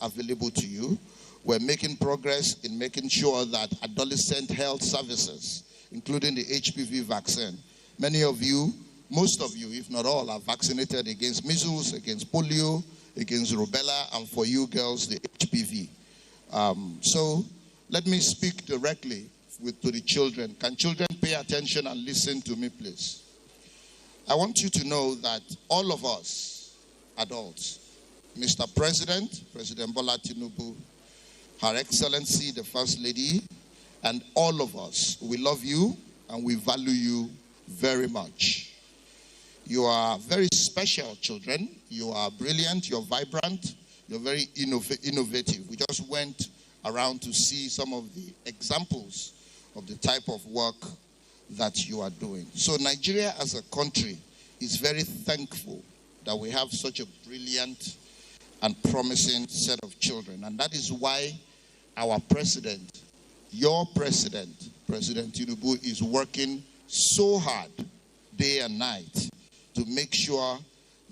available to you. We're making progress in making sure that adolescent health services, including the HPV vaccine, many of you, most of you, if not all, are vaccinated against measles, against polio, against rubella, and for you girls, the HPV. So let me speak directly to the children. Can children pay attention and listen to me, please? I want you to know that all of us, adults, Mr. President, President Bola Tinubu, Her Excellency, the First Lady, and all of us, we love you and we value you very much. You are very special children. You are brilliant, you're vibrant, you're very innovative. We just went around to see some of the examples of the type of work that you are doing. So Nigeria as a country is very thankful that we have such a brilliant and promising set of children. And that is why our president, your president, President Tinubu, is working so hard day and night to make sure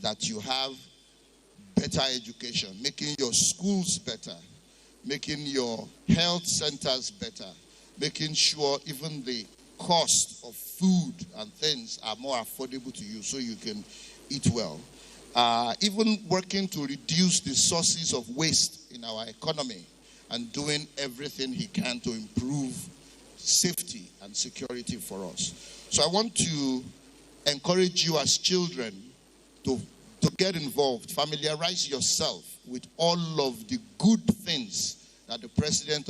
that you have better education, making your schools better, making your health centers better, making sure even the cost of food and things are more affordable to you so you can eat well. Even working to reduce the sources of waste in our economy and doing everything he can to improve safety and security for us. So I want to encourage you as children to get involved, familiarize yourself with all of the good things that the President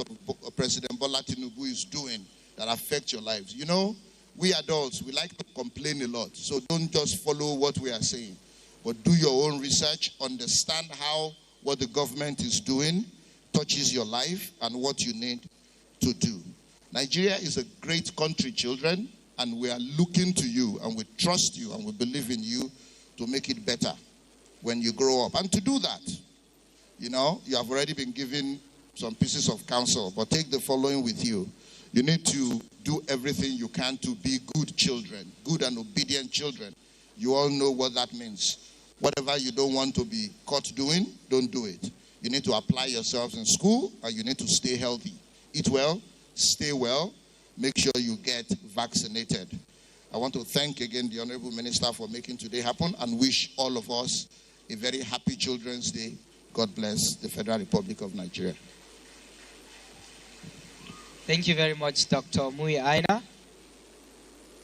Bola Tinubu is doing that affect your lives. You know, we adults, we like to complain a lot. So don't just follow what we are saying, but do your own research, understand how what the government is doing touches your life and what you need to do. Nigeria is a great country, children, and we are looking to you, and we trust you, and we believe in you to make it better when you grow up. And to do that, you know, you have already been given some pieces of counsel, but take the following with you. You need to do everything you can to be good children, good and obedient children. You all know what that means. Whatever you don't want to be caught doing, don't do it. You need to apply yourselves in school, and you need to stay healthy. Eat well, stay well, make sure you get vaccinated. I want to thank again the Honorable Minister for making today happen and wish all of us a very happy Children's Day. God bless the Federal Republic of Nigeria. Thank you very much, Dr. Mui Aina.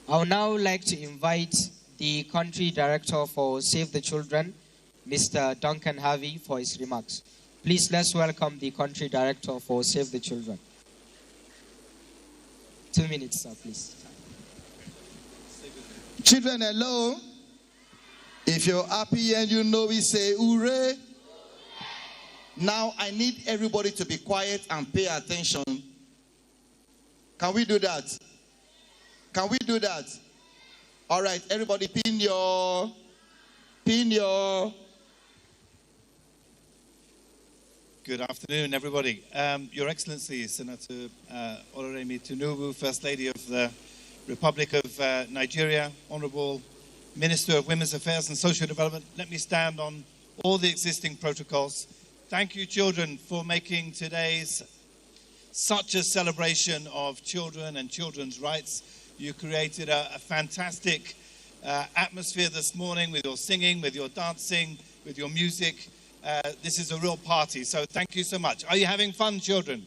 I would now like to invite the Country Director for Save the Children, Mr. Duncan Harvey, for his remarks. Please, let's welcome the Country Director for Save the Children. 2 minutes, sir, please. Children, hello. If you're happy and you know, we say hooray. Now I need everybody to be quiet and pay attention. Can we do that? Can we do that? All right, everybody pin your. Good afternoon, everybody. Your Excellency, Senator Oloremi Tinubu, First Lady of the Republic of Nigeria, Honorable Minister of Women's Affairs and Social Development, let me stand on all the existing protocols. Thank you, children, for making today's such a celebration of children and children's rights. You created a fantastic atmosphere this morning with your singing, with your dancing, with your music. This is a real party, so thank you so much. Are you having fun, children?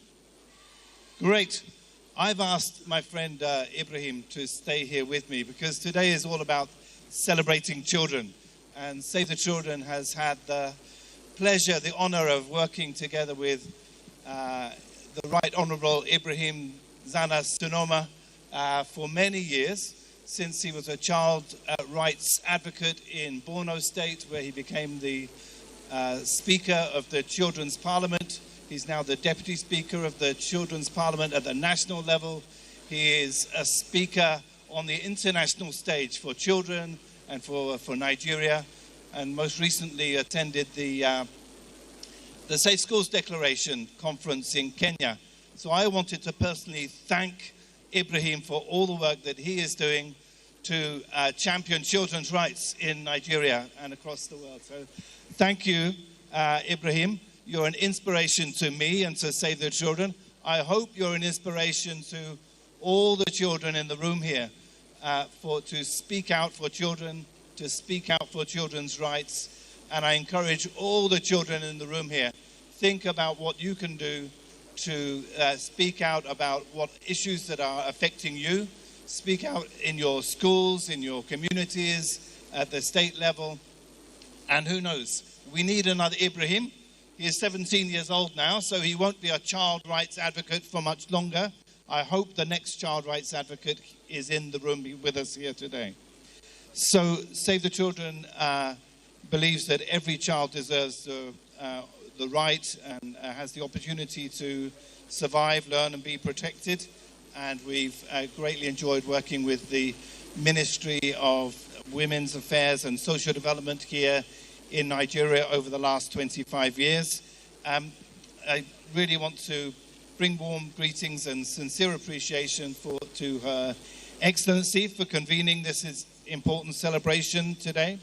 Great. I've asked my friend Ibrahim to stay here with me because today is all about celebrating children. And Save the Children has had the pleasure, the honor of working together with the Right Honorable Ibrahim Zana Sunoma for many years, since he was a child rights advocate in Borno State, where he became the Speaker of the Children's Parliament. He's now the Deputy Speaker of the Children's Parliament at the national level. He is a speaker on the international stage for children and for Nigeria, and most recently attended the Safe Schools Declaration conference in Kenya. So I wanted to personally thank Ibrahim for all the work that he is doing to champion children's rights in Nigeria and across the world. So thank you, Ibrahim. You're an inspiration to me and to Save the Children. I hope you're an inspiration to all the children in the room here to speak out for children, to speak out for children's rights. And I encourage all the children in the room here, think about what you can do to speak out about what issues that are affecting you. Speak out in your schools, in your communities, at the state level. And who knows, we need another Ibrahim. He is 17 years old now, so he won't be a child rights advocate for much longer. I hope the next child rights advocate is in the room with us here today. So Save the Children believes that every child deserves the right and has the opportunity to survive, learn and be protected. And we've greatly enjoyed working with the Ministry of Women's Affairs and Social Development here in Nigeria over the last 25 years. I really want to bring warm greetings and sincere appreciation to Her Excellency for convening this important celebration today.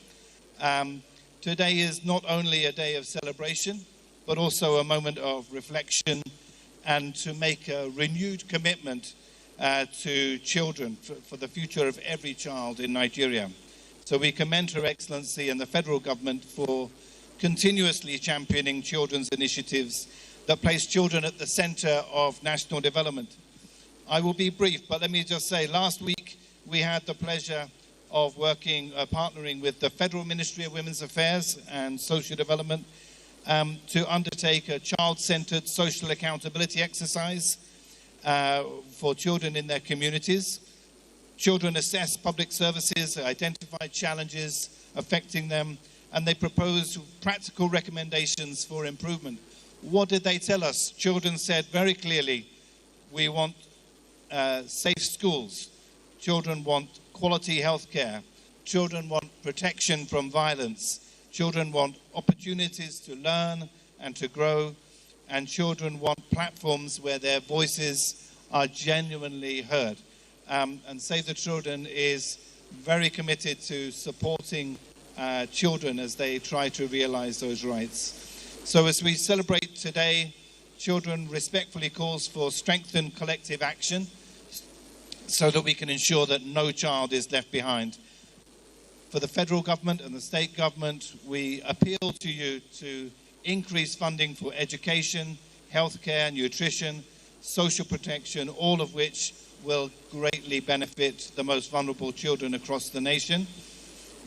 Today is not only a day of celebration, but also a moment of reflection and to make a renewed commitment to children for the future of every child in Nigeria. So we commend Her Excellency and the federal government for continuously championing children's initiatives that place children at the center of national development. I will be brief, but let me just say, last week we had the pleasure of partnering with the Federal Ministry of Women's Affairs and Social Development to undertake a child-centered social accountability exercise for children in their communities. Children assess public services, identify challenges affecting them, and they propose practical recommendations for improvement. What did they tell us? Children said very clearly, we want safe schools. Children want quality health care. Children want protection from violence. Children want opportunities to learn and to grow. And children want platforms where their voices are genuinely heard. And Save the Children is very committed to supporting children as they try to realize those rights. So as we celebrate today, Children respectfully calls for strengthened collective action so that we can ensure that no child is left behind. For the federal government and the state government, we appeal to you to increase funding for education, healthcare, nutrition, social protection, all of which will greatly benefit the most vulnerable children across the nation.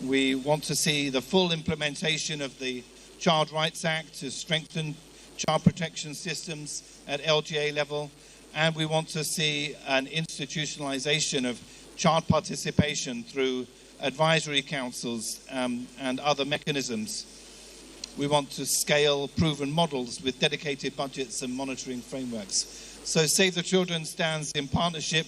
We want to see the full implementation of the Child Rights Act to strengthen child protection systems at LGA level, and we want to see an institutionalization of child participation through advisory councils and other mechanisms. We want to scale proven models with dedicated budgets and monitoring frameworks. So Save the Children stands in partnership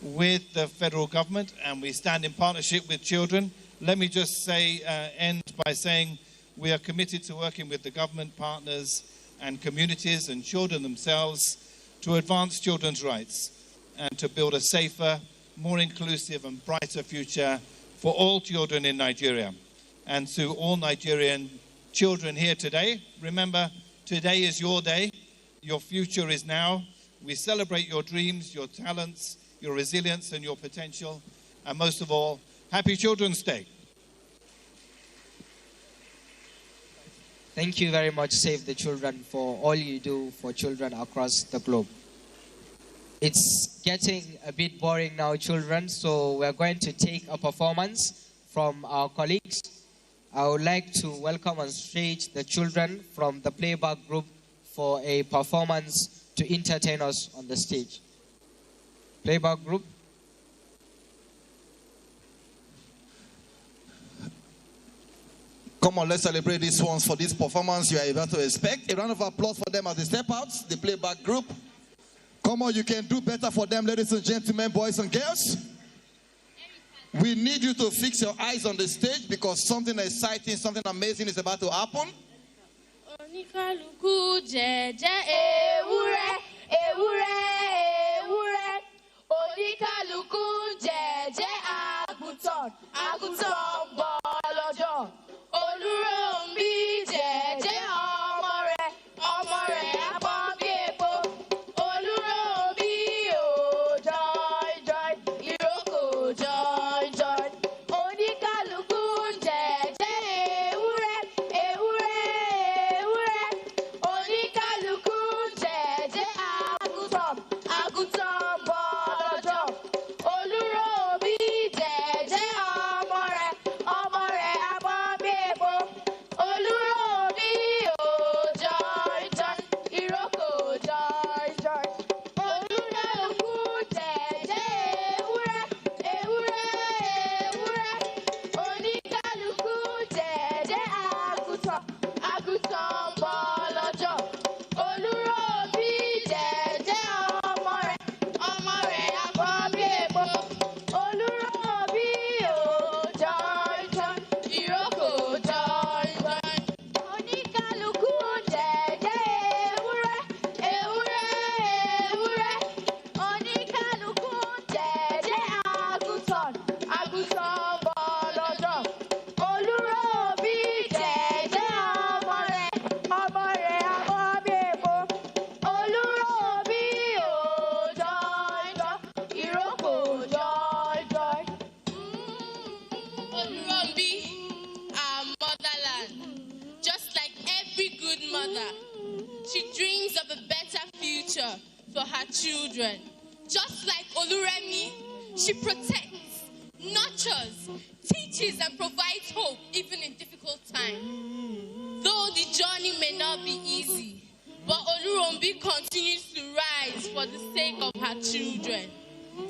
with the federal government, and we stand in partnership with children. Let me just end by saying we are committed to working with the government partners and communities and children themselves to advance children's rights and to build a safer, more inclusive and brighter future for all children in Nigeria. And to all Nigerian children here today, remember, today is your day. Your future is now. We celebrate your dreams, your talents, your resilience and your potential. And most of all, Happy Children's Day. Thank you very much, Save the Children, for all you do for children across the globe. It's getting a bit boring now, children, so we're going to take a performance from our colleagues. I would like to welcome on stage the children from the playback group for a performance to entertain us on the stage. Playback group. Come on, let's celebrate these ones for this performance you are about to expect. A round of applause for them as they step out, the playback group. Come on, you can do better for them, ladies and gentlemen, boys and girls. We need you to fix your eyes on the stage because something exciting, something amazing is about to happen. she dreams of a better future for her children. Just like Oluremi, she protects, nurtures, teaches, and provides hope even in difficult times. Though the journey may not be easy, but Olurombi continues to rise for the sake of her children.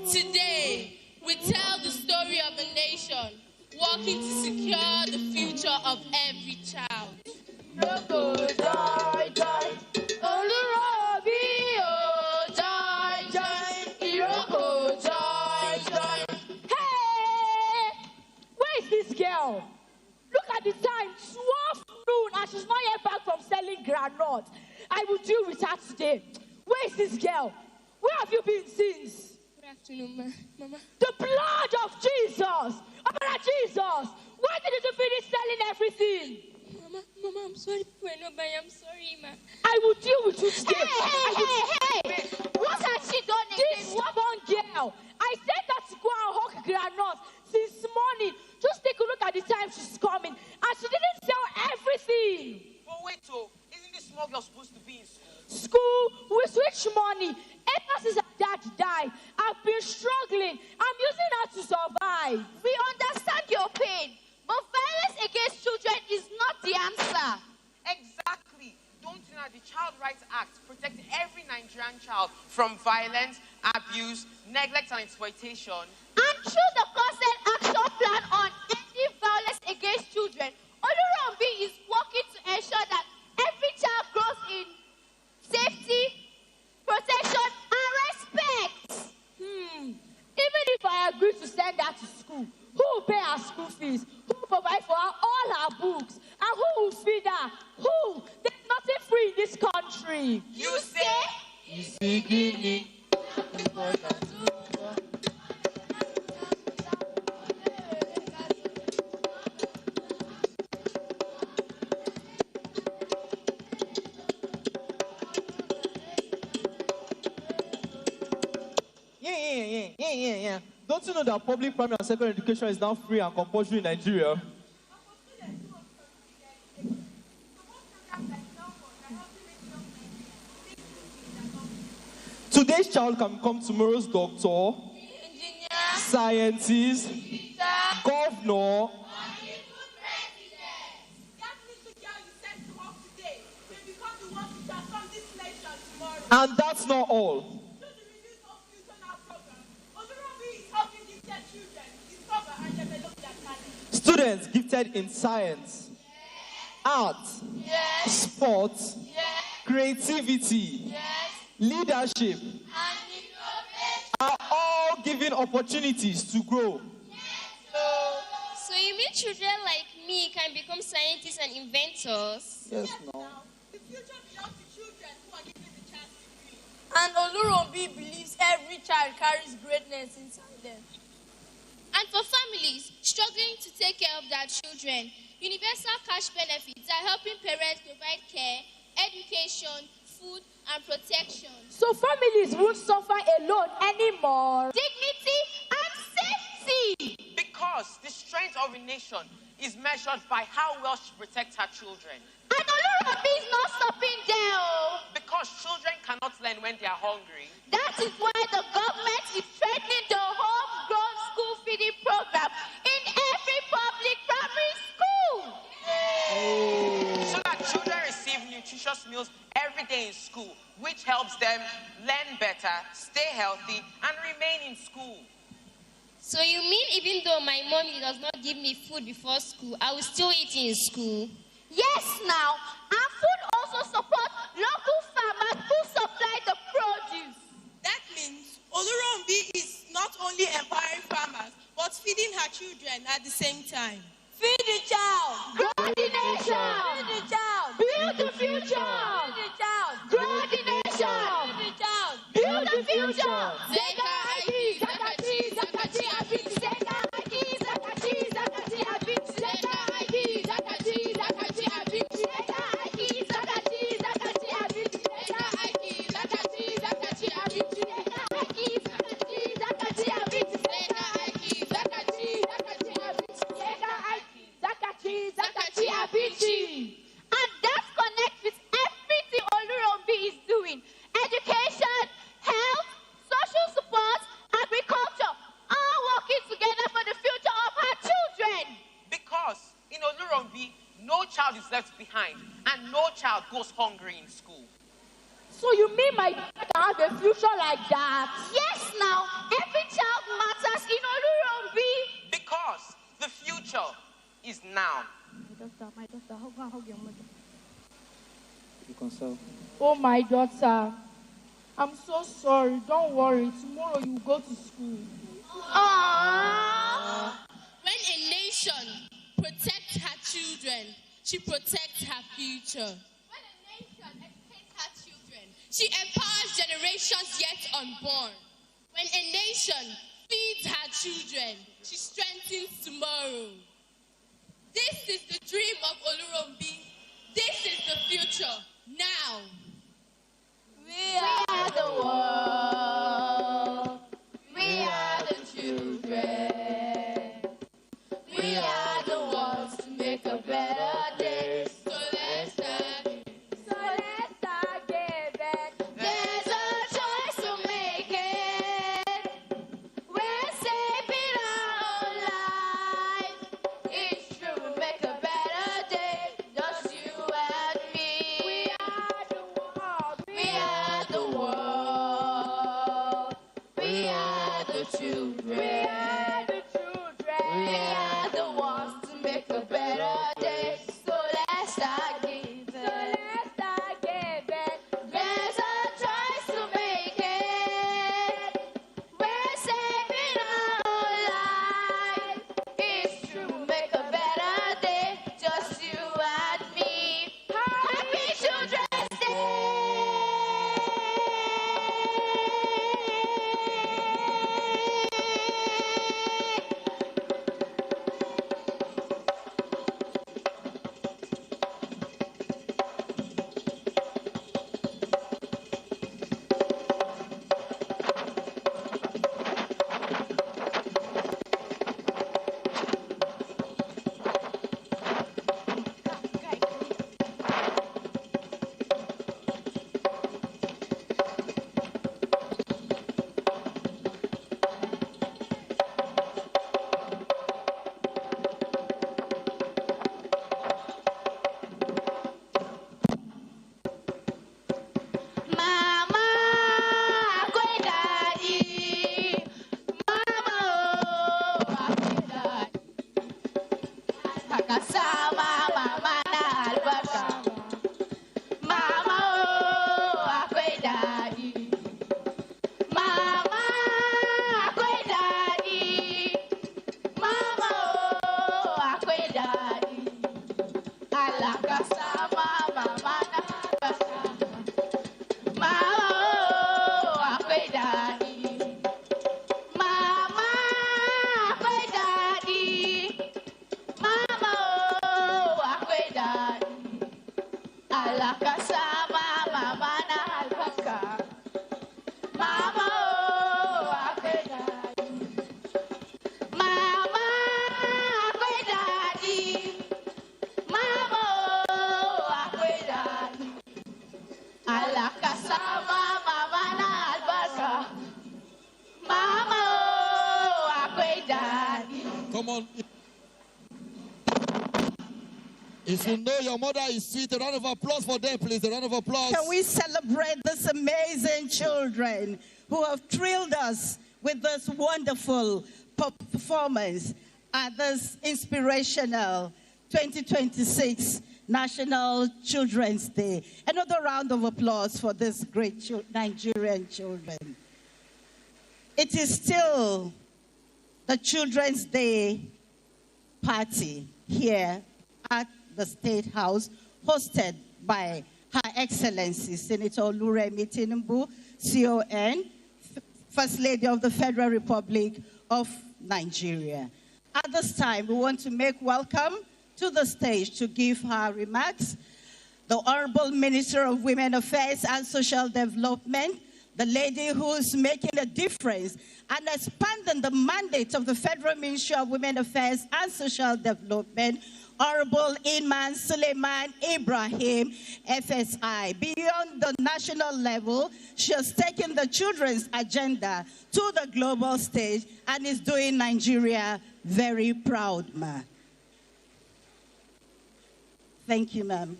Today, we tell the story of a nation working to secure the future of every child. Girl, look at the time, 12 noon, and she's not yet back from selling granite. I will deal with her today. Where is this girl? Where have you been since? Good afternoon, Mama. The blood of Jesus! Oh, Jesus! Why didn't you finish selling everything? Mama, I'm sorry. I'm sorry, ma. I will deal with you today. Hey! What has she done again? This stubborn girl. I said that to go and hawk granite since morning. Just take a look at the time she's coming. And she didn't sell everything. But wait, isn't this small girl supposed to be in school? School with which money? Ever since her dad died, I've been struggling. I'm using her to survive. We understand your pain, but violence against children is not the answer. Exactly. Don't you know the Child Rights Act protects every Nigerian child from violence, abuse, neglect, and exploitation? And through the Consent Action Plan on Ending Violence Against Children, Olurombi is working to ensure that every child grows in safety, protection, and respect. Even if I agree to send her to school, who will pay her school fees? Who will provide for her all her books? And who will feed her? Who? There's nothing free in this country. You say? You see, give me. Yeah. Don't you know that public primary and secondary education is now free and compulsory in Nigeria? Today's child can become tomorrow's doctor, Engineer, scientist, governor, and that's not all. Students gifted in science, art, sports, creativity, leadership are all given opportunities to grow. So you mean children like me can become scientists and inventors? Yes, no. The future belongs to children who are given the chance to dream. And Olurombi believes every child carries greatness inside them. And for families struggling to take care of their children, universal cash benefits are helping parents provide care, education, food, and protection. So families won't suffer alone anymore. Dignity and safety. Because the strength of a nation is measured by how well she protects her children. And Olurombi is not stopping there. Because children cannot learn when they are hungry. That is why the government is strengthening the homegrown school feeding program in every public primary school. So that children receive nutritious meals every day in school, which helps them learn better, stay healthy, and remain in school. So you mean even though my mommy does not give me food before school, I will still eat in school? Yes, now. And food also supports local farmers who supply the produce. That means Olurombi is not only empowering farmers, but feeding her children at the same time. Feed the child. Grow the nation. Feed the child. Build the future. Feed the child. Grow the nation. Feed the child. Build the future. Zeka Aki, Zakati, Zakati, Abiti. Zeka Aki, Zakati, Zakati, Abiti. Zeka Aki, Zakati, Zakati, Abiti. Zeka Aki, Zakati, Zakati, Abiti. Zeka Aki, Zakati, Zakati, Abiti. Zeka Aki, Zakati, Zakati, Abiti. Zeka Aki, Zakati, Zakati, Abiti. Zeka Aki, Zakati, Zakati, Abiti. And that connects with everything Olurombi left behind, and no child goes hungry in school. So you mean my daughter have a future like that? Yes, now every child matters in Olurumbi. Because the future is now. My daughter, hug your mother. You console. Oh, my daughter, I'm so sorry. Don't worry. Tomorrow you go to school. Aww. When a nation protects her children, she protects her future. When a nation educates her children, she empowers generations yet unborn. When a nation feeds her children, she strengthens tomorrow. This is the dream of Olurumbi. This is the future. Now. We are the world. We are the children. We are the ones to make a better day. So let's start. So let's start giving. There's a choice to make it. We're saving our lives. It's true, we'll make a better day. Just you and me. We are the world. We are the world. We are the children. We are the children. We are the ones to make a better day. So let's start giving. So let's start giving. There's a choice to make it. We're saving our lives. It's true, we'll make a better day. Just you and me. Happy Children's Day. Mama, akwai daɗi. Mama, oh, akwai daɗi. Haka sama mama na albarka. Mama, oh, akwai daɗi. Mama, akwai daɗi. Mama, oh, akwai daɗi. Allah ka sama mama na albarka. Mama, oh, akwai daɗi. Mama, akwai daɗi. Mama, oh, akwai daɗi. Allah ka sama mama na albarka. Mama, oh, akwai daɗi. Mama, akwai daɗi. Mama, oh, akwai daɗi. Allah ka sama mama na albarka. Mama, oh, akwai daɗi. Come on. If you know your mother is sweet, a round of applause for them, please. A round of applause. Can we celebrate these amazing children who have thrilled us with this wonderful performance at this inspirational 2026 National Children's Day? Another round of applause for these great Nigerian children. It is still the Children's Day party here at the State House, hosted by Her Excellency Senator Oluremi Tinubu, CON, First Lady of the Federal Republic of Nigeria. At this time, we want to make welcome to the stage to give her remarks the Honorable Minister of Women Affairs and Social Development, the lady who is making a difference and expanding the mandate of the Federal Ministry of Women Affairs and Social Development, Honorable Iman Suleiman Ibrahim, FSI. Beyond the national level, she has taken the children's agenda to the global stage and is doing Nigeria very proud, ma. Thank you, ma'am.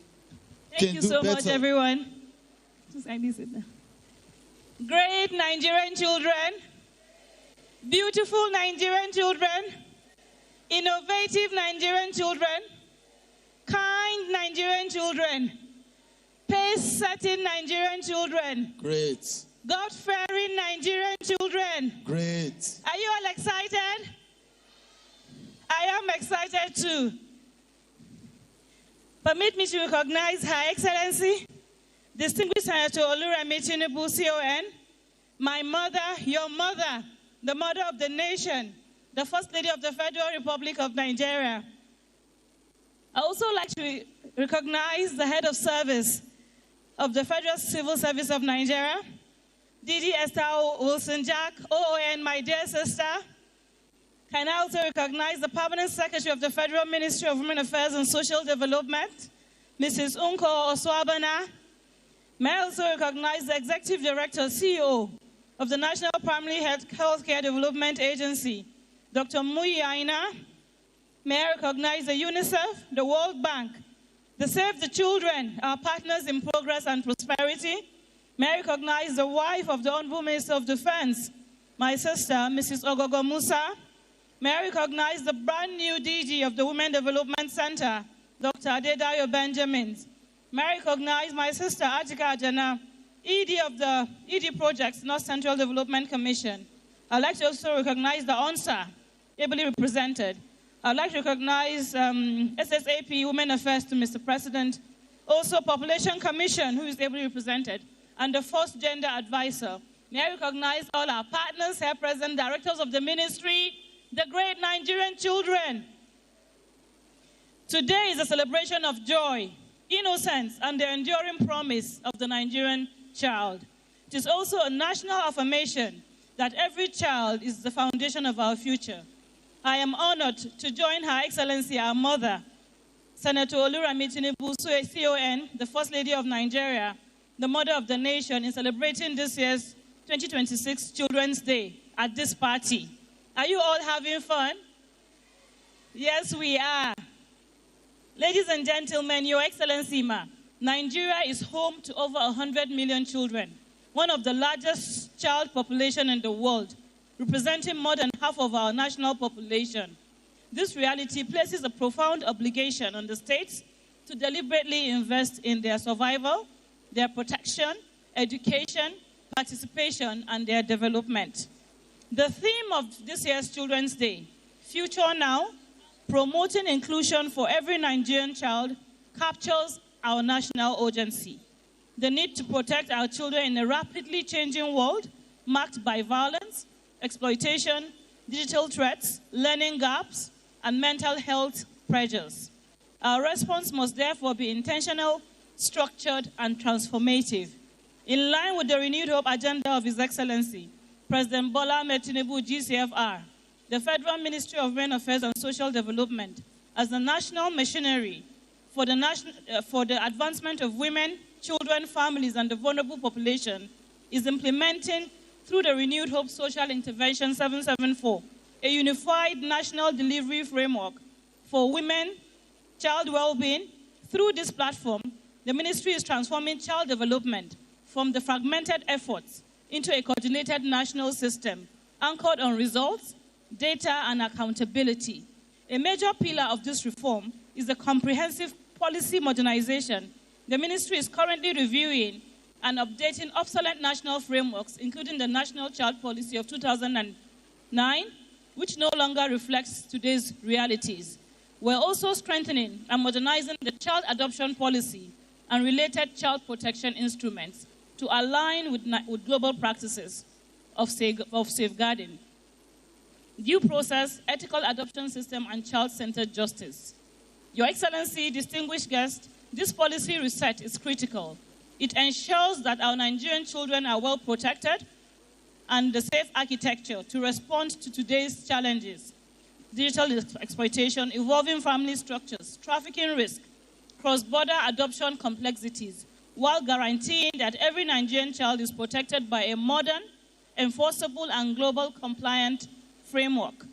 Thank you so much, everyone. Great Nigerian children, beautiful Nigerian children, innovative Nigerian children, kind Nigerian children, pace-setting Nigerian children. Great. God-fearing Nigerian children. Great. Are you all excited? I am excited too. Permit me to recognize Her Excellency, Distinguished Senator Oluremi Tinubu, CON, my mother, your mother, the mother of the nation, the First Lady of the Federal Republic of Nigeria. I also like to recognize the head of service of the Federal Civil Service of Nigeria, DD Esther Wilson-Jack, OON, my dear sister. Can I also recognize the Permanent Secretary of the Federal Ministry of Women Affairs and Social Development, Mrs. Unko Oswabana. May I also recognize the Executive Director, CEO of the National Primary Healthcare Development Agency, Dr. Muyi Aina. May I recognize the UNICEF, the World Bank, the Save the Children, our partners in progress and prosperity. May I recognize the wife of the Honorable Minister of Defense, my sister, Mrs. Ogogo Musa. May I recognize the brand new DG of the Women Development Center, Dr. Adedayo Benjamin. May I recognize my sister, Ajika Ajana, ED of the ED Projects, North Central Development Commission. I'd like to also recognize the ONSA, ably represented. I'd like to recognize SSAP Women Affairs to Mr. President, also Population Commission, who is ably represented, and the First Gender Advisor. May I recognize all our partners here present, directors of the ministry, the great Nigerian children. Today is a celebration of joy, innocence, and the enduring promise of the Nigerian child. It is also a national affirmation that every child is the foundation of our future. I am honored to join Her Excellency, our mother, Senator Oluremi Tinubu, CON, the First Lady of Nigeria, the mother of the nation, in celebrating this year's 2026 Children's Day at this party. Are you all having fun? Yes, we are. Ladies and gentlemen, Your Excellency, Nigeria is home to over 100 million children, one of the largest child population in the world, representing more than half of our national population. This reality places a profound obligation on the states to deliberately invest in their survival, their protection, education, participation, and their development. The theme of this year's Children's Day, Future Now, promoting inclusion for every Nigerian child, captures our national urgency. The need to protect our children in a rapidly changing world marked by violence, exploitation, digital threats, learning gaps, and mental health pressures. Our response must therefore be intentional, structured, and transformative. In line with the renewed hope agenda of His Excellency, President Bola Ahmed Tinubu, GCFR, the Federal Ministry of Women Affairs and Social Development, as the national machinery for the advancement of women, children, families, and the vulnerable population, is implementing, through the Renewed Hope Social Intervention 774, a unified national delivery framework for women, child well-being. Through this platform, the ministry is transforming child development from the fragmented efforts into a coordinated national system anchored on results, data, and accountability. A major pillar of this reform is the comprehensive policy modernization. The ministry is currently reviewing and updating obsolete national frameworks, including the National Child Policy of 2009, which no longer reflects today's realities. We're also strengthening and modernizing the child adoption policy and related child protection instruments to align with global practices of safeguarding, due process, ethical adoption system, and child-centered justice. Your Excellency, distinguished guests, this policy reset is critical. It ensures that our Nigerian children are well protected and the safe architecture to respond to today's challenges: digital exploitation, evolving family structures, trafficking risk, cross-border adoption complexities, while guaranteeing that every Nigerian child is protected by a modern, enforceable, and global compliant framework.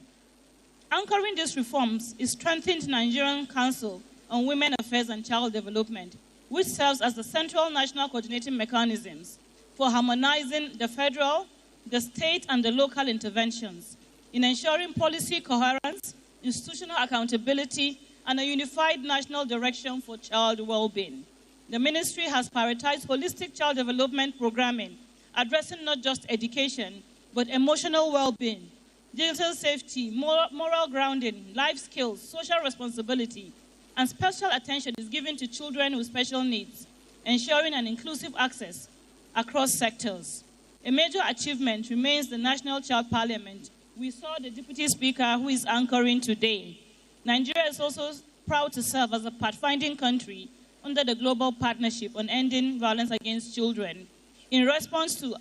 Anchoring these reforms is strengthened Nigerian Council on Women Affairs and Child Development, which serves as the central national coordinating mechanisms for harmonizing the federal, the state, and the local interventions in ensuring policy coherence, institutional accountability, and a unified national direction for child well-being. The ministry has prioritized holistic child development programming, addressing not just education, but emotional well-being, digital safety, moral grounding, life skills, social responsibility, and special attention is given to children with special needs, ensuring an inclusive access across sectors. A major achievement remains the National Child Parliament. We saw the Deputy Speaker who is anchoring today. Nigeria is also proud to serve as a pathfinding country under the Global Partnership on Ending Violence Against Children in response to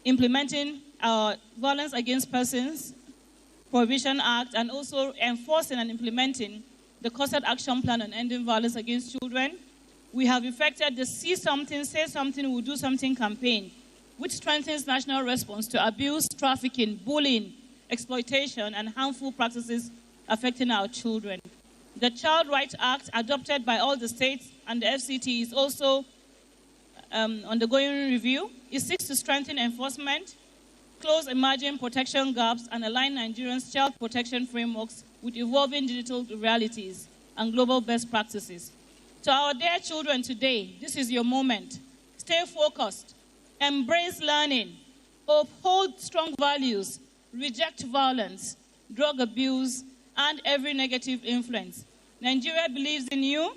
implementing our Violence Against Persons Prohibition Act and also enforcing and implementing the Concerted Action Plan on Ending Violence Against Children. We have effected the See Something, Say Something, We'll Do Something campaign, which strengthens national response to abuse, trafficking, bullying, exploitation, and harmful practices affecting our children. The Child Rights Act, adopted by all the states and the FCT, is also undergoing review. It seeks to strengthen enforcement, close emerging protection gaps, and align Nigerians' child protection frameworks with evolving digital realities and global best practices. To our dear children today, this is your moment. Stay focused, embrace learning, uphold strong values, reject violence, drug abuse, and every negative influence. Nigeria believes in you.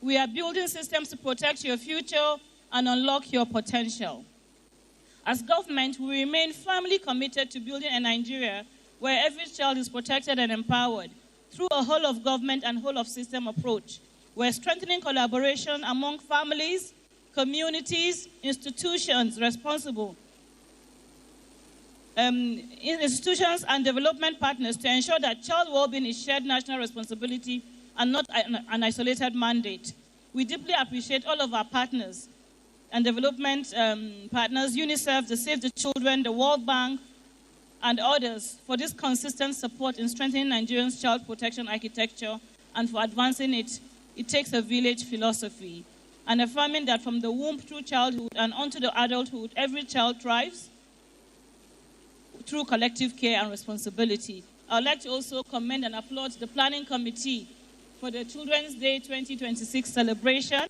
We are building systems to protect your future and unlock your potential. As government, we remain firmly committed to building a Nigeria where every child is protected and empowered through a whole-of-government and whole-of-system approach. We're strengthening collaboration among families, communities, institutions responsible, institutions and development partners to ensure that child well-being is shared national responsibility and not an isolated mandate. We deeply appreciate all of our partners and development partners, UNICEF, the Save the Children, the World Bank, and others for this consistent support in strengthening Nigerians' child protection architecture and for advancing it. It takes a village philosophy and affirming that from the womb through childhood and onto the adulthood, every child thrives through collective care and responsibility. I would like to also commend and applaud the Planning Committee for the Children's Day 2026 celebration.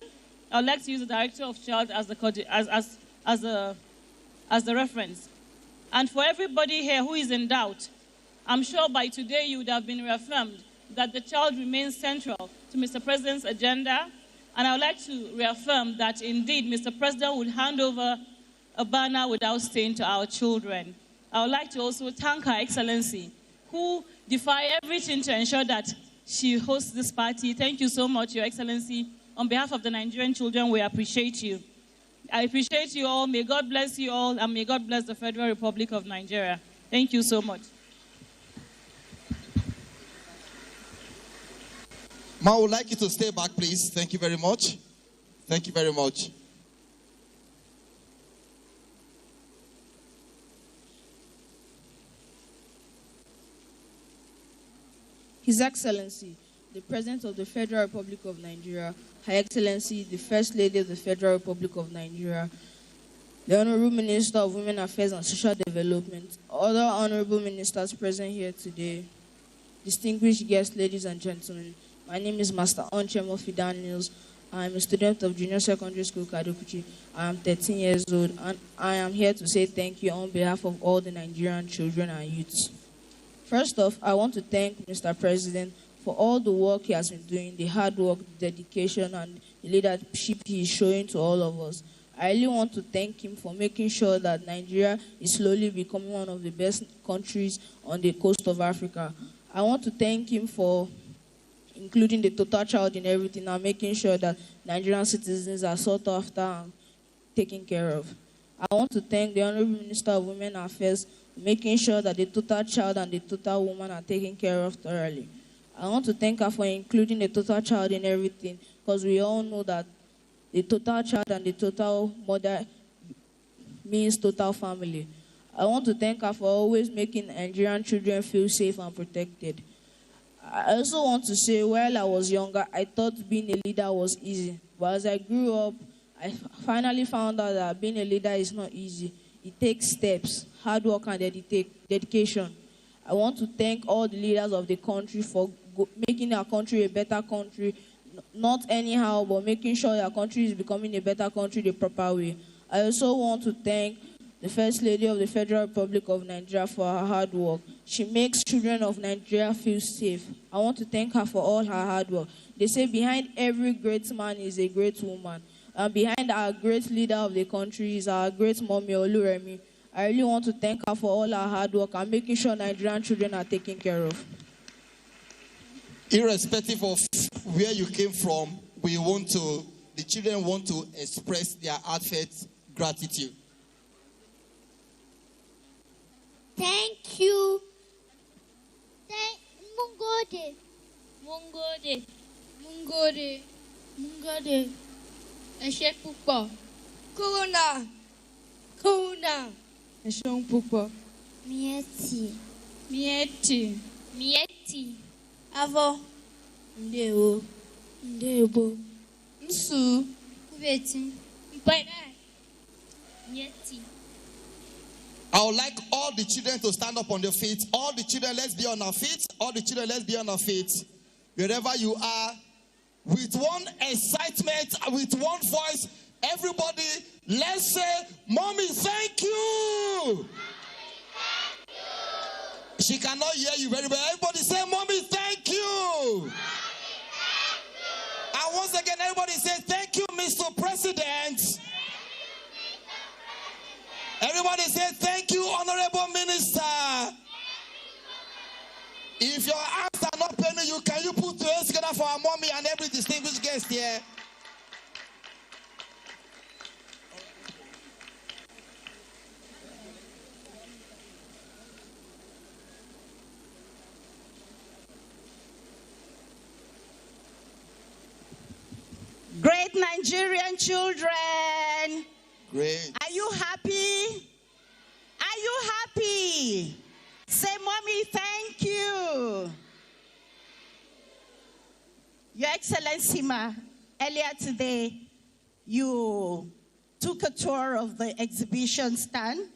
I would like to use the Director of Child as the reference. And for everybody here who is in doubt, I'm sure by today you would have been reaffirmed that the child remains central to Mr. President's agenda. And I would like to reaffirm that indeed Mr. President would hand over a banner without stain to our children. I would like to also thank Her Excellency, who defied everything to ensure that she hosts this party. Thank you so much, Your Excellency. On behalf of the Nigerian children, we appreciate you. I appreciate you all. May God bless you all, and may God bless the Federal Republic of Nigeria. Thank you so much. Ma, I would like you to stay back, please. Thank you very much. Thank you very much. His Excellency, the President of the Federal Republic of Nigeria, Her Excellency, the First Lady of the Federal Republic of Nigeria, the Honorable Minister of Women Affairs and Social Development, other honorable ministers present here today, distinguished guests, ladies and gentlemen. My name is Master Onchemo Daniels. I am a student of Junior Secondary School, Kadokuchi. I am 13 years old, and I am here to say thank you on behalf of all the Nigerian children and youths. First off, I want to thank Mr. President for all the work he has been doing, the hard work, the dedication, and the leadership he is showing to all of us. I really want to thank him for making sure that Nigeria is slowly becoming one of the best countries on the coast of Africa. I want to thank him for including the total child in everything and making sure that Nigerian citizens are sought after and taken care of. I want to thank the Honorable Minister of Women Affairs for making sure that the total child and the total woman are taken care of thoroughly. I want to thank her for including the total child in everything, because we all know that the total child and the total mother means total family. I want to thank her for always making Nigerian children feel safe and protected. I also want to say, while I was younger, I thought being a leader was easy. But as I grew up, I finally found out that being a leader is not easy. It takes steps, hard work, and dedication. I want to thank all the leaders of the country for making our country a better country, not anyhow, but making sure our country is becoming a better country the proper way. I also want to thank the First Lady of the Federal Republic of Nigeria for her hard work. She makes children of Nigeria feel safe. I want to thank her for all her hard work. They say behind every great man is a great woman. And behind our great leader of the country is our great mommy, Oluremi. I really want to thank her for all her hard work and making sure Nigerian children are taken care of. Irrespective of where you came from, the children want to express their heartfelt gratitude. Thank you. Mungode. Mungode. Mungode. Mungode. Ẹṣé púpọ̀. Corona. Corona. Ẹṣé púpọ̀. Mieti. Mieti. Mieti. Avo. Ndewo. Ndebo. Nsu. Ubeti. Mpena. Mieti. I would like all the children to stand up on their feet. All the children, let's be on our feet. All the children, let's be on our feet. Wherever you are, with one excitement, with one voice, everybody, let's say, Mommy, thank you. Thank you. She cannot hear you very well. Everybody say, Mommy, thank you. Mommy, thank you. And once again, everybody say, thank you, Mr. President. Everybody say, thank you, Honorable Minister. If your hands are not paining you, can you put your hands together for our mommy and every distinguished guest here? Great Nigerian children. Great. Are you happy? Are you happy? Say, Mommy, thank you. Your Excellency, Ma, earlier today, you took a tour of the exhibition stand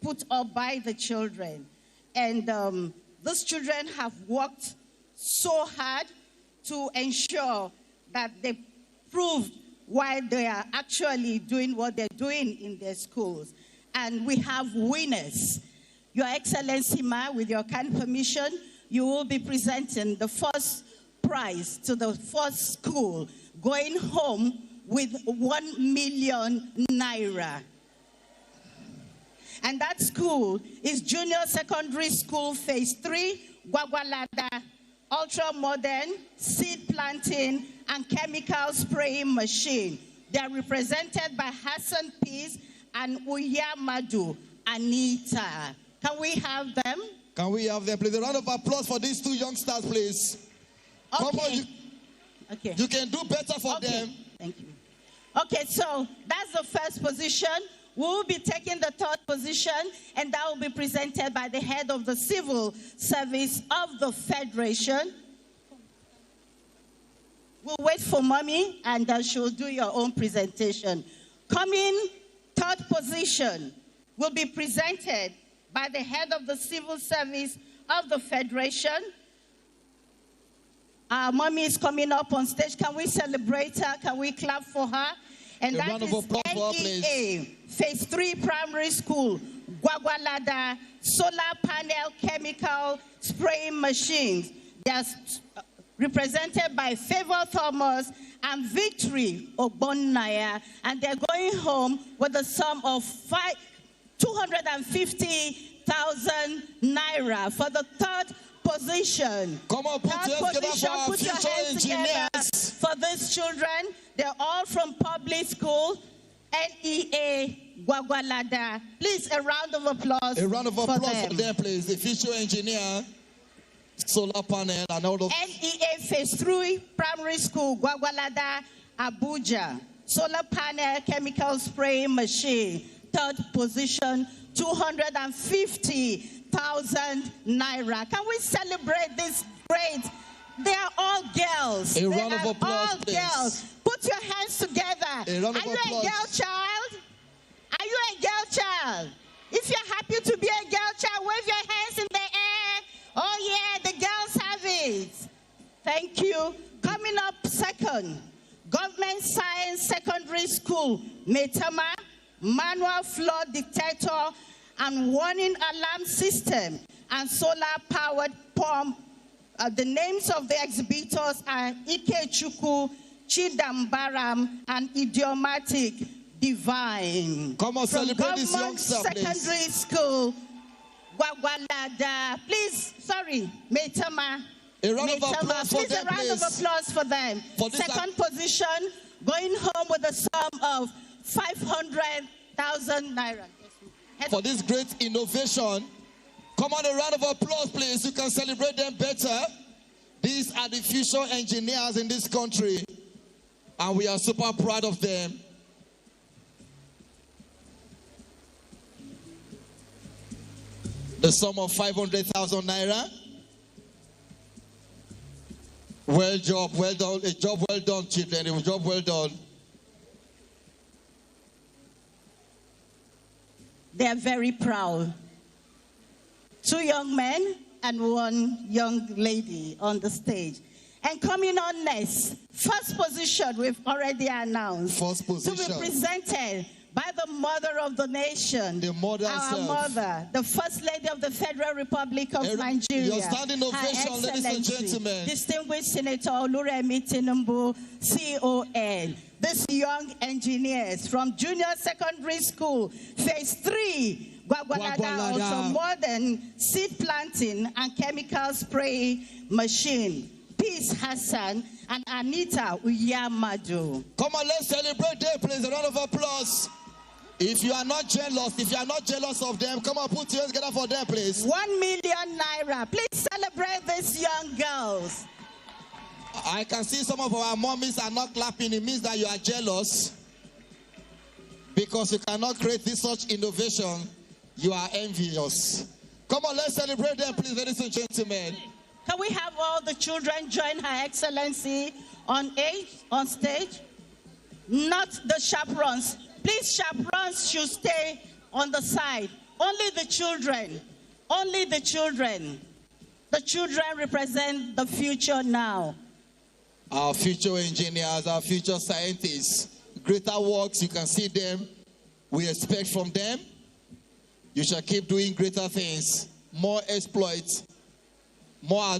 put up by the children. And those children have worked so hard to ensure that they proved why they are actually doing what they're doing in their schools. And we have winners. Your Excellency, Ma, with your kind permission, you will be presenting the first prize to the first school, going home with 1 million naira. And that school is Junior Secondary School Phase 3, Gwagwalada, ultra-modern seed planting and chemical spraying machine. They are represented by Hassan Peace and Uyamadu Anita. Can we have them? Can we have them, please? A round of applause for these two youngsters, please. Okay. Come on, Okay. You can do better for them. Thank you. Okay, so that's the first position. We will be taking the third position, and that will be presented by the head of the Civil Service of the Federation. We'll wait for Mommy, and then she'll do your own presentation. Coming third position will be presented by the head of the Civil Service of the Federation. Our Mommy is coming up on stage. Can we celebrate her? Can we clap for her? And that is NTA, Phase 3 Primary School, Gwagwalada, solar panel chemical spraying machines. They are represented by Favor Thomas and Victory Ogbonnaya, and they're going home with a sum of 250,000 naira for the third position. Come on, put your hands together for our future engineers. For these children, they're all from public school, NEA Gwagwalada. Please, a round of applause. A round of applause for them, please. The future engineer, solar panel, and all of NEA Phase 3 Primary School, Gwagwalada, Abuja. Solar panel chemical spraying machine. Third position, 250,000 naira. Can we celebrate these great They are all girls. A round of applause, all please. girls. Put your hands together. A round of Are you applause. a girl child? Are you a girl child? If you're happy to be a girl child, wave your hands in the air. Oh yeah, the girls have it. Thank you. Coming up second, Government Science Secondary School, Metama, manual floor detector and warning alarm system and solar-powered pump. The names of the exhibitors are Ikechukwu, Chidambaram, and Idiomatic Divine. Come on, from celebrate this young Secondary School, Gwagwalada. Please, sorry, Metama. A round of applause for Please, them, a round of applause for them. Second position, going home with a sum of 500,000 naira. For this great innovation. Come on, a round of applause, please. You can celebrate them better. These are the future engineers in this country, and we are super proud of them. The sum of 500,000 naira. Well job, well done. A job well done, children. A job well done. They are very proud. 2 young men and 1 young lady on the stage. And coming on next, first position we've already announced. First position. To be presented by the mother of the nation. The mother our herself. Mother, the First Lady of the Federal Republic of Nigeria. Your standing ovation, ladies and gentlemen. Distinguished Senator Oluremi Tinubu, CON. These young engineers from Junior Secondary School, Phase 3, Gwagwalada, also modern seed planting and chemical spray machine. Peace Hassan and Anita Uyamadu. Come on, let's celebrate them, please. A round of applause. If you are not jealous, of them, come on, put your hands together for them, please. 1 million naira. Please celebrate these young girls. I can see some of our mommies are not clapping. It means that you are jealous because you cannot create this such innovation. You are envious. Come on, let's celebrate them, please, ladies and gentlemen. Can we have all the children join Her Excellency on stage? Not the chaperones. Please, chaperones should stay on the side. Only the children. Only the children. The children represent the future now. Our future engineers, our future scientists, greater works, you can see them. We expect from them. You shall keep doing greater things, more exploits, more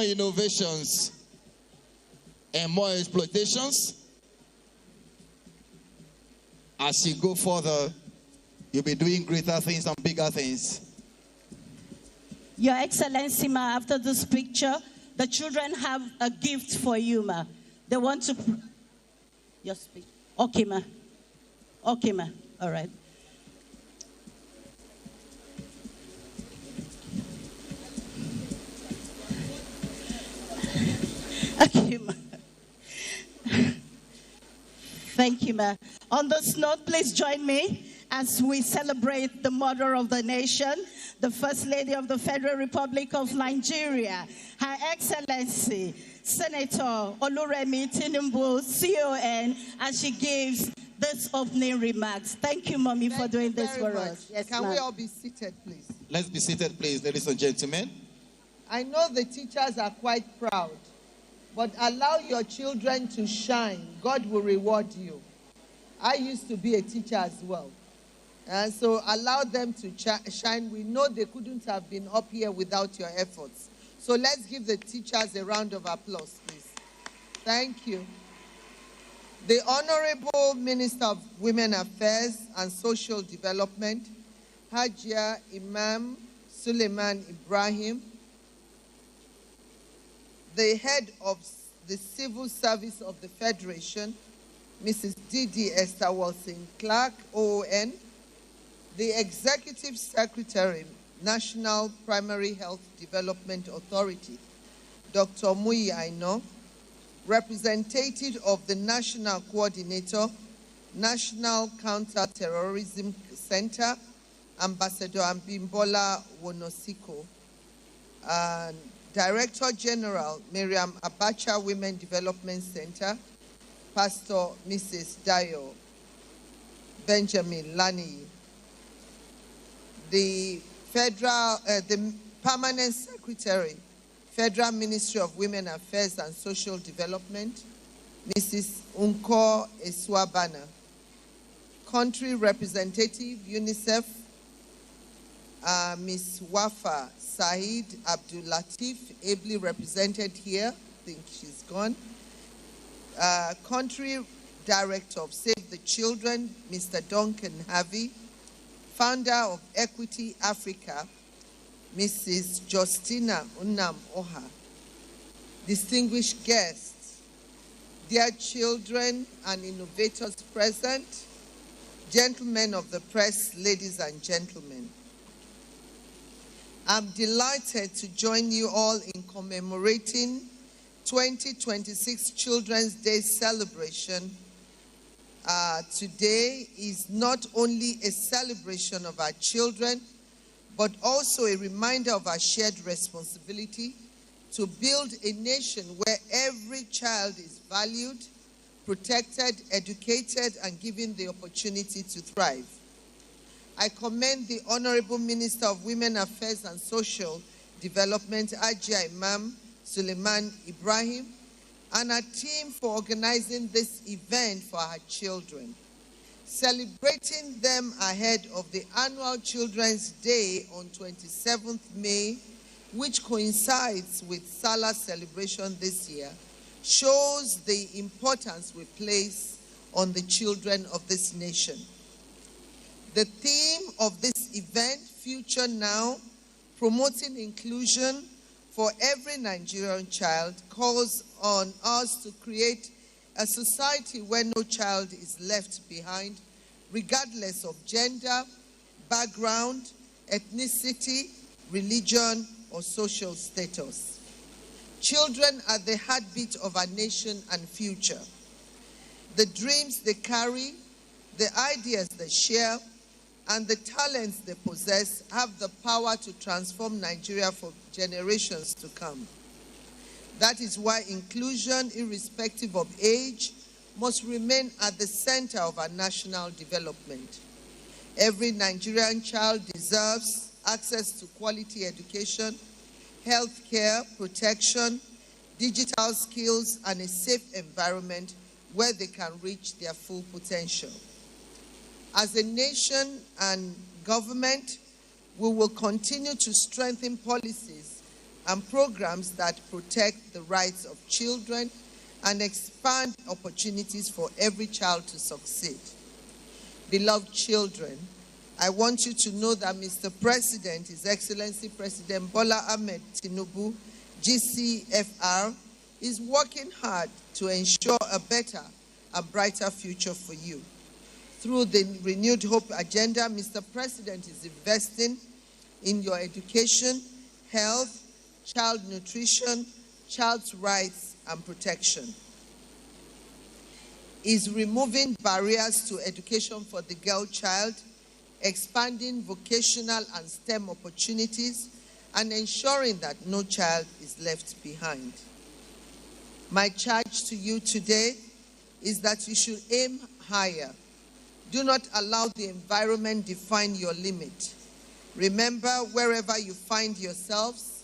innovations, and more exploitations. As you go further, you'll be doing greater things and bigger things. Your Excellency, ma, after this picture, the children have a gift for you, ma. They want to... Your speech. Okay, ma. Okay, ma. All right. Okay, ma. Thank you, ma. On this note, please join me as we celebrate the mother of the nation, the First Lady of the Federal Republic of Nigeria, Her Excellency, Senator Oluremi Tinubu, CON, as she gives this opening remarks. Thank you, Mommy, for doing this for us. Yes, Can we all be seated, please? Let's be seated, please, ladies and gentlemen. I know the teachers are quite proud, but allow your children to shine. God will reward you. I used to be a teacher as well. And so allow them to shine. We know they couldn't have been up here without your efforts. So let's give the teachers a round of applause, please. Thank you. The Honorable Minister of Women Affairs and Social Development, Hajia Imam Suleiman Ibrahim, the head of the Civil Service of the Federation, Mrs. Didi Esther Wilson Clark, OON, the Executive Secretary, National Primary Health Development Authority, Dr. Muyi Aino, representative of the National Coordinator, National Counter-Terrorism Center, Ambassador Ambimbola Wonosiko, Director General, Miriam Abacha Women Development Center, Pastor Mrs. Dayo Benjamin Lani. The Permanent Secretary, Federal Ministry of Women Affairs and Social Development, Mrs. Unko Eswabana. Country Representative, UNICEF, Ms. Wafa Said Abdul Latif, ably represented here. I think she's gone. Country Director of Save the Children, Mr. Duncan Harvey. Founder of Equity Africa, Mrs. Justina Unam Oha. Distinguished guests, dear children and innovators present, gentlemen of the press, ladies and gentlemen. I'm delighted to join you all in commemorating 2026 Children's Day celebration. Today is not only a celebration of our children, but also a reminder of our shared responsibility to build a nation where every child is valued, protected, educated, and given the opportunity to thrive. I commend the Honorable Minister of Women Affairs and Social Development, Ajia Imam Suleiman Ibrahim, and our team for organizing this event for our children. Celebrating them ahead of the annual Children's Day on 27th May, which coincides with Salah celebration this year, shows the importance we place on the children of this nation. The theme of this event, Future Now, promoting inclusion for every Nigerian child, calls on us to create a society where no child is left behind, regardless of gender, background, ethnicity, religion, or social status. Children are the heartbeat of our nation and future. The dreams they carry, the ideas they share, and the talents they possess have the power to transform Nigeria for generations to come. That is why inclusion, irrespective of age, must remain at the center of our national development. Every Nigerian child deserves access to quality education, health care, protection, digital skills, and a safe environment where they can reach their full potential. As a nation and government, we will continue to strengthen policies and programs that protect the rights of children and expand opportunities for every child to succeed. Beloved children, I want you to know that Mr. President, His Excellency President Bola Ahmed Tinubu, GCFR, is working hard to ensure a better and brighter future for you. Through the Renewed Hope Agenda, Mr. President is investing in your education, health, child nutrition, child's rights, and protection. Is removing barriers to education for the girl child, expanding vocational and STEM opportunities, and ensuring that no child is left behind. My charge to you today is that you should aim higher. Do not allow the environment define your limit. Remember, wherever you find yourselves,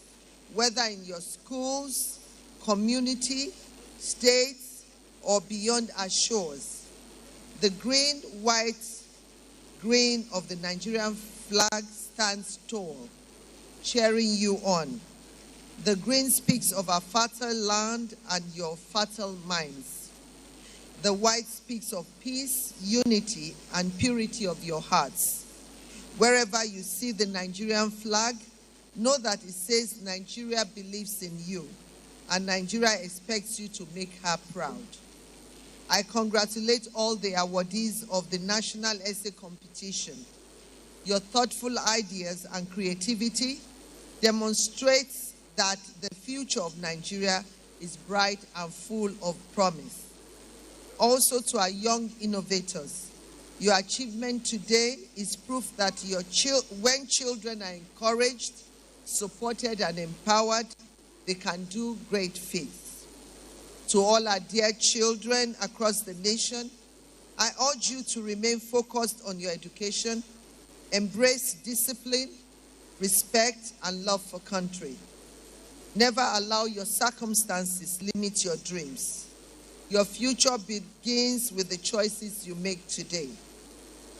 whether in your schools, community, states, or beyond our shores, the green, white, green of the Nigerian flag stands tall, cheering you on. The green speaks of our fertile land and your fertile minds. The white speaks of peace, unity, and purity of your hearts. Wherever you see the Nigerian flag, know that it says Nigeria believes in you, and Nigeria expects you to make her proud. I congratulate all the awardees of the National Essay Competition. Your thoughtful ideas and creativity demonstrates that the future of Nigeria is bright and full of promise. Also to our young innovators, your achievement today is proof that when children are encouraged, supported and empowered, they can do great feats. To all our dear children across the nation, I urge you to remain focused on your education, embrace discipline, respect, and love for country. Never allow your circumstances limit your dreams. Your future begins with the choices you make today.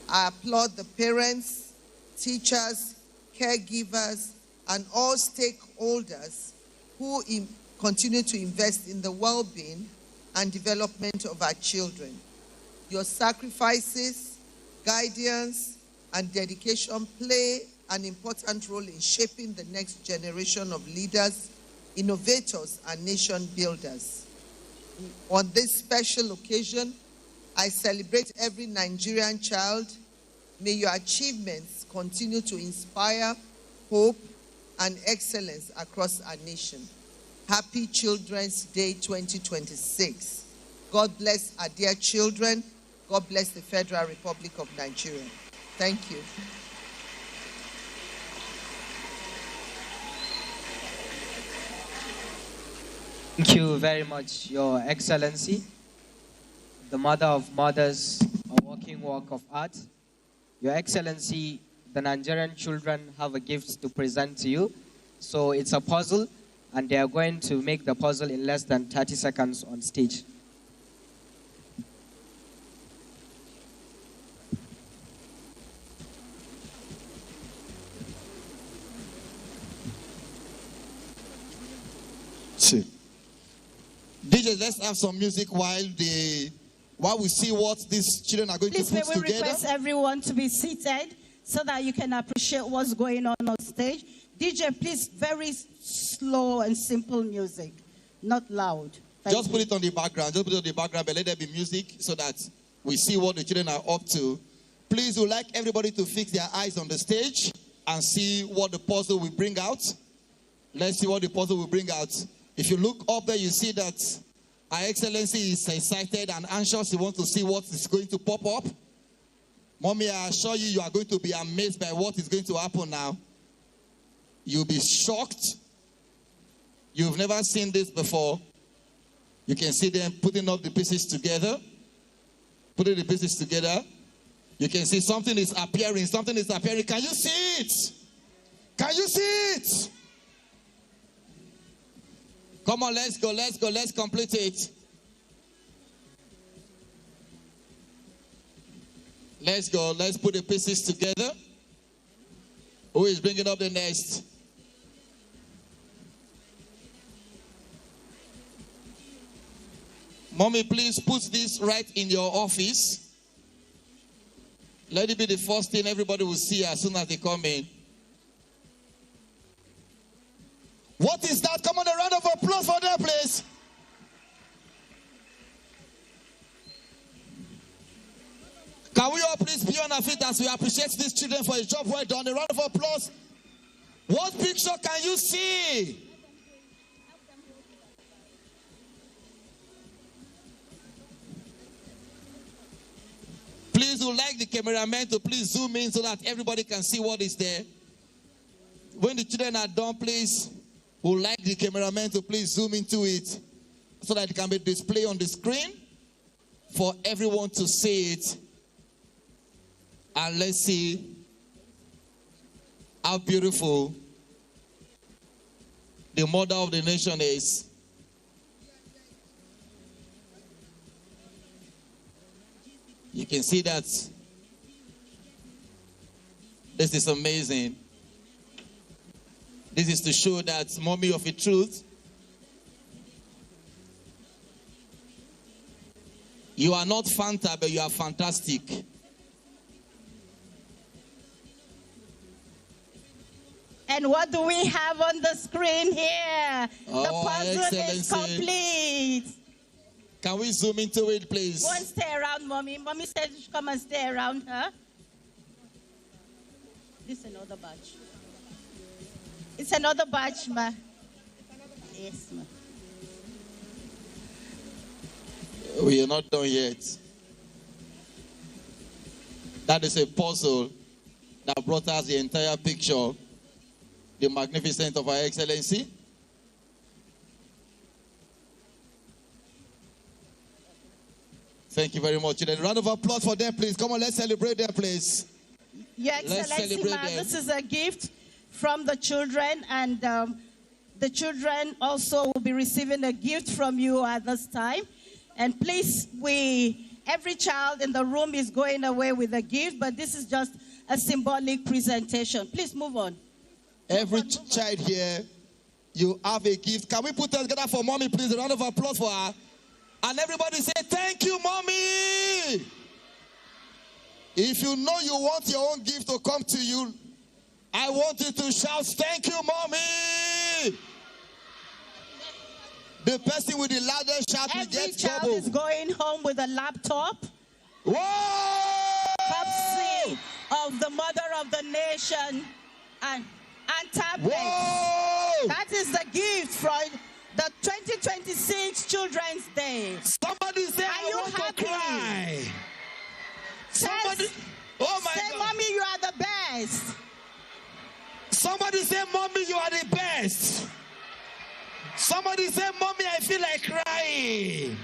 I applaud the parents, teachers, caregivers, and all stakeholders who continue to invest in the well-being and development of our children. Your sacrifices, guidance, and dedication play an important role in shaping the next generation of leaders, innovators, and nation builders. On this special occasion, I celebrate every Nigerian child. May your achievements continue to inspire hope and excellence across our nation. Happy Children's Day 2026. God bless our dear children. God bless the Federal Republic of Nigeria. Thank you. Thank you very much, Your Excellency, the mother of mothers, a walking work of art. Your Excellency, the Nigerian children have a gift to present to you. So it's a puzzle, and they are going to make the puzzle in less than 30 seconds on stage. See. DJ, let's have some music while we see what these children are going Please, to put together. Please, may we request everyone to be seated so that you can appreciate what's going on stage. DJ, please, very slow and simple music, not loud. Just put it on the background. Just put it on the background, but let there be music so that we see what the children are up to. Please, we'd like everybody to fix their eyes on the stage and see what the puzzle will bring out. Let's see what the puzzle will bring out. If you look up there, you see that Our Excellency is excited and anxious. He wants to see what is going to pop up. Mommy, I assure you, you are going to be amazed by what is going to happen now. You'll be shocked. You've never seen this before. You can see them putting up the pieces together. Putting the pieces together. You can see something is appearing. Something is appearing. Can you see it? Can you see it? Come on, let's go, let's go, let's complete it. Let's go, let's put the pieces together. Who is bringing up the next? Mommy, please put this right in your office. Let it be the first thing everybody will see as soon as they come in. What is that? Come on, a round of applause for them, please. Can we all please be on our feet as we appreciate these children for a job well done? A round of applause. What picture can you see? Please, we'd like the cameraman to please zoom in so that everybody can see what is there. When the children are done, please, we'd like the cameraman to please zoom into it so that it can be displayed on the screen for everyone to see it. And let's see how beautiful the mother of the nation is. You can see that this is amazing. This is to show that mommy of a truth. You are not Fanta, but you are fantastic. And what do we have on the screen here? Oh, the puzzle is Excellency. complete. Can we zoom into it, please? Go and stay around, Mommy. Mommy said you should come and stay around her. This is another batch. It's another batch, ma. Yes, ma. We are not done yet. That is a puzzle that brought us the entire picture. the magnificence of Her Excellency. Thank you very much. A round of applause for them, please. Come on, let's celebrate them, please. Your Excellency, this is a gift from the children, and the children also will be receiving a gift from you at this time. And please, every child in the room is going away with a gift, but this is just a symbolic presentation. Please move on. Every child here, you have a gift. Can we put us together for mommy, please? A round of applause for her. And everybody say, thank you, mommy. If you know you want your own gift to come to you, I want you to shout, thank you, mommy. The person with the loudest shout will get trouble. Every child is going home with a laptop. Whoa! Courtesy of the mother of the nation and tablets. Whoa! That is the gift from the 2026 Children's Day. Somebody say, are you happy? Cry. Somebody, oh my say, God. Mommy, you are the best. Somebody say, Mommy, you are the best. Somebody say, Mommy, I feel like crying.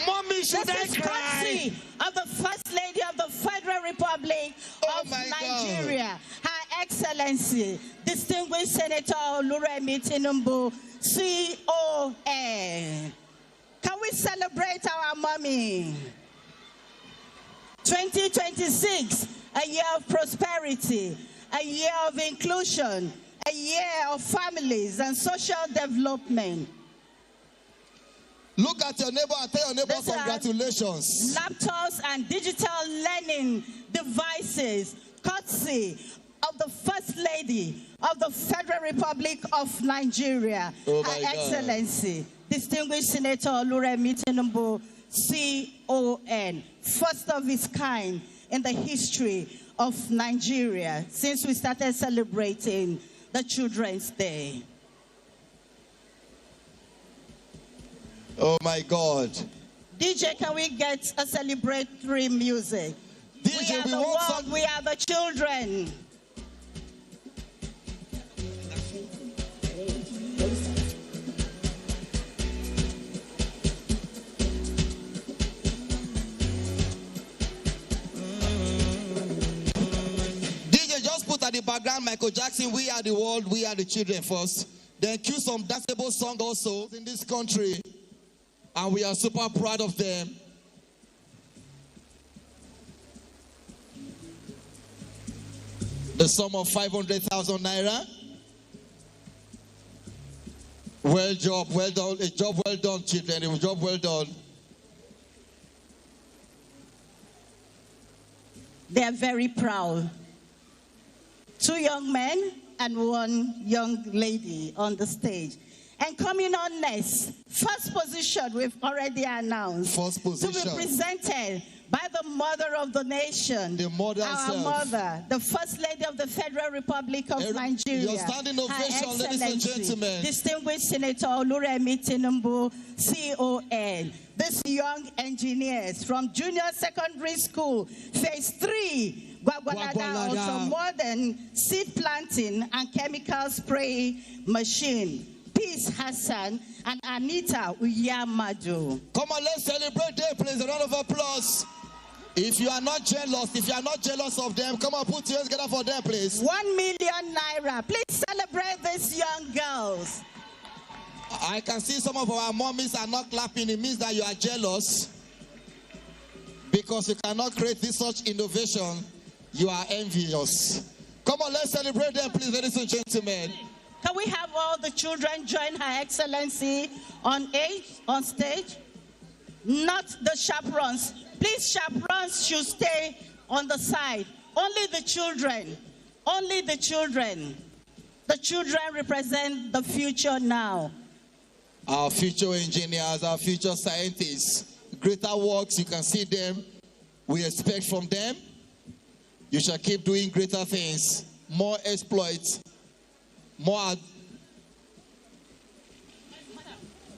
Mommy, should I cry? Of the First Lady of the Federal Republic of Nigeria, Her Excellency, Distinguished Senator Oluremi Tinubu, CON. Can we celebrate our mommy? 2026, a year of prosperity, a year of inclusion, a year of families and social development. Look at your neighbor and tell your neighbor congratulations. Laptops and digital learning devices, courtesy of the First Lady of the Federal Republic of Nigeria, Her Excellency, Distinguished Senator Oluremi Tinubu, CON, first of its kind in the history of Nigeria since we started celebrating the Children's Day. Oh my God. DJ, can we get a celebratory music? DJ, we are the world, we are the children. DJ, just put at the background Michael Jackson, We Are the World, We Are the Children first. Then cue some danceable song also in this country. And we are super proud of them. The sum of 500,000 naira. Well done. A job well done, children. A job well done. They are very proud. 2 young men and 1 young lady on the stage. And coming on next, first position we've already announced. First position. To be presented by the mother of the nation. The mother our herself. Mother, the First Lady of the Federal Republic of Nigeria. Your standing ovation, ladies and gentlemen. Distinguished Senator Oluremi Tinubu, CON. These young engineers from junior secondary school, phase 3, Gwagwalada, also modern seed planting and chemical spray machine. Peace Hassan and Anita Uyamadu. Come on, let's celebrate them, please. A round of applause. If you are not jealous of them, come on, put your hands together for them, please. 1 million naira. Please celebrate these young girls. I can see some of our mommies are not clapping. It means that you are jealous. Because you cannot create this such innovation. You are envious. Come on, let's celebrate them, please, ladies and gentlemen. Can we have all the children join Her Excellency on stage? Not the chaperones. Please, chaperones should stay on the side. Only the children. Only the children. The children represent the future now. Our future engineers, our future scientists. Greater works, you can see them. We expect from them. You shall keep doing greater things. More exploits.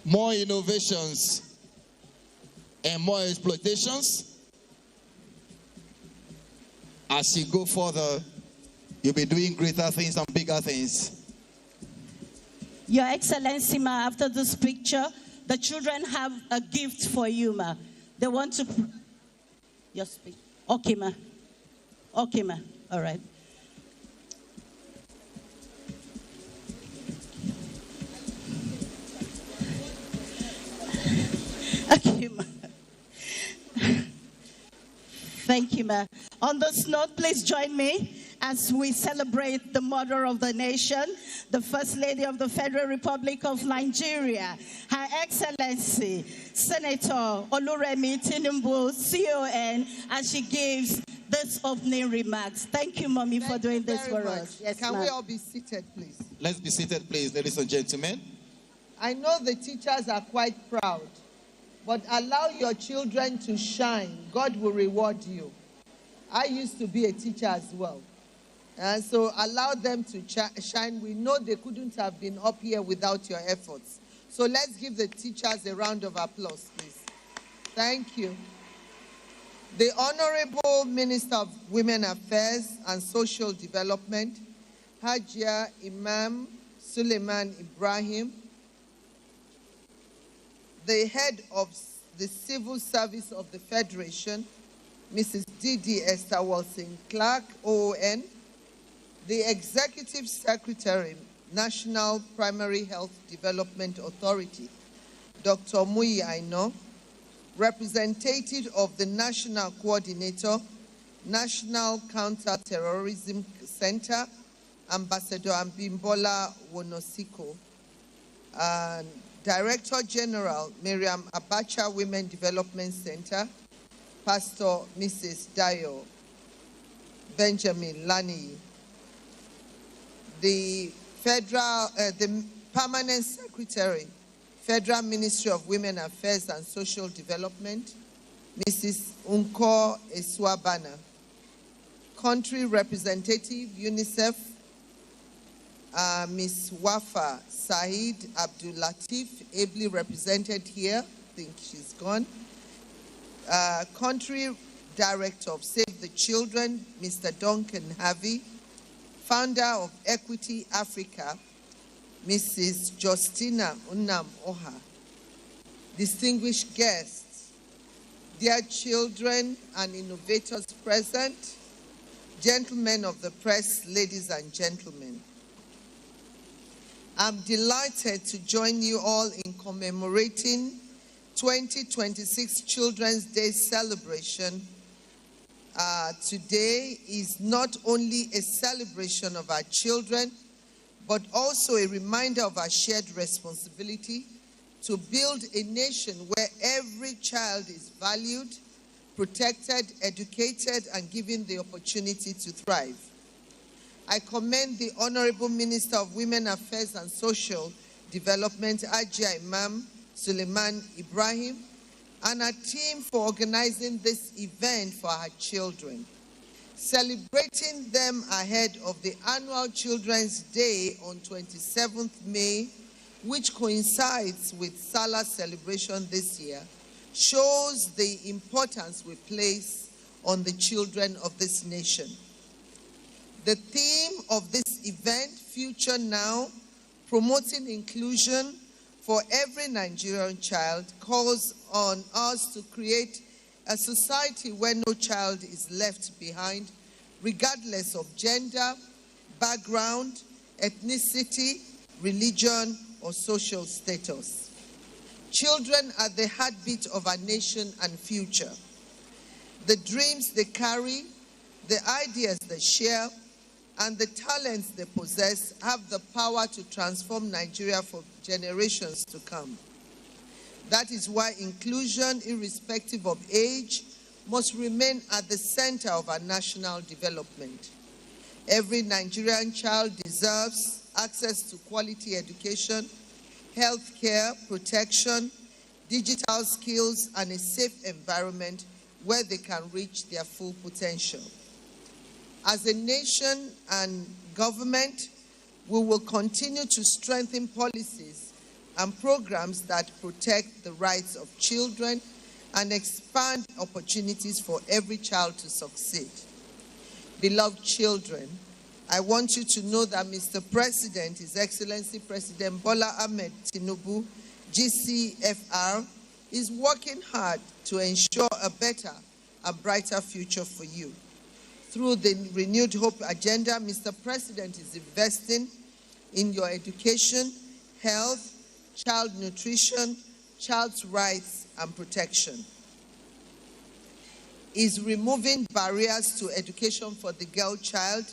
More innovations and more exploitations as you go further You'll be doing greater things and bigger things. Your Excellency, ma, after this picture, the children have a gift for you, ma. They want to... Your speak. Okay, ma. Okay, ma. All right. Okay, ma. Thank you, ma. On this note, please join me as we celebrate the mother of the nation, the First Lady of the Federal Republic of Nigeria, Her Excellency, Senator Oluremi Tinubu, CON, as she gives this opening remarks. Thank you, Mommy, for doing this for us. Yes, Can we all be seated, please? Let's be seated, please, ladies and gentlemen. I know the teachers are quite proud, but allow your children to shine. God will reward you. I used to be a teacher as well. And so allow them to shine. We know they couldn't have been up here without your efforts. So let's give the teachers a round of applause, please. Thank you. The Honorable Minister of Women Affairs and Social Development, Hajia Imam Suleiman Ibrahim, the head of the Civil Service of the Federation, Mrs. Didi Esther Wilson Clark, OON, the Executive Secretary, National Primary Health Development Authority, Dr. Muyi Aino, representative of the National Coordinator, National Counter-Terrorism Center, Ambassador Ambimbola Wonosiko, and Director General, Miriam Abacha Women Development Center, Pastor Mrs. Dayo Benjamin Lani, the Permanent Secretary, Federal Ministry of Women Affairs and Social Development, Mrs. Unko Eswabana, Country Representative, UNICEF, Ms. Wafa Said Abdul Latif, ably represented here, I think she's gone. Country Director of Save the Children, Mr. Duncan Harvey, Founder of Equity Africa, Mrs. Justina Unam Oha, distinguished guests, dear children and innovators present, gentlemen of the press, ladies and gentlemen. I'm delighted to join you all in commemorating 2026 Children's Day celebration. Today is not only a celebration of our children, but also a reminder of our shared responsibility to build a nation where every child is valued, protected, educated, and given the opportunity to thrive. I commend the Honorable Minister of Women Affairs and Social Development, Hajia Imam Suleiman Ibrahim, and our team for organizing this event for our children, celebrating them ahead of the annual Children's Day on 27th May, which coincides with Salah celebration this year, shows the importance we place on the children of this nation. The theme of this event, Future Now, promoting inclusion for every Nigerian child, calls on us to create a society where no child is left behind, regardless of gender, background, ethnicity, religion, or social status. Children are the heartbeat of our nation and future. The dreams they carry, the ideas they share, and the talents they possess have the power to transform Nigeria for generations to come. That is why inclusion, irrespective of age, must remain at the center of our national development. Every Nigerian child deserves access to quality education, health care, protection, digital skills, and a safe environment where they can reach their full potential. As a nation and government, we will continue to strengthen policies and programs that protect the rights of children and expand opportunities for every child to succeed. Beloved children, I want you to know that Mr. President, His Excellency President Bola Ahmed Tinubu, GCFR, is working hard to ensure a better and brighter future for you. Through the Renewed Hope agenda, Mr. President is investing in your education, health, child nutrition, child's rights, and protection. Is removing barriers to education for the girl child,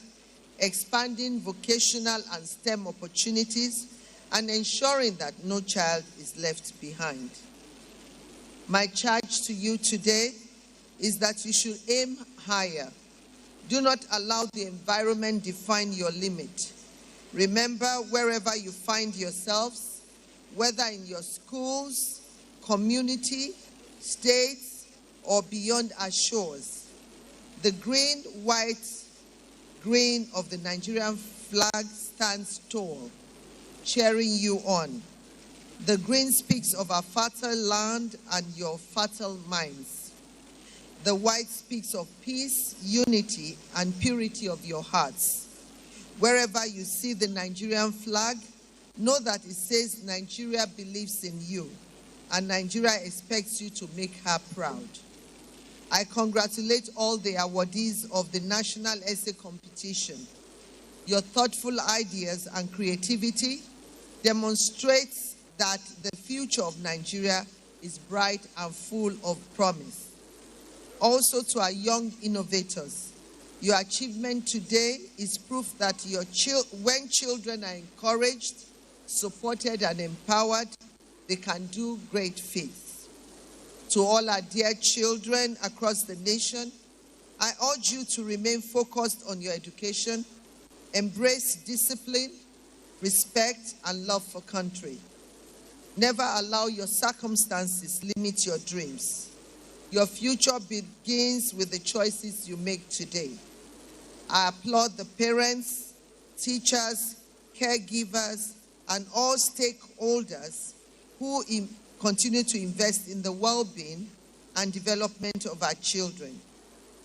expanding vocational and STEM opportunities, and ensuring that no child is left behind. My charge to you today is that you should aim higher. Do not allow the environment define your limit. Remember, wherever you find yourselves, whether in your schools, community, states, or beyond our shores, the green, white, green of the Nigerian flag stands tall, cheering you on. The green speaks of our fertile land and your fertile minds. The white speaks of peace, unity, and purity of your hearts. Wherever you see the Nigerian flag, know that it says Nigeria believes in you, and Nigeria expects you to make her proud. I congratulate all the awardees of the National Essay Competition. Your thoughtful ideas and creativity demonstrates that the future of Nigeria is bright and full of promise. Also, to our young innovators, your achievement today is proof that when children are encouraged, supported, and empowered, they can do great feats. To all our dear children across the nation, I urge you to remain focused on your education, embrace discipline, respect, and love for country. Never allow your circumstances limit your dreams. Your future begins with the choices you make today. I applaud the parents, teachers, caregivers, and all stakeholders who continue to invest in the well-being and development of our children.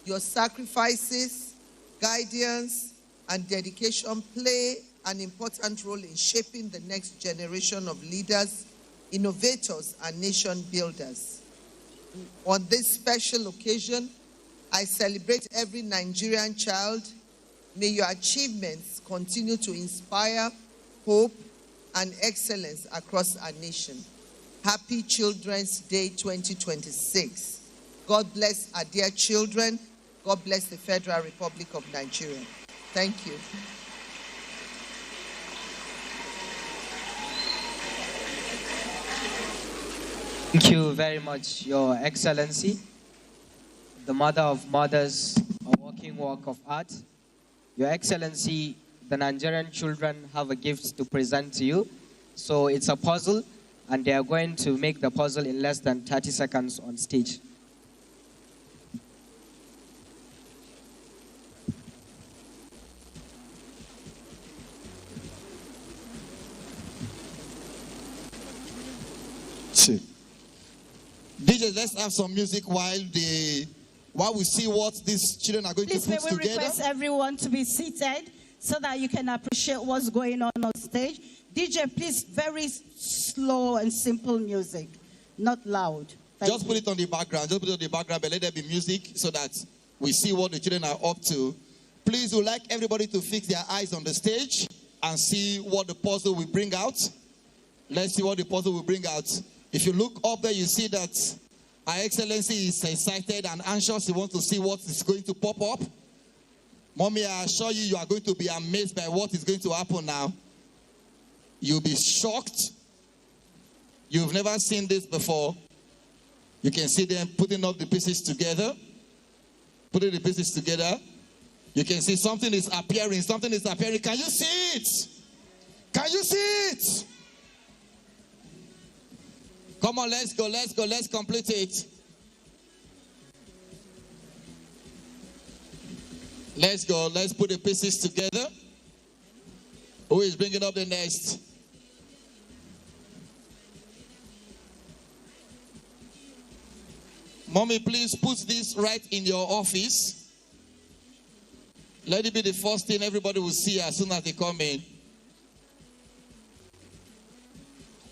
Your sacrifices, guidance, and dedication play an important role in shaping the next generation of leaders, innovators, and nation builders. On this special occasion, I celebrate every Nigerian child. May your achievements continue to inspire hope and excellence across our nation. Happy Children's Day 2026. God bless our dear children. God bless the Federal Republic of Nigeria. Thank you. Thank you very much, Your Excellency, the mother of mothers, a walking work of art. Your Excellency, the Nigerian children have a gift to present to you. So it's a puzzle, and they are going to make the puzzle in less than 30 seconds on stage. DJ, let's have some music while we see what these children are going to put together. Please, may we request everyone to be seated so that you can appreciate what's going on stage. DJ, please, very slow and simple music, not loud. Just put it on the background. Just put it on the background, but let there be music so that we see what the children are up to. Please, we'd like everybody to fix their eyes on the stage and see what the puzzle will bring out. Let's see what the puzzle will bring out. If you look up there, you see that Our Excellency is excited and anxious. He wants to see what is going to pop up. Mommy, I assure you, you are going to be amazed by what is going to happen now. You'll be shocked. You've never seen this before. You can see them putting up the pieces together. Putting the pieces together. You can see something is appearing. Something is appearing. Can you see it? Can you see it? Come on, let's go, let's go, let's complete it. Let's go, let's put the pieces together. Who is bringing up the next? Mommy, please put this right in your office. Let it be the first thing everybody will see as soon as they come in.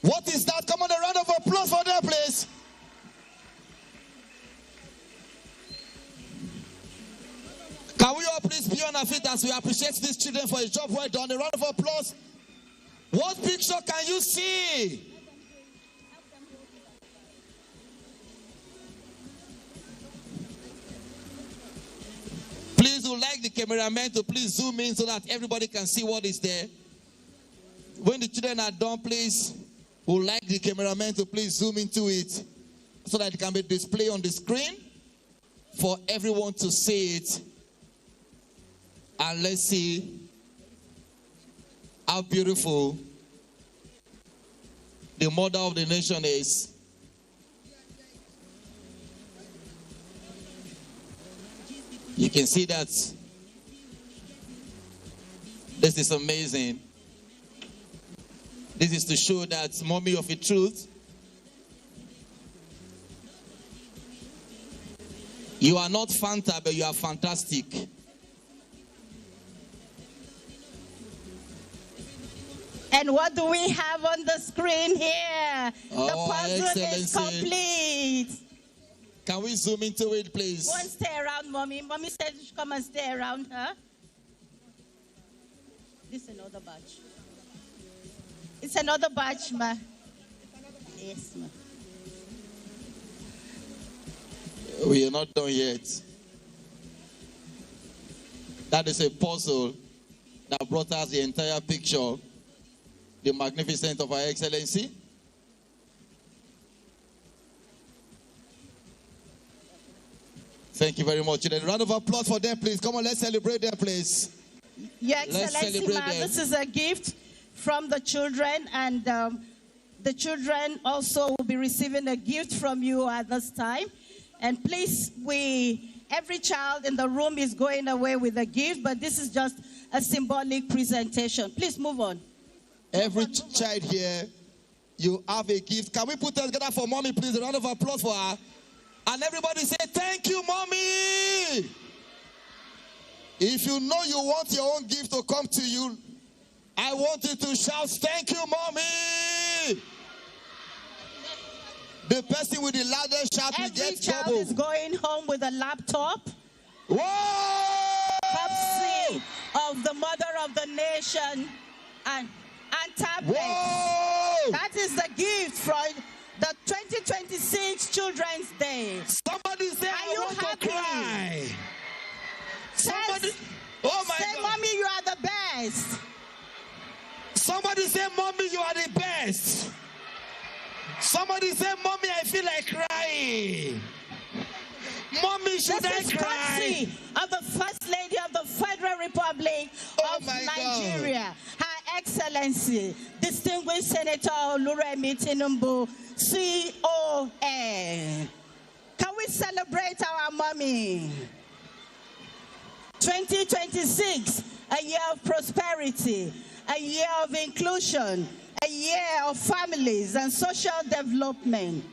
What is that? Come on, a round of applause for them, please. Can we all please be on our feet as we appreciate these children for a job well done? A round of applause. What picture can you see? Please, would like the cameraman to please zoom in so that everybody can see what is there. When the children are done, please, would like the cameraman to please zoom into it so that it can be displayed on the screen for everyone to see it. And let's see how beautiful the mother of the nation is. You can see that this is amazing. This is to show that mommy of a truth. You are not Fanta, but you are fantastic. And what do we have on the screen here? Oh, the puzzle is complete. Can we zoom into it, please? Won't stay around, Mommy. Mommy said you should come and stay around her. This is another batch. It's another batch, ma. Yes, ma. We are not done yet. That is a puzzle that brought us the entire picture. The magnificence of Her Excellency. Thank you very much. A round of applause for them, please. Come on, let's celebrate them, please. Your Excellency, ma, this is a gift from the children, and the children also will be receiving a gift from you at this time. And please, every child in the room is going away with a gift, but this is just a symbolic presentation. Please move on. Every child here, you have a gift. Can we put them together for mommy, please? A round of applause for her. And everybody say, thank you, mommy. If you know you want your own gift to come to you, I want you to shout, thank you, mommy. The person with the loudest shout will get trouble. Every child is going home with a laptop. Whoa! Courtesy of the mother of the nation and tablets. Whoa! That is the gift from the 2026 Children's Day. Somebody say, are you happy? Cry. Somebody, oh my say, God. Mommy, you are the best. Somebody say, Mommy, you are the best. Somebody say, Mommy, I feel like crying. Mommy, should I cry? Of the First Lady of the Federal Republic of Nigeria, Her Excellency, Distinguished Senator Oluremi Tinubu, CON. Can we celebrate our mommy? 2026, a year of prosperity, a year of inclusion, a year of families and social development.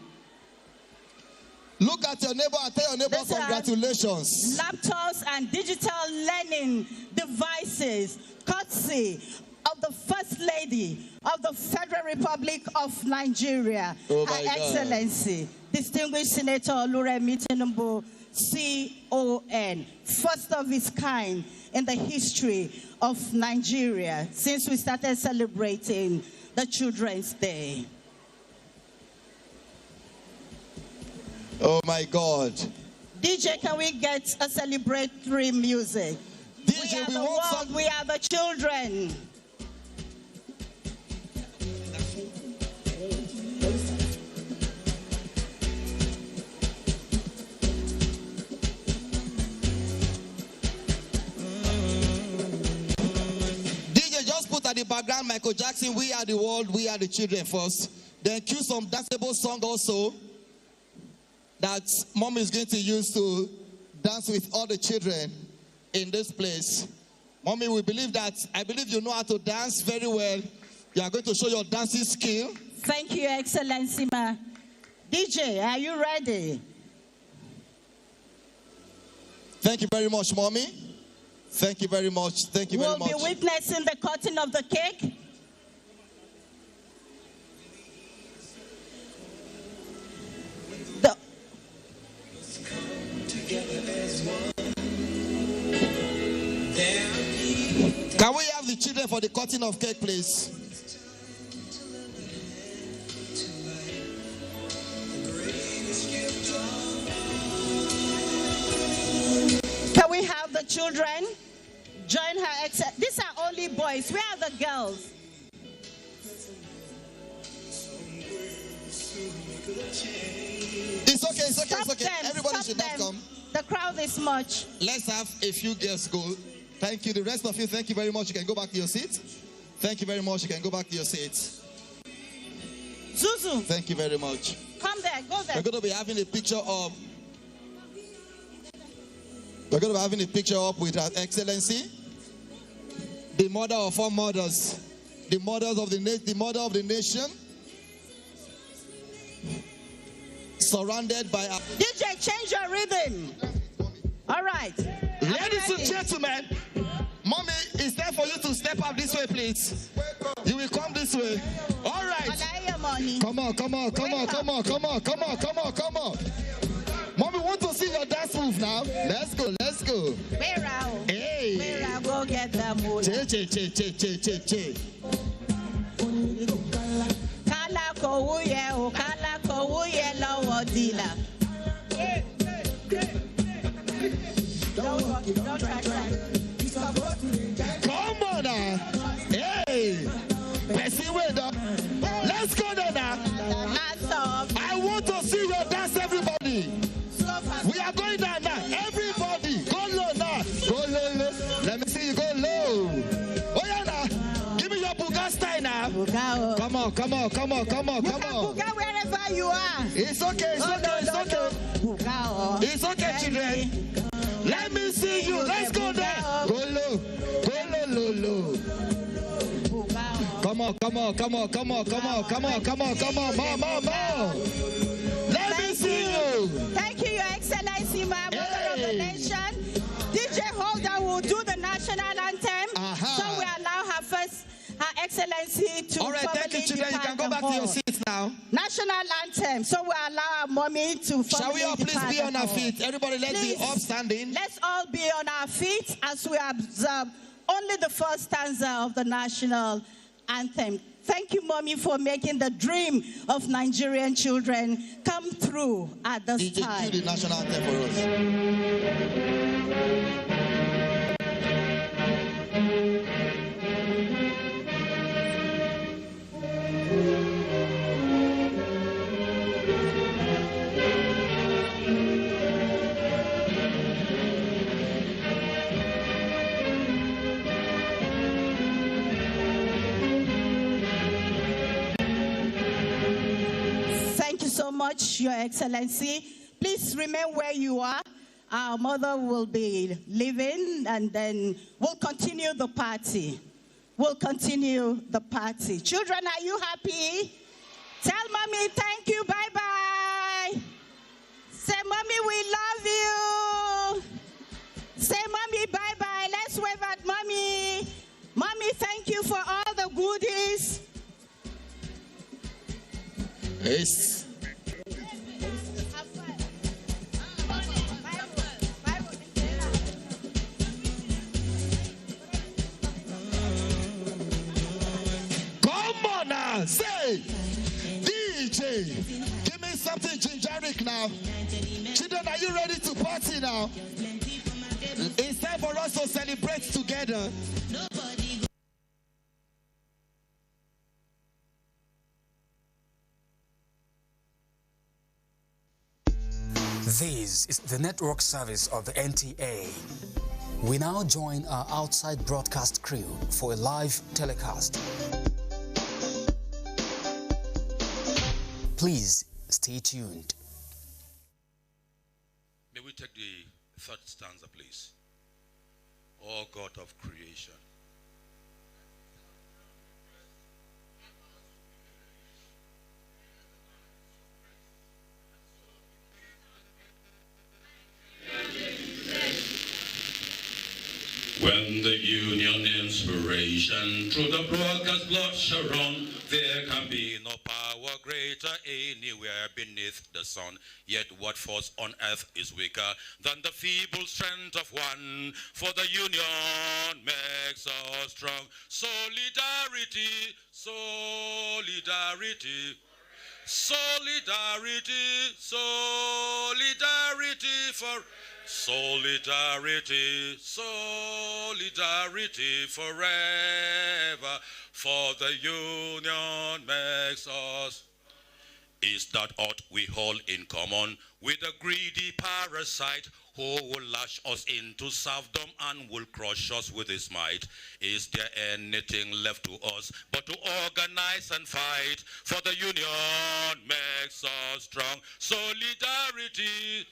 Look at your neighbor and tell your neighbor congratulations. Laptops and digital learning devices, courtesy of the First Lady of the Federal Republic of Nigeria, Her Excellency, Distinguished Senator Oluremi Tinubu, CON, first of its kind in the history of Nigeria since we started celebrating the Children's Day. Oh my God. DJ, can we get a celebratory music? DJ, we are the world, we are the children. DJ, just put at the background Michael Jackson, We Are the World, We Are the Children first. Then cue some danceable song also that mom is going to use to dance with all the children in this place. Mommy, we believe that, I believe you know how to dance very well. You are going to show your dancing skill. Thank you, Excellency, ma. DJ, are you ready? Thank you very much, Mommy. Thank you very much. Thank you very much. We'll be witnessing the cutting of the cake. Can we have the children for the cutting of cake, please? Can we have the children join her? These are only boys. Where are the girls? It's okay, it's okay, Stop it's okay. them, Everybody stop should them. not come. The crowd is much. Let's have a few girls go. Thank you. The rest of you, thank you very much. You can go back to your seat. Thank you very much. You can go back to your seats. Zuzu. Thank you very much. Come there, go there. We're going to be having a picture up. We're going to be having a picture up with Her Excellency, the mother of all mothers, the mother of the nation, surrounded by our... DJ, change your rhythm. All right. Ladies and gentlemen, Mommy, it's time for you to step up this way, please. You will come this way. All right. Come on, come on, come on, come on, come on, come on, come on, come on. Mommy, want to see your dance move now? Let's go, let's go. Hey. Where I go get that move. Che. Kala kowuye o, kala kowuye lawo dila. Don't try. Come on now. Hey. Let's go now. I want to see your dance, everybody. We are going down now. Everybody, go low now. Go low. Let me see you go low. Oh yeah now. Give me your Buga style now. Come on. Buga wherever you are. It's okay. It's okay, children. Let me see you. Let's go there. Go low. Come on. More. Let me see you. Thank you, Your Excellency, my mother of the nation. DJ Holder will do the national anthem. So we allow Her Excellency to. All right, thank you, children. You can go back to your seats now. National anthem. So we allow our mommy to. Shall we all please be on our feet? Everybody, let's be upstanding. Let's all be on our feet as we observe only the first stanza of the national anthem. Thank you, Mommy, for making the dream of Nigerian children come through at this time. Do the national anthem for us. So much, Your Excellency. Please remain where you are. Our mother will be leaving and then we'll continue the party. Children, are you happy? Tell Mommy thank you, bye-bye. Say, Mommy, we love you. Say, Mommy, bye-bye. Let's wave at Mommy. Mommy, thank you for all the goodies. Yes. Say, DJ, give me something gingeric now. Children, are you ready to party now? It's time for us to celebrate together. This is the network service of the NTA. We now join our outside broadcast crew for a live telecast. Please stay tuned. May we take the third stanza, please. O God of creation. When the union inspiration through the broadcast blush around, there can be no power greater anywhere beneath the sun. Yet what force on earth is weaker than the feeble strength of one? For the union makes us strong. Solidarity, solidarity. Solidarity, solidarity for solidarity, solidarity forever, for the union makes us. Is that aught we hold in common with a greedy parasite who will lash us into serfdom and will crush us with his might? Is there anything left to us but to organize and fight? For the union makes us strong. Solidarity,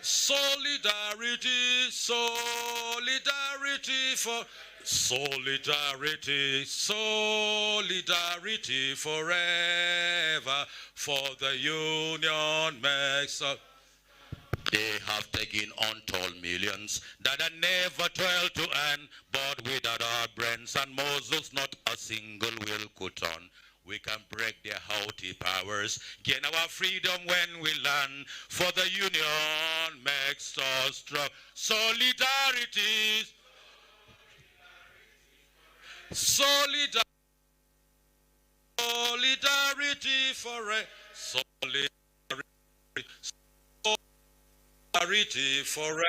solidarity, solidarity for solidarity, solidarity forever, for the union makes us. They have taken untold millions that are never toil to earn, but without our brains and muscles, not a single will could turn. We can break their haughty powers, gain our freedom when we learn, for the union makes us strong. Solidarity, solidarity, solidarity for solidarity forever,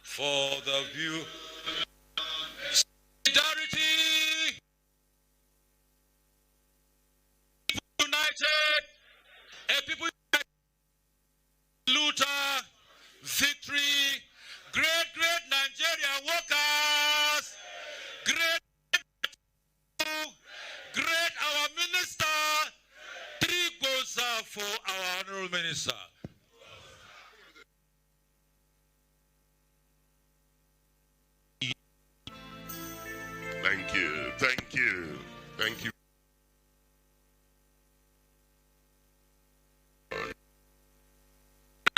for the view. Solidarity, united, a people united. Luther, victory, great, great Nigerian workers, great, great our minister, 3 goals for our honorable minister. Thank you, thank you, thank you.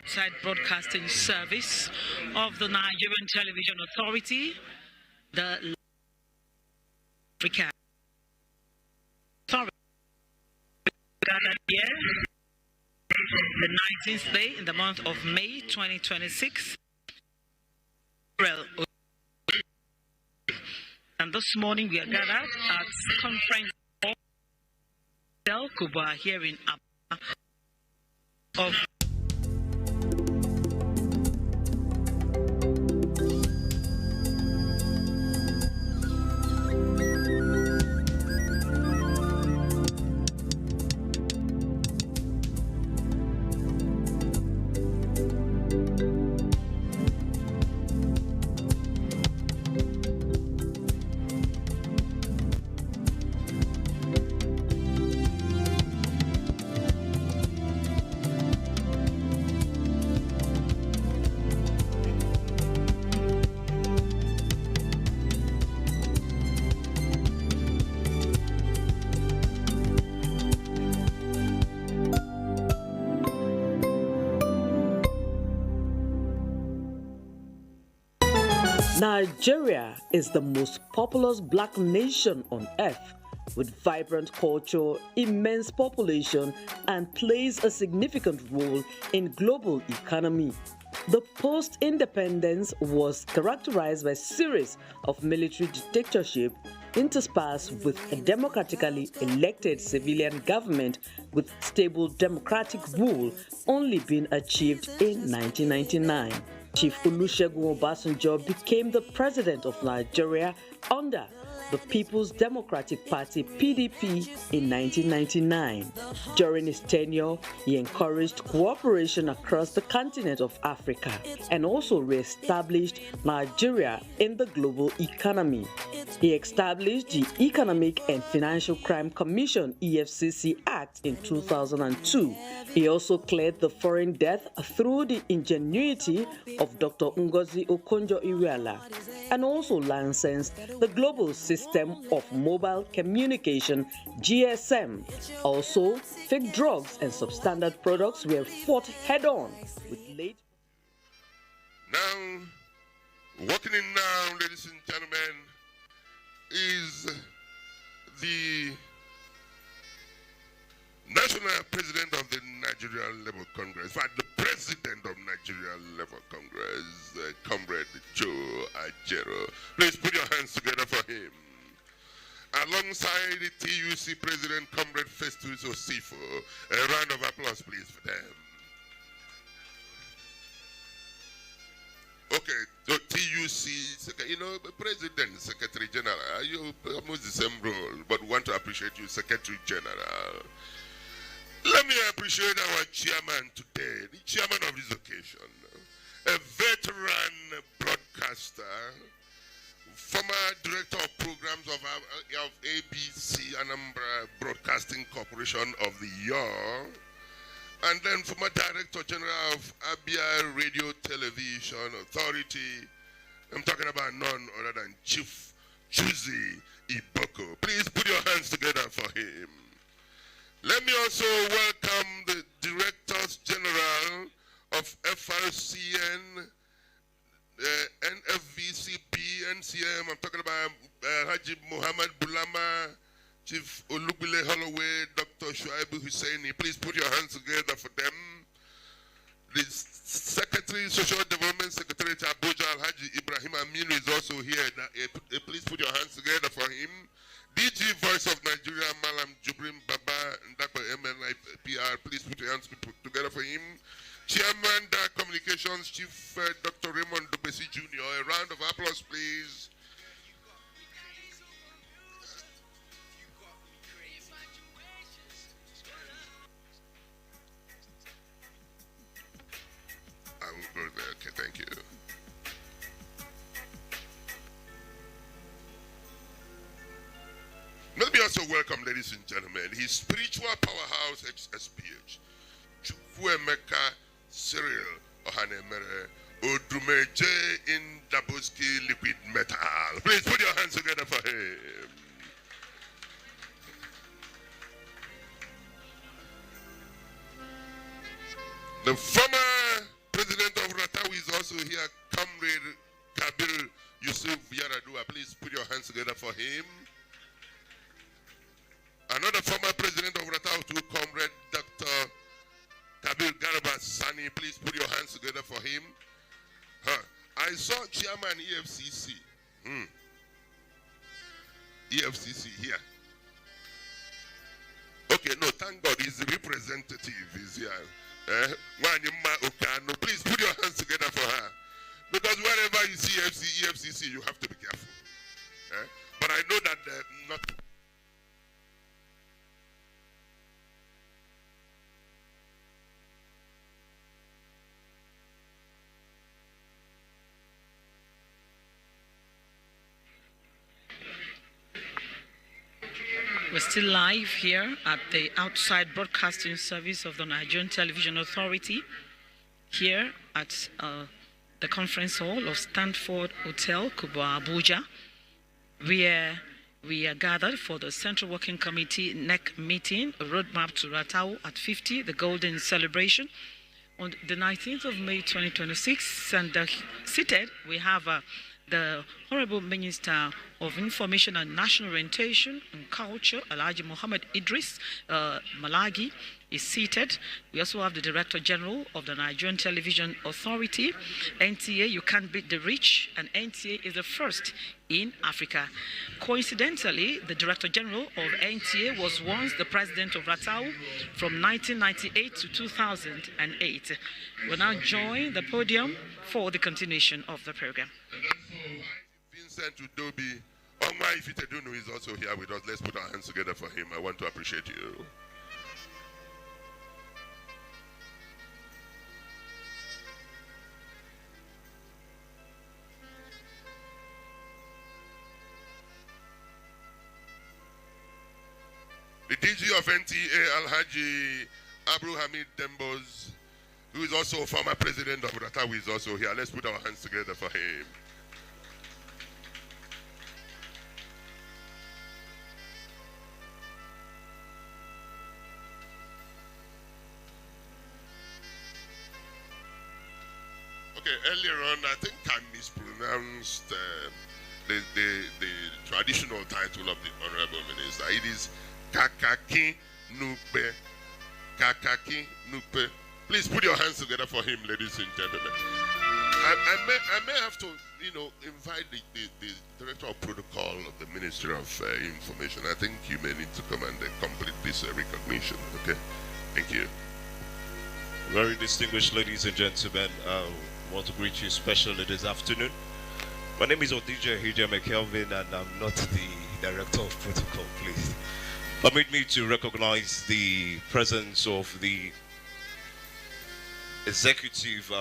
Outside Broadcasting Service of the Nigerian Television Authority, the Africa Authority. The 19th day in the month of May 2026. And this morning we are gathered at conference hall Kuba here in Abuja of Nigeria is the most populous black nation on earth, with vibrant culture, immense population, and plays a significant role in global economy. The post-independence was characterized by a series of military dictatorship interspersed with a democratically elected civilian government with stable democratic rule only being achieved in 1999. Chief Olusegun Obasanjo became the president of Nigeria under the People's Democratic Party (PDP) in 1999. During his tenure, he encouraged cooperation across the continent of Africa and also re-established Nigeria in the global economy. He established the Economic and Financial Crime Commission (EFCC) Act in 2002. He also cleared the foreign debt through the ingenuity of Dr. Ngozi Okonjo-Iweala and also licensed the global system of mobile communication (GSM). Also, fake drugs and substandard products were fought head-on with late walking in now, ladies and gentlemen, is the National President of the Nigerian Labour Congress, in fact, the President of Nigerian Labour Congress, Comrade Joe Ajero. Please put your hands together for him. Alongside the TUC President, Comrade Festus Osifo. A round of applause, please, for them. Okay, so TUC, you know, President, Secretary General, you almost the same role, but we want to appreciate you, Secretary General. Let me appreciate our chairman today, the chairman of this occasion, a veteran broadcaster, former director of programs of ABC, Anambra Broadcasting Corporation of the year, and then former director general of Abia Radio Television Authority. I'm talking about none other than Chief Chuzi Iboko. Please put your hands together for him. Let me also welcome the Directors General of FRCN, NFVCP, NCM. I'm talking about Haji Muhammad Bulama, Chief Olubile Holloway, Dr. Shuaibu Husseini. Please put your hands together for them. The Secretary, Social Development Secretary to Abuja, Haji Ibrahim Aminu is also here. Please put your hands together for him. DG Voice of Nigeria, Malam Jubrim Baba, Dr. MNI PR, please put your hands together for him. Chairman, Communications Chief, Dr. Raymond Dubesi Jr. A round of applause, please. I will go there. Okay, thank you. Let me also welcome, ladies and gentlemen, his spiritual powerhouse, SPH, Chukwuemeka Cyril Ohanemere Odumeje in Daboski Liquid Metal. Please put your hands together for him. The former president of Ratawi is also here, Comrade Kabir Yusuf Yaradua. Please put your hands together for him. Another former president of Ratau, too, Comrade Dr. Kabir Garba Sani. Please put your hands together for him. I saw Chairman EFCC. EFCC here. Okay, no, thank God his representative is here. Wanyima Okano. Please put your hands together for her. Because wherever you see EFCC, you have to be careful. But I know that not... We're still live here at the outside broadcasting service of the Nigerian Television Authority, here at the conference hall of Stanford Hotel, Kubwa, Abuja, where we are gathered for the Central Working Committee NEC meeting, a roadmap to Ratau at 50, the Golden Celebration, on the 19th of May 2026. And seated, we have the Honorable Minister of Information and National Orientation and Culture, Alhaji Mohammed Idris Malagi, is seated. We also have the Director General of the Nigerian Television Authority, NTA. You can't beat the rich, and NTA is the first in Africa. Coincidentally, the Director General of NTA was once the President of Ratau from 1998 to 2008. We'll now join the podium for the continuation of the program. Vincent Udobi, Onwa Ifitedunu is also here with us. Let's put our hands together for him. I want to appreciate you. The DG of NTA, Alhaji Abu Hamid Dembos, who is also a former president of Ratawi, is also here. Let's put our hands together for him. Okay, earlier on, I think I mispronounced the traditional title of the Honorable Minister. It is Kakaki Nupe. Kakaki Nupe. Please put your hands together for him, ladies and gentlemen. I may have to, invite the Director of Protocol of the Ministry of Information. I think you may need to come and complete this recognition. Okay? Thank you. Very distinguished ladies and gentlemen, I want to greet you especially this afternoon. My name is Odija Hijame Kelvin, and I'm not the Director of Protocol, please. Permit me to recognize the presence of the Executive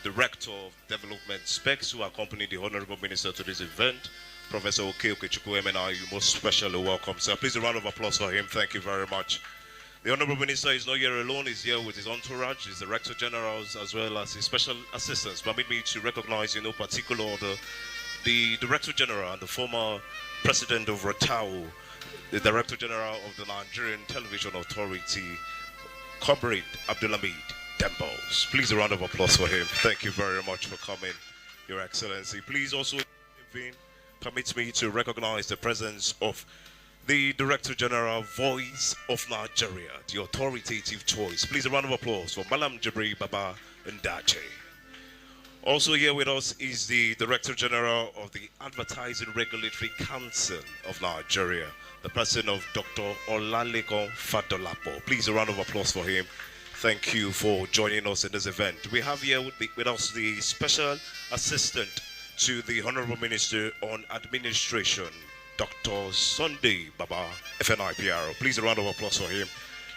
Director of Development Specs, who accompanied the Honorable Minister to this event, Professor Oke Okechukwu MNI. You most specially welcome, sir. Please a round of applause for him. Thank you very much. The Honorable Minister is not here alone. He's here with his entourage, his Director Generals, as well as his special assistants. Permit me to recognize in no particular order the Director General and the former President of RATAO, the Director General of the Nigerian Television Authority, Comrade Abdulhamid Dembos. Please a round of applause for him. Thank you very much for coming, Your Excellency. Please also permit me to recognize the presence of the Director General, Voice of Nigeria, the authoritative choice. Please a round of applause for Malam Jibri Baba Ndache. Also here with us is the Director General of the Advertising Regulatory Council of Nigeria, the person of Dr. Olaleko Fadolapo. Please a round of applause for him. Thank you for joining us in this event. We have here with us the Special Assistant to the Honorable Minister on Administration, Dr. Sunday Baba, FNIPRO. Please a round of applause for him.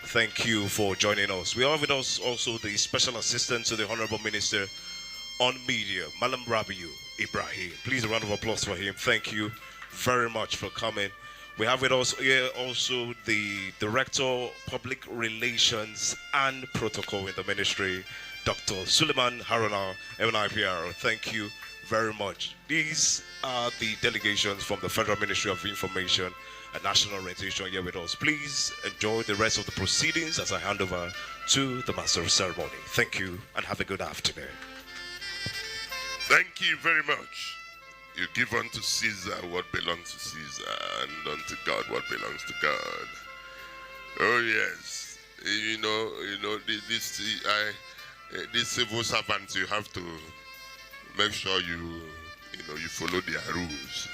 Thank you for joining us. We have with us also the Special Assistant to the Honorable Minister on Media, Malam Rabiu Ibrahim. Please a round of applause for him. Thank you very much for coming. We have with us here also the Director Public Relations and Protocol in the Ministry, Dr. Suleiman Haruna, MNIPRO. Thank you very much. These are the delegations from the Federal Ministry of Information and National Orientation here with us. Please enjoy the rest of the proceedings as I hand over to the Master of Ceremony. Thank you and have a good afternoon. Thank you very much. You give unto Caesar what belongs to Caesar, and unto God what belongs to God. Oh yes, these civil servants, you have to make sure you follow their rules.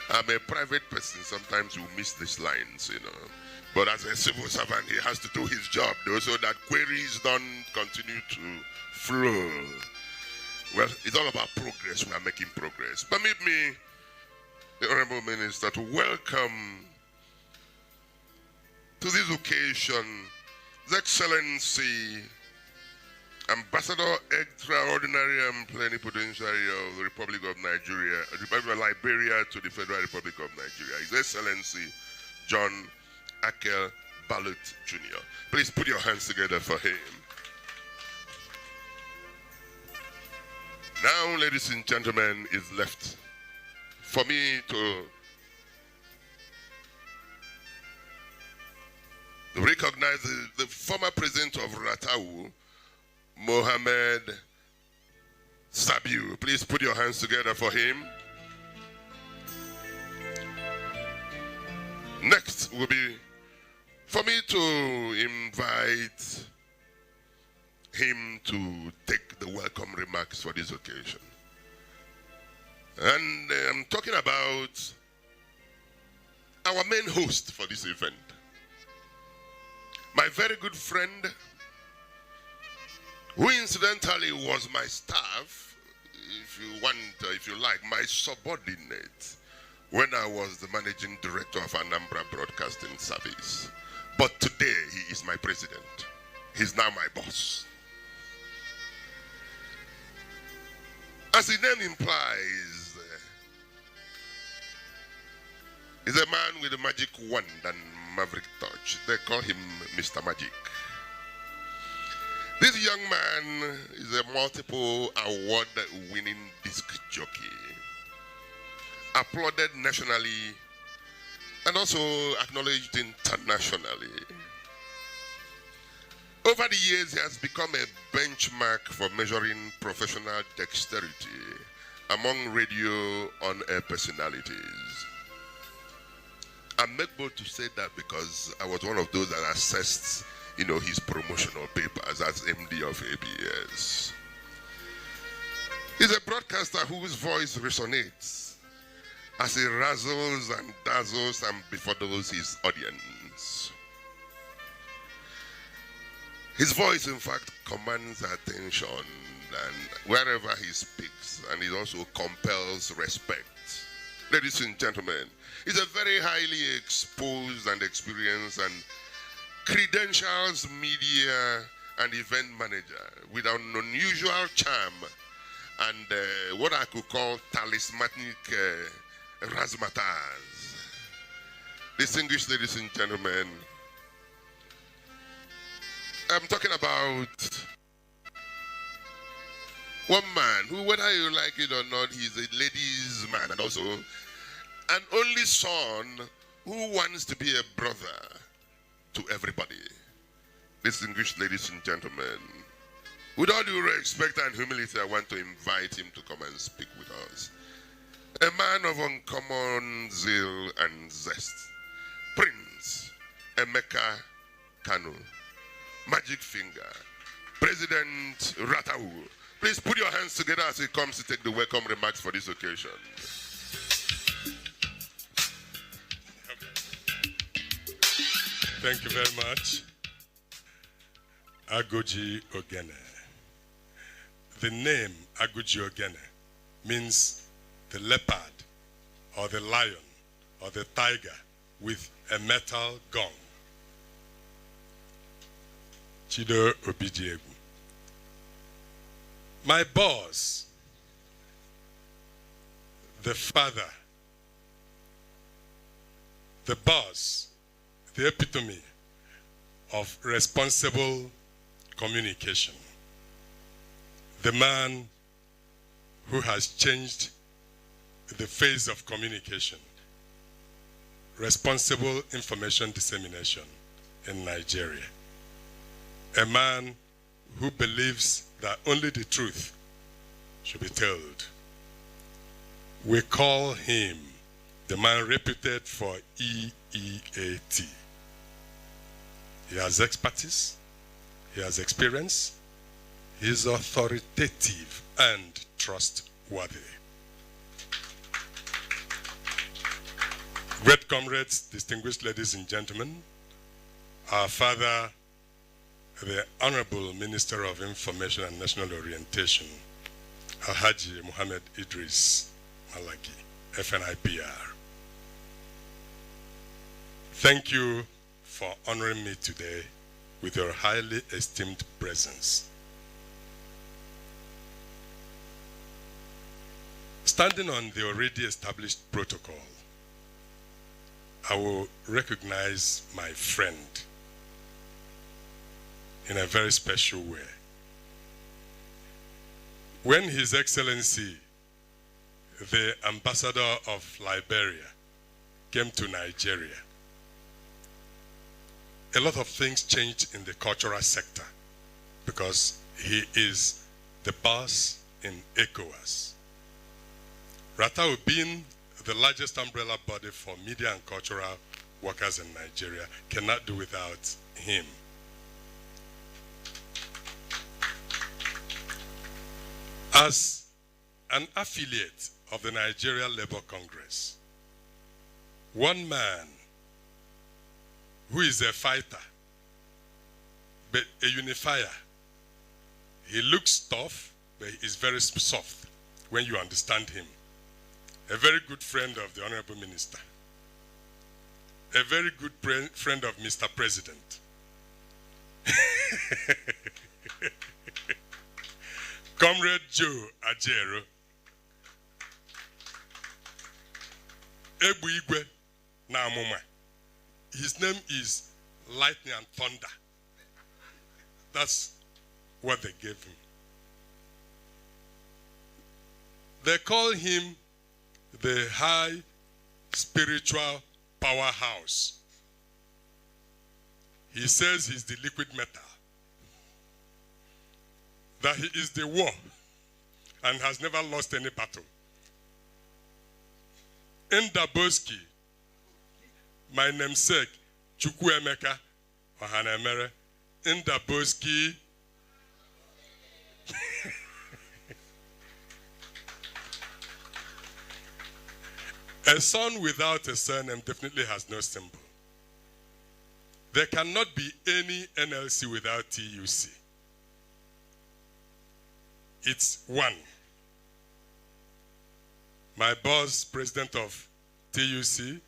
I'm a private person. Sometimes you miss these lines, But as a civil servant, he has to do his job, though, so that queries don't continue to flow. Well, it's all about progress. We are making progress. Permit me, the Honorable Minister, to welcome to this occasion His Excellency Ambassador Extraordinary and Plenipotentiary of the Republic of Nigeria, Republic of Liberia to the Federal Republic of Nigeria, His Excellency John Akel Ballot Jr. Please put your hands together for him. Now, ladies and gentlemen, it's left for me to recognize the former president of RATAO, Mohammed Sabiu. Please put your hands together for him. Next will be for me to invite him to take the welcome remarks for this occasion. And I'm talking about our main host for this event, my very good friend, who incidentally was my staff, if you like, my subordinate when I was the managing director of Anambra Broadcasting Service. But today he is my president. He's now my boss. As the name implies, he's a man with a magic wand and maverick touch. They call him Mr. Magic. This young man is a multiple award-winning disc jockey, applauded nationally and also acknowledged internationally. Over the years, he has become a benchmark for measuring professional dexterity among radio on-air personalities. I'm able to say that because I was one of those that assessed, his promotional papers as MD of ABS. He's a broadcaster whose voice resonates as he razzles and dazzles and befuddles his audience. His voice, in fact, commands attention and wherever he speaks, and it also compels respect. Ladies and gentlemen, he's a very highly exposed and experienced and credentials media and event manager with an unusual charm and what I could call talismanic razzmatazz. Distinguished ladies and gentlemen, I'm talking about one man who, whether you like it or not, he's a ladies' man and also an only son who wants to be a brother to everybody. Distinguished ladies and gentlemen, with all due respect and humility, I want to invite him to come and speak with us. A man of uncommon zeal and zest, Prince Emeka Kanu, Magic Finger, President Ratau. Please put your hands together as he comes to take the welcome remarks for this occasion. Thank you very much. Agoji Ogene. The name Agoji Ogene means the leopard or the lion or the tiger with a metal gun. Chido Obidiegu. My boss, the father, the boss, the epitome of responsible communication. The man who has changed the face of communication. Responsible information dissemination in Nigeria. A man who believes that only the truth should be told. We call him the man reputed for EEAT. He has expertise, he has experience, he is authoritative and trustworthy. Great comrades, distinguished ladies and gentlemen, our father, the Honorable Minister of Information and National Orientation, Alhaji Muhammad Idris Malaki, FNIPR. Thank you for honoring me today with your highly esteemed presence. Standing on the already established protocol, I will recognize my friend in a very special way. When His Excellency, the Ambassador of Liberia, came to Nigeria, a lot of things changed in the cultural sector because he is the boss in ECOWAS. Ratau, being the largest umbrella body for media and cultural workers in Nigeria, cannot do without him. As an affiliate of the Nigeria Labour Congress, one man who is a fighter, but a unifier. He looks tough, but he is very soft when you understand him. A very good friend of the Honorable Minister. A very good friend of Mr. President. Comrade Joe Ajero. Ebu Igwe Namuma. His name is Lightning and Thunder. That's what they gave him. They call him the high spiritual powerhouse. He says he's the liquid metal. that he is the war and has never lost any battle. Ndaboski, my namesake, Chukwuemeka Ohanemere, Ndaboski. A son without a surname definitely has no symbol. There cannot be any NLC without TUC. It's one. My boss, president of TUC,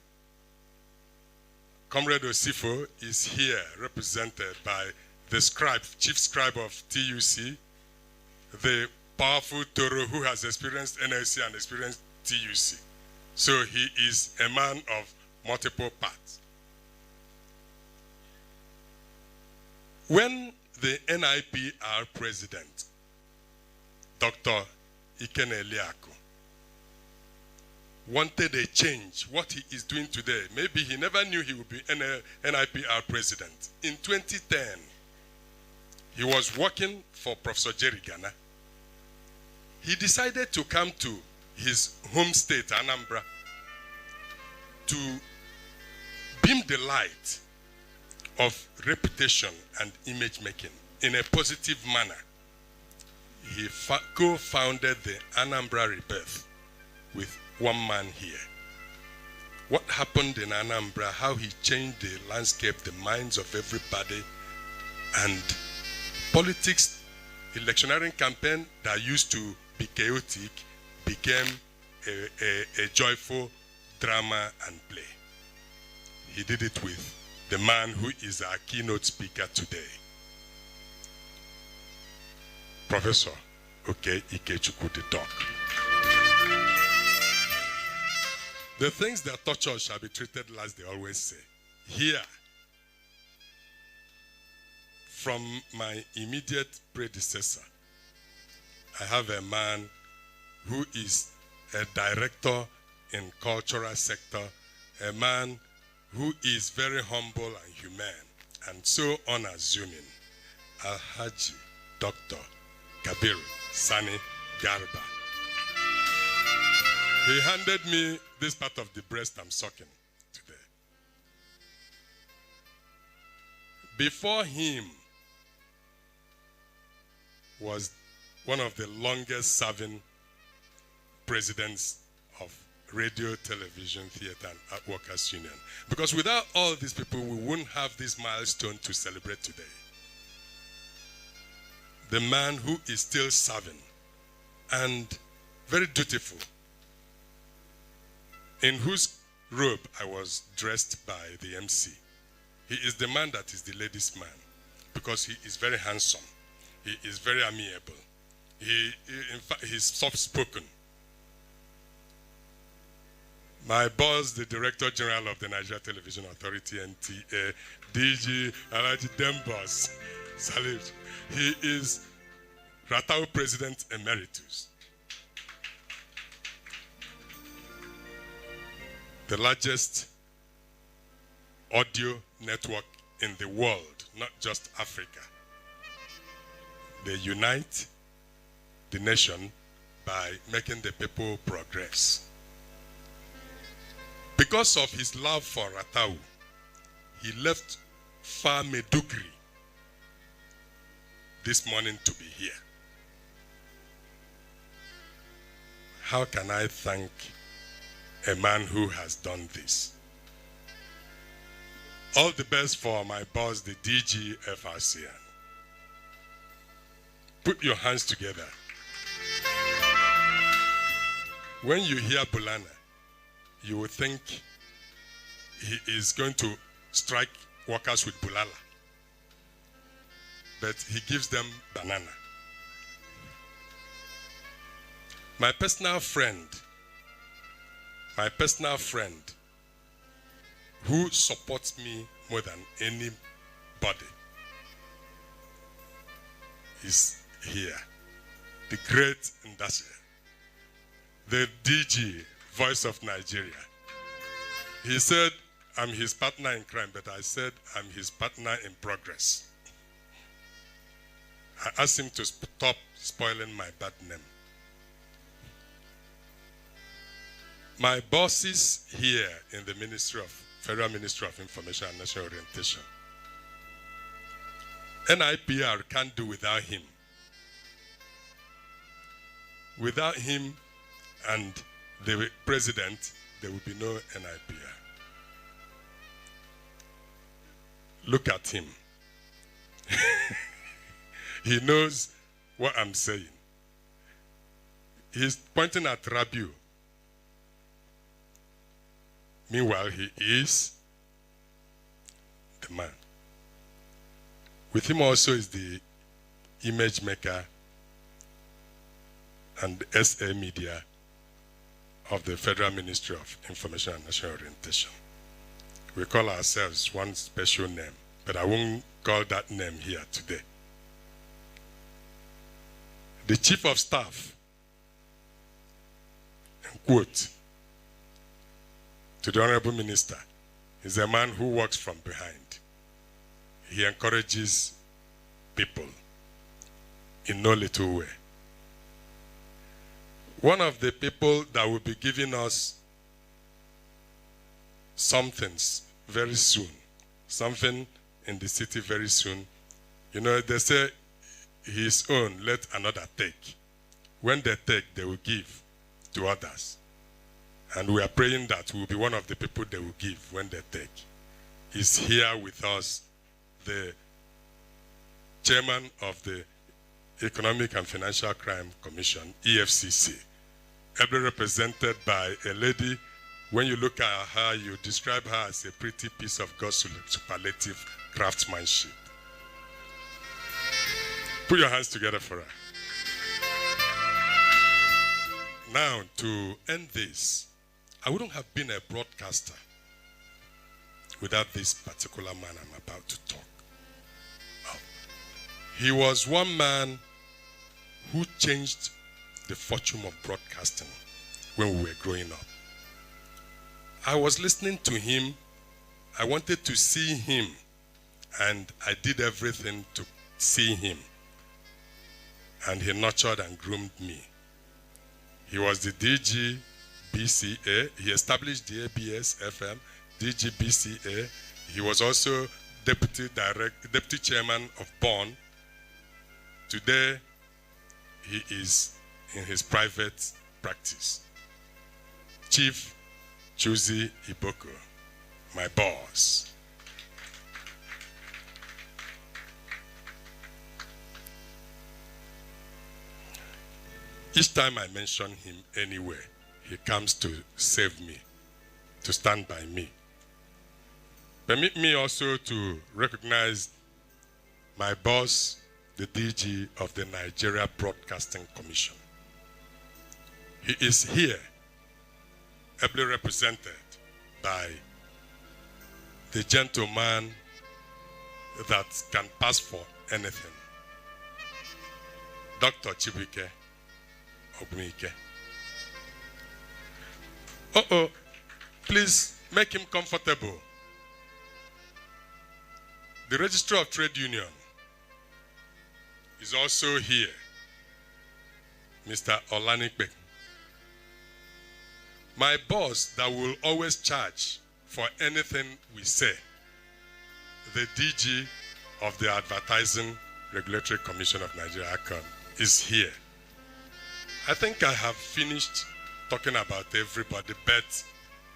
Comrade Osifo, is here represented by the scribe, chief scribe of TUC, the powerful Toro who has experienced NLC and experienced TUC. So he is a man of multiple parts. When the NIPR president, Dr. Ikene Eliako, wanted a change, what he is doing today, maybe he never knew he would be NIPR president. In 2010, he was working for Professor Jerry Ghana. He decided to come to his home state, Anambra, to beam the light of reputation and image making in a positive manner. He co-founded the Anambra Rebirth with one man here. What happened in Anambra, how he changed the landscape, the minds of everybody, and politics, electioneering campaign that used to be chaotic became a joyful drama and play. He did it with the man who is our keynote speaker today, Professor Oke Ikechukwu the Doc. The things that touch us shall be treated last, they always say. Here, from my immediate predecessor, I have a man who is a director in cultural sector, a man who is very humble and humane and so unassuming, Alhaji Dr. Kabir Sani Garba. He handed me this part of the breast I'm sucking today. Before him was one of the longest serving presidents of Radio, Television, Theater, and Art Workers Union. Because without all these people, we wouldn't have this milestone to celebrate today. The man who is still serving and very dutiful, in whose robe I was dressed by the MC. He is the man that is the ladies' man because he is very handsome. He is very amiable. In fact, he's soft-spoken. My boss, the Director General of the Nigeria Television Authority, NTA, DG Alhaji Dembos, salute. He is Ratau President Emeritus. The largest audio network in the world, not just Africa. They unite the nation by making the people progress. Because of his love for Ratau, he left far Medugri this morning to be here. How can I thank a man who has done this? All the best for my boss, the DG FRCN. Put your hands together. When you hear Bulana, you will think he is going to strike workers with bulala. But he gives them banana. My personal friend who supports me more than anybody is here. The great Ndashe, the DG, Voice of Nigeria. He said, I'm his partner in crime, but I said, I'm his partner in progress. I asked him to stop spoiling my bad name. My bosses here in the Federal Ministry of Information and National Orientation, NIPR can't do without him. Without him and the president, there will be no NIPR. Look at him. He knows what I'm saying. He's pointing at Rabiu. Meanwhile, he is the man. With him also is the image maker and the SA media of the Federal Ministry of Information and National Orientation. We call ourselves one special name, but I won't call that name here today. The Chief of Staff, quote, to the Honorable Minister, is a man who works from behind. He encourages people in no little way. One of the people that will be giving us somethings very soon, something in the city very soon, you know, they say his own, let another take. When they take, they will give to others. And we are praying that we will be one of the people they will give when they take. He's here with us, the chairman of the Economic and Financial Crime Commission, EFCC, ably represented by a lady. When you look at her, you describe her as a pretty piece of God's superlative craftsmanship. Put your hands together for her. Now, to end this, I wouldn't have been a broadcaster without this particular man I'm about to talk about. He was one man who changed the fortune of broadcasting when we were growing up. I was listening to him. I wanted to see him, and I did everything to see him. And he nurtured and groomed me. He was the DG BCA. He established the ABS FM, DG BCA. He was also deputy chairman of BORN. Today, he is in his private practice. Chief Chuzi Iboko, my boss. Each time I mention him anywhere, he comes to save me, to stand by me. Permit me also to recognize my boss, the DG of the Nigeria Broadcasting Commission. He is here, ably represented by the gentleman that can pass for anything, Dr. Chibuike Ogbunike. Please make him comfortable. The Registrar of Trade Union is also here, Mr. Olanikbe. My boss that will always charge for anything we say, the DG of the Advertising Regulatory Commission of Nigeria, ACON, is here. I think I have finished talking about everybody, but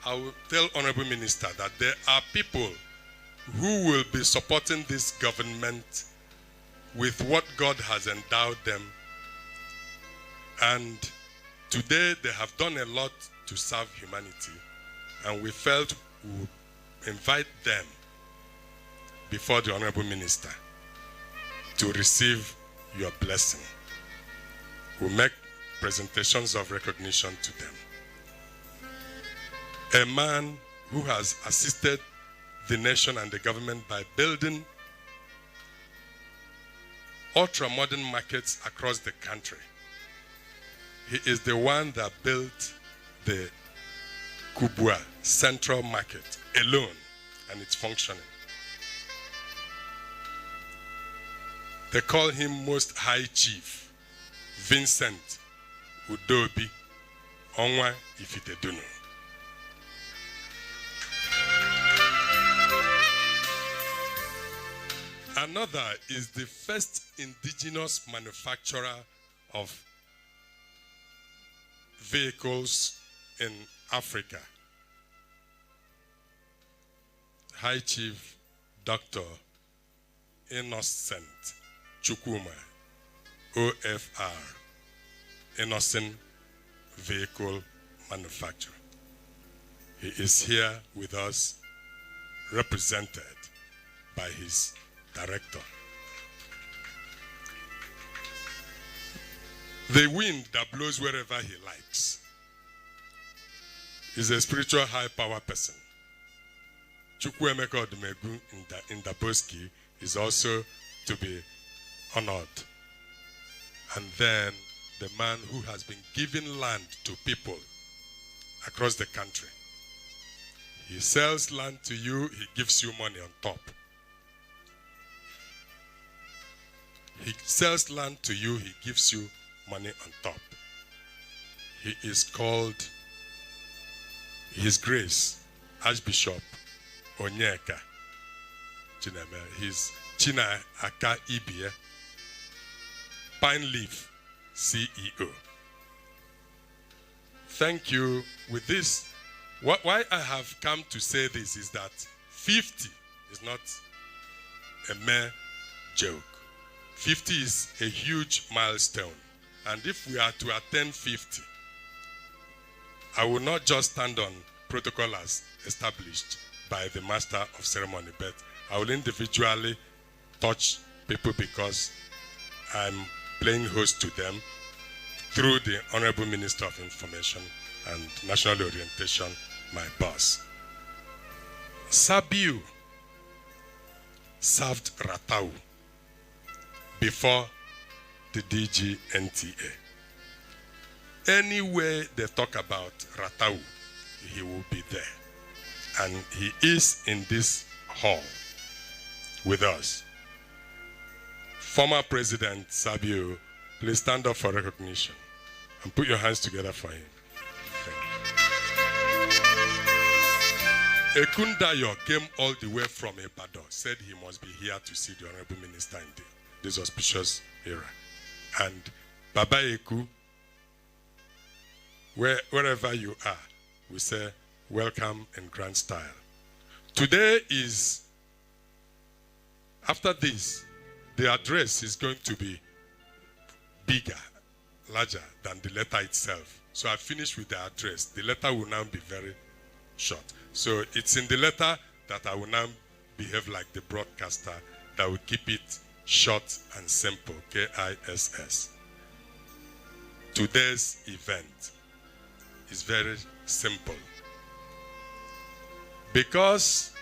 I will tell Honorable Minister that there are people who will be supporting this government with what God has endowed them. And today they have done a lot to serve humanity. And we felt we would invite them before the Honorable Minister to receive your blessing. We'll make presentations of recognition to them. A man who has assisted the nation and the government by building ultra-modern markets across the country. He is the one that built the Kubwa Central Market alone, and it's functioning. They call him Most High Chief Vincent Udobi Onwa Ifiteduno. Another is the first indigenous manufacturer of vehicles in Africa. High Chief Dr. Innocent Chukwuma, OFR, Innocent Vehicle Manufacturer. He is here with us, represented by his director. The wind that blows wherever he likes is a spiritual high power person. Chukwuemeka Odumegu in Daboski is also to be honored. And then the man who has been giving land to people across the country. He sells land to you, he gives you money on top. He sells land to you, he gives you money on top. He is called His Grace Archbishop Onyeka Chineme. He's China Aka Ibie, Pine Leaf CEO. Thank you. With this, why I have come to say this is that 50 is not a mere joke. 50 is a huge milestone. And if we are to attain 50, I will not just stand on protocol as established by the master of ceremony, but I will individually touch people because I'm playing host to them through the Honorable Minister of Information and National Orientation, my boss. Sabiu served Ratau before the DG NTA. Anywhere they talk about Ratau, he will be there. And he is in this hall with us. Former President Sabiu, please stand up for recognition and put your hands together for him. Ekundayo came all the way from Ibadan, said he must be here to see the Honorable Minister in this auspicious era. And Baba Eku, wherever you are, we say welcome in grand style. Today is, after this, the address is going to be bigger, larger than the letter itself. So I finished with the address. The letter will now be very short. So it's in the letter that I will now behave like the broadcaster, that will keep it short and simple, KISS. Today's event is very simple. Because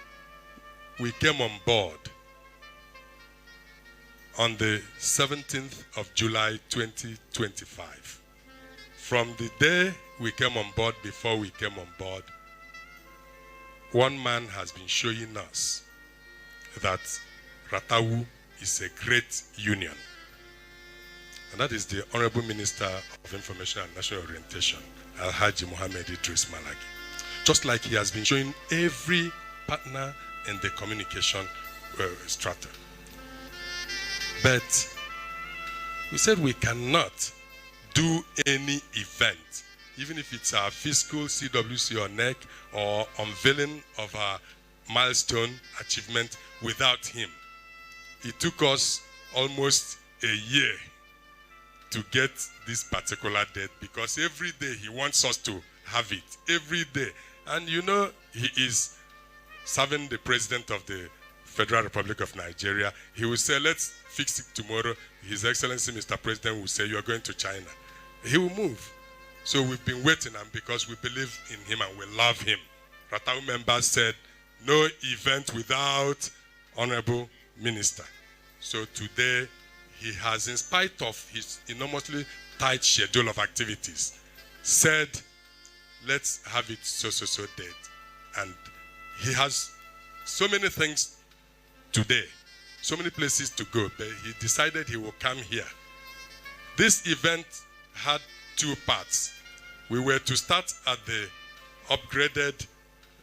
we came on board on the 17th of July 2025. From the day we came on board, before we came on board, one man has been showing us that Ratau is a great union. And that is the Honorable Minister of Information and National Orientation, Alhaji Mohammed Idris Malagi. Just like he has been showing every partner in the communication strata. But we said we cannot do any event, even if it's our fiscal CWC or NEC or unveiling of our milestone achievement, without him. It took us almost a year to get this particular date, because every day he wants us to have it, every day. And you know, he is serving the President of the Federal Republic of Nigeria. He will say, let's fix it tomorrow. His Excellency, Mr. President, will say, you are going to China. He will move. So we've been waiting, and because we believe in him and we love him, Ratau members said, no event without Honorable Minister. So today, he has, in spite of his enormously tight schedule of activities, said, let's have it so date. And he has so many things today. so many places to go, but he decided he will come here. This event had two parts. We were to start at the upgraded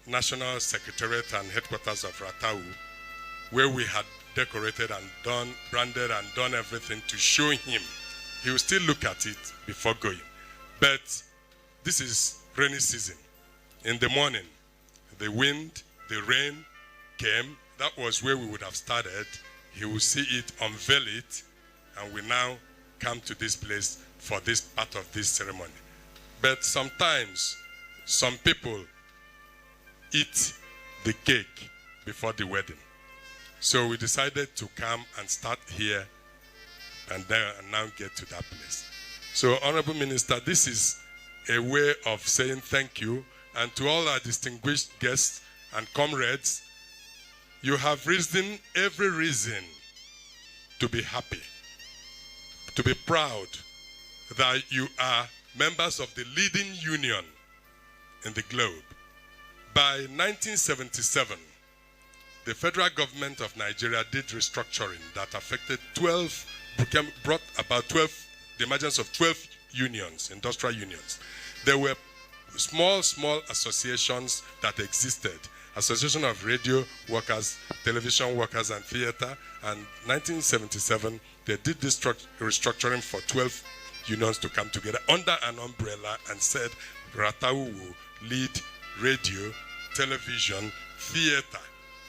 National Secretariat and headquarters of Ratau, where we had decorated and done, branded and done everything to show him. He will still look at it before going. But this is rainy season. In the morning, the wind, the rain came. That was where we would have started. He will see it, unveil it, and we now come to this place for this part of this ceremony. But sometimes, some people eat the cake before the wedding. So we decided to come and start here and now get to that place. So, Honorable Minister, this is a way of saying thank you, and to all our distinguished guests and comrades, you have every reason to be happy, to be proud that you are members of the leading union in the globe. By 1977, the federal government of Nigeria did restructuring that affected brought about the emergence of 12 unions, industrial unions. There were small associations that existed. Association of Radio Workers, Television Workers and Theater. And 1977, they did this restructuring for 12 unions to come together under an umbrella and said, Ratau will lead radio, television, theater,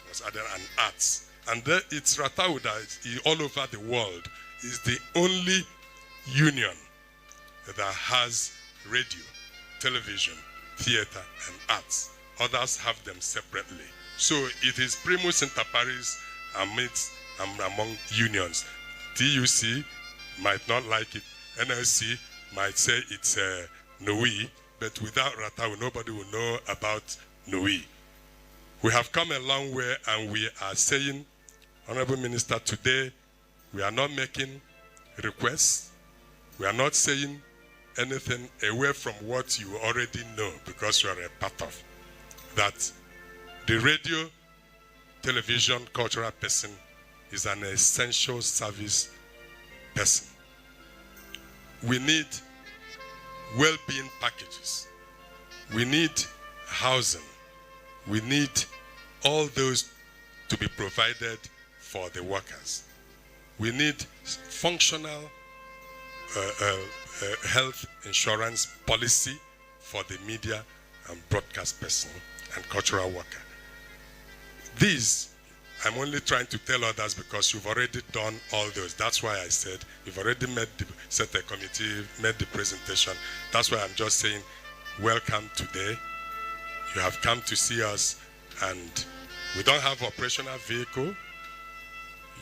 was added, and arts. And it's Ratau that is all over the world is the only union that has radio, television, theater, and arts. Others have them separately. So it is primus inter pares among unions. TUC might not like it. NLC might say it's NUI, but without Ratau, nobody will know about NUI. We have come a long way, and we are saying, Honorable Minister, today we are not making requests. We are not saying anything away from what you already know, because you are a part of that. The radio, television, cultural person is an essential service person. We need well-being packages. We need housing. We need all those to be provided for the workers. We need functional health insurance policy for the media and broadcast person and cultural worker. These, I'm only trying to tell others because you've already done all those. That's why I said you've already set a committee, made the presentation. That's why I'm just saying, welcome today. You have come to see us, and we don't have operational vehicle.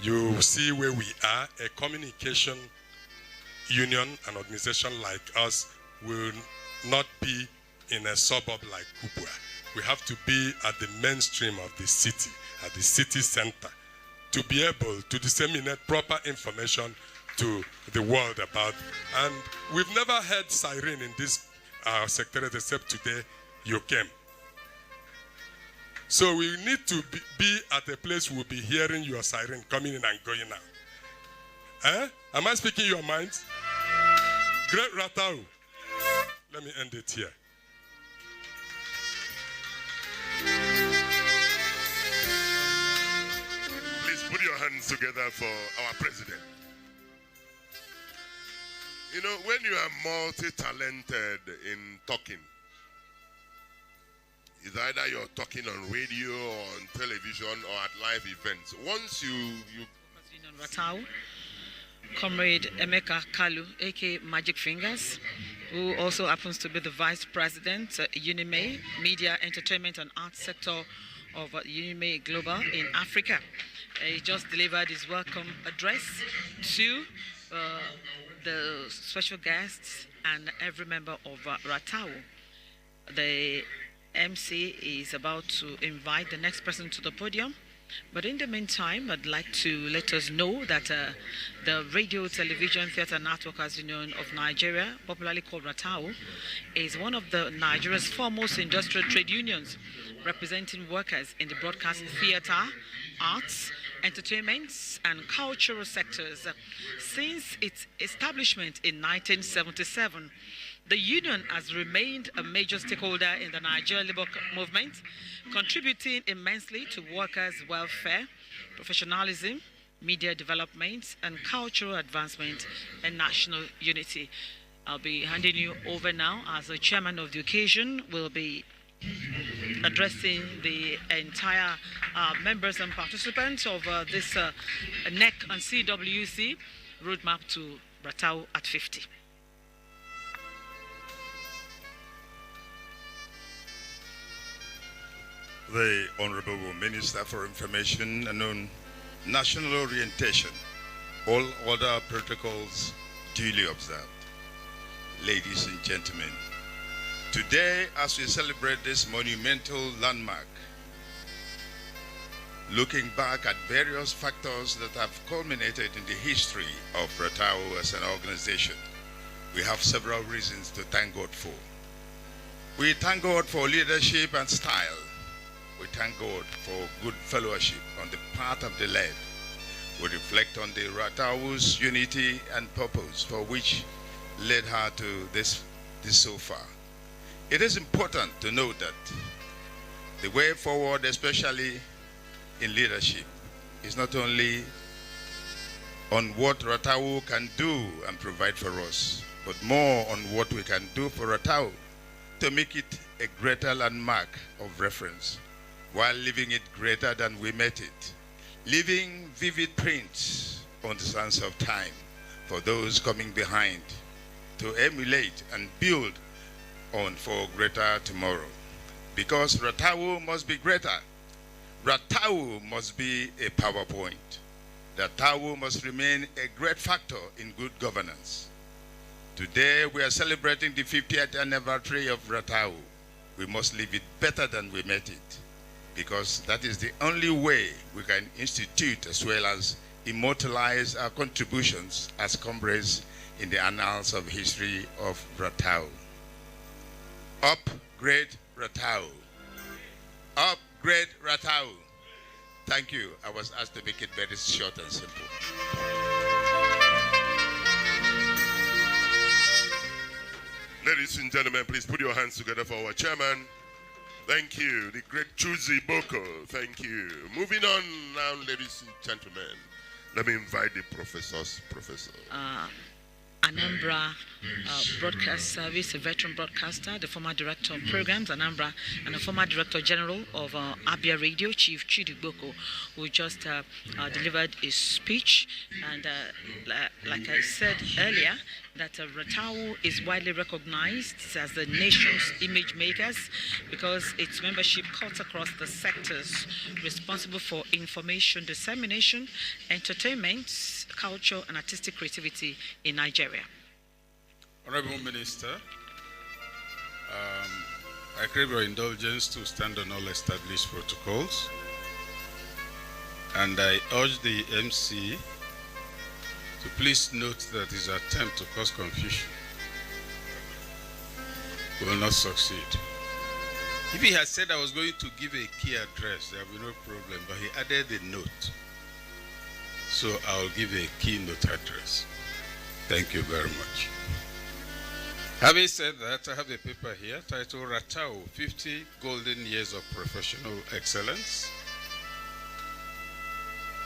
You see where we are. A communication union, an organization like us, will not be in a suburb like Kubwa. We have to be at the mainstream of the city, at the city center, to be able to disseminate proper information to the world about. And we've never heard siren in this secretariat except today you came. So we need to be at a place we'll be hearing your siren coming in and going out. Am I speaking your mind? Great Ratau. Let me end it here. Please put your hands together for our president. You know, when you are multi-talented in talking, it's either you're talking on radio or on television or at live events. Once you Ratau, Comrade Emeka Kalu, aka Magic Fingers, who also happens to be the Vice President, Unime, Media, Entertainment and Arts Sector of Unime Global in Africa. He just delivered his welcome address to the special guests and every member of Ratau. The MC is about to invite the next person to the podium. But in the meantime, I'd like to let us know that the Radio, Television, Theatre and Art Workers Union of Nigeria, popularly called Ratau, is one of Nigeria's foremost industrial trade unions, representing workers in the broadcast theatre, arts, entertainment, and cultural sectors. Since its establishment in 1977, the union has remained a major stakeholder in the Nigerian labor movement, contributing immensely to workers' welfare, professionalism, media development, and cultural advancement and national unity. I'll be handing you over now as the chairman of the occasion. Will be addressing the entire members and participants of this NEC and CWC roadmap to Ratau at 50. The Honorable Minister for Information and National Orientation, all other protocols duly observed. Ladies and gentlemen, today as we celebrate this monumental landmark, looking back at various factors that have culminated in the history of Ratau as an organization, we have several reasons to thank God for. We thank God for leadership and style. We thank God for good fellowship on the part of the led. We reflect on the Ratau's unity and purpose for which led her to this so far. It is important to note that the way forward, especially in leadership, is not only on what Ratau can do and provide for us, but more on what we can do for Ratau to make it a greater landmark of reference, while leaving it greater than we met it, leaving vivid prints on the sands of time for those coming behind to emulate and build on for greater tomorrow. Because Ratau must be greater. Ratau must be a PowerPoint. Ratau must remain a great factor in good governance. Today we are celebrating the 50th anniversary of Ratau. We must leave it better than we met it, because that is the only way we can institute as well as immortalize our contributions as comrades in the annals of history of Ratau. Upgrade Ratau. Upgrade Ratau. Thank you. I was asked to make it very short and simple. Ladies and gentlemen, please put your hands together for our chairman. Thank you, the great Chuzi Boko. Thank you. Moving on now, ladies and gentlemen. Let me invite the professors. Anambra Broadcast Service, a veteran broadcaster, the former director of programs, Anambra, and the former director general of Abia Radio, Chief Chidi Boko, who just delivered a speech. And like I said earlier, that Ratau is widely recognized as the nation's image makers because its membership cuts across the sectors responsible for information dissemination, entertainment, culture, and artistic creativity in Nigeria. Honorable Minister, I crave your indulgence to stand on all established protocols, and I urge the MC to please note that his attempt to cause confusion will not succeed. If he had said I was going to give a key address, there would be no problem, but he added a note. So I'll give a keynote address. Thank you very much. Having said that, I have a paper here titled Ratau, 50 Golden Years of Professional Excellence.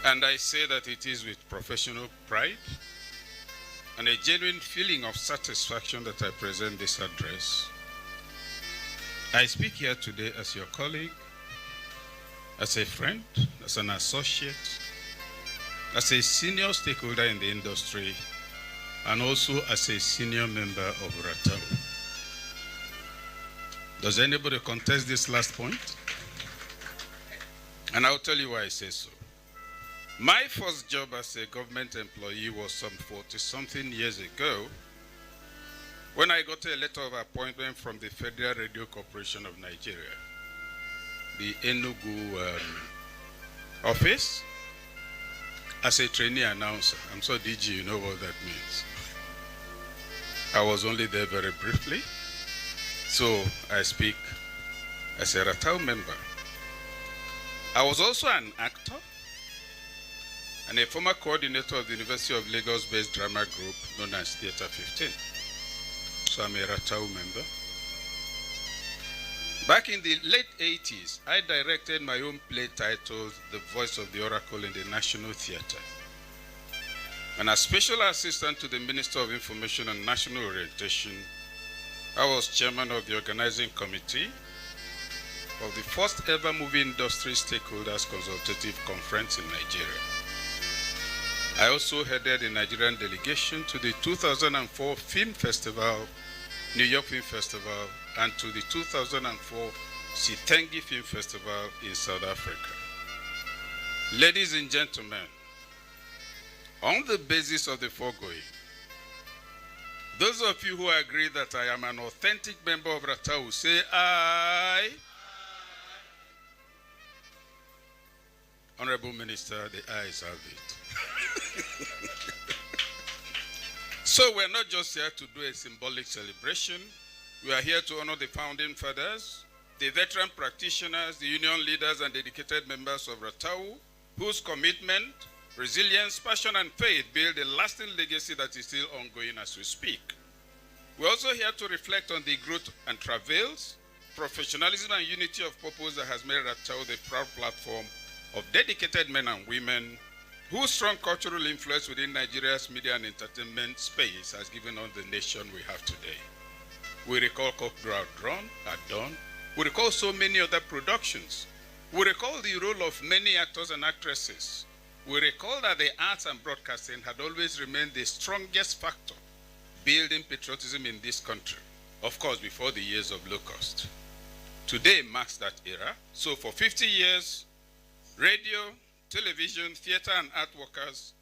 And I say that it is with professional pride and a genuine feeling of satisfaction that I present this address. I speak here today as your colleague, as a friend, as an associate, as a senior stakeholder in the industry, and also as a senior member of Ratau. Does anybody contest this last point? And I'll tell you why I say so. My first job as a government employee was some 40-something years ago when I got a letter of appointment from the Federal Radio Corporation of Nigeria, the Enugu office, as a trainee announcer. I'm so DG, you know what that means. I was only there very briefly, so I speak as a Ratau member. I was also an actor, and a former coordinator of the University of Lagos-based drama group known as Theatre 15. So I'm a Ratau member. Back in the late 80s, I directed my own play titled The Voice of the Oracle in the National Theatre. And as special assistant to the Minister of Information and National Orientation, I was chairman of the organizing committee of the first ever movie industry stakeholders consultative conference in Nigeria. I also headed the Nigerian delegation to the 2004 Film Festival, New York Film Festival, and to the 2004 Sitengi Film Festival in South Africa. Ladies and gentlemen, on the basis of the foregoing, those of you who agree that I am an authentic member of Ratau, say aye. Honorable Minister, the ayes have it. So we're not just here to do a symbolic celebration. We are here to honor the founding fathers, the veteran practitioners, the union leaders, and dedicated members of Ratau, whose commitment, resilience, passion, and faith build a lasting legacy that is still ongoing as we speak. We're also here to reflect on the growth and travails, professionalism, and unity of purpose that has made Ratau the proud platform of dedicated men and women whose strong cultural influence within Nigeria's media and entertainment space has given us the nation we have today. We recall Cockdraw at Dawn. We recall so many other productions. We recall the role of many actors and actresses. We recall that the arts and broadcasting had always remained the strongest factor building patriotism in this country, of course, before the years of low cost. Today marks that era. So for 50 years, radio, television, theater, and art workers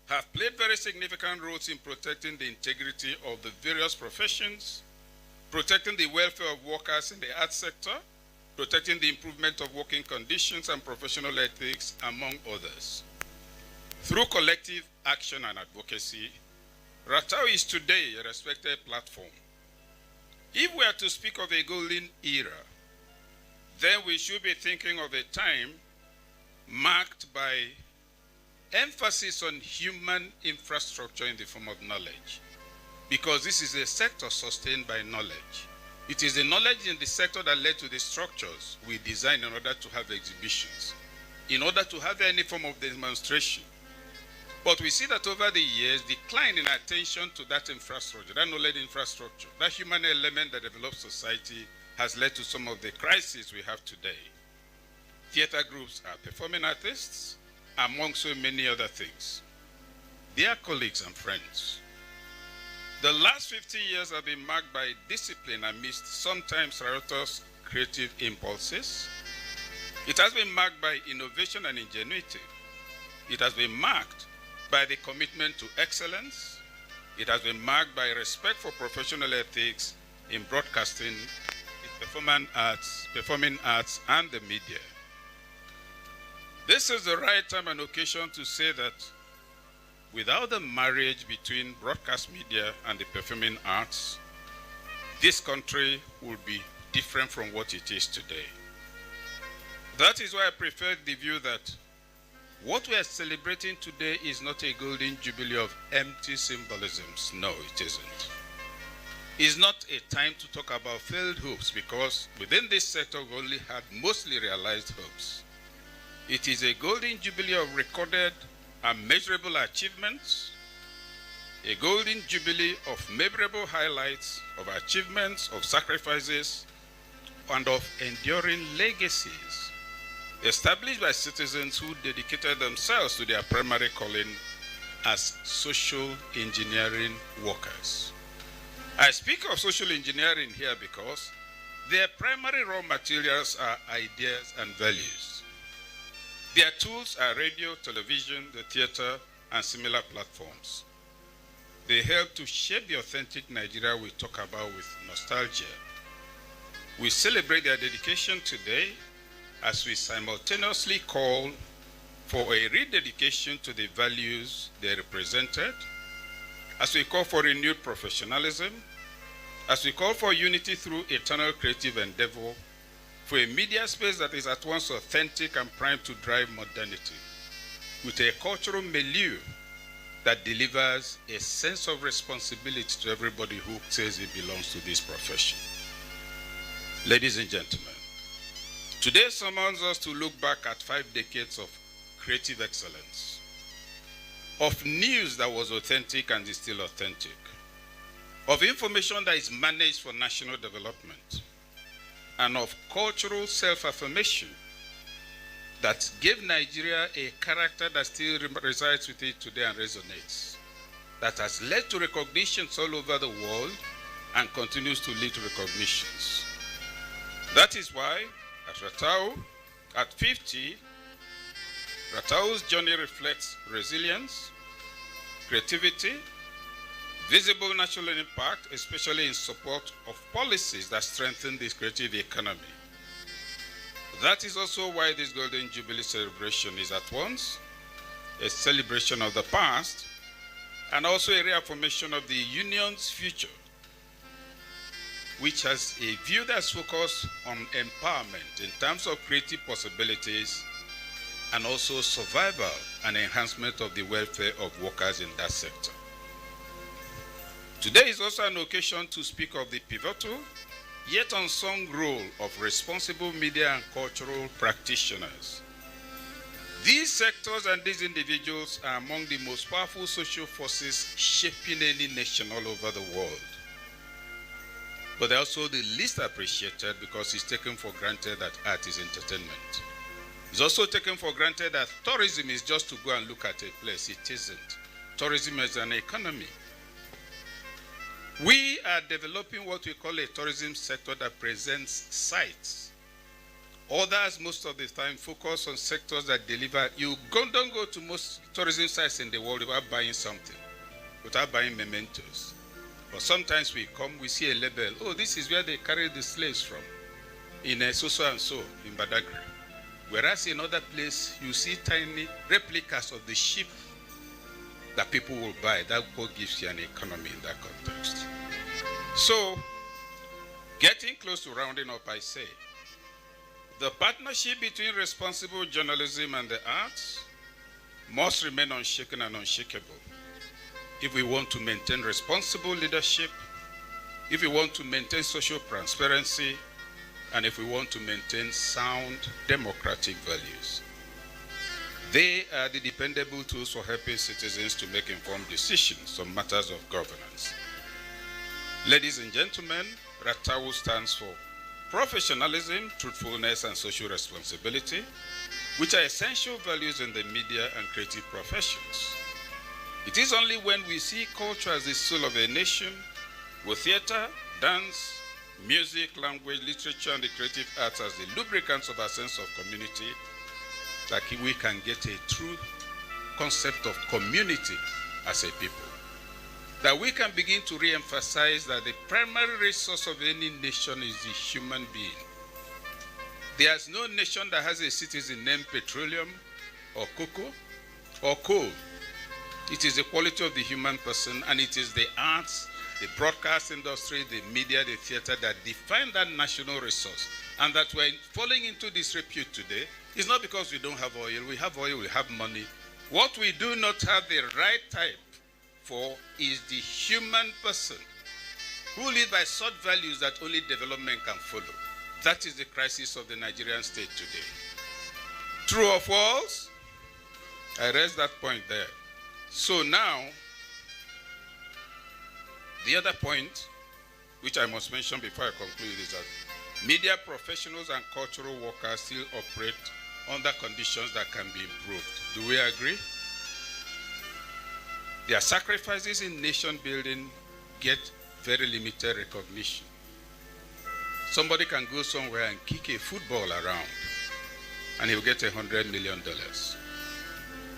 have played very significant roles in protecting the integrity of the various professions, protecting the welfare of workers in the arts sector, protecting the improvement of working conditions and professional ethics, among others. Through collective action and advocacy, Ratau is today a respected platform. If we are to speak of a golden era, then we should be thinking of a time marked by emphasis on human infrastructure in the form of knowledge, because this is a sector sustained by knowledge. It is the knowledge in the sector that led to the structures we design in order to have exhibitions, in order to have any form of demonstration. But we see that over the years, decline in attention to that infrastructure, that knowledge infrastructure, that human element that develops society has led to some of the crises we have today. Theater groups are performing artists, among so many other things. Dear colleagues and friends, the last 50 years have been marked by discipline amidst sometimes riotous creative impulses. It has been marked by innovation and ingenuity. It has been marked by the commitment to excellence. It has been marked by respect for professional ethics in broadcasting, performing arts, and the media. This is the right time and occasion to say that without the marriage between broadcast media and the performing arts, this country would be different from what it is today. That is why I prefer the view that what we are celebrating today is not a golden jubilee of empty symbolisms. No, it isn't. It's not a time to talk about failed hopes, because within this sector we only had mostly realized hopes. It is a golden jubilee of recorded and measurable achievements, a golden jubilee of memorable highlights, of achievements, of sacrifices, and of enduring legacies established by citizens who dedicated themselves to their primary calling as social engineering workers. I speak of social engineering here because their primary raw materials are ideas and values. Their tools are radio, television, the theater, and similar platforms. They help to shape the authentic Nigeria we talk about with nostalgia. We celebrate their dedication today as we simultaneously call for a rededication to the values they represented, as we call for renewed professionalism, as we call for unity through eternal creative endeavor, for a media space that is at once authentic and primed to drive modernity. with a cultural milieu that delivers a sense of responsibility to everybody who says he belongs to this profession. Ladies and gentlemen, today summons us to look back at 5 decades of creative excellence, of news that was authentic and is still authentic, of information that is managed for national development, and of cultural self-affirmation that gave Nigeria a character that still resides with it today and resonates, that has led to recognitions all over the world and continues to lead to recognitions. That is why, at Ratau, at 50, Ratau's journey reflects resilience, creativity, visible national impact, especially in support of policies that strengthen this creative economy. That is also why this Golden Jubilee celebration is at once a celebration of the past and also a reaffirmation of the Union's future, which has a view that's focused on empowerment in terms of creative possibilities and also survival and enhancement of the welfare of workers in that sector. Today is also an occasion to speak of the pivotal, yet unsung role of responsible media and cultural practitioners. These sectors and these individuals are among the most powerful social forces shaping any nation all over the world. But they're also the least appreciated because it's taken for granted that art is entertainment. It's also taken for granted that tourism is just to go and look at a place. It isn't. Tourism is an economy. We are developing what we call a tourism sector that presents sites. Others, most of the time, focus on sectors that deliver. You don't go to most tourism sites in the world without buying something, without buying mementos. But sometimes we come, we see a label. Oh, this is where they carried the slaves from, in a so and so in Badagry. Whereas in other place, you see tiny replicas of the ship that people will buy. That what gives you an economy in that context. So, getting close to rounding up, I say, the partnership between responsible journalism and the arts must remain unshaken and unshakable if we want to maintain responsible leadership, if we want to maintain social transparency, and if we want to maintain sound democratic values. They are the dependable tools for helping citizens to make informed decisions on matters of governance. Ladies and gentlemen, RATAU stands for professionalism, truthfulness, and social responsibility, which are essential values in the media and creative professions. It is only when we see culture as the soul of a nation, with theater, dance, music, language, literature, and the creative arts as the lubricants of our sense of community, that we can get a true concept of community as a people. That we can begin to re-emphasize that the primary resource of any nation is the human being. There's no nation that has a citizen named petroleum or cocoa or coal. It is the quality of the human person, and it is the arts, the broadcast industry, the media, the theater that define that national resource. And that we're falling into disrepute today is not because we don't have oil. We have oil, we have money. What we do not have the right type for is the human person who lives by such values that only development can follow. That is the crisis of the Nigerian state today. True or false? I raised that point there. So now, the other point, which I must mention before I conclude, is that media professionals and cultural workers still operate under conditions that can be improved. Do we agree? Their sacrifices in nation building get very limited recognition. Somebody can go somewhere and kick a football around and he'll get $100 million.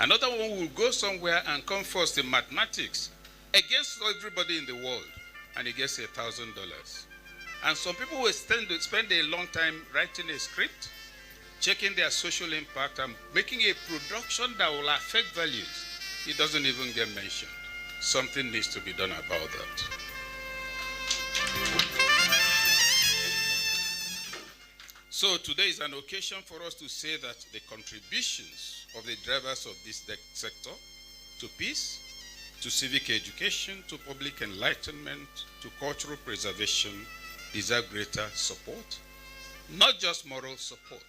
Another one will go somewhere and come first in mathematics against everybody in the world and he gets $1,000. And some people will spend a long time writing a script, checking their social impact and making a production that will affect values. It doesn't even get mentioned. Something needs to be done about that. So today is an occasion for us to say that the contributions of the drivers of this sector to peace, to civic education, to public enlightenment, to cultural preservation deserve greater support, not just moral support.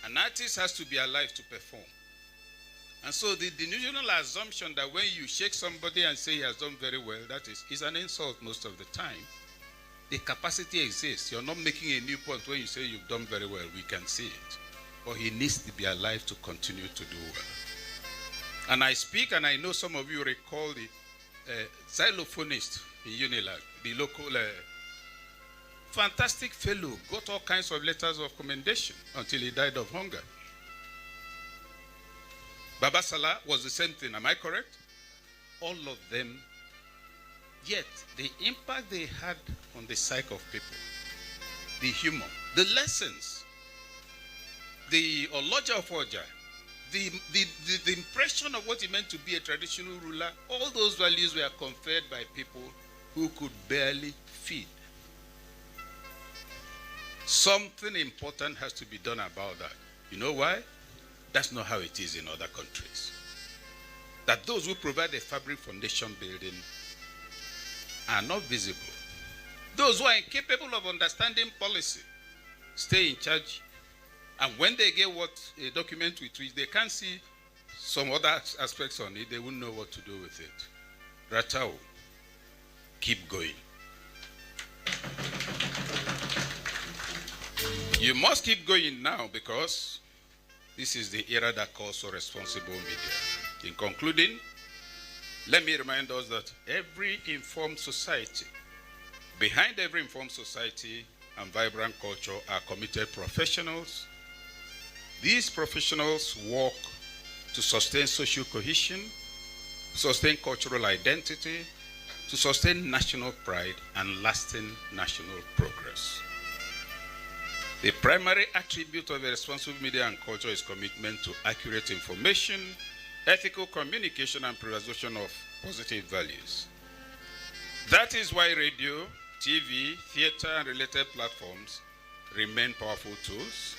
An artist has to be alive to perform. And so the delusional assumption that when you shake somebody and say he has done very well, that is an insult most of the time. The capacity exists. You're not making a new point when you say you've done very well. We can see it. But he needs to be alive to continue to do well. And I speak, and I know some of you recall the xylophonist in Unilag, the local fantastic fellow, got all kinds of letters of commendation until he died of hunger. Baba Salah was the same thing, am I correct? All of them, yet the impact they had on the psyche of people, the humor, the lessons, the Oloja of Oja, the impression of what it meant to be a traditional ruler, all those values were conferred by people who could barely feed. Something important has to be done about that. You know why? That's not how it is in other countries. That those who provide the fabric foundation building are not visible. Those who are incapable of understanding policy stay in charge, and when they get what a document with which they can't see some other aspects on it, they won't know what to do with it. Ratao, keep going. You must keep going now because this is the era that calls for responsible media. In concluding, let me remind us that every informed society, behind every informed society and vibrant culture are committed professionals. These professionals work to sustain social cohesion, sustain cultural identity, to sustain national pride and lasting national progress. The primary attribute of a responsible media and culture is commitment to accurate information, ethical communication, and preservation of positive values. That is why radio, TV, theater, and related platforms remain powerful tools,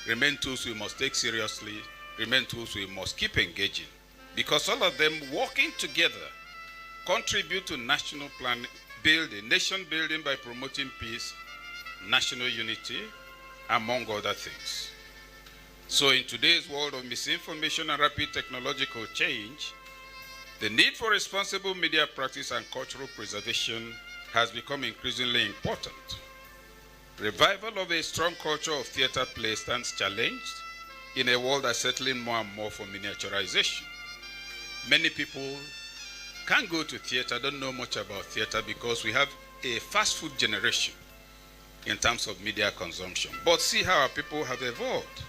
remain tools we must take seriously, remain tools we must keep engaging, because all of them working together contribute to national planning, building, nation building by promoting peace, national unity, among other things. So in today's world of misinformation and rapid technological change, the need for responsible media practice and cultural preservation has become increasingly important. Revival of a strong culture of theater play stands challenged in a world that's settling more and more for miniaturization. Many people can't go to theater, don't know much about theater because we have a fast food generation in terms of media consumption. But see how our people have evolved.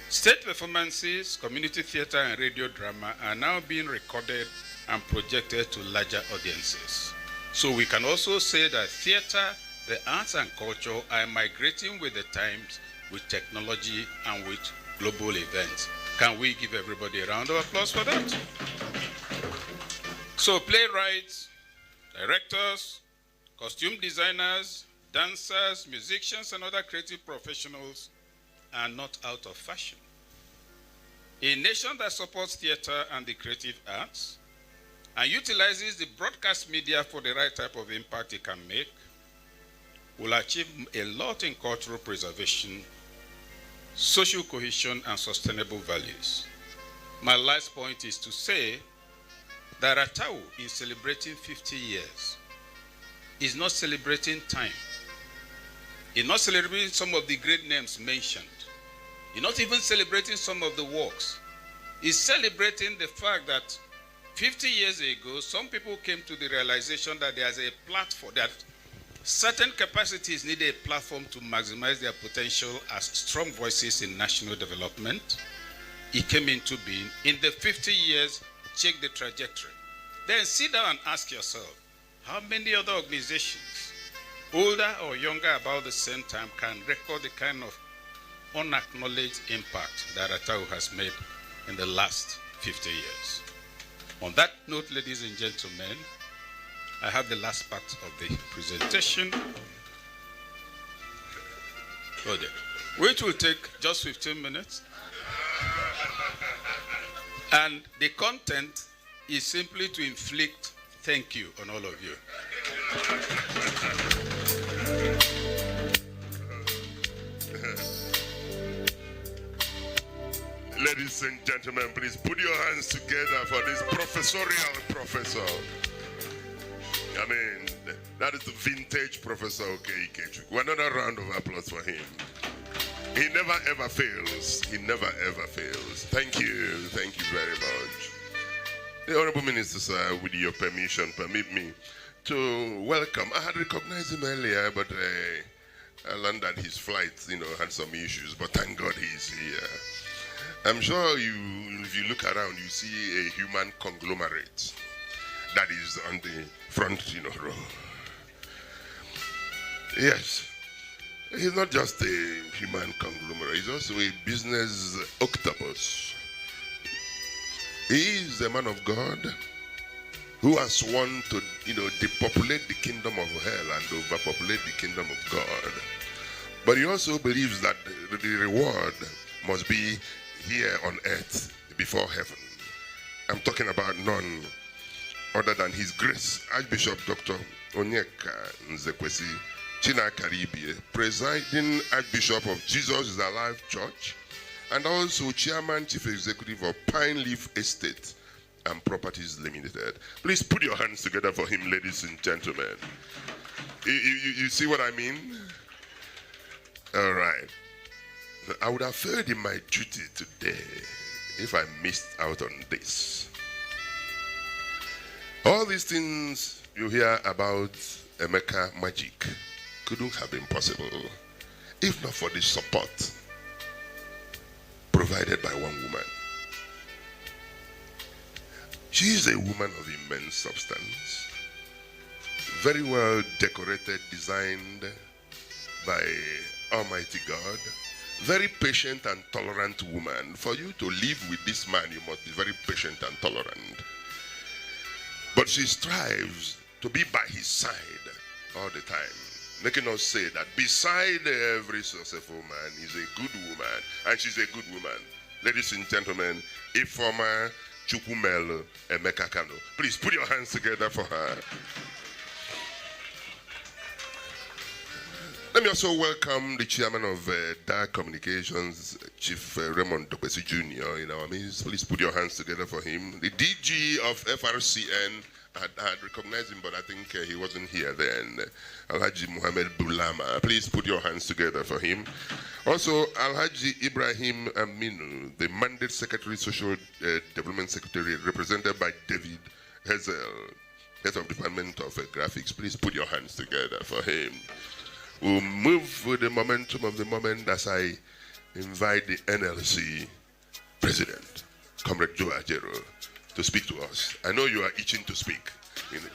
State performances, community theater, and radio drama are now being recorded and projected to larger audiences. So we can also say that theater, the arts and culture are migrating with the times, with technology, and with global events. Can we give everybody a round of applause for that? So playwrights, directors, costume designers, dancers, musicians, and other creative professionals are not out of fashion. A nation that supports theater and the creative arts and utilizes the broadcast media for the right type of impact it can make will achieve a lot in cultural preservation, social cohesion, and sustainable values. My last point is to say that Ratau, in celebrating 50 years, is not celebrating time. It's not celebrating some of the great names mentioned. It's not even celebrating some of the works. It's celebrating the fact that 50 years ago, some people came to the realization that there's a platform, that certain capacities need a platform to maximize their potential as strong voices in national development. It came into being. In the 50 years, check the trajectory. Then sit down and ask yourself, how many other organizations, older or younger about the same time, can record the kind of unacknowledged impact that Ratau has made in the last 50 years. On that note, ladies and gentlemen, I have the last part of the presentation. Okay. Which will take just 15 minutes. And the content is simply to inflict thank you on all of you. Ladies and gentlemen, please put your hands together for this professorial professor. I mean, that is the vintage Professor Okechukwu. Another round of applause for him. He never ever fails. He never ever fails. Thank you. Thank you very much. The Honorable Minister, sir, with your permission, permit me to welcome. I had recognized him earlier, but I learned that his flight, had some issues. But thank God he's here. I'm sure if you look around, you see a human conglomerate that is on the front, row. Yes. He's not just a human conglomerate, he's also a business octopus. He is a man of God who has sworn to, depopulate the kingdom of hell and overpopulate the kingdom of God. But he also believes that the reward must be here on earth before heaven. I'm talking about none other than His Grace Archbishop Dr. Onyeka Nzekwesi Chinakaribie, presiding Archbishop of Jesus is Alive Church, and also Chairman Chief Executive of Pine Leaf Estate and Properties Limited. Please put your hands together for him, ladies and gentlemen. You see what I mean? All right. I would have felt in my duty today if I missed out on this. All these things you hear about Emeka magic couldn't have been possible if not for the support provided by one woman. She is a woman of immense substance, very well decorated, designed by Almighty God, very patient and tolerant woman. For you to live with this man, you must be very patient and tolerant. But she strives to be by his side all the time, making us say that beside every successful man is a good woman, and she's a good woman. Ladies and gentlemen, Ifeoma Chukwumelu Emeka Kano. Please put your hands together for her. Let me also welcome the chairman of DAC Communications, Chief Raymond Dokwesi Jr. in our midst. Please put your hands together for him. The DG of FRCN, I had recognized him, but I think he wasn't here then. Alhaji Muhammad Bulama. Please put your hands together for him. Also, Alhaji Ibrahim Aminu, the Mandate Secretary, Social Development Secretary, represented by David Hazel, Head of Department of Graphics. Please put your hands together for him. We'll move with the momentum of the moment as I invite the NLC President, Comrade Joe Ajero, to speak to us. I know you are itching to speak.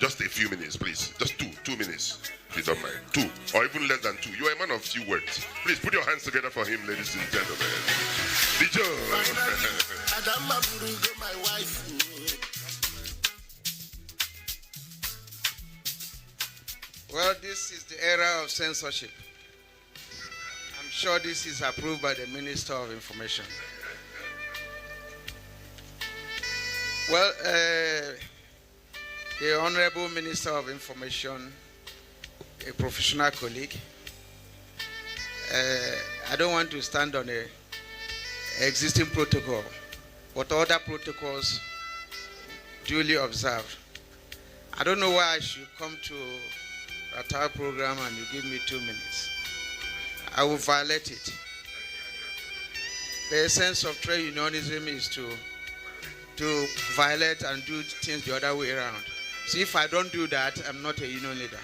Just a few minutes, please. Just two minutes, if you don't mind. 2, or even less than 2. You are a man of few words. Please put your hands together for him, ladies and gentlemen. The Joe. My wife. Well, this is the era of censorship. I'm sure this is approved by the Minister of Information. Well, the Honorable Minister of Information, a professional colleague, I don't want to stand on an existing protocol, but other protocols duly observed. I don't know why I should come to our program and you give me 2 minutes. I will violate it. The essence of trade unionism is to violate and do things the other way around. So if I don't do that, I'm not a union leader.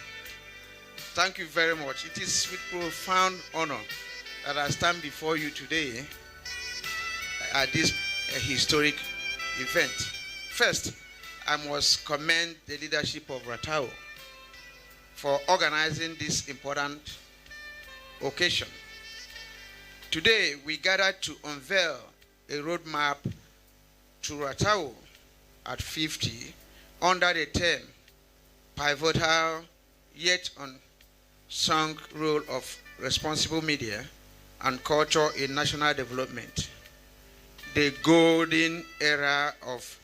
Thank you very much. It is with profound honor that I stand before you today at this historic event. First, I must commend the leadership of Ratao for organizing this important occasion. Today, we gathered to unveil a roadmap to Ratao at 50 under the term pivotal yet unsung role of responsible media and culture in national development, the golden era of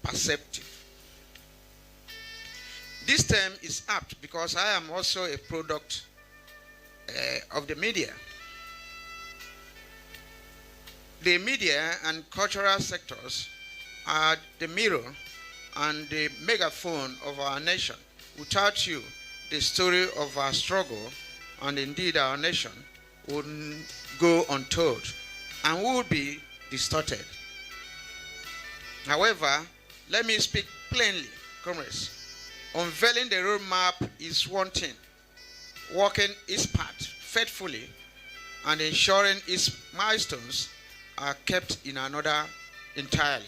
perceptive. This term is apt because I am also a product of the media. The media and cultural sectors are the mirror and the megaphone of our nation. Without you, the story of our struggle and indeed our nation would go untold and would be distorted. However, let me speak plainly, comrades. Unveiling the roadmap is one thing. Working its part faithfully and ensuring its milestones are kept in another entirely.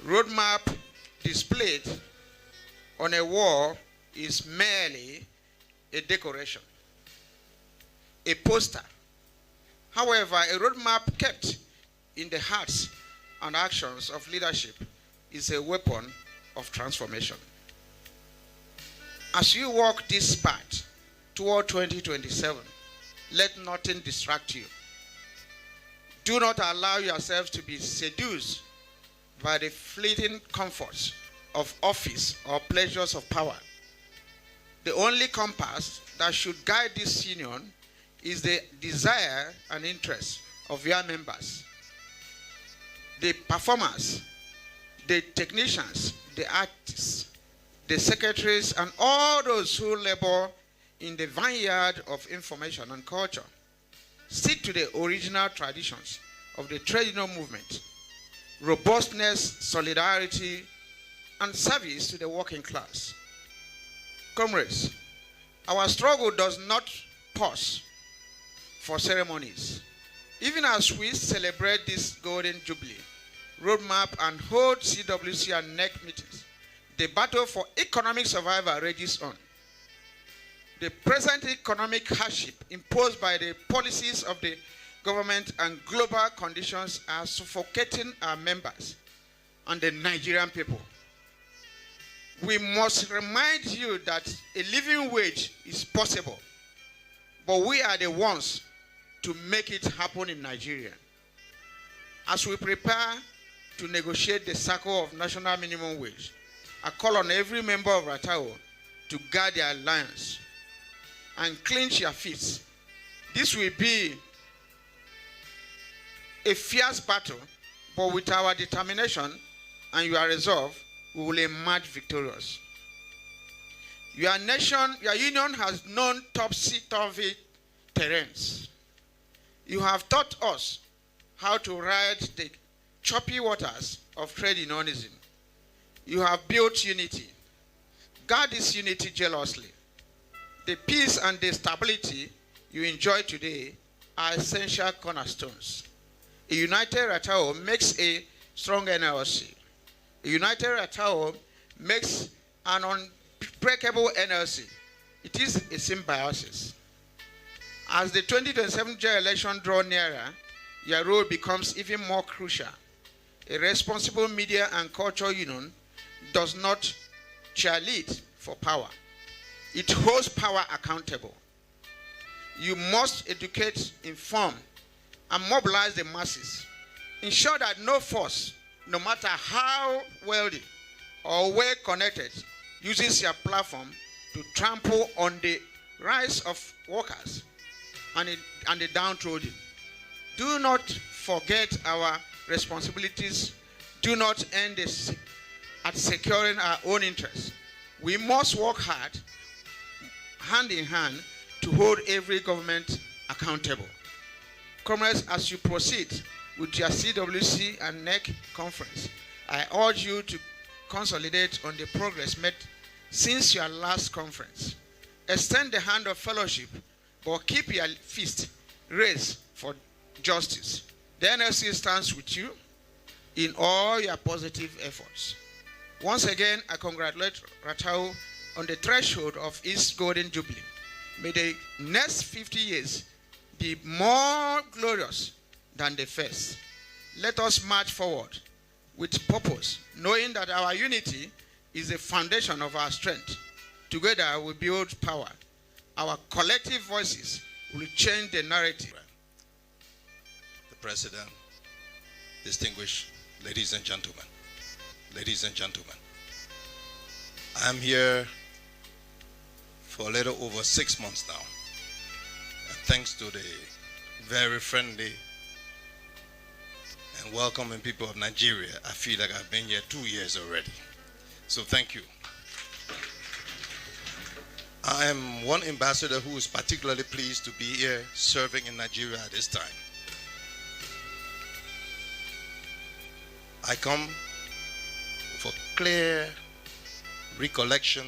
Roadmap displayed on a wall is merely a decoration, a poster. However, a roadmap kept in the hearts and actions of leadership is a weapon of transformation. As you walk this path toward 2027, let nothing distract you. Do not allow yourself to be seduced by the fleeting comforts of office or pleasures of power. The only compass that should guide this union is the desire and interest of your members, the performers, the technicians, the artists, the secretaries, and all those who labor in the vineyard of information and culture. Stick to the original traditions of the trade union movement, robustness, solidarity, and service to the working class. Comrades, our struggle does not pause for ceremonies. Even as we celebrate this golden jubilee, roadmap, and hold CWC and NEC meetings, the battle for economic survival rages on. The present economic hardship imposed by the policies of the government and global conditions are suffocating our members and the Nigerian people. We must remind you that a living wage is possible, but we are the ones to make it happen in Nigeria. As we prepare to negotiate the circle of national minimum wage, I call on every member of Ratao to guard their alliance and clinch your fists. This will be a fierce battle, but with our determination and your resolve, we will emerge victorious. Your nation, your union has known topsy-turvy terrains. You have taught us how to ride the choppy waters of trade unionism. You have built unity. Guard this unity jealously. The peace and the stability you enjoy today are essential cornerstones. A united Ratao makes a strong NLC. A united Ratao makes an unbreakable NLC. It is a symbiosis. As the 2027 general election draw nearer, your role becomes even more crucial. A responsible media and culture union does not cheerlead for power. It holds power accountable. You must educate, inform, and mobilize the masses. Ensure that no force, no matter how wealthy or well connected, uses your platform to trample on the rights of workers and the downtrodden. Do not forget our responsibilities. Do not end at securing our own interests. We must work hard, hand in hand, to hold every government accountable. Comrades, as you proceed with your CWC and NEC conference, I urge you to consolidate on the progress made since your last conference. Extend the hand of fellowship, but keep your fist raised for justice. The NLC stands with you in all your positive efforts. Once again, I congratulate Ratao on the threshold of its golden jubilee. May the next 50 years be more glorious than the first. Let us march forward with purpose, knowing that our unity is the foundation of our strength. Together we build power. our collective voices will change the narrative. The President, distinguished ladies and gentlemen, I'm here for a little over 6 months now. And thanks to the very friendly and welcoming people of Nigeria, I feel like I've been here 2 years already. So thank you. I am one ambassador who is particularly pleased to be here serving in Nigeria at this time. I come for clear recollection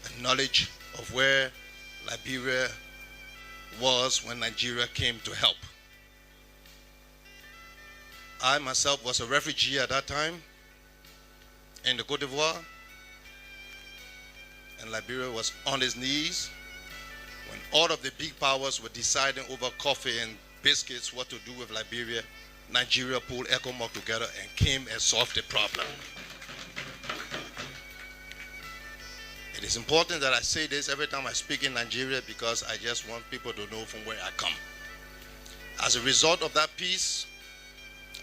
and knowledge of where Liberia was when Nigeria came to help. I myself was a refugee at that time in the Côte d'Ivoire, and Liberia was on its knees when all of the big powers were deciding over coffee and biscuits what to do with Liberia. Nigeria pulled ECOMOG together and came and solved the problem. It is important that I say this every time I speak in Nigeria because I just want people to know from where I come. As a result of that peace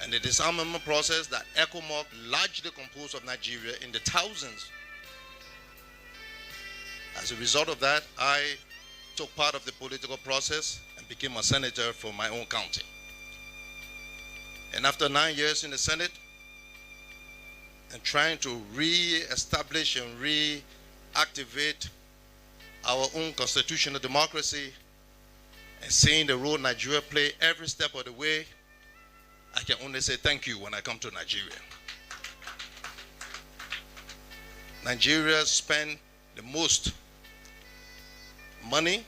and the disarmament process that ECOMOG largely composed of Nigeria in the thousands, as a result of that, I took part of the political process and became a senator for my own county. And after 9 years in the Senate and trying to re-establish and reactivate our own constitutional democracy and seeing the role Nigeria play every step of the way, I can only say thank you when I come to Nigeria. Nigeria spent the most money,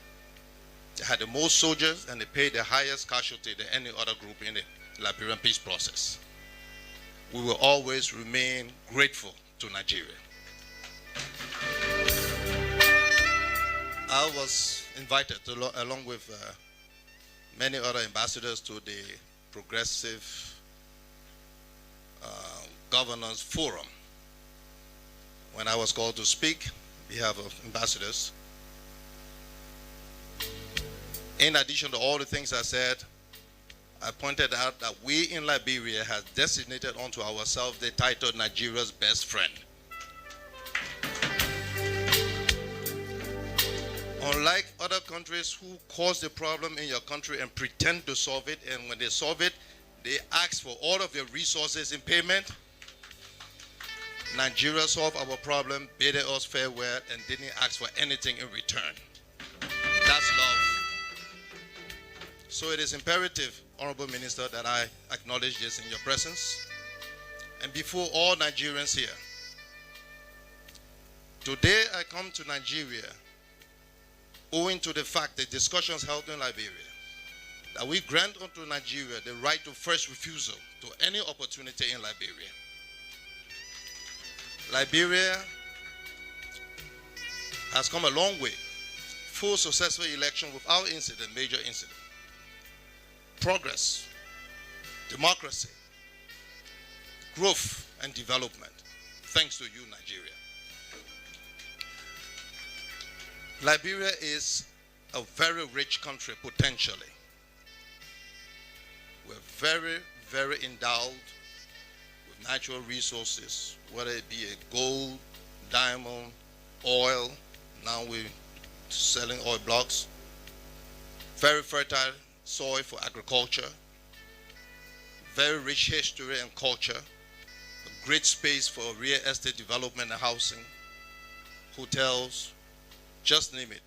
they had the most soldiers, and they paid the highest casualty than any other group in the Liberian peace process. We will always remain grateful to Nigeria. I was invited along with many other ambassadors to the Progressive Governance Forum. When I was called to speak on behalf of ambassadors, in addition to all the things I said, I pointed out that we in Liberia have designated unto ourselves the title Nigeria's best friend. Unlike other countries who cause the problem in your country and pretend to solve it, and when they solve it, they ask for all of your resources in payment, Nigeria solved our problem, bade us farewell, and didn't ask for anything in return. That's love. So it is imperative, Honorable Minister, that I acknowledge this in your presence and before all Nigerians here. Today I come to Nigeria owing to the fact that discussions held in Liberia that we grant unto Nigeria the right to first refusal to any opportunity in Liberia. Liberia has come a long way. Full successful election without incident, major incident. Progress, democracy, growth, and development. Thanks to you, Nigeria. Liberia is a very rich country potentially. We're very, very endowed with natural resources, whether it be a gold, diamond, oil. Now we're selling oil blocks. Very fertile soil for agriculture. Very rich history and culture. A great space for real estate development and housing. Hotels, just name it.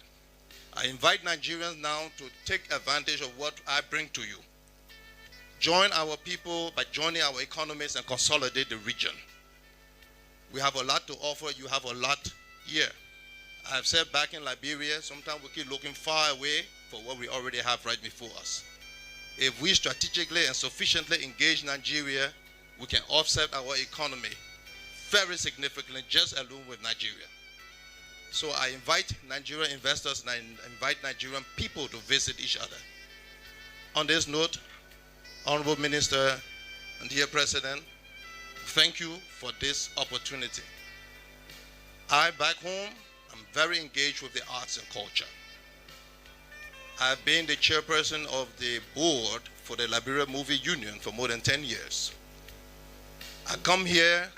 I invite Nigerians now to take advantage of what I bring to you. Join our people by joining our economies and consolidate the region. We have a lot to offer. You have a lot here. I have said back in Liberia, sometimes we keep looking far away for what we already have right before us. If we strategically and sufficiently engage Nigeria, we can offset our economy very significantly just alone with Nigeria. So I invite Nigerian investors and I invite Nigerian people to visit each other. On this note, Honorable Minister and dear President, thank you for this opportunity. Back home, I'm very engaged with the arts and culture. I've been the chairperson of the board for the Liberia Movie Union for more than 10 years. I come here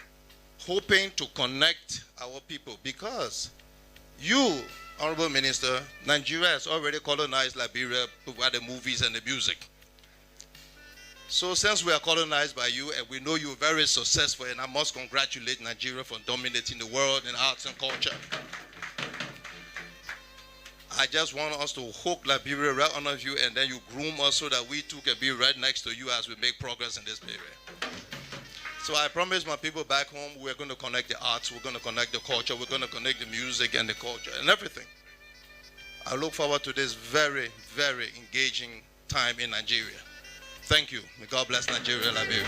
hoping to connect our people because you, Honorable Minister, Nigeria has already colonized Liberia by the movies and the music. So since we are colonized by you and we know you're very successful, and I must congratulate Nigeria for dominating the world in arts and culture. I just want us to hook Liberia right under you, and then you groom us so that we too can be right next to you as we make progress in this area. So I promise my people back home, we're going to connect the arts, we're going to connect the culture, we're going to connect the music and the culture and everything. I look forward to this very, very engaging time in Nigeria. Thank you. May God bless Nigeria, Liberia.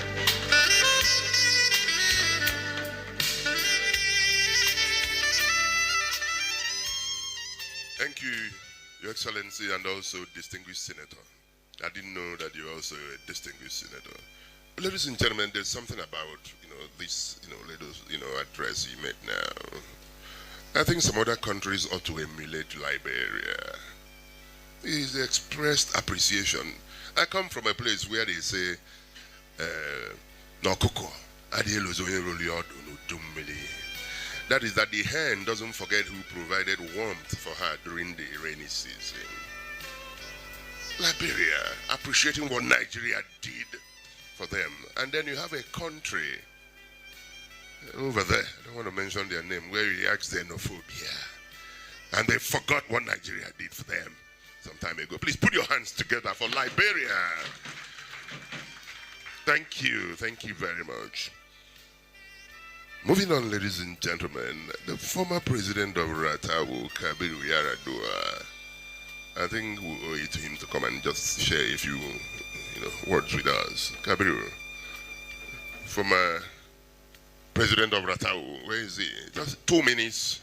Thank you, Your Excellency, and also distinguished senator. I didn't know that you're also a distinguished senator. Ladies and gentlemen, there's something about this little address you made now. I think some other countries ought to emulate Liberia. It's expressed appreciation. I come from a place where they say, "Nokoko, that is that the hen doesn't forget who provided warmth for her during the rainy season." Liberia, appreciating what Nigeria did for them. And then you have a country over there, I don't want to mention their name, where you ask them no food here. And they forgot what Nigeria did for them some time ago. Please put your hands together for Liberia. Thank you very much. Moving on, ladies and gentlemen, the former president of Ratawu, Kabiru Yaradua, I think we owe it to him to come and just share a few words with us. Kabiru, former president of Ratawu, where is he? Just 2 minutes.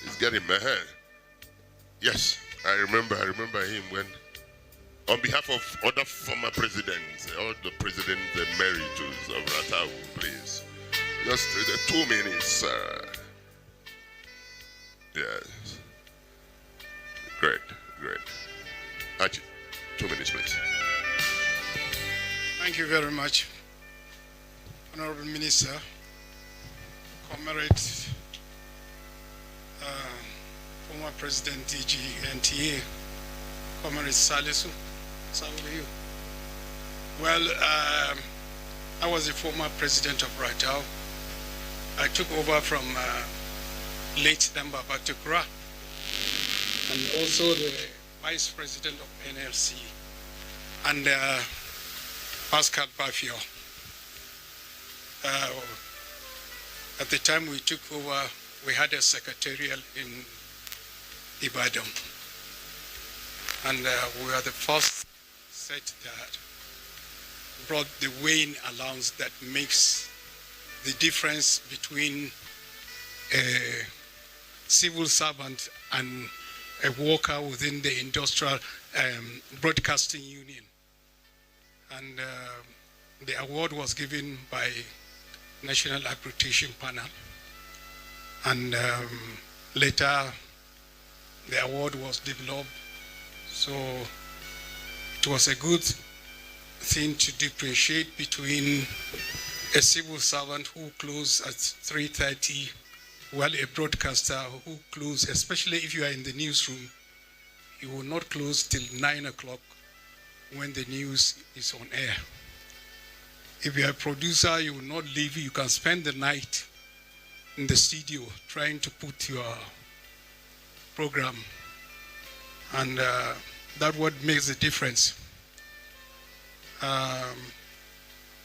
He's getting my hair. Yes, I remember him when, on behalf of other former presidents, all the presidents emeritus of Ratawu, please. Just 2 minutes. Yes. Great. Archie, 2 minutes, please. Thank you very much, Honorable Minister, Comrade, former President DG NTA, Comrade Salisu. How are you? Well, I was the former president of Ratau. I took over from late Damba Batukura, and also the vice president of NLC, and Pascal Bafio. At the time we took over, we had a secretarial in Ibadan. And we were the first set that brought the weighing allowance that makes the difference between a civil servant and a worker within the industrial broadcasting union. And the award was given by National Accreditation Panel. And later, the award was developed. So it was a good thing to differentiate between a civil servant who closes at 3:30, while a broadcaster who closes, especially if you are in the newsroom, you will not close till 9 o'clock when the news is on air. If you are a producer, you will not leave. You can spend the night in the studio trying to put your program. And that's what makes the difference.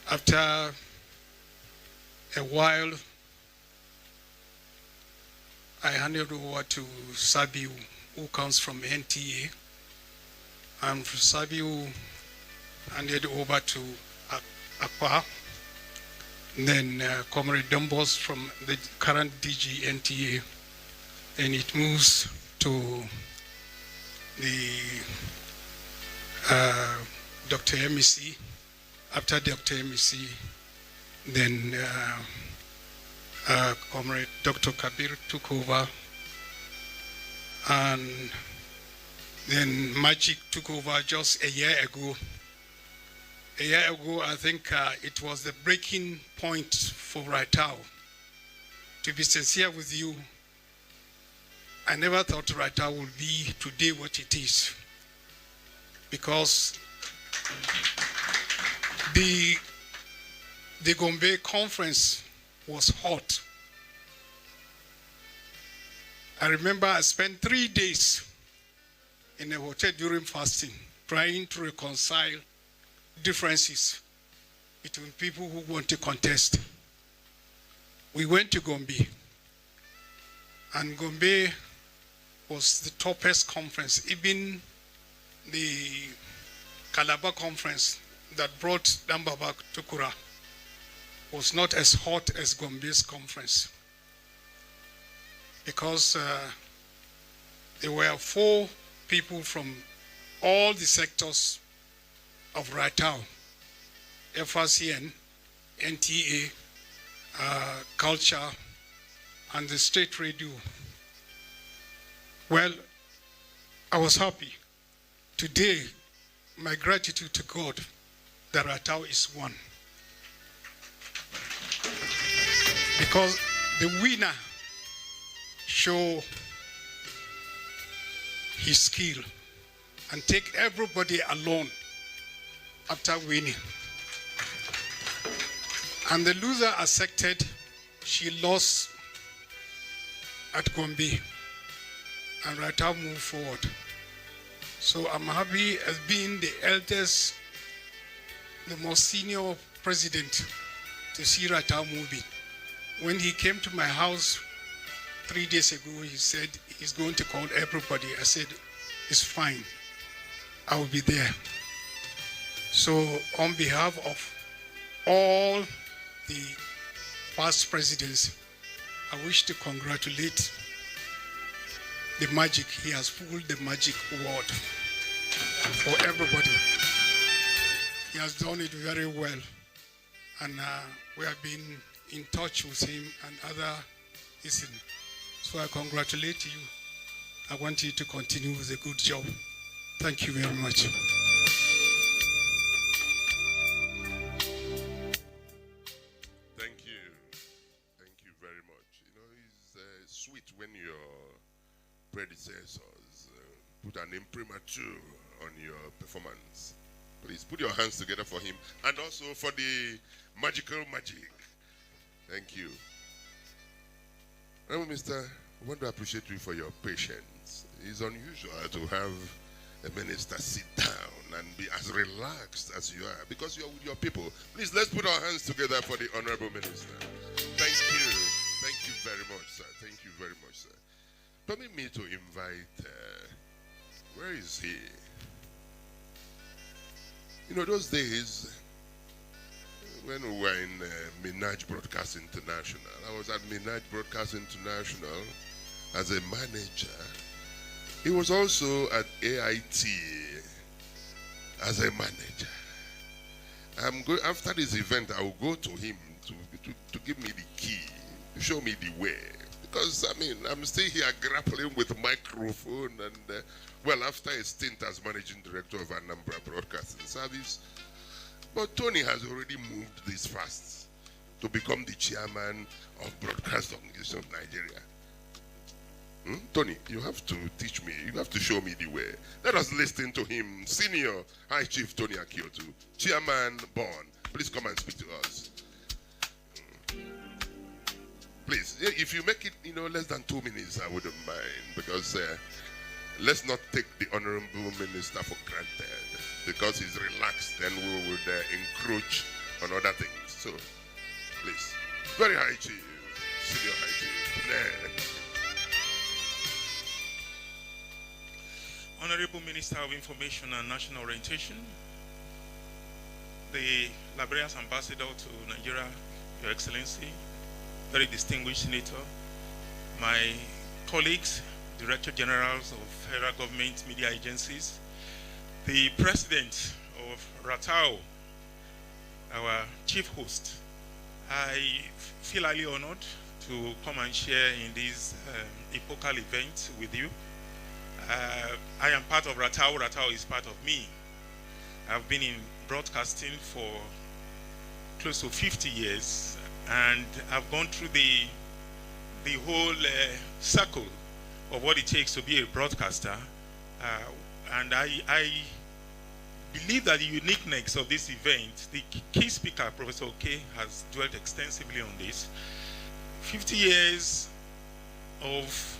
After a while, I handed over to Sabiu, who comes from NTA. And Sabiu handed over to Akwa. Then Comrade Dumbos from the current DG NTA. And it moves to the Dr. MEC. After Dr. MEC, then Comrade Dr. Kabir took over, and then Magic took over just a year ago. A year ago, I think it was the breaking point for Raitao. To be sincere with you, I never thought Raitao would be today what it is, because the Gombe conference was hot. I remember I spent 3 days in a hotel during fasting, trying to reconcile differences between people who want to contest. We went to Gombe, and Gombe was the toughest conference. Even the Calabar conference that brought Dambaba to Kura was not as hot as Gombe's conference, because there were 4 people from all the sectors of Raitao: FRCN, NTA, culture, and the state radio. Well, I was happy. Today, my gratitude to God that Raitao is one. Because the winner show his skill and take everybody alone after winning. And the loser accepted she lost at Gombe, and Raitao moved forward. So I'm happy as being the eldest, the most senior president, to see Raitao moving. When he came to my house 3 days ago, he said he's going to call everybody. I said, it's fine, I will be there. So on behalf of all the past presidents, I wish to congratulate the Magic. He has pulled the Magic award for everybody. He has done it very well, and we have been in touch with him and other listen. So I congratulate you. I want you to continue with a good job. Thank you very much. Thank you. Thank you very much. You know, it's sweet when your predecessors put an imprimatur on your performance. Please put your hands together for him, and also for the magical Magic. Thank you. Mr. I want to appreciate you for your patience. It's unusual to have a minister sit down and be as relaxed as you are, because you're with your people. Please, let's put our hands together for the Honorable Minister. Thank you. Thank you very much, sir. Thank you very much, sir. Permit me to invite, where is he? You know, those days, when we were in Minaj Broadcast International, I was at Minaj Broadcast International as a manager. He was also at AIT as a manager. After this event, I will go to him to give me the key, to show me the way. Because, I mean, I'm still here grappling with microphone and, well, after a stint as managing director of Anambra Broadcasting Service, but Tony has already moved this fast to become the chairman of Broadcast Organization of Nigeria. Tony, you have to teach me, you have to show me the way. Let us listen to him, Senior High Chief Tony Akiotu, Chairman Born. Please come and speak to us. Please, if you make it, you know, less than 2 minutes, I wouldn't mind, because let's not take the Honorable Minister for granted, because he's relaxed, then we would encroach on other things. So, please, very high chief, Senior High Chief. Honorable Minister of Information and National Orientation, the Liberia's Ambassador to Nigeria, Your Excellency, very distinguished Senator, my colleagues, Director Generals of federal government media agencies, the President of Raitao, our Chief Host, I feel highly honored to come and share in this epochal event with you. I am part of Ratao. Ratao is part of me. I've been in broadcasting for close to 50 years, and I've gone through the whole circle of what it takes to be a broadcaster. And I believe that the uniqueness of this event, the key speaker, Professor Oke, has dwelt extensively on this. 50 years of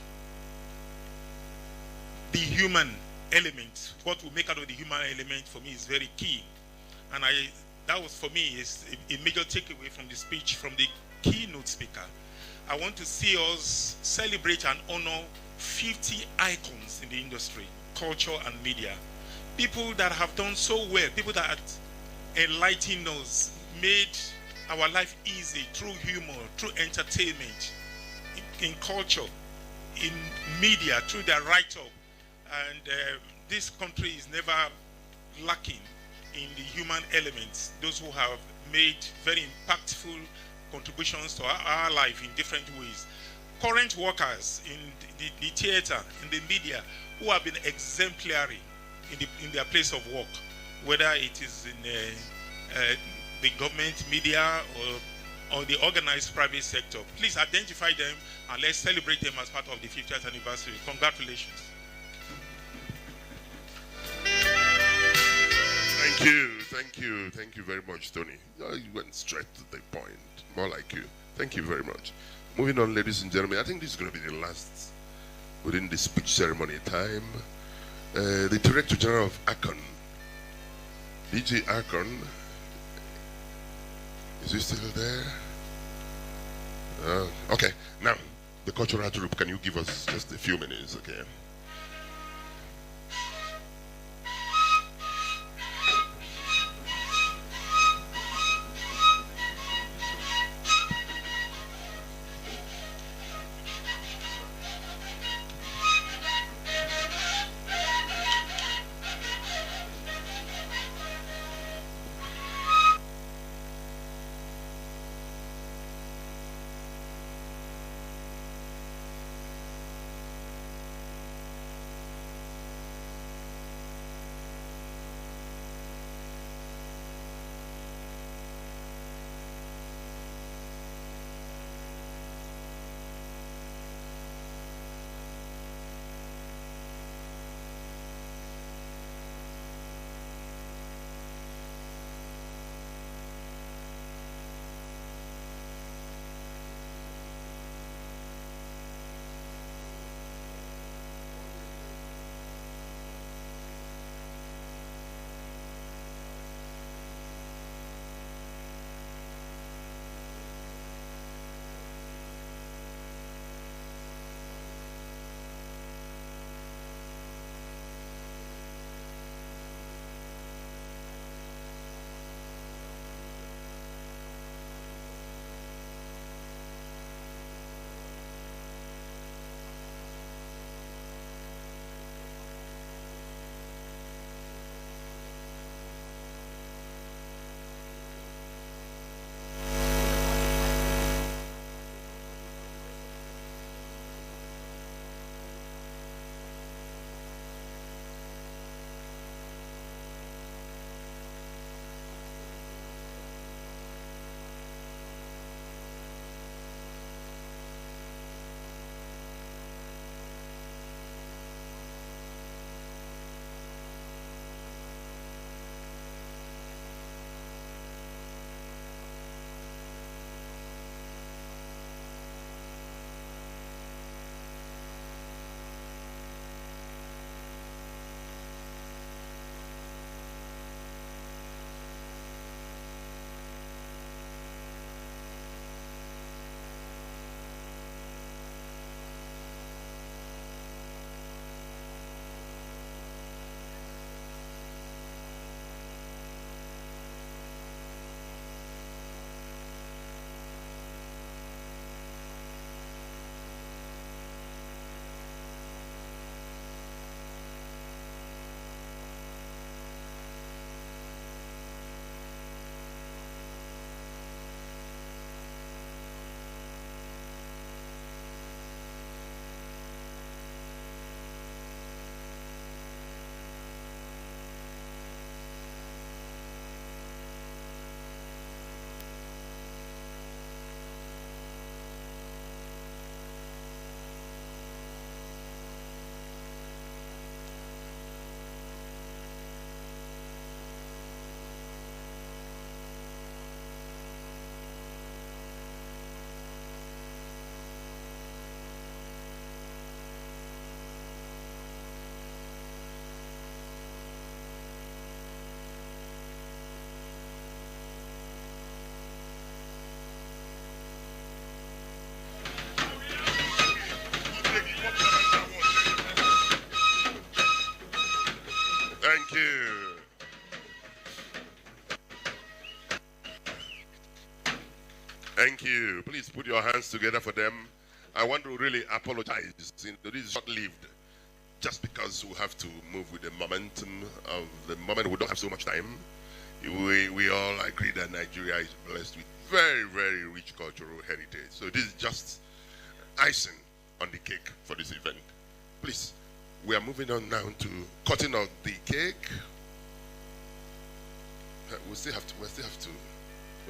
the human element, what will make out of the human element for me is very key. And that was for me is a major takeaway from the speech from the keynote speaker. I want to see us celebrate and honor 50 icons in the industry, culture and media. People that have done so well, people that enlightened us, made our life easy through humor, through entertainment, in culture, in media, through their write-up. And this country is never lacking in the human elements, those who have made very impactful contributions to our life in different ways. Current workers in the theater, in the media, who have been exemplary in their place of work, whether it is in the government, media, or the organized private sector. Please identify them and let's celebrate them as part of the 50th anniversary. Congratulations. Thank you very much, Tony. You went straight to the point, more like you. Thank you very much. Moving on, ladies and gentlemen, I think this is going to be the last within the speech ceremony time. The Director General of ACON, DJ ACON, is he still there? Okay, now, the cultural group, can you give us just a few minutes, okay? Thank you. Please put your hands together for them. I want to really apologize. This is short-lived. Just because we have to move with the momentum of the moment. We don't have so much time. We all agree that Nigeria is blessed with very, very rich cultural heritage. So this is just icing on the cake for this event. Please, we are moving on now to cutting of the cake. We're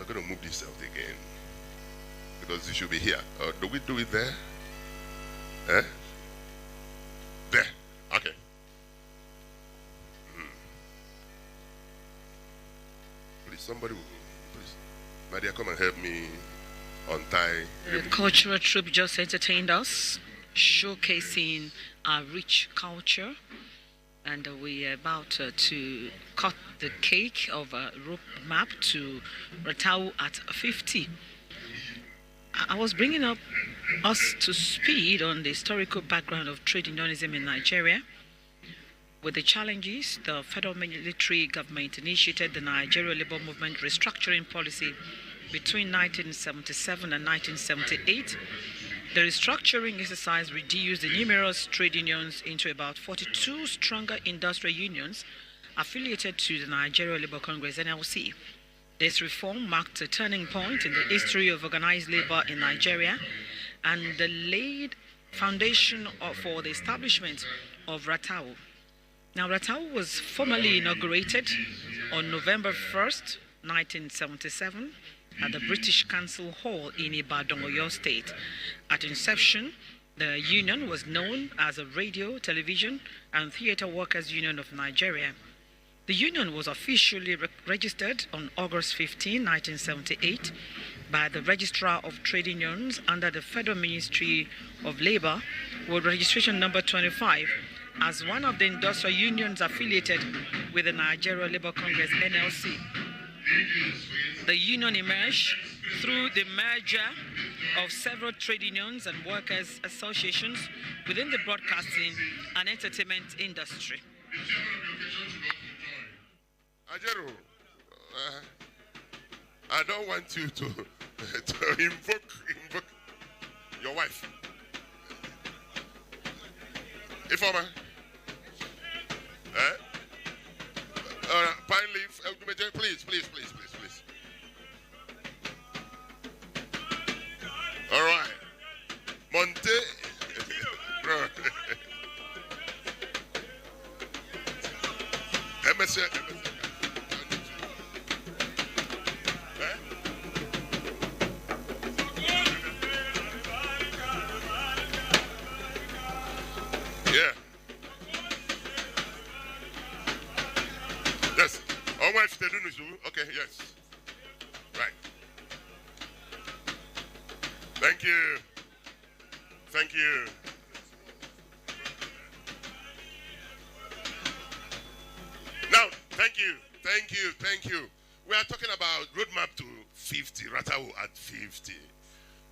going to move this out again because it should be here. Do we do it there? Eh? There. Okay. Please, somebody, please. Nadia, come and help me untie. The cultural troupe just entertained us, showcasing our rich culture. And we are about to cut the cake of a rope map to Ratau at 50. I was bringing up us to speed on the historical background of trade unionism in Nigeria. With the challenges, the federal military government initiated the Nigeria Labour Movement restructuring policy between 1977 and 1978. The restructuring exercise reduced the numerous trade unions into about 42 stronger industrial unions affiliated to the Nigeria Labour Congress, NLC. This reform marked a turning point in the history of organized labor in Nigeria and laid foundation for the establishment of Ratau. Now, Ratau was formally inaugurated on November 1st, 1977, at the British Council Hall in Ibadan, Oyo State. At inception, the union was known as the Radio, Television, and Theatre Workers Union of Nigeria. The union was officially registered on August 15, 1978, by the Registrar of Trade Unions under the Federal Ministry of Labour, with registration number 25, as one of the industrial unions affiliated with the Nigeria Labour Congress, NLC. The union emerged through the merger of several trade unions and workers' associations within the broadcasting and entertainment industry. Ajero, I don't want you to invoke your wife. Informer. Pine leaf, please. All right. Monte. Yeah. Yes. Okay, yes. Right. Thank you. Thank you. Now, thank you. We are talking about roadmap to 50, Ratau at 50.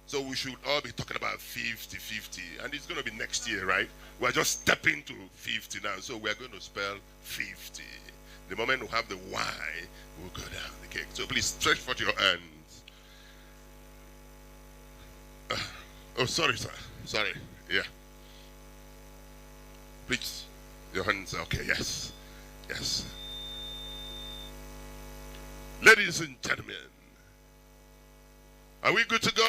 So we should all be talking about 50. And it's going to be next year, right? We're just stepping to 50 now. So we're going to spell 50. The moment we have the Y, we'll go down the cake. So please stretch forth your hands. Oh, sorry, sir. Sorry. Yeah. Please. Your hands. Okay, yes. Yes. Ladies and gentlemen, are we good to go?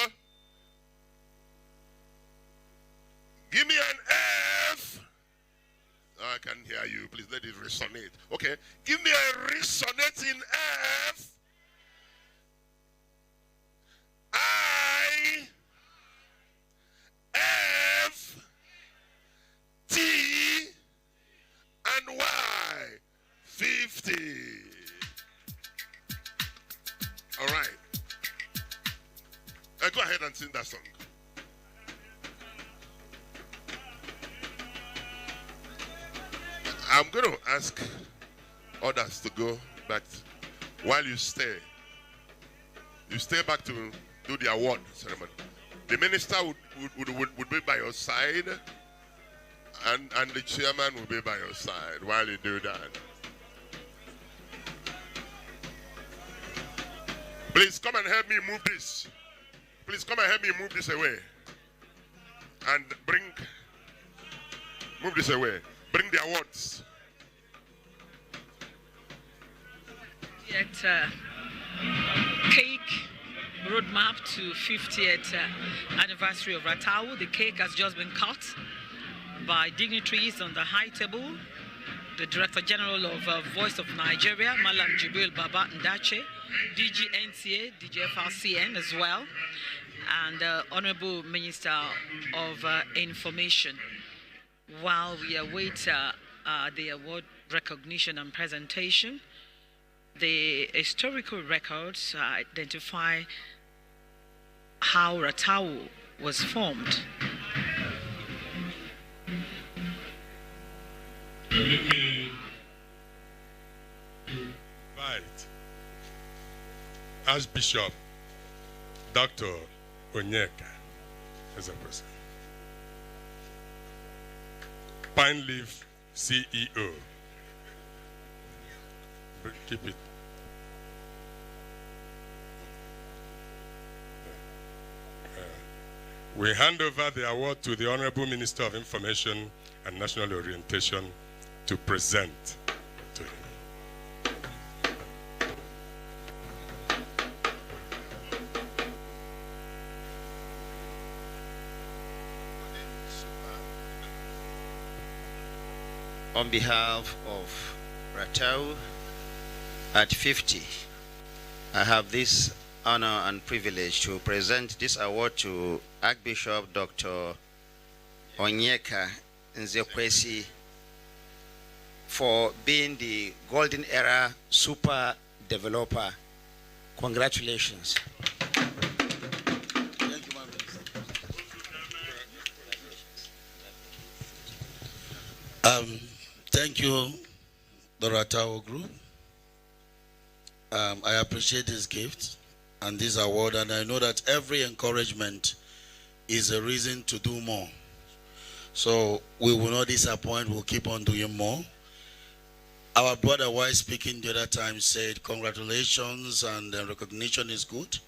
Give me an F. Oh, I can't hear you. Please let it resonate. Okay. Give me a resonating F. I F T and Y 50. All right. Go ahead and sing that song. I'm going to ask others to go, but while you stay back to do the award ceremony. The minister would be by your side, and the chairman will be by your side while you do that. Please come and help me move this. Please come and help me move this away. And move this away. Bring the awards. Cake roadmap to 50th anniversary of Ratau. The cake has just been cut by dignitaries on the high table. The Director General of Voice of Nigeria, Malam Jibril Baba Ndache, DG NTA, DG FRCN as well, and Honorable Minister of Information. While we await the award recognition and presentation, the historical records identify how Ratau was formed. Let me invite Archbishop Dr. Onyeka as a person. Pine Leaf CEO. Keep it. We hand over the award to the Honorable Minister of Information and National Orientation to present to him. On behalf of Ratau at 50, I have this honor and privilege to present this award to Archbishop Dr. Onyeka Nzekwesi for being the golden era super developer. Congratulations. Thank you, the Ratau Group. I appreciate this gift and this award, and I know that every encouragement is a reason to do more. So we will not disappoint, we'll keep on doing more. Our brother, while speaking the other time, said congratulations and recognition is good,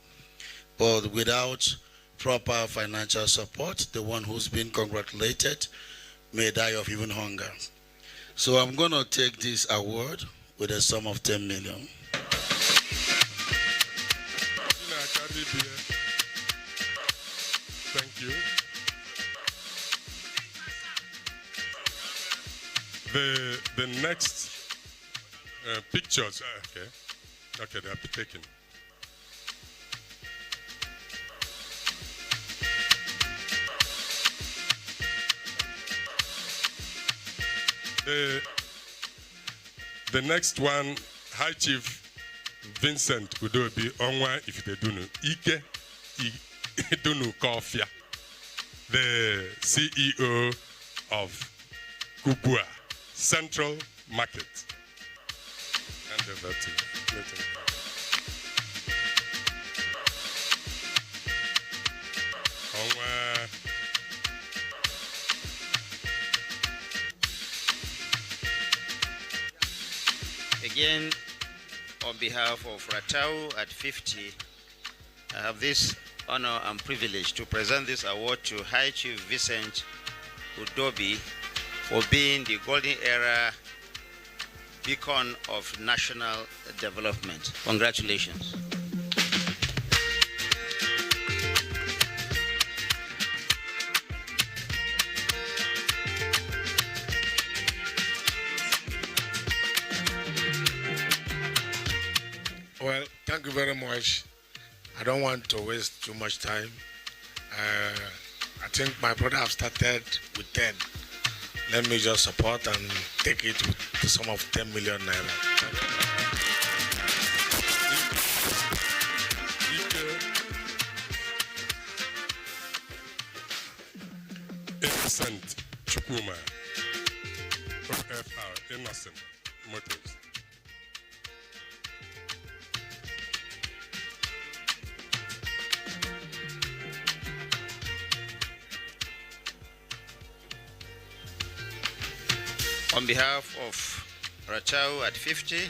but without proper financial support, the one who's been congratulated may die of even hunger. So I'm going to take this award with a sum of 10 million. Thank you. The next pictures, okay, they'll be taken. The next one, High Chief Vincent Udobi Onwa Ifitedunu Ike Idunu Kofia, the CEO of Kubua Central Market. And over to Nathan. Onwa. Again, on behalf of Ratau at 50, I have this honor and privilege to present this award to High Chief Vincent Udobi for being the golden era beacon of national development. Congratulations. Well, thank you very much. I don't want to waste too much time. I think my brother have started with 10. Let me just support and take it to the sum of 10 million naira. Innocent Chukuma, OFR, Innocent Motors. On behalf of Ratau at 50,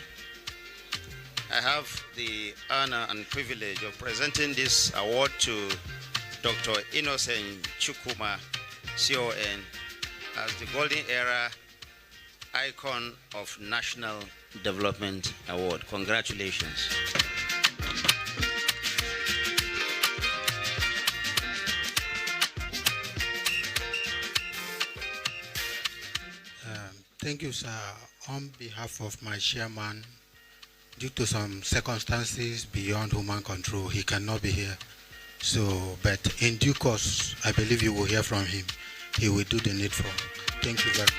I have the honor and privilege of presenting this award to Dr. Innocent Chukuma, CON, as the Golden Era Icon of National Development Award. Congratulations. Thank you, sir. On behalf of my chairman, due to some circumstances beyond human control, he cannot be here. So, but in due course, I believe you will hear from him. He will do the needful. Thank you very much.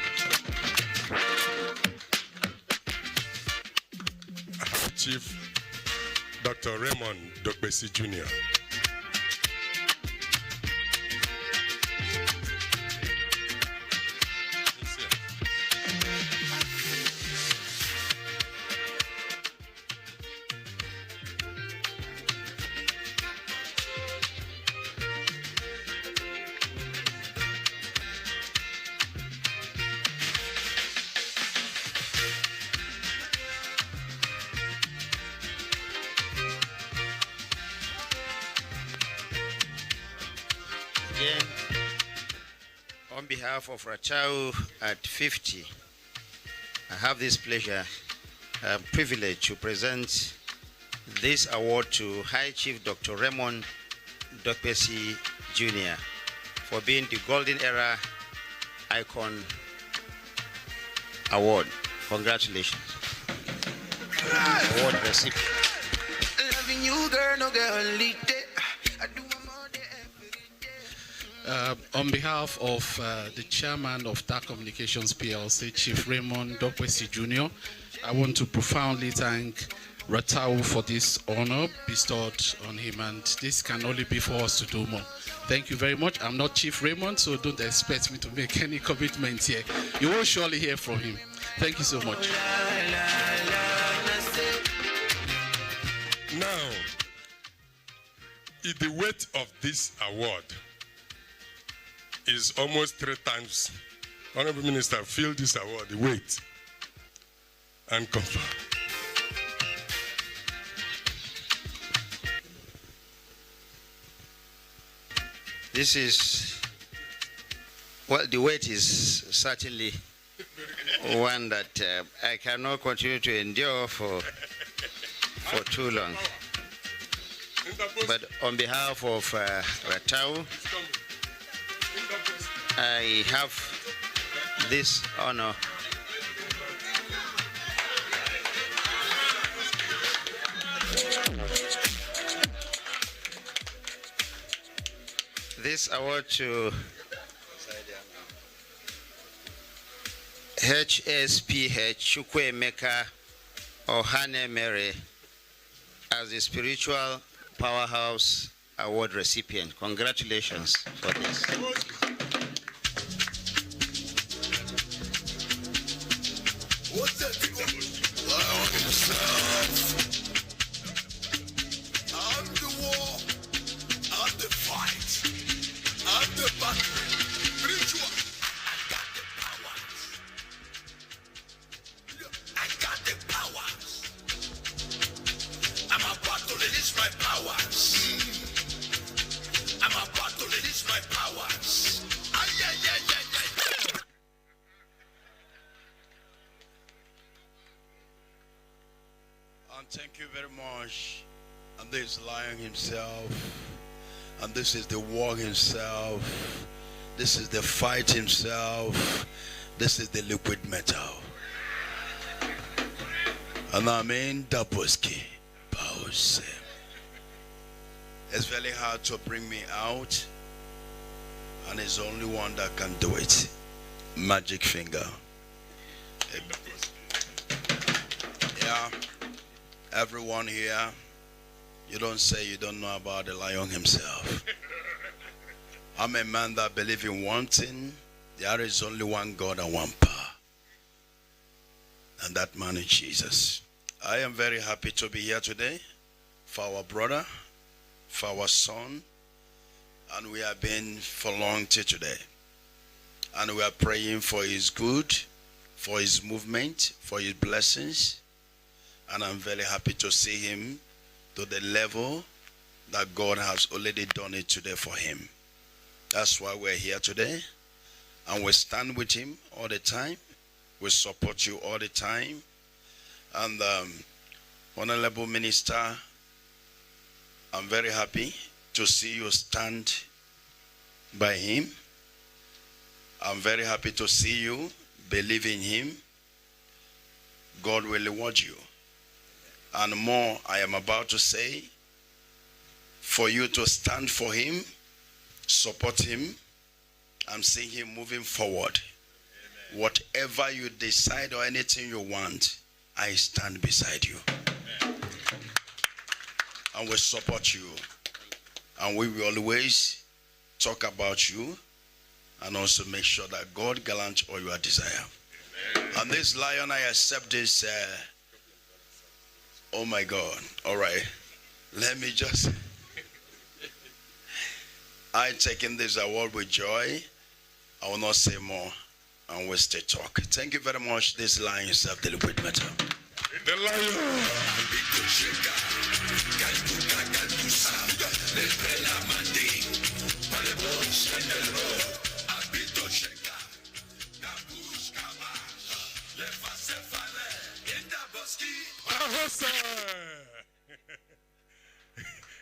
Chief Dr. Raymond Dokbesi Jr. Again, on behalf of Ratau at 50, I have this pleasure, privilege to present this award to High Chief Dr. Raymond Dokbesi Jr. for being the Golden Era Icon Award. Congratulations. Award recipient. Loving you, girl, no girl, lead it. On behalf of the chairman of TAC Communications PLC, Chief Raymond Dokbesi Jr., I want to profoundly thank Ratau for this honor bestowed on him, and this can only be for us to do more. Thank you very much. I'm not Chief Raymond, so don't expect me to make any commitment here. You will surely hear from him. Thank you so much. Now, the weight of this award is almost 3 times. Honorable Minister, feel this award, the weight, and confirm. This is, well, the weight is certainly one that I cannot continue to endure for too long. But on behalf of Ratau, I have this honor this award to HSPH Chukwuemeka Ohane Mere as the Spiritual Powerhouse Award recipient. Congratulations for this. I'm the war, I'm the fight, I'm the battle, spiritual. I got the powers. I'm about to release my powers. I'm about to release my powers. And thank you very much. And this is Lion himself. And this is the war himself. This is the fight himself. This is the liquid metal. And I mean Daposki Pause. It's very hard to bring me out. And it's only one that can do it. Magic finger. Yeah. Everyone here, you don't say you don't know about the lion himself. I'm a man that believes in one thing. There is only one God and one power. And that man is Jesus. I am very happy to be here today for our brother, for our son. And we have been for long till today. And we are praying for his good, for his movement, for his blessings. And I'm very happy to see him to the level that God has already done it today for him. That's why we're here today. And we stand with him all the time. We support you all the time. And Honorable Minister, I'm very happy to see you stand by him. I'm very happy to see you believe in him. God will reward you. And more I am about to say, for you to stand for him, support him, and see him moving forward. Amen. Whatever you decide or anything you want, I stand beside you. Amen. And we support you. And we will always talk about you and also make sure that God grants all your desire. Amen. And this lion, I accept this. Oh my God. All right. Let me just... I taking this award with joy. I will not say more and waste the talk. Thank you very much. This lion is of deliberate matter. The lion.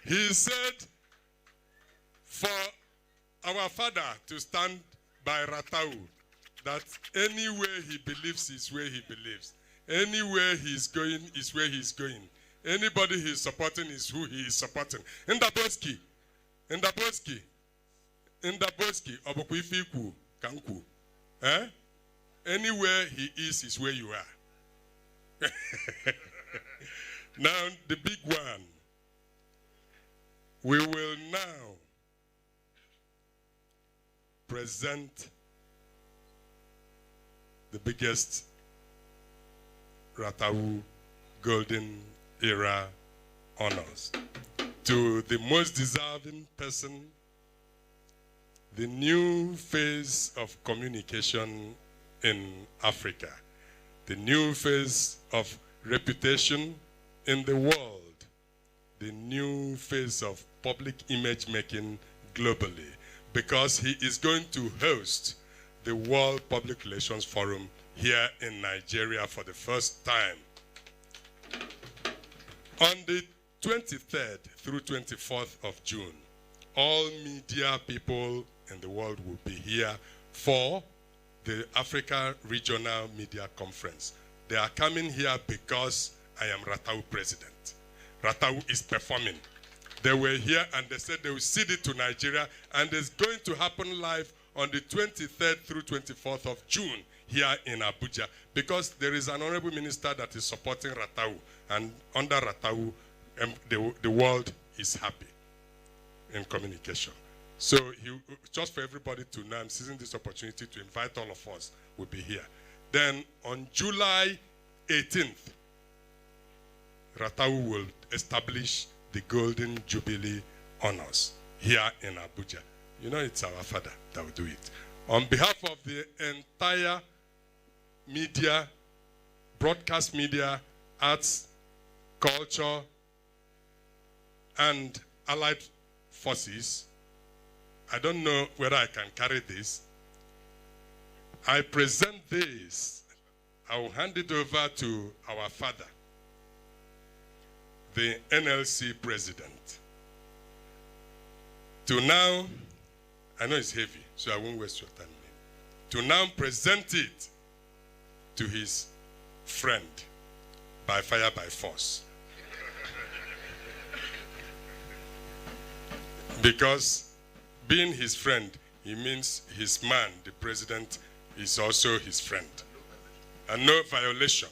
He said, for our father to stand by Ratau, that anywhere he believes is where he believes. Anywhere he's going is where he's going. Anybody he's supporting is who he is supporting. In the Boski, Obokwifiku, Kanku. Anywhere he is where you are. Now, the big one. We will now present the biggest Ratau Golden Era honors to the most deserving person, the new phase of communication in Africa, the new phase of reputation in the world, the new phase of public image making globally, because he is going to host the World Public Relations Forum here in Nigeria for the first time. On the 23rd through 24th of June, all media people in the world will be here for the Africa Regional Media Conference. They are coming here because I am Ratau president. Ratau is performing. They were here and they said they will cede it to Nigeria, and it's going to happen live on the 23rd through 24th of June here in Abuja, because there is an honorable minister that is supporting Ratau, and under Ratau, the world is happy in communication. So just for everybody to know, I'm seizing this opportunity to invite all of us. We'll be here. Then on July 18th, Ratau will establish the Golden Jubilee honors here in Abuja. You know, it's our father that will do it. On behalf of the entire media, broadcast media, arts, culture, and allied forces, I don't know whether I can carry this. I present this. I will hand it over to our father, the NLC president. To now, I know it's heavy, so I won't waste your time. To now present it to his friend by fire, by force. Because being his friend, he means his man, the president, is also his friend. And no violation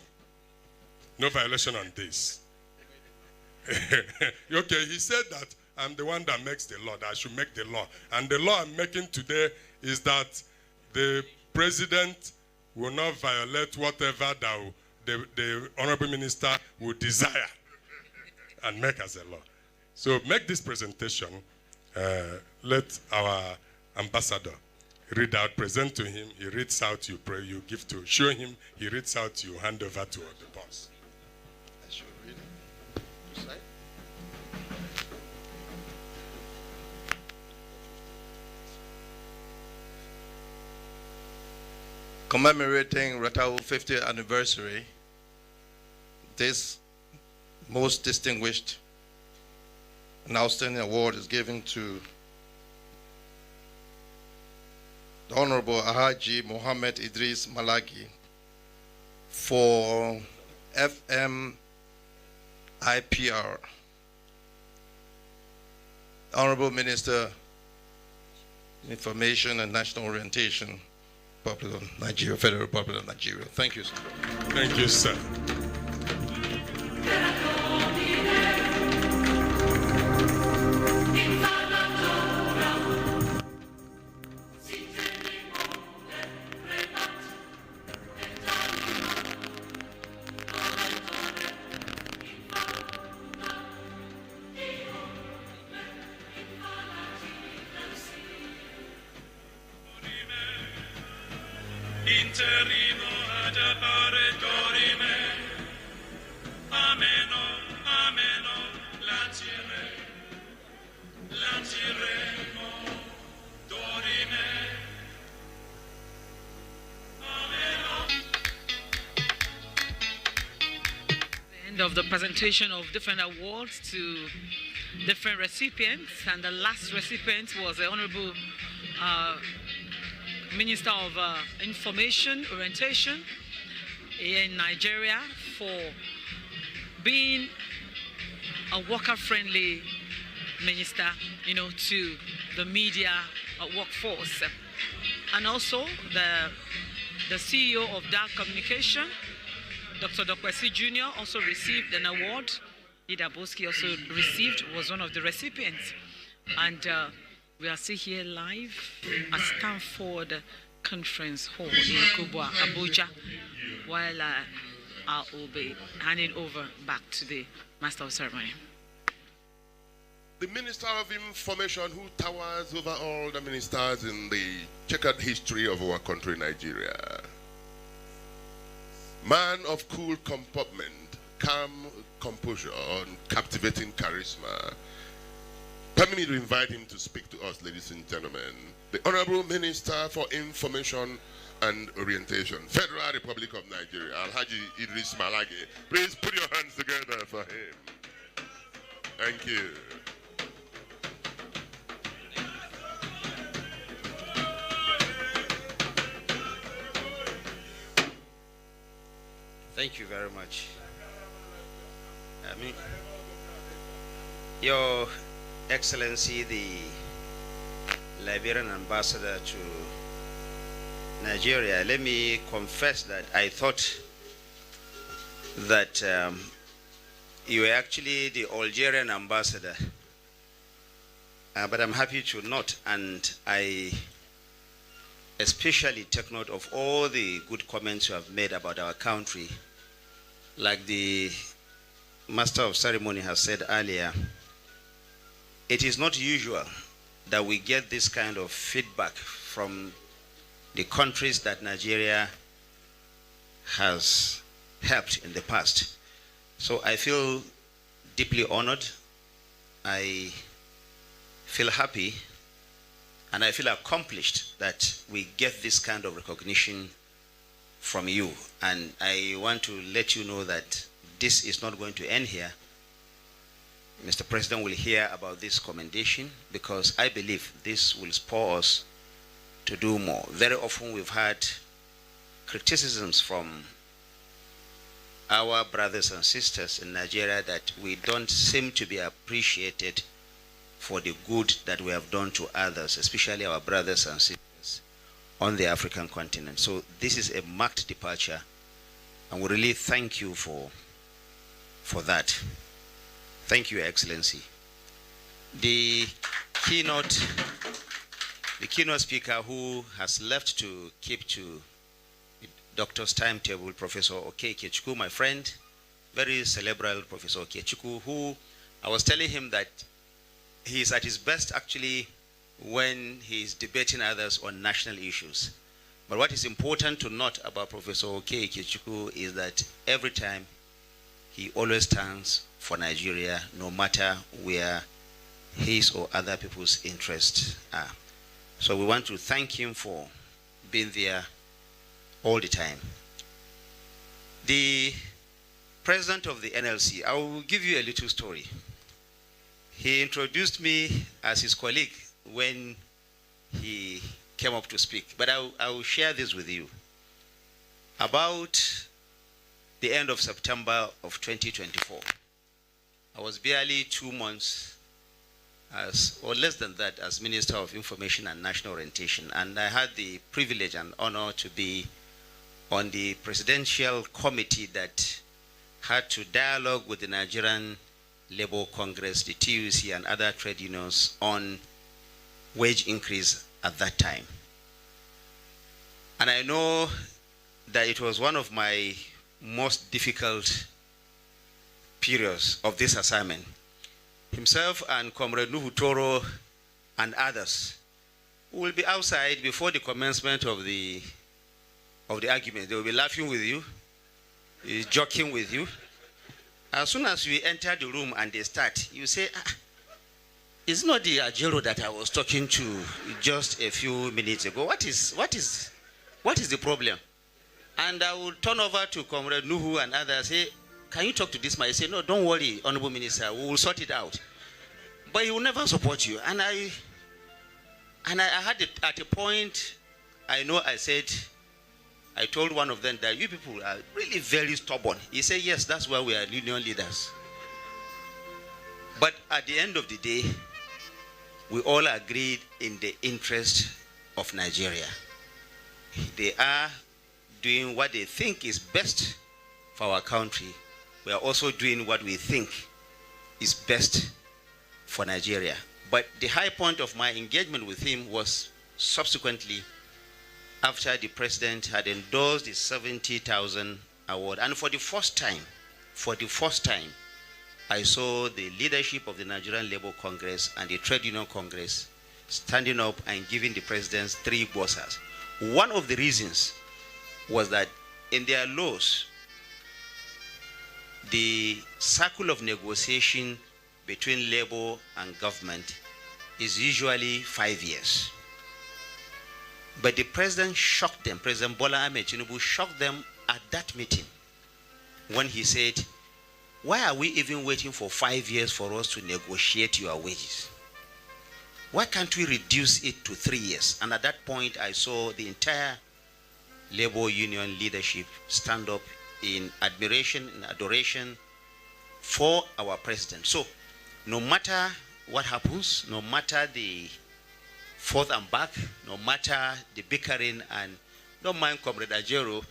on this. Okay, he said that I'm the one that makes the law, that I should make the law. And the law I'm making today is that the president will not violate whatever that the honorable minister would desire and make as a law. So make this presentation. Let our ambassador read out, present to him. He reads out, you pray, you give to, show him, he reads out, you hand over to the boss. I should read it. commemorating Ratao's 50th anniversary, this most distinguished and outstanding award is given to the Honorable Ahaji Mohammed Idris Malagi for FM IPR. Honorable Minister, Information and National Orientation, Republic of Nigeria, Federal Republic of Nigeria. Thank you, sir. Thank you, sir. Of the presentation of different awards to different recipients, and the last recipient was the Honorable Minister of Information Orientation in Nigeria for being a worker-friendly minister, to the media workforce, and also the CEO of Dark Communication, Dr. Dokwesi Jr. also received an award. Ida Boski also was one of the recipients. And we are still here live at Stanford Conference Hall in Kubwa, Abuja, while I will be handing over back to the Master of Ceremony. The Minister of Information, who towers over all the ministers in the checkered history of our country, Nigeria. Man of cool comportment, calm composure, and captivating charisma. Permit me to invite him to speak to us, ladies and gentlemen. The Honorable Minister for Information and Orientation, Federal Republic of Nigeria, Alhaji Idris Malagi. Please put your hands together for him. Thank you. Thank you very much. Your Excellency, the Liberian Ambassador to Nigeria, let me confess that I thought that you were actually the Algerian Ambassador, but I'm happy to note, and I especially take note of all the good comments you have made about our country. Like the Master of Ceremony has said earlier, it is not usual that we get this kind of feedback from the countries that Nigeria has helped in the past. So I feel deeply honored. I feel happy. And I feel accomplished that we get this kind of recognition from you. And I want to let you know that this is not going to end here. Mr. President will hear about this commendation, because I believe this will spur us to do more. Very often we've had criticisms from our brothers and sisters in Nigeria that we don't seem to be appreciated for the good that we have done to others, especially our brothers and sisters on the African continent. So this is a marked departure, and we really thank you for that. Thank you, Excellency. The keynote speaker who has left to keep to the doctor's timetable, Professor Okechukwu, my friend, very cerebral Professor Okechukwu, who I was telling him that he's at his best actually when he's debating others on national issues. But what is important to note about Professor Okechukwu is that every time he always stands for Nigeria, no matter where his or other people's interests are. So we want to thank him for being there all the time. The president of the NLC, I will give you a little story. He introduced me as his colleague when he came up to speak, but I will share this with you. About the end of September of 2024, I was barely 2 months or less than that, as Minister of Information and National Orientation, and I had the privilege and honor to be on the presidential committee that had to dialogue with the Nigerian Labour Congress, the TUC, and other trade unions on wage increase at that time. And I know that it was one of my most difficult periods of this assignment. Himself and Comrade Nuhu Toro and others will be outside before the commencement of the argument. They will be laughing with you, joking with you. As soon as we enter the room and they start, you say, it's not the Ajero that I was talking to just a few minutes ago. What is the problem? And I will turn over to Comrade Nuhu and others, say, can you talk to this man? He say, no, don't worry, Honorable Minister, we will sort it out. But he will never support you. And I had it at a point, I told one of them that you people are really very stubborn. He said, yes, that's why we are union leaders. But at the end of the day, we all agreed in the interest of Nigeria. They are doing what they think is best for our country. We are also doing what we think is best for Nigeria. But the high point of my engagement with him was subsequently after the president had endorsed the 70,000 award. And for the first time, I saw the leadership of the Nigerian Labour Congress and the Trade Union Congress standing up and giving the president 3 bossas. One of the reasons was that in their laws, the circle of negotiation between labor and government is usually 5 years. But the president shocked them, President Bola Ahmed Tinubu shocked them at that meeting when he said, why are we even waiting for 5 years for us to negotiate your wages? Why can't we reduce it to 3 years? And at that point, I saw the entire labor union leadership stand up in admiration and adoration for our president. So, no matter what happens, no matter the forth and back, no matter the bickering, and don't mind Comrade Ajero,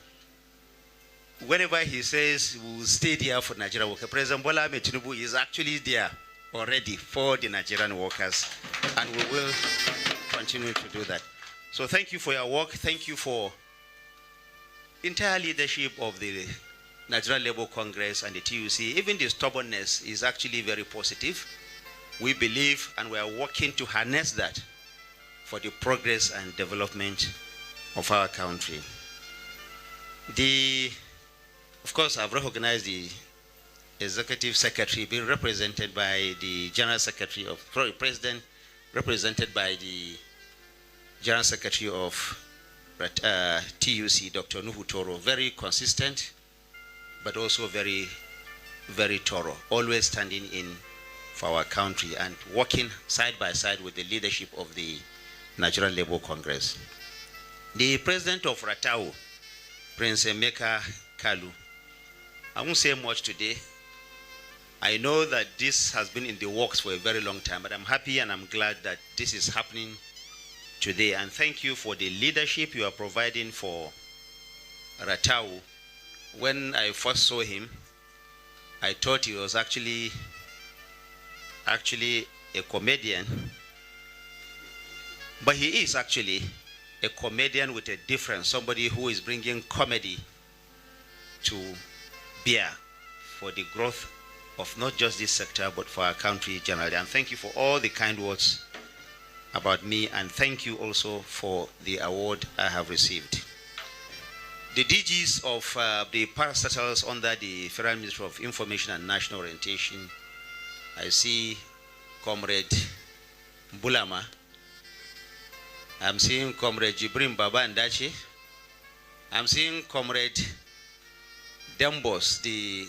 whenever he says we will stay there for Nigerian workers, President Bola Ahmed Tinubu is actually there already for the Nigerian workers, and we will continue to do that. So thank you for your work. Thank you for entire leadership of the Nigerian Labour Congress and the TUC. Even the stubbornness is actually very positive. We believe and we are working to harness that for the progress and development of our country. Of course, I've recognized the Executive Secretary being represented by the General Secretary of, President, represented by the General Secretary of TUC, Dr. Nuhu Toro. Very consistent, but also very, very thorough, always standing in for our country and working side by side with the leadership of the Nigerian Labour Congress. The president of Ratau, Prince Emeka Kalu, I won't say much today. I know that this has been in the works for a very long time, but I'm happy and I'm glad that this is happening today. And thank you for the leadership you are providing for Ratau. When I first saw him, I thought he was actually a comedian. But he is actually a comedian with a difference, somebody who is bringing comedy to bear for the growth of not just this sector, but for our country generally. And thank you for all the kind words about me, and thank you also for the award I have received. The DGs of the parastatals under the Federal Ministry of Information and National Orientation, I see Comrade Bulama, I'm seeing Comrade Jibrim Baba Ndachi, I'm seeing Comrade Dembos, the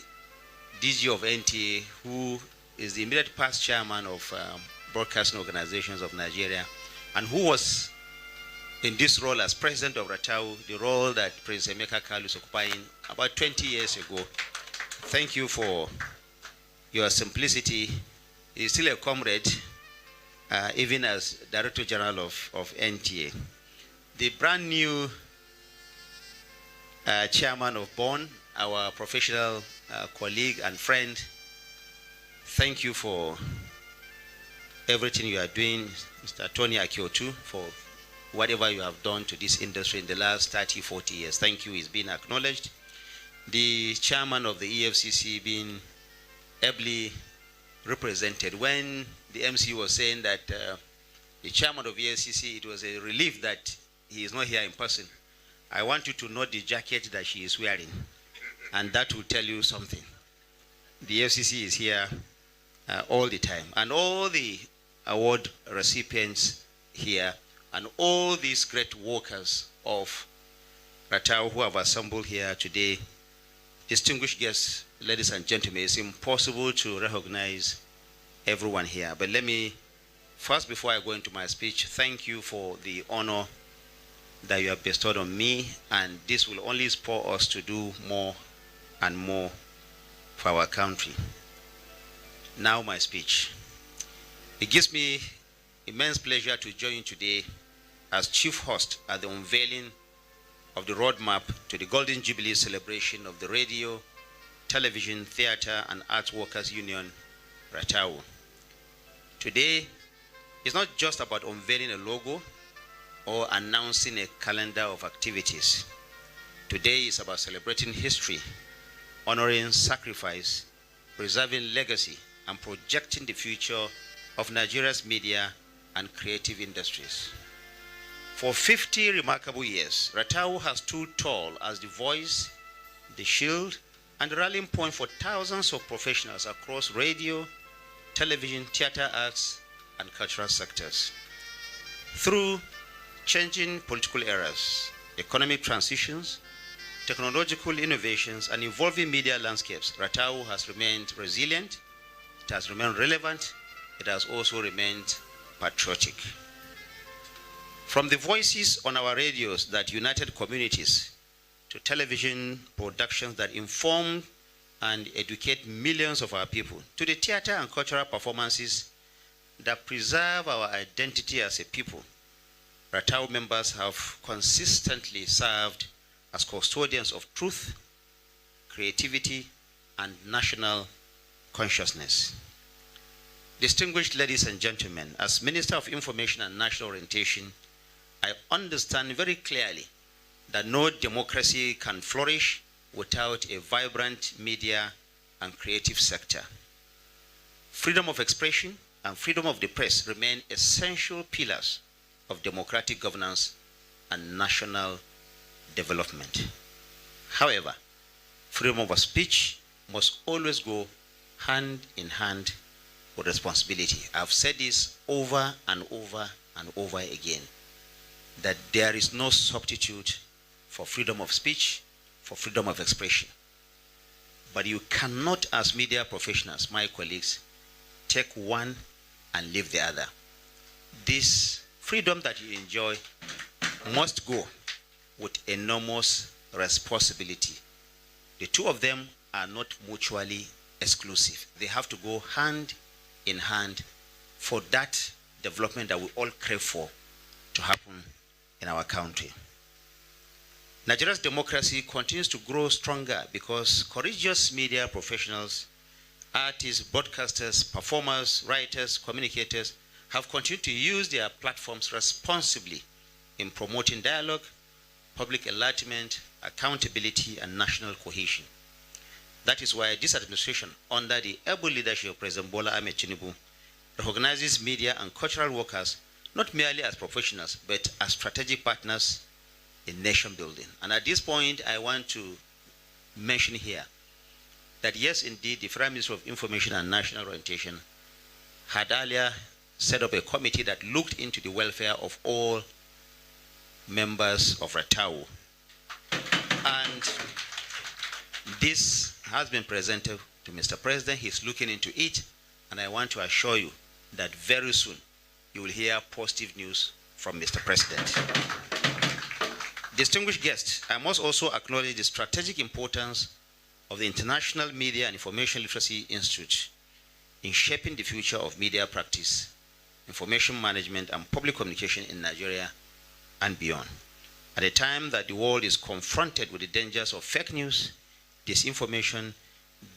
DG of NTA, who is the immediate past chairman of broadcasting organizations of Nigeria, and who was in this role as president of Ratau, the role that Prince Emeka Kalu is occupying about 20 years ago. Thank you for your simplicity. He's still a comrade, even as Director General of NTA. The brand new chairman of BON, our professional colleague and friend, thank you for everything you are doing, Mr. Tony Akiotu, for whatever you have done to this industry in the last 30, 40 years. Thank you, it's been acknowledged. The chairman of the EFCC being ably represented. When the MC was saying that the chairman of EFCC, it was a relief that he is not here in person. I want you to note the jacket that she is wearing, and that will tell you something. The EFCC is here all the time, and all the award recipients here, and all these great workers of Ratau who have assembled here today. Distinguished guests, ladies and gentlemen, it's impossible to recognize everyone here. But let me, first, before I go into my speech, thank you for the honor that you have bestowed on me, and this will only spur us to do more and more for our country. Now my speech. It gives me immense pleasure to join you today as chief host at the unveiling of the roadmap to the Golden Jubilee celebration of the Radio, Television, Theater, and Arts Workers Union, Ratau. Today is not just about unveiling a logo or announcing a calendar of activities. Today is about celebrating history, honoring sacrifice, preserving legacy, and projecting the future of Nigeria's media and creative industries. For 50 remarkable years, Ratau has stood tall as the voice, the shield, and the rallying point for thousands of professionals across radio, television, theater, arts, and cultural sectors. Through changing political eras, economic transitions, technological innovations, and evolving media landscapes, Ratau has remained resilient, it has remained relevant, it has also remained patriotic. From the voices on our radios that united communities, to television productions that inform and educate millions of our people, to the theater and cultural performances that preserve our identity as a people, Ratau members have consistently served as custodians of truth, creativity, and national consciousness. Distinguished ladies and gentlemen, as Minister of Information and National Orientation, I understand very clearly that no democracy can flourish without a vibrant media and creative sector. Freedom of expression and freedom of the press remain essential pillars of democratic governance and national development. However, freedom of speech must always go hand in hand with responsibility. I've said this over and over and over again, that there is no substitute for freedom of speech, for freedom of expression. But you cannot, as media professionals, my colleagues, take one and leave the other. This freedom that you enjoy must go with enormous responsibility. The two of them are not mutually exclusive. They have to go hand in hand for that development that we all crave for to happen in our country. Nigeria's democracy continues to grow stronger because courageous media professionals, artists, broadcasters, performers, writers, communicators have continued to use their platforms responsibly in promoting dialogue, public enlightenment, accountability, and national cohesion. That is why this administration, under the able leadership of President Bola Ahmed Tinubu, recognizes media and cultural workers not merely as professionals, but as strategic partners in nation building. And at this point, I want to mention here that yes, indeed, the Prime Minister of Information and National Orientation had earlier set up a committee that looked into the welfare of all members of Ratau. And this has been presented to Mr. President. He's looking into it, and I want to assure you that very soon you will hear positive news from Mr. President. Distinguished guests, I must also acknowledge the strategic importance of the International Media and Information Literacy Institute in shaping the future of media practice, information management, and public communication in Nigeria and beyond. At a time that the world is confronted with the dangers of fake news, disinformation,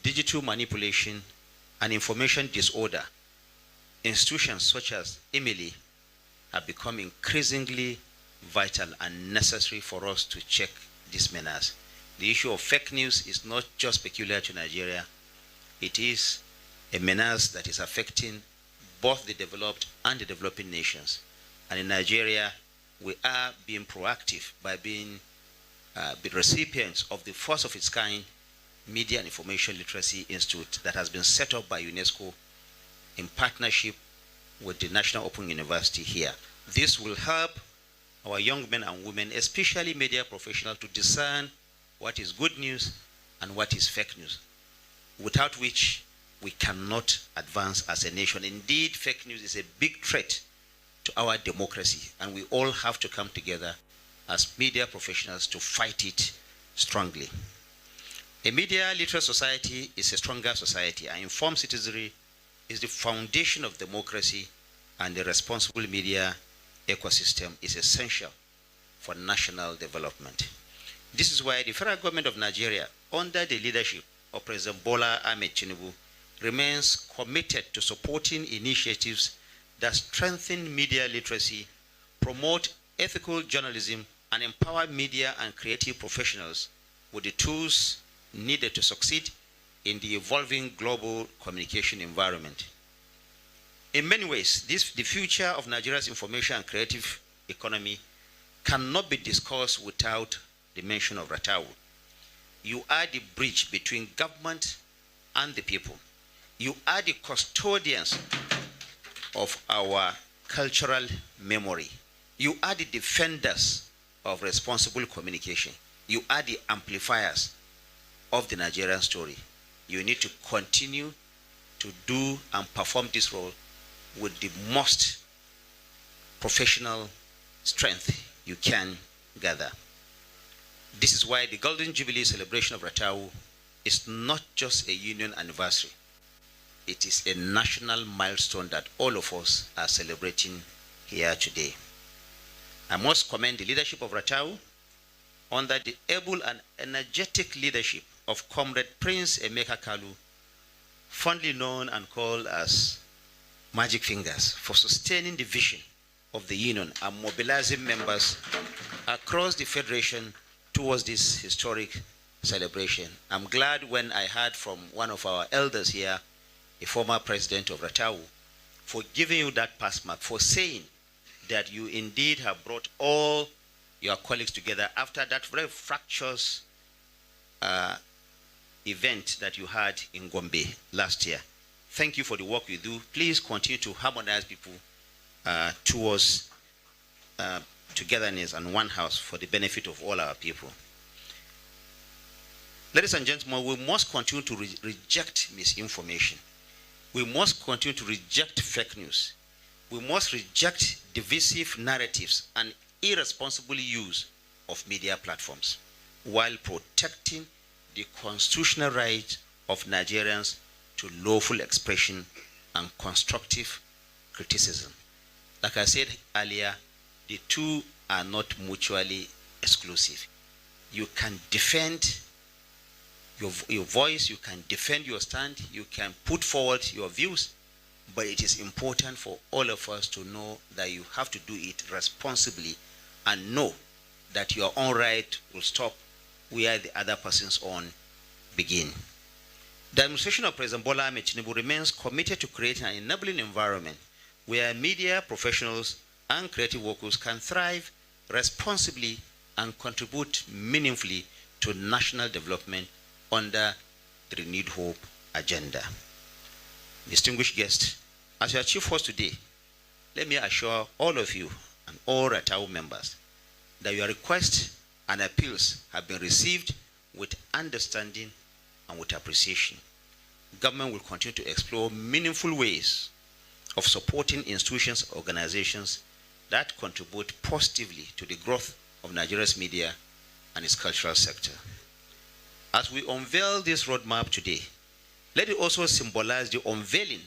digital manipulation, and information disorder, institutions such as EMILI have become increasingly vital and necessary for us to check this menace. The issue of fake news is not just peculiar to Nigeria. It is a menace that is affecting both the developed and the developing nations. And in Nigeria, we are being proactive by being the recipients of the first of its kind Media and Information Literacy Institute that has been set up by UNESCO in partnership with the National Open University here. This will help our young men and women, especially media professionals, to discern what is good news and what is fake news, without which we cannot advance as a nation. Indeed, fake news is a big threat to our democracy, and we all have to come together as media professionals to fight it strongly. A media literate society is a stronger society. An informed citizenry is the foundation of democracy, and the responsible media ecosystem is essential for national development. This is why the federal government of Nigeria, under the leadership of President Bola Ahmed Tinubu, remains committed to supporting initiatives that strengthen media literacy, promote ethical journalism, and empower media and creative professionals with the tools needed to succeed in the evolving global communication environment. In many ways, the future of Nigeria's information and creative economy cannot be discussed without the mention of Ratau. You are the bridge between government and the people. You are the custodians of our cultural memory. You are the defenders of responsible communication. You are the amplifiers of the Nigerian story. You need to continue to do and perform this role with the most professional strength you can gather. This is why the Golden Jubilee celebration of Ratau is not just a union anniversary. It is a national milestone that all of us are celebrating here today. I must commend the leadership of Ratau under the able and energetic leadership of Comrade Prince Emeka Kalu, fondly known and called as Magic Fingers, for sustaining the vision of the union and mobilizing members across the federation towards this historic celebration. I'm glad when I heard from one of our elders here, a former president of Ratau, for giving you that pass mark, for saying that you indeed have brought all your colleagues together after that very fractious event that you had in Gombe last year. Thank you for the work you do. Please continue to harmonize people towards togetherness and one house for the benefit of all our people. Ladies and gentlemen, we must continue to reject misinformation. We must continue to reject fake news. We must reject divisive narratives and irresponsible use of media platforms while protecting the constitutional right of Nigerians to lawful expression and constructive criticism. Like I said earlier, the two are not mutually exclusive. You can defend your voice, you can defend your stand, you can put forward your views, but it is important for all of us to know that you have to do it responsibly and know that your own right will stop where the other person's own begin. The administration of President Bola Ahmed Tinubu remains committed to creating an enabling environment where media professionals and creative workers can thrive responsibly and contribute meaningfully to national development under the Renewed Hope agenda. Distinguished guests, as your chief host today, let me assure all of you and all Ratau members that your request and appeals have been received with understanding and with appreciation. Government will continue to explore meaningful ways of supporting institutions, organizations that contribute positively to the growth of Nigeria's media and its cultural sector. As we unveil this roadmap today, let it also symbolize the unveiling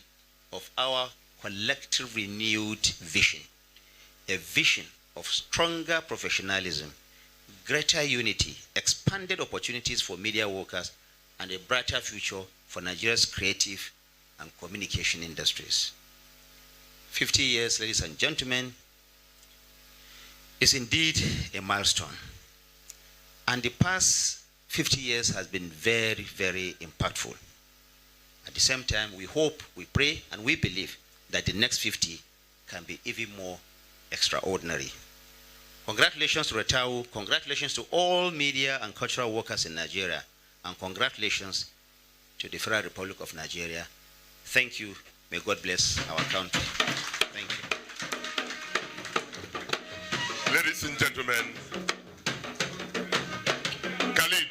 of our collective renewed vision, a vision of stronger professionalism, greater unity, expanded opportunities for media workers, and a brighter future for Nigeria's creative and communication industries. 50 years, ladies and gentlemen, is indeed a milestone. And the past 50 years has been very, very impactful. At the same time, we hope, we pray, and we believe that the next 50 can be even more extraordinary. Congratulations to Retau, congratulations to all media and cultural workers in Nigeria, and congratulations to the Federal Republic of Nigeria. Thank you. May God bless our country. Thank you. Ladies and gentlemen, Khalid.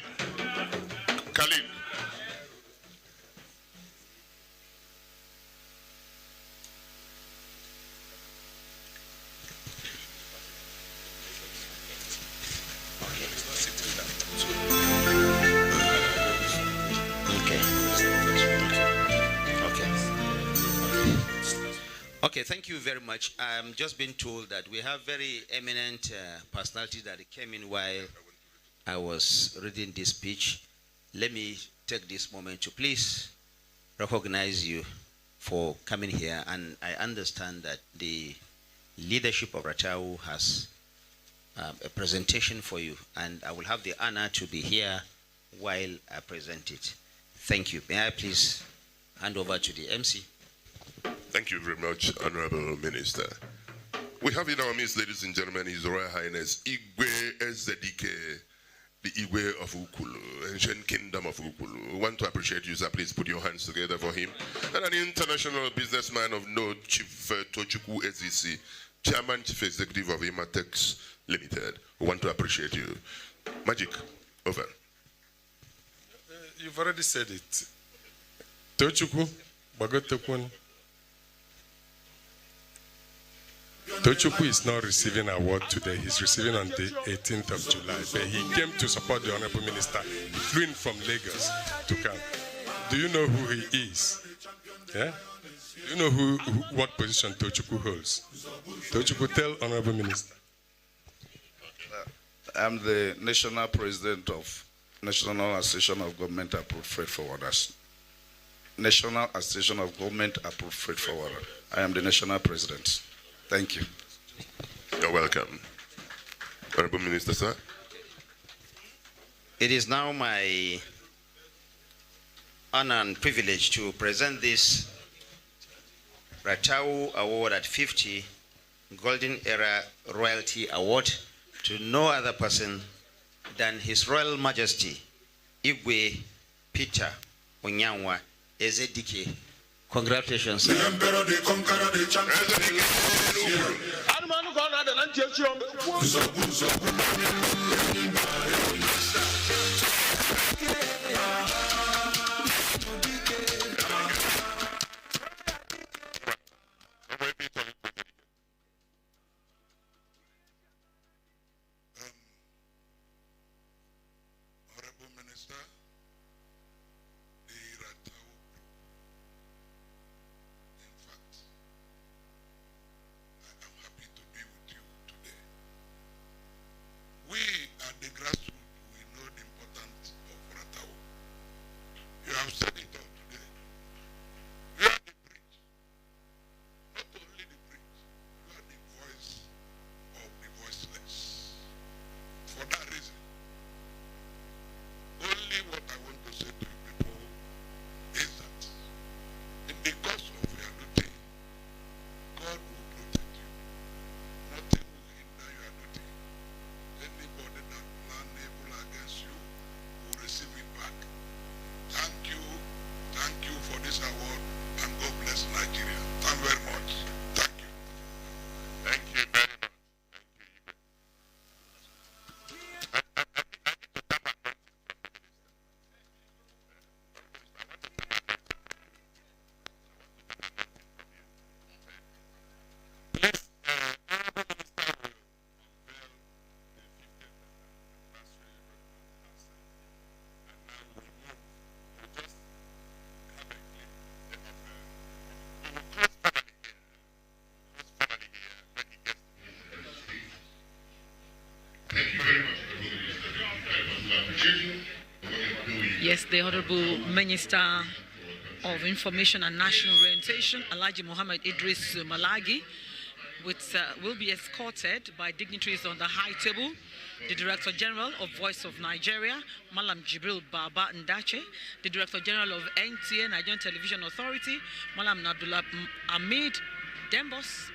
Okay, thank you very much. I'm just being told that we have very eminent personalities that came in while I was reading this speech. Let me take this moment to please recognize you for coming here. And I understand that the leadership of Retau has a presentation for you, and I will have the honor to be here while I present it. Thank you. May I please hand over to the MC? Thank you very much, Honorable Minister. We have in our midst, ladies and gentlemen, His Royal Highness Igwe Ezedike, the Igwe of Ukulu, ancient kingdom of Ukulu. We want to appreciate you, sir. Please put your hands together for him. And an international businessman of note, Chief Tochukwu Ezisi, Chairman, Chief Executive of HYPADEC Limited. We want to appreciate you. Magic, over. You've already said it. Tochukwu, Bagotekun. Tochukwu is not receiving an award today. He's receiving on the 18th of July. But he came to support the Honorable Minister. He flew in from Lagos to come. Do you know who he is? Yeah? Do you know what position Tochukwu holds? Tochukwu, tell Honorable Minister. I'm the National President of National Association of Government Approved Freight Forwarders. National Association of Government Approved Freight Forwarders. I am the National President. Thank you. You're welcome. Honorable Minister, sir. It is now my honor and privilege to present this Retau Award at 50 Golden Era Royalty Award to no other person than His Royal Majesty Igwe Peter Onyanwa Ezedike. Congratulations, sir. The grassroots Yes, the Honorable Minister of Information and National Orientation, Alhaji Mohammed Idris Malagi, will be escorted by dignitaries on the high table, the Director General of Voice of Nigeria, Malam Jibril Baba Ndache, the Director General of NTA, Nigerian Television Authority, Malam Nadullah Ahmed Dembos,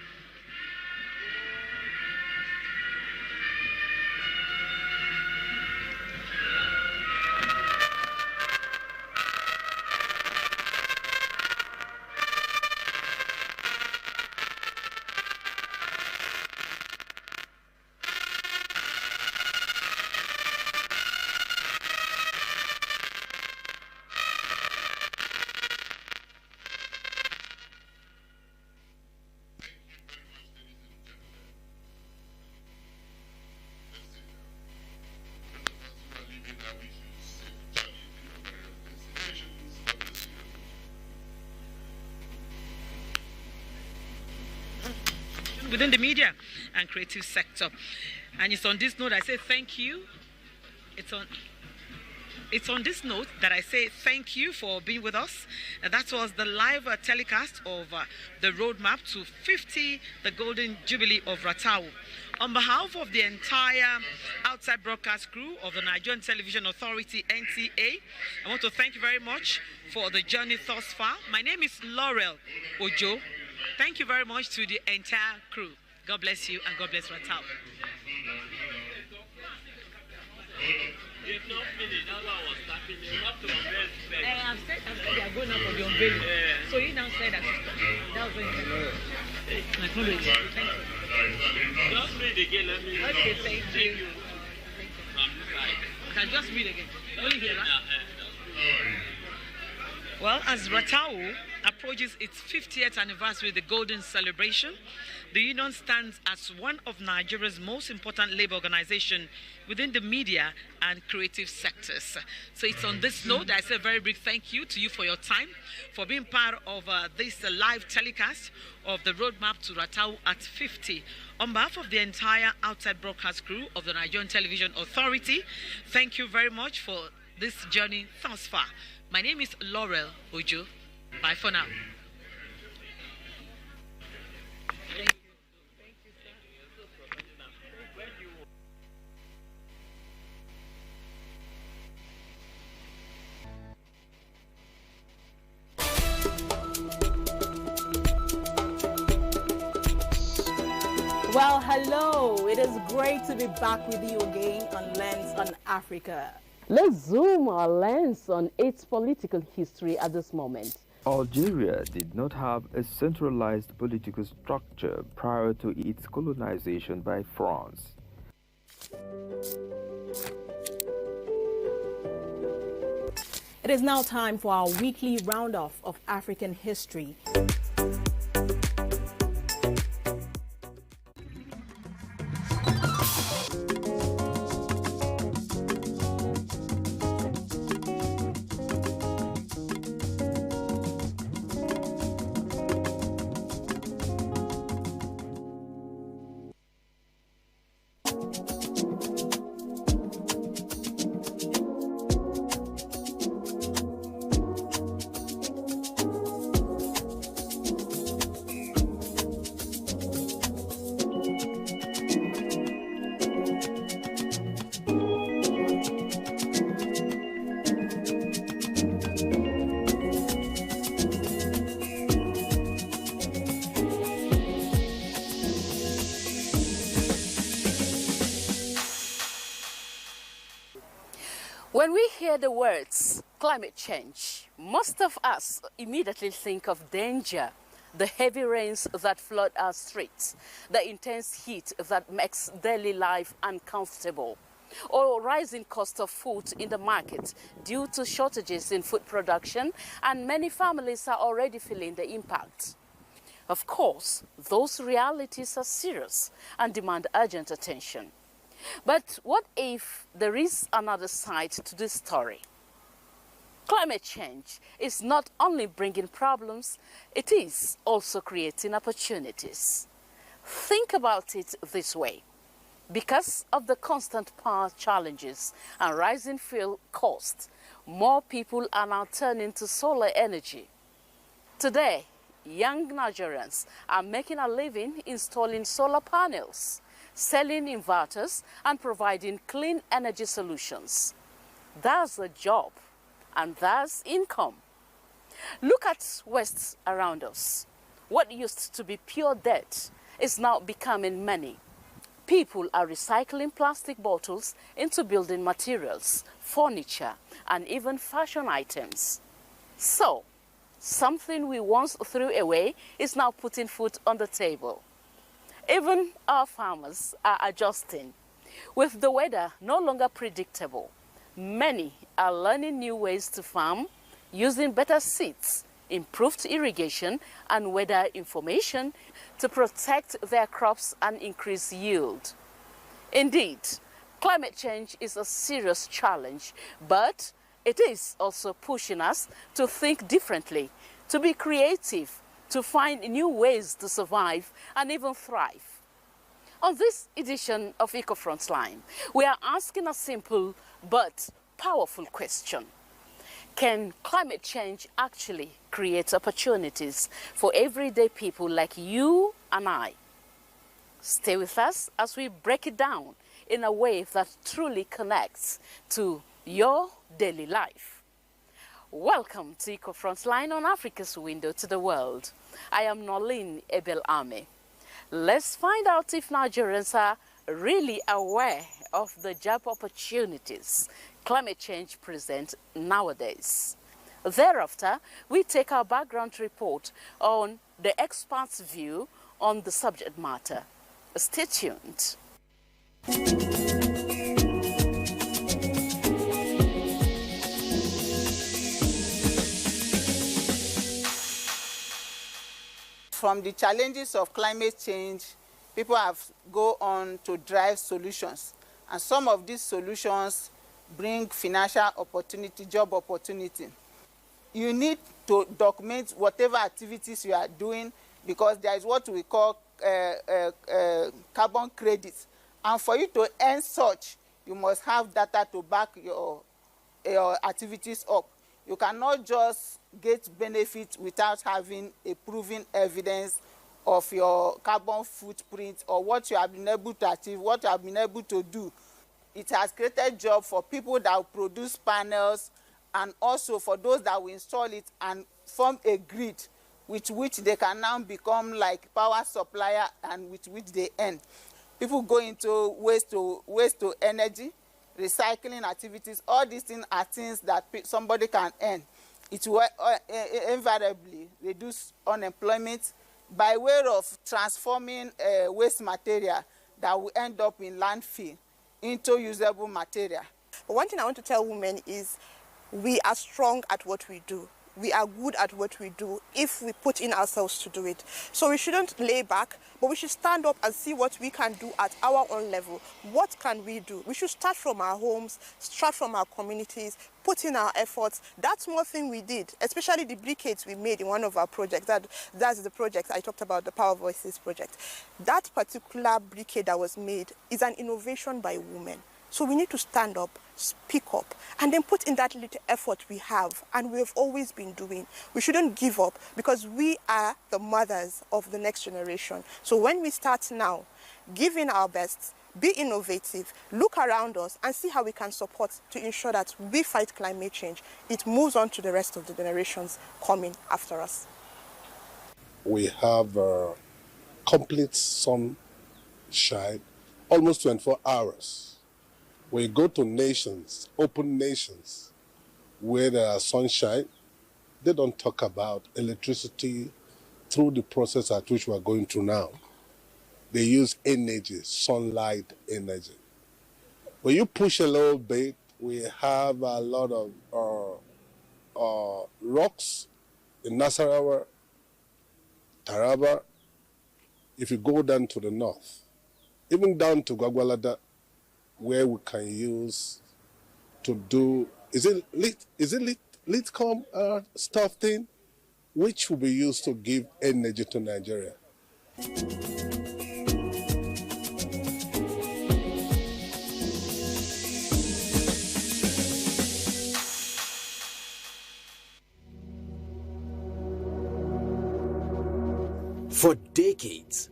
within the media and creative sector. And it's on this note I say thank you. It's on this note that I say thank you for being with us. That was the live telecast of the roadmap to 50, the Golden Jubilee of Ratau. On behalf of the entire outside broadcast crew of the Nigerian Television Authority, NTA, I want to thank you very much for the journey thus far. My name is Laurel Ojo. Thank you very much to the entire crew. God bless you and God bless Ratau. I'm saying they are going up for the unveiling. So you now say that was very important. Thank you. Just read again, let me. Okay, thank you. Can just read again. Only here, right? Well, as Ratau approaches its 50th anniversary, the Golden Celebration, the union stands as one of Nigeria's most important labor organizations within the media and creative sectors. So it's on this note that I say a very big thank you to you for your time, for being part of this live telecast of the roadmap to Ratau at 50. On behalf of the entire outside broadcast crew of the Nigerian Television Authority, thank you very much for this journey thus far. My name is Laurel Ojo. Bye for now. Well, hello. It is great to be back with you again on Lens on Africa. Let's zoom our lens on its political history at this moment. Algeria did not have a centralized political structure prior to its colonization by France. It is now time for our weekly roundoff of African history. When we hear the words climate change, most of us immediately think of danger, the heavy rains that flood our streets, the intense heat that makes daily life uncomfortable, or rising cost of food in the market due to shortages in food production, and many families are already feeling the impact. Of course, those realities are serious and demand urgent attention. But what if there is another side to this story? Climate change is not only bringing problems, it is also creating opportunities. Think about it this way. Because of the constant power challenges and rising fuel costs, more people are now turning to solar energy. Today, young Nigerians are making a living installing solar panels, selling inverters, and providing clean energy solutions. That's a job, and that's income. Look at waste around us. What used to be pure dirt is now becoming money. People are recycling plastic bottles into building materials, furniture, and even fashion items. So, something we once threw away is now putting food on the table. Even our farmers are adjusting. With the weather no longer predictable, many are learning new ways to farm, using better seeds, improved irrigation, and weather information to protect their crops and increase yield. Indeed, climate change is a serious challenge, but it is also pushing us to think differently, to be creative, to find new ways to survive and even thrive. On this edition of EcoFrontline, we are asking a simple but powerful question. Can climate change actually create opportunities for everyday people like you and I? Stay with us as we break it down in a way that truly connects to your daily life. Welcome to EcoFrontline on Africa's Window to the World. I am Nolin Ebel-Ame. Let's find out if Nigerians are really aware of the job opportunities climate change presents nowadays. Thereafter, we take our background report on the experts' view on the subject matter. Stay tuned. From the challenges of climate change, people have go on to drive solutions. And some of these solutions bring financial opportunity, job opportunity. You need to document whatever activities you are doing because there is what we call carbon credits. And for you to earn such, you must have data to back your activities up. You cannot just get benefit without having a proven evidence of your carbon footprint or what you have been able to achieve, what you have been able to do. It has created jobs for people that will produce panels and also for those that will install it and form a grid with which they can now become like power supplier and with which they earn. People go into waste to energy, recycling activities. All these things are things that somebody can earn. It will invariably reduce unemployment by way of transforming waste material that will end up in landfill into usable material. But one thing I want to tell women is we are strong at what we do. We are good at what we do if we put in ourselves to do it. So we shouldn't lay back, but we should stand up and see what we can do at our own level. What can we do? We should start from our homes, start from our communities, put in our efforts. That small thing we did, especially the briquettes we made in one of our projects, that's the project I talked about, the Power Voices project. That particular briquette that was made is an innovation by women. So we need to stand up, speak up, and then put in that little effort we have, and we have always been doing. We shouldn't give up because we are the mothers of the next generation. So when we start now, give in our best, be innovative, look around us and see how we can support to ensure that we fight climate change. It moves on to the rest of the generations coming after us. We have complete sunshine, almost 24 hours. We go to nations, open nations, where there are sunshine, they don't talk about electricity through the process at which we're going through now. They use energy, sunlight energy. When you push a little bit, we have a lot of rocks in Nasarawa, Taraba. If you go down to the north, even down to Gwagwalada, where we can use to do, is it litcom stuff thing, which will be used to give energy to Nigeria. For decades,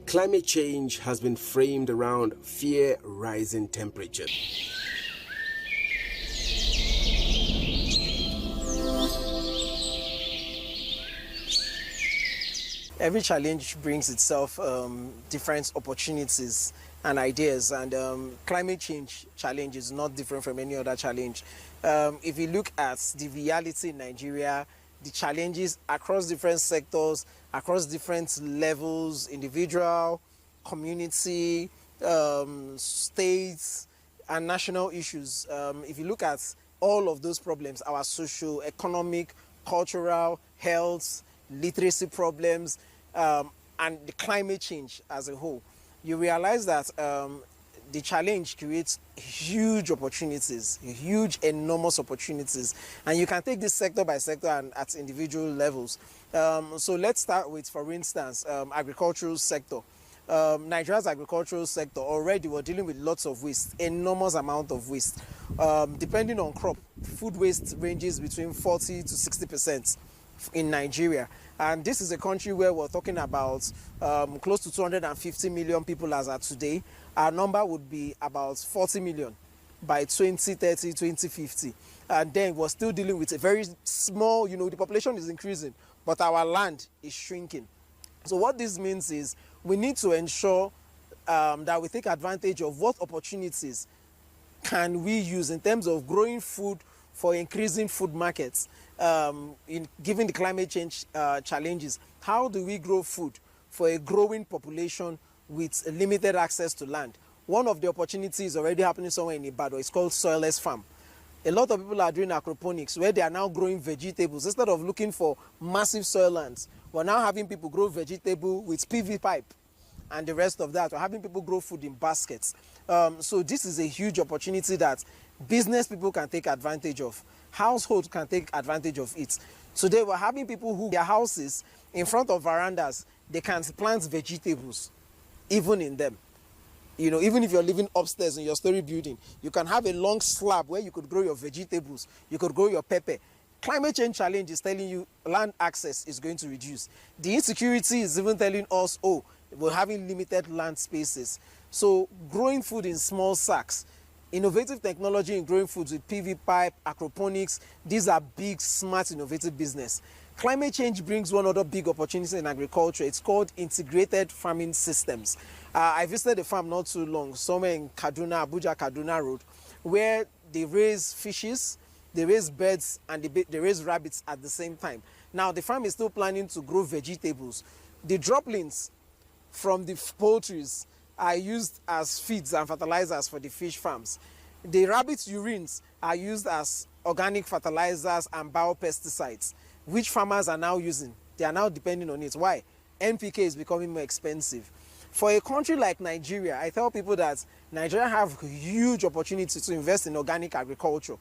climate change has been framed around fear rising temperature. Every challenge brings itself different opportunities and ideas, and climate change challenge is not different from any other challenge. If you look at the reality in Nigeria, the challenges across different sectors, across different levels, individual, community, states, and national issues. If you look at all of those problems, our social, economic, cultural, health, literacy problems, and the climate change as a whole, you realize that the challenge creates huge opportunities, huge, enormous opportunities. And you can take this sector by sector and at individual levels. So let's start with, for instance, agricultural sector. Nigeria's agricultural sector already we're dealing with lots of waste, enormous amount of waste. Depending on crop, food waste ranges between 40 to 60% in Nigeria. And this is a country where we're talking about close to 250 million people as at today. Our number would be about 40 million by 2030, 2050. And then we're still dealing with a very small, the population is increasing, but our land is shrinking. So what this means is we need to ensure that we take advantage of what opportunities can we use in terms of growing food for increasing food markets, given the climate change challenges. How do we grow food for a growing population with limited access to land? One of the opportunities already happening somewhere in Ibadan. It's called soilless farm. A lot of people are doing aquaponics, where they are now growing vegetables. Instead of looking for massive soil lands, we're now having people grow vegetable with PV pipe and the rest of that. We're having people grow food in baskets. So this is a huge opportunity that business people can take advantage of. Households can take advantage of it. Today we're having people who, their houses, in front of verandas, they can plant vegetables, even in them. Even if you're living upstairs in your story building, you can have a long slab where you could grow your vegetables, you could grow your pepper. Climate change challenge is telling you land access is going to reduce. The insecurity is even telling us, we're having limited land spaces. So growing food in small sacks, innovative technology in growing foods with PV pipe, aquaponics, these are big, smart, innovative business. Climate change brings one other big opportunity in agriculture. It's called integrated farming systems. I visited a farm not too long, somewhere in Kaduna, Abuja, Kaduna Road, where they raise fishes, they raise birds, and they raise rabbits at the same time. Now, the farm is still planning to grow vegetables. The droppings from the poultries are used as feeds and fertilizers for the fish farms. The rabbits' urines are used as organic fertilizers and biopesticides, which farmers are now using. They are now depending on it. Why? NPK is becoming more expensive. For a country like Nigeria, I tell people that Nigeria have huge opportunity to invest in organic agriculture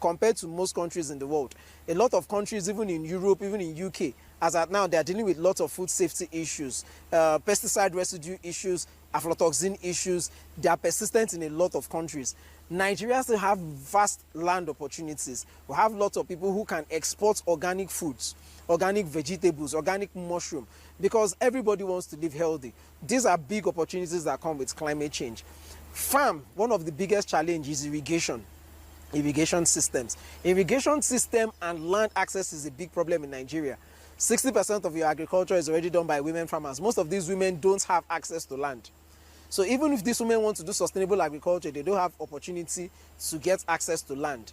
compared to most countries in the world. A lot of countries, even in Europe, even in UK, as at now, they are dealing with lots of food safety issues, pesticide residue issues, aflatoxin issues. They are persistent in a lot of countries. Nigeria still have vast land opportunities. We have lots of people who can export organic foods, organic vegetables, organic mushroom, because everybody wants to live healthy. These are big opportunities that come with climate change. Farm, one of the biggest challenges is irrigation. Irrigation systems. Irrigation system and land access is a big problem in Nigeria. 60% of your agriculture is already done by women farmers. Most of these women don't have access to land. So even if these women want to do sustainable agriculture, they don't have opportunity to get access to land.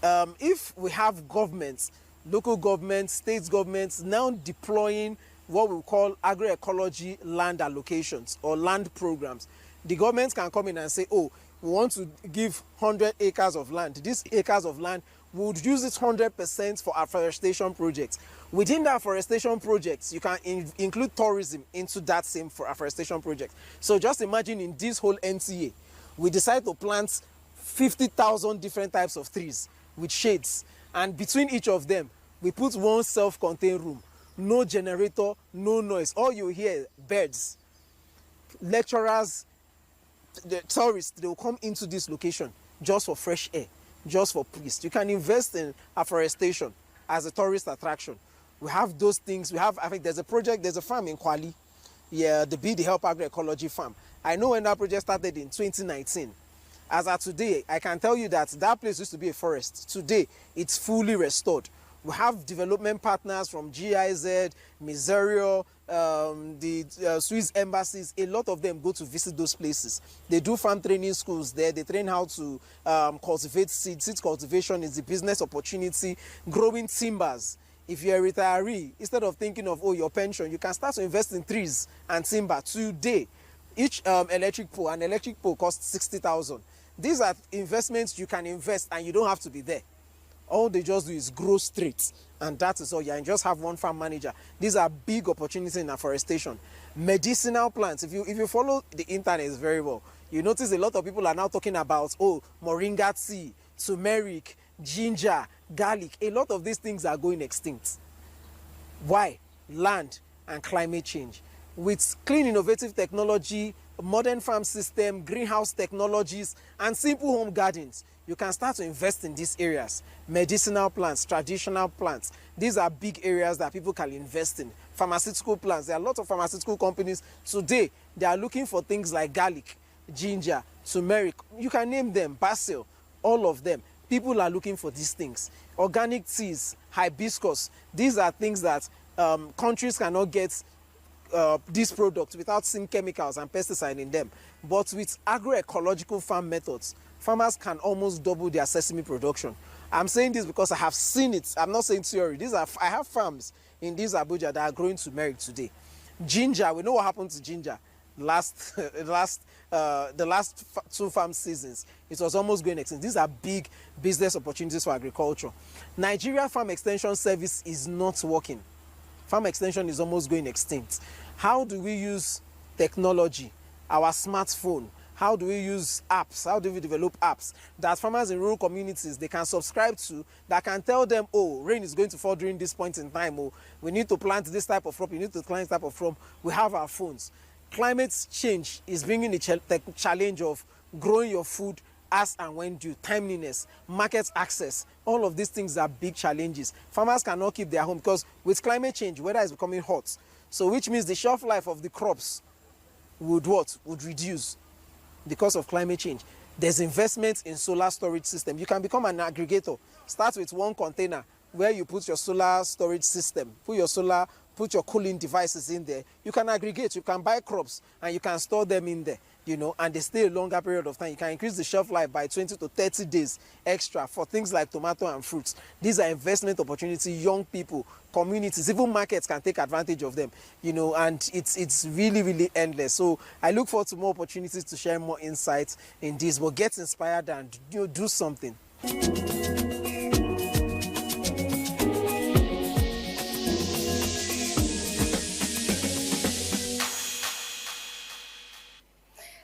If we have governments, local governments, state governments now deploying what we call agroecology land allocations or land programs, the government can come in and say, we want to give 100 acres of land. These acres of land, we would use it 100% for afforestation projects. Within the afforestation projects, you can include tourism into that same for afforestation project. So just imagine in this whole NTA, we decide to plant 50,000 different types of trees with shades. And between each of them, we put one self-contained room. No generator, no noise. All you hear, birds, lecturers, the tourists, they will come into this location just for fresh air, just for peace. You can invest in afforestation as a tourist attraction. We have those things. I think there's a farm in Kwali, yeah, the Be the Help Agroecology Farm. I know when that project started in 2019. As of today, I can tell you that place used to be a forest. Today, it's fully restored. We have development partners from GIZ, Miserio, the Swiss embassies. A lot of them go to visit those places. They do farm training schools there. They train how to cultivate seeds. Seed cultivation is the business opportunity. Growing timbers. If you're a retiree, instead of thinking of, your pension, you can start to invest in trees and timber today. Each electric pole costs 60,000. These are investments you can invest and you don't have to be there. All they just do is grow straight, and that is all. You just have one farm manager. These are big opportunities in afforestation. Medicinal plants. If you follow the internet very well, you notice a lot of people are now talking about moringa tea, turmeric, ginger, garlic. A lot of these things are going extinct. Why? Land and climate change. With clean, innovative technology, modern farm system, greenhouse technologies, and simple home gardens, you can start to invest in these areas. Medicinal plants, traditional plants. These are big areas that people can invest in. Pharmaceutical plants. There are a lot of pharmaceutical companies today. They are looking for things like garlic, ginger, turmeric. You can name them, basil, all of them. People are looking for these things. Organic teas, hibiscus. These are things that countries cannot get these products without seeing chemicals and pesticides in them. But with agroecological farm methods, farmers can almost double their sesame production. I'm saying this because I have seen it. I'm not saying theory. I have farms in this Abuja that are growing turmeric today. Ginger, we know what happened to ginger the last 2 farm seasons. It was almost going extinct. These are big business opportunities for agriculture. Nigeria Farm Extension Service is not working. Farm extension is almost going extinct. How do we use technology, our smartphone? How do we use apps? How do we develop apps that farmers in rural communities, they can subscribe to, that can tell them, rain is going to fall during this point in time, we need to plant this type of crop, we need to plant this type of crop. We have our phones. Climate change is bringing the challenge of growing your food as and when due, timeliness, market access. All of these things are big challenges. Farmers cannot keep their home because with climate change, weather is becoming hot. So which means the shelf life of the crops would reduce because of climate change. There's investment in solar storage system. You can become an aggregator. Start with one container where you put your solar storage system, put your cooling devices in there. You can aggregate, you can buy crops and you can store them in there, and they stay a longer period of time. You can increase the shelf life by 20 to 30 days extra for things like tomato and fruits. These are investment opportunities. Young people, communities, even markets can take advantage of them, and it's really, really endless. So I look forward to more opportunities to share more insights in this, but get inspired and do something.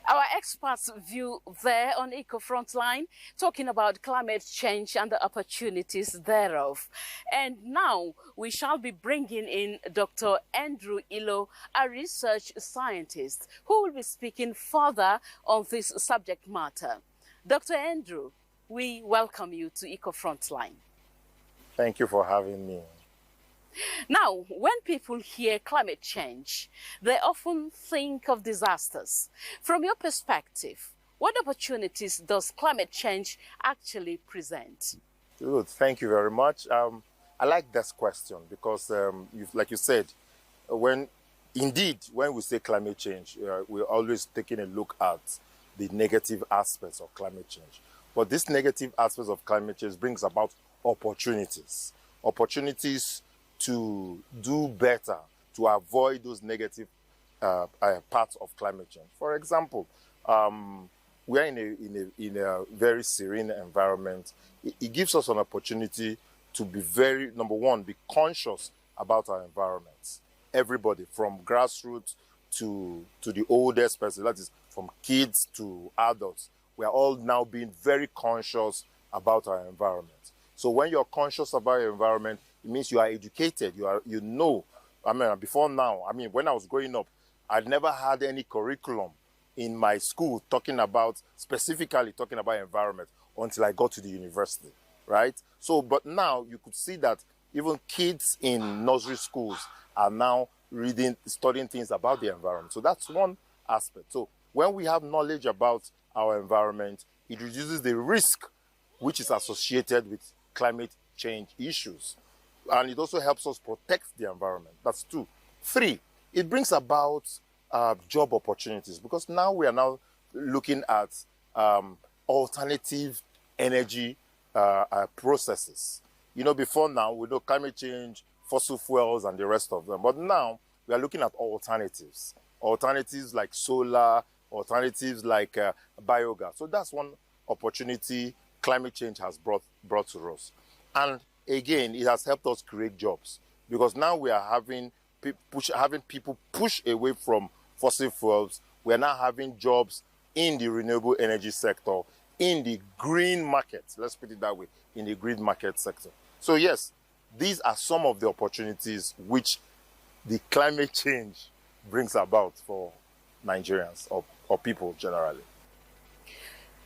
Our experts' view there on Eco Frontline, talking about climate change and the opportunities thereof. And now we shall be bringing in Dr. Andrew Ilo, a research scientist, who will be speaking further on this subject matter. Dr. Andrew, we welcome you to Eco Frontline. Thank you for having me. Now, when people hear climate change, they often think of disasters. From your perspective, what opportunities does climate change actually present? Good, thank you very much. I like this question because, like you said, when we say climate change, we're always taking a look at the negative aspects of climate change. But this negative aspects of climate change brings about opportunities to do better, to avoid those negative parts of climate change. For example, we are in a very serene environment. It gives us an opportunity to be number one, be conscious about our environments. Everybody, from grassroots to the oldest person, that is from kids to adults, we are all now being very conscious about our environment. So when you're conscious about your environment, it means you are educated, before now, when I was growing up, I'd never had any curriculum in my school specifically talking about environment until I got to the university, right? So, but now you could see that Even kids in nursery schools are now studying things about the environment. So that's one aspect. So when we have knowledge about our environment, it reduces the risk which is associated with climate change issues. And it also helps us protect the environment. That's 2. 3, it brings about job opportunities, because now we are now looking at alternative energy processes. Before now, we know climate change, fossil fuels, and the rest of them. But now we are looking at alternatives. Alternatives like solar, alternatives like biogas. So that's one opportunity climate change has brought to us. And again, it has helped us create jobs, because now we are having people push away from fossil fuels. We are now having jobs in the renewable energy sector, in the green market. Let's put it that way, in the green market sector. So yes, these are some of the opportunities which the climate change brings about for Nigerians or people generally.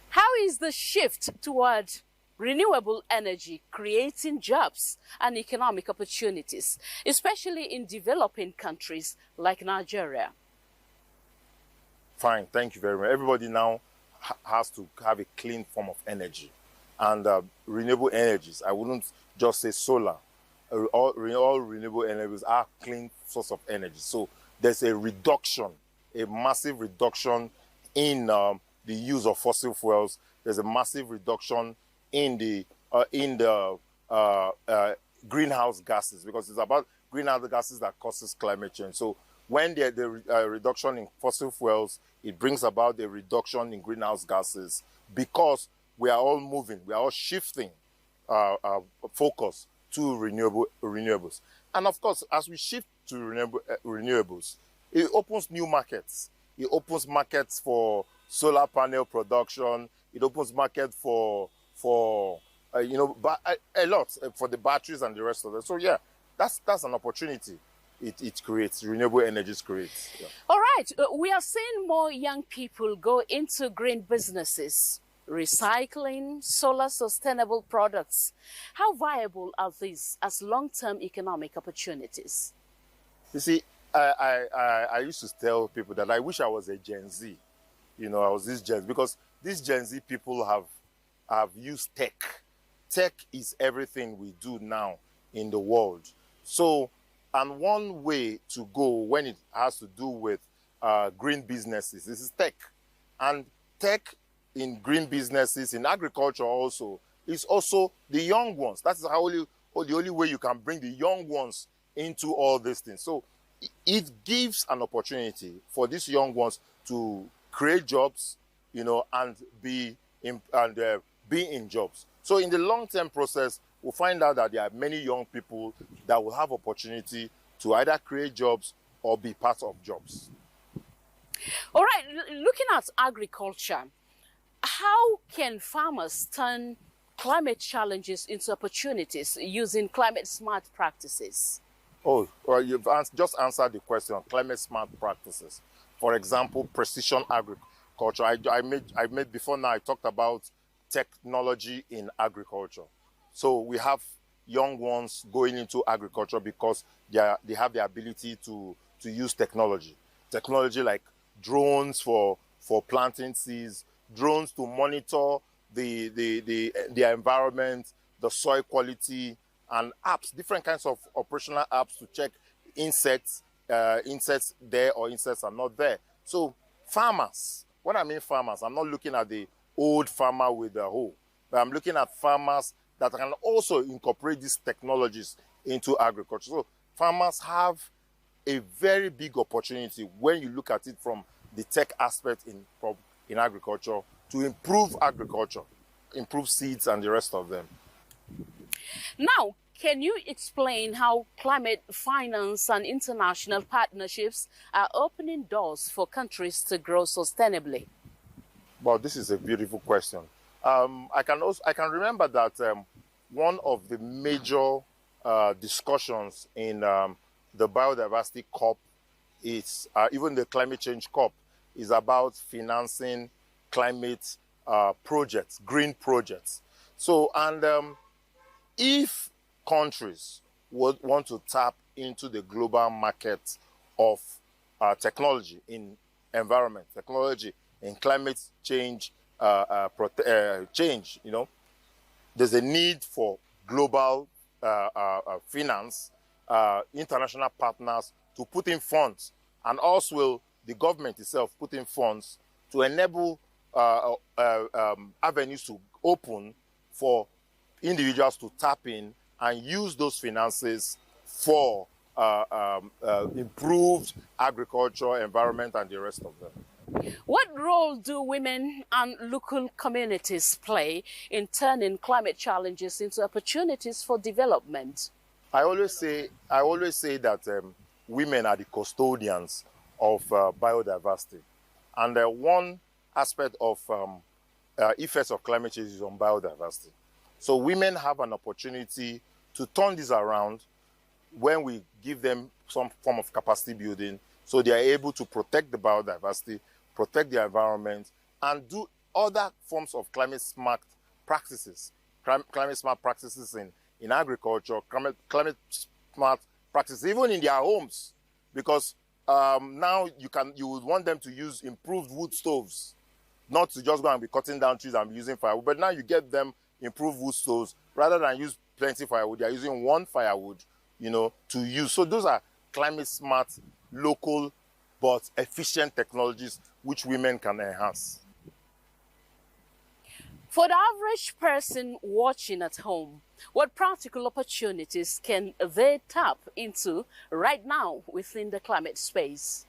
How is the shift toward renewable energy creating jobs and economic opportunities, especially in developing countries like Nigeria? Fine, thank you very much. Everybody now has to have a clean form of energy. And renewable energies, I wouldn't just say solar. All renewable energies are clean source of energy. So there's a reduction, a massive reduction in the use of fossil fuels. There's a massive reduction in the greenhouse gases, because it's about greenhouse gases that causes climate change. So when there's a reduction in fossil fuels, it brings about a reduction in greenhouse gases, because we are all moving, we are all shifting focus to renewables. And of course, as we shift to renewables, it opens new markets. It opens markets for solar panel production. It opens market for a lot for the batteries and the rest of it. So yeah, that's an opportunity. It creates, renewable energies creates. Yeah. All right, we are seeing more young people go into green businesses, recycling, solar sustainable products. How viable are these as long-term economic opportunities? You see, I used to tell people that I wish I was a Gen Z. I was this Gen Z, because these Gen Z people have used tech. Tech is everything we do now in the world. So, and one way to go when it has to do with green businesses, this is tech. And tech in green businesses, in agriculture also, is also the young ones. That's the only way you can bring the young ones into all these things. So it gives an opportunity for these young ones to create jobs, and be in jobs. So in the long-term process, we'll find out that there are many young people that will have opportunity to either create jobs or be part of jobs. All right, looking at agriculture, how can farmers turn climate challenges into opportunities using climate-smart practices? Oh, well, you've just answered the question on climate-smart practices. For example, precision agriculture. I made before now, I talked about technology in agriculture. So we have young ones going into agriculture because they have the ability to use technology. Technology like drones for planting seeds, drones to monitor the environment, the soil quality, and apps, different kinds of operational apps to check insects there or insects are not there. So farmers, when I mean farmers, I'm not looking at the old farmer with the hoe, but I'm looking at farmers that can also incorporate these technologies into agriculture. So farmers have a very big opportunity when you look at it from the tech aspect in agriculture to improve agriculture, improve seeds and the rest of them. Now, can you explain how climate finance and international partnerships are opening doors for countries to grow sustainably? Well, this is a beautiful question. I can remember that one of the major discussions in the biodiversity COP is even the climate change COP is about financing climate projects, green projects. So, and if countries would want to tap into the global market of technology in environment, technology in climate change, change, there's a need for global finance, international partners to put in funds, and also the government itself put in funds to enable avenues to open for individuals to tap in and use those finances for improved agriculture, environment, and the rest of them. What role do women and local communities play in turning climate challenges into opportunities for development? I always say that women are the custodians of biodiversity, and one aspect of effects of climate change is on biodiversity. So women have an opportunity to turn this around when we give them some form of capacity building, so they are able to protect the biodiversity, protect the environment, and do other forms of climate smart practices. Climate smart practices in agriculture, climate smart practices even in their homes, because now you would want them to use improved wood stoves, not to just go and be cutting down trees and be using firewood. But now you get them improved wood stoves, rather than use plenty firewood, they are using one firewood, to use. So those are climate smart, local, but efficient technologies which women can enhance. For the average person watching at home, what practical opportunities can they tap into right now within the climate space?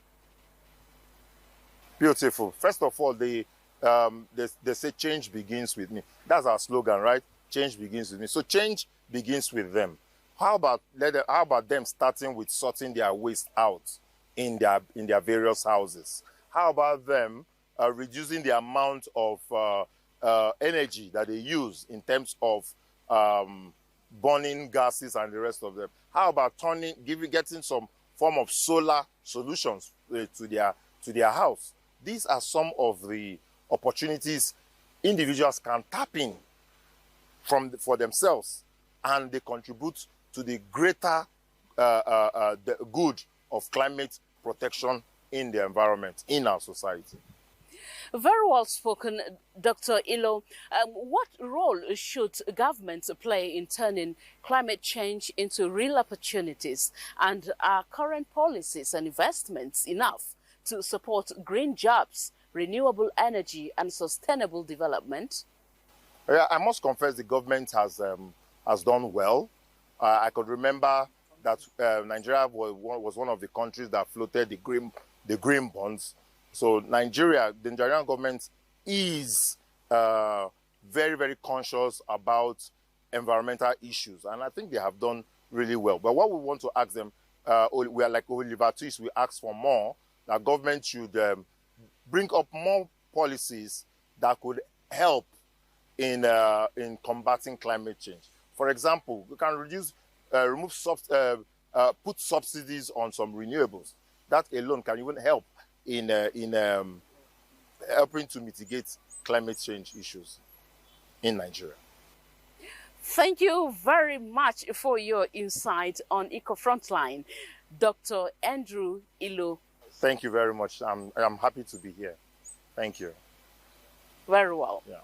Beautiful. First of all, they say change begins with me. That's our slogan, right? Change begins with me. So change begins with them. How about them starting with sorting their waste out in their various houses? How about them reducing the amount of energy that they use in terms of burning gases and the rest of them? How about getting some form of solar solutions to their house? These are some of the opportunities individuals can tap in for themselves, and they contribute to the greater the good of climate protection in the environment, in our society. Very well spoken, Dr. Ilo. What role should governments play in turning climate change into real opportunities? And are current policies and investments enough to support green jobs, renewable energy, and sustainable development? Yeah, I must confess the government has done well. I could remember that Nigeria was one of the countries that floated the green bonds. So the Nigerian government is very, very conscious about environmental issues, and I think they have done really well. But what we want to ask them, we are like Oliver Twist, we ask for more. That government should bring up more policies that could help in combating climate change. For example, we can put subsidies on some renewables. That alone can even help in helping to mitigate climate change issues in Nigeria. Thank you very much for your insight on Eco Frontline, Dr. Andrew Ilo. Thank you very much. I'm happy to be here. Thank you. Very well. Yeah.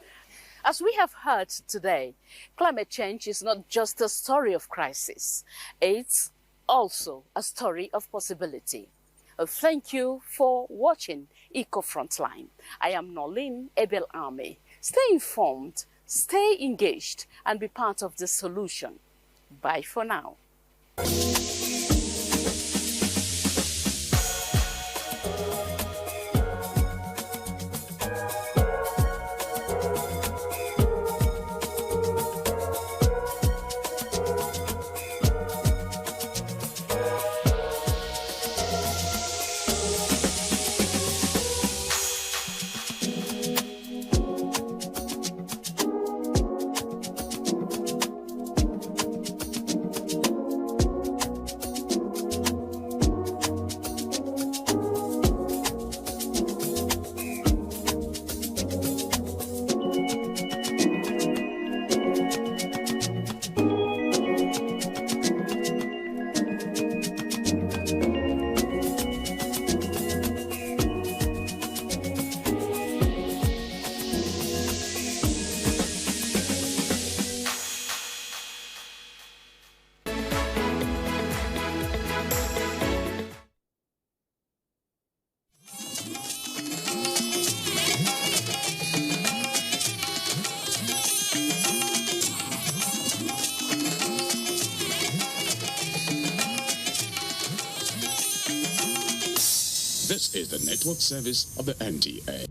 As we have heard today, climate change is not just a story of crisis. It's also a story of possibility. Thank you for watching Eco Frontline. I am Nolin Ebel Army. Stay informed, stay engaged, and be part of the solution. Bye for now. This is the network service of the NTA.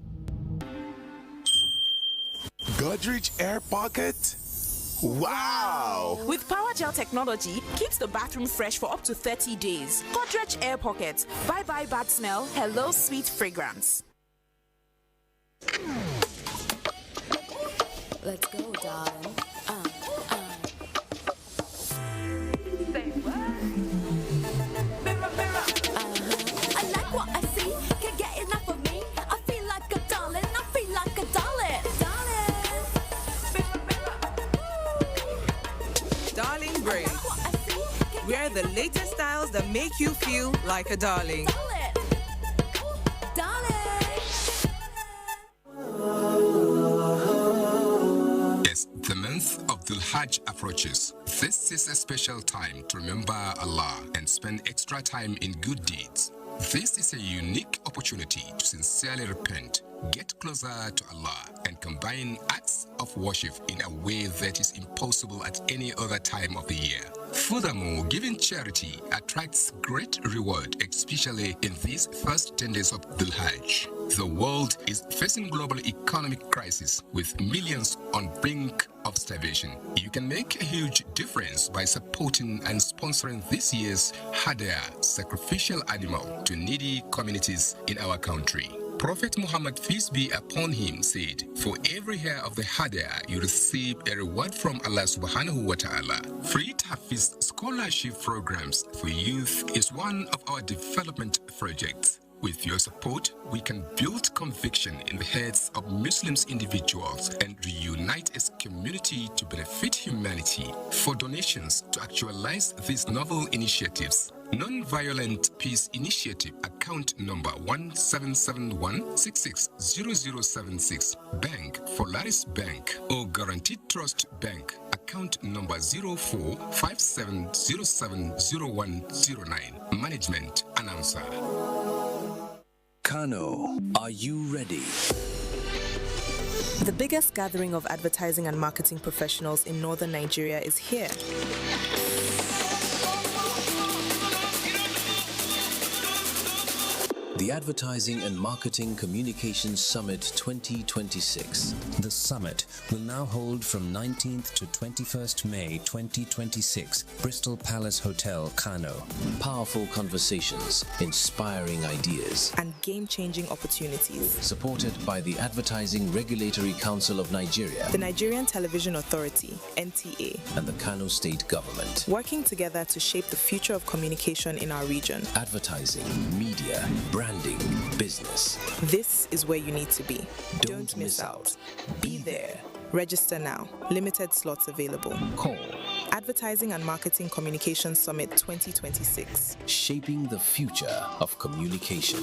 Godrich Air Pocket? Wow! With Power Gel technology, keeps the bathroom fresh for up to 30 days. Godrich Air Pocket. Bye-bye bad smell. Hello sweet fragrance. Let's go, darling. Say what? Mirror, mirror. I like what I see. Can't get enough of me. I feel like a darling. I feel like a darling. Darling Braid. Wear the latest styles that make you feel like a darling. As the month of Dhul Hajj approaches, this is a special time to remember Allah and spend extra time in good deeds. This is a unique opportunity to sincerely repent, get closer to Allah, and combine acts of worship in a way that is impossible at any other time of the year. Furthermore, giving charity attracts great reward, especially in these first 10 days of Dhul Hajj. The world is facing global economic crisis with millions on brink of starvation. You can make a huge difference by supporting and sponsoring this year's Hadaya sacrificial animal to needy communities in our country. Prophet Muhammad, peace be upon him, said, "For every hair of the Hadaya, you receive a reward from Allah subhanahu wa ta'ala." Free Hafiz scholarship programs for youth is one of our development projects. With your support, we can build conviction in the heads of Muslim individuals and reunite as a community to benefit humanity. For donations to actualize these novel initiatives, Non-Violent Peace Initiative account number 1771660076, Bank Polaris Bank, or Guaranteed Trust Bank account number 0457070109. Management Announcer. Kano, are you ready? The biggest gathering of advertising and marketing professionals in northern Nigeria is here. The Advertising and Marketing Communications Summit 2026. The summit will now hold from 19th to 21st May 2026, Bristol Palace Hotel, Kano. Powerful conversations, inspiring ideas, and game-changing opportunities. Supported by the Advertising Regulatory Council of Nigeria, the Nigerian Television Authority, NTA, and the Kano State Government. Working together to shape the future of communication in our region. Advertising, media, branding, business. This is where you need to be. Don't miss out. Be there. Register now. Limited slots available. Call Advertising and Marketing Communications Summit 2026. Shaping the future of communication.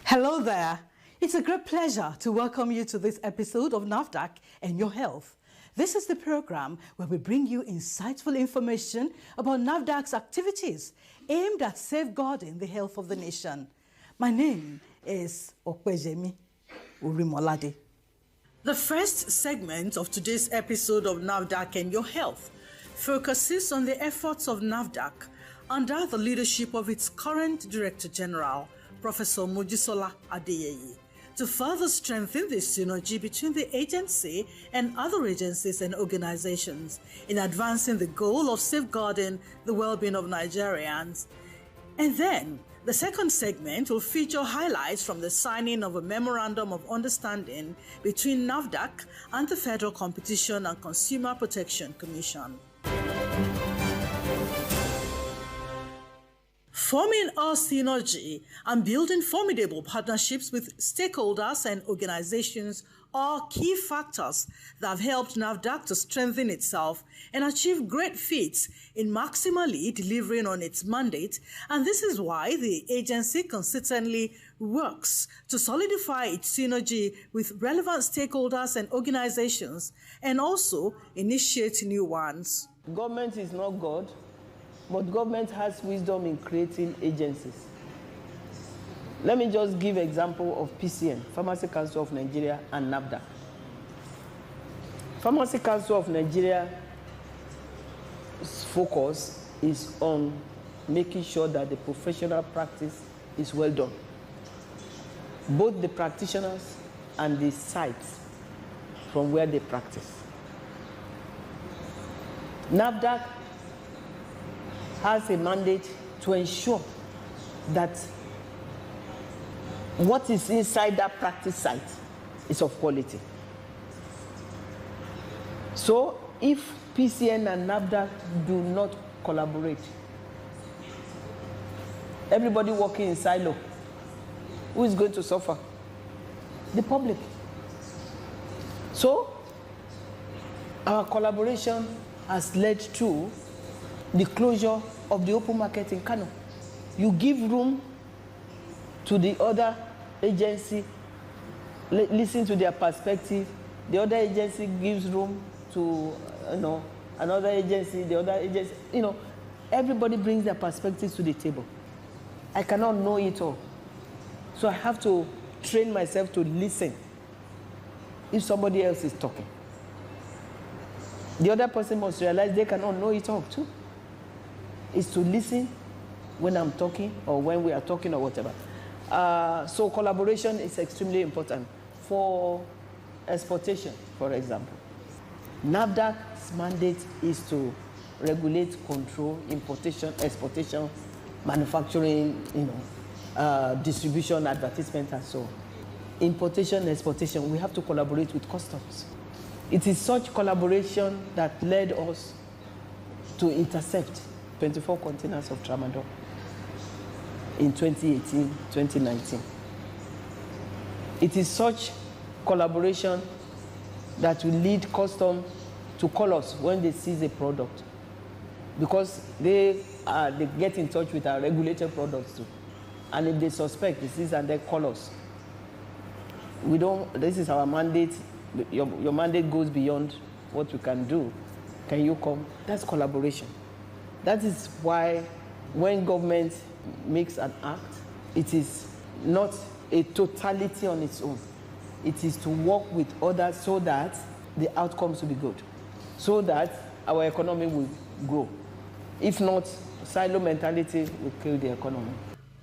Hello there. It's a great pleasure to welcome you to this episode of NAFDAC and Your Health. This is the program where we bring you insightful information about NAFDAC's activities aimed at safeguarding the health of the nation. My name is Okwejemi Urimolade. The first segment of today's episode of NAFDAC and Your Health focuses on the efforts of NAFDAC under the leadership of its current Director General, Professor Mojisola Adeyeye, to further strengthen the synergy between the agency and other agencies and organizations in advancing the goal of safeguarding the well-being of Nigerians. And then, the second segment will feature highlights from the signing of a Memorandum of Understanding between NAFDAC and the Federal Competition and Consumer Protection Commission. Forming a synergy and building formidable partnerships with stakeholders and organizations are key factors that have helped NAFDAC to strengthen itself and achieve great feats in maximally delivering on its mandate, and this is why the agency consistently works to solidify its synergy with relevant stakeholders and organizations and also initiate new ones. Government is not God, but government has wisdom in creating agencies. Let me just give example of PCN, Pharmacy Council of Nigeria, and NAFDAC. Pharmacy Council of Nigeria's focus is on making sure that the professional practice is well done. Both the practitioners and the sites from where they practice. NAFDAC has a mandate to ensure that what is inside that practice site is of quality. So if PCN and NAFDAC do not collaborate, everybody working in silo, who is going to suffer? The public. So our collaboration has led to the closure of the open market in Kano. You give room to the other agency, listen to their perspective. The other agency gives room to another agency, the other agency, everybody brings their perspectives to the table. I cannot know it all. So I have to train myself to listen if somebody else is talking. The other person must realize they cannot know it all too. It's to listen when I'm talking or when we are talking or whatever. So collaboration is extremely important for exportation, for example. NAFDAC's mandate is to regulate, control, importation, exportation, manufacturing, distribution, advertisement, and so on. Importation, exportation, we have to collaborate with customs. It is such collaboration that led us to intercept 24 containers of tramadol in 2018, 2019. It is such collaboration that will lead custom to call us when they seize a product, because they get in touch with our regulated products too. And if they suspect disease and they call us, this is our mandate. Your mandate goes beyond what we can do. Can you come? That's collaboration. That is why when government makes an act, it is not a totality on its own. It is to work with others so that the outcomes will be good, so that our economy will grow. If not, silo mentality will kill the economy.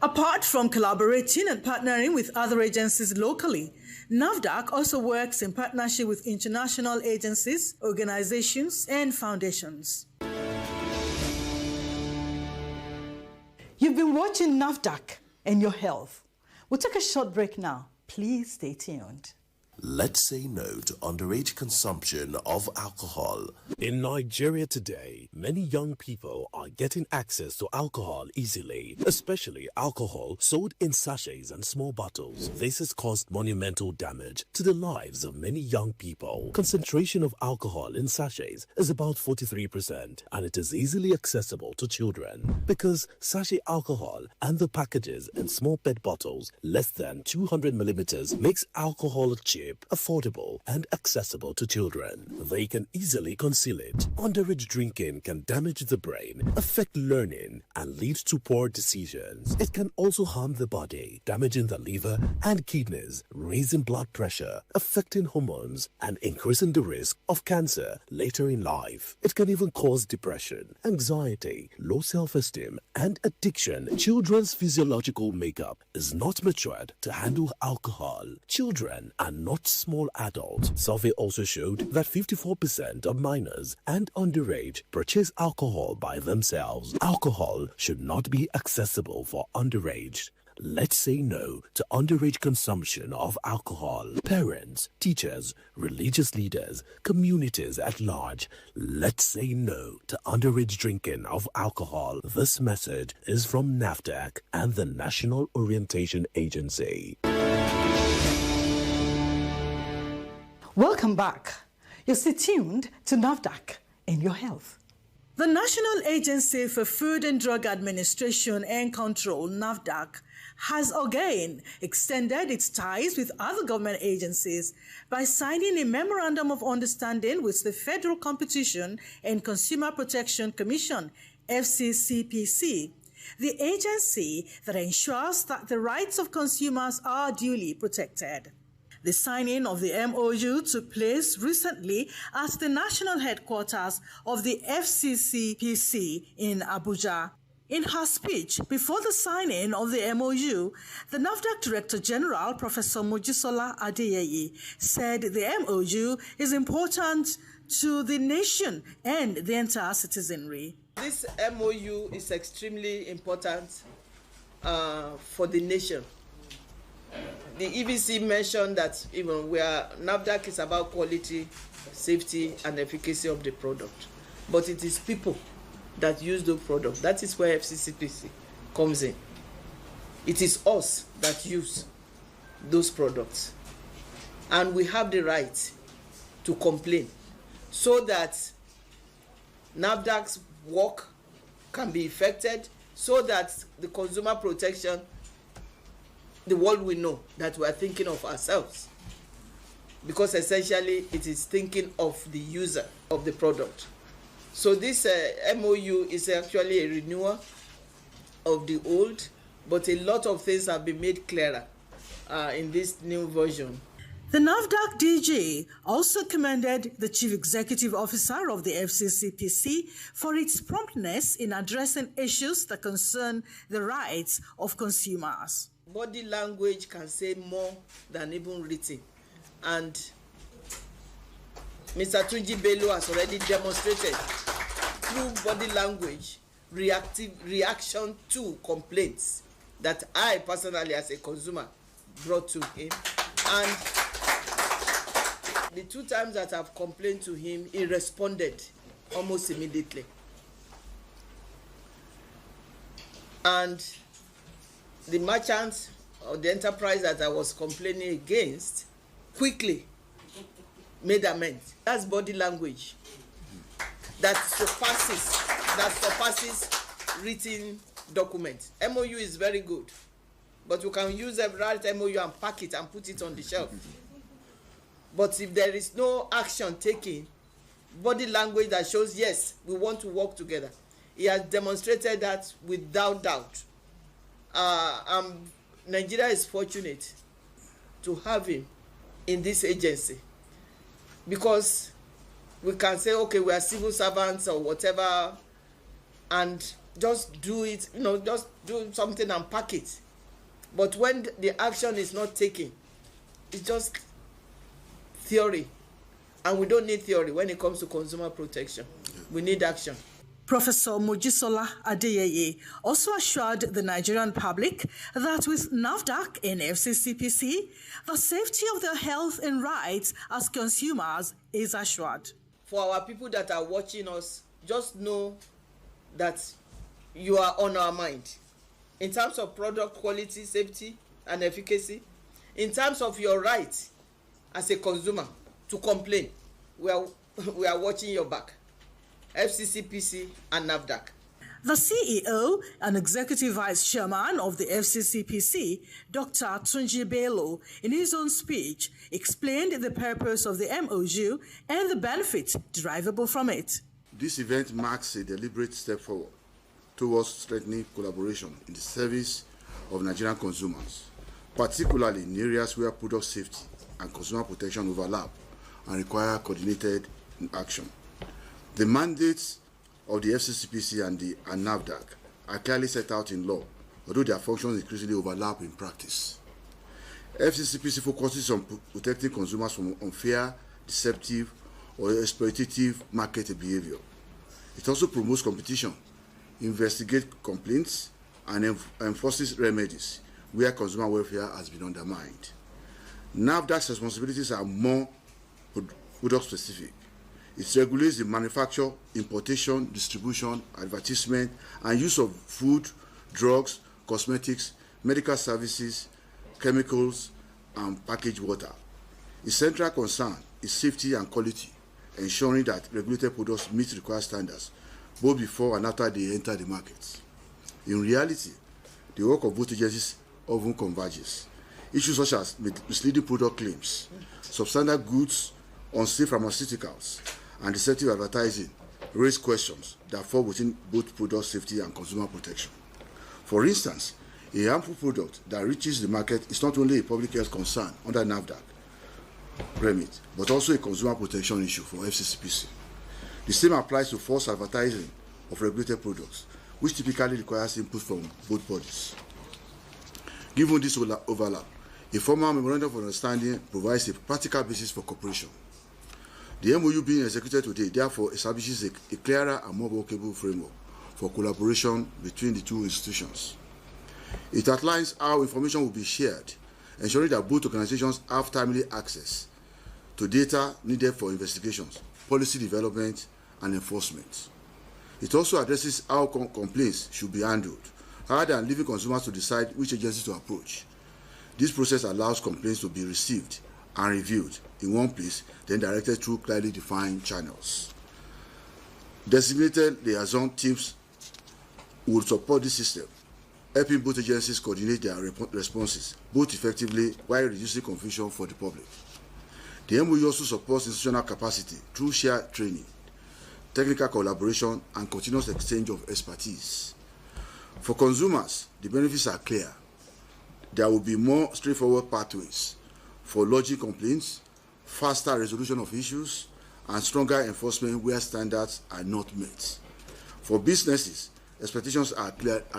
Apart from collaborating and partnering with other agencies locally, NAFDAC also works in partnership with international agencies, organizations, and foundations. You've been watching NAFDAC and Your Health. We'll take a short break now. Please stay tuned. Let's say no to underage consumption of alcohol. In Nigeria today, many young people are getting access to alcohol easily, especially alcohol sold in sachets and small bottles. This has caused monumental damage to the lives of many young people. Concentration of alcohol in sachets is about 43%, and it is easily accessible to children because sachet alcohol and the packages in small PET bottles less than 200 millimeters makes alcohol cheap, affordable, and accessible to children. They can easily conceal it. Underage drinking can damage the brain, affect learning, and lead to poor decisions. It can also harm the body, damaging the liver and kidneys, raising blood pressure, affecting hormones, and increasing the risk of cancer later in life. It can even cause depression, anxiety, low self-esteem, and addiction. Children's physiological makeup is not matured to handle alcohol. Children are not small adults. Survey also showed that 54% of minors and underage purchase alcohol by themselves. Alcohol should not be accessible for underage. let's say no to underage consumption of alcohol. Parents, teachers, religious leaders, communities at large, let's say no to underage drinking of alcohol. This message is from NAFDAC and the National Orientation Agency. Welcome back. You're still tuned to NAFDAC and your health. The National Agency for Food and Drug Administration and Control, NAFDAC, has again extended its ties with other government agencies by signing a Memorandum of Understanding with the Federal Competition and Consumer Protection Commission, FCCPC, the agency that ensures that the rights of consumers are duly protected. The signing of the MOU took place recently at the national headquarters of the FCCPC in Abuja. In her speech before the signing of the MOU, the NAFDAC Director General, Professor Mojisola Adeyeye, said the MOU is important to the nation and the entire citizenry. This MOU is extremely important for the nation. The EBC mentioned that even where NAFDAC is about quality, safety, and efficacy of the product, but it is people that use the product. That is where FCCPC comes in. It is us that use those products, and we have the right to complain so that NAFDAC's work can be effected, so that the consumer protection, the world will know that we are thinking of ourselves, because essentially it is thinking of the user of the product. So this MOU is actually a renewal of the old, but a lot of things have been made clearer in this new version. The NAFDAC DG also commended the Chief Executive Officer of the FCCPC for its promptness in addressing issues that concern the rights of consumers. Body language can say more than even written, and Mr. Tunji Bello has already demonstrated through body language reaction to complaints that I personally as a consumer brought to him, and the 2 times that I've complained to him, he responded almost immediately. And the merchant or the enterprise that I was complaining against quickly made amends. That's body language that surpasses written documents. MOU is very good, but you can use a right MOU and pack it and put it on the shelf. But if there is no action taken, body language that shows, yes, we want to work together, he has demonstrated that without doubt. Nigeria is fortunate to have him in this agency, because we can say, okay, we are civil servants or whatever, and just do it, just do something and pack it. But when the action is not taken, it's just theory, and we don't need theory when it comes to consumer protection. We need action. Professor Mojisola Adeyeye also assured the Nigerian public that with NAFDAC and FCCPC, the safety of their health and rights as consumers is assured. For our people that are watching us, just know that you are on our mind. In terms of product quality, safety, and efficacy, in terms of your right as a consumer to complain, we are watching your back. FCCPC and NAFDAC. The CEO and Executive Vice Chairman of the FCCPC, Dr. Tunji Bello, in his own speech, explained the purpose of the MOU and the benefits derivable from it. This event marks a deliberate step forward towards strengthening collaboration in the service of Nigerian consumers, particularly in areas where product safety and consumer protection overlap and require coordinated action. The mandates of the FCCPC and NAFDAC are clearly set out in law, although their functions increasingly overlap in practice. FCCPC focuses on protecting consumers from unfair, deceptive, or exploitative market behavior. It also promotes competition, investigates complaints, and enforces remedies where consumer welfare has been undermined. NAFDAC's responsibilities are more product-specific. It regulates the manufacture, importation, distribution, advertisement, and use of food, drugs, cosmetics, medical services, chemicals, and packaged water. Its central concern is safety and quality, ensuring that regulated products meet required standards, both before and after they enter the market. In reality, the work of both agencies often converges. Issues such as misleading product claims, substandard goods, unsafe pharmaceuticals, and deceptive advertising raise questions that fall within both product safety and consumer protection. For instance, a harmful product that reaches the market is not only a public health concern under NAFDAC remit, but also a consumer protection issue for FCCPC. The same applies to false advertising of regulated products, which typically requires input from both bodies. Given this overlap, a formal memorandum of understanding provides a practical basis for cooperation. The MOU being executed today therefore establishes a clearer and more workable framework for collaboration between the two institutions. It outlines how information will be shared, ensuring that both organizations have timely access to data needed for investigations, policy development, and enforcement. It also addresses how complaints should be handled, rather than leaving consumers to decide which agency to approach. This process allows complaints to be received and reviewed in one place, then directed through clearly defined channels. Designated liaison teams will support this system, helping both agencies coordinate their responses, both effectively while reducing confusion for the public. The MOU also supports institutional capacity through shared training, technical collaboration, and continuous exchange of expertise. For consumers, the benefits are clear. There will be more straightforward pathways for lodging complaints, faster resolution of issues, and stronger enforcement where standards are not met. For businesses, expectations are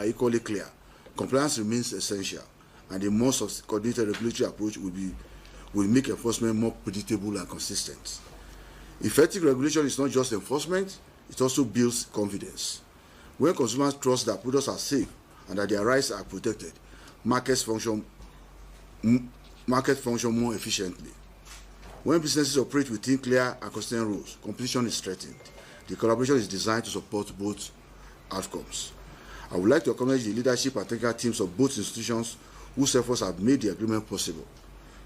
equally clear. Compliance remains essential, and a more coordinated regulatory approach will make enforcement more predictable and consistent. Effective regulation is not just enforcement, it also builds confidence. When consumers trust that products are safe and that their rights are protected, markets function more efficiently. When businesses operate within clear and consistent rules, competition is strengthened. The collaboration is designed to support both outcomes. I would like to acknowledge the leadership and technical teams of both institutions whose efforts have made the agreement possible.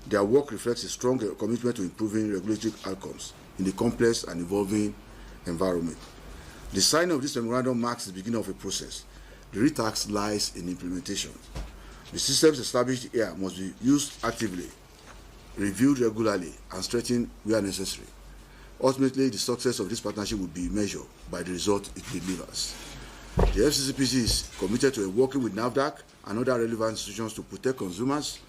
Their work reflects a strong commitment to improving regulatory outcomes in the complex and evolving environment. The signing of this memorandum marks the beginning of a process. The real task lies in implementation. The systems established here must be used actively, reviewed regularly, and strengthened where necessary. Ultimately, the success of this partnership will be measured by the result it delivers. The FCCPC is committed to working with NAFDAC and other relevant institutions to protect consumers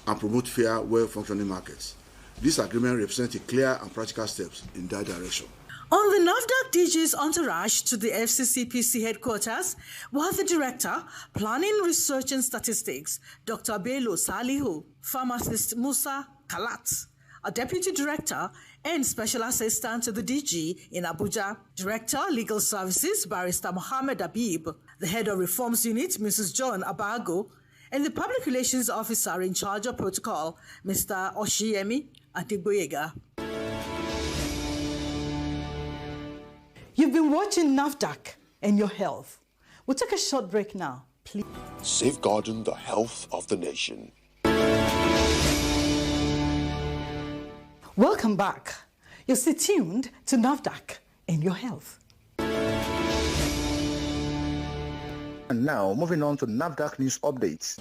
and promote fair, well-functioning markets. This agreement represents a clear and practical steps in that direction. On the NAFDAC DG's entourage to the FCCPC headquarters was the Director, Planning, Research and Statistics, Dr. Bello Salihu, Pharmacist Musa Kalat, a Deputy Director and Special Assistant to the DG in Abuja, Director, Legal Services, Barrister Mohammed Habib, the Head of Reforms Unit, Mrs. John Abago, and the Public Relations Officer in charge of Protocol, Mr. Oshiemi Adegboyega. You've been watching NAFDAC and your health. We'll take a short break now, please. Safeguarding the health of the nation. Welcome back. You're still tuned to NAFDAC and your health. And now, moving on to NAFDAC news updates.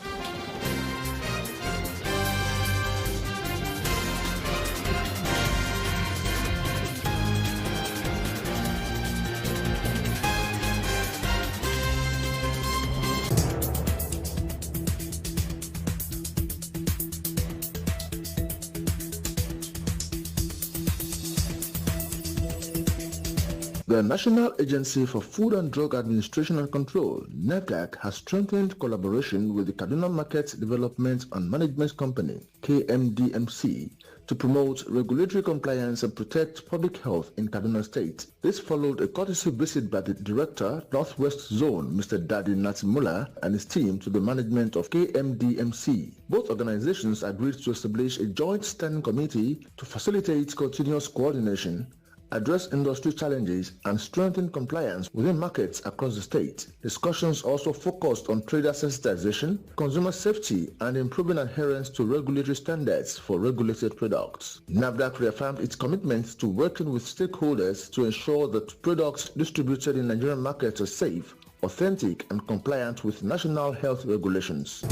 The National Agency for Food and Drug Administration and Control, NAFDAC, has strengthened collaboration with the Kaduna Market Development and Management Company, KMDMC, to promote regulatory compliance and protect public health in Kaduna State. This followed a courtesy visit by the Director, Northwest Zone, Mr. Dadi Natimula, and his team to the management of KMDMC. Both organizations agreed to establish a joint standing committee to facilitate continuous coordination, address industry challenges, and strengthen compliance within markets across the state. Discussions also focused on trader sensitization, consumer safety, and improving adherence to regulatory standards for regulated products. NAFDAC reaffirmed its commitment to working with stakeholders to ensure that products distributed in Nigerian markets are safe, authentic, and compliant with national health regulations.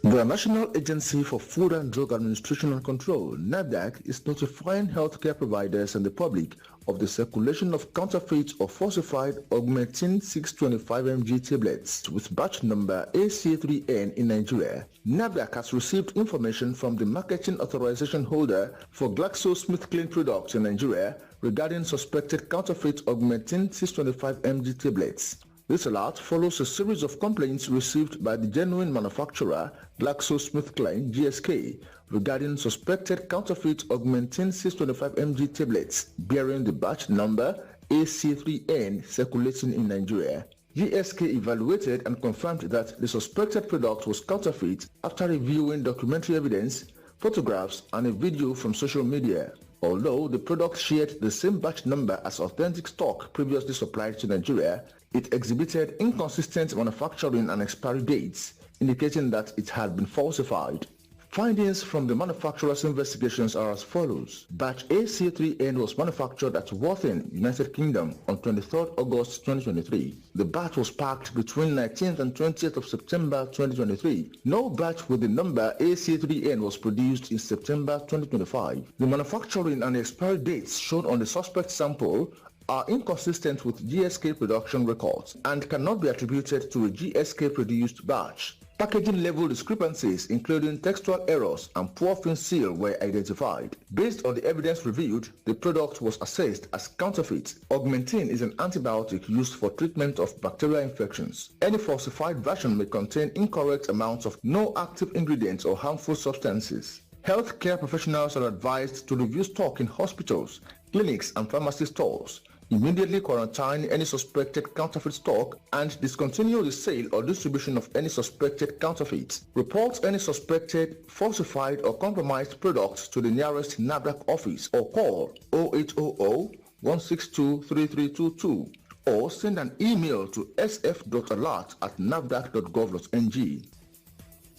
The National Agency for Food and Drug Administration and Control, NAFDAC, is notifying healthcare providers and the public of the circulation of counterfeit or falsified Augmentin 625mg tablets with batch number AC3N in Nigeria. NAFDAC has received information from the marketing authorization holder for GlaxoSmithKline products in Nigeria regarding suspected counterfeit Augmentin 625mg tablets. This alert follows a series of complaints received by the genuine manufacturer GlaxoSmithKline (GSK) regarding suspected counterfeit Augmentin 625mg tablets bearing the batch number AC3N circulating in Nigeria. GSK evaluated and confirmed that the suspected product was counterfeit after reviewing documentary evidence, photographs, and a video from social media. Although the product shared the same batch number as authentic stock previously supplied to Nigeria, it exhibited inconsistent manufacturing and expiry dates, indicating that it had been falsified. Findings from the manufacturer's investigations are as follows. Batch AC3N was manufactured at Worthing, United Kingdom on 23rd August 2023. The batch was packed between 19th and 20th of September 2023. No batch with the number AC3N was produced in September 2025. The manufacturing and expiry dates shown on the suspect sample are inconsistent with GSK production records and cannot be attributed to a GSK-produced batch. Packaging level discrepancies, including textual errors and poor fin seal, were identified. Based on the evidence reviewed, the product was assessed as counterfeit. Augmentin is an antibiotic used for treatment of bacterial infections. Any falsified version may contain incorrect amounts of no active ingredients or harmful substances. Healthcare professionals are advised to review stock in hospitals, clinics, and pharmacy stores. Immediately quarantine any suspected counterfeit stock and discontinue the sale or distribution of any suspected counterfeits. Report any suspected, falsified, or compromised products to the nearest NAFDAC office or call 0800-162-3322 or send an email to sf.alert@nafdac.gov.ng.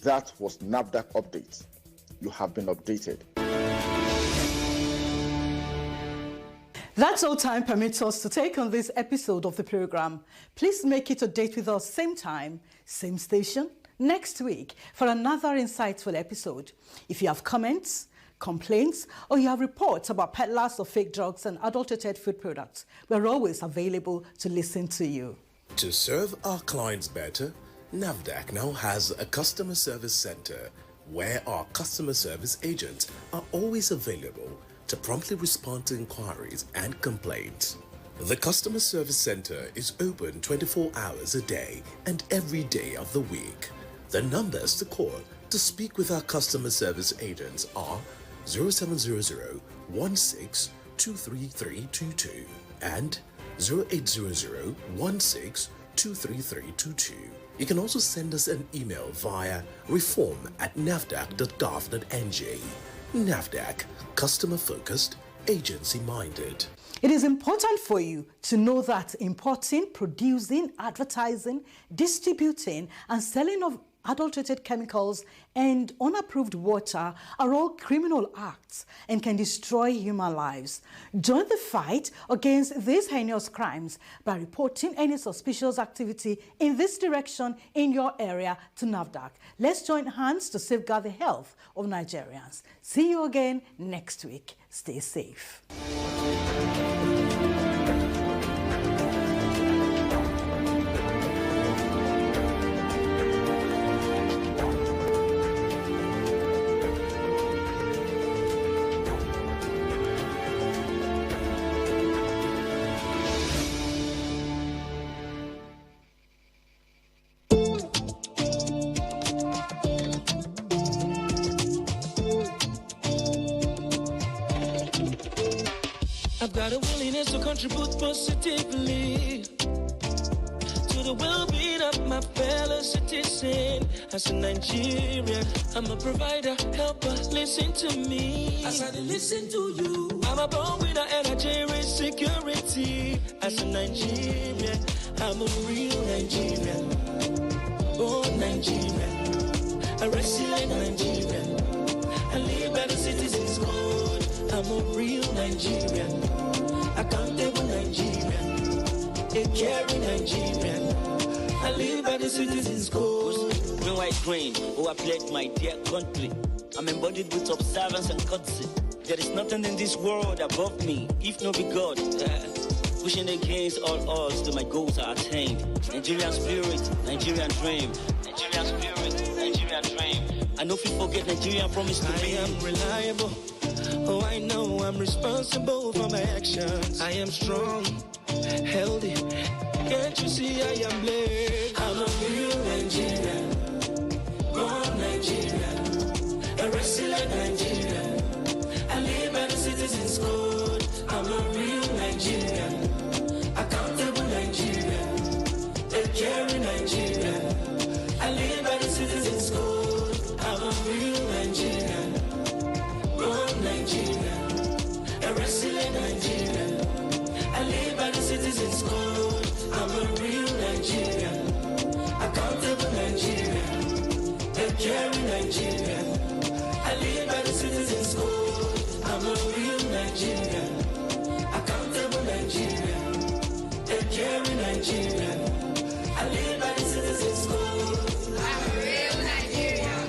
That was NAFDAC Update. You have been updated. That's all time permits us to take on this episode of the program. Please make it a date with us same time, same station, next week for another insightful episode. If you have comments, complaints, or you have reports about peddlers of fake drugs and adulterated food products, we're always available to listen to you. To serve our clients better, NAFDAC now has a customer service center where our customer service agents are always available to promptly respond to inquiries and complaints. The Customer Service Center is open 24 hours a day and every day of the week. The numbers to call to speak with our customer service agents are 0700-16-23322 and 0800-16-23322. You can also send us an email via reform@nafdac.gov.ng. NAFDAC, customer-focused, agency-minded. It is important for you to know that importing, producing, advertising, distributing, and selling of adulterated chemicals and unapproved water are all criminal acts and can destroy human lives. Join the fight against these heinous crimes by reporting any suspicious activity in this direction in your area to NAFDAC. Let's join hands to safeguard the health of Nigerians. See you again next week. Stay safe. got a willingness to contribute positively to the well-being of my fellow citizen. As a Nigerian, I'm a provider, helper, listen to me. As I listen to you, I'm a born winner and I cherish security. As a Nigerian, I'm a real Nigerian, born Nigerian, a resilient Nigerian. I live by the citizens' code. I'm a real Nigerian, accountable Nigerian, a caring Nigerian. I live by the citizens' code. Green, white, green, oh, I pledge my dear country. I'm embodied with observance and courtesy. There is nothing in this world above me, if no be God. Pushing against all odds till my goals are attained. Nigerian spirit, Nigerian dream. Nigerian spirit, Nigerian dream. I know if you forget Nigerian promise to be. I am reliable. Oh, I know I'm responsible for my actions. I am strong, healthy. Can't you see I am blessed? I'm a real Nigerian, born Nigerian, a resilient Nigerian. I live by the citizens' code. I'm a real Nigerian, accountable Nigerian, a caring Nigerian. I live by the citizens' code. I'm a real Nigerian, born Nigerian, a resilient Nigerian. I live by the citizens' code. I'm a real Nigerian, accountable Nigerian, a caring Nigerian. I live by the citizens' code. I'm a real Nigerian, accountable Nigerian, a caring Nigerian. I live by the citizens' code. I'm a real Nigerian,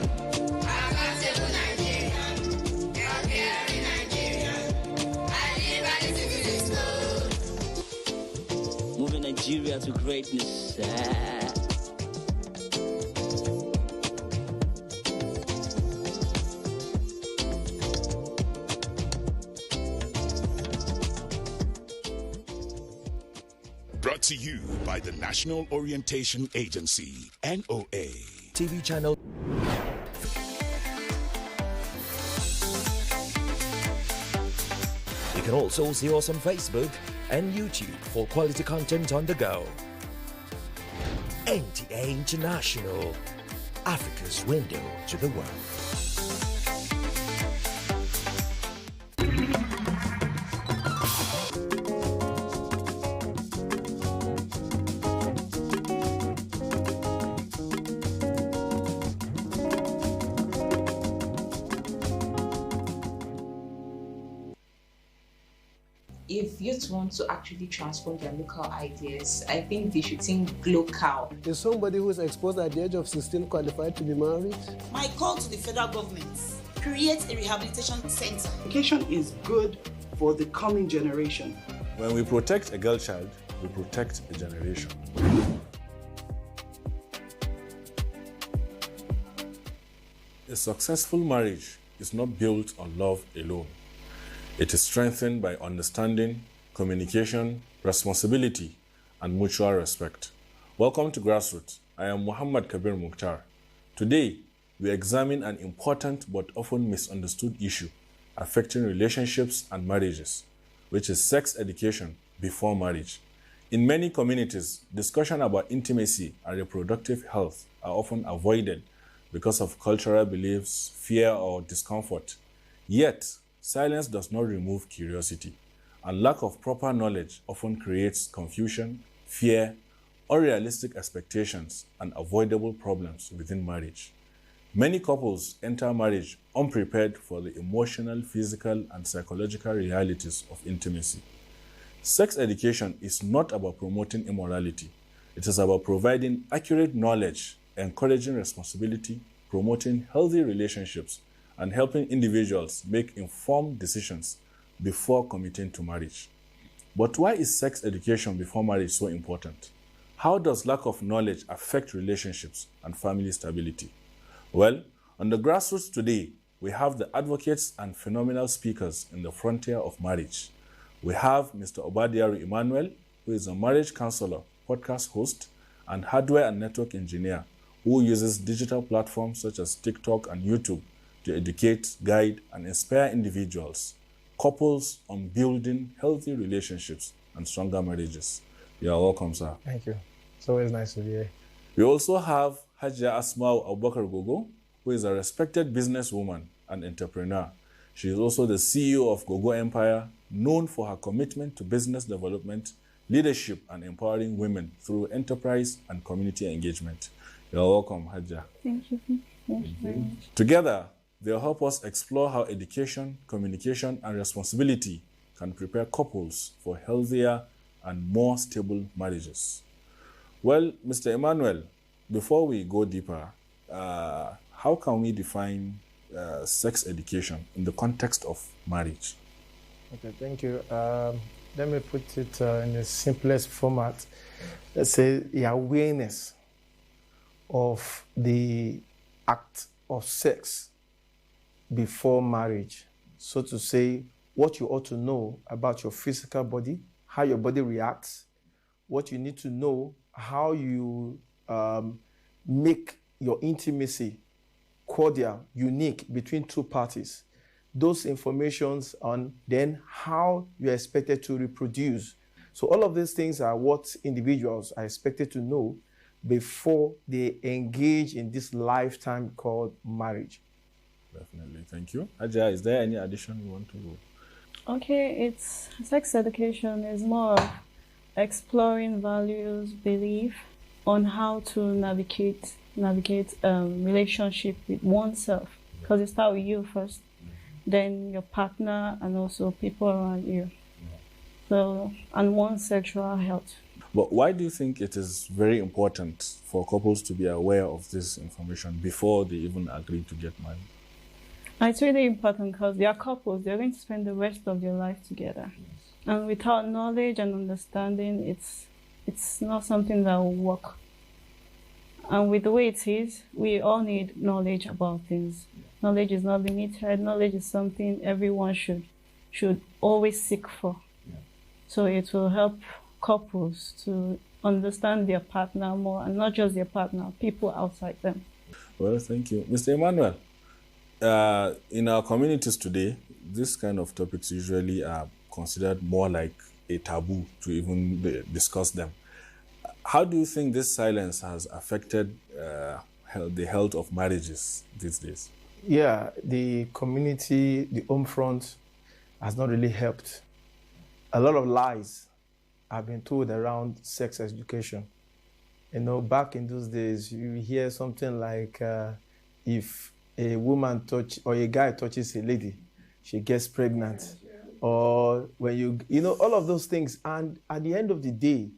accountable Nigerian, a caring Nigerian. I live by the citizens' code. Moving Nigeria to greatness. Brought to you by the National Orientation Agency, NOA. TV channel. You can also see us on Facebook and YouTube for quality content on the go. NTA International, Africa's window to the world. If youth want to actually transform their local ideas, I think they should think local. Is somebody who is exposed at the age of 16 qualified to be married? My call to the federal government, create a rehabilitation center. Education is good for the coming generation. When we protect a girl child, we protect a generation. A successful marriage is not built on love alone. It is strengthened by understanding, communication, responsibility, and mutual respect. Welcome to Grassroots. I am Muhammad Kabir Mukhtar. Today, we examine an important but often misunderstood issue affecting relationships and marriages, which is sex education before marriage. In many communities, discussion about intimacy and reproductive health are often avoided because of cultural beliefs, fear, or discomfort. Yet, silence does not remove curiosity, and lack of proper knowledge often creates confusion, fear, unrealistic expectations, and avoidable problems within marriage. Many couples enter marriage unprepared for the emotional, physical, and psychological realities of intimacy. Sex education is not about promoting immorality. It is about providing accurate knowledge, encouraging responsibility, promoting healthy relationships, and helping individuals make informed decisions before committing to marriage. But why is sex education before marriage so important? How does lack of knowledge affect relationships and family stability? Well, on the Grassroots today, we have the advocates and phenomenal speakers in the frontier of marriage. We have Mr. Obadiaru Emmanuel, who is a marriage counselor, podcast host, and hardware and network engineer who uses digital platforms such as TikTok and YouTube to educate, guide, and inspire individuals couples on building healthy relationships and stronger marriages. You are welcome, sir. Thank you. It's always nice to be here. We also have Hajia Asmau Abubakar Gogo, who is a respected businesswoman and entrepreneur. She is also the CEO of Gogo Empire, known for her commitment to business development, leadership, and empowering women through enterprise and community engagement. You are welcome, Hajia. Thank you. Thank you very much. Together, they'll help us explore how education, communication, and responsibility can prepare couples for healthier and more stable marriages. Well, Mr. Emmanuel, before we go deeper, how can we define sex education in the context of marriage? Okay, thank you. Let me put it in the simplest format. Let's say the awareness of the act of sex before marriage. So to say, what you ought to know about your physical body, how your body reacts, what you need to know, how you make your intimacy cordial, unique between two parties. Those informations on then how you're expected to reproduce. So all of these things are what individuals are expected to know before they engage in this lifetime called marriage. Definitely, thank you. Ajay, is there any addition you want to do? Okay, it's sex education is more of exploring values, belief on how to navigate relationship with oneself, because it starts with you first, then your partner, and also people around you. So, and one's sexual health. But why do you think it is very important for couples to be aware of this information before they even agree to get married? It's really important because they are couples. They're going to spend the rest of their life together. And without knowledge and understanding, it's not something that will work. And with the way it is, we all need knowledge about things. Knowledge is not limited. Knowledge is something everyone should always seek for. So it will help couples to understand their partner more, and not just their partner, people outside them. Well, thank you. Mr. Emmanuel, in our communities today, this kind of topics usually are considered more like a taboo to even discuss them. How do you think this silence has affected the health of marriages these days? Yeah, the community, the home front has not really helped. A lot of lies have been told around sex education. You know, back in those days, you hear something like, if a woman or a guy touches a lady, she gets pregnant. Or when you know, all of those things. And at the end of the day,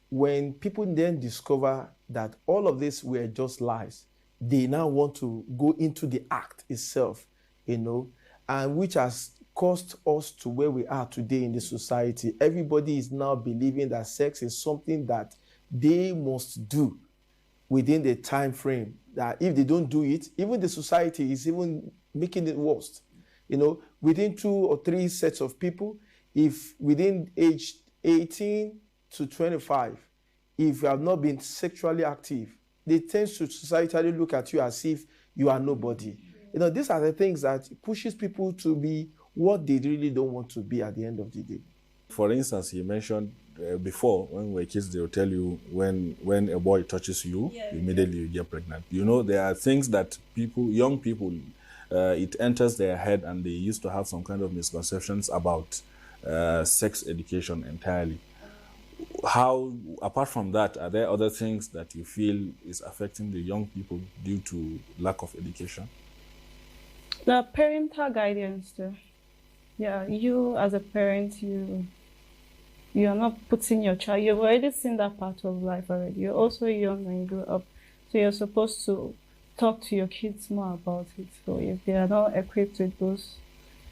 when people then discover that all of this were just lies, they now want to go into the act itself, you know, and which has caused us to where we are today in the society. Everybody is now believing that sex is something that they must do within the time frame, that if they don't do it, even the society is even making it worse. You know, within 2 or 3 sets of people, if within age 18 to 25, if you have not been sexually active, they tend to societally look at you as if you are nobody. You know, these are the things that pushes people to be what they really don't want to be at the end of the day. For instance, you mentioned before, when we were kids, they will tell you when a boy touches you, immediately you get pregnant. You know, there are things that young people, it enters their head, and they used to have some kind of misconceptions about sex education entirely. How, apart from that, are there other things that you feel is affecting the young people due to lack of education? The parental guidance too. Yeah, you as a parent, you are not putting your child, you've already seen that part of life already. You're also young when you grow up. So you're supposed to talk to your kids more about it. So if they are not equipped with those,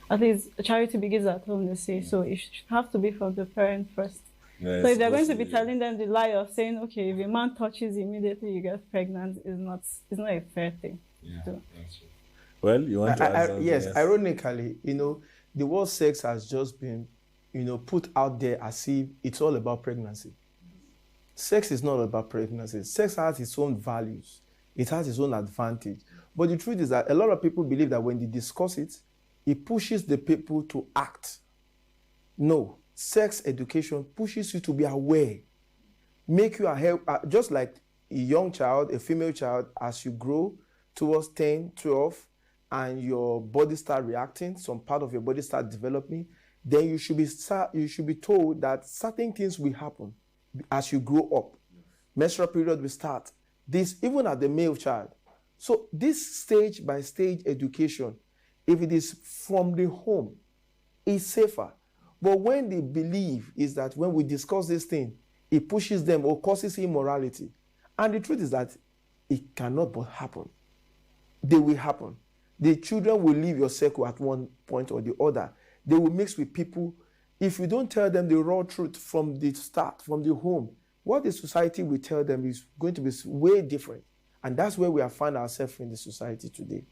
at least charity begins at home, they say. So it should have to be from the parent first. Yeah, so if they're going to be telling them the lie of saying, okay, if a man touches immediately you get pregnant, it's not a fair thing. Yeah, that's true. Well, you want to add something? Yes, ironically, you know, the word sex has just been, you know, put out there as if it's all about pregnancy. Sex is not about pregnancy. Sex has its own values. It has its own advantage. But the truth is that a lot of people believe that when they discuss it, it pushes the people to act. No, sex education pushes you to be aware, make you just like a young child, a female child, as you grow towards 10, 12, and your body start reacting, some part of your body start developing, then you should be told that certain things will happen as you grow up. Menstrual period will start. This even at the male child. So this stage by stage education, if it is from the home, is safer. But when they believe is that when we discuss this thing, it pushes them or causes immorality. And the truth is that it cannot but happen. They will happen. The children will leave your circle at one point or the other. They will mix with people. If you don't tell them the raw truth from the start, from the home, what the society will tell them is going to be way different. And that's where we have found ourselves in the society today.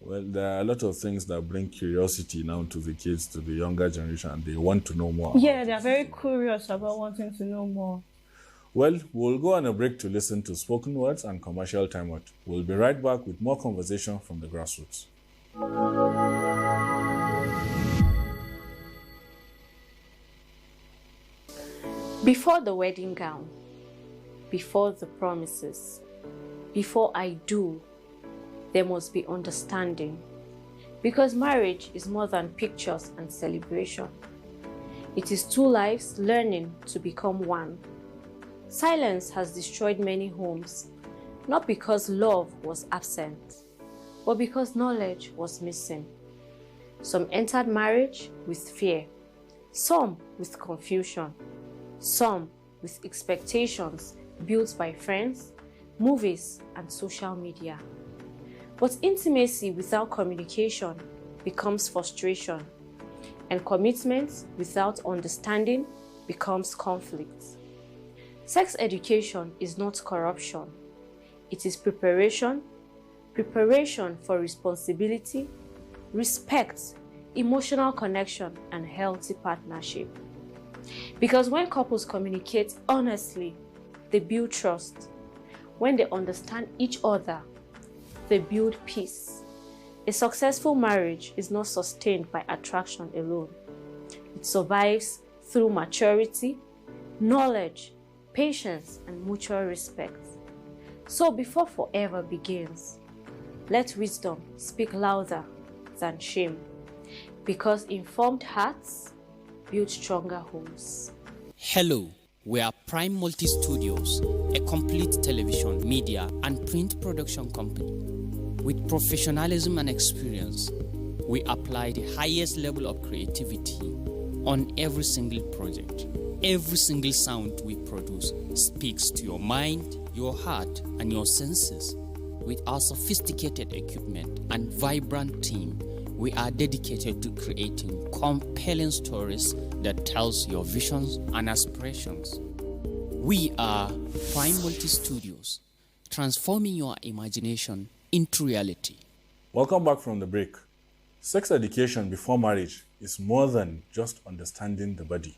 Well, there are a lot of things that bring curiosity now to the kids, to the younger generation, and they want to know more. Yeah, they are very curious about wanting to know more. Well, we'll go on a break to listen to spoken words and commercial time out. We'll be right back with more conversation from the grassroots. Before the wedding gown, before the promises, before I do, there must be understanding. Because marriage is more than pictures and celebration. It is two lives learning to become one. Silence has destroyed many homes, not because love was absent, but because knowledge was missing. Some entered marriage with fear, some with confusion, some with expectations built by friends, movies, and social media. But intimacy without communication becomes frustration, and commitment without understanding becomes conflict. Sex education is not corruption. It is preparation for responsibility, respect, emotional connection, and healthy partnership. Because when couples communicate honestly, they build trust. When they understand each other, they build peace. A successful marriage is not sustained by attraction alone. It survives through maturity, knowledge, patience, and mutual respect. So before forever begins, let wisdom speak louder than shame, because informed hearts build stronger homes. Hello, we are Prime Multi Studios, a complete television, media, and print production company. With professionalism and experience, we apply the highest level of creativity on every single project. Every single sound we produce speaks to your mind, your heart, and your senses. With our sophisticated equipment and vibrant team, we are dedicated to creating compelling stories that tells your visions and aspirations. We are Prime Multi Studios, transforming your imagination into reality. Welcome back from the break. Sex education before marriage is more than just understanding the body.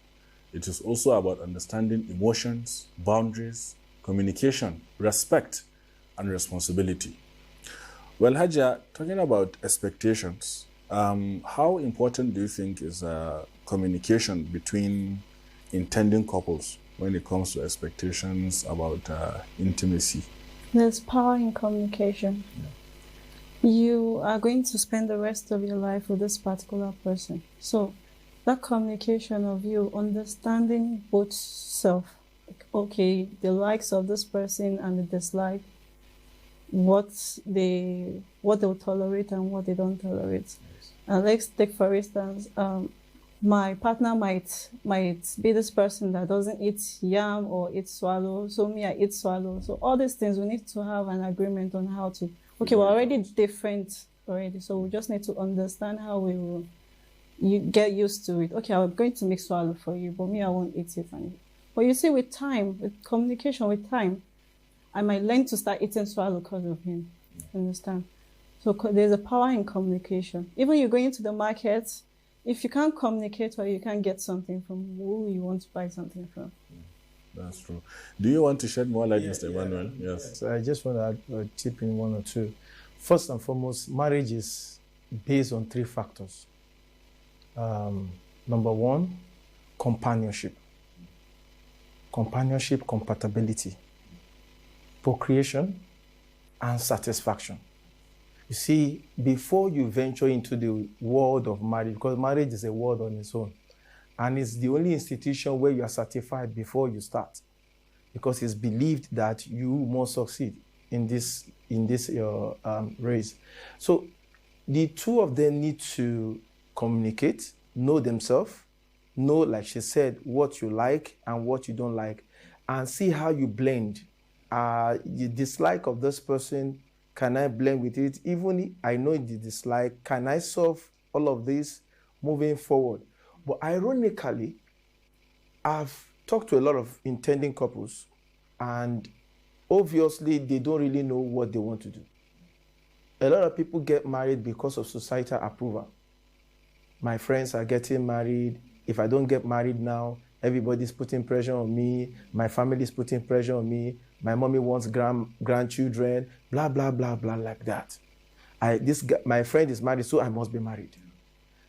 It is also about understanding emotions, boundaries, communication, respect, and responsibility. Well, Haja, talking about expectations, how important do you think is communication between intending couples when it comes to expectations about intimacy? There's power in communication. Yeah. You are going to spend the rest of your life with this particular person. So that communication of you understanding both self, like, okay, the likes of this person and the dislike, what they'll tolerate and what they don't tolerate. And let's take, for instance, my partner might be this person that doesn't eat yam or eat swallow, so me, I eat swallow. So all these things, we need to have an agreement on how to, okay, we're already different already, so we just need to understand how we will get used to it. Okay, I'm going to make swallow for you, but me, I won't eat it. But you see, with time, with communication, with time, I might learn to start eating swallow because of him. Understand? So there's a power in communication. Even you go into the market, if you can't communicate or you can't get something from who you want to buy something from. That's true. Do you want to shed more light, Mr. Emmanuel? Yes. So I just want to chip in one or two. First and foremost, marriage is based on three factors. Number one, companionship. Companionship, compatibility, procreation, and satisfaction. You see, before you venture into the world of marriage, because marriage is a world on its own, and it's the only institution where you are certified before you start, because it's believed that you must succeed in this race. So the two of them need to communicate, know themselves, know, like she said, what you like and what you don't like, and see how you blend. The dislike of this person, can I blend with it? Even if I know the dislike, can I solve all of this moving forward? But ironically, I've talked to a lot of intending couples, and obviously they don't really know what they want to do. A lot of people get married because of societal approval. My friends are getting married. If I don't get married now, everybody's putting pressure on me. My family's putting pressure on me. My mommy wants grandchildren, blah, blah, blah, blah, like that. My friend is married, so I must be married.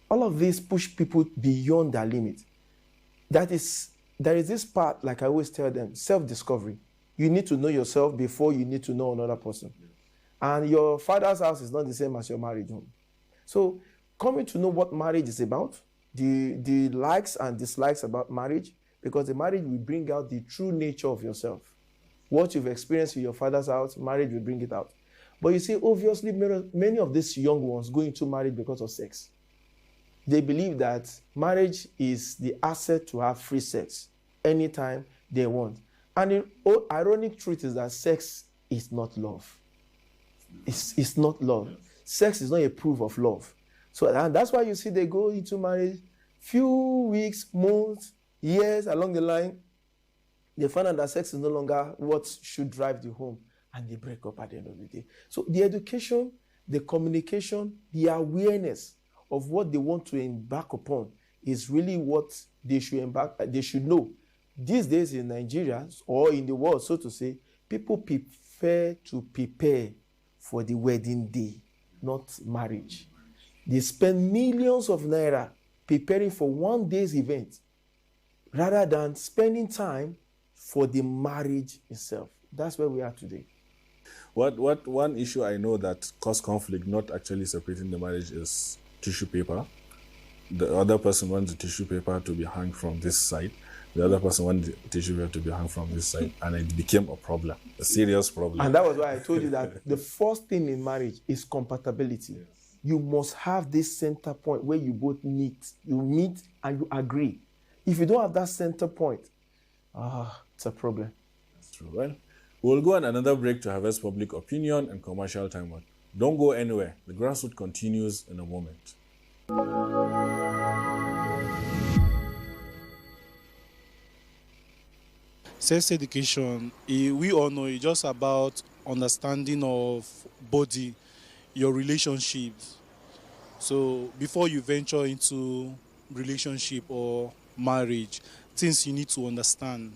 All of this push people beyond their limit. There is this part, like I always tell them, self-discovery. You need to know yourself before you need to know another person. And your father's house is not the same as your married home. So coming to know what marriage is about, the likes and dislikes about marriage, because the marriage will bring out the true nature of yourself. What you've experienced in your father's house, marriage will bring it out. But you see, obviously, many of these young ones go into marriage because of sex. They believe that marriage is the asset to have free sex anytime they want. And the ironic truth is that sex is not love. It's not love. Sex is not a proof of love. So and that's why you see they go into marriage, few weeks, months, years along the line, they find out that sex is no longer what should drive the home, and they break up at the end of the day. So the education, the communication, the awareness of what they want to embark upon is really what they should know. These days in Nigeria, or in the world, so to say, people prefer to prepare for the wedding day, not marriage. They spend millions of naira preparing for one day's event rather than spending time for the marriage itself. That's where we are today. One issue I know that causes conflict, not actually separating the marriage, is tissue paper. The other person wants the tissue paper to be hung from this side. The other person wants the tissue paper to be hung from this side. And it became a problem, a serious problem. And that was why I told you that the first thing in marriage is compatibility. Yes. You must have this center point where you both meet. You meet and you agree. If you don't have that center point, it's a problem. That's true. Well, we'll go on another break to harvest public opinion and commercial time out. Don't go anywhere. The grassroots continues in a moment. Sex education, we all know it's just about understanding of body, your relationships. So before you venture into relationship or marriage, things you need to understand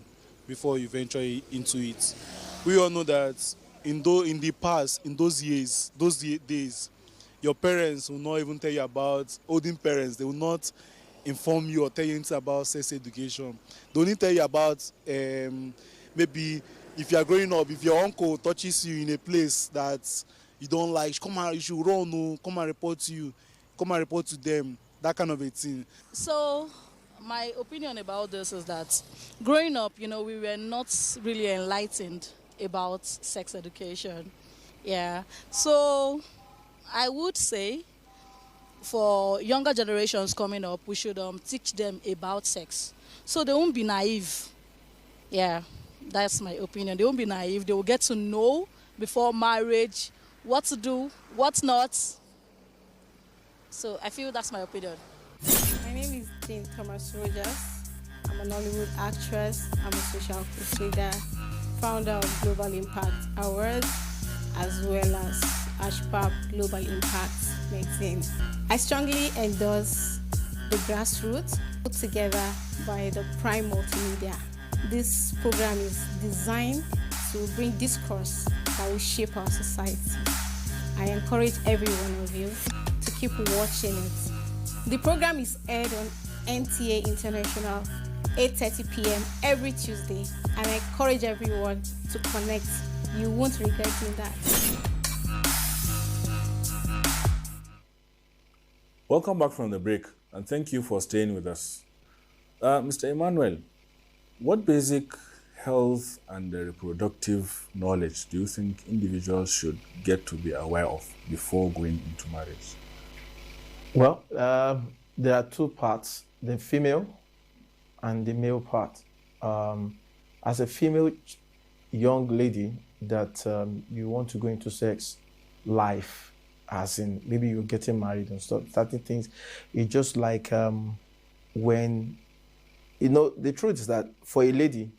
before you venture into it. We all know that in the past, in those days, your parents will not even tell you about, older parents, they will not inform you or tell you anything about sex education. They only tell you about maybe if you are growing up, if your uncle touches you in a place that you don't like, come on, you should run, come and report to them, that kind of a thing. So my opinion about this is that growing up, we were not really enlightened about sex education. Yeah. So I would say for younger generations coming up, we should teach them about sex so they won't be naive. Yeah, that's my opinion. They won't be naive. They will get to know before marriage what to do, what not. So I feel that's my opinion. My name is Jane Thomas Rogers. I'm an Hollywood actress. I'm a social crusader, founder of Global Impact Awards, as well as HYPADEC Global Impact Magazine. I strongly endorse the grassroots put together by the Prime Multimedia. This program is designed to bring discourse that will shape our society. I encourage every one of you to keep watching it The program is aired on NTA International, 8:30 p.m. every Tuesday, and I encourage everyone to connect. You won't regret doing that. Welcome back from the break, and thank you for staying with us. Mr. Emmanuel, what basic health and reproductive knowledge do you think individuals should get to be aware of before going into marriage? Well, there are two parts, the female and the male part. As a female young lady that you want to go into sex life, as in maybe you're getting married and stuff, starting things, it's just like when, you know, the truth is that for a lady,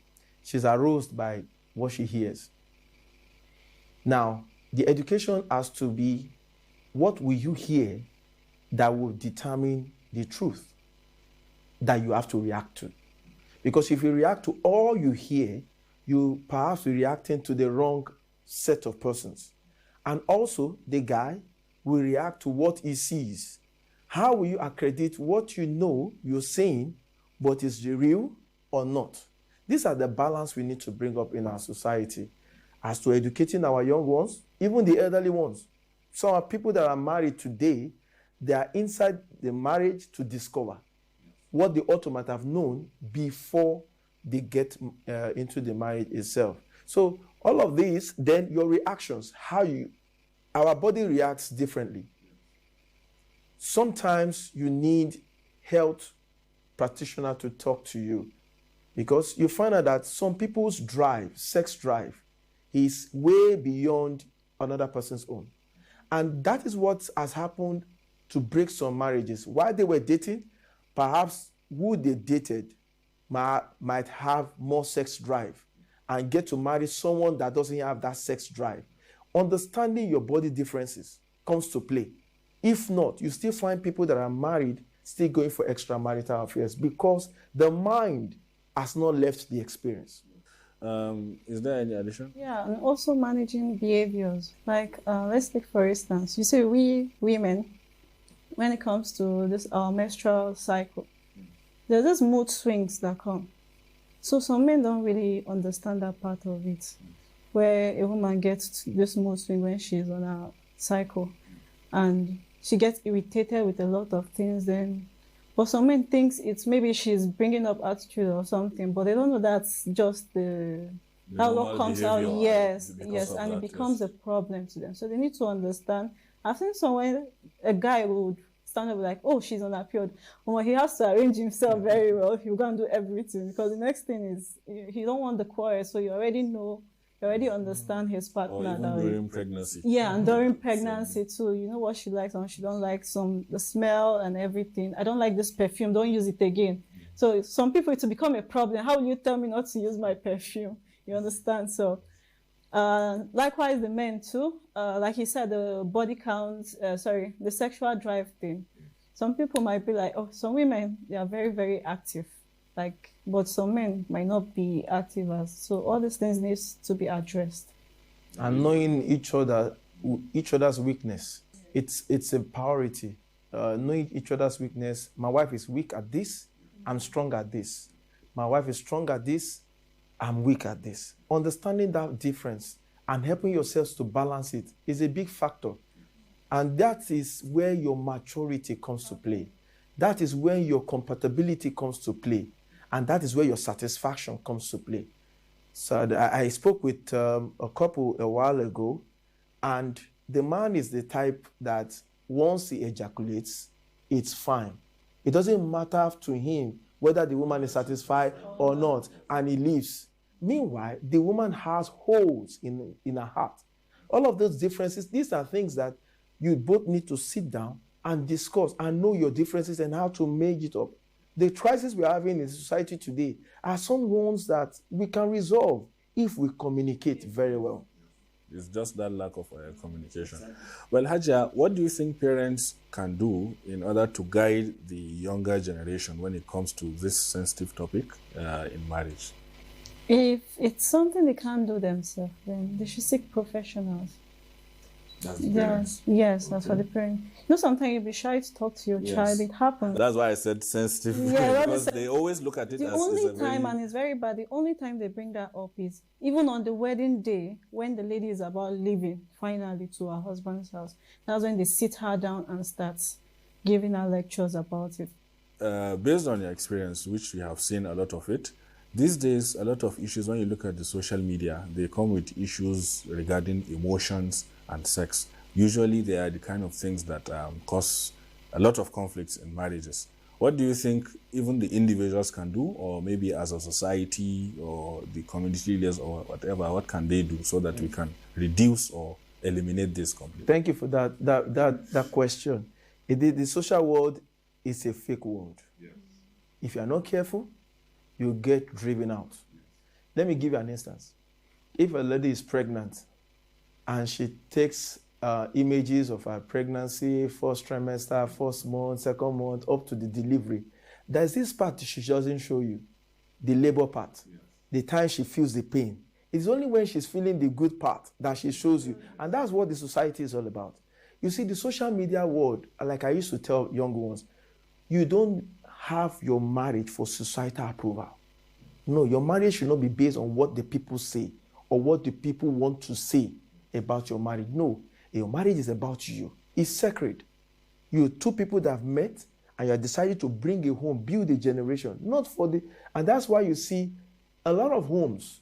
she's aroused by what she hears. Now, the education has to be, what will you hear that will determine the truth that you have to react to? Because if you react to all you hear, you perhaps be reacting to the wrong set of persons. And also, the guy will react to what he sees. How will you accredit what you know you're saying, but is it real or not? These are the balance we need to bring up in our society as to educating our young ones, even the elderly ones. Some people that are married today, they are inside the marriage to discover what they ought to might have known before they get into the marriage itself. So all of these, then your reactions, our body reacts differently. Sometimes you need health practitioner to talk to you, because you find out that some people's drive, sex drive, is way beyond another person's own. And that is what has happened to break some marriages. While they were dating, perhaps who they dated might have more sex drive and get to marry someone that doesn't have that sex drive. Understanding your body differences comes to play. If not, you still find people that are married still going for extramarital affairs because the mind has not left the experience. Is there any addition? Yeah, and also managing behaviors. Like, let's take for instance, you see, we women, when it comes to this menstrual cycle, there's this mood swings that come. So some men don't really understand that part of it, where a woman gets this mood swing when she's on her cycle, and she gets irritated with a lot of things then. But some men think it's maybe she's bringing up attitude or something, but they don't know that's just the how love comes out. Yes, and it becomes a problem to them. So they need to understand. I've seen somewhere a guy would stand up like, oh, she's on her period. Well, he has to arrange himself very well if you're going to do everything, because the next thing is he don't want the quarrel, so you already know. You already understand his partner. Or even during pregnancy. Yeah, and during pregnancy too. You know what she likes and she don't like, the smell and everything. I don't like this perfume, don't use it again. So some people, it will become a problem. How will you tell me not to use my perfume? You understand? So likewise the men too. Like you said, the body count, the sexual drive thing. Some people might be like, oh, some women, they are very, very active. But some men might not be active as. So all these things needs to be addressed. And knowing each other's weakness, it's a priority. Knowing each other's weakness. My wife is weak at this, I'm strong at this. My wife is strong at this, I'm weak at this. Understanding that difference and helping yourselves to balance it is a big factor. And that is where your maturity comes to play. That is where your compatibility comes to play. And that is where your satisfaction comes to play. So I spoke with a couple a while ago, and the man is the type that once he ejaculates, it's fine. It doesn't matter to him whether the woman is satisfied or not, and he leaves. Meanwhile, the woman has holes in her heart. All of those differences, these are things that you both need to sit down and discuss and know your differences and how to make it up. The crises we're having in society today are some ones that we can resolve if we communicate very well. It's just that lack of communication. Well, Hajia, what do you think parents can do in order to guide the younger generation when it comes to this sensitive topic in marriage? If it's something they can't do themselves, then they should seek professionals. That's the Yes, parents. yes, that's for the parent. You know, sometimes you'll be shy to talk to your Yes. child. It happens. That's why I said sensitive. Yeah, because they always look at it the as only it's a time, very... and it's very bad, the only time they bring that up is even on the wedding day when the lady is about leaving finally to her husband's house. That's when they sit her down and start giving her lectures about it. Based on your experience, which you have seen a lot of it, these days, a lot of issues, when you look at the social media, they come with issues regarding emotions and sex. Usually, they are the kind of things that cause a lot of conflicts in marriages. What do you think even the individuals can do, or maybe as a society or the community leaders or whatever, what can they do so that we can reduce or eliminate this completely? Thank you for that question. The social world is a fake world. Yes. If you are not careful, you get driven out. Let me give you an instance. If a lady is pregnant and she takes images of her pregnancy, first trimester, first month, second month, up to the delivery, there's this part she doesn't show you, the labor part, yes. The time she feels the pain. It's only when she's feeling the good part that she shows you. And that's what the society is all about. You see, the social media world, like I used to tell young ones, you don't have your marriage for societal approval. No, your marriage should not be based on what the people say or what the people want to say about your marriage. No, your marriage is about you. It's sacred. You're two people that have met and you have decided to bring a home, build a generation, not for the... And that's why you see a lot of homes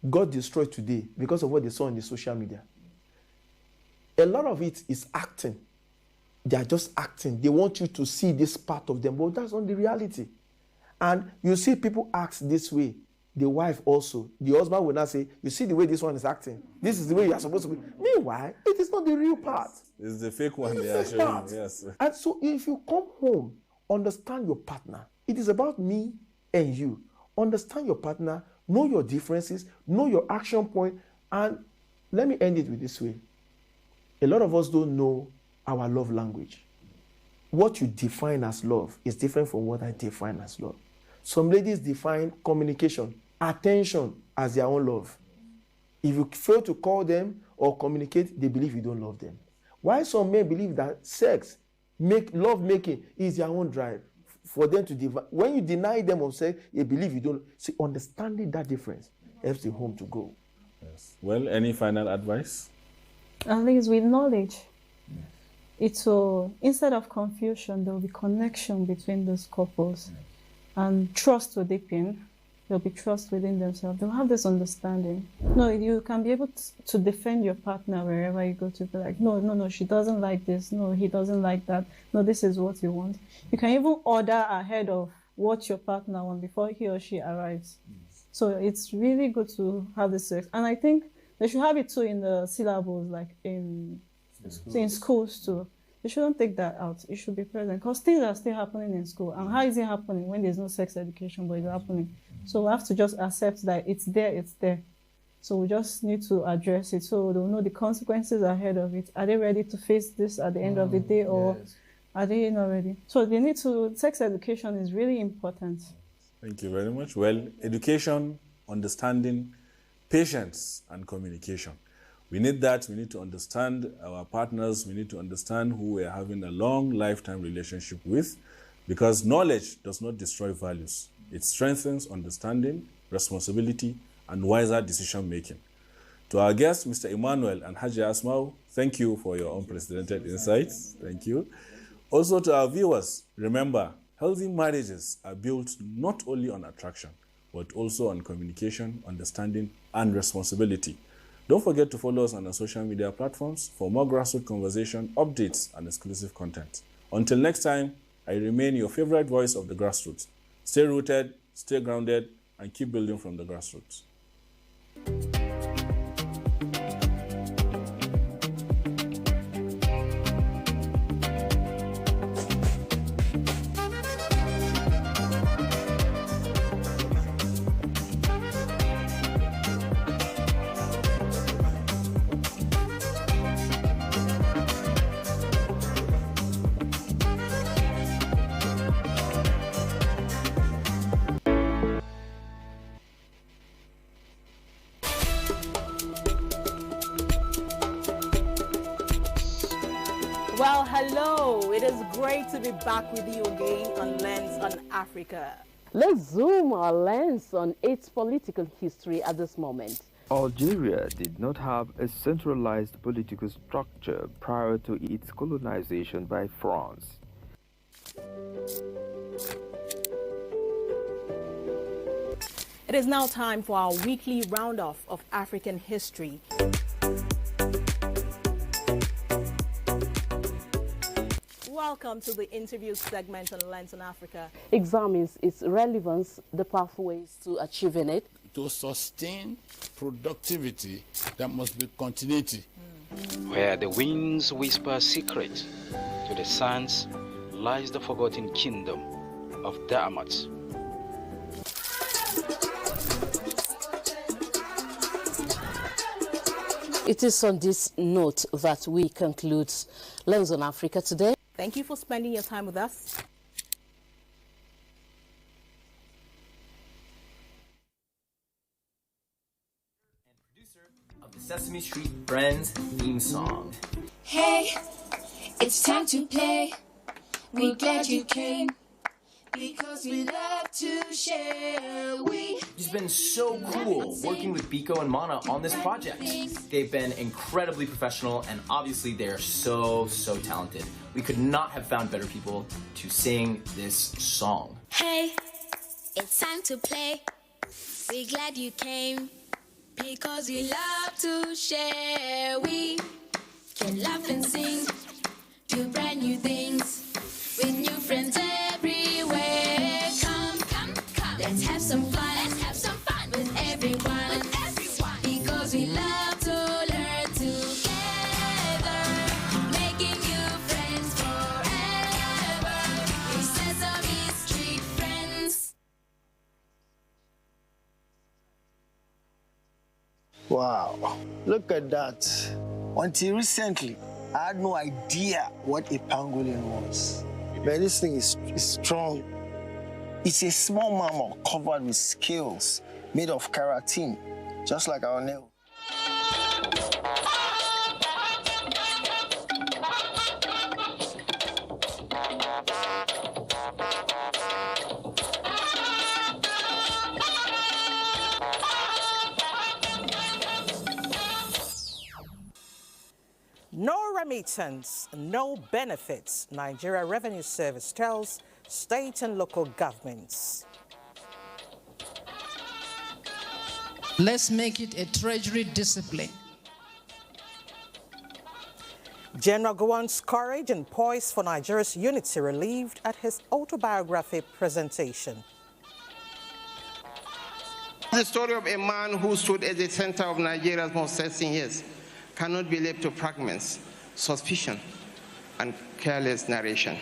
got destroyed today because of what they saw in the social media. A lot of it is acting. They are just acting. They want you to see this part of them, but that's not the reality. And you see people act this way. The wife also. The husband will not say, you see the way this one is acting. This is the way you are supposed to be. Meanwhile, it is not the real part. It's the fake one It's they are the showing. fake Yes. And so if you come home, understand your partner. It is about me and you. Understand your partner, know your differences, know your action point, and let me end it with this way. A lot of us don't know our love language. What you define as love is different from what I define as love. Some ladies define communication, attention as their own love. If you fail to call them or communicate, they believe you don't love them. Why some men believe that sex, love making is their own drive for them to divide. When you deny them of sex, they believe you don't. See, understanding that difference helps the home to go. Yes. Well, any final advice? At least with knowledge, it will, instead of confusion, there will be connection between those couples. And trust will deepen. There'll be trust within themselves. They'll have this understanding. No, you can be able to defend your partner wherever you go to. Be like, no, she doesn't like this. No, he doesn't like that. No, this is what you want. You can even order ahead of what your partner wants before he or she arrives. So it's really good to have this sex. And I think they should have it too in the syllables, like in schools too. They shouldn't take that out. It should be present because things are still happening in school. And how is it happening when there's no sex education, but it's happening? So we have to just accept that it's there. So we just need to address it so they'll know the consequences ahead of it. Are they ready to face this at the end of the day, or are they not ready? So they need to, sex education is really important. Thank you very much. Well, education, understanding, patience, and communication. We need that. We need to understand our partners. We need to understand who we are having a long lifetime relationship with, because knowledge does not destroy values. It strengthens understanding, responsibility, and wiser decision making. To our guests, Mr. Emmanuel and Haji Asmau, thank you for your unprecedented insights. Thank you. Also to our viewers, remember, healthy marriages are built not only on attraction, but also on communication, understanding, and responsibility. Don't forget to follow us on our social media platforms for more grassroots conversation, updates, and exclusive content. Until next time, I remain your favorite voice of the grassroots. Stay rooted, stay grounded, and keep building from the grassroots. Well, hello. It is great to be back with you again on Lens on Africa. Let's zoom our lens on its political history at this moment. Algeria did not have a centralized political structure prior to its colonization by France. It is now time for our weekly roundoff of African history. Welcome to the interview segment on Lens on Africa. Examines its relevance, the pathways to achieving it. To sustain productivity, there must be continuity. Where the winds whisper secret, to the sands lies the forgotten kingdom of Damat. It is on this note that we conclude Lens on Africa today. Thank you for spending your time with us. Of the Sesame Street Friends theme song. Hey, it's time to play. We're glad you came because we love to share. It's been so cool working with Biko and Mana on this project. They've been incredibly professional and obviously they're so talented. We could not have found better people to sing this song. Hey, it's time to play. We're glad you came because we love to share. We can laugh and sing, do brand new things with new friends everywhere. Come, let's have some fun. With everyone. Because we love to learn together, making new friends forever. We're Sesame Street Friends. Wow, look at that. Until recently, I had no idea what a pangolin was. But this thing is strong. It's a small mammal covered with scales made of keratin, just like our nail. No remittance, no benefits, Nigeria Revenue Service tells state and local governments. Let's make it a treasury discipline. General Gowon's courage and poise for Nigeria's unity relieved at his autobiography presentation. The story of a man who stood at the center of Nigeria's most pressing years cannot be left to fragments, suspicion, and careless narration.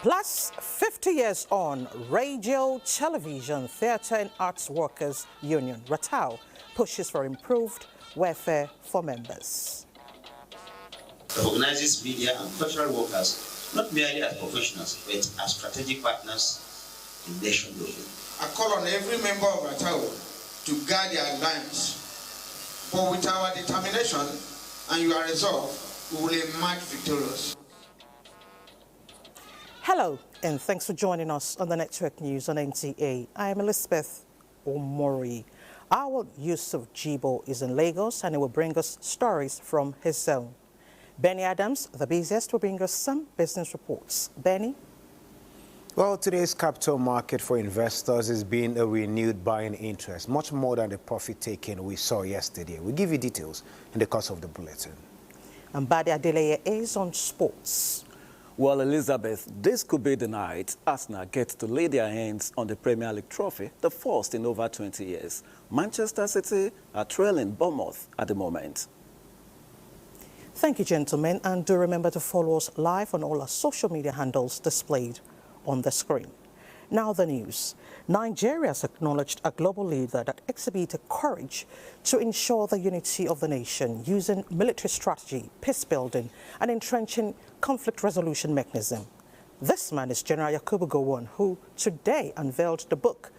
Plus, 50 years on, Radio, Television, Theatre and Arts Workers Union, RATAU, pushes for improved welfare for members. Recognizes media and cultural workers not merely as professionals, but as strategic partners in nation building. I call on every member of RATAU to guard their alliance, for with our determination and your resolve, we will emerge victorious. Hello, and thanks for joining us on the Network News on NTA. I am Elizabeth Omori. Our Yusuf Jibo is in Lagos, and he will bring us stories from his zone. Benny Adams, the busiest, will bring us some business reports. Benny? Well, today's capital market for investors is being a renewed buying interest, much more than the profit-taking we saw yesterday. We'll give you details in the course of the bulletin. And Badi Adeleye is on sports. Well, Elizabeth, this could be the night Arsenal gets to lay their hands on the Premier League trophy, the first in over 20 years. Manchester City are trailing Bournemouth at the moment. Thank you, gentlemen, and do remember to follow us live on all our social media handles displayed on the screen. Now the news. Nigeria has acknowledged a global leader that exhibited courage to ensure the unity of the nation using military strategy, peace building, and entrenching conflict resolution mechanism. This man is General Gowon, who today unveiled the book,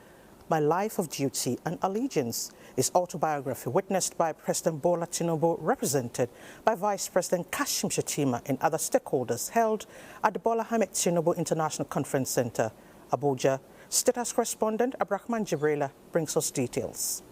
My Life of Duty and Allegiance. His autobiography, witnessed by President Bola Tinubu, represented by Vice President Kashim Shettima and other stakeholders, held at the Bola Ahmed Tinubu International Conference Center, Abuja. State House correspondent Abrahman Jibrila brings us details.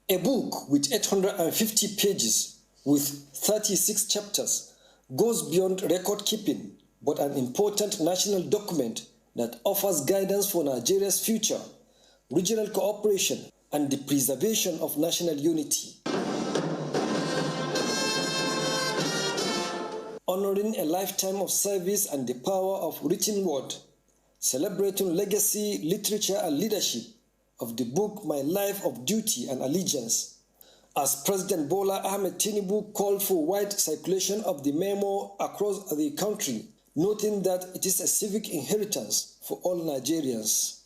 A book with 850 pages with 36 chapters goes beyond record keeping, but an important national document that offers guidance for Nigeria's future, regional cooperation, and the preservation of national unity. Honoring a lifetime of service and the power of written word, celebrating legacy, literature, and leadership of the book My Life of Duty and Allegiance, as President Bola Ahmed Tinubu called for wide circulation of the memo across the country, noting that it is a civic inheritance for all Nigerians.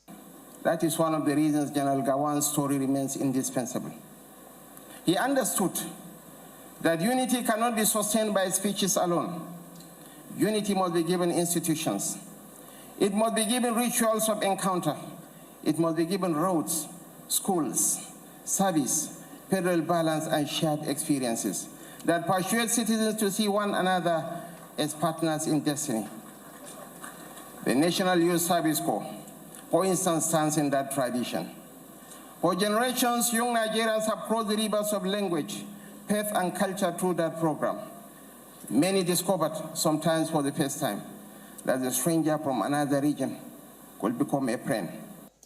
That is one of the reasons General Gowon's story remains indispensable. He understood that unity cannot be sustained by speeches alone. Unity must be given institutions. It must be given rituals of encounter. It must be given roads, schools, service, federal balance, and shared experiences that persuade citizens to see one another as partners in destiny. The National Youth Service Corps, for instance, stands in that tradition. For generations, young Nigerians have crossed the rivers of language, faith, and culture through that program. Many discovered, sometimes for the first time, that a stranger from another region could become a friend.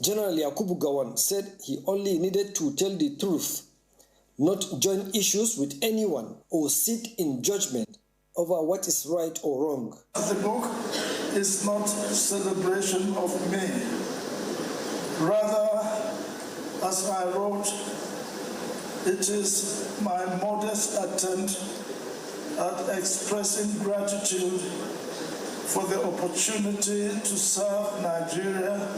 General Yakubu Gowon said he only needed to tell the truth, not join issues with anyone or sit in judgment over what is right or wrong. The book is not a celebration of me. Rather, as I wrote, it is my modest attempt at expressing gratitude for the opportunity to serve Nigeria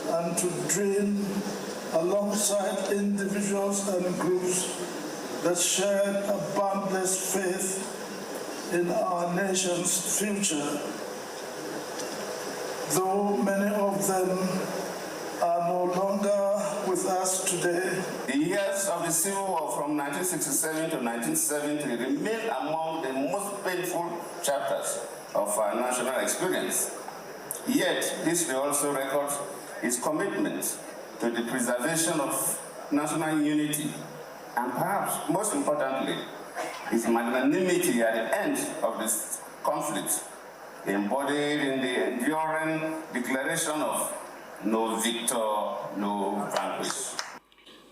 and to dream alongside individuals and groups that share a boundless faith in our nation's future, though many of them are no longer with us today. The years of the Civil War from 1967 to 1970 remain among the most painful chapters of our national experience. Yet, history also records his commitment to the preservation of national unity, and perhaps most importantly, his magnanimity at the end of this conflict, embodied in the enduring declaration of no victor, no vanquish.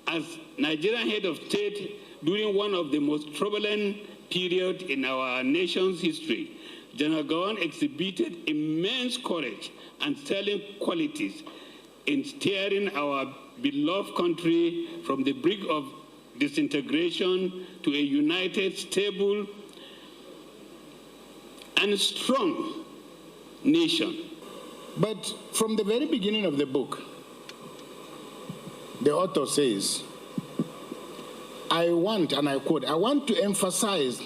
As Nigerian head of state during one of the most turbulent periods in our nation's history, General Gowon exhibited immense courage and sterling qualities in steering our beloved country from the brink of disintegration to a united, stable, and strong nation. But from the very beginning of the book, the author says, I want, and I quote, I want to emphasize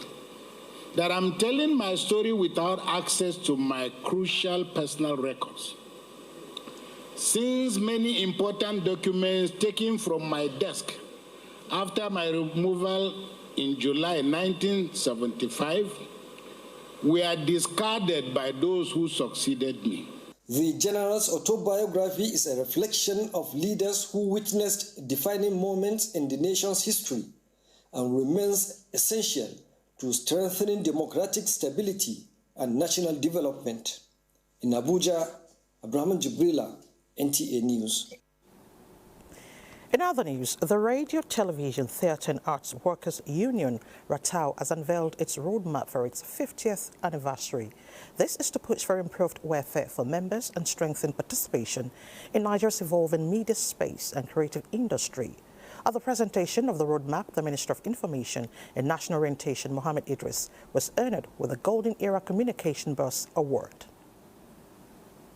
that I'm telling my story without access to my crucial personal records. Since many important documents taken from my desk after my removal in July 1975 were discarded by those who succeeded me. The general's autobiography is a reflection of leaders who witnessed defining moments in the nation's history and remains essential to strengthening democratic stability and national development. In Abuja, Abrahman Jibrila, NTA News. In other news, the Radio, Television, Theatre and Arts Workers Union, RATAW, has unveiled its roadmap for its 50th anniversary. This is to push for improved welfare for members and strengthen participation in Nigeria's evolving media space and creative industry. At the presentation of the roadmap, the Minister of Information and National Orientation, Mohammed Idris, was honored with the Golden Era Communication Bus Award.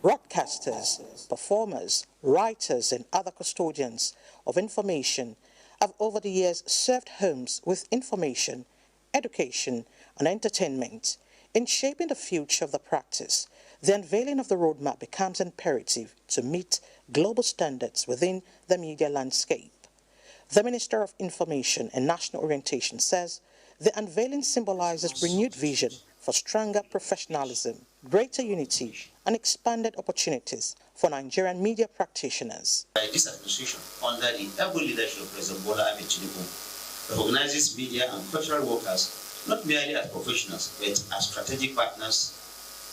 Broadcasters, performers, writers, and other custodians of information have over the years served homes with information, education, and entertainment. In shaping the future of the practice, the unveiling of the roadmap becomes imperative to meet global standards within the media landscape. The Minister of Information and National Orientation says the unveiling symbolizes renewed vision for stronger professionalism, greater unity, and expanded opportunities for Nigerian media practitioners. This administration, under the able leadership of President Bola Ahmed Tinubu, recognizes media and cultural workers not merely as professionals, but as strategic partners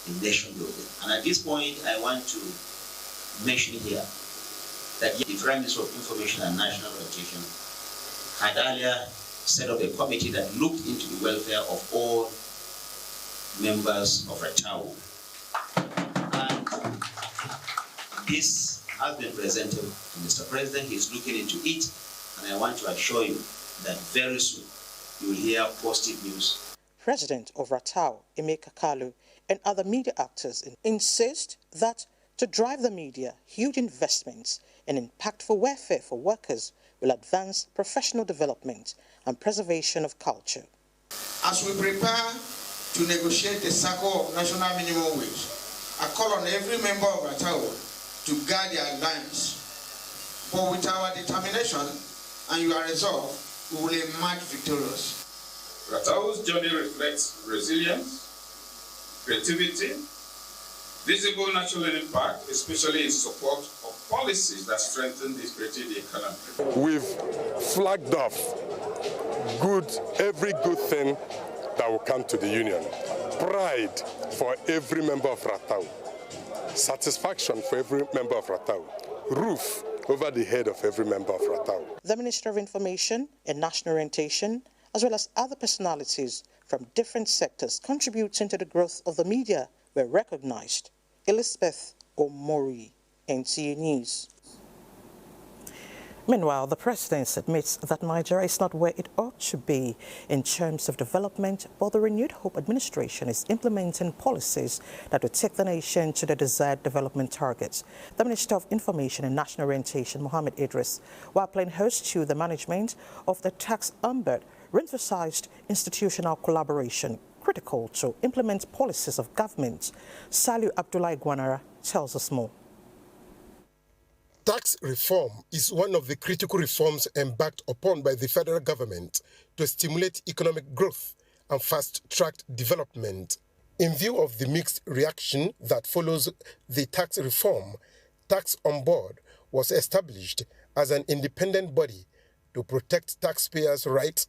in nation building. And at this point, I want to mention here that the Prime Minister of Information and National Orientation had earlier set up a committee that looked into the welfare of all members of Ratau. And this has been presented to Mr. President. He's looking into it, and I want to assure you that very soon you will hear positive news. President of Ratau, Emeka Kalu, and other media actors insist that to drive the media, huge investments and impactful welfare for workers will advance professional development and preservation of culture. As we prepare to negotiate the circle of national minimum wage, I call on every member of Ratau to guard their lines. But with our determination and your resolve, we will emerge victorious. Ratau's journey reflects resilience, creativity, visible national impact, especially in support of policies that strengthen this creative economy. We've flagged off every good thing that will come to the union. Pride for every member of Ratau. Satisfaction for every member of Ratau. Roof over the head of every member of Ratau. The Minister of Information and National Orientation, as well as other personalities from different sectors contributing to the growth of the media, were recognized. Elizabeth Omori, NTA News. Meanwhile, the president admits that Nigeria is not where it ought to be in terms of development, but the renewed Hope administration is implementing policies that will take the nation to the desired development targets. The Minister of Information and National Orientation, Mohammed Idris, while playing host to the management of the tax ombudsman, emphasized institutional collaboration critical to implement policies of government. Saliu Abdullah Gwanara tells us more. Tax reform is one of the critical reforms embarked upon by the federal government to stimulate economic growth and fast-track development. In view of the mixed reaction that follows the tax reform, Tax On Board was established as an independent body to protect taxpayers' rights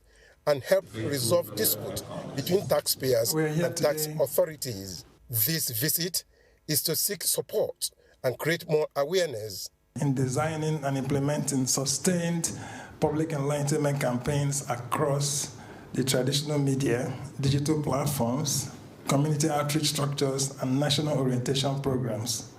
and help resolve disputes between taxpayers and tax authorities. This visit is to seek support and create more awareness in designing and implementing sustained public enlightenment campaigns across the traditional media, digital platforms, community outreach structures, and national orientation programs.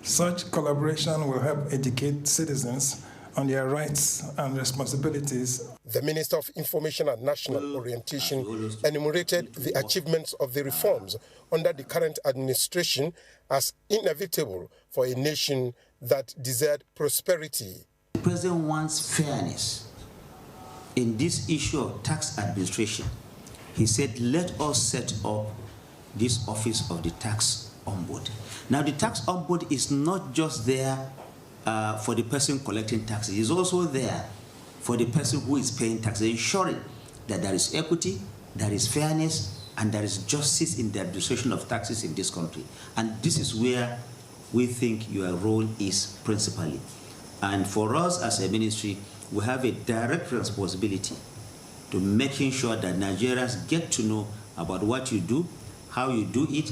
Such collaboration will help educate citizens on their rights and responsibilities. The Minister of Information and National Orientation enumerated the achievements of the reforms under the current administration as inevitable for a nation that desired prosperity. The President wants fairness in this issue of tax administration. He said, let us set up this office of the tax ombudsman. Now, the tax ombudsman is not just there for the person collecting taxes. It's also there for the person who is paying taxes, ensuring that there is equity, there is fairness, and there is justice in the administration of taxes in this country. And this is where we think your role is principally. And for us as a ministry, we have a direct responsibility to making sure that Nigerians get to know about what you do, how you do it,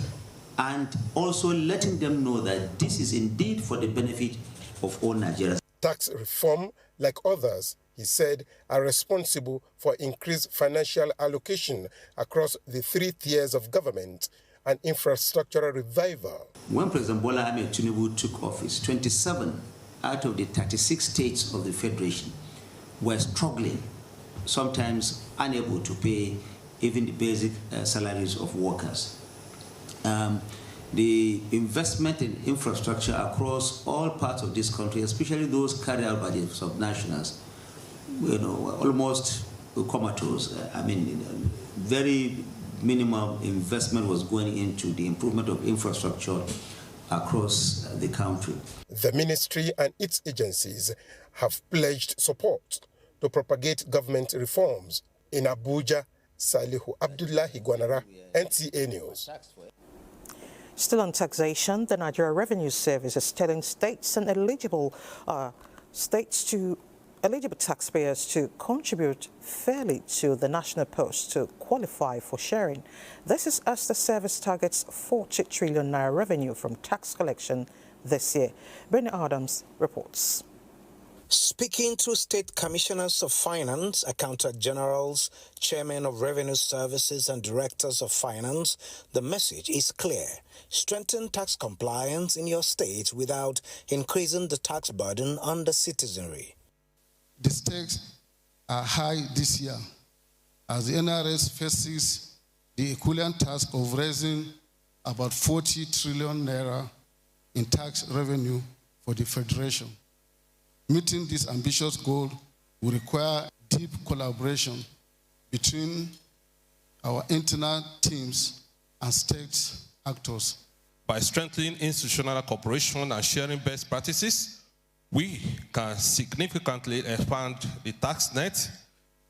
and also letting them know that this is indeed for the benefit of all Nigerians. Tax reform, like others, he said, are responsible for increased financial allocation across the 3 tiers of government and infrastructural revival. When President Bola Ahmed Tinubu took office, 27 out of the 36 states of the Federation were struggling, sometimes unable to pay even the basic salaries of workers. The investment in infrastructure across all parts of this country, especially those carried out by the subnationals, almost comatose. Very minimal investment was going into the improvement of infrastructure across the country. The ministry and its agencies have pledged support to propagate government reforms. In Abuja, Salihu Abdullahi Gwanara, NTA News. Still on taxation, the Nigerian Revenue Service is telling states and eligible taxpayers to contribute fairly to the national post to qualify for sharing. This is as the service targets 40 trillion naira revenue from tax collection this year. Benny Adams reports. Speaking to state commissioners of finance, accountant generals, chairmen of revenue services and directors of finance, the message is clear. Strengthen tax compliance in your state without increasing the tax burden on the citizenry. The stakes are high this year as the NRS faces the equivalent task of raising about 40 trillion naira in tax revenue for the Federation. Meeting this ambitious goal will require deep collaboration between our internal teams and state actors. By strengthening institutional cooperation and sharing best practices, we can significantly expand the tax net,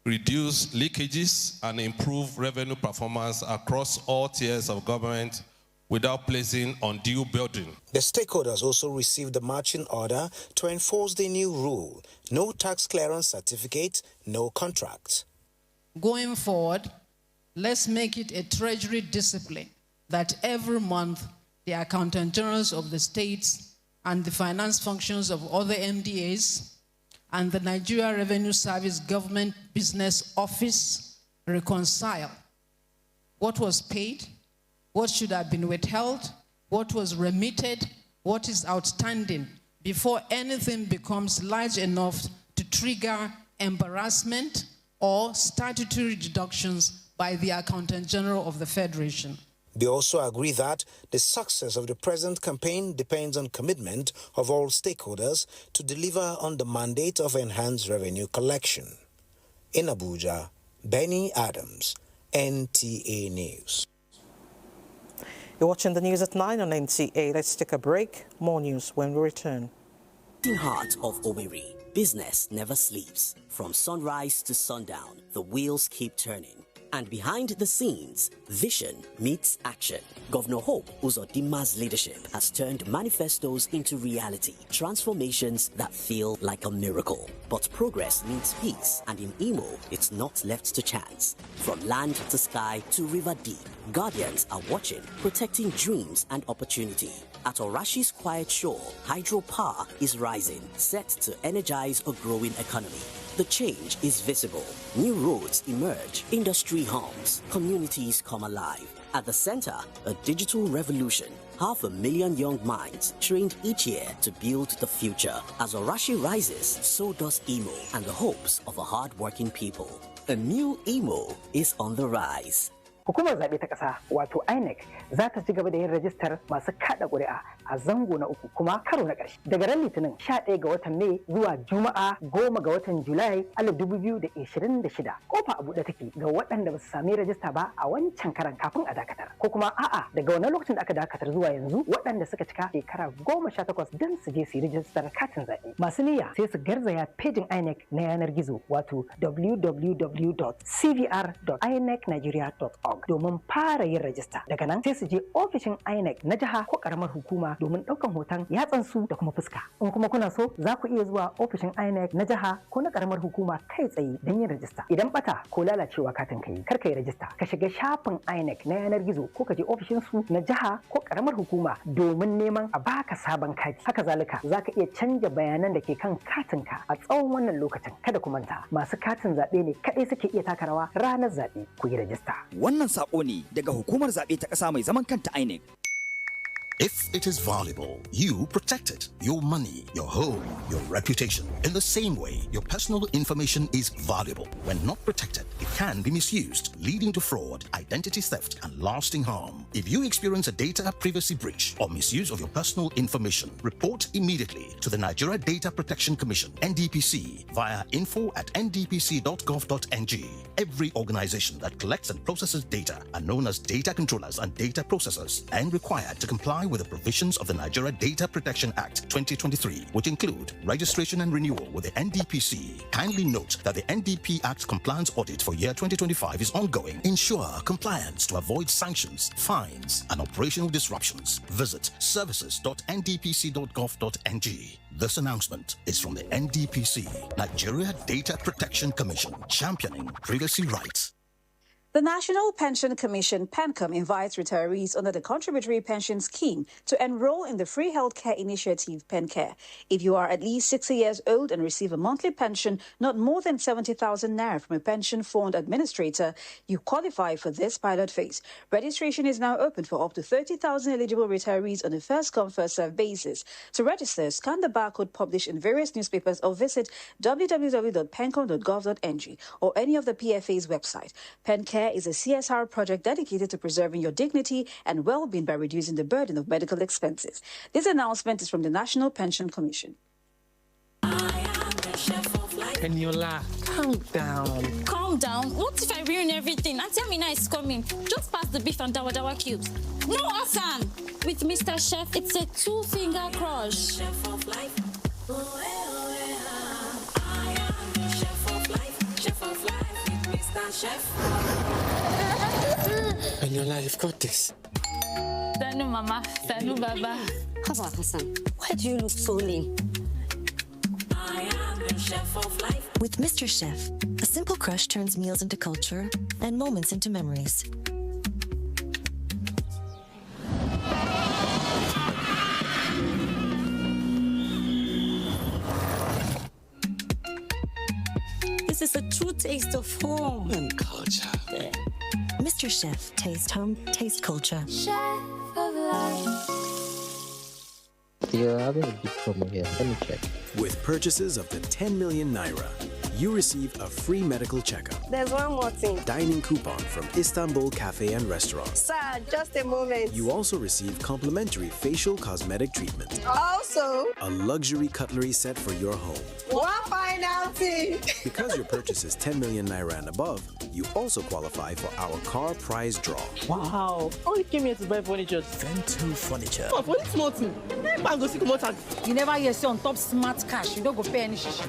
reduce leakages, and improve revenue performance across all tiers of government without placing undue burden. The stakeholders also received the marching order to enforce the new rule: no tax clearance certificate, no contract. Going forward, let's make it a treasury discipline that every month the accountant generals of the states and the finance functions of other MDAs and the Nigeria Revenue Service Government Business Office reconcile what was paid, what should have been withheld, what was remitted, what is outstanding, before anything becomes large enough to trigger embarrassment or statutory deductions by the Accountant General of the Federation. They also agree that the success of the present campaign depends on commitment of all stakeholders to deliver on the mandate of enhanced revenue collection. In Abuja, Benny Adams, NTA News. You're watching the news at 9 on NTA. Let's take a break. More news when we return. In heart of Owerri, business never sleeps. From sunrise to sundown, the wheels keep turning. And behind the scenes, vision meets action. Governor Hope Uzodimma's leadership has turned manifestos into reality, transformations that feel like a miracle. But progress needs peace, and in Imo, it's not left to chance. From land to sky to river deep, guardians are watching, protecting dreams and opportunity. At Orashi's quiet shore, hydropower is rising, set to energize a growing economy. The change is visible. New roads emerge, industry hums, communities come alive. At the center, a digital revolution. 500,000 young minds trained each year to build the future. As Orashi rises, so does Imo and the hopes of a hard-working people. A new Imo is on the rise. Hukumar zaɓe ta ƙasa wato INEC za ta ci gaba da yin rajistar masu kaɗa ƙuri'a a zango na uku kuma karo na ƙarshe daga ran Litinin 11 ga watan Mai zuwa Juma'a 10 ga watan Julai 2026. Kofa a buɗe take ga waɗanda ba su sami rajista ba a wancan karan kafin a dakatar ko kuma a'a daga wannan lokacin da aka dakatar zuwa yanzu waɗanda suka cika shekara 18 don su je su yi rajistar katin zaɓe. Masu niyya sai su garzaya pejin INEC na yanar gizo wato www.cvr.inecnigeria.org domin fara yin rajista. Daga nan sai su je ofishin INEC na jiha ko karamar hukuma domin ɗaukan hoton yatsansu da kuma fuska. In kuma kuna so za ku iya zuwa ofishin INEC na jiha ko na karamar hukuma kai tsaye don yin rajista. Idan bata ko lalacewa katin kai kar ka yi rajista. Ka shiga shafin INEC na yanar gizo ko ka je ofishin su na jiha ko karamar hukuma domin neman a baka sabon kati. Haka zalika za ka iya canja bayanan da ke kan katinka a tsawon wannan lokacin. Kada ku manta masu katin zaɓe ne kaɗai suke iya taka rawa ranar zaɓe. Ku yi rajista. Wannan sako ne daga hukumar zaɓe ta ƙasa mai zaman kanta INEC. If it is valuable, you protect it. Your money, your home, your reputation. In the same way, your personal information is valuable. When not protected, it can be misused, leading to fraud, identity theft, and lasting harm. If you experience a data privacy breach or misuse of your personal information, report immediately to the Nigeria Data Protection Commission, NDPC, via info@ndpc.gov.ng. Every organization that collects and processes data are known as data controllers and data processors and required to comply with the provisions of the Nigeria Data Protection Act 2023, which include registration and renewal with the NDPC. Kindly note that the NDP Act compliance audit for year 2025 is ongoing. Ensure compliance to avoid sanctions, fines, and operational disruptions. Visit services.ndpc.gov.ng. This announcement is from the NDPC, Nigeria Data Protection Commission, championing privacy rights. The National Pension Commission, PENCOM, invites retirees under the Contributory Pension Scheme to enroll in the free healthcare initiative, PenCare. If you are at least 60 years old and receive a monthly pension not more than 70,000 naira from a pension fund administrator, you qualify for this pilot phase. Registration is now open for up to 30,000 eligible retirees on a first-come, first-served basis. To register, scan the barcode published in various newspapers or visit www.pencom.gov.ng or any of the PFA's website. PenCare is a CSR project dedicated to preserving your dignity and well-being by reducing the burden of medical expenses. This announcement is from the National Pension Commission. Eniola, calm down. Calm down? What if I ruin everything? Auntie Amina is coming. Just pass the beef and dawa cubes. No, Hassan! With Mr. Chef, it's a two-finger crush. Chef of life. I am the chef of life. Chef of life with Mr. Chef. Eniola, you've got this. Sanu Mama, Sanu Baba. Haba, Hassan, why do you look so lean? I am the chef of life. With Mr. Chef, a simple crush turns meals into culture and moments into memories. This is a true taste of home and culture. Yeah. Mr. Chef, taste home, taste culture. Chef of life. You're having a big promo here. Let me check. With purchases up to 10 million naira, you receive a free medical checkup. There's one more thing. Dining coupon from Istanbul Cafe and Restaurant. Sir, just a moment. You also receive complimentary facial cosmetic treatment. Also, a luxury cutlery set for your home. one final thing. Because your purchase is 10 million naira and above, you also qualify for our car prize draw. Wow. Only came here to buy furniture. Ventu Furniture. Oh, for this mountain. You never hear say on top smart cash, you don't go pay any shishi.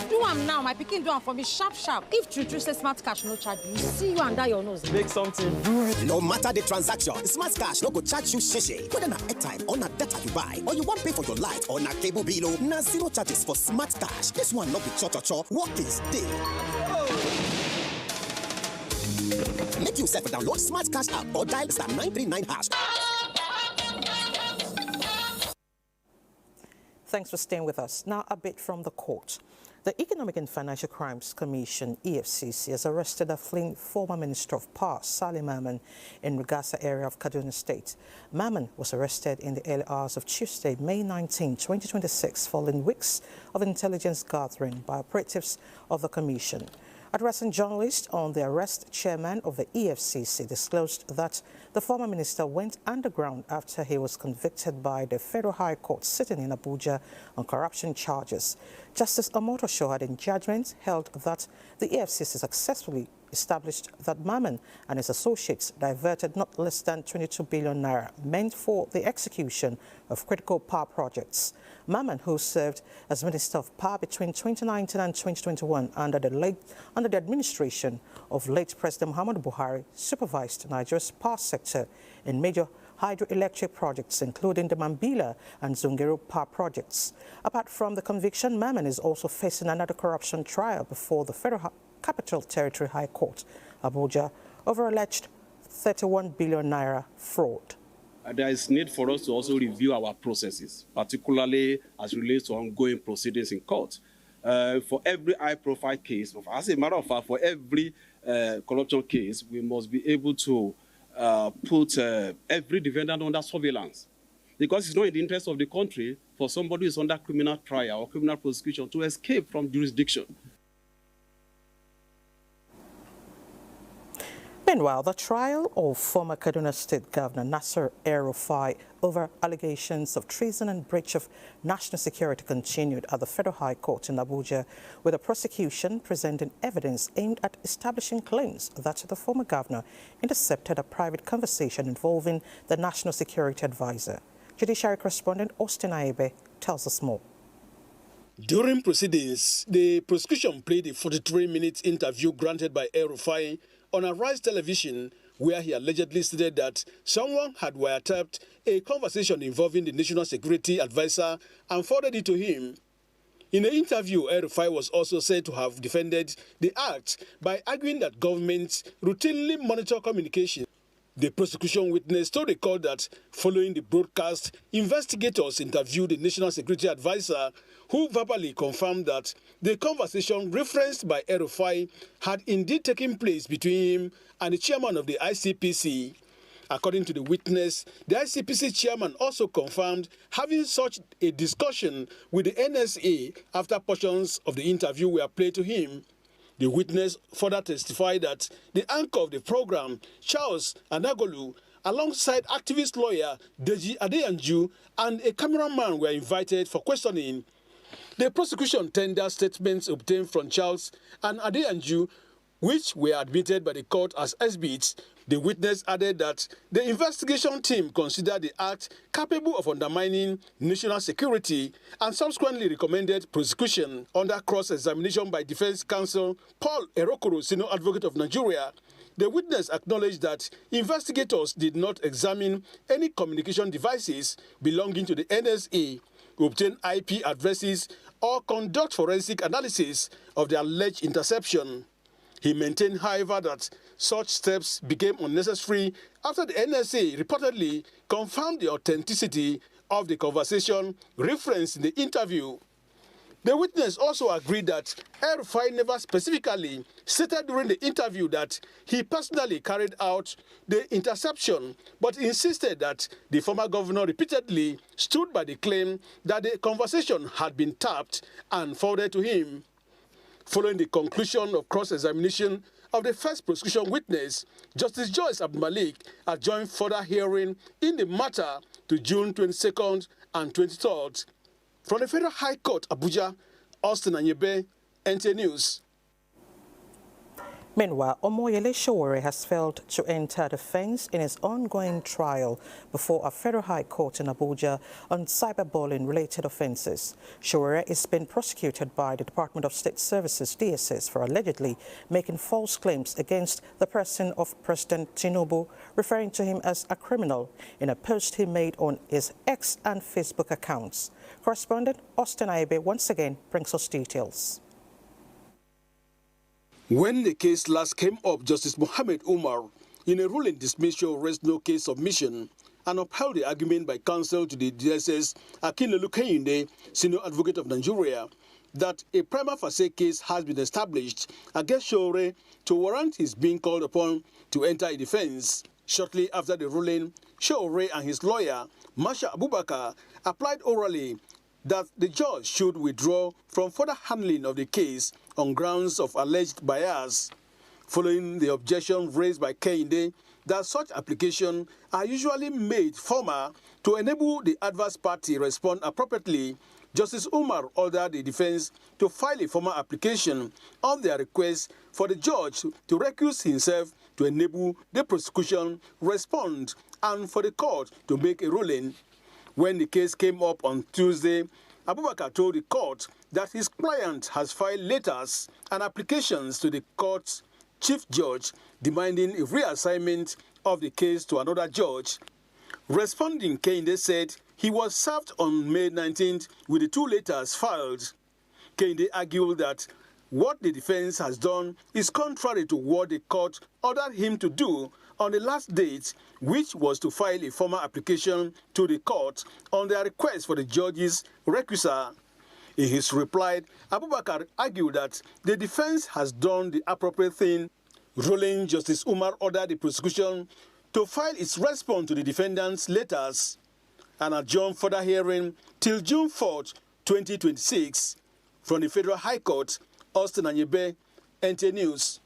Do am now, my pikin do am for me sharp. If true say smart cash no charge you, see you under your nose. Make something. No matter the transaction, smart cash no go charge you shishi. Whether na airtime or na data you buy, or you want pay for your light or na cable bill, na zero charges for smart cash. This one no be cho. Work is day. Make yourself download smart cash app or dial *939#. Thanks for staying with us. Now, a bit from the court. The Economic and Financial Crimes Commission, EFCC, has arrested a fleeing former Minister of Power, Saleh Maman, in Rigasa area of Kaduna State. Maman was arrested in the early hours of Tuesday, May 19, 2026, following weeks of intelligence gathering by operatives of the Commission. Addressing journalists on the arrest, chairman of the EFCC disclosed that the former minister went underground after he was convicted by the Federal High Court sitting in Abuja on corruption charges. Justice Omotosho had in judgment held that the EFCC successfully established that Maman and his associates diverted not less than 22 billion naira meant for the execution of critical power projects. Maman, who served as Minister of Power between 2019 and 2021 under the administration of late President Muhammadu Buhari, supervised Nigeria's power sector in major hydroelectric projects, including the Mambila and Zungeru power projects. Apart from the conviction, Maman is also facing another corruption trial before the Federal Capital Territory High Court, Abuja, over alleged 31 billion naira fraud. There is need for us to also review our processes, particularly as relates to ongoing proceedings in court. For every high-profile case, as a matter of fact, for every corruption case, we must be able to put every defendant under surveillance, because it's not in the interest of the country for somebody who is under criminal trial or criminal prosecution to escape from jurisdiction. Meanwhile, the trial of former Kaduna State Governor Nasser El-Rufai over allegations of treason and breach of national security continued at the Federal High Court in Abuja, with the prosecution presenting evidence aimed at establishing claims that the former governor intercepted a private conversation involving the National Security Advisor. Judiciary correspondent Austin Aibe tells us more. During proceedings, the prosecution played a 43-minute interview granted by El-Rufai on Arise television, where he allegedly stated that someone had wiretapped a conversation involving the National Security Advisor and forwarded it to him. In the interview, El-Rufai was also said to have defended the act by arguing that governments routinely monitor communication. The prosecution witness told the court that following the broadcast, investigators interviewed the National Security Advisor, who verbally confirmed that the conversation referenced by El-Rufai had indeed taken place between him and the chairman of the ICPC. According to the witness, the ICPC chairman also confirmed having such a discussion with the NSA after portions of the interview were played to him. The witness further testified that the anchor of the program, Charles Anagolu, alongside activist lawyer Deji Adeyanju and a cameraman were invited for questioning. The prosecution tendered statements obtained from Charles and Adeyanju, which were admitted by the court as exhibits. The witness added that the investigation team considered the act capable of undermining national security and subsequently recommended prosecution. Under cross-examination by defense counsel Paul Erokoro, senior advocate of Nigeria, the witness acknowledged that investigators did not examine any communication devices belonging to the NSA, obtain IP addresses, or conduct forensic analysis of the alleged interception. He maintained, however, that such steps became unnecessary after the NSA reportedly confirmed the authenticity of the conversation referenced in the interview. The witness also agreed that El-Rufai never specifically stated during the interview that he personally carried out the interception, but insisted that the former governor repeatedly stood by the claim that the conversation had been tapped and forwarded to him. Following the conclusion of cross-examination of the first prosecution witness, Justice Joyce Abdulmalik adjourned further hearing in the matter to June 22nd and 23rd. From the Federal High Court, Abuja, Austin Anyebe, NTA News. Meanwhile, Omoyele Sowore has failed to enter defense in his ongoing trial before a federal high court in Abuja on cyberbullying-related offences. Sowore is being prosecuted by the Department of State Services, DSS, for allegedly making false claims against the person of President Tinubu, referring to him as a criminal in a post he made on his X and Facebook accounts. Correspondent Austin Aibe once again brings us details. When the case last came up, Justice Mohammed Umar, in a ruling, dismissed Showore's no case submission and upheld the argument by counsel to the DSS, Akinlolu Keyinde, senior advocate of Nigeria, that a prima facie case has been established against Showore to warrant his being called upon to enter a defense. Shortly after the ruling, Showore and his lawyer, Masha Abubakar, applied orally that the judge should withdraw from further handling of the case on grounds of alleged bias. Following the objection raised by Keyinde that such applications are usually made formal to enable the adverse party respond appropriately, Justice Umar ordered the defense to file a formal application on their request for the judge to recuse himself to enable the prosecution respond and for the court to make a ruling. When the case came up on Tuesday, Abubakar told the court that his client has filed letters and applications to the court's chief judge demanding a reassignment of the case to another judge. Responding, Keyinde said he was served on May 19th with the two letters filed. Keyinde argued that what the defense has done is contrary to what the court ordered him to do on the last date, which was to file a formal application to the court on their request for the judge's recusal. In his reply, Abubakar argued that the defense has done the appropriate thing. Ruling, Justice Umar ordered the prosecution to file its response to the defendant's letters and adjourn further hearing till June 4th, 2026. From the Federal High Court, Austin Anyebe, NTA News.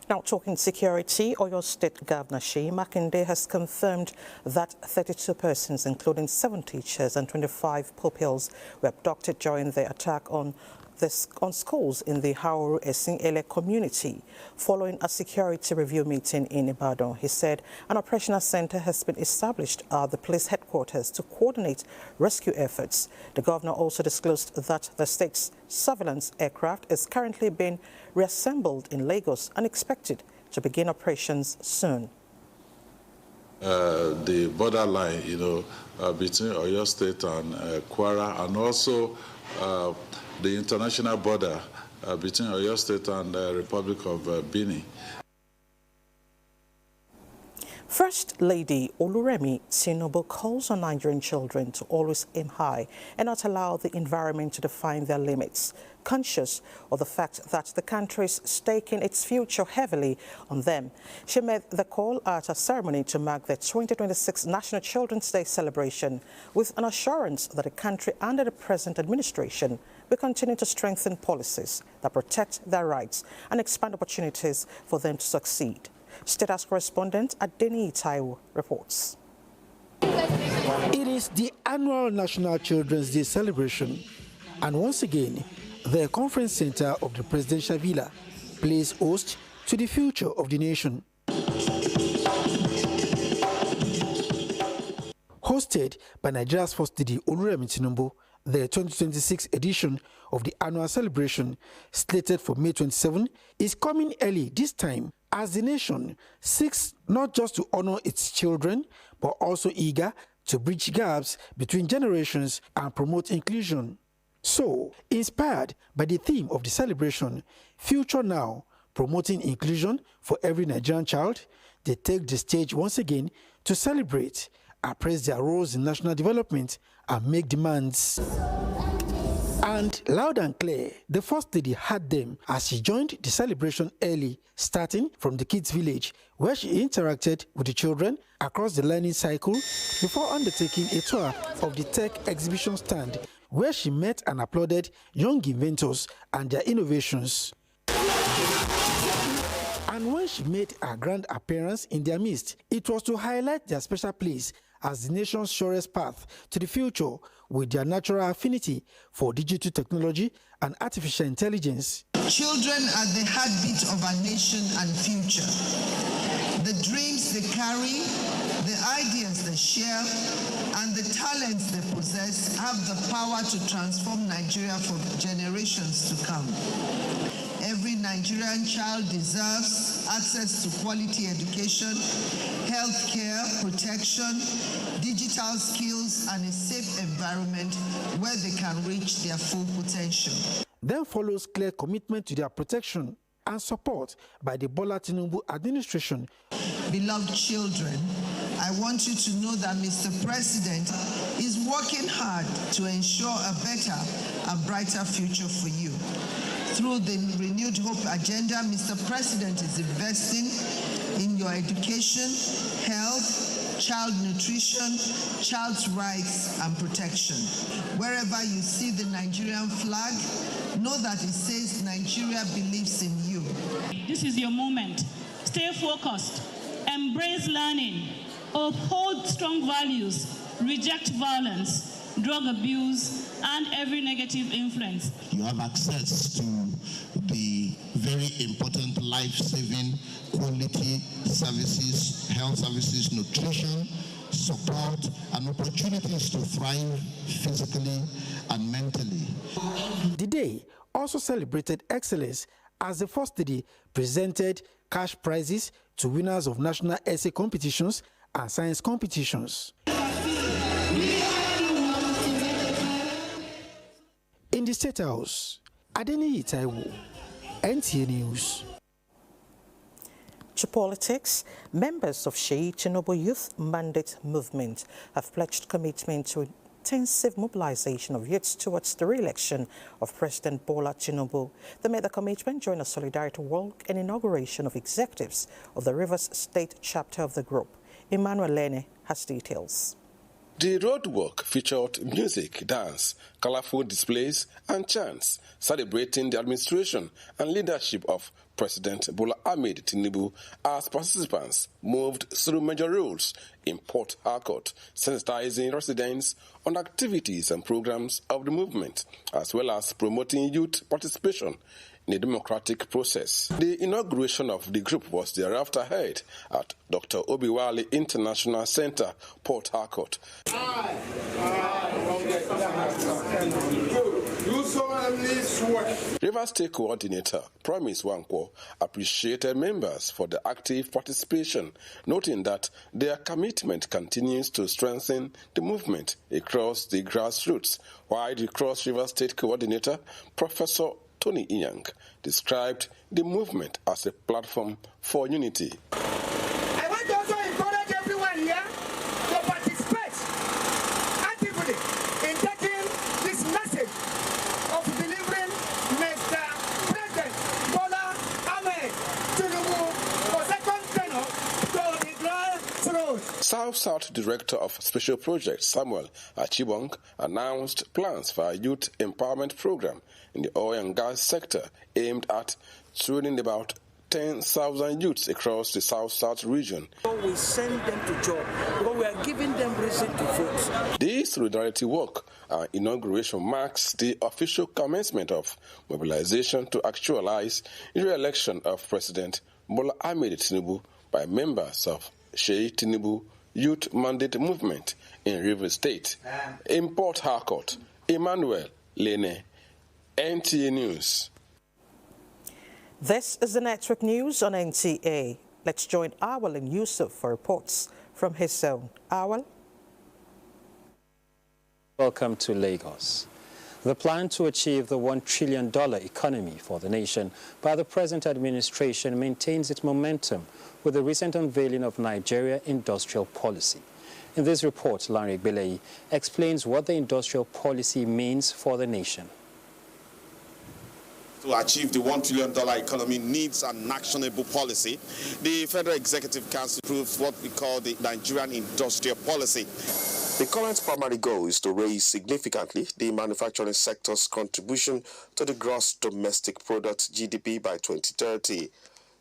Now, talking security, Oyo State Governor Seyi Makinde has confirmed that 32 persons, including 7 teachers and 25 pupils, were abducted during the attack on on schools in the Hauru Esin-Ele community following a security review meeting in Ibadan. He said an operational center has been established at the police headquarters to coordinate rescue efforts. The governor also disclosed that the state's surveillance aircraft is currently being reassembled in Lagos and expected to begin operations soon. The borderline, between Oyo State and Kwara, and also the international border between Oyo State and the Republic of Benin. First Lady Oluremi Tinubu calls on Nigerian children to always aim high and not allow the environment to define their limits, conscious of the fact that the country is staking its future heavily on them. She made the call at a ceremony to mark the 2026 National Children's Day celebration with an assurance that the country under the present administration will continue to strengthen policies that protect their rights and expand opportunities for them to succeed. State House correspondent Adeni Taiwo reports. It is the annual National Children's Day celebration, and once again, the conference center of the presidential villa plays host to the future of the nation. Hosted by Nigeria's First Lady Oluremi Tinubu, the 2026 edition of the annual celebration, slated for May 27, is coming early this time as the nation seeks not just to honor its children, but also eager to bridge gaps between generations and promote inclusion. So, inspired by the theme of the celebration, Future Now, promoting inclusion for every Nigerian child, they take the stage once again to celebrate, appraise their roles in national development, and make demands. And loud and clear, the First Lady had them as she joined the celebration early, starting from the kids' village, where she interacted with the children across the learning cycle before undertaking a tour of the tech exhibition stand, where she met and applauded young inventors and their innovations. And when she made her grand appearance in their midst, it was to highlight their special place as the nation's surest path to the future with their natural affinity for digital technology and artificial intelligence. Children are the heartbeat of our nation and future. The dreams they carry, the ideas they share, and the talents they possess have the power to transform Nigeria for generations to come. Every Nigerian child deserves access to quality education, healthcare, protection, digital skills, and a safe environment where they can reach their full potential. Then follows clear commitment to their protection and support by the Bola Tinubu administration. Beloved children, I want you to know that Mr. President is working hard to ensure a better and brighter future for you. Through the Renewed Hope agenda, Mr. President is investing in your education, health, child nutrition, child's rights, and protection. Wherever you see the Nigerian flag, know that it says Nigeria believes in you. This is your moment. Stay focused, embrace learning, uphold strong values, reject violence, drug abuse, and every negative influence. You have access to the very important life-saving quality services, health services, nutrition, support, and opportunities to thrive physically and mentally. The day also celebrated excellence as the First Lady presented cash prizes to winners of national essay competitions and science competitions. In the State House, Adeni Taiwo, NTA News. To politics, members of Sheyi Tinubu Youth Mandate Movement have pledged commitment to intensive mobilization of youths towards the re-election of President Bola Tinubu. They made the commitment during a solidarity walk and inauguration of executives of the Rivers State chapter of the group. Emmanuel Lene has details. The roadwalk featured music, dance, colorful displays, and chants celebrating the administration and leadership of President Bola Ahmed Tinubu as participants moved through major roads in Port Harcourt, sensitizing residents on activities and programs of the movement, as well as promoting youth participation in the democratic process. The inauguration of the group was thereafter held at Dr. Obiwale International Center, Port Harcourt. River State Coordinator Promise Wankwo appreciated members for the active participation, noting that their commitment continues to strengthen the movement across the grassroots, while the Cross River State Coordinator Professor Tony Inyang described the movement as a platform for unity. I want to also encourage everyone here to participate actively in taking this message of delivering Mr. President Bola Ahmed Tinubu for second tenure to the grassroots. South-South Director of Special Projects Samuel Achibong announced plans for a youth empowerment program in the oil and gas sector aimed at training about 10,000 youths across the South-South region. We send them to job because we are giving them reason to vote. This solidarity work and inauguration marks the official commencement of mobilization to actualize the re-election of President Bola Ahmed Tinubu by members of Sheikh Tinubu Youth Mandate Movement in River State. In Port Harcourt, Emmanuel Lene, NTA News. This is the Network News on NTA. Let's join Awal and Yusuf for reports from his zone. Awal? Welcome to Lagos. The plan to achieve the $1 trillion economy for the nation by the present administration maintains its momentum with the recent unveiling of Nigeria industrial policy. In this report, Larry Belei explains what the industrial policy means for the nation. To achieve the $1 trillion economy needs an actionable policy. The Federal Executive Council approved what we call the Nigerian industrial policy. The current primary goal is to raise significantly the manufacturing sector's contribution to the gross domestic product GDP by 2030.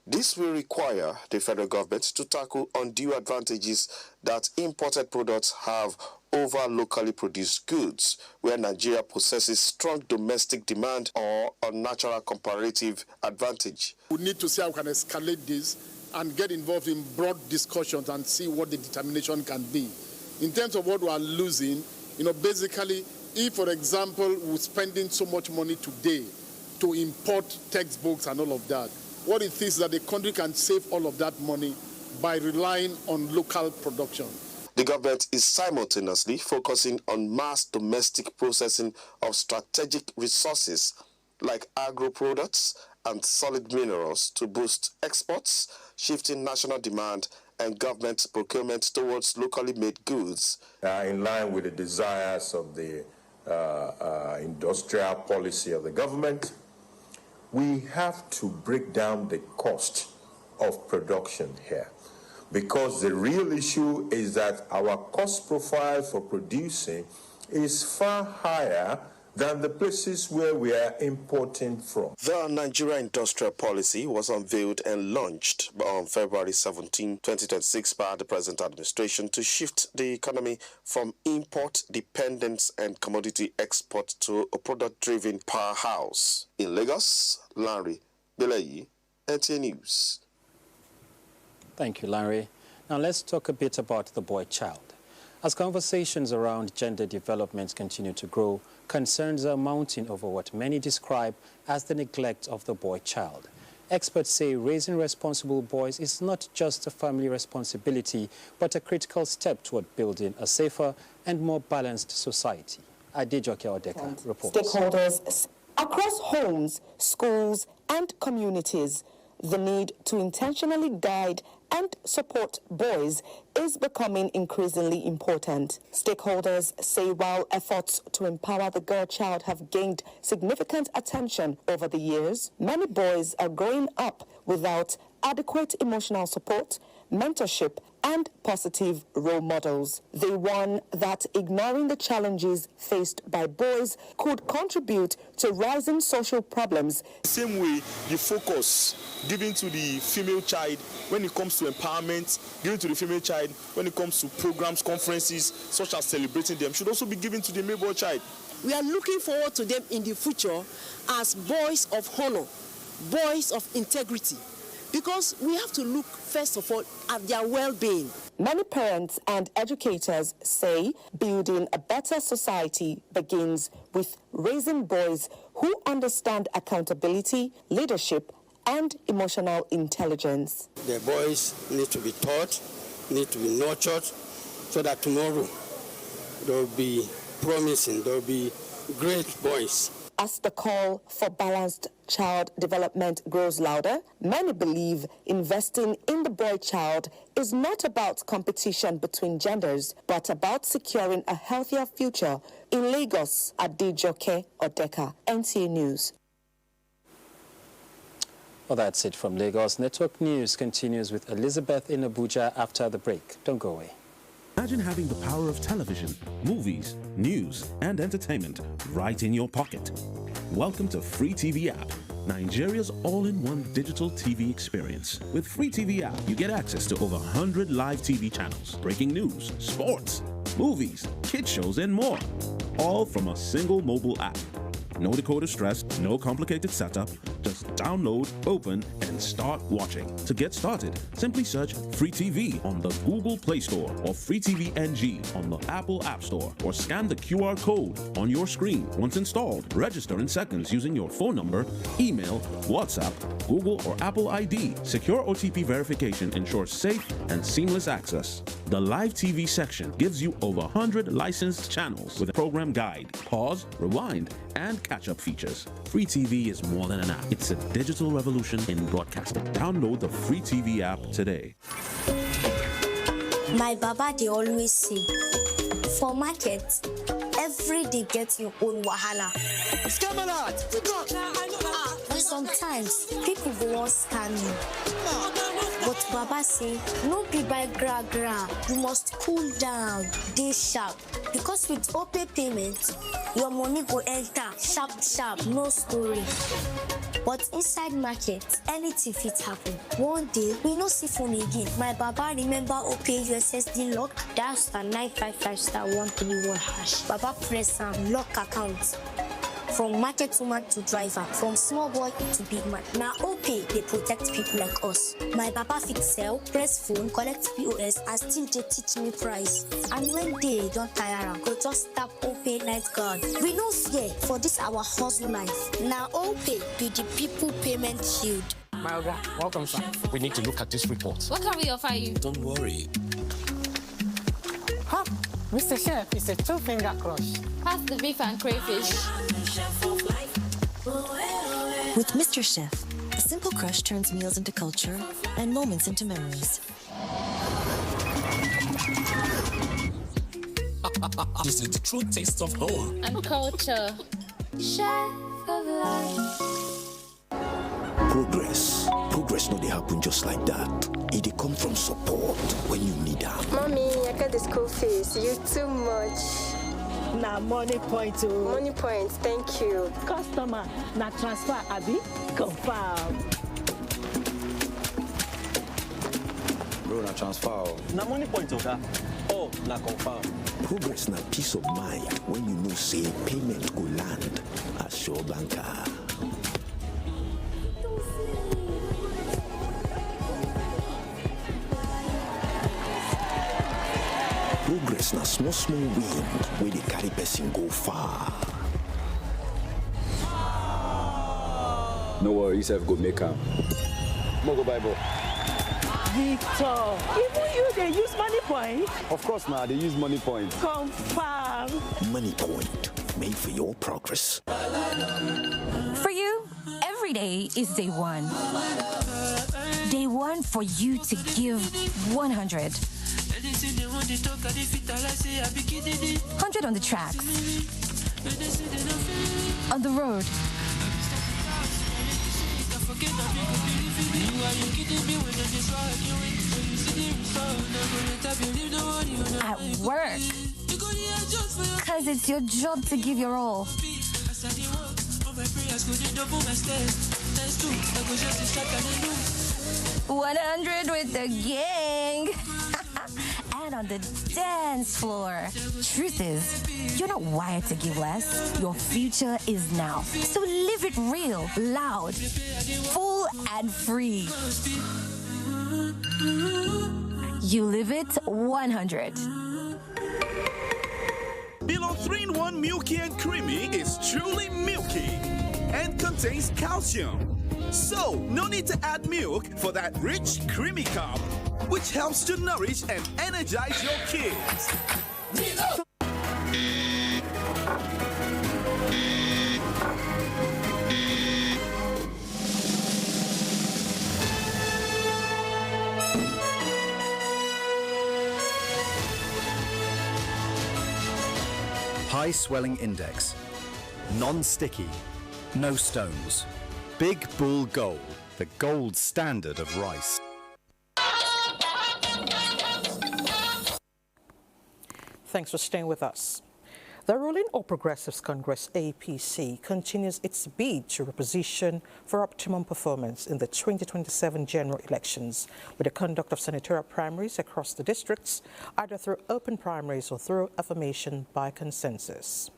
This will require the federal government to tackle undue advantages that imported products have over locally produced goods, where Nigeria possesses strong domestic demand or unnatural comparative advantage. We need to see how we can escalate this and get involved in broad discussions and see what the determination can be. In terms of what we are losing, basically, if, for example, we're spending so much money today to import textbooks and all of that, what it is that the country can save all of that money by relying on local production. The government is simultaneously focusing on mass domestic processing of strategic resources like agro-products and solid minerals to boost exports, shifting national demand and government procurement towards locally made goods. In line with the desires of the industrial policy of the government, we have to break down the cost of production here, because the real issue is that our cost profile for producing is far higher than the places where we are importing from. The Nigerian industrial policy was unveiled and launched on February 17, 2026 by the present administration to shift the economy from import dependence and commodity export to a product-driven powerhouse. In Lagos, Larry Belei, NTA News. Thank you, Larry. Now let's talk a bit about the boy child. As conversations around gender development continue to grow, concerns are mounting over what many describe as the neglect of the boy child. Experts say raising responsible boys is not just a family responsibility, but a critical step toward building a safer and more balanced society. Adejoke Odeka reports. Stakeholders across homes, schools, and communities, the need to intentionally guide and support boys is becoming increasingly important. Stakeholders say while efforts to empower the girl child have gained significant attention over the years, many boys are growing up without adequate emotional support, mentorship, and positive role models. They warn that ignoring the challenges faced by boys could contribute to rising social problems. The same way the focus given to the female child when it comes to empowerment, given to the female child when it comes to programs, conferences, such as celebrating them, should also be given to the male boy child. We are looking forward to them in the future as boys of honor, boys of integrity, because we have to look first of all at their well-being. Many parents and educators say building a better society begins with raising boys who understand accountability, leadership, and emotional intelligence. The boys need to be taught, need to be nurtured, so that tomorrow there will be promising, there will be great boys. As the call for balanced child development grows louder, many believe investing in the boy child is not about competition between genders, but about securing a healthier future. In Lagos, Adejoke Odeka, NTA News. Well, that's it from Lagos. Network News continues with Elizabeth in Abuja after the break. Don't go away. Imagine having the power of television, movies, news, and entertainment right in your pocket. Welcome to Free TV App, Nigeria's all-in-one digital TV experience. With Free TV App, you get access to over 100 live TV channels, breaking news, sports, movies, kids shows, and more. All from a single mobile app. No decoder stress, no complicated setup. Just download, open, and start watching. To get started, simply search Free TV on the Google Play Store or Free TV NG on the Apple App Store, or scan the QR code on your screen. Once installed, register in seconds using your phone number, email, WhatsApp, Google or Apple ID. Secure OTP verification ensures safe and seamless access. The live TV section gives you over 100 licensed channels with a program guide, pause, rewind, and catch-up features. Free TV is more than an app. It's a digital revolution in broadcasting. Download the Free TV app today. My baba, they always say, for market, every day gets your own wahala. Sometimes people go on scam you. But Baba say, no be by gra. You must cool down, dey sharp. Because with OPay payment, your money go enter sharp, no story. But inside market, anything fit happen. One day, we no see phone again. My Baba remember OPay USSD lock, dial *955*131#. Baba press and lock account. From market woman to driver, from small boy to big man. Now OPay, they protect people like us. My Baba fit sell, press phone, collect POS, and still they teach me price. And when they don't tire am, go just tap OPay night guard. We no fear for this our hustle life. Now OPay be the people payment shield. My Oga, welcome sir. We need to look at this report. What can we offer you? Don't worry. Huh? Mr. Chef, it's a 2-finger crush. Pass the beef and crayfish. With Mr. Chef, a simple crush turns meals into culture and moments into memories. This is the true taste of home. And culture. Chef of life. Progress no dey happen just like that. It come from support when you need help. Mommy, I got the school fees. You too much. Na money point o. Money point, thank you. Customer, na transfer abi? Confirm. Bro, na transfer. Na money point oga. Oh, na confirm. Progress na peace of mind when you know say payment go land at Sure Banker. Progress na small wind where they carry person go far. No worries, I've got make am. Go Bible. Victor, even you they use money point? Of course now, they use money point. Confirm. Money point, made for your progress. For you, every day is day one. Day one for you to give 100. 100 on the tracks, on the road, At work, because it's your job to give your all. 100 with the gang. And on the dance floor. Truth is, you're not wired to give less. Your future is now. So live it real, loud, full and free. You live it 100. Below 3-in-1 Milky and Creamy is truly milky and contains calcium. So, no need to add milk for that rich, creamy cup, which helps to nourish and energize your kids. High swelling index, non-sticky, no stones. Big Bull Gold, the gold standard of rice. Thanks for staying with us. The ruling All Progressives Congress APC continues its bid to reposition for optimum performance in the 2027 general elections with the conduct of senatorial primaries across the districts, either through open primaries or through affirmation by consensus.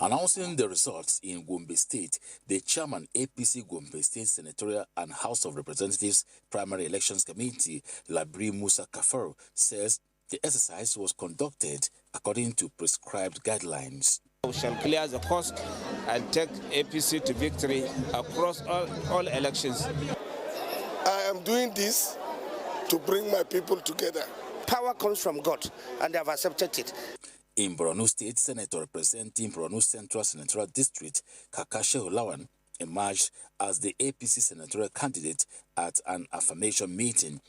Announcing the results in Gombe State, the chairman APC Gombe State Senatorial and House of Representatives Primary Elections Committee, Labri Musa Kafaro, says the exercise was conducted according to prescribed guidelines. We shall clear the cost and take APC to victory across all elections. I am doing this to bring my people together. Power comes from God, and they have accepted it. In Borno State, Senator representing Borno Central Senatorial District, Kakashe Olawan, emerged as the APC senatorial candidate at an affirmation meeting.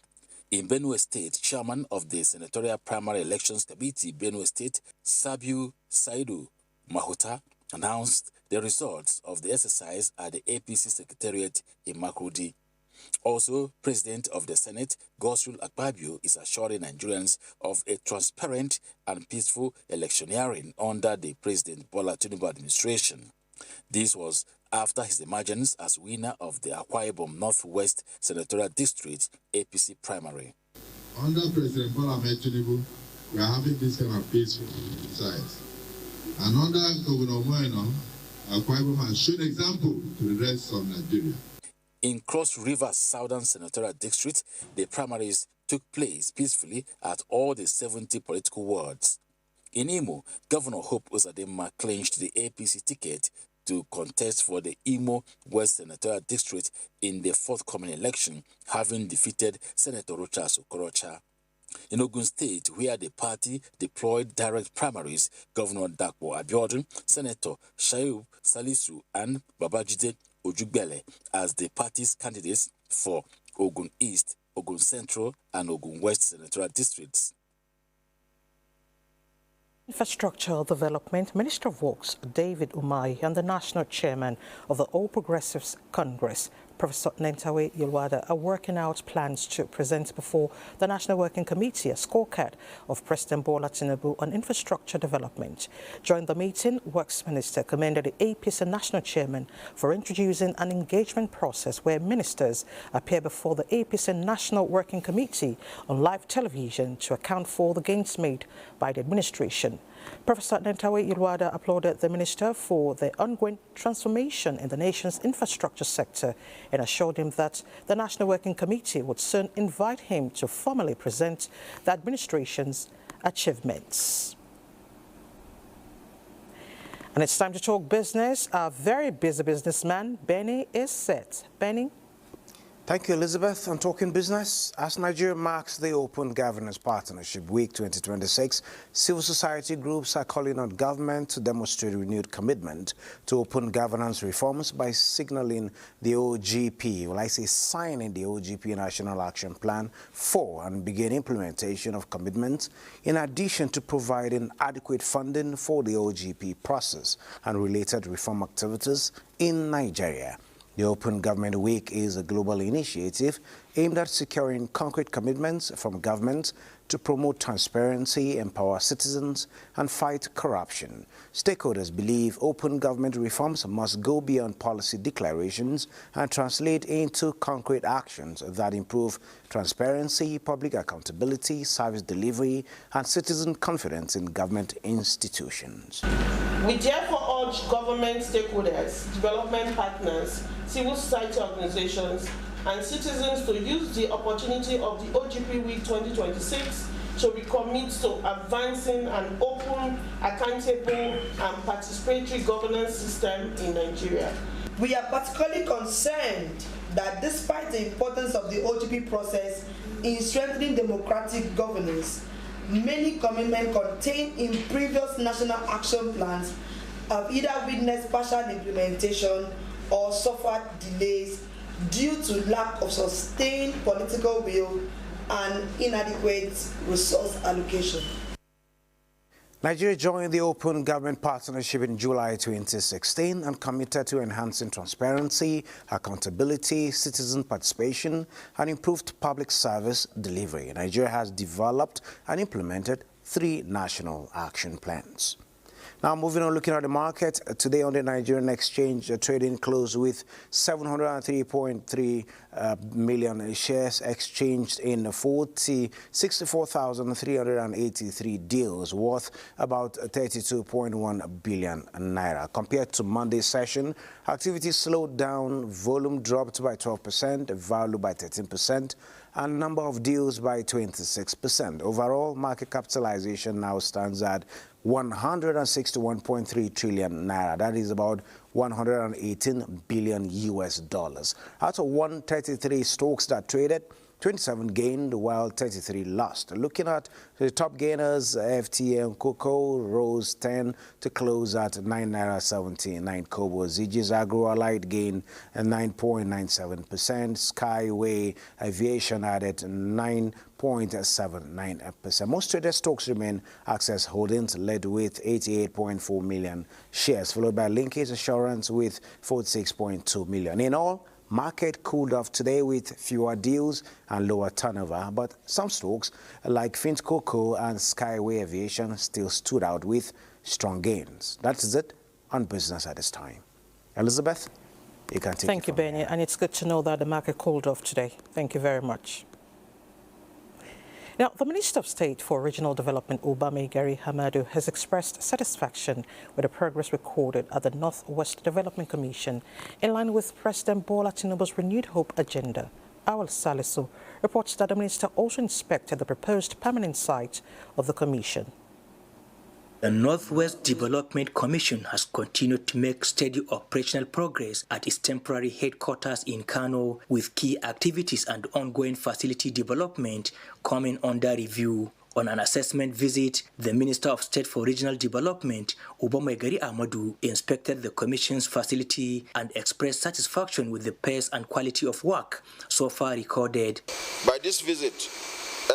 In Benue State, chairman of the Senatorial Primary Elections Committee, Benue State, Sabiu Saidu Mahuta, announced the results of the exercise at the APC Secretariat in Makurdi. Also, President of the Senate, Godswill Akpabio, is assuring Nigerians of a transparent and peaceful electioneering under the President Bola Tinubu administration. This was after his emergence as winner of the Akwa Ibom Northwest Senatorial District APC primary. Under President Bola Tinubu, we are having this kind of peaceful exercise. And under Governor Moeno, Akwa Ibom has shown example to the rest of Nigeria. In Cross River Southern Senatorial District, the primaries took place peacefully at all the 70 political wards. In Imo, Governor Hope Uzodinma clinched the APC ticket to contest for the Imo West Senatorial District in the forthcoming election, having defeated Senator Rochas Okorocha. In Ogun State, where the party deployed direct primaries, Governor Dapo Abiodun, Senator Shaib Salisu, and Babajide Ojugbele as the party's candidates for Ogun East, Ogun Central, and Ogun West Senatorial Districts. Infrastructure Development Minister of Works David Umahi and the National Chairman of the All Progressives Congress, Professor Nentawe Yilwada, are working out plans to present before the National Working Committee a scorecard of President Bola Tinubu on infrastructure development. During the meeting, Works Minister commended the APC National Chairman for introducing an engagement process where ministers appear before the APC National Working Committee on live television to account for the gains made by the administration. Professor Nentawe Yilwada applauded the minister for the ongoing transformation in the nation's infrastructure sector and assured him that the National Working Committee would soon invite him to formally present the administration's achievements. And it's time to talk business. Our very busy businessman, Benny, is set. Benny? Thank you, Elizabeth. On Talking Business, as Nigeria marks the Open Governance Partnership Week 2026, civil society groups are calling on government to demonstrate renewed commitment to open governance reforms by signaling the OGP, well, I say signing the OGP National Action Plan for and begin implementation of commitments, in addition to providing adequate funding for the OGP process and related reform activities in Nigeria. The Open Government Week is a global initiative aimed at securing concrete commitments from governments to promote transparency, empower citizens, and fight corruption. Stakeholders believe open government reforms must go beyond policy declarations and translate into concrete actions that improve transparency, public accountability, service delivery, and citizen confidence in government institutions. We therefore urge government stakeholders, development partners, civil society organizations, and citizens to use the opportunity of the OGP Week 2026 to recommit to advancing an open, accountable, and participatory governance system in Nigeria. We are particularly concerned that despite the importance of the OGP process in strengthening democratic governance, many commitments contained in previous national action plans have either witnessed partial implementation or suffered delays due to lack of sustained political will and inadequate resource allocation. Nigeria joined the Open Government Partnership in July 2016 and committed to enhancing transparency, accountability, citizen participation, and improved public service delivery. Nigeria has developed and implemented 3 national action plans. Now, moving on, looking at the market, today on the Nigerian exchange, trading closed with 703.3 million shares exchanged in 64,383 deals worth about 32.1 billion naira. Compared to Monday's session, activity slowed down, volume dropped by 12%, value by 13%, and number of deals by 26%. Overall, market capitalization now stands at 161.3 trillion naira. That is about 118 billion US dollars. Out of 133 stocks that traded, 27 gained while 33 lost. Looking at the top gainers, FTA Cocoa rose 10 to close at 9.79 kobo. Ziji's Agro-Allied gained 9.97%. Skyway Aviation added 9.79%. Most traded stocks remain Access Holdings, led with 88.4 million shares, followed by Linkage Assurance with 46.2 million. In all, market cooled off today with fewer deals and lower turnover, but some stocks like Cocoa and Skyway Aviation still stood out with strong gains. That is it on business at this time. Elizabeth, you can take Thank you, Benny, and it's good to know that the market cooled off today. Thank you very much. Now, the Minister of State for Regional Development, Obamegari Hamadu, has expressed satisfaction with the progress recorded at the Northwest Development Commission in line with President Bola Tinubu's renewed hope agenda. Awal Salisu reports that the minister also inspected the proposed permanent site of the commission. The Northwest Development Commission has continued to make steady operational progress at its temporary headquarters in Kano, with key activities and ongoing facility development coming under review. On an assessment visit, the Minister of State for Regional Development, Obamegari Ahmadu, inspected the Commission's facility and expressed satisfaction with the pace and quality of work so far recorded. By this visit,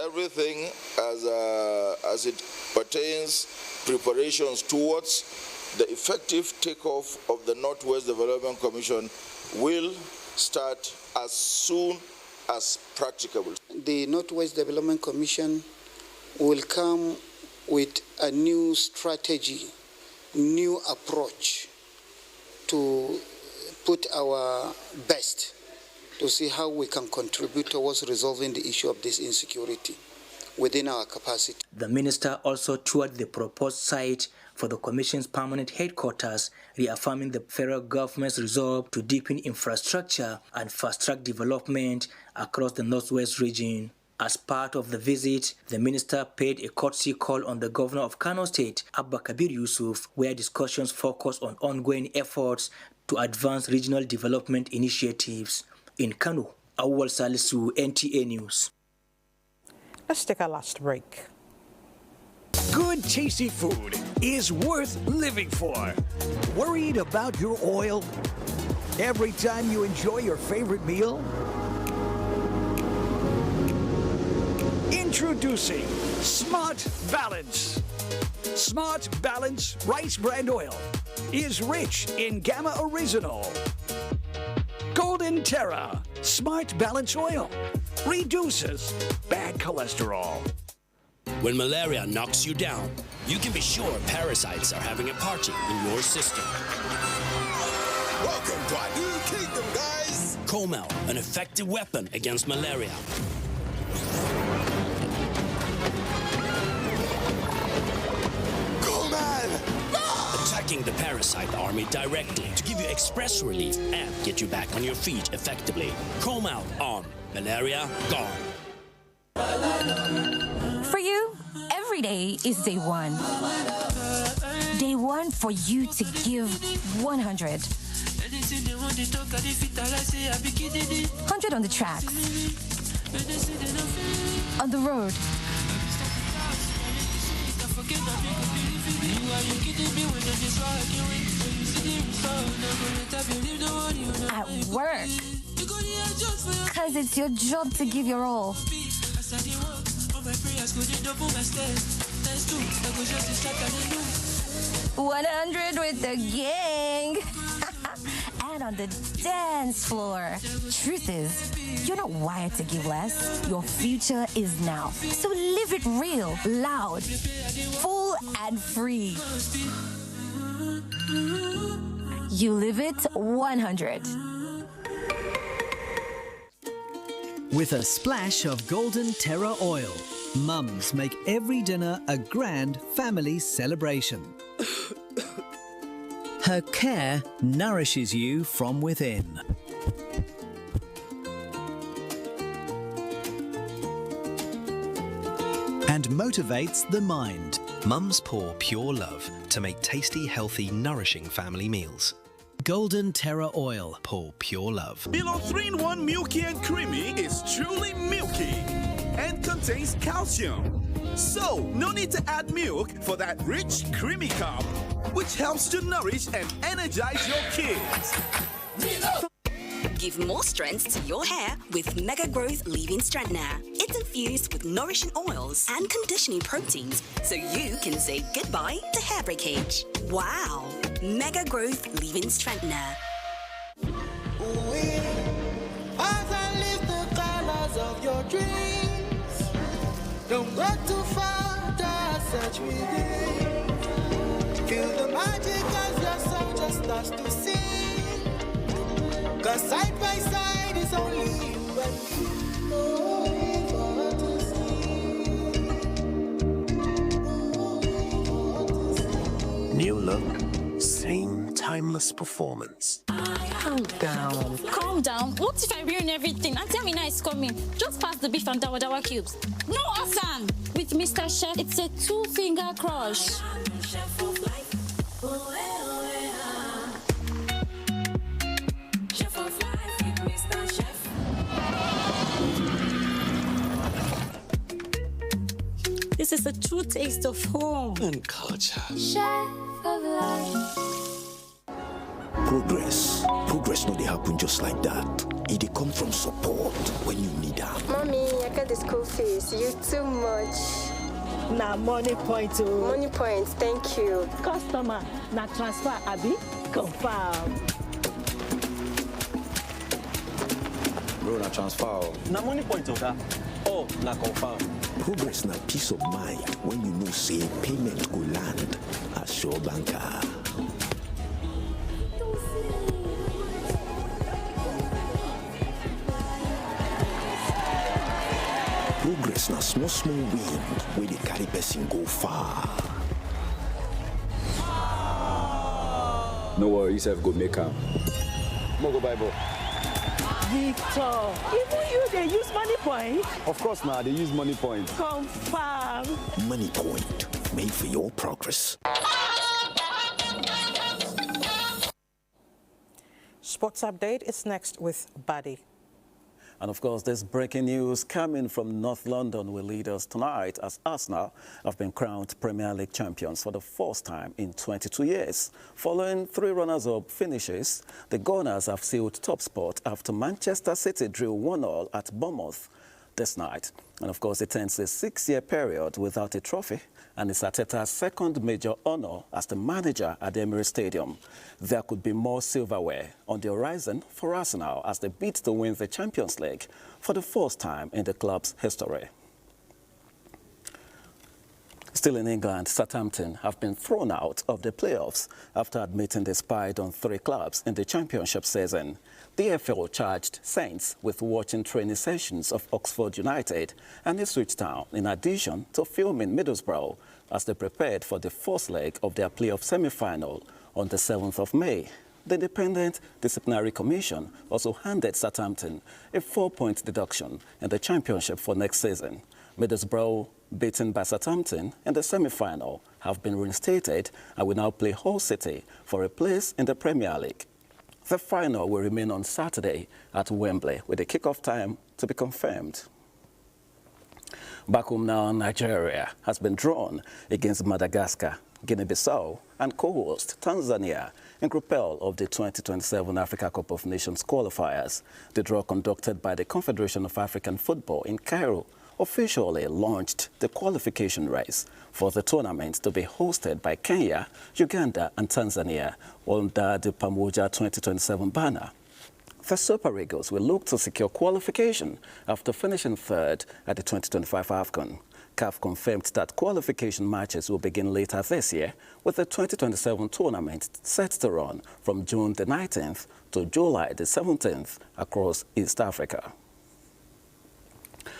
everything as it pertains preparations towards the effective takeoff of the Northwest Development Commission will start as soon as practicable. The Northwest Development Commission will come with a new strategy, new approach to put our best to see how we can contribute towards resolving the issue of this insecurity within our capacity. The minister also toured the proposed site for the Commission's permanent headquarters, reaffirming the federal government's resolve to deepen infrastructure and fast-track development across the Northwest region. As part of the visit, the minister paid a courtesy call on the governor of Kano State, Abba Kabir Yusuf, where discussions focused on ongoing efforts to advance regional development initiatives. In Kano, Awal Salisu, NTA News. Let's take our last break. Good, tasty food is worth living for. Worried about your oil? Every time you enjoy your favorite meal? Introducing Smart Balance. Smart Balance Rice Bran Oil is rich in Gamma Original. Golden Terra Smart Balance Oil reduces bad cholesterol. When malaria knocks you down, you can be sure parasites are having a party in your system. Welcome to our new kingdom, guys! Comel, an effective weapon against malaria. Attacking the parasite army directly to give you express relief and get you back on your feet effectively. Comel on Malaria Gone. For you, every day is day one. Day one for you to give 100. 100 on the tracks. On the road. At work. Cause it's your job to give your all. 100 with the gang. And on the dance floor. Truth is, you're not wired to give less. Your future is now. So live it real, loud, full and free. You live it 100. With a splash of Golden Terra oil, mums make every dinner a grand family celebration. Her care nourishes you from within. And motivates the mind. Mums pour pure love to make tasty, healthy, nourishing family meals. Golden Terra oil, pour pure love. Below 3-in-1 Milky and Creamy is truly milky and contains calcium. So, no need to add milk for that rich, creamy cup, which helps to nourish and energize your kids. Give more strength to your hair with Mega Growth Leave-In Strengthener. It's infused with nourishing oils and conditioning proteins, so you can say goodbye to hair breakage. Wow! Mega Growth Leave-In Strengthener. As I live the colors of your dreams, don't go too far, just search within. Feel the magic as your soul just starts to sing. Cause side by side is only you and me. New look, same timeless performance. Calm down. Calm down. What if I ruin everything? Auntie Amina is coming. Just pass the beef and dawa cubes. No awesome. With Mr. Chef, it's a 2-finger crush. This is a true taste of home and culture. Chef of life. Progress no dey happen just like that. It dey come from support when you need help. Mommy, I got the school fees. You too much. Na money point oh. Money point, thank you. Customer, na transfer abi? Confirm. Bro, na transfer. Na money point oga. Oh, na confirm. Progress na peace of mind when you know say payment go land as Sure Banker. Progress na small wind where they carry person go far. No worries, I've got make am. Mogo Bible. Victor, even you, they use money point? Of course now, they use money point. Confirm. Money point, made for your progress. Sports update is next with Buddy. And of course, this breaking news coming from North London will lead us tonight as Arsenal have been crowned Premier League champions for the first time in 22 years. Following 3 runners-up finishes, the Gunners have sealed top spot after Manchester City drew 1-1 at Bournemouth. this night. And of course, it ends a 6-year period without a trophy, and it's Arteta's second major honor as the manager at the Emirates Stadium. There could be more silverware on the horizon for Arsenal as they beat to win the Champions League for the first time in the club's history. Still in England, Southampton have been thrown out of the playoffs after admitting they spied on 3 clubs in the championship season. The FA charged Saints with watching training sessions of Oxford United and Ipswich Town, in addition to filming Middlesbrough as they prepared for the first leg of their playoff semi-final on the 7th of May. The Independent Disciplinary Commission also handed Southampton a 4-point deduction in the championship for next season. Middlesbrough, beaten by Southampton in the semi-final, have been reinstated and will now play Hull City for a place in the Premier League. The final will remain on Saturday at Wembley, with the kick-off time to be confirmed. Back home now, Nigeria has been drawn against Madagascar, Guinea-Bissau and co-host Tanzania in Group L of the 2027 Africa Cup of Nations qualifiers. The draw, conducted by the Confederation of African Football in Cairo, officially launched the qualification race for the tournament to be hosted by Kenya, Uganda and Tanzania under the Pamoja 2027 banner. The Super Eagles will look to secure qualification after finishing third at the 2025 AFCON. CAF confirmed that qualification matches will begin later this year, with the 2027 tournament set to run from June the 19th to July the 17th across East Africa.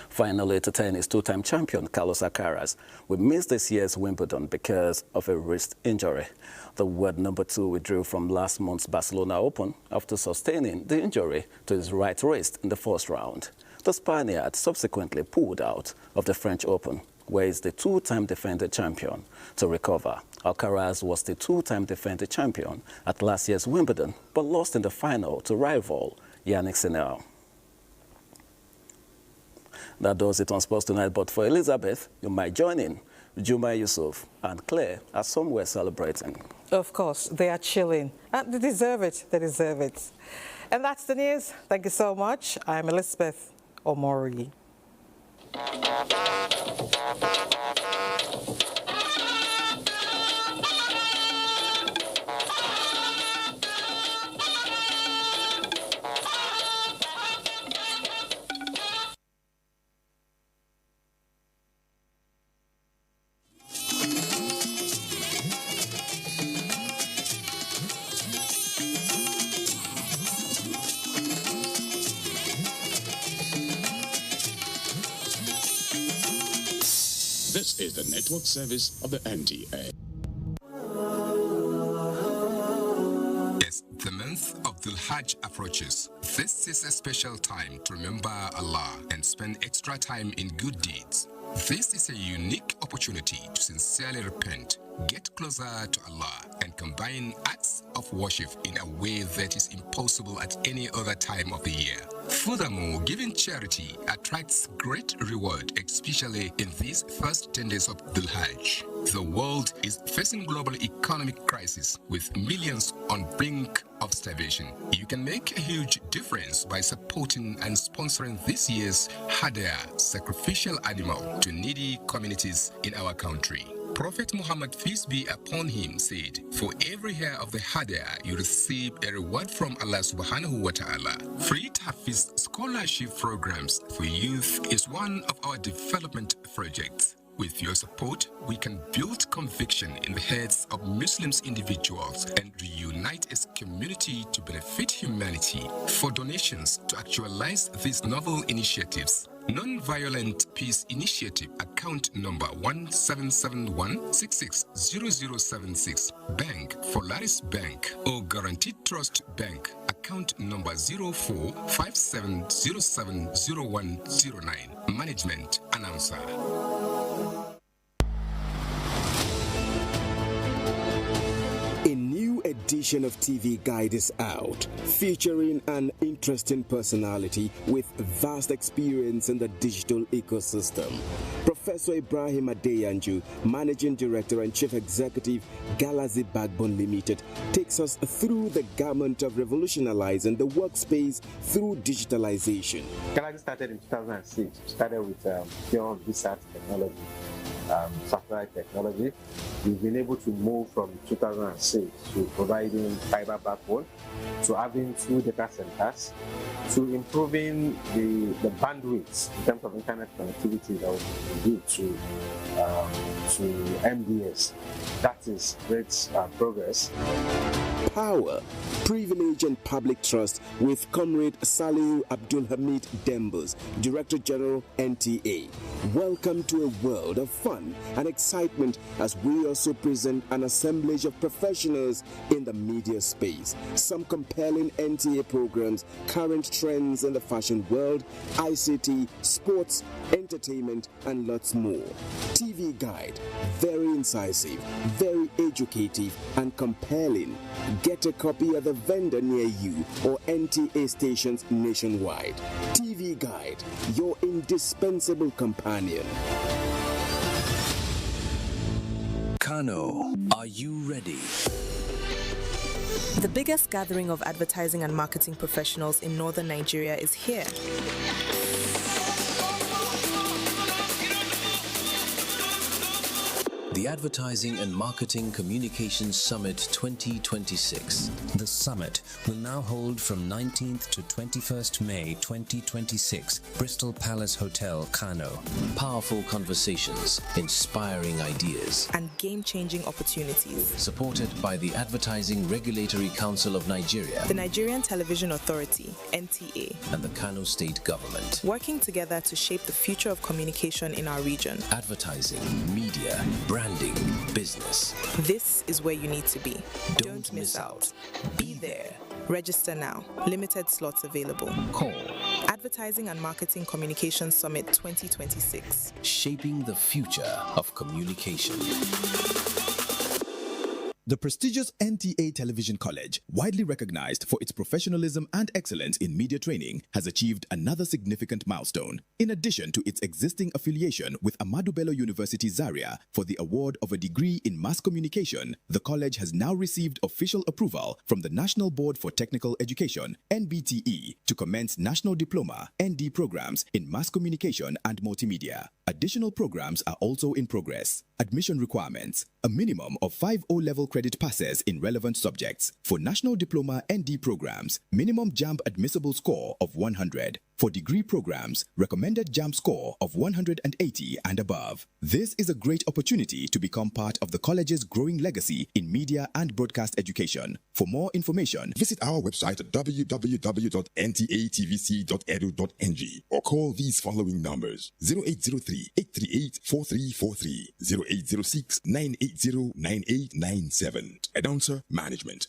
Finally, to tennis, 2-time champion Carlos Alcaraz will miss this year's Wimbledon because of a wrist injury. The world number 2 withdrew from last month's Barcelona Open after sustaining the injury to his right wrist in the first round. The Spaniard subsequently pulled out of the French Open, where he's the 2-time defending champion. To recover, Alcaraz was the 2-time defending champion at last year's Wimbledon, but lost in the final to rival Yannick Sinner. That does it on Sports Tonight, but for Elizabeth, you might join in. Juma Yusuf and Claire are somewhere celebrating. Of course, they are chilling. And they deserve it. They deserve it. And that's the news. Thank you so much. I'm Elizabeth Omori. This is the network service of the NTA. As the month of Dhul Hajj approaches, this is a special time to remember Allah and spend extra time in good deeds. This is a unique opportunity to sincerely repent, get closer to Allah, and combine acts of worship in a way that is impossible at any other time of the year. Furthermore, giving charity attracts great reward, especially in these first 10 days of Dhul Hajj. The world is facing global economic crisis with millions on brink of starvation. You can make a huge difference by supporting and sponsoring this year's Hadaya, sacrificial animal to needy communities in our country. Prophet Muhammad, peace be upon him, said, "For every hair of the Hadaya, you receive a reward from Allah subhanahu wa ta'ala." Free Hafiz scholarship programs for youth is one of our development projects. With your support, we can build conviction in the heads of Muslims individuals and reunite as community to benefit humanity. For donations to actualize these novel initiatives, Non-Violent Peace Initiative, account number 1771660076, Bank Polaris Bank, or Guaranteed Trust Bank, account number 0457070109. Management Announcer. edition of TV Guide is out, featuring an interesting personality with vast experience in the digital ecosystem. Professor Ibrahim Adeyanju, Managing Director and Chief Executive, Galaxy Backbone Limited, takes us through the gamut of revolutionizing the workspace through digitalization. Galaxy started in 2006. Started with pure research technology, satellite technology. We've been able to move from 2006 to providing fiber backbone, to having 2 data centers, to improving the bandwidth in terms of internet connectivity that we do to MDS. That is great progress. Power, privilege and public trust with Comrade Salihu Abdul Hamid Dembus, Director General NTA. Welcome to a world of fun and excitement as we also present an assemblage of professionals in the media space. Some compelling NTA programs, current trends in the fashion world, ICT, sports, entertainment, and lots more. TV Guide, very incisive, very educative, and compelling. Get a copy at the vendor near you or NTA stations nationwide. TV Guide, your indispensable companion. Kano, are you ready? The biggest gathering of advertising and marketing professionals in northern Nigeria is here. The Advertising and Marketing Communications Summit 2026. The summit will now hold from 19th to 21st May 2026, Bristol Palace Hotel, Kano. Powerful conversations, inspiring ideas, and game-changing opportunities. Supported by the Advertising Regulatory Council of Nigeria, the Nigerian Television Authority, NTA, and the Kano State Government. Working together to shape the future of communication in our region. Advertising, media, branding, business. This is where you need to be. Don't miss out. Be there. Register now. Limited slots available. Call Advertising and Marketing Communications Summit 2026. Shaping the future of communication. The prestigious NTA Television College, widely recognized for its professionalism and excellence in media training, has achieved another significant milestone. In addition to its existing affiliation with Ahmadu Bello University Zaria for the award of a degree in mass communication, the college has now received official approval from the National Board for Technical Education, NBTE, to commence National Diploma, ND programs in mass communication and multimedia. Additional programs are also in progress. Admission requirements: a minimum of 5 O-level credit passes in relevant subjects. For National Diploma ND programs, minimum JAMB admissible score of 100. For degree programs, recommended JAMB score of 180 and above. This is a great opportunity to become part of the college's growing legacy in media and broadcast education. For more information, visit our website at www.ntatvc.edu.ng or call these following numbers: 0803-838-4343, 0806-980-9897. Announcer Management.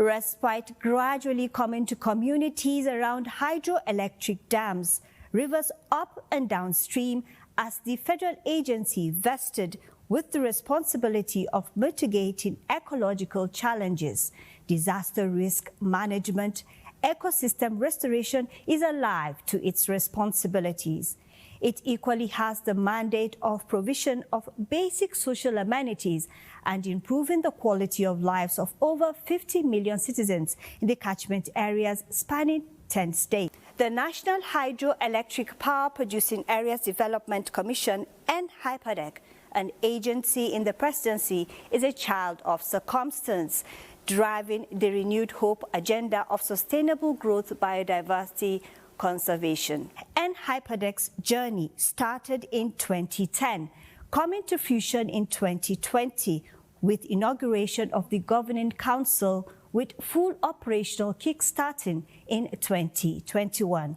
Respite gradually coming to communities around hydroelectric dams, rivers up and downstream, as the federal agency vested with the responsibility of mitigating ecological challenges, disaster risk management, ecosystem restoration is alive to its responsibilities. It equally has the mandate of provision of basic social amenities and improving the quality of lives of over 50 million citizens in the catchment areas spanning 10 states. The National Hydroelectric Power Producing Areas Development Commission, NHYPADEC, an agency in the presidency, is a child of circumstance, driving the renewed hope agenda of sustainable growth, biodiversity, conservation. NHYPADEC's journey started in 2010, coming to fruition in 2020 with inauguration of the Governing Council, with full operational kick-starting in 2021.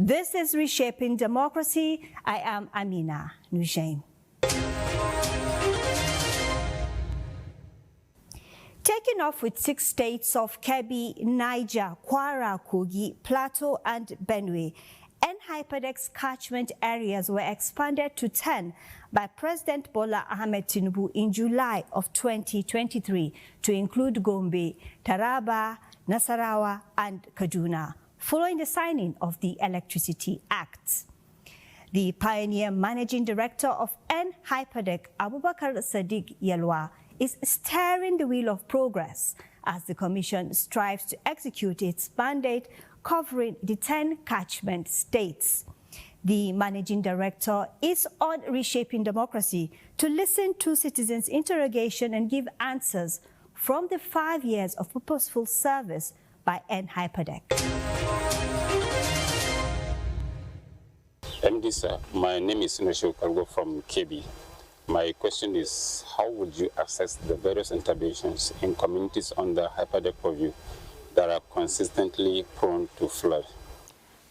This is Reshaping Democracy. I am Amina Nujain. Taking off with 6 states of Kebbi, Niger, Kwara, Kogi, Plateau, and Benue, HYPADEC's catchment areas were expanded to 10 by President Bola Ahmed Tinubu in July of 2023 to include Gombe, Taraba, Nasarawa, and Kaduna, following the signing of the Electricity Act. The pioneer managing director of HYPADEC, Abubakar Sadiq Yelwa, is steering the wheel of progress as the Commission strives to execute its mandate covering the 10 catchment states. The managing director is on Reshaping Democracy to listen to citizens' interrogation and give answers from the 5 years of purposeful service by HYPADEC. MD sir, my name is Nashio Kalgo from KB. My question is, how would you assess the various interventions in communities under HYPADEC purview that are consistently prone to flood?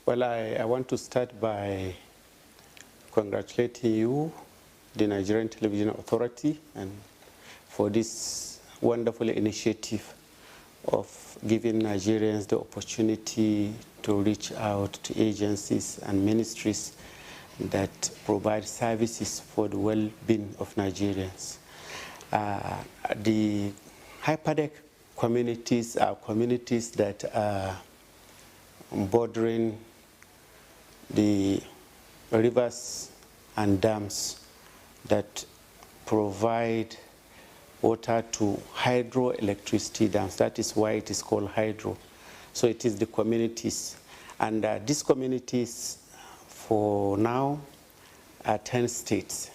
Well, I want to start by congratulating you, the Nigerian Television Authority, and for this wonderful initiative of giving Nigerians the opportunity to reach out to agencies and ministries that provide services for the well-being of Nigerians. The HYPADEC communities are communities that are bordering the rivers and dams that provide water to hydroelectricity dams. That is why it is called hydro. So it is the communities. And these communities, for now, are 10 states.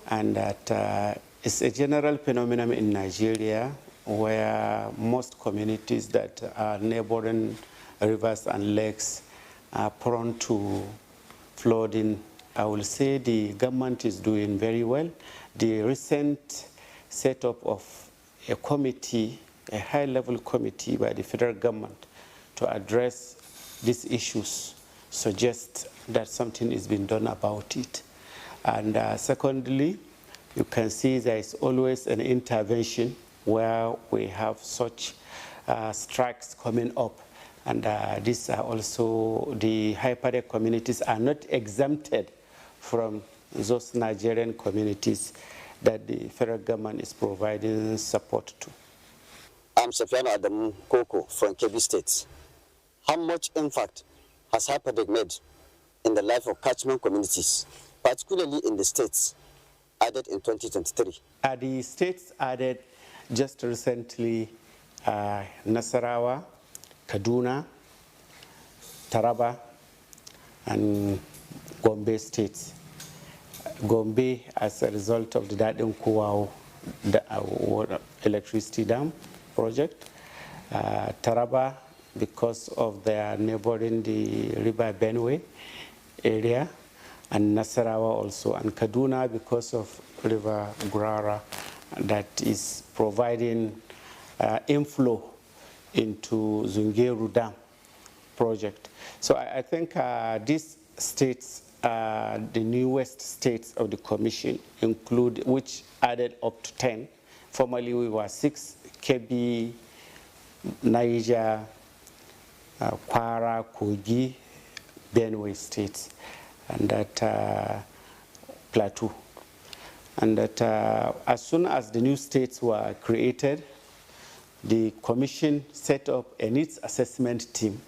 And that it's a general phenomenon in Nigeria where most communities that are neighboring rivers and lakes are prone to flooding. I will say the government is doing very well. The recent setup of a committee, a high-level committee by the federal government to address these issues suggests that something is being done about it. And secondly, you can see there is always an intervention where we have such strikes coming up. And these are also, the HYPADEC communities are not exempted from those Nigerian communities that the federal government is providing support to. I'm Safiano Adam Koko from Kebbi State. How much impact has HYPADEC made in the life of catchment communities, particularly in the states added in 2023? The states added just recently Nasarawa, Kaduna, Taraba, and Gombe states. Gombe, as a result of the Dadin Kuwao electricity dam project. Taraba, because of their neighboring the river Benue area, and Nasarawa also, and Kaduna because of river Gurara that is providing inflow into Zungeru Dam project. So I think these states, the newest states of the commission include, which added up to 10. Formerly we were 6, Kebbi, Niger, Kwara, Kogi, Benue states, and that Plateau. And that as soon as the new states were created, the commission set up a needs assessment team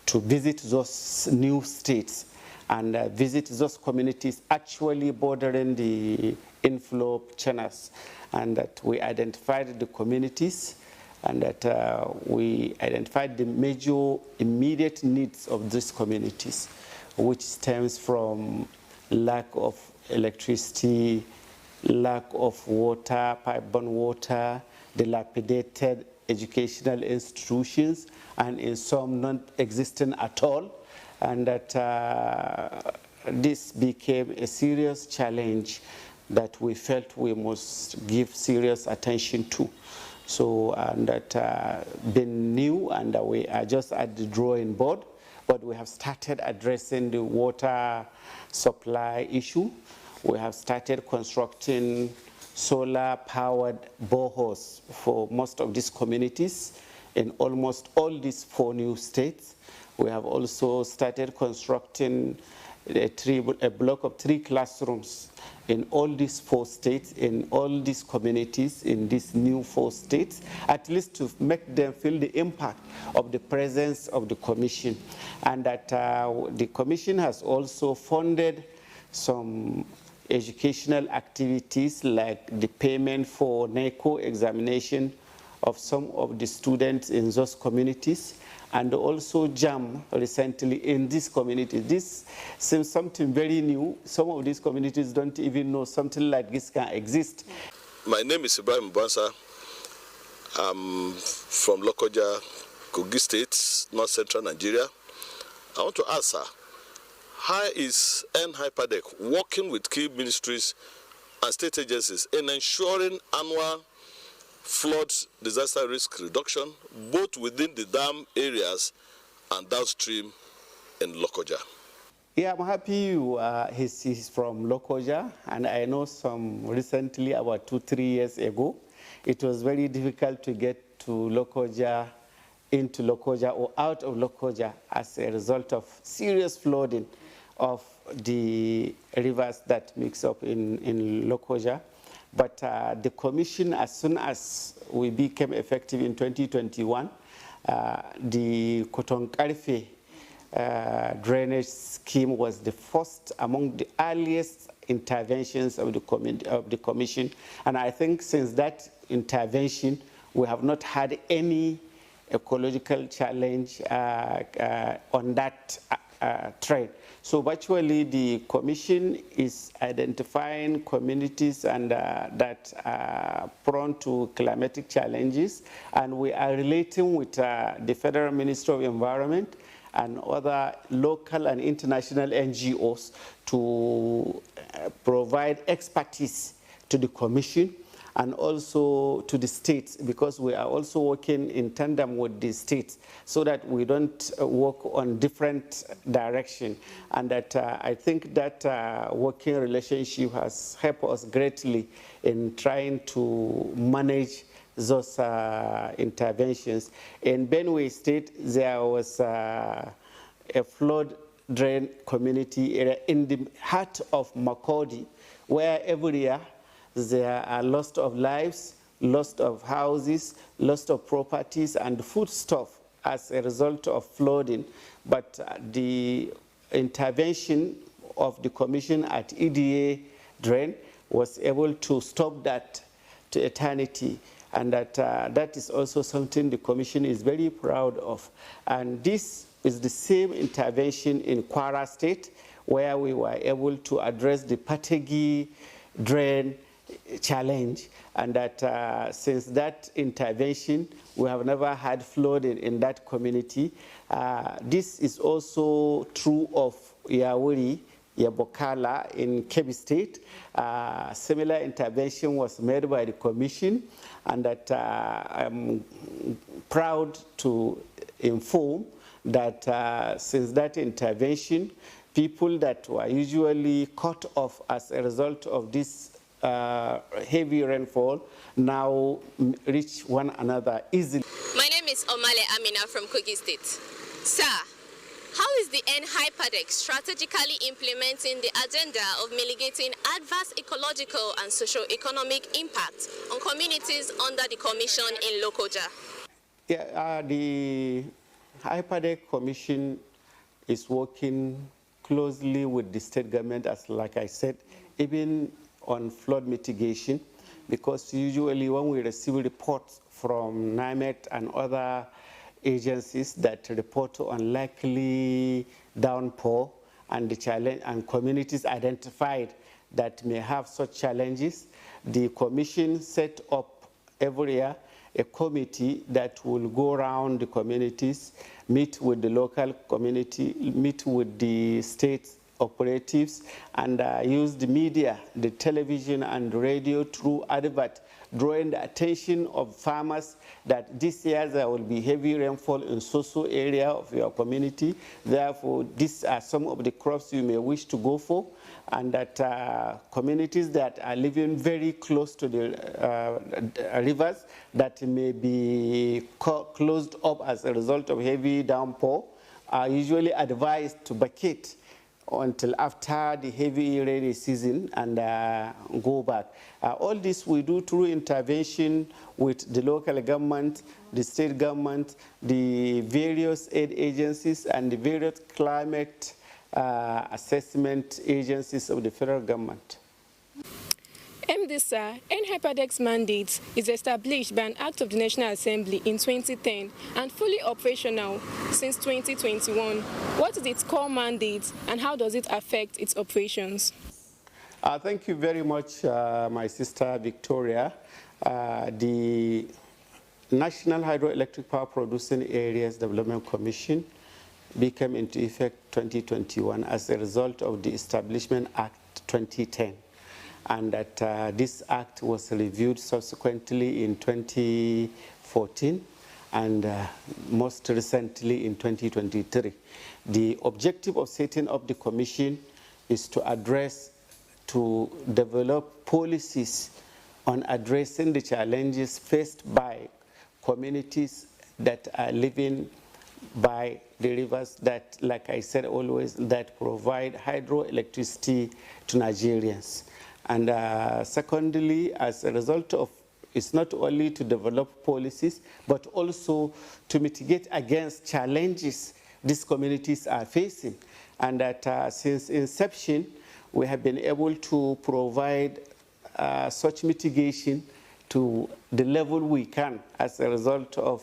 to visit those new states and visit those communities actually bordering the inflow channels, and that we identified the communities and that we identified the major immediate needs of these communities, which stems from lack of electricity, lack of water, pipe-borne water, dilapidated educational institutions, and in some non-existent at all, and that this became a serious challenge that we felt we must give serious attention to. So, and that being new, and we are just at the drawing board, but we have started addressing the water supply issue. We have started constructing solar-powered boreholes for most of these communities in almost all these 4 new states. We have also started constructing a block of 3 classrooms in all these 4 states, in all these communities, in these new 4 states, at least to make them feel the impact of the presence of the Commission. And that the Commission has also funded some educational activities like the payment for NECO examination of some of the students in those communities, and also JAM recently in this community. This seems something very new. Some of these communities don't even know something like this can exist. My name is Ibrahim Bansa. I'm from Lokoja, Kogi State, North Central Nigeria. I want to ask, sir, how is HYPADEC working with key ministries and state agencies in ensuring annual flood disaster risk reduction, both within the dam areas and downstream in Lokoja? Yeah, I'm happy he's from Lokoja, and I know some recently, about 2-3 years ago, it was very difficult to get to Lokoja, into Lokoja or out of Lokoja as a result of serious flooding of the rivers that mix up in Lokoja. But the Commission, as soon as we became effective in 2021, the Kotonkarfe drainage scheme was the first among the earliest interventions of the Commission. And I think since that intervention, we have not had any ecological challenge on that trend. So virtually the Commission is identifying communities and that are prone to climatic challenges, and we are relating with the Federal Ministry of Environment and other local and international NGOs to provide expertise to the Commission and also to the states, because we are also working in tandem with the states so that we don't work on different direction. And that I think that working relationship has helped us greatly in trying to manage those interventions. In Benue State, there was a flood drain community area in the heart of Makurdi, where every year there are loss of lives, loss of houses, loss of properties and foodstuff as a result of flooding. But the intervention of the Commission at EDA drain was able to stop that to eternity. And that is also something the Commission is very proud of. And this is the same intervention in Kwara State, where we were able to address the Pategi drain challenge, and that since that intervention, we have never had flooding in that community. This is also true of Yawuri, Yabokala in Kebbi State. Similar intervention was made by the Commission, and that I'm proud to inform that since that intervention, people that were usually cut off as a result of this heavy rainfall now reach one another easily. My name is Omale Amina from Kogi State. Sir, how is the HYPADEC strategically implementing the agenda of mitigating adverse ecological and socio-economic impact on communities under the Commission in Lokoja? Yeah, the HYPADEC Commission is working closely with the state government, as like I said, even on flood mitigation, because usually when we receive reports from NIMET and other agencies that report on likely downpour and the challenge and communities identified that may have such challenges, the Commission set up every year a committee that will go around the communities, meet with the local community, meet with the state operatives, and use the media, the television and radio through advert, drawing the attention of farmers that this year there will be heavy rainfall in so-so area of your community. Therefore, these are some of the crops you may wish to go for, and that communities that are living very close to the rivers that may be closed up as a result of heavy downpour are usually advised to vacate until after the heavy rainy season and go back. All this we do through intervention with the local government, the state government, the various aid agencies, and the various climate assessment agencies of the federal government. MDSA, NHYPADEC's mandate is established by an Act of the National Assembly in 2010 and fully operational since 2021. What is its core mandate and how does it affect its operations? Thank you very much, my sister Victoria. The National Hydroelectric Power Producing Areas Development Commission became into effect 2021 as a result of the Establishment Act 2010. And that this act was reviewed subsequently in 2014 and most recently in 2023. The objective of setting up the commission is to develop policies on addressing the challenges faced by communities that are living by the rivers that, like I said always, that provide hydroelectricity to Nigerians. And secondly, as a result of, it's not only to develop policies, but also to mitigate against challenges these communities are facing. And that since inception, we have been able to provide such mitigation to the level we can as a result of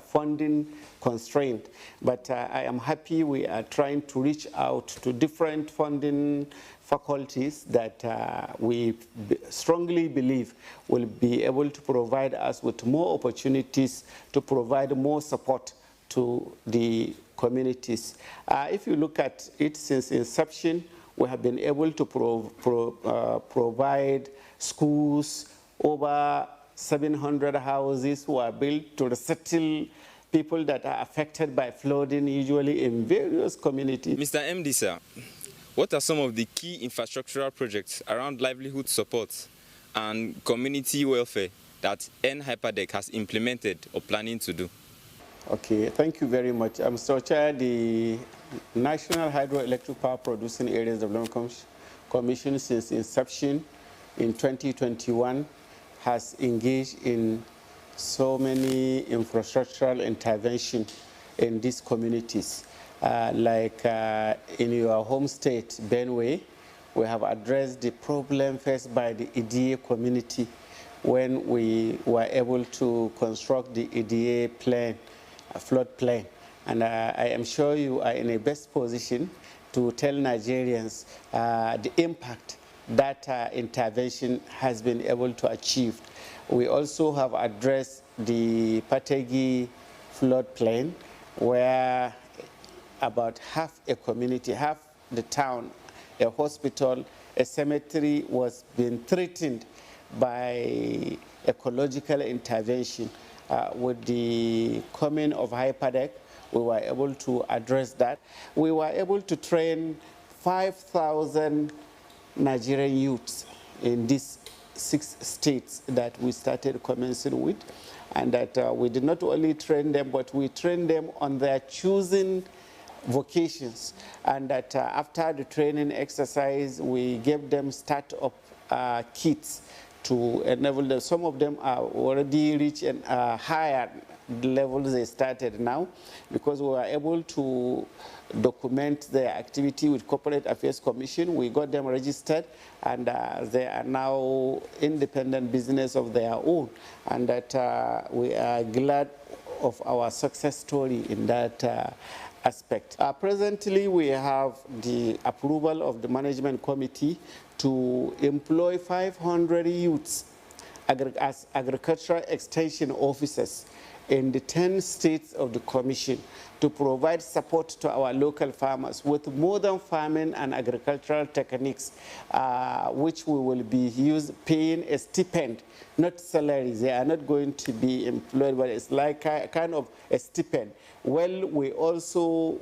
funding constraint. But I am happy we are trying to reach out to different funding faculties that we strongly believe will be able to provide us with more opportunities to provide more support to the communities. If you look at it since inception, we have been able to provide schools. Over 700 houses were built to resettle people that are affected by flooding, usually in various communities. Mr. MD, sir, what are some of the key infrastructural projects around livelihood support and community welfare that NHYPADEC has implemented or planning to do? Okay, thank you very much. Mr. Chair, the National Hydroelectric Power Producing Areas Development Commission since inception in 2021 has engaged in so many infrastructural intervention in these communities. Like in your home state, Benue, we have addressed the problem faced by the EDA community when we were able to construct the EDA plan, flood plan. And I am sure you are in a best position to tell Nigerians the impact that intervention has been able to achieve. We also have addressed the Pategi flood plain, where about half a community, half the town, a hospital, a cemetery was being threatened by ecological intervention. With the coming of HYPADEC, we were able to address that. We were able to train 5,000 Nigerian youths in these 6 states that we started commencing with, and that we did not only train them, but we trained them on their choosing vocations, and that after the training exercise, we gave them start-up kits to enable them. Some of them are already reached and higher levels they started now, because we were able to document their activity with Corporate Affairs Commission. We got them registered, and they are now independent business of their own, and that we are glad of our success story in that aspect. Presently, we have the approval of the management committee to employ 500 youths as agricultural extension officers in the 10 states of the Commission to provide support to our local farmers with modern farming and agricultural techniques, which we will be paying a stipend, not salaries. They are not going to be employed, but it's like kind of a stipend. Well, we also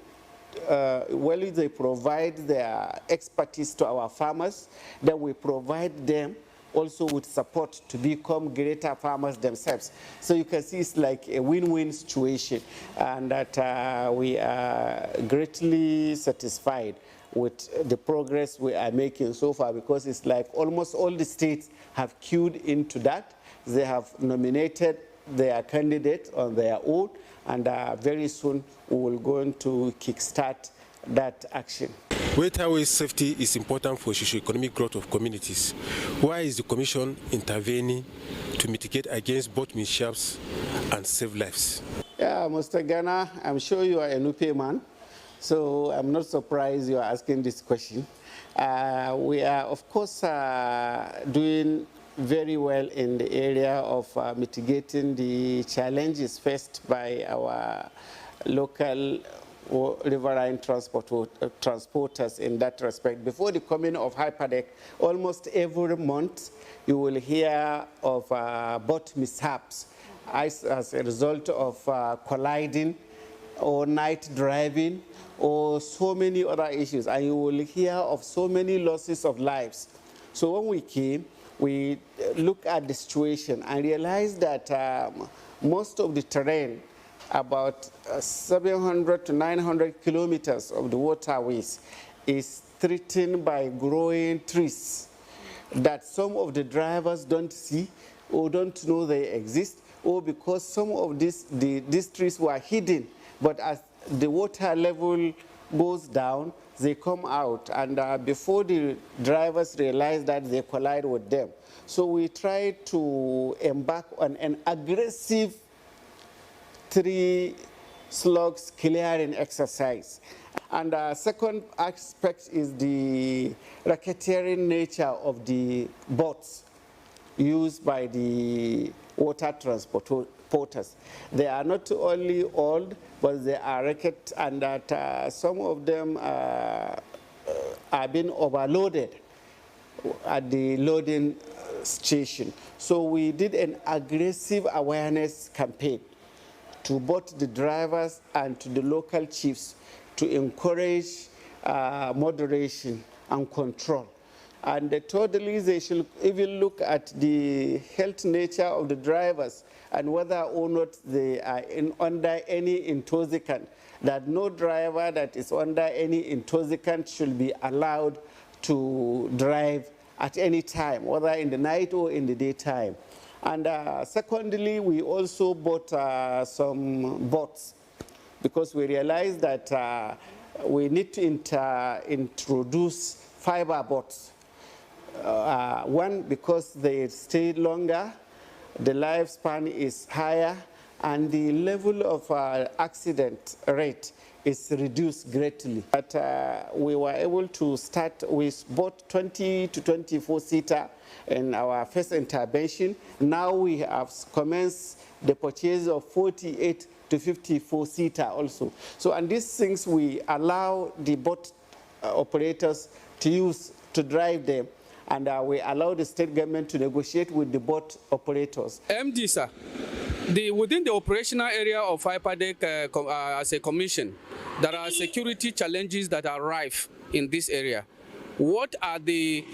they provide their expertise to our farmers, then we provide them also with support to become greater farmers themselves. So you can see it's like a win-win situation, and that we are greatly satisfied with the progress we are making so far, because it's like almost all the states have queued into that. They have nominated their candidate on their own, and very soon we will go to kickstart that action. Waterway safety is important for socio-economic growth of communities. Why is the Commission intervening to mitigate against both mishaps and save lives? Yeah, Mr. Ghana, I'm sure you are a Nupe man, so I'm not surprised you are asking this question. We are, of course, doing very well in the area of mitigating the challenges faced by our local riverine transporters in that respect. Before the coming of HYPADEC, almost every month you will hear of boat mishaps as a result of colliding or night driving or so many other issues, and you will hear of so many losses of lives. So when we came, we looked at the situation and realized that most of the terrain, about 700 to 900 kilometers of the waterways, is threatened by growing trees that some of the drivers don't see or don't know they exist, or because some of these trees were hidden, but as the water level goes down, they come out, and before the drivers realize that, they collide with them. So we try to embark on an aggressive tree slugs clearing exercise. And the second aspect is the racketeering nature of the boats used by the water transporters. They are not only old, but they are racket, and that some of them are being overloaded at the loading station. So we did an aggressive awareness campaign to both the drivers and to the local chiefs to encourage moderation and control. And thirdly, they should even look at the health nature of the drivers and whether or not they are under any intoxicant, that no driver that is under any intoxicant should be allowed to drive at any time, whether in the night or in the daytime. And secondly, we also bought some boats, because we realized that we need to introduce fiber boats. One, because they stay longer, the lifespan is higher, and the level of accident rate is reduced greatly. But we were able to start, we bought 20 to 24-seater in our first intervention. Now we have commenced the purchase of 48 to 54-seater also. So, and these things we allow the boat operators to use to drive them, and we allow the state government to negotiate with the boat operators. MD, sir, within the operational area of HYPADEC as a commission, there are security challenges that are rife in this area. What are the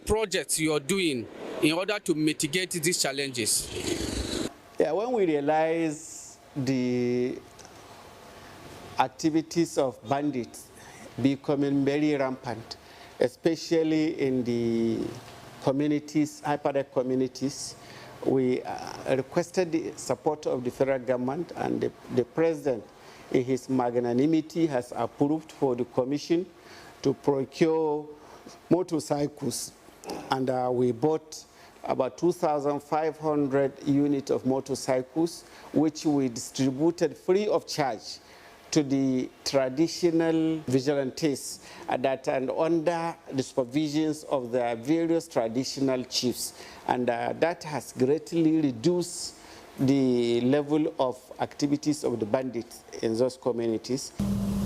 projects you're doing in order to mitigate these challenges? Yeah, when we realize the activities of bandits becoming very rampant, especially in the communities, HYPADEC communities, we requested the support of the federal government, and the president, in his magnanimity, has approved for the commission to procure motorcycles, and we bought about 2,500 units of motorcycles, which we distributed free of charge to the traditional vigilantes that and under the supervisions of the various traditional chiefs, and that has greatly reduced the level of activities of the bandits in those communities.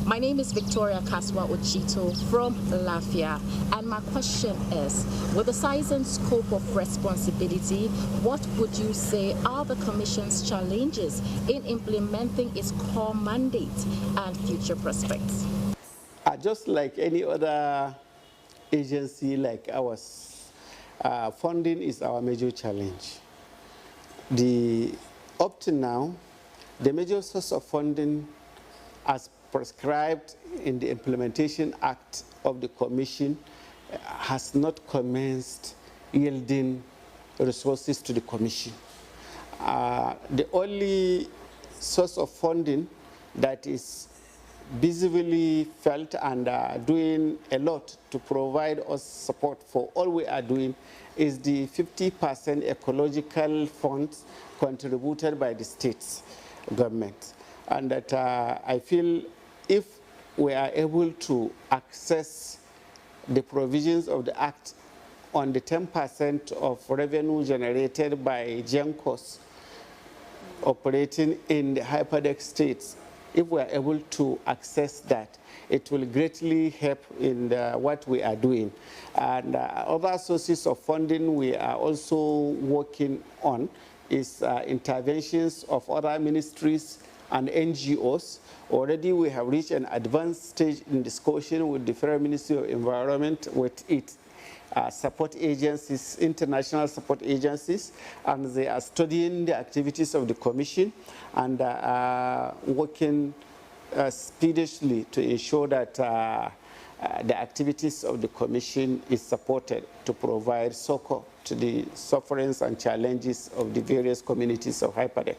My name is Victoria Kaswa Ochito from Lafia, and my question is, with the size and scope of responsibility, what would you say are the Commission's challenges in implementing its core mandate and future prospects? Just like any other agency like ours, funding is our major challenge. Up to now, the major source of funding as prescribed in the Implementation Act of the Commission has not commenced yielding resources to the Commission. The only source of funding that is visibly felt and doing a lot to provide us support for all we are doing is the 50% ecological funds contributed by the states government. And that I feel if we are able to access the provisions of the Act on the 10% of revenue generated by GENCOs operating in the HYPADEC states, if we are able to access that, it will greatly help in what we are doing. And other sources of funding we are also working on is interventions of other ministries and NGOs. Already we have reached an advanced stage in discussion with the Federal Ministry of Environment, with its support agencies, international support agencies, and they are studying the activities of the Commission and working speedily to ensure that the activities of the Commission is supported to provide succor to the sufferings and challenges of the various communities of HYPADEC.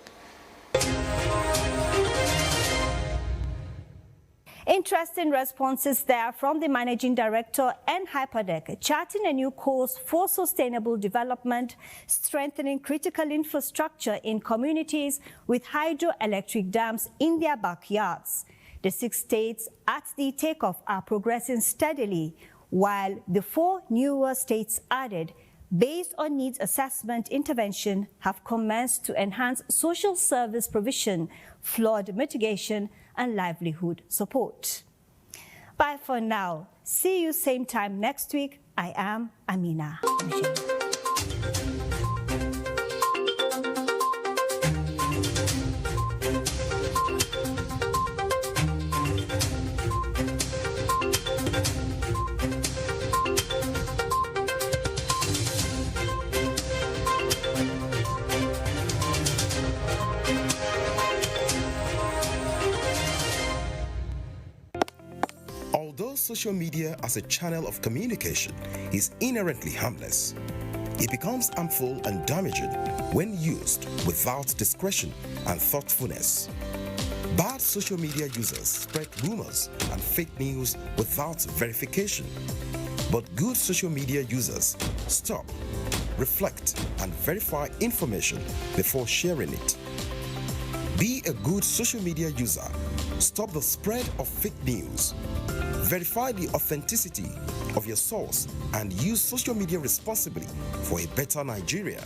Interesting responses there from the Managing Director and HYPADEC, charting a new course for sustainable development, strengthening critical infrastructure in communities with hydroelectric dams in their backyards. The 6 states at the takeoff are progressing steadily, while the 4 newer states added, based on needs assessment intervention, have commenced to enhance social service provision, flood mitigation, and livelihood support. Bye for now. See you same time next week. I am Amina. Although social media as a channel of communication is inherently harmless, it becomes harmful and damaging when used without discretion and thoughtfulness. Bad social media users spread rumors and fake news without verification. But good social media users stop, reflect, and verify information before sharing it. Be a good social media user. Stop the spread of fake news. Verify the authenticity of your source and use social media responsibly for a better Nigeria.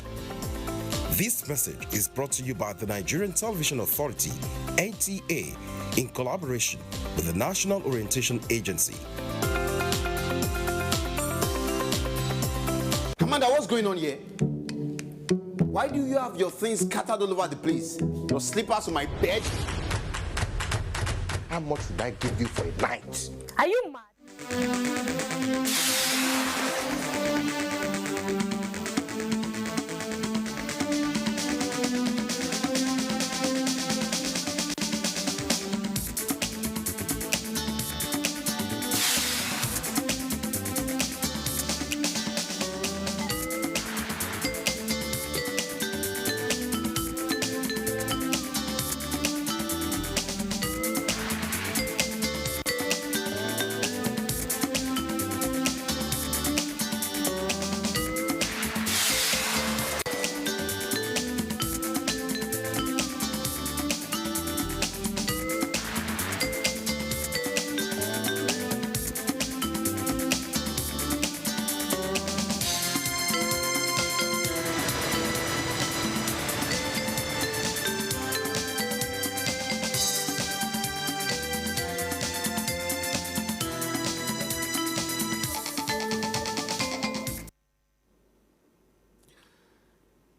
This message is brought to you by the Nigerian Television Authority, NTA, in collaboration with the National Orientation Agency. Commander, what's going on here? Why do you have your things scattered all over the place? Your slippers on my bed? How much would I give you for a night? Are you mad?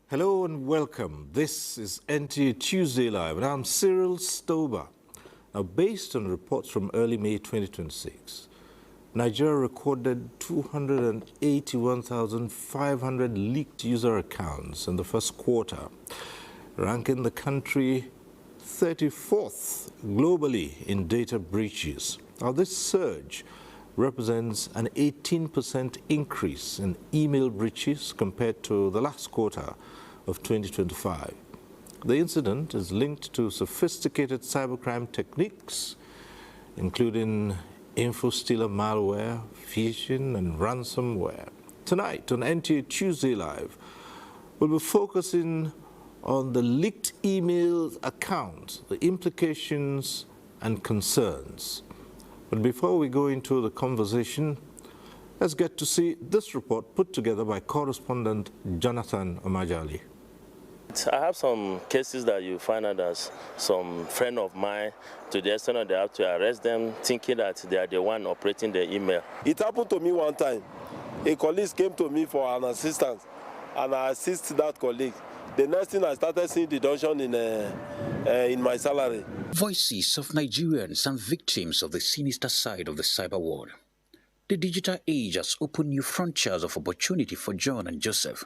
Hello and welcome. This is NTA Tuesday Live, and I'm Cyril Stober. Now, based on reports from early May 2026, Nigeria recorded 281,500 leaked user accounts in the first quarter, ranking the country 34th globally in data breaches. Now, this surge represents an 18% increase in email breaches compared to the last quarter of 2025. The incident is linked to sophisticated cybercrime techniques, including info-stealer malware, phishing, and ransomware. Tonight on NTA Tuesday Live, we'll be focusing on the leaked email accounts, the implications and concerns. But before we go into the conversation, let's get to see this report put together by correspondent Jonathan Omajali. I have some cases that you find out as some friend of mine, to the extent that they have to arrest them, thinking that they are the one operating the email. It happened to me one time. A colleague came to me for an assistance, and I assist that colleague. The next thing I started seeing deduction in my salary. Voices of Nigerians and victims of the sinister side of the cyber world. The digital age has opened new frontiers of opportunity for John and Joseph.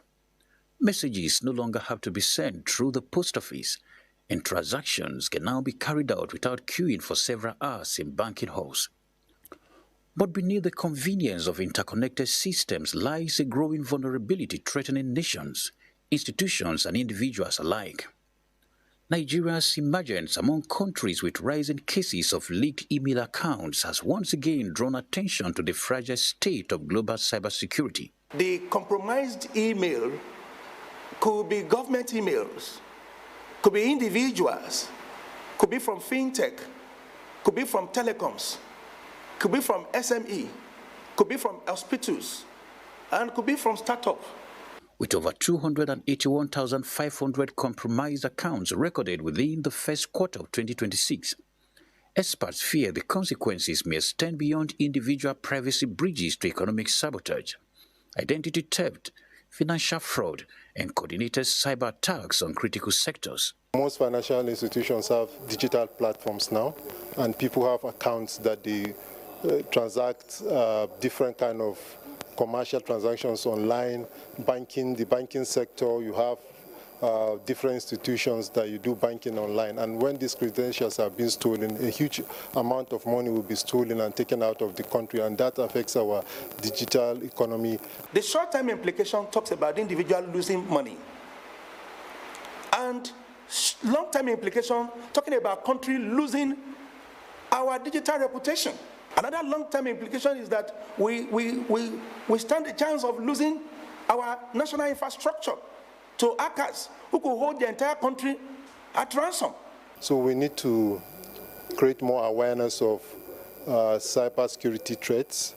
Messages no longer have to be sent through the post office, and transactions can now be carried out without queuing for several hours in banking halls. But beneath the convenience of interconnected systems lies a growing vulnerability threatening nations, institutions, and individuals alike. Nigeria's emergence among countries with rising cases of leaked email accounts has once again drawn attention to the fragile state of global cybersecurity. The compromised email could be government emails, could be individuals, could be from fintech, could be from telecoms, could be from SME, could be from hospitals, and could be from startup. With over 281,500 compromised accounts recorded within the first quarter of 2026, experts fear the consequences may extend beyond individual privacy breaches to economic sabotage, identity theft, financial fraud, and coordinated cyber attacks on critical sectors. Most financial institutions have digital platforms now, and people have accounts that they transact different kind of commercial transactions online. Banking, the banking sector, you have different institutions that you do banking online, and when these credentials are being stolen, a huge amount of money will be stolen and taken out of the country, and that affects our digital economy. The short-term implication talks about the individual losing money, and long-term implication talking about country losing our digital reputation. Another long-term implication is that we stand a chance of losing our national infrastructure to hackers who could hold the entire country at ransom. So we need to create more awareness of cybersecurity threats,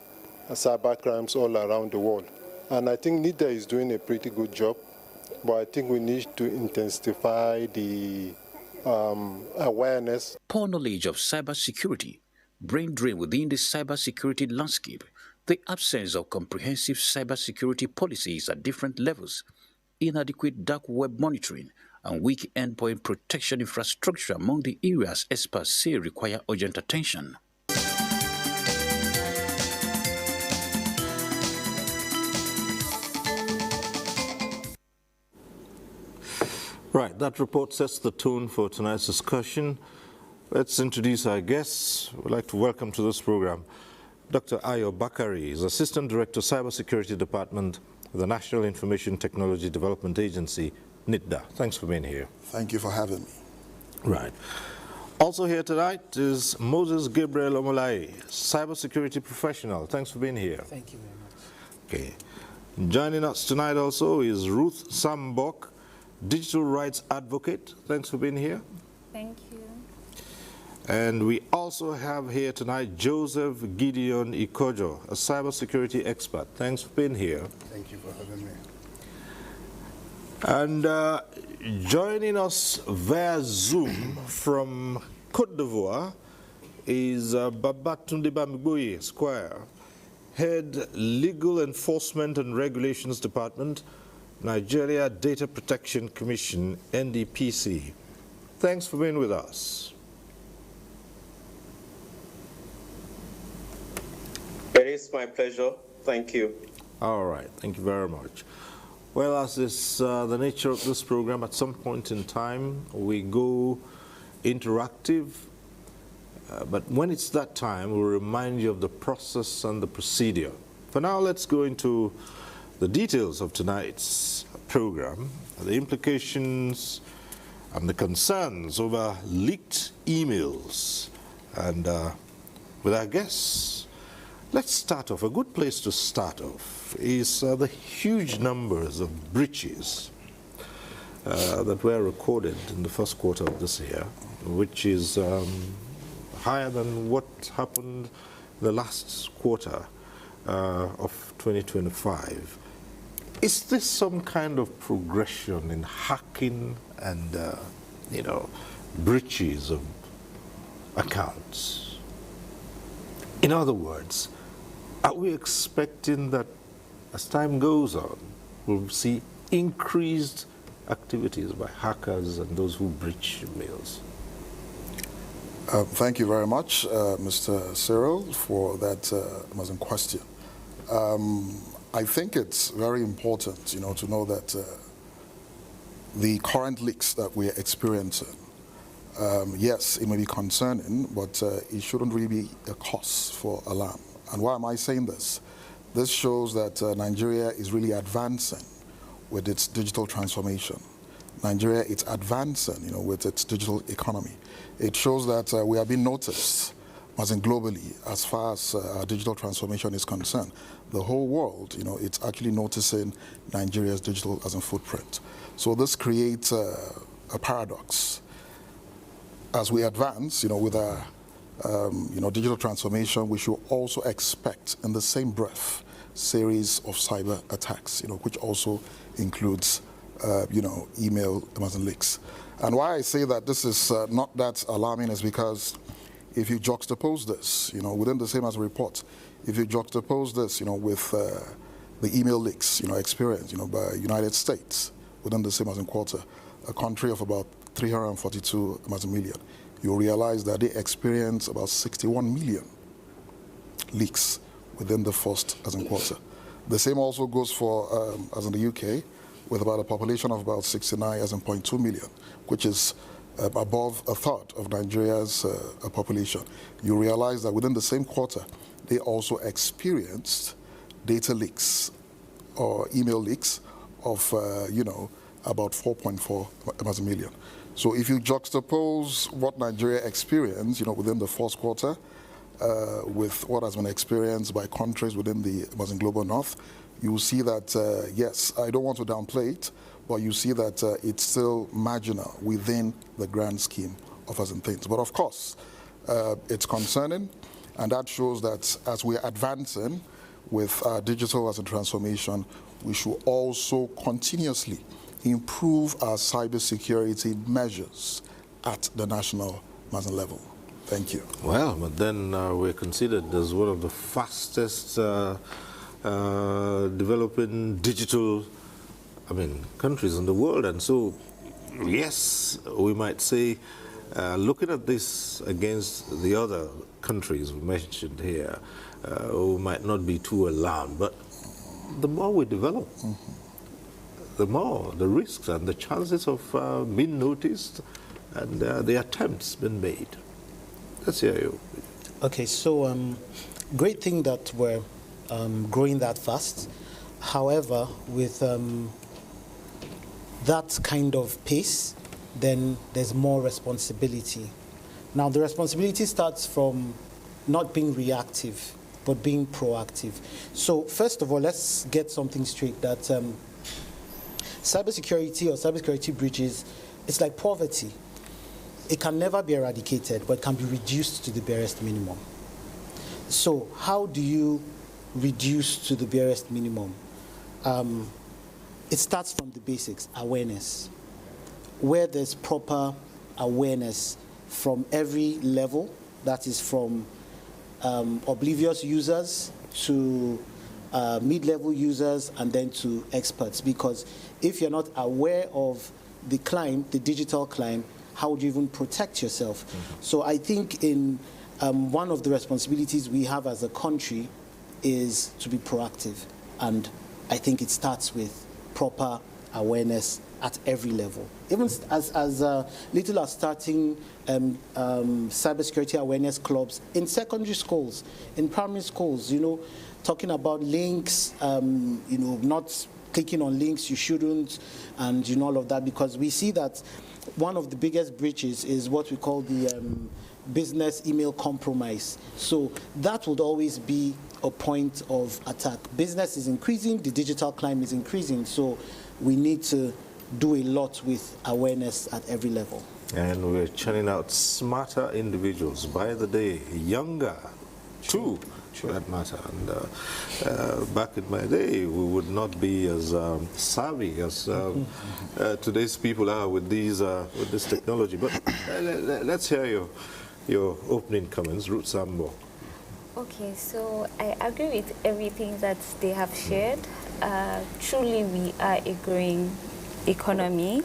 cyber crimes all around the world. And I think NIDA is doing a pretty good job, but I think we need to intensify the awareness. Poor knowledge of cybersecurity, brain drain within the cybersecurity landscape, the absence of comprehensive cybersecurity policies at different levels, inadequate dark web monitoring, and weak endpoint protection infrastructure among the areas experts say require urgent attention. Right, that report sets the tone for tonight's discussion. Let's introduce our guests. We'd like to welcome to this program Dr. Ayo Bakari is Assistant Director, Cybersecurity Department of the National Information Technology Development Agency, NIDA. Thanks for being here. Thank you for having me. Right. Also here tonight is Moses Gabriel Omolai, Cybersecurity Professional. Thanks for being here. Thank you very much. Okay. Joining us tonight also is Ruth Sambok, Digital Rights Advocate. Thanks for being here. Thank you. And we also have here tonight Joseph Gideon Ikojo, a cybersecurity expert. Thanks for being here. Thank you for having me. And joining us via Zoom from Côte d'Ivoire is Babatunde Bamigboye, Squire, Head Legal Enforcement and Regulations Department, Nigeria Data Protection Commission, NDPC. Thanks for being with us. It is my pleasure. Thank you. All right. Thank you very much. Well, as is the nature of this program, at some point in time, we go interactive. But when it's that time, we'll remind you of the process and the procedure. For now, let's go into the details of tonight's program, the implications and the concerns over leaked emails. And with our guests, let's start off. A good place to start off is the huge numbers of breaches that were recorded in the first quarter of this year, which is higher than what happened the last quarter of 2025. Is this some kind of progression in hacking and, breaches of accounts? In other words, are we expecting that as time goes on, we'll see increased activities by hackers and those who breach mails? Thank you very much, Mr. Cyril, for that amazing question. I think it's very important, to know that the current leaks that we're experiencing, yes, it may be concerning, but it shouldn't really be a cause for alarm. And why am I saying this? This shows that Nigeria is really advancing with its digital transformation. Nigeria is advancing, with its digital economy. It shows that we are being noticed, as in globally, as far as our digital transformation is concerned. The whole world, it's actually noticing Nigeria's digital as a footprint. So this creates a paradox. As we advance, with our digital transformation, we should also expect in the same breath series of cyber attacks, which also includes, email leaks. And why I say that this is not that alarming is because if you juxtapose this, within the same as a report, if you juxtapose this, with the email leaks, experienced, by United States within the same as in quarter, a country of about 342 million, you realize that they experience about 61 million leaks within the first as in quarter. The same also goes for, as in the UK, with about a population of about 69.2 million, which is above a third of Nigeria's population. You realize that within the same quarter, they also experienced data leaks or email leaks of, about 4.4 million. So if you juxtapose what Nigeria experienced, within the first quarter, with what has been experienced by countries within the global north, you will see that, yes, I don't want to downplay it, but you see that it's still marginal within the grand scheme of us and things. But of course, it's concerning, and that shows that as we're advancing with digital as a transformation, we should also continuously improve our cybersecurity measures at the national level. Thank you. Well, but then we're considered as one of the fastest developing digital, countries in the world. And so, yes, we might say, looking at this against the other countries we mentioned here, we might not be too alarmed. But the more we develop, the more the risks and the chances of being noticed and the attempts being made. Let's hear you. Okay, so great thing that we're growing that fast. However, with that kind of pace, then there's more responsibility. Now, the responsibility starts from not being reactive, but being proactive. So first of all, let's get something straight that cybersecurity or cybersecurity breaches, it's like poverty. It can never be eradicated, but it can be reduced to the barest minimum. So how do you reduce to the barest minimum? It starts from the basics, awareness. Where there's proper awareness from every level, that is from oblivious users to mid-level users, and then to experts. Because if you're not aware of the climb, the digital climb, how would you even protect yourself? So I think in one of the responsibilities we have as a country is to be proactive. And I think it starts with proper awareness at every level. Even as little as starting cybersecurity awareness clubs in secondary schools, in primary schools, you know, talking about links, you know, not clicking on links you shouldn't, and you know, all of that, because we see that one of the biggest breaches is what we call the business email compromise. So that would always be a point of attack. Business is increasing, the digital climb is increasing, so we need to do a lot with awareness at every level. And we're churning out smarter individuals by the day, younger too, for that matter. And back in my day, we would not be as savvy as today's people are with this technology. But let's hear your opening comments, Ruth Sambo. Okay, so I agree with everything that they have shared. Truly, we are a growing economy,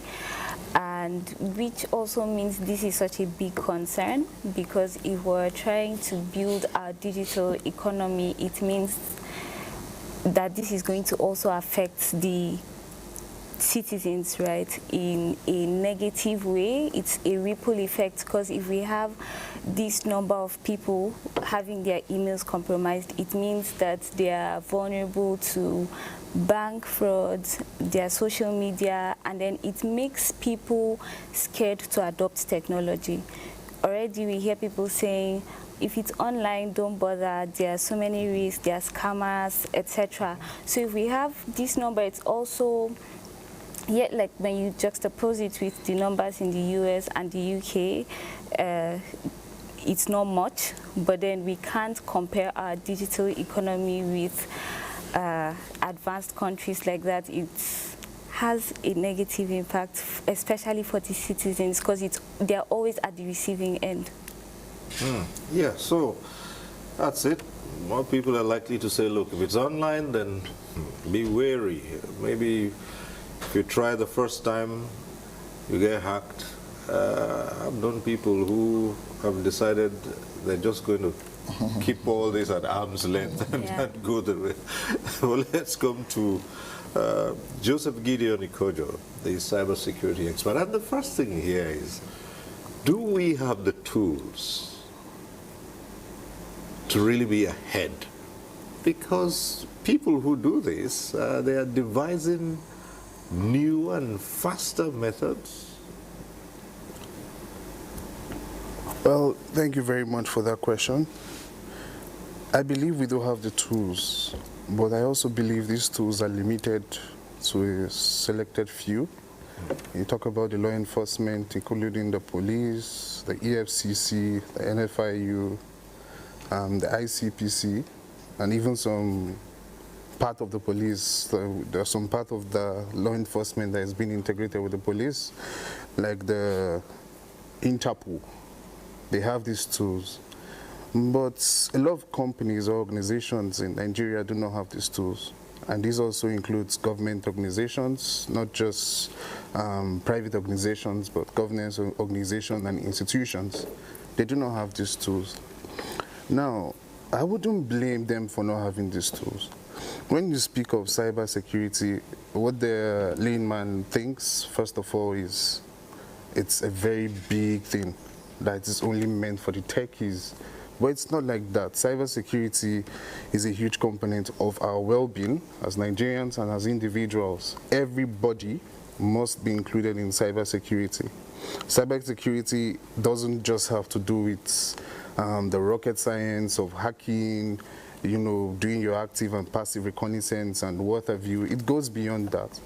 and which also means this is such a big concern, because if we're trying to build our digital economy, it means that this is going to also affect the citizens, right, in a negative way. It's a ripple effect, because if we have this number of people having their emails compromised, it means that they are vulnerable to bank frauds, their social media, and then it makes people scared to adopt technology. Already we hear people saying, if it's online, don't bother, there are so many risks, there are scammers, etc. So if we have this number, it's also, yet like when you juxtapose it with the numbers in the US and the UK, it's not much, but then we can't compare our digital economy with advanced countries like that. It has a negative impact, especially for the citizens, because they're always at the receiving end. Yeah, so that's it. More people are likely to say, look, if it's online, then be wary. Maybe if you try the first time, you get hacked. I've known people who have decided they're just going to keep all this at arm's length and go the way. Well, let's come to Joseph Gideon Ikojo, the cybersecurity expert. And the first thing here is, do we have the tools to really be ahead? Because people who do this, they are devising new and faster methods. Well, thank you very much for that question. I believe we do have the tools, but I also believe these tools are limited to a selected few. You talk about the law enforcement, including the police, the EFCC, the NFIU, the ICPC, and even some part of the police. There's some part of the law enforcement that has been integrated with the police, like the Interpol. They have these tools. But a lot of companies or organizations in Nigeria do not have these tools. And this also includes government organizations, not just private organizations, but governance organizations and institutions. They do not have these tools. Now, I wouldn't blame them for not having these tools. When you speak of cybersecurity, what the layman thinks, first of all, is it's a very big thing that is only meant for the techies. But it's not like that. Cybersecurity is a huge component of our well-being as Nigerians and as individuals. Everybody must be included in cybersecurity. Cybersecurity doesn't just have to do with the rocket science of hacking, you know, doing your active and passive reconnaissance and what have you. It goes beyond that.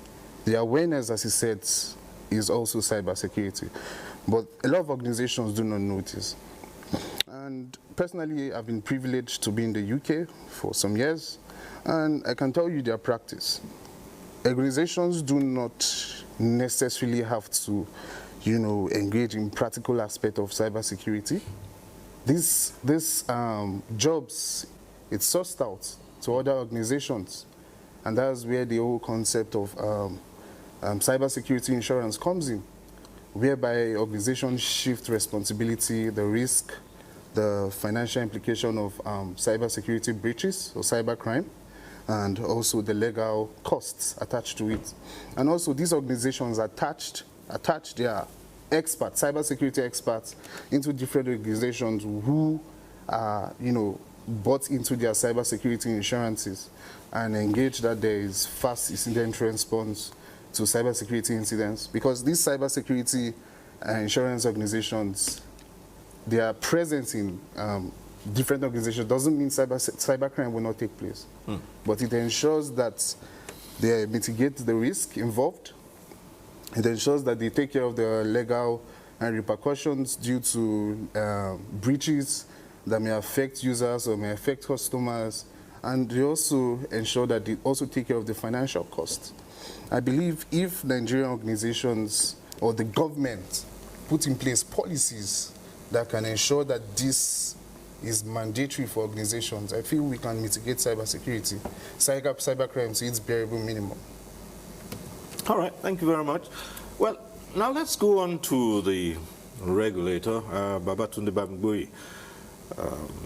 The awareness, as he said, is also cybersecurity. But a lot of organizations do not notice. And personally, I've been privileged to be in the UK for some years, and I can tell you their practice. Organizations do not necessarily have to, you know, engage in practical aspect of cybersecurity. These jobs, it's sourced out to other organizations. And that's where the whole concept of cybersecurity insurance comes in, whereby organizations shift responsibility, the risk, the financial implication of cybersecurity breaches or cybercrime, and also the legal costs attached to it. And also these organizations attach their experts, cybersecurity experts, into different organizations who are, bought into their cybersecurity insurances and engage that there is fast incident response to cybersecurity incidents. Because these cybersecurity insurance organizations, their presence in different organizations doesn't mean cybercrime will not take place. But it ensures that they mitigate the risk involved. It ensures that they take care of the legal repercussions due to breaches that may affect users or may affect customers. And they also ensure that they also take care of the financial costs. I believe if Nigerian organizations or the government put in place policies that can ensure that this is mandatory for organizations, I feel we can mitigate cybersecurity, cybercrime to its bearable minimum. All right, thank you very much. Well, now let's go on to the regulator, Babatunde Bamgbui,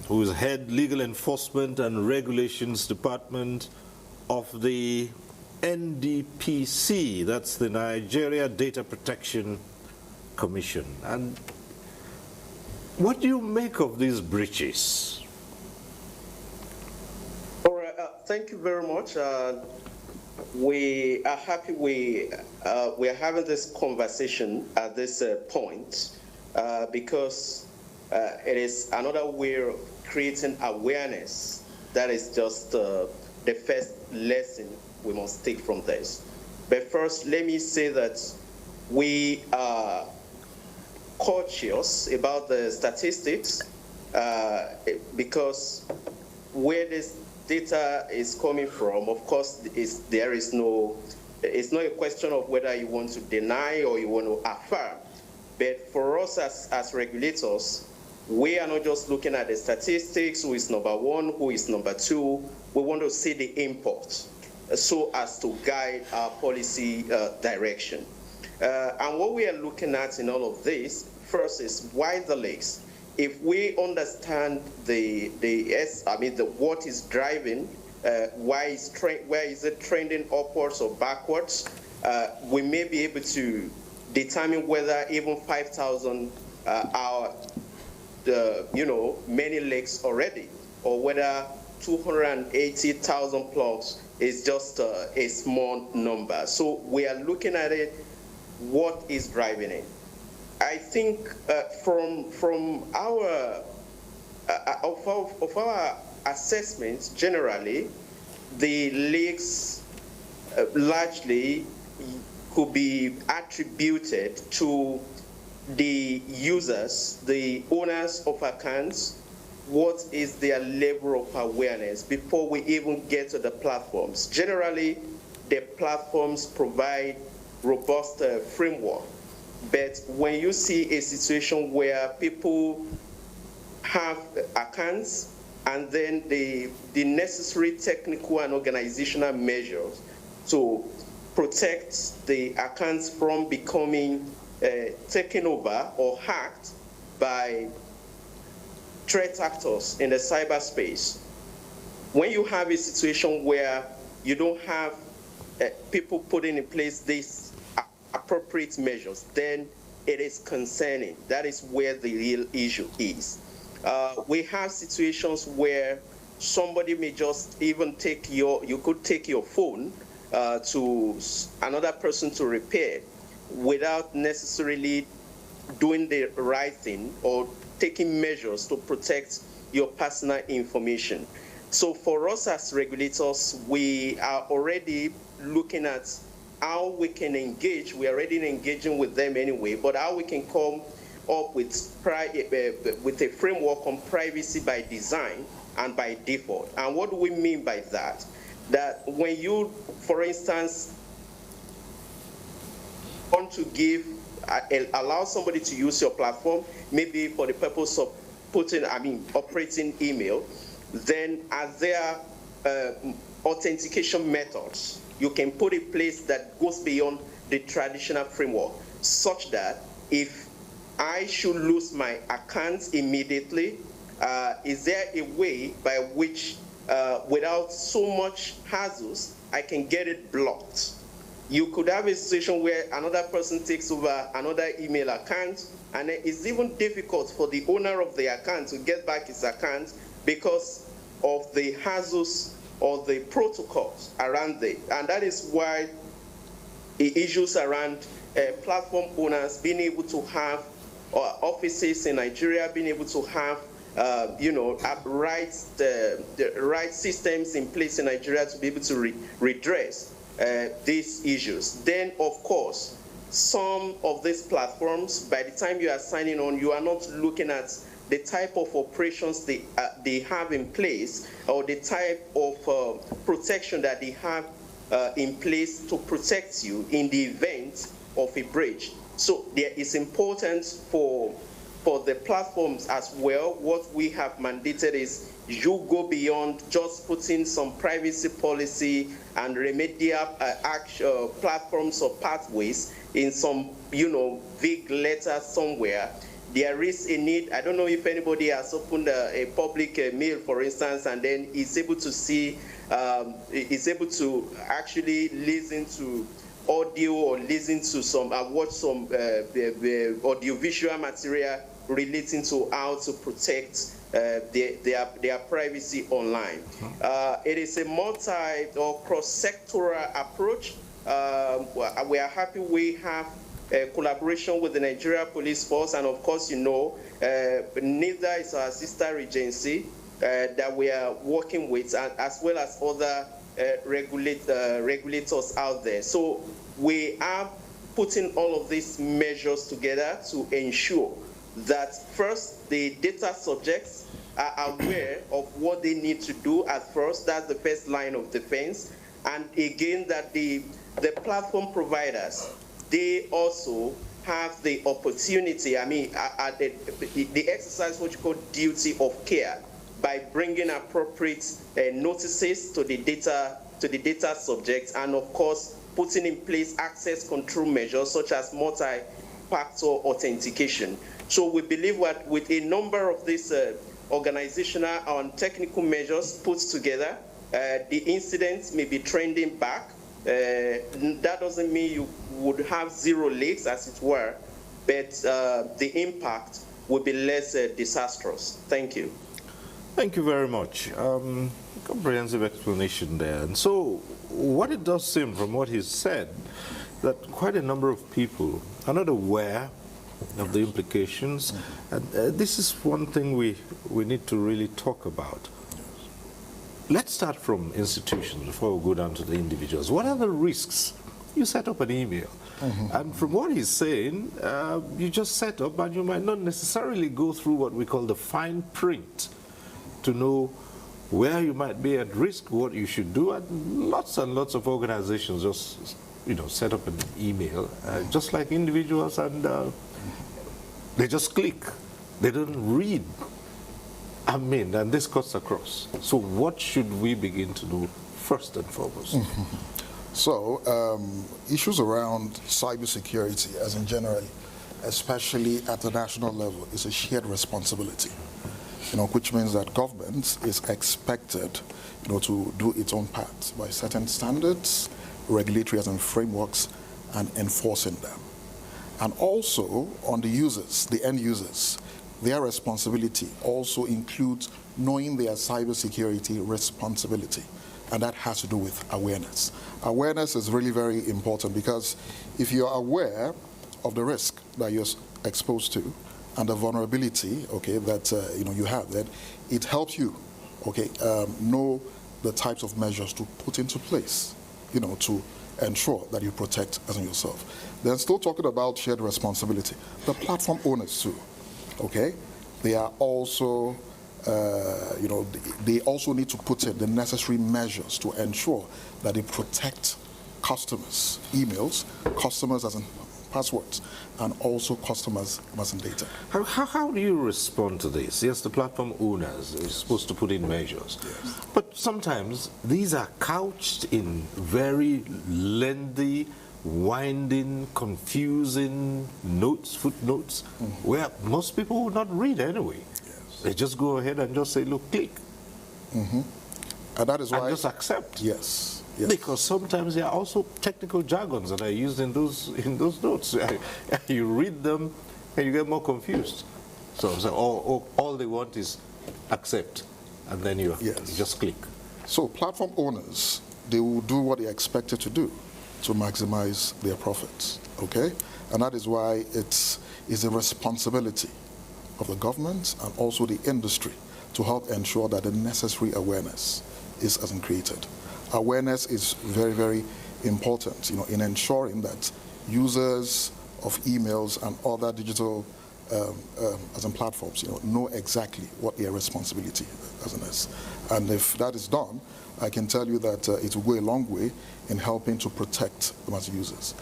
who is head legal enforcement and regulations department of the NDPC, that's the Nigeria Data Protection Commission. And what do you make of these breaches? All right, thank you very much. We are happy we are having this conversation at this point because it is another way of creating awareness. That is just the first lesson we must take from this. But first, let me say that we are cautious about the statistics because where this data is coming from, of course, it's not a question of whether you want to deny or you want to affirm. But for us as regulators, we are not just looking at the statistics, who is number one, who is number two. We want to see the import so as to guide our policy direction. And what we are looking at in all of this, first is why the leaks. If we understand what is driving, where is it trending upwards or backwards, we may be able to determine whether even 5,000 are many leaks already, or whether 280,000 plus is just a small number. So we are looking at it, what is driving it. I think from our assessments generally, the leaks largely could be attributed to the users, the owners of accounts. What is their level of awareness before we even get to the platforms? Generally, the platforms provide robust framework. But when you see a situation where people have accounts and then the necessary technical and organizational measures to protect the accounts from becoming taken over or hacked by threat actors in the cyberspace, when you have a situation where you don't have people putting in place these appropriate measures, then it is concerning. That is where the real issue is. We have situations where somebody may just even you could take your phone to another person to repair without necessarily doing the right thing or taking measures to protect your personal information. So for us as regulators, we are already looking at how we can engage. We are already engaging with them anyway, but how we can come up with a framework on privacy by design and by default. And what do we mean by that? That when you, for instance, want to allow somebody to use your platform, maybe for the purpose of operating email, then as their authentication methods you can put in place that goes beyond the traditional framework, such that if I should lose my account immediately, is there a way by which, without so much hassles, I can get it blocked? You could have a situation where another person takes over another email account, and it's even difficult for the owner of the account to get back his account because of the hassles or the protocols around it. And that is why the issues around platform owners being able to have offices in Nigeria, being able to have the right systems in place in Nigeria to be able to redress these issues. Then, of course, some of these platforms, by the time you are signing on, you are not looking at the type of operations they have in place, or the type of protection that they have in place to protect you in the event of a breach. So there is important for the platforms as well. What we have mandated is you go beyond just putting some privacy policy and remedial platforms or pathways in some, vague letter somewhere. There is a need. I don't know if anybody has opened a public mail, for instance, and then is able to see, is able to actually listen to audio or listen to some, watch some audiovisual material relating to how to protect their privacy online. It is a multi or cross-sectoral approach. We are happy we have collaboration with the Nigeria Police Force, and of course, NIDA is our sister agency that we are working with, as well as other regulators out there. So we are putting all of these measures together to ensure that first, the data subjects are aware of what they need to do at first. That's the first line of defense. And again, that the platform providers, they also have the opportunity, the exercise what you call duty of care by bringing appropriate notices to the data subjects, and of course, putting in place access control measures such as multi-factor authentication. So we believe that with a number of these organizational and technical measures put together, the incidents may be trending back. That doesn't mean you would have zero leaks, as it were, but the impact will be less disastrous. Thank you. Thank you very much. Comprehensive explanation there. And so what it does seem from what he said, that quite a number of people are not aware of the implications. And this is one thing we need to really talk about. Let's start from institutions before we go down to the individuals. What are the risks? You set up an email. And from what he's saying, you just set up, and you might not necessarily go through what we call the fine print to know where you might be at risk, what you should do. And lots of organizations just, set up an email, just like individuals, and they just click. They don't read. And this cuts across. So what should we begin to do first and foremost? So issues around cybersecurity, as in generally, especially at the national level, is a shared responsibility. Which means that government is expected, to do its own part by setting standards, regulatory and frameworks, and enforcing them. And also on the users, the end users, their responsibility also includes knowing their cybersecurity responsibility. And that has to do with awareness. Awareness is really very important, because if you're aware of the risk that you're exposed to and the vulnerability, that you have, that it helps you, know the types of measures to put into place, to ensure that you protect as in yourself. Then still talking about shared responsibility, the platform owners too, they are also, they also need to put in the necessary measures to ensure that they protect customers' emails, customers as in passwords, and also customers' data. How do you respond to this? Yes, the platform owners are supposed to put in measures. Yes. But sometimes these are couched in very lengthy, winding, confusing notes, footnotes, where most people would not read anyway. Yes. They just go ahead and just say, look, click. And that is why... And just accept. Yes. Because sometimes there are also technical jargons that are used in those notes. You read them and you get more confused. So all they want is accept, and then you just click. So platform owners, they will do what they're expected to do to maximize their profits, okay? And that is why it's a responsibility of the government and also the industry to help ensure that the necessary awareness is created. Awareness is very, very important, in ensuring that users of emails and other digital platforms, know exactly what their responsibility is. And if that is done, I can tell you that it will go a long way in helping to protect them as users.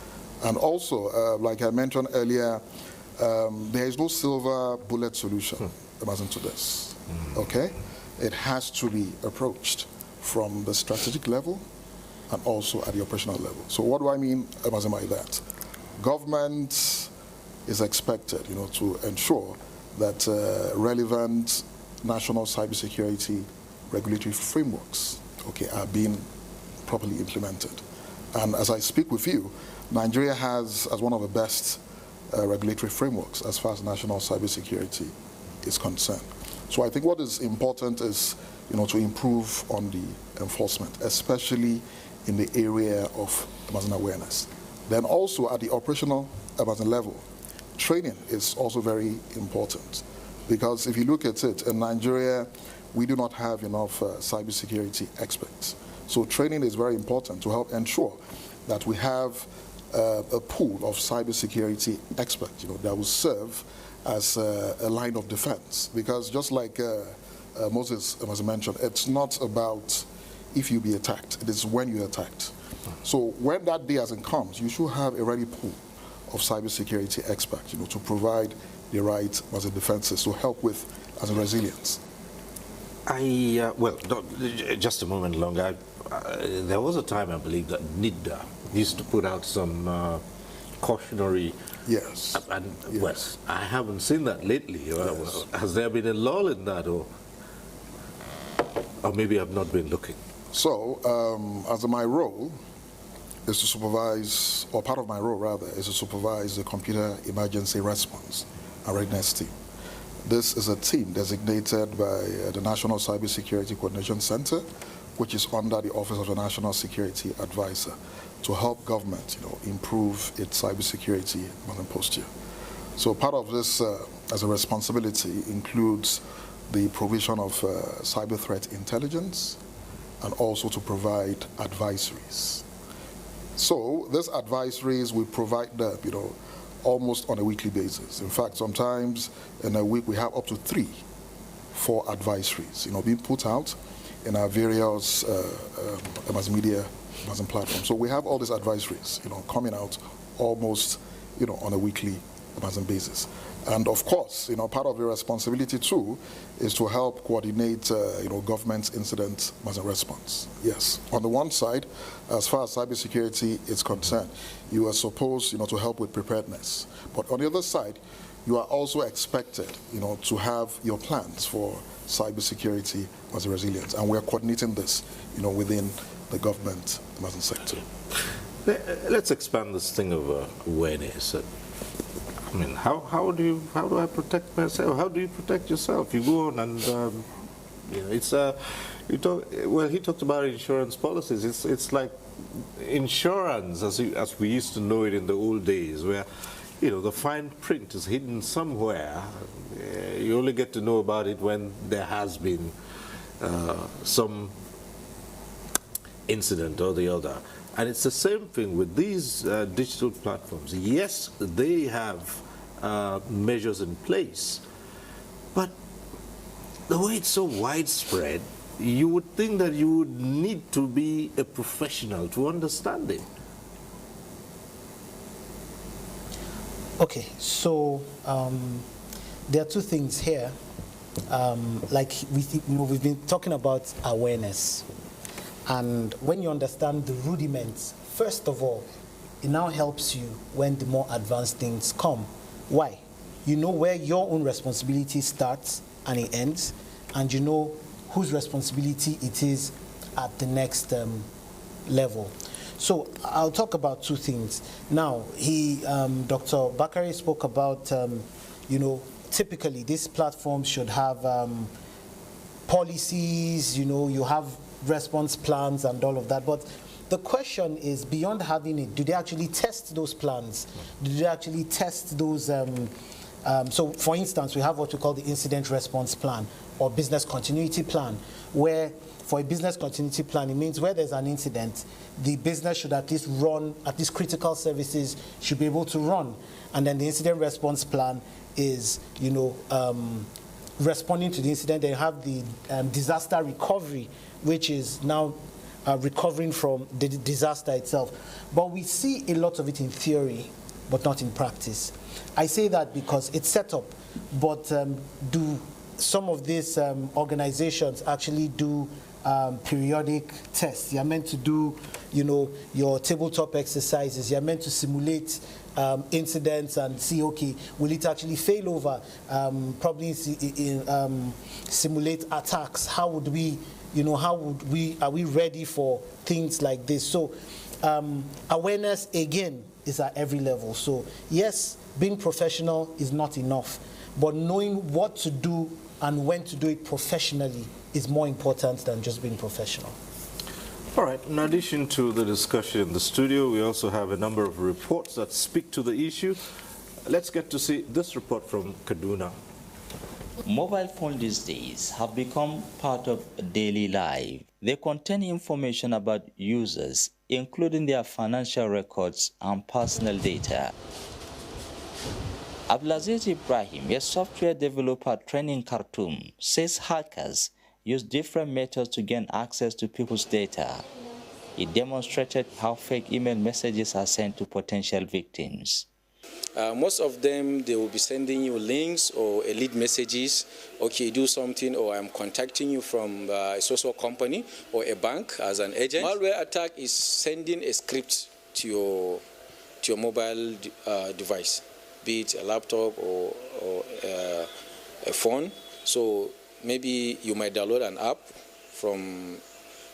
And also, like I mentioned earlier, there is no silver bullet solution to this, okay? It has to be approached from the strategic level and also at the operational level. So what do I mean by that? Government is expected, to ensure that relevant national cybersecurity regulatory frameworks, are being properly implemented. And as I speak with you, Nigeria has as one of the best regulatory frameworks as far as national cybersecurity is concerned. So I think what is important is, to improve on the enforcement, especially in the area of awareness. Then also at the operational level, training is also very important, because if you look at it, in Nigeria, we do not have enough cybersecurity experts. So training is very important to help ensure that we have a pool of cybersecurity experts, that will serve as a line of defense. Because just like Moses as mentioned, it's not about if you be attacked, it is when you're attacked. So when that day comes, you should have a ready pool of cybersecurity experts, to provide the right defenses to help with resilience. Well, just a moment longer. There was a time, I believe, that NIDA used to put out some cautionary. Yes. Well, I haven't seen that lately. Yes. Has there been a lull in that, or maybe I've not been looking? So, as my role is to supervise, or part of my role rather, is to supervise the computer emergency response and readiness team. This is a team designated by the National Cybersecurity Coordination Center, which is under the Office of the National Security Advisor, to help government, improve its cybersecurity posture. So part of this as a responsibility includes the provision of cyber threat intelligence and also to provide advisories. So these advisories we provide them, almost on a weekly basis. In fact, sometimes in a week we have up to 3-4 advisories, being put out in our various mass media platforms. So we have all these advisories, coming out almost, on a weekly basis. And of course, part of the responsibility too is to help coordinate, government's incident response. Yes. On the one side, as far as cybersecurity is concerned, you are supposed, to help with preparedness. But on the other side, you are also expected, to have your plans for cybersecurity as a resilience. And we're coordinating this, within the government sector. Let's expand this thing of awareness. I mean, how do I protect myself? How do you protect yourself? You go on and he talked about insurance policies. It's like insurance as we used to know it in the old days, where the fine print is hidden somewhere. You only get to know about it when there has been some incident or the other. And it's the same thing with these digital platforms. Yes, they have measures in place, but the way it's so widespread, you would think that you would need to be a professional to understand it. Okay, so there are two things here. Like we've been talking about awareness, and when you understand the rudiments, first of all, it now helps you when the more advanced things come. Why? You know where your own responsibility starts and it ends, and you know whose responsibility it is at the next level. So I'll talk about two things. Now, Dr. Bakari spoke about, typically these platforms should have policies, you have response plans and all of that. But the question is, beyond having it, do they actually test those plans? Do they actually test those? So, for instance, we have what we call the incident response plan or business continuity plan, where for a business continuity plan, it means where there's an incident, the business should at least run, at least critical services should be able to run. And then the incident response plan is, responding to the incident. They have the disaster recovery, which is now recovering from the disaster itself. But we see a lot of it in theory, but not in practice. I say that because it's set up, but do some of these organizations actually do periodic tests? You're meant to do, your tabletop exercises. You're meant to simulate incidents and see, okay, will it actually fail over? Probably simulate attacks. How would we, are we ready for things like this? So awareness, again, is at every level. So yes, being professional is not enough, but knowing what to do and when to do it professionally is more important than just being professional. All right, in addition to the discussion in the studio, we also have a number of reports that speak to the issue. Let's get to see this report from Kaduna. Mobile phones these days have become part of daily life. They contain information about users, including their financial records and personal data. Abdulaziz Ibrahim, a software developer trained in Khartoum, says hackers use different methods to gain access to people's data. He demonstrated how fake email messages are sent to potential victims. Most of them, they will be sending you links or elite messages, okay, do something, or I'm contacting you from a social company or a bank as an agent. Malware attack is sending a script to your mobile device, be it a laptop or a phone. So maybe you might download an app from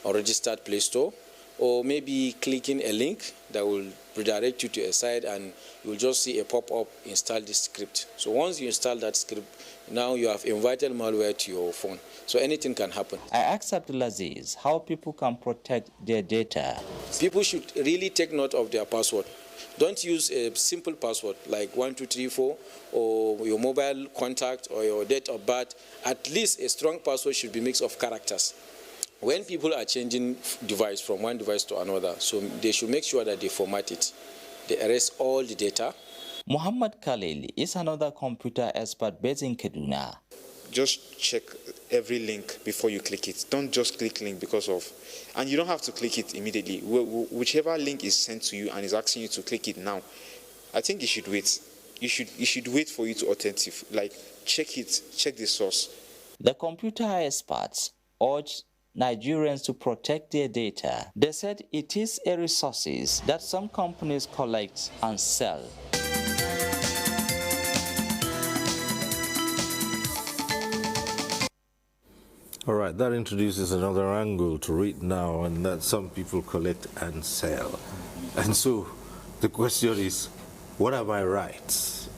a registered Play Store, or maybe clicking a link that will redirect you to a site and you'll just see a pop-up, install this script. So once you install that script, now you have invited malware to your phone. So anything can happen. I asked Abdulaziz how people can protect their data. People should really take note of their password. Don't use a simple password like 1234 or your mobile contact or your date of birth. At least a strong password should be a mix of characters. When people are changing device from one device to another, so they should make sure that they format it. They erase all the data. Muhammad Khalil is another computer expert based in Kaduna. Just check every link before you click it. Don't just click link because of, and you don't have to click it immediately. Whichever link is sent to you and is asking you to click it now, I think you should wait. You should wait for you to authenticate, like check it, check the source. The computer experts urged Nigerians to protect their data. They said it is a resource that some companies collect and sell. All right, that introduces another angle to read now, and that some people collect and sell. And so the question is, what are my rights?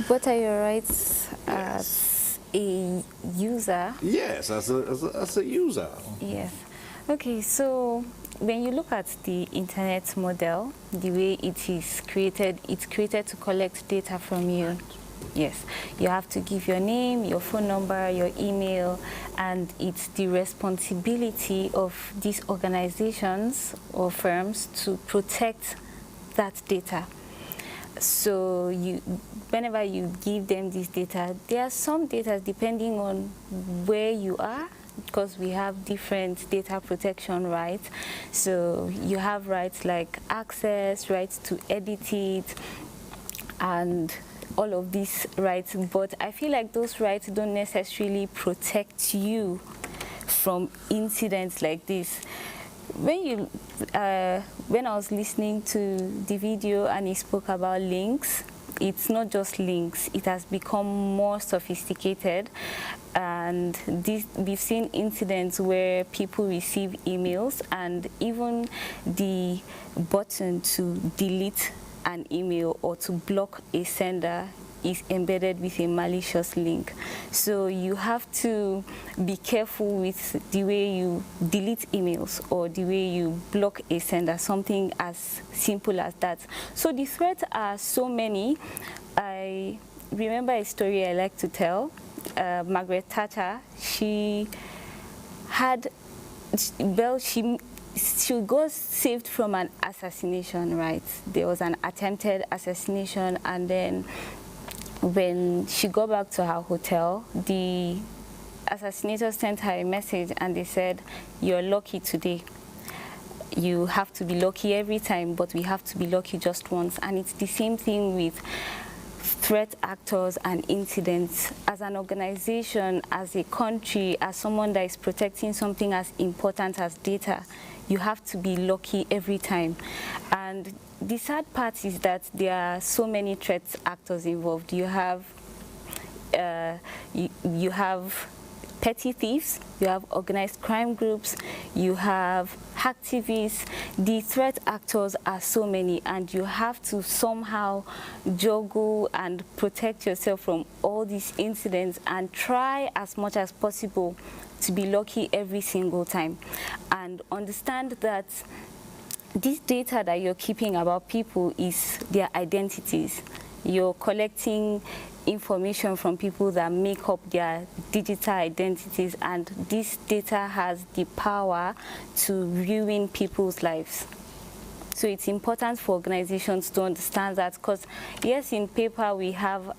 What are your rights as a user? Yes, as a user. Yes. Okay, so when you look at the internet model, the way it is created, it's created to collect data from you. Yes, you have to give your name, your phone number, your email, and it's the responsibility of these organizations or firms to protect that data. So whenever you give them this data, there are some data depending on where you are, because we have different data protection rights. So you have rights like access, rights to edit it, and all of these rights. But I feel like those rights don't necessarily protect you from incidents like this. When I was listening to the video and he spoke about links, it's not just links, it has become more sophisticated. And we've seen incidents where people receive emails, and even the button to delete an email or to block a sender is embedded with a malicious link. So you have to be careful with the way you delete emails or the way you block a sender, something as simple as that. So the threats are so many. I remember a story I like to tell. Margaret Thatcher, she got saved from an assassination, right? There was an attempted assassination, and then when she got back to her hotel, the assassinator sent her a message and they said, "You're lucky today. You have to be lucky every time, but we have to be lucky just once." And it's the same thing with threat actors and incidents. As an organization, as a country, as someone that is protecting something as important as data, you have to be lucky every time. And the sad part is that there are so many threat actors involved. You have you have petty thieves, you have organized crime groups, you have activists. The threat actors are so many, and you have to somehow juggle and protect yourself from all these incidents and try as much as possible to be lucky every single time. And understand that this data that you're keeping about people is their identities. You're collecting information from people that make up their digital identities, and this data has the power to ruin people's lives. So it's important for organizations to understand that, because yes, in paper we have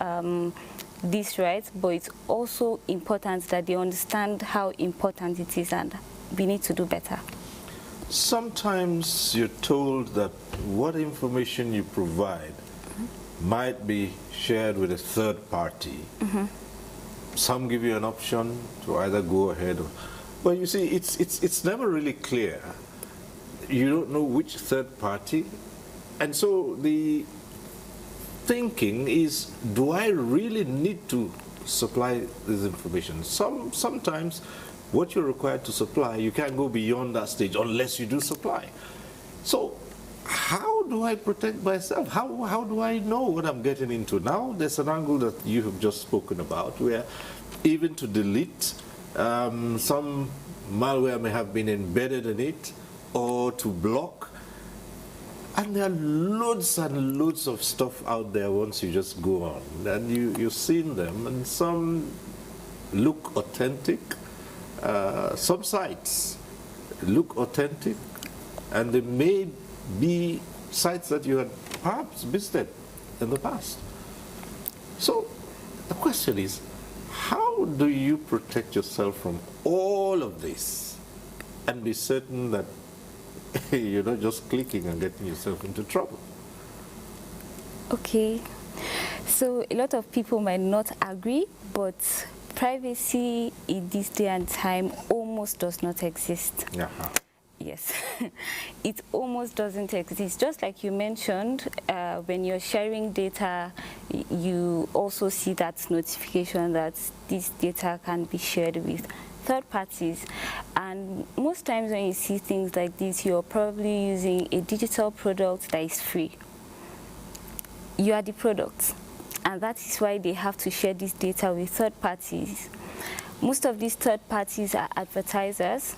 these rights, but it's also important that they understand how important it is, and we need to do better. Sometimes you're told that what information you provide might be shared with a third party. Some give you an option to either go ahead or, well, you see, it's never really clear. You don't know which third party, and so the thinking is, do I really need to supply this information? Sometimes what you're required to supply, you can't go beyond that stage unless you do supply. So how do I protect myself? How do I know what I'm getting into? Now there's an angle that you have just spoken about, where even to delete, some malware may have been embedded in it, or to block. And there are loads and loads of stuff out there once you just go on. And you've seen them, and some look authentic. Some sites look authentic, and they may be sites that you had perhaps visited in the past. So the question is, how do you protect yourself from all of this and be certain that you're not just clicking and getting yourself into trouble? Okay, so a lot of people might not agree, but privacy in this day and time almost does not exist. Yes, it almost doesn't exist. Just like you mentioned, when you're sharing data, you also see that notification that this data can be shared with third parties. And most times when you see things like this, you're probably using a digital product that is free. You are the product, and that is why they have to share this data with third parties. Most of these third parties are advertisers.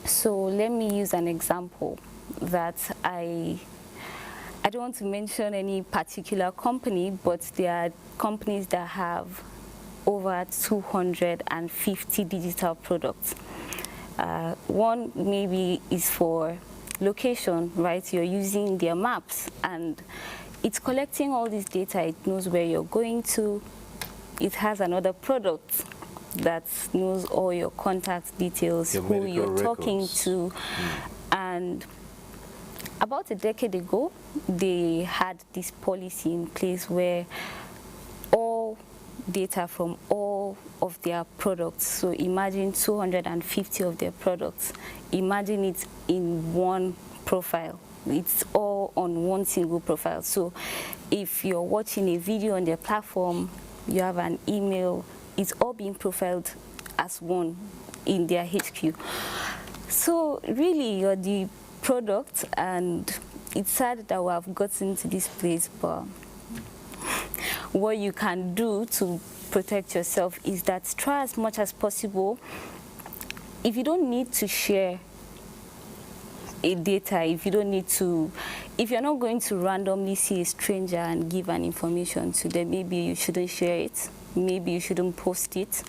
So let me use an example that I don't want to mention any particular company, but there are companies that have over 250 digital products. One maybe is for location, right? You're using their maps, and it's collecting all this data. It knows where you're going to. It has another product that knows all your contact details, who you're talking to. And about a decade ago, they had this policy in place where all data from all of their products, so imagine 250 of their products, imagine it in one profile. It's all on one single profile. So if you're watching a video on their platform, you have an email, it's all being profiled as one in their HQ. So really, you're the product, and it's sad that we have gotten to this place, but what you can do to protect yourself is that try as much as possible. If you don't need to share a data, if you're not going to randomly see a stranger and give an information to them, maybe you shouldn't share it, maybe you shouldn't post it,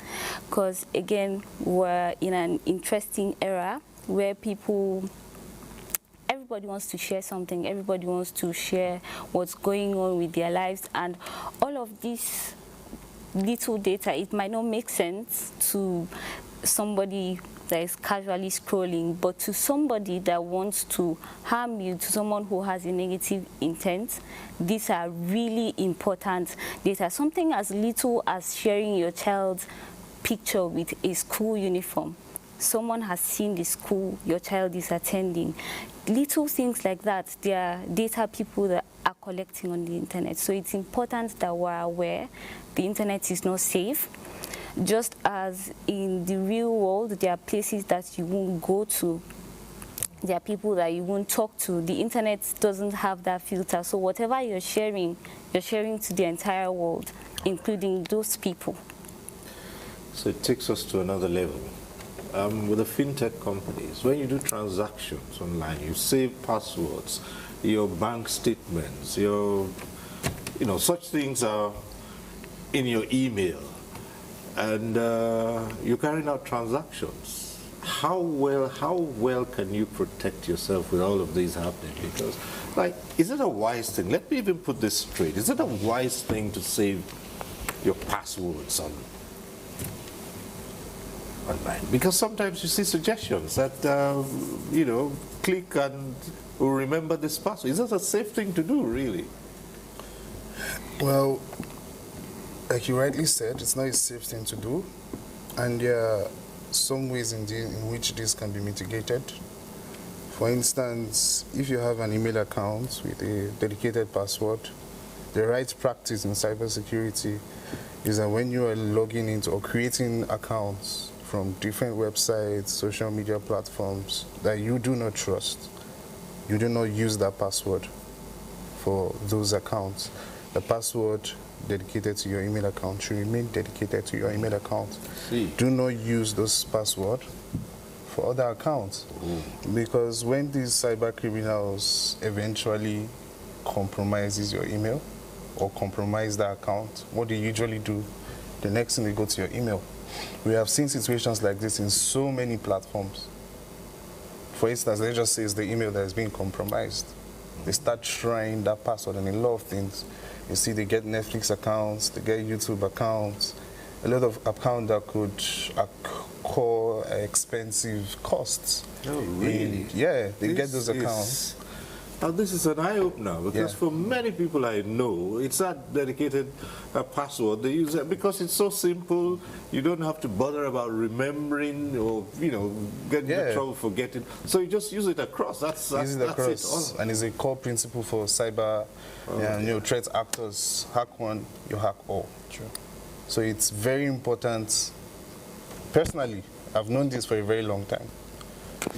because again, we're in an interesting era where everybody wants to share something, everybody wants to share what's going on with their lives, and all of this little data, it might not make sense to somebody that is casually scrolling, but to somebody that wants to harm you, to someone who has a negative intent, these are really important data. Something as little as sharing your child's picture with a school uniform. Someone has seen the school your child is attending. Little things like that, they are data people that are collecting on the internet. So it's important that we're aware the internet is not safe. Just as in the real world, there are places that you won't go to. There are people that you won't talk to. The internet doesn't have that filter. So whatever you're sharing to the entire world, including those people. So it takes us to another level. With the fintech companies, when you do transactions online, you save passwords, your bank statements, such things are in your email, and you're carrying out transactions. How well can you protect yourself with all of these happening? Because, is it a wise thing? Let me even put this straight. Is it a wise thing to save your passwords online? Because sometimes you see suggestions that, click and we'll remember this password. Is that a safe thing to do, really? Well, like you rightly said, it's not a safe thing to do. And there are some ways in which this can be mitigated. For instance, if you have an email account with a dedicated password, the right practice in cybersecurity is that when you are logging into or creating accounts from different websites, social media platforms that you do not trust, you do not use that password for those accounts. The password dedicated to your email account should remain dedicated to your email account. Do not use those passwords for other accounts. Because when these cyber criminals eventually compromises your email or compromise that account, what they usually do, the next thing they go to your email. We have seen situations like this in so many platforms. For instance, let's just say it's the email that is being compromised. They start trying that password and a lot of things. You see, they get Netflix accounts, they get YouTube accounts, a lot of accounts that could incur expensive costs. Oh, really? They get those accounts. Now, this is an eye-opener, because for many people I know, it's that dedicated password. They use it because it's so simple. You don't have to bother about remembering or, getting into trouble forgetting. So you just use it across. That's it. And it's a core principle for cyber threat actors. Hack one, you hack all. True. So it's very important. Personally, I've known this for a very long time.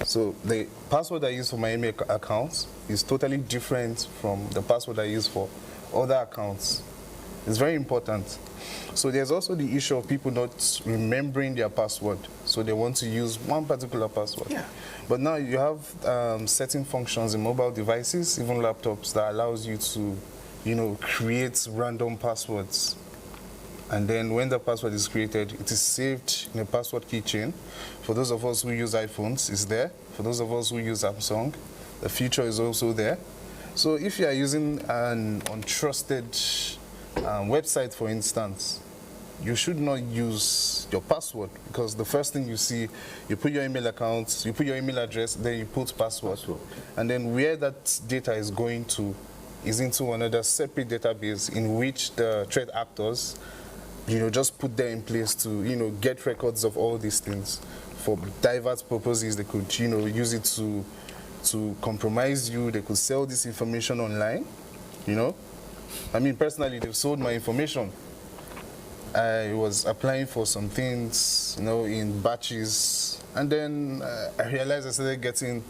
So the password I use for my email accounts is totally different from the password I use for other accounts. It's very important. So there's also the issue of people not remembering their password. So they want to use one particular password. But now you have certain functions in mobile devices, even laptops, that allows you to, create random passwords. And then when the password is created, it is saved in a password keychain. For those of us who use iPhones, it's there. For those of us who use Samsung, the feature is also there. So if you are using an untrusted website, for instance, you should not use your password, because the first thing you see, you put your email account, you put your email address, then you put password. And then where that data is going to is into another separate database in which the threat actors, just put them in place to, get records of all these things for diverse purposes. They could, use it to compromise you. They could sell this information online, I mean, personally, they've sold my information. I was applying for some things, in batches, and then I realized I started getting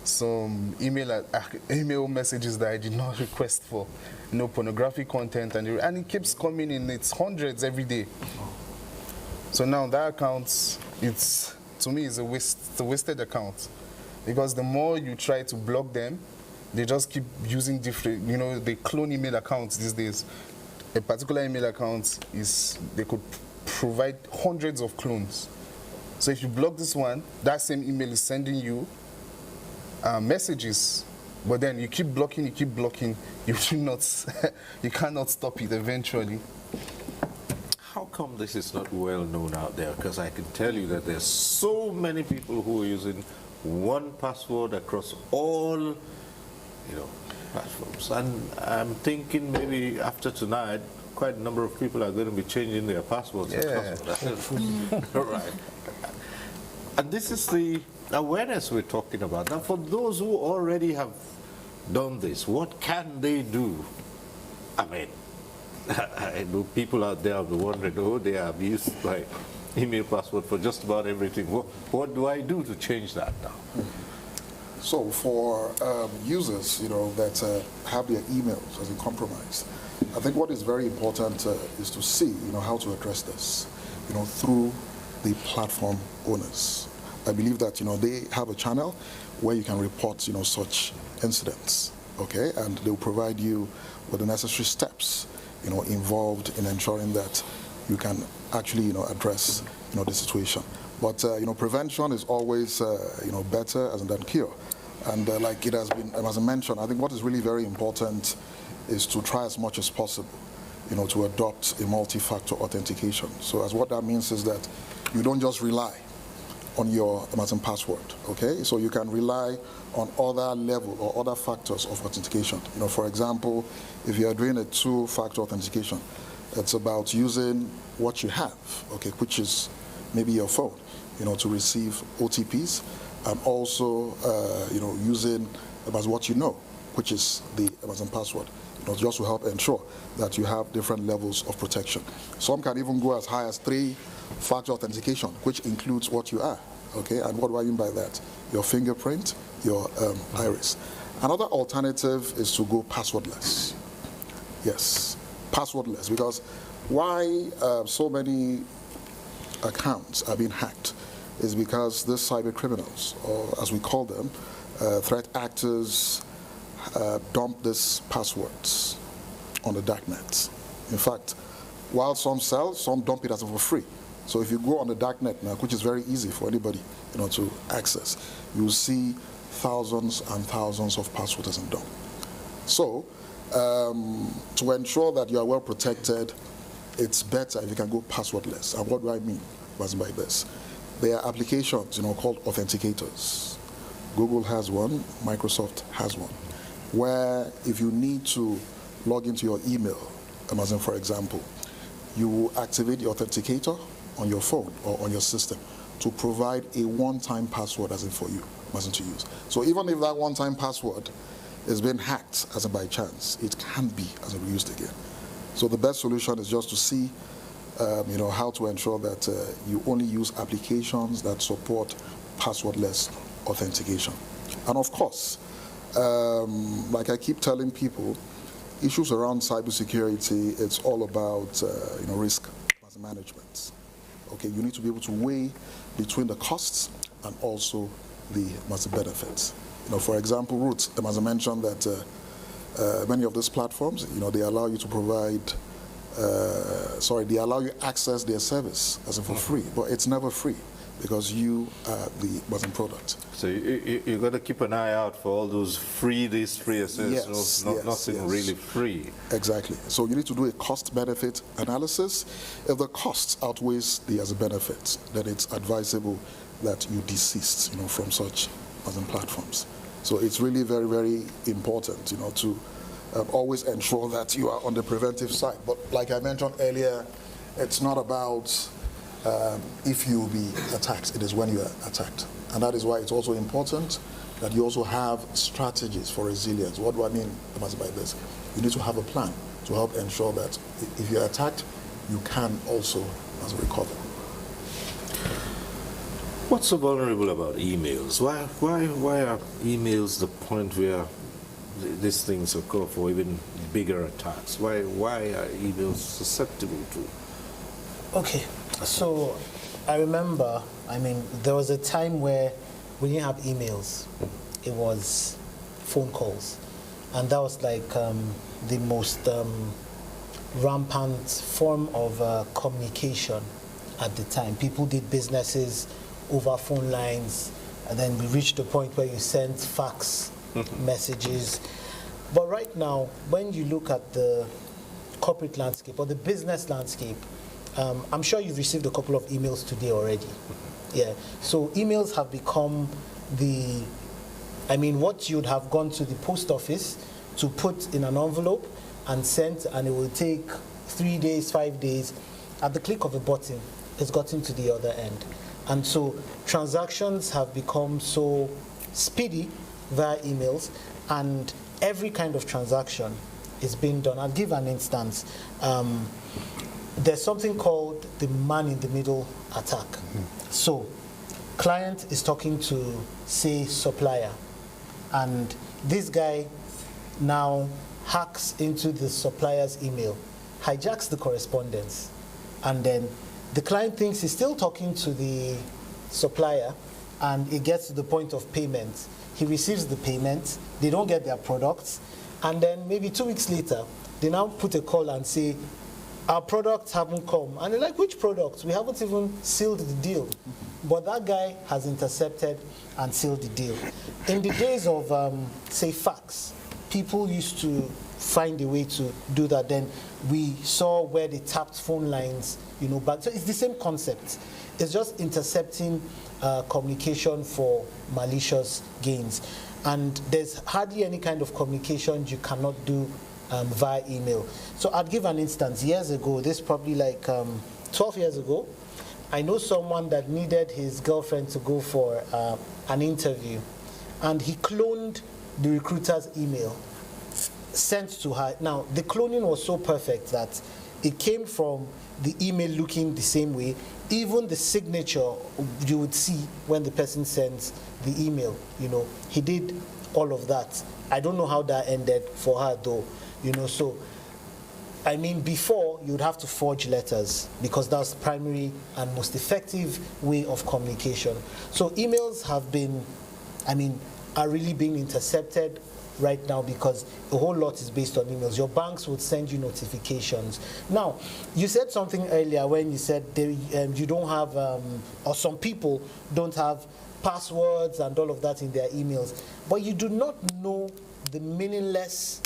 some email messages that I did not request for, pornographic content, and it keeps coming in its hundreds every day. So now that account, to me, it's a wasted account, because the more you try to block them, they just keep using different, they clone email accounts these days. A particular email account they could provide hundreds of clones. So if you block this one, that same email is sending you messages, but then you keep blocking, you cannot stop it eventually. How come this is not well known out there? Because I can tell you that there's so many people who are using one password across all, platforms. And I'm thinking maybe after tonight, quite a number of people are going to be changing their passwords. Yeah. Right. And this is the awareness we're talking about. Now, for those who already have done this, what can they do? I mean, I know people out there will be wondering, they have used my email password for just about everything. What do I do to change that now? So for users, that have their emails as a compromised, I think what is very important is to see, how to address this, through the platform owners. I believe that, they have a channel where you can report, such incidents, okay? And they'll provide you with the necessary steps, involved in ensuring that you can actually, address, the situation. But, prevention is always, better than cure. And like it has been, as I mentioned, I think what is really very important is to try as much as possible, to adopt a multi-factor authentication. So as what that means is that you don't just rely on your Amazon password, okay? So you can rely on other level or other factors of authentication. For example, if you are doing a two-factor authentication, it's about using what you have, okay, which is maybe your phone, to receive OTPs, and also, using what which is the Amazon password, just to help ensure that you have different levels of protection. Some can even go as high as 3-factor authentication, which includes what you are, okay? And what do I mean by that? Your fingerprint, your iris. Another alternative is to go passwordless. Yes, passwordless, because why so many accounts are being hacked is because these cyber criminals, or as we call them, threat actors, dump these passwords on the darknet. In fact, while some sell, some dump it as for free. So if you go on the darknet now, which is very easy for anybody, to access, you'll see thousands and thousands of passwords as dumped. So to ensure that you are well protected, it's better if you can go passwordless. And what do I mean by this? There are applications, called authenticators. Google has one, Microsoft has one, where if you need to log into your email, Amazon for example, you will activate the authenticator on your phone or on your system to provide a one-time password for you, Amazon to use. So even if that one-time password is being hacked by chance, it can't be reused again. So the best solution is just to see how to ensure that you only use applications that support passwordless authentication. And of course, like I keep telling people, issues around cybersecurity, it's all about risk management. Okay, you need to be able to weigh between the costs and also the benefits. For example, as I mentioned that many of these platforms, they allow you to provide they allow you access their service for free, but it's never free. because you are the bottom product. So you got to keep an eye out for all those free this, free assets, nothing really free. Exactly. So you need to do a cost-benefit analysis. If the cost outweighs the as a benefit, then it's advisable that you desist, from such platforms. So it's really very, very important, to always ensure that you are on the preventive side. But like I mentioned earlier, it's not about if you will be attacked, it is when you are attacked. And that is why it's also important that you also have strategies for resilience. What do I mean by this? You need to have a plan to help ensure that if you're attacked, you can also recover. What's so vulnerable about emails? Why are emails the point where these things occur for even bigger attacks? Why are emails susceptible to? Okay, so I remember, there was a time where we didn't have emails. It was phone calls. And that was like the most rampant form of communication at the time. People did businesses over phone lines, and then we reached the point where you sent fax messages. But right now, when you look at the corporate landscape or the business landscape, I'm sure you've received a couple of emails today already. Yeah. So emails have become what you'd have gone to the post office to put in an envelope and sent, and it will take 3 days, 5 days. At the click of a button, it's gotten to the other end. And so transactions have become so speedy via emails, and every kind of transaction is being done. I'll give an instance. There's something called the man-in-the-middle attack. So, client is talking to, say, supplier, and this guy now hacks into the supplier's email, hijacks the correspondence, and then the client thinks he's still talking to the supplier, and it gets to the point of payment. He receives the payment, they don't get their products, and then maybe 2 weeks later, they now put a call and say, our products haven't come. And they're like, which products? We haven't even sealed the deal. But that guy has intercepted and sealed the deal. In the days of, say, fax, people used to find a way to do that. Then we saw where they tapped phone lines, back. So it's the same concept. It's just intercepting communication for malicious gains. And there's hardly any kind of communication you cannot do via email. So I'd give an instance. Years ago, this probably like 12 years ago, I know someone that needed his girlfriend to go for an interview, and he cloned the recruiter's email, sent to her. Now, the cloning was so perfect that it came from the email looking the same way. Even the signature you would see when the person sends the email, he did all of that. I don't know how that ended for her though. So, before you'd have to forge letters because that's the primary and most effective way of communication. So emails have been, are really being intercepted right now because a whole lot is based on emails. Your banks would send you notifications. Now, you said something earlier when you said you don't have, or some people don't have passwords and all of that in their emails, but you do not know the meaningless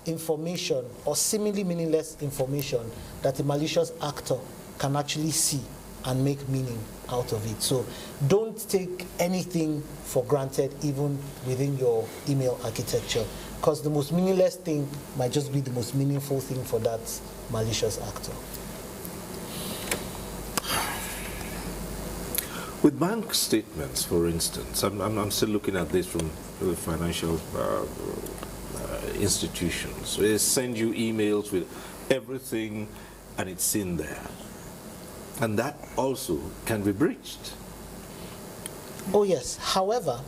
information or seemingly meaningless information that a malicious actor can actually see and make meaning out of it. So don't take anything for granted even within your email architecture, because the most meaningless thing might just be the most meaningful thing for that malicious actor. With bank statements, for instance, I'm still looking at this from the financial institutions. They send you emails with everything and it's in there. And that also can be breached. Oh yes. However,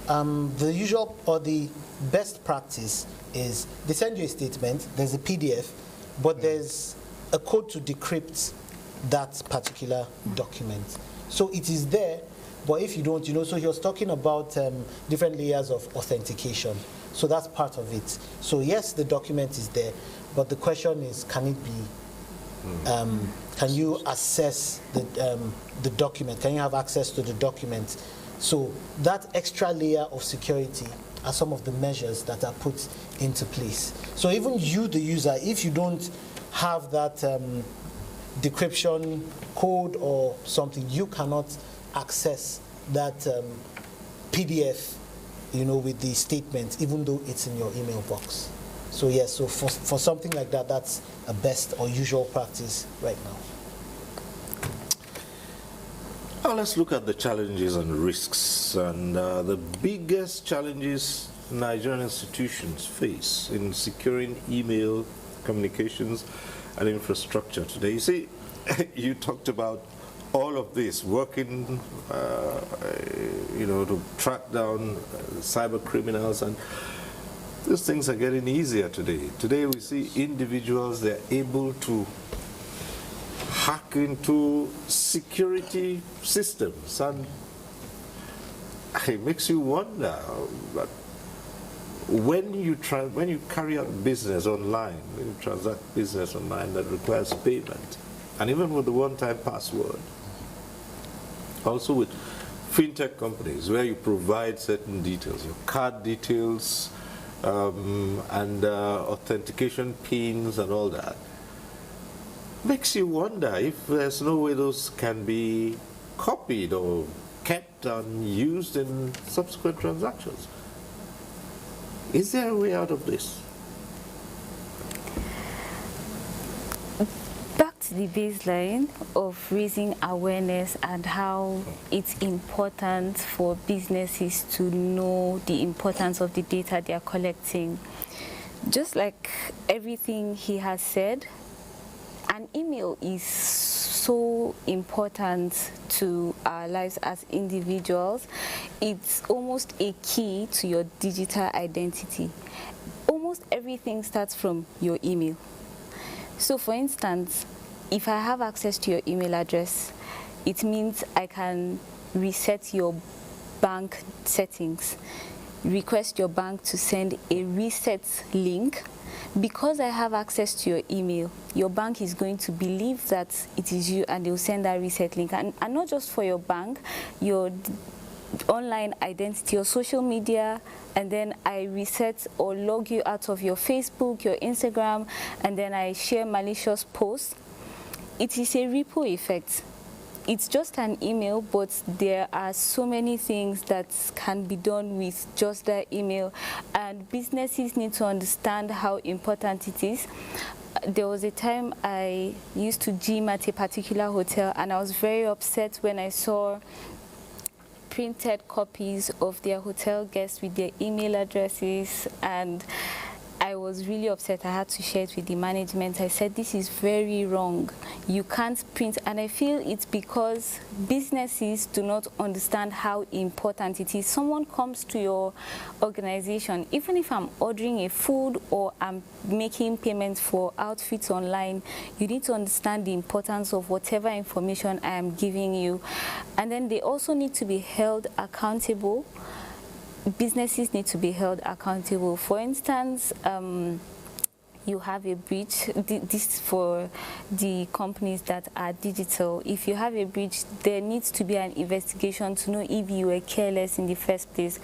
the usual or the best practice is they send you a statement, there's a PDF, but there's a code to decrypt that particular document. So it is there, but if you don't, so he was talking about different layers of authentication. So that's part of it. So yes, the document is there, but the question is, can it be Can you access the document? Can you have access to the document? So that extra layer of security are some of the measures that are put into place. So even you, the user, if you don't have that decryption code or something, you cannot access that PDF, with the statement, even though it's in your email box. So yes, so for something like that, that's a best or usual practice right now. Now let's look at the challenges and risks, and the biggest challenges Nigerian institutions face in securing email communications and infrastructure today. You see, you talked about all of this, working, to track down cyber criminals, and these things are getting easier today. Today we see individuals, they're able to hack into security systems, and it makes you wonder that when you carry out business online, when you transact business online that requires payment, and even with the one-time password, also with fintech companies where you provide certain details, your card details, and authentication pins and all that, makes you wonder if there's no way those can be copied or kept and used in subsequent transactions. Is there a way out of this? Back to the baseline of raising awareness and how it's important for businesses to know the importance of the data they are collecting. Just like everything he has said, an email is so important to our lives as individuals. It's almost a key to your digital identity. Almost everything starts from your email. So for instance, if I have access to your email address, it means I can reset your bank settings, request your bank to send a reset link. Because I have access to your email, your bank is going to believe that it is you, and they'll send that reset link. And not just for your bank, your online identity, your social media, and then I reset or log you out of your Facebook, your Instagram, and then I share malicious posts. It is a ripple effect. It's just an email, but there are so many things that can be done with just that email, and businesses need to understand how important it is. There was a time I used to gym at a particular hotel, and I was very upset when I saw printed copies of their hotel guests with their email addresses, and I was really upset. I had to share it with the management. I said, this is very wrong. You can't print. And I feel it's because businesses do not understand how important it is. Someone comes to your organization, even if I'm ordering a food or I'm making payments for outfits online, you need to understand the importance of whatever information I am giving you. And then they also need to be held accountable. Businesses need to be held accountable. For instance, you have a breach, this for the companies that are digital. If you have a breach, there needs to be an investigation to know if you were careless in the first place.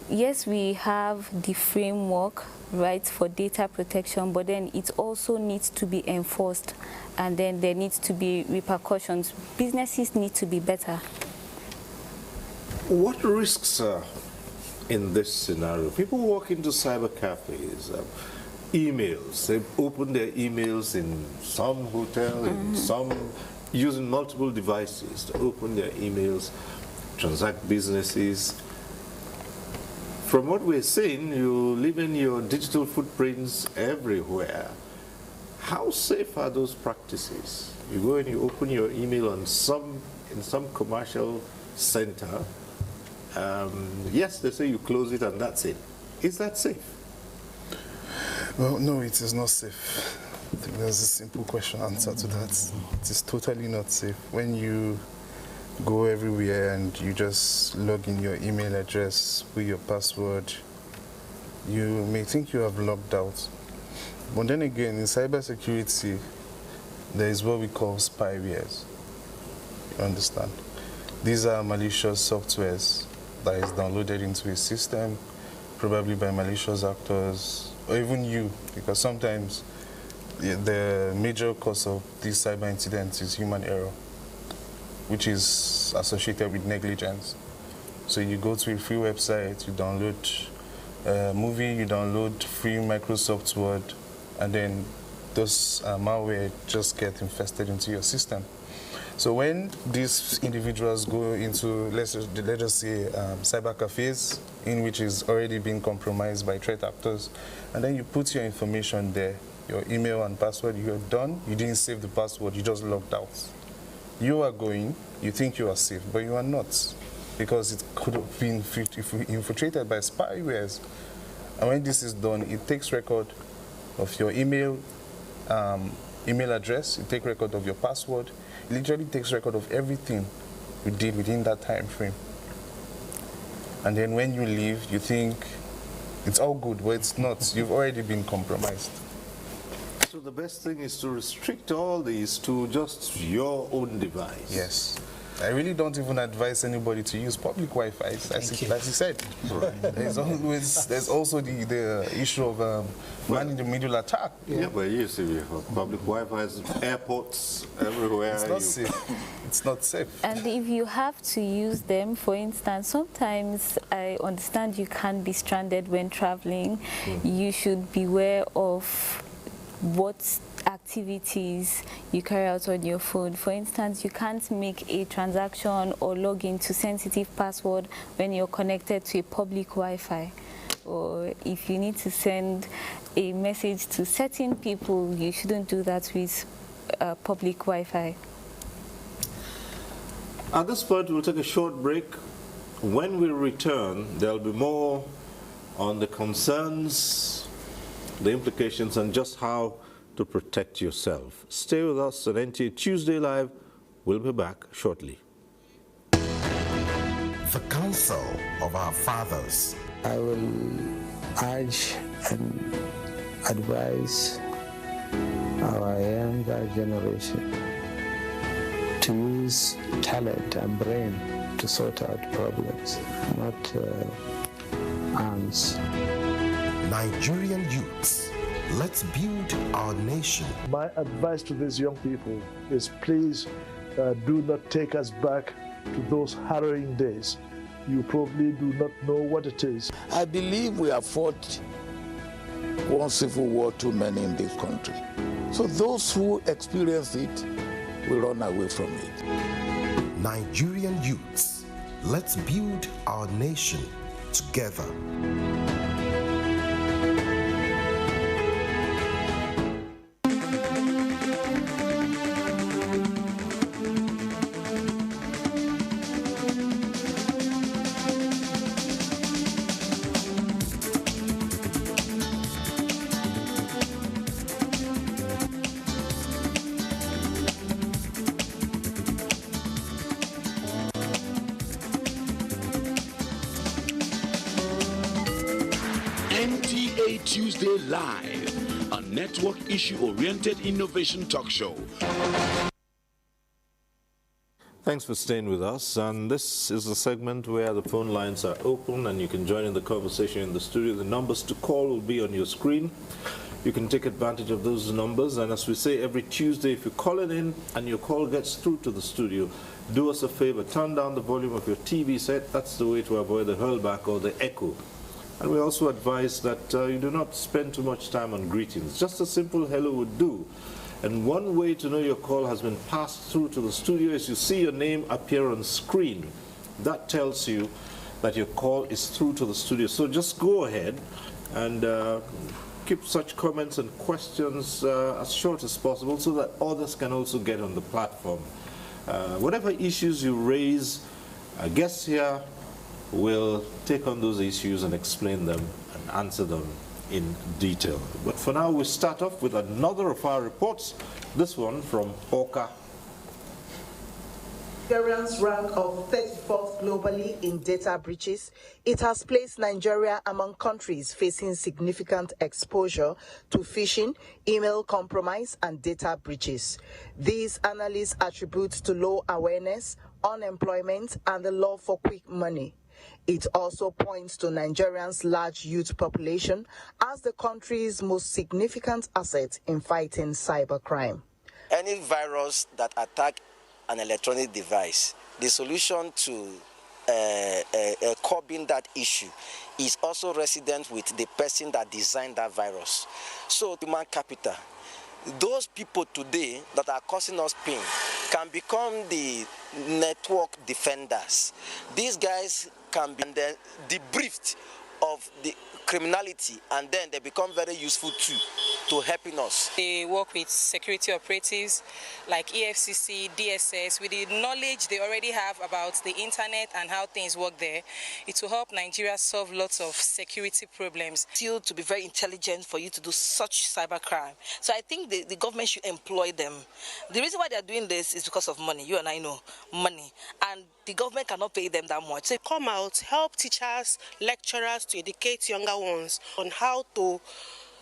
Yes, we have the framework, right, for data protection, but then it also needs to be enforced, and then there needs to be repercussions. Businesses need to be better. What risks are in this scenario? People walk into cyber cafes, emails, they open their emails in some hotel, in some, using multiple devices to open their emails, transact businesses. From what we're seeing, you live in your digital footprints everywhere. How safe are those practices? You go and you open your email in some commercial center. Yes, they say you close it and that's it. Is that safe? Well, no, it is not safe. I think there's a simple question answer to that. It is totally not safe. When you go everywhere and you just log in your email address with your password, you may think you have logged out. But then again, in cybersecurity, there is what we call spywares. You understand? These are malicious softwares that is downloaded into a system, probably by malicious actors, or even you, because sometimes the major cause of these cyber incidents is human error, which is associated with negligence. So you go to a free website, you download a movie, you download free Microsoft Word, and then those malware just get infested into your system. So when these individuals go into, let us say, cyber cafes, in which is already being compromised by threat actors, and then you put your information there, your email and password, you're done, you didn't save the password, you just logged out. You are going, you think you are safe, but you are not, because it could have been infiltrated by spywares. And when this is done, it takes record of your email address, it takes record of your password, it literally takes record of everything you did within that time frame. And then when you leave, you think it's all good, but it's not. You've already been compromised. So the best thing is to restrict all these to just your own device. Yes. I really don't even advise anybody to use public Wi-Fi, as you said. Right. There's also the issue of man-in-the-middle attack. Yeah, but you see, public Wi-Fi, airports, everywhere. It's not safe. It's not safe. And if you have to use them, for instance, sometimes I understand you can't be stranded when traveling. You should beware of what activities you carry out on your phone. For instance, you can't make a transaction or log into sensitive password when you're connected to a public Wi-Fi. Or if you need to send a message to certain people, you shouldn't do that with public Wi-Fi. At this point, we'll take a short break. When we return, there'll be more on the concerns, the implications, and just how to protect yourself. Stay with us on NTA Tuesday Live. We'll be back shortly. The counsel of our fathers. I will urge and advise our younger generation to use talent and brain to sort out problems, not arms. Nigerian youths, let's build our nation. My advice to these young people is please do not take us back to those harrowing days. You probably do not know what it is. I believe we have fought one civil war too many in this country. So those who experience it will run away from it. Nigerian youths, let's build our nation together. NTA Tuesday Live, a network issue-oriented innovation talk show. Thanks for staying with us, and this is a segment where the phone lines are open and you can join in the conversation in the studio. The numbers to call will be on your screen. You can take advantage of those numbers, and as we say every Tuesday, if you call it in and your call gets through to the studio, do us a favor, turn down the volume of your TV set. That's the way to avoid the hurlback or the echo. And we also advise that you do not spend too much time on greetings. Just a simple hello would do. And one way to know your call has been passed through to the studio is you see your name appear on screen. That tells you that your call is through to the studio. So just go ahead and keep such comments and questions as short as possible so that others can also get on the platform. Whatever issues you raise, guests here will take on those issues and explain them and answer them in detail. But for now, we start off with another of our reports, this one from Oka. Nigerian's rank of 34th Globally, in data breaches, it has placed Nigeria among countries facing significant exposure to phishing, email compromise, and data breaches. These analysts attribute to low awareness, unemployment, and the love for quick money. It also points to Nigerians' large youth population as the country's most significant asset in fighting cybercrime. Any virus that attack an electronic device, the solution to curbing that issue is also resident with the person that designed that virus. So human capital, those people today that are causing us pain can become the network defenders. These guys can be then debriefed of the criminality, and then they become very useful too to helping us. They work with security operatives like EFCC, DSS, with the knowledge they already have about the internet and how things work there. It will help Nigeria solve lots of security problems. Still to be very intelligent for you to do such cybercrime. So I think the government should employ them. The reason why they are doing this is because of money. You and I know, money. And the government cannot pay them that much. So come out, help teachers, lecturers to educate younger ones on how to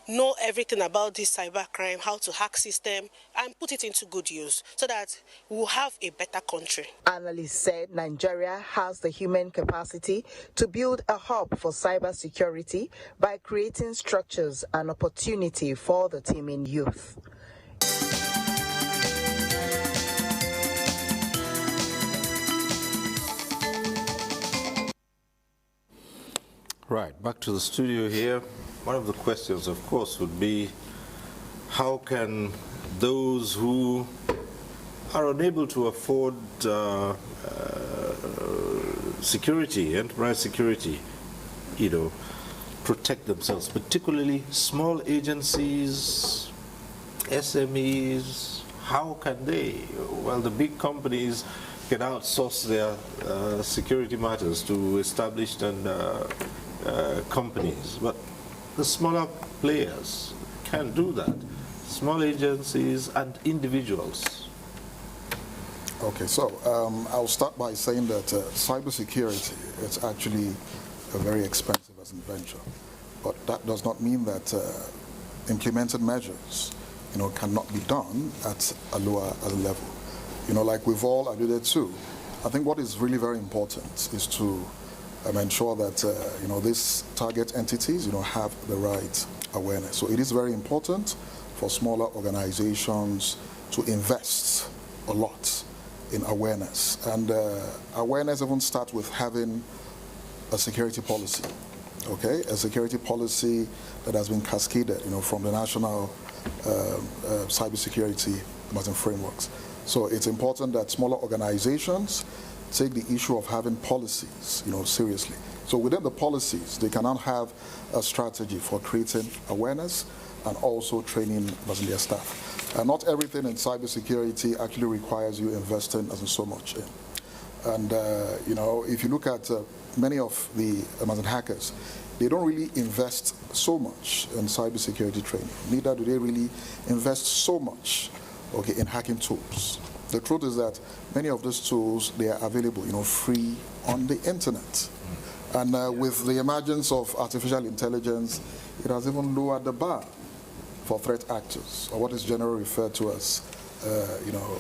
know everything about this cybercrime, how to hack system, and put it into good use so that we'll have a better country. Analysts said Nigeria has the human capacity to build a hub for cybersecurity by creating structures and opportunity for the teeming youth. Right, back to the studio here. One of the questions, of course, would be how can those who are unable to afford security, enterprise security, protect themselves, particularly small agencies, SMEs, how can they? Well, the big companies can outsource their security matters to established and companies, but the smaller players can't do that. Small agencies and individuals. Okay, so I'll start by saying that cybersecurity is actually a very expensive as an venture, but that does not mean that implemented measures, cannot be done at a lower level. Like we've all alluded to, I think what is really very important is to ensure that these target entities have the right awareness. So it is very important for smaller organizations to invest a lot in awareness, and awareness even starts with having a security policy. Okay, a security policy that has been cascaded from the national cybersecurity frameworks. So it's important that smaller organizations take the issue of having policies, seriously. So within the policies, they cannot have a strategy for creating awareness and also training their staff. And not everything in cybersecurity actually requires you investing so much in. And if you look at many of the Amazon hackers, they don't really invest so much in cybersecurity training. Neither do they really invest so much, in hacking tools. The truth is that many of these tools, they are available, free on the internet. And with the emergence of artificial intelligence, it has even lowered the bar for threat actors, or what is generally referred to as,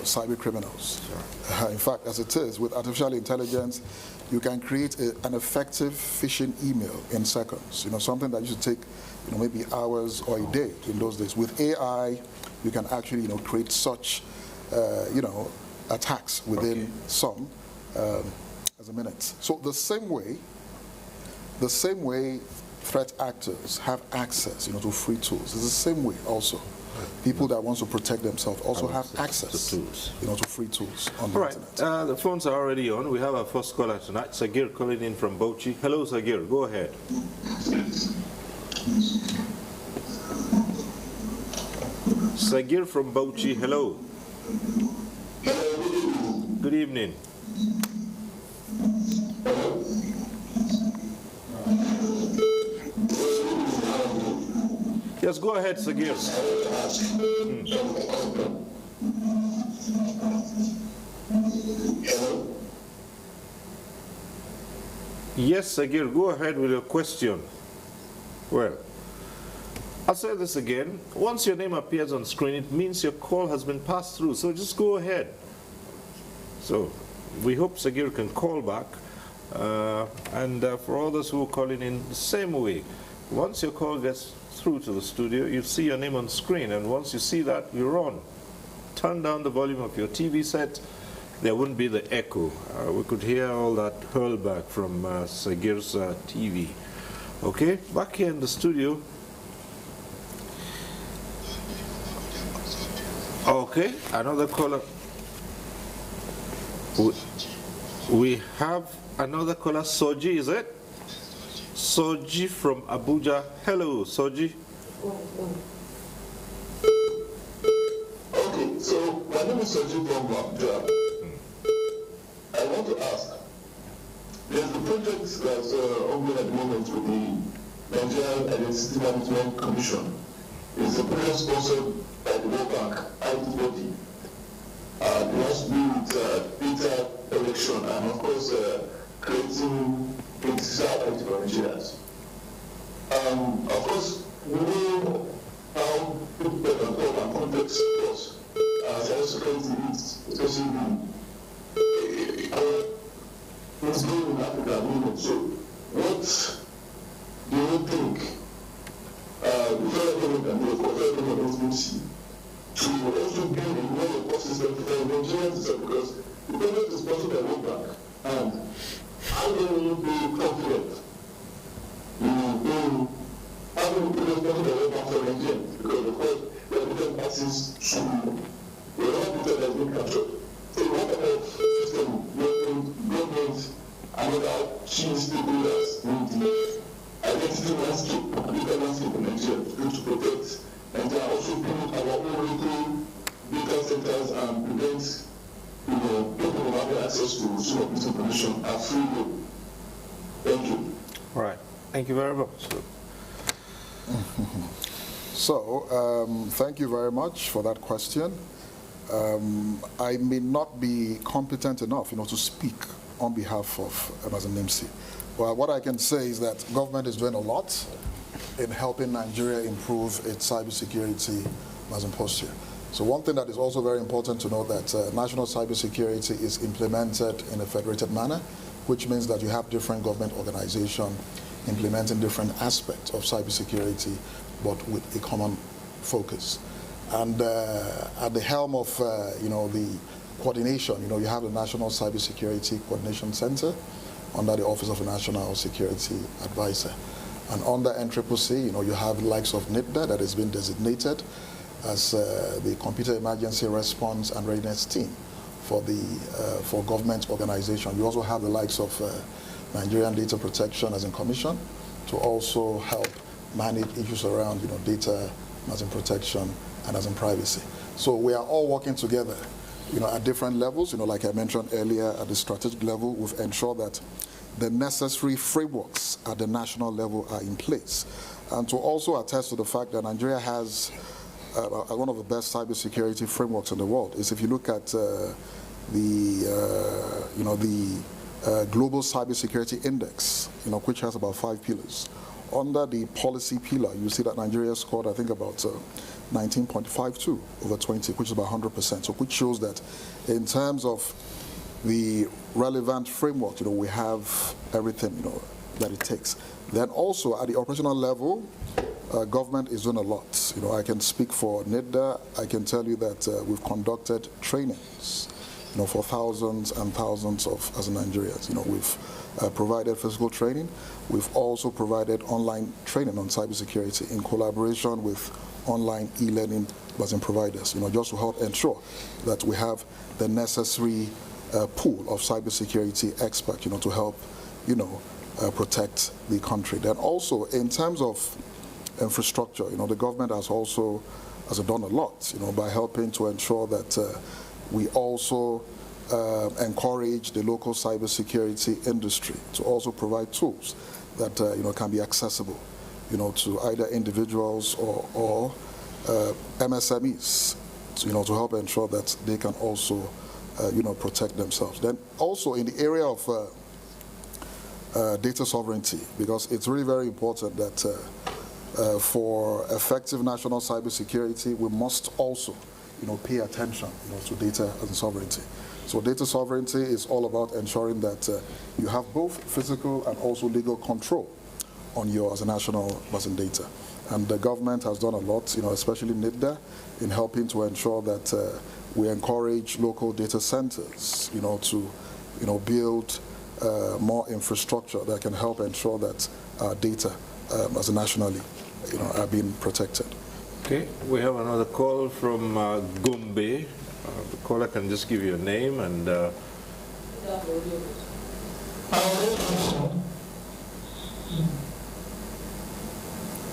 cyber criminals. Sure. In fact, as it is, with artificial intelligence, you can create an effective phishing email in seconds. Something that used to take, maybe hours or a day in those days. With AI, you can actually, create such, attacks within some as a minute. So the same way threat actors have access, to free tools. It's the same way also. People that want to protect themselves also have access to tools, to free tools on the internet. The phones are already on. We have our first caller tonight, Sagir calling in from Bauchi. Hello, Sagir. Go ahead. Sagir from Bauchi. Hello. Good evening. Yes, go ahead, Sagir. Yes, Sagir, go ahead with your question. Well, I'll say this again. Once your name appears on screen, it means your call has been passed through, so just go ahead. So we hope Sagir can call back. And for others who are calling in the same way, once your call gets through to the studio, you see your name on screen, and once you see that, you're on. Turn down the volume of your TV set. There wouldn't be the echo. We could hear all that hurlback from Sagir's TV. Okay, back here in the studio. Okay, another caller. We have another caller, Soji, is it? Soji from Abuja. Hello, Soji. Okay, so my name is Soji from Abuja. I want to ask, there's the project that's ongoing at the moment with the Nigerian Identity Management Commission. It's a project sponsored by the World Bank, IT body. It has to do with data collection and, of course, creating digital identity for Nigerians. Of course, we know how difficult and tough and complex it was. Cybersecurity needs, especially what's going on in Africa at the moment. So, what do you think the federal government and the federal government will see to also build a more robust system for the Nigerian system, because the project is sponsored by World Bank, and how do we be confident in having the project sponsored by World Bank for Nigerians? Because of course there are different parties to the other data that's been captured. So what kind of system government and other key stakeholders in the identity landscape and data landscape in Nigeria to protect and also build our own local data centers and prevent people from having access to some of this information at free will. Thank you. All right. Thank you very much. So, thank you very much for that question. I may not be competent enough, to speak on behalf of Amazon NIMC. Well, what I can say is that government is doing a lot in helping Nigeria improve its cybersecurity posture. So one thing that is also very important to know that national cybersecurity is implemented in a federated manner, which means that you have different government organizations implementing different aspects of cybersecurity, but with a common focus. And at the helm of the coordination, you have the National Cybersecurity Coordination Center under the Office of the National Security Advisor. And under NCCC, you have the likes of NITDA that has been designated as the Computer Emergency Response and Readiness Team for government organization. You also have the likes of Nigerian Data Protection as in Commission to also help manage issues around data as in protection and as in privacy. So we are all working together, at different levels. Like I mentioned earlier, at the strategic level, we've ensured that the necessary frameworks at the national level are in place. And to also attest to the fact that Nigeria has one of the best cybersecurity frameworks in the world is if you look at the Global Cybersecurity Index, which has about 5 pillars. Under the policy pillar, you see that Nigeria scored, I think, about 19.52 over 20, which is about 100%. So which shows that in terms of the relevant framework, we have everything, that it takes. Then also at the operational level, government is doing a lot. I can speak for NITDA. I can tell you that we've conducted trainings, for thousands and thousands of Nigerians. We've provided physical training. We've also provided online training on cybersecurity in collaboration with online e-learning providers, just to help ensure that we have the necessary pool of cybersecurity experts, to help, protect the country. Then also, in terms of infrastructure, the government has done a lot, by helping to ensure that we also encourage the local cybersecurity industry to also provide tools that can be accessible, to either individuals or MSMEs, to help ensure that they can also protect themselves. Then also in the area of data sovereignty, because it's really very important that for effective national cybersecurity, we must also, pay attention, to data and sovereignty. So data sovereignty is all about ensuring that you have both physical and also legal control on your as a national person data. And the government has done a lot, especially NIDDA, in helping to ensure that we encourage local data centers, to, build more infrastructure that can help ensure that our data as a nationally, are being protected. Okay, we have another call from Gombe. The caller can just give you a name and.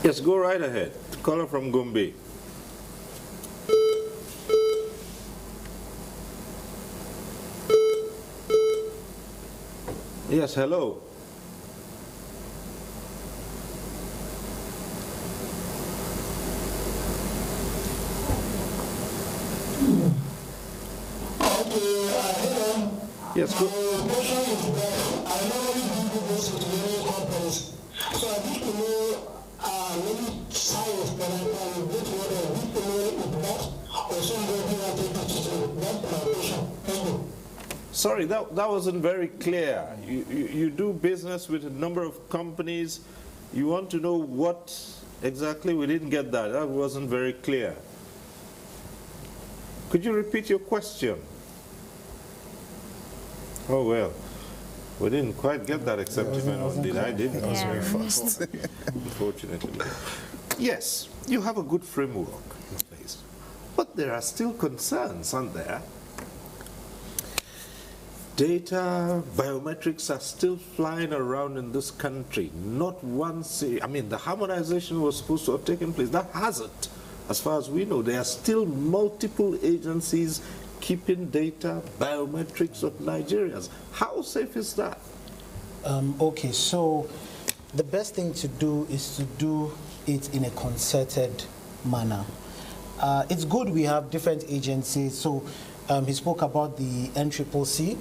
Yes, go right ahead. The caller from Gombe. Yes, hello. Yes, go. Sorry, that wasn't very clear. You do business with a number of companies. You want to know what exactly? We didn't get that. That wasn't very clear. Could you repeat your question? Oh, well, we didn't quite get that, except if anyone did. I didn't. That was very fast. Unfortunately. Yes, you have a good framework in place. But there are still concerns, aren't there? Data, biometrics are still flying around in this country. Not one I mean, the harmonization was supposed to have taken place. That hasn't. As far as we know, there are still multiple agencies keeping data, biometrics of Nigerians. How safe is that? Okay, so the best thing to do is to do it in a concerted manner. It's good we have different agencies. So he spoke about the NCCC.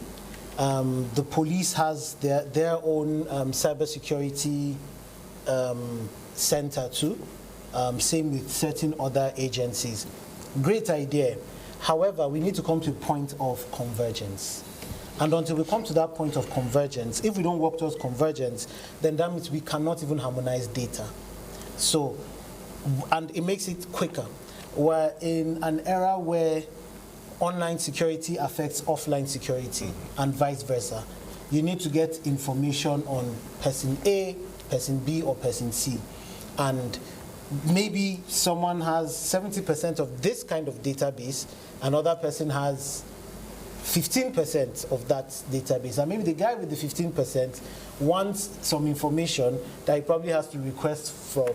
The police has their own cybersecurity center too. Same with certain other agencies. Great idea. However, we need to come to a point of convergence. And until we come to that point of convergence, if we don't work towards convergence, then that means we cannot even harmonize data. So, and it makes it quicker. We're in an era where online security affects offline security and vice versa. You need to get information on person A, person B, or person C. And maybe someone has 70% of this kind of database, another person has 15% of that database. And maybe the guy with the 15% wants some information that he probably has to request from,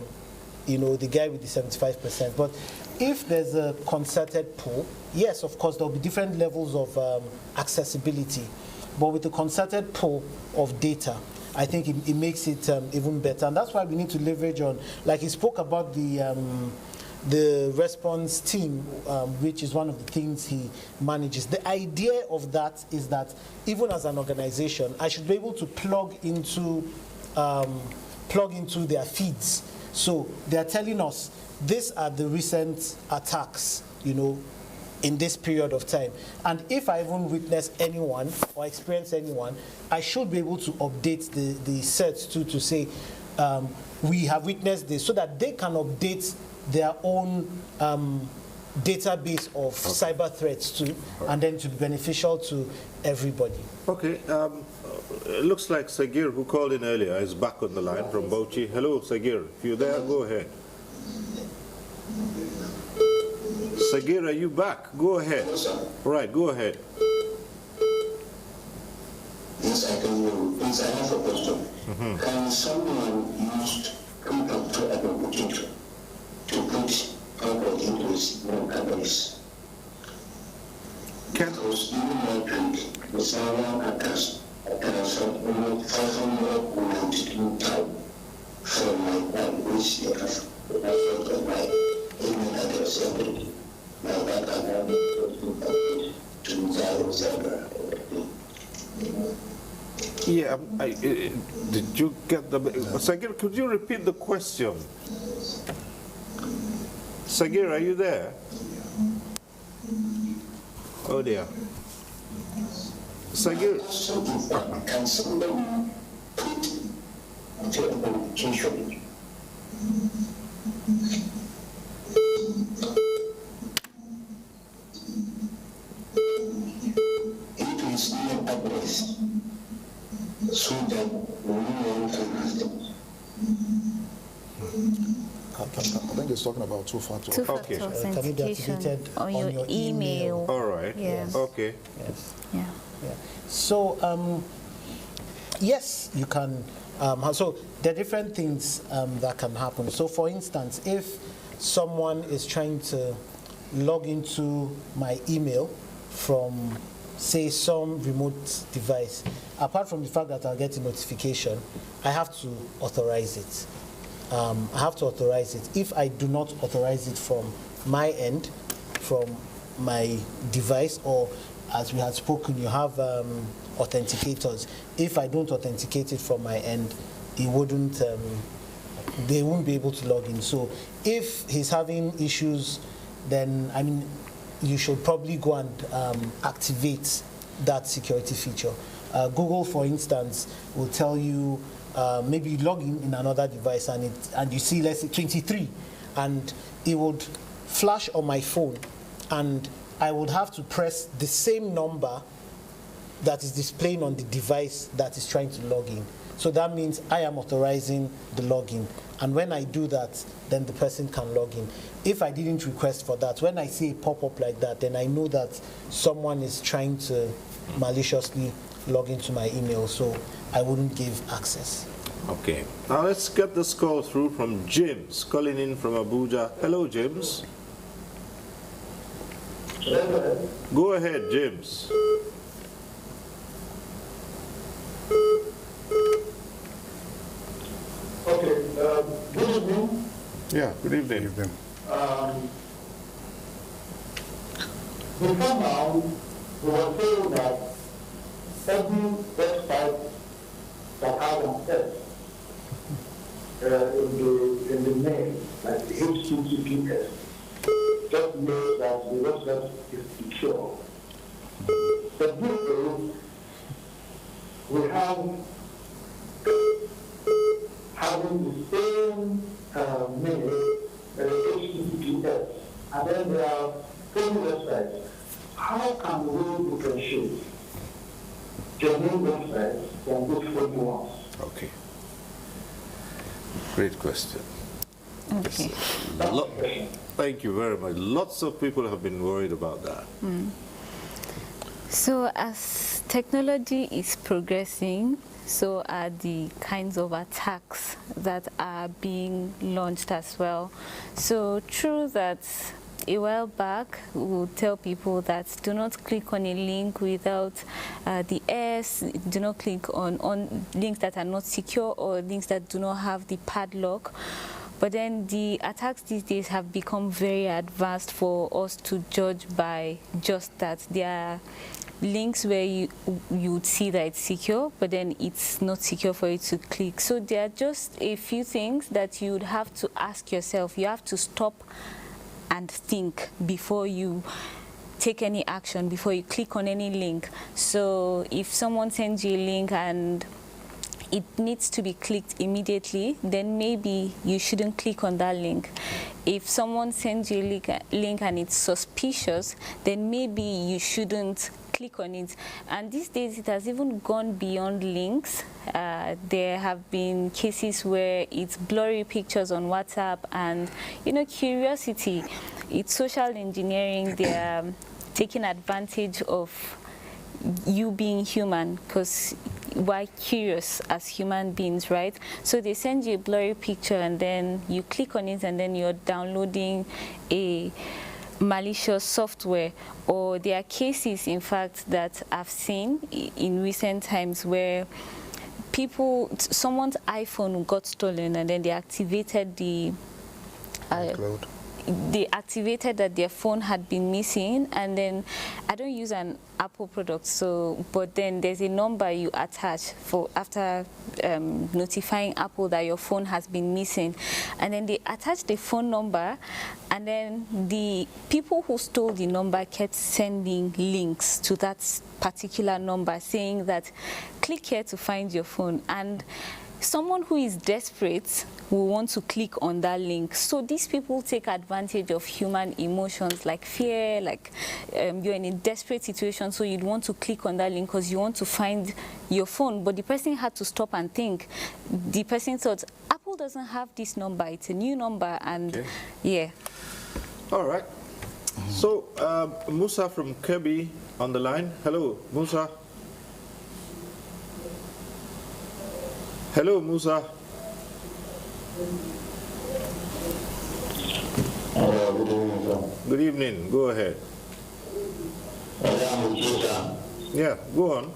the guy with the 75%. But if there's a concerted pool, yes, of course, there'll be different levels of accessibility. But with the concerted pool of data, I think it makes it even better. And that's why we need to leverage on, like he spoke about the response team, which is one of the things he manages. The idea of that is that even as an organization, I should be able to plug into their feeds. So they're telling us, these are the recent attacks, in this period of time. And if I even witness anyone or experience anyone, I should be able to update the certs to say, we have witnessed this, so that they can update their own database of cyber threats too, and then to be beneficial to everybody. Okay, it looks like Sagir, who called in earlier, is back on the line from Bauchi. Hello, Sagir. If you're there, go ahead. Sagir, are you back? Go ahead. All right, go ahead. Yes, I can hear you. Please, I have a question. Can someone use contact to advocate to put public interest in companies? Because even my drink, the someone attached over 500 women in time from my bank, which they have the password of my email address already. My bank account to Cyber. Yeah, did you get the... Sagir, could you repeat the question? Sagir, are you there? Oh dear. Sagir. Can somebody put the application into his email address so that no one can ask them? I think it's talking about two-factor. Two-factor authentication on your email. All right. Yes. Okay. Yes. Yeah. So, yes, you can. So there are different things that can happen. So, for instance, if someone is trying to log into my email from, say, some remote device, apart from the fact that I'll get a notification, I have to authorize it. I have to authorize it. If I do not authorize it from my end, from my device, or as we had spoken, you have authenticators. If I don't authenticate it from my end, it wouldn't. They won't be able to log in. So if he's having issues, then I mean, you should probably go and activate that security feature. Google, for instance, will tell you maybe you log in another device and you see, let's say, 23, and it would flash on my phone, and I would have to press the same number that is displaying on the device that is trying to log in. So that means I am authorizing the login. And when I do that, then the person can log in. If I didn't request for that, when I see a pop-up like that, then I know that someone is trying to maliciously log into my email, so I wouldn't give access. Okay. Now let's get this call through from James, calling in from Abuja. Hello, James. Go ahead, James. Okay, good evening. Yeah, good evening. Before now, we were told that every website that has an S in the name, like the HTTPS, just means that the website is secure. But these days, we have having the same name, HTTPS, and then there are same websites. How can we differentiate genuine websites from good fake ones? Okay. Great question. Okay. Thank you very much. Lots of people have been worried about that. So as technology is progressing, so are the kinds of attacks that are being launched as well. So true that a while back we would tell people that do not click on a link without the S, do not click on links that are not secure or links that do not have the padlock. But then the attacks these days have become very advanced for us to judge by just that. There are links where you would see that it's secure, but then it's not secure for you to click. So there are just a few things that you would have to ask yourself. You have to stop and think before you take any action, before you click on any link. So if someone sends you a link and it needs to be clicked immediately, then maybe you shouldn't click on that link. If someone sends you a link and it's suspicious, then maybe you shouldn't click on it. And these days it has even gone beyond links. There have been cases where it's blurry pictures on WhatsApp and, you know, curiosity. It's social engineering. They're taking advantage of you being human, because we're curious as human beings, right? So they send you a blurry picture and then you click on it and then you're downloading a malicious software. Or there are cases, in fact, that I've seen in recent times where someone's iPhone got stolen and then they activated the they activated that their phone had been missing, and then I don't use an Apple product, so but then there's a number you attach for after notifying Apple that your phone has been missing, and then they attach the phone number, and then the people who stole the number kept sending links to that particular number saying that click here to find your phone, and someone who is desperate will want to click on that link. So these people take advantage of human emotions like fear, like you're in a desperate situation, so you'd want to click on that link because you want to find your phone. But the person had to stop and think. The person thought, Apple doesn't have this number, it's a new number, and okay. Yeah. All right. So Musa from Kirby on the line. Hello, Musa. Hello, Musa. Good evening, sir. Good evening. Go ahead. Yeah, go on.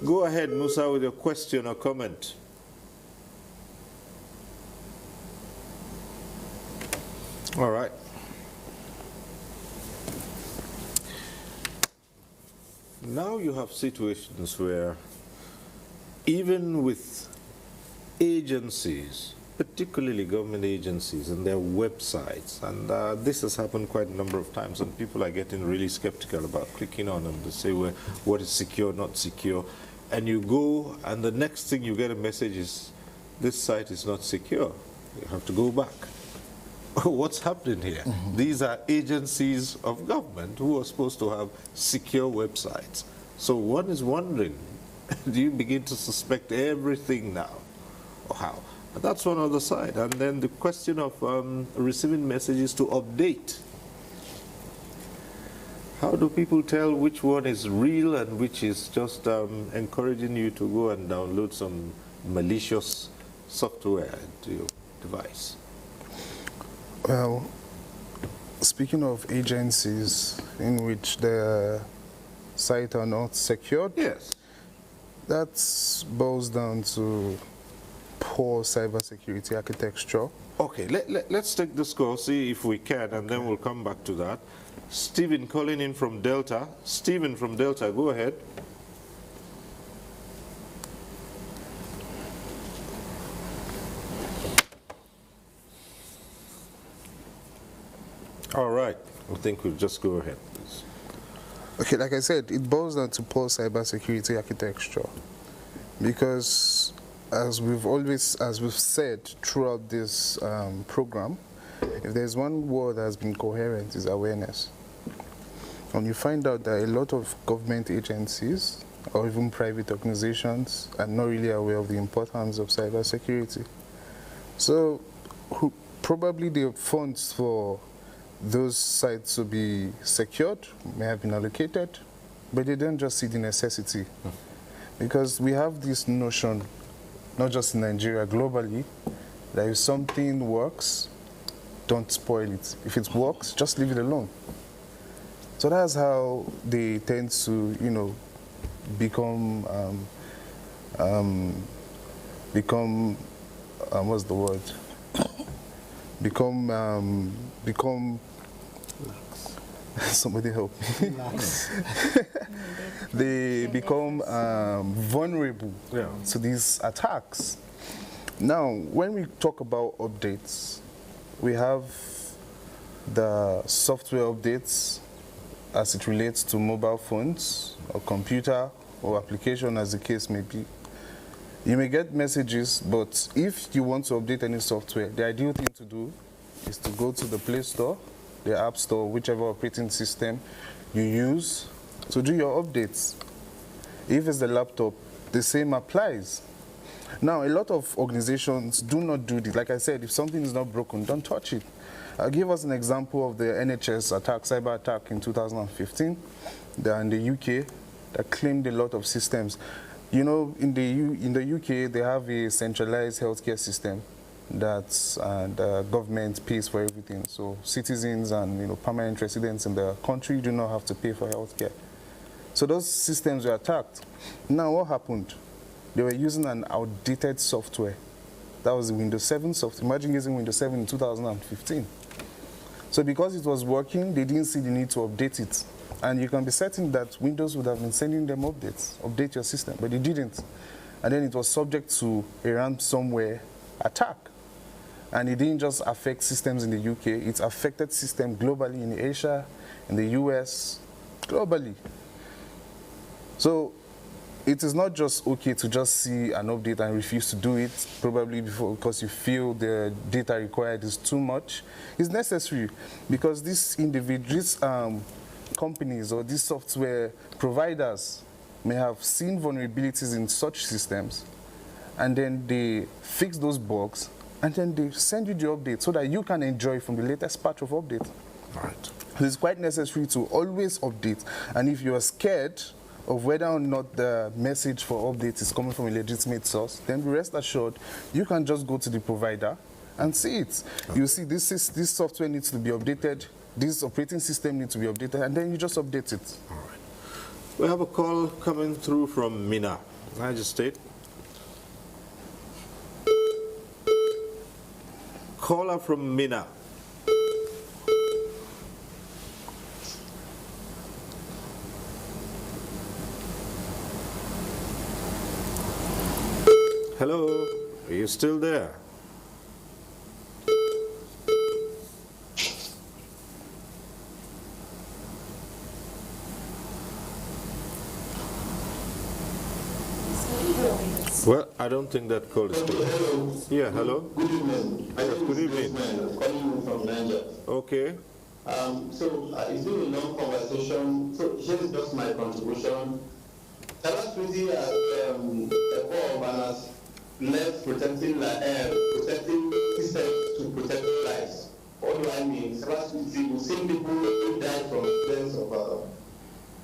Go ahead, Musa, with your question or comment. All right. Now you have situations where even with agencies, particularly government agencies and their websites, and this has happened quite a number of times, and people are getting really skeptical about clicking on them to say, well, what is secure, not secure, and you go and the next thing you get a message is, this site is not secure. You have to go back. What's happening here? Mm-hmm. These are agencies of government who are supposed to have secure websites. So one is wondering, do you begin to suspect everything now? Or how? But that's one other side. And then the question of receiving messages to update. How do people tell which one is real and which is just encouraging you to go and download some malicious software into your device? Well, speaking of agencies in which the site are not secured, yes, that boils down to poor cybersecurity architecture. Okay, let's take this call, see if we can, and then we'll come back to that. Stephen calling in from Delta. Stephen from Delta, go ahead. All right, I think we'll just go ahead, please. Okay, like I said, it boils down to poor cybersecurity architecture, because as we've said throughout this program, if there's one word that has been coherent, is awareness. And you find out that a lot of government agencies or even private organizations are not really aware of the importance of cybersecurity. So probably the funds for those sites to be secured may have been allocated, but they don't just see the necessity. Because we have this notion, not just in Nigeria, globally, that if something works, don't spoil it. If it works, just leave it alone. So that's how they tend to, you know, become what's the word? Become somebody help me. They become vulnerable to these attacks. Now, when we talk about updates, we have the software updates as it relates to mobile phones or computer or application, as the case may be. You may get messages, but if you want to update any software, the ideal thing to do is to go to the Play Store, the App Store, whichever operating system you use to do your updates. If it's the laptop, the same applies. Now, a lot of organizations do not do this. Like I said, if something is not broken, don't touch it. I'll give us an example of the NHS attack, cyber attack in 2015. They're in the UK that claimed a lot of systems. You know, in the UK, they have a centralized healthcare system that the government pays for everything. So citizens and permanent residents in the country do not have to pay for healthcare. So those systems were attacked. Now what happened? They were using an outdated software That was the Windows 7 software. Imagine using Windows 7 in 2015. So because it was working, they didn't see the need to update it. And you can be certain that Windows would have been sending them updates, update your system, but they didn't. And then it was subject to a ransomware attack. And it didn't just affect systems in the UK, it affected systems globally in Asia, in the US, globally. So it is not just okay to just see an update and refuse to do it, probably because you feel the data required is too much. It's necessary because these individuals, companies or these software providers may have seen vulnerabilities in such systems, and then they fix those bugs, and then they send you the update so that you can enjoy from the latest patch of update. Right. It's quite necessary to always update, and if you are scared of whether or not the message for update is coming from a legitimate source, then rest assured, you can just go to the provider and see it. Okay. You see this software needs to be updated, this operating system needs to be updated, and then you just update it. All right. We have a call coming through from Mina, Niger State. Caller from Mina. Hello, are you still there? Well, I don't think that call is good. Hello. Yeah, hello. Good evening. Yes, good evening. I'm calling from Niger. Okay. It's been a long conversation. So here is just my contribution. Cybersecurity as a core of banners left protecting systems to protect lives. What do I mean? Cybersecurity, we've seen people who died from incidents of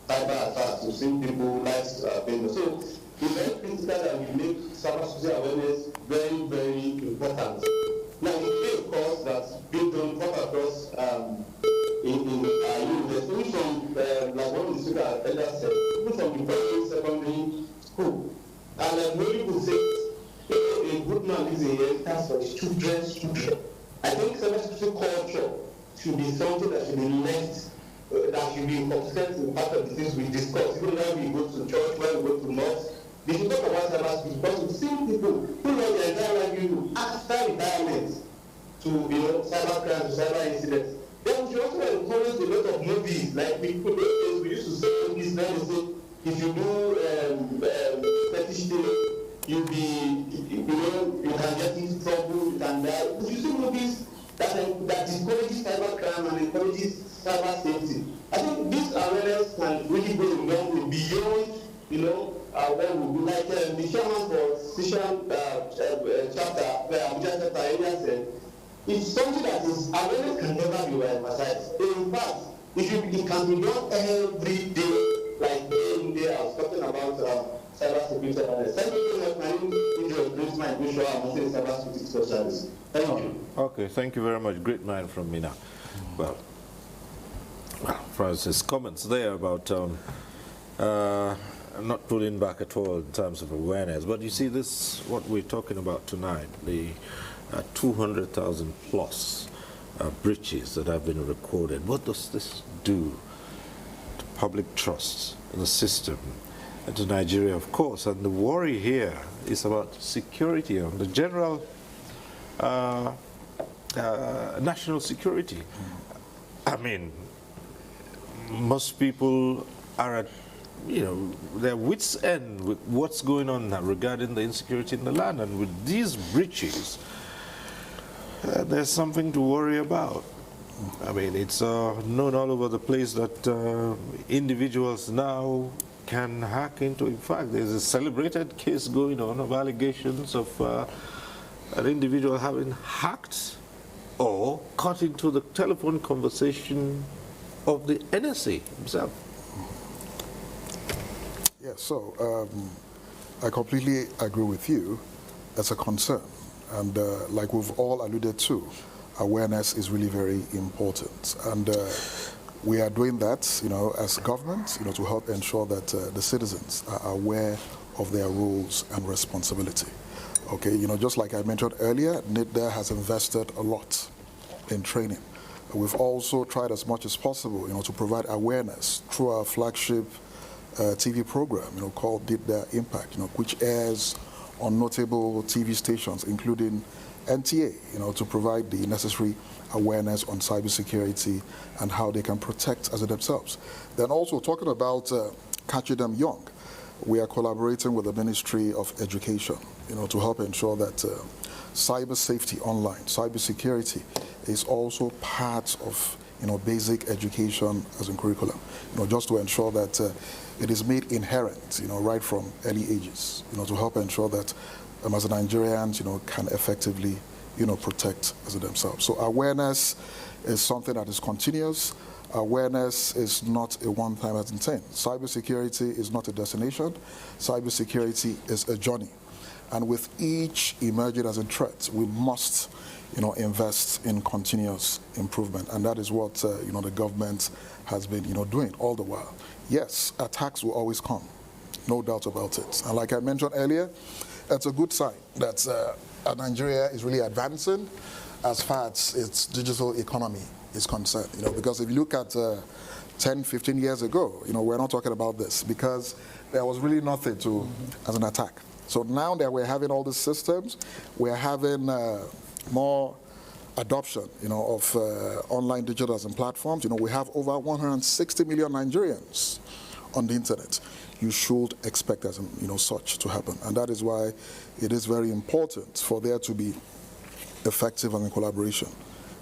cyber attacks. We've seen people lives being lost. So it's very critical that we make cybersecurity awareness very, very important. Now, it of course, that's been done across in university, from like one of the speakers earlier said, even from the primary, secondary school. And many people say, a good man is a inheritance for his children's children. I think cybersecurity culture should be something that should be left, that should be incorporated in part of the things we discuss. Even when we go to church, when we go to mosque, they should talk about cybersecurity because we've seen people who know their entire life after retirement to cyber crimes, to cyber incidents. Then we should also encourage a lot of movies, like we used to say movies when they say if you do fetish thing, you can get into trouble, you can die. We should see movies that discourages cyber crime and encourages cyber safety. I think this awareness can really go a long way beyond, what we do. Like the chairman for Session chapter, where Abuja chapter earlier said, it's something that is awareness can never be emphasized. In fact, it can be done every day, like day in, day out. Talking about cyber security awareness. Thank you very much. My name is Joshua. I'm a cyber security specialist. Thank you. Okay, thank you very much. Great mind from Mina. Well, Francis' comments there about not pulling back at all in terms of awareness. But you see, this what we're talking about tonight, the 200,000 plus breaches that have been recorded. What does this do to public trust in the system and to Nigeria, of course? And the worry here is about security and the general national security. I mean, most people are at their wits' end with what's going on now regarding the insecurity in the land, and with these breaches, there's something to worry about. I mean, it's known all over the place that individuals now can hack into. In fact, there's a celebrated case going on of allegations of an individual having hacked or cut into the telephone conversation of the NSA himself. Yeah, so I completely agree with you. That's a concern. And like we've all alluded to, awareness is really very important. And we are doing that, as government, to help ensure that the citizens are aware of their roles and responsibility. Okay, just like I mentioned earlier, NAFDAC has invested a lot in training. We've also tried as much as possible, to provide awareness through our flagship TV program, called NAFDAC Impact, which airs on notable TV stations, including NTA, to provide the necessary awareness on cybersecurity and how they can protect themselves. Then also talking about catching them young, we are collaborating with the Ministry of Education, to help ensure that cyber safety online, cybersecurity is also part of, basic education as in curriculum, just to ensure that it is made inherent, right from early ages, to help ensure that as Nigerians, can effectively, protect themselves. So awareness is something that is continuous. Awareness is not a one-time thing. Cybersecurity is not a destination. Cybersecurity is a journey. And with each emerging as a threat, we must, invest in continuous improvement. And that is what, the government has been, doing all the while. Yes, attacks will always come, no doubt about it. And like I mentioned earlier, it's a good sign that Nigeria is really advancing as far as its digital economy is concerned. Because if you look at 10, 15 years ago, we're not talking about this because there was really nothing to as an attack. So now that we're having all these systems, we're having more adoption, of online digitals and platforms. We have over 160 million Nigerians on the internet. You should expect such to happen. And that is why it is very important for there to be effective and collaboration.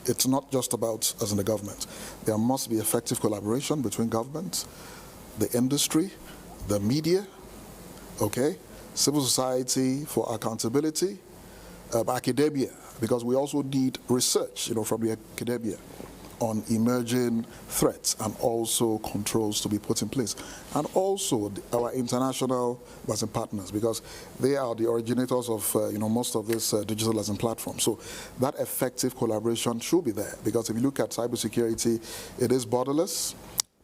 It's not just about us in the government. There must be effective collaboration between government, the industry, the media, civil society for accountability, academia, because we also need research, from the academia on emerging threats and also controls to be put in place. And also our international partners, because they are the originators of most of this digital lesson platform. So that effective collaboration should be there, because if you look at cybersecurity, it is borderless,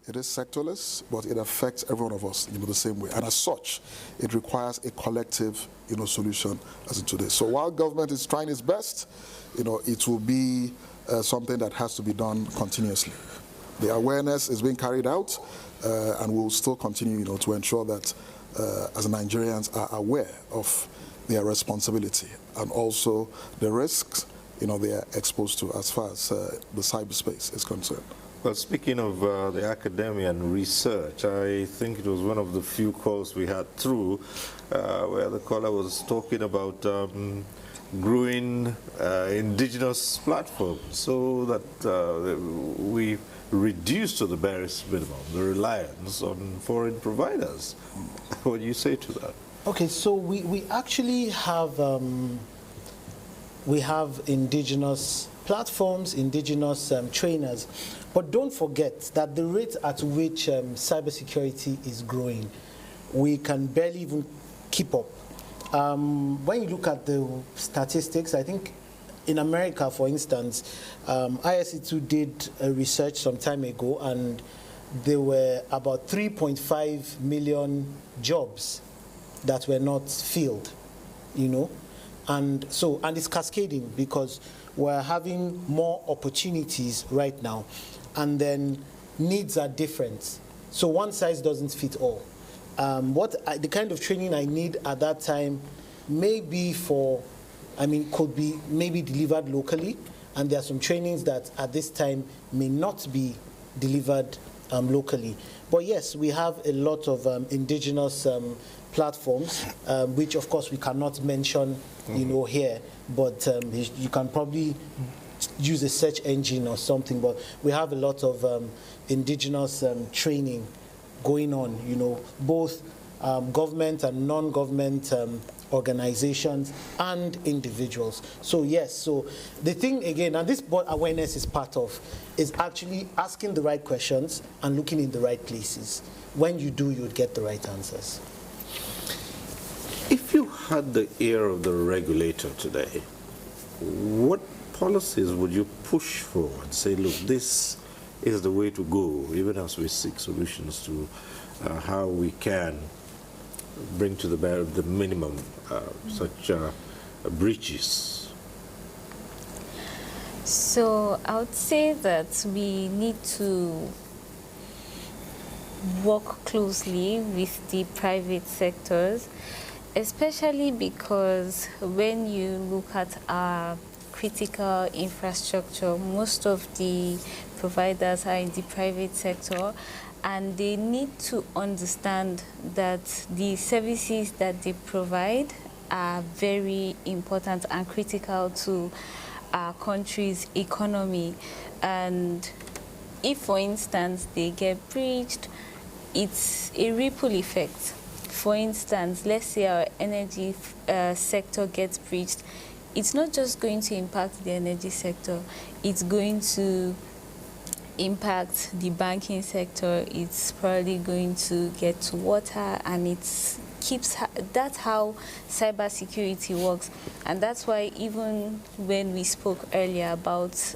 it is sectorless, but it affects every one of us the same way. And as such, it requires a collective solution as in today. So while government is trying its best, it will be something that has to be done continuously. The awareness is being carried out, and we'll still continue, to ensure that as Nigerians are aware of their responsibility and also the risks, they are exposed to as far as the cyberspace is concerned. Well, speaking of the academia and research, I think it was one of the few calls we had through where the caller was talking about growing indigenous platforms so that we reduce to the barest minimum the reliance on foreign providers. What do you say to that? Okay, so we actually have indigenous platforms, indigenous trainers, but don't forget that the rate at which cybersecurity is growing, we can barely even keep up. When you look at the statistics, I think in America, for instance, ISC2 did a research some time ago, and there were about 3.5 million jobs that were not filled, and it's cascading because we're having more opportunities right now, and then needs are different. So one size doesn't fit all. The kind of training I need at that time may be could be maybe delivered locally, and there are some trainings that at this time may not be delivered locally. But yes, we have a lot of indigenous platforms, which of course we cannot mention, here, but you can probably use a search engine or something. But we have a lot of indigenous training going on, both government and non-government organizations and individuals. So yes, so the thing again, and this board awareness is part of, is actually asking the right questions and looking in the right places. When you do, you'd get the right answers. If you had the ear of the regulator today, what policies would you push for and say, look, this is the way to go, even as we seek solutions to how we can bring to the minimum such breaches? So I would say that we need to work closely with the private sectors, especially because when you look at our critical infrastructure, most of the providers are in the private sector, and they need to understand that the services that they provide are very important and critical to our country's economy. And if, for instance, they get breached, it's a ripple effect. For instance, let's say our energy sector gets breached. It's not just going to impact the energy sector, it's going to impact the sector, it's probably going to get to water, and that's how cybersecurity works. And that's why even when we spoke earlier about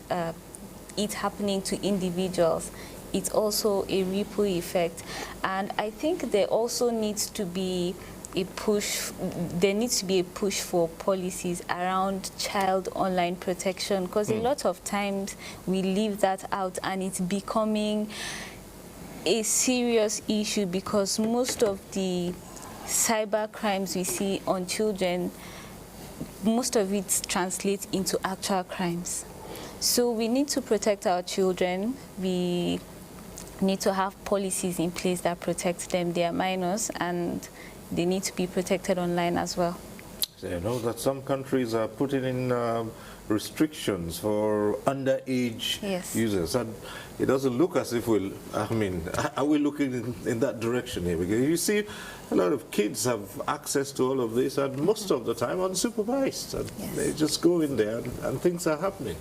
it happening to individuals, it's also a ripple effect. And I think there also needs to be a push for policies around child online protection, because a lot of times we leave that out and it's becoming a serious issue, because most of the cyber crimes we see on children, most of it translates into actual crimes. So we need to protect our children. We need to have policies in place that protect them. They are minors and they need to be protected online as well. So you know that some countries are putting in restrictions for underage users, and it doesn't look as if are we looking in that direction here? Because you see a lot of kids have access to all of this, and most of the time unsupervised, and they just go in there and things are happening.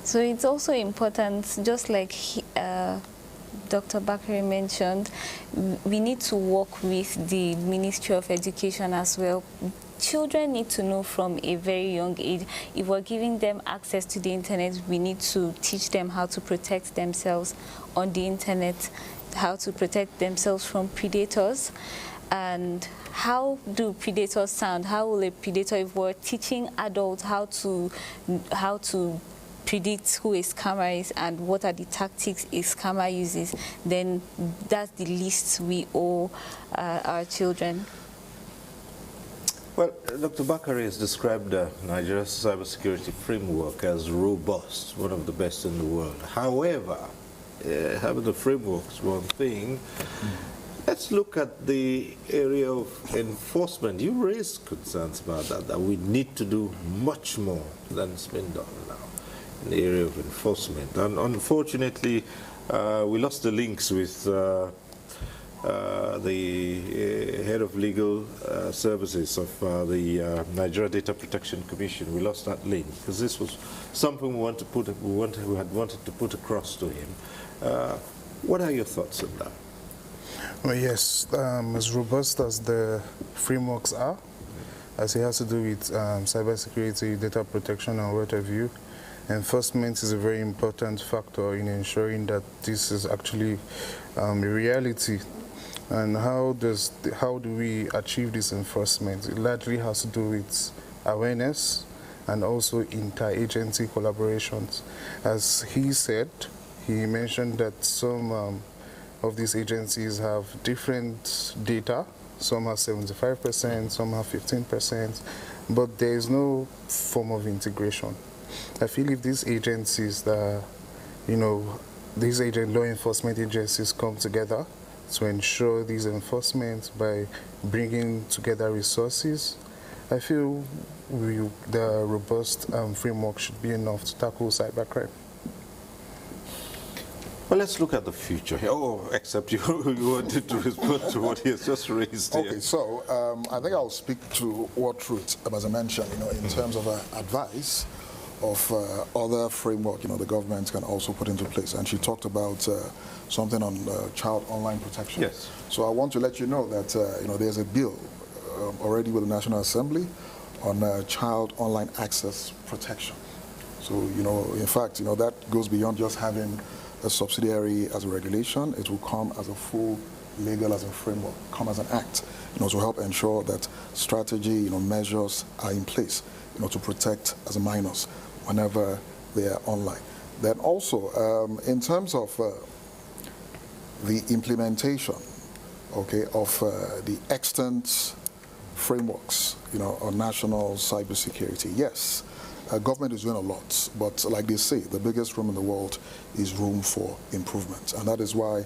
So it's also important, just like Dr. Bakari mentioned, we need to work with the Ministry of Education as well. Children need to know from a very young age. If we're giving them access to the internet, we need to teach them how to protect themselves on the internet, how to protect themselves from predators. And how do predators sound? How will a predator, if we're teaching adults how to predict who a scammer is and what are the tactics a scammer uses, then that's the least we owe our children. Well, Dr. Bakari has described Nigeria's cybersecurity framework as robust, one of the best in the world. However, having the framework is one thing. Let's look at the area of enforcement. You raised concerns about that we need to do much more than has been done now in the area of enforcement. And unfortunately, we lost the links with the head of legal services of the Nigeria Data Protection Commission. We lost that link because this was something we had wanted to put across to him. What are your thoughts on that? Well, yes, as robust as the frameworks are, as it has to do with cybersecurity, data protection, and what have you, enforcement is a very important factor in ensuring that this is actually a reality. And how do we achieve this enforcement? It largely has to do with awareness and also interagency collaborations. As he said, he mentioned that some of these agencies have different data. Some have 75%, some have 15%, but there is no form of integration. I feel if these agencies, law enforcement agencies come together to ensure these enforcements by bringing together resources, I feel the robust framework should be enough to tackle cybercrime. Well, let's look at the future. Oh, except you wanted to respond to what he has just raised here. Okay, so I think I'll speak to what Ruth, as I mentioned, in terms of advice of other framework, the government can also put into place. And she talked about something on child online protection. Yes. So I want to let you know that, there's a bill already with the National Assembly on child online access protection. So, in fact, that goes beyond just having a subsidiary as a regulation. It will come as a full legal as a framework, come as an act, to help ensure that strategy, measures are in place, to protect as a minors whenever they are online. Then also, in terms of the implementation, okay, of the extant frameworks, on national cybersecurity, yes, government is doing a lot, but like they say, the biggest room in the world is room for improvement, and that is why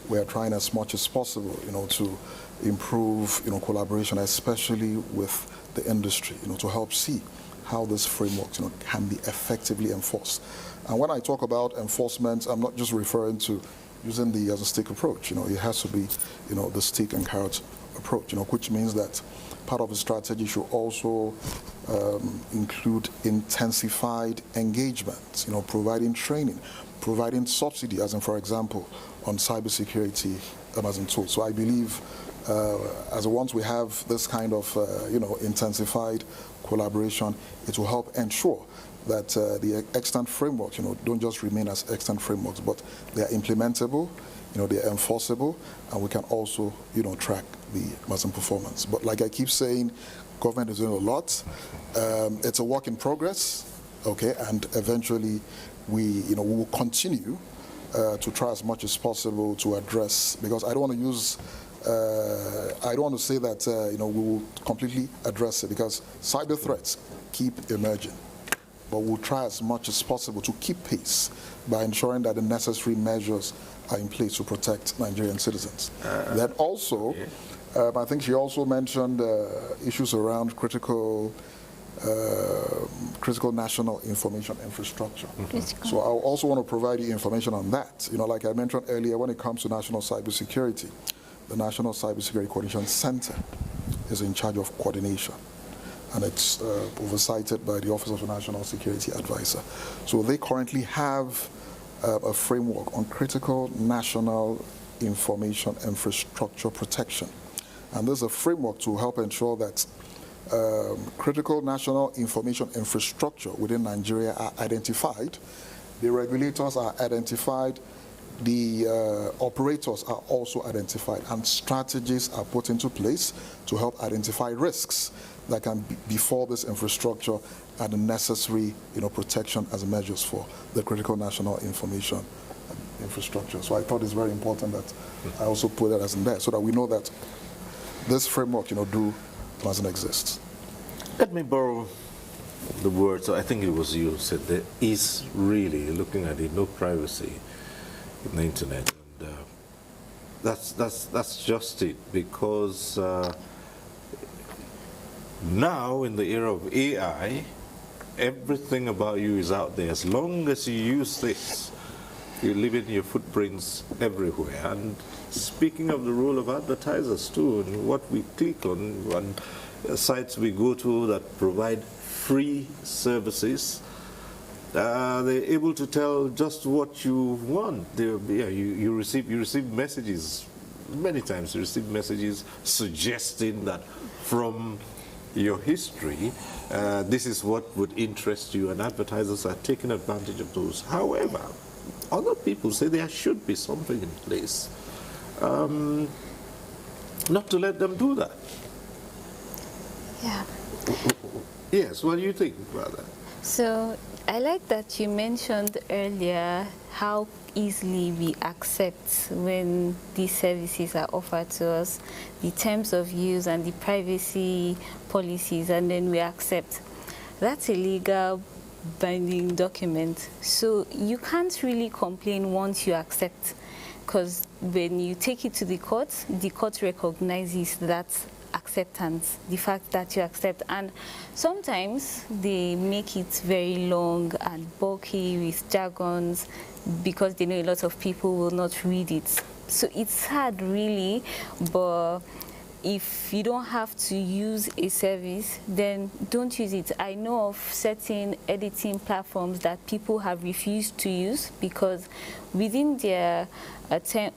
we are trying as much as possible, to improve, collaboration, especially with the industry, to help see how this framework, can be effectively enforced. And when I talk about enforcement, I'm not just referring to using the as a stick approach. It has to be, the stick and carrot approach. Which means that part of the strategy should also include intensified engagement. Providing training, providing subsidy, as in, for example, on cybersecurity as in tools. So I believe, as once we have this kind of, intensified collaboration, it will help ensure that the extant frameworks, don't just remain as extant frameworks, but they are implementable, they are enforceable, and we can also, track the Muslim performance. But like I keep saying, government is doing a lot. It's a work in progress, okay, and eventually we will continue to try as much as possible to address, because I don't want to use, I don't want to say that, we will completely address it, because cyber threats keep emerging. But we'll try as much as possible to keep pace by ensuring that the necessary measures are in place to protect Nigerian citizens. Then also, I think she also mentioned issues around critical national information infrastructure. So I also want to provide you information on that. Like I mentioned earlier, when it comes to national cybersecurity, the National Cybersecurity Coordination Center is in charge of coordination, and it's oversighted by the Office of the National Security Advisor. So they currently have a framework on critical national information infrastructure protection. And there's a framework to help ensure that critical national information infrastructure within Nigeria are identified, the regulators are identified, the operators are also identified, and strategies are put into place to help identify risks that can befall this infrastructure and the necessary protection as measures for the critical national information infrastructure. So I thought it's very important that I also put that as in there, so that we know that this framework doesn't exist. Let me borrow the words, I think it was you said, there is really, looking at it, no privacy in the internet. And that's just it, because now in the era of AI, everything about you is out there. As long as you use this, you're leaving your footprints everywhere. And speaking of the role of advertisers too, and what we click on sites we go to that provide free services, they're able to tell just what you want. You receive messages, many times you receive messages suggesting that from your history, this is what would interest you, and advertisers are taking advantage of those. However, other people say there should be something in place not to let them do that. Yeah. Yes, what do you think about that? So I like that you mentioned earlier how easily we accept when these services are offered to us, the terms of use and the privacy policies, and then we accept. That's a legal binding document. So you can't really complain once you accept, because when you take it to the court recognizes that acceptance, the fact that you accept. And sometimes they make it very long and bulky with jargons because they know a lot of people will not read it. So it's hard really, but if you don't have to use a service, then don't use it. I know of certain editing platforms that people have refused to use because within their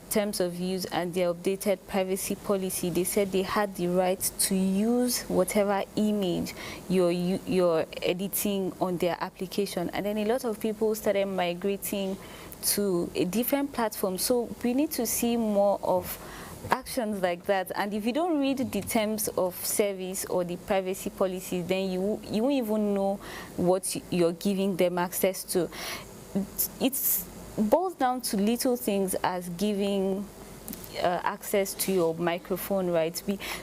terms of use and their updated privacy policy, they said they had the right to use whatever image you're editing on their application. And then a lot of people started migrating to a different platform. So we need to see more of actions like that, and if you don't read the terms of service or the privacy policies, then you won't even know what you're giving them access to. It boils down to little things as giving access to your microphone, right?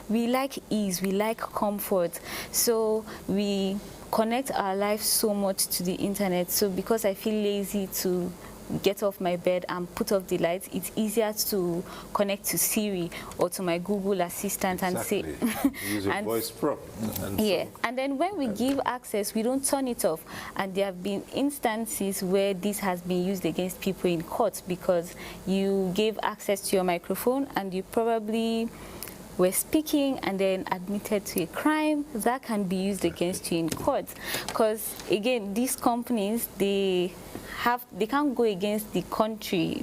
We like ease, we like comfort, so we connect our lives so much to the internet. So because I feel lazy to get off my bed and put off the lights, it's easier to connect to Siri or to my Google Assistant and say use your voice prompt. And then when we give access, we don't turn it off. And there have been instances where this has been used against people in court because you gave access to your microphone and you probably were speaking and then admitted to a crime. That can be used against you in court, because again, these companies, they can't go against the country.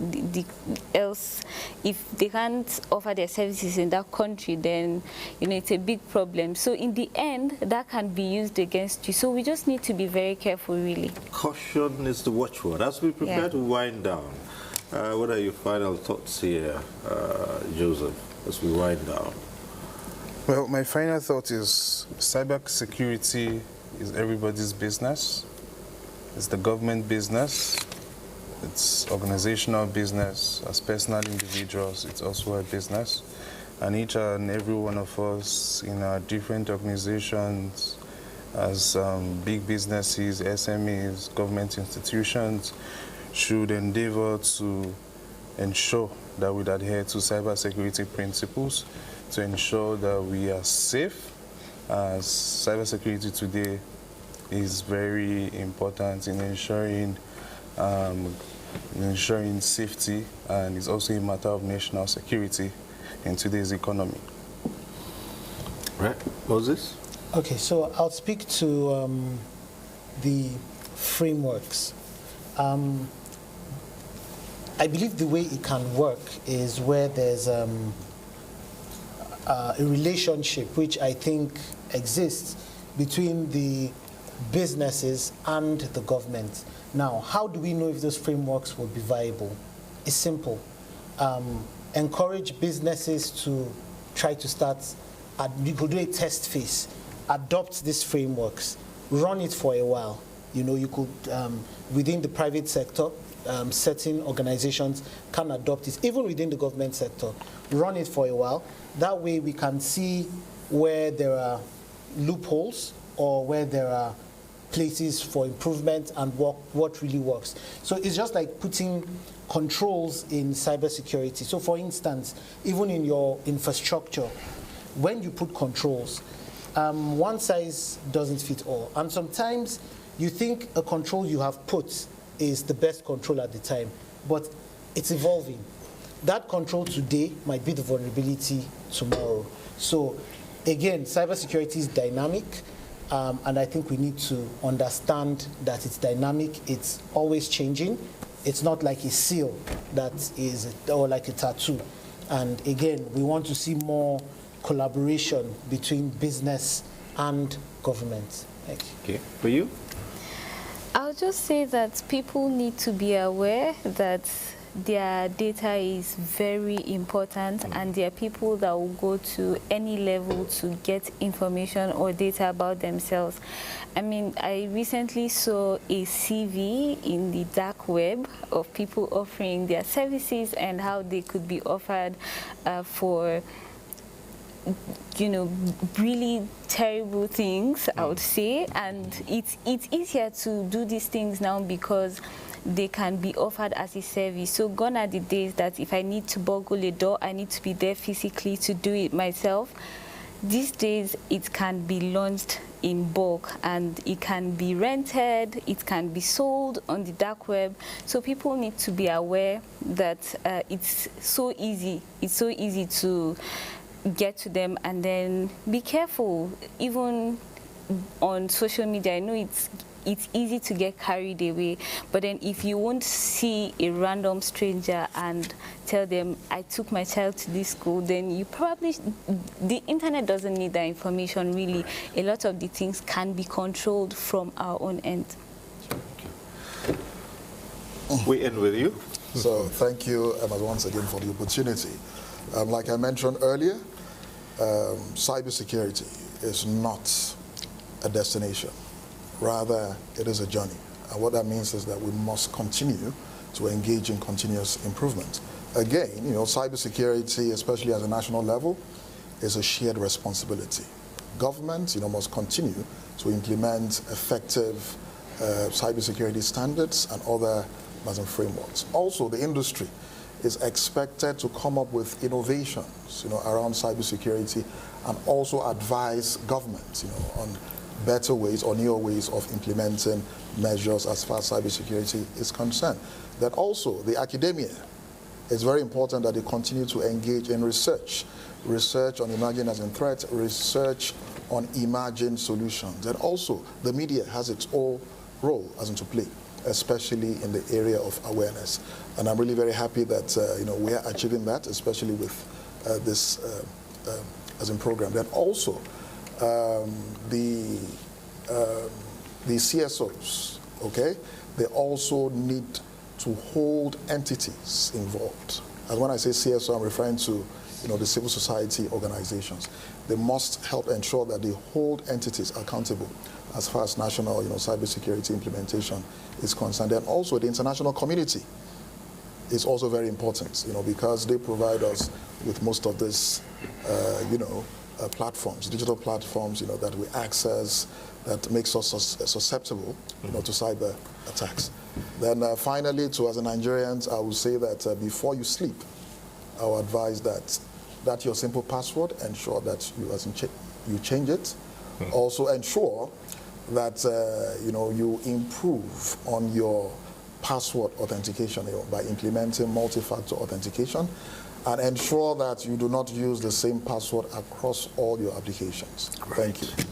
Else, if they can't offer their services in that country, then it's a big problem. So in the end, that can be used against you. So we just need to be very careful, really. Caution is the watchword. As we prepare to wind down, what are your final thoughts here, Joseph, as we wind down? Well, my final thought is cyber security is everybody's business. It's the government business. It's organizational business. As personal individuals, it's also a business. And each and every one of us in our different organizations, as big businesses, SMEs, government institutions, should endeavor to ensure that we adhere to cybersecurity principles to ensure that we are safe. As cybersecurity today is very important in ensuring safety, and is also a matter of national security in today's economy. Right, Moses? Okay, so I'll speak to the frameworks. I believe the way it can work is where there's a relationship which I think exists between the businesses and the government. Now, how do we know if those frameworks will be viable? It's simple. Encourage businesses to try to start, you could do a test phase, adopt these frameworks, run it for a while. You could, within the private sector, certain organizations can adopt it, even within the government sector, run it for a while. That way we can see where there are loopholes or where there are places for improvement and what really works. So it's just like putting controls in cybersecurity. So for instance, even in your infrastructure, when you put controls, one size doesn't fit all. And sometimes you think a control you have put is the best control at the time, but it's evolving. That control today might be the vulnerability tomorrow. So again, cybersecurity is dynamic, and I think we need to understand that it's dynamic, it's always changing. It's not like a seal that is, or like a tattoo. And again, we want to see more collaboration between business and government. Thank you. Okay, for you? I'll just say that people need to be aware that their data is very important, and there are people that will go to any level to get information or data about themselves. I mean, I recently saw a CV in the dark web of people offering their services and how they could be offered for really terrible things, I would say. And it's easier to do these things now because they can be offered as a service. So gone are the days that if I need to burgle a door, I need to be there physically to do it myself. These days, it can be launched in bulk and it can be rented, it can be sold on the dark web. So people need to be aware that it's so easy to get to them, and then be careful. Even on social media, I know it's easy to get carried away, but then if you won't see a random stranger and tell them, I took my child to this school, then you probably, the internet doesn't need that information really. A lot of the things can be controlled from our own end. We end with you. So thank you, once again, for the opportunity. Like I mentioned earlier, cybersecurity is not a destination. Rather, it is a journey. And what that means is that we must continue to engage in continuous improvement. Again, cybersecurity, especially at a national level, is a shared responsibility. Government, must continue to implement effective cybersecurity standards and other frameworks. Also, the industry is expected to come up with innovations, around cybersecurity, and also advise government, on better ways or newer ways of implementing measures as far as cybersecurity is concerned. Then also, the academia, it's very important that they continue to engage in research on emerging as in threats, research on emerging solutions. And also, the media has its own role as in to play, especially in the area of awareness. And I'm really very happy that we are achieving that, especially with this as in program. Then also, the CSOs, okay, they also need to hold entities involved. And when I say CSO, I'm referring to the civil society organizations. They must help ensure that they hold entities accountable as far as national cybersecurity implementation is concerned. And also the international community is also very important, because they provide us with most of this, platforms, digital platforms, that we access, that makes us susceptible, to cyber attacks. Then finally, as a Nigerians, I would say that before you sleep, I would advise that your simple password, ensure that you change it. Also ensure that you improve on your password authentication by implementing multi-factor authentication, and ensure that you do not use the same password across all your applications. Great. Thank you.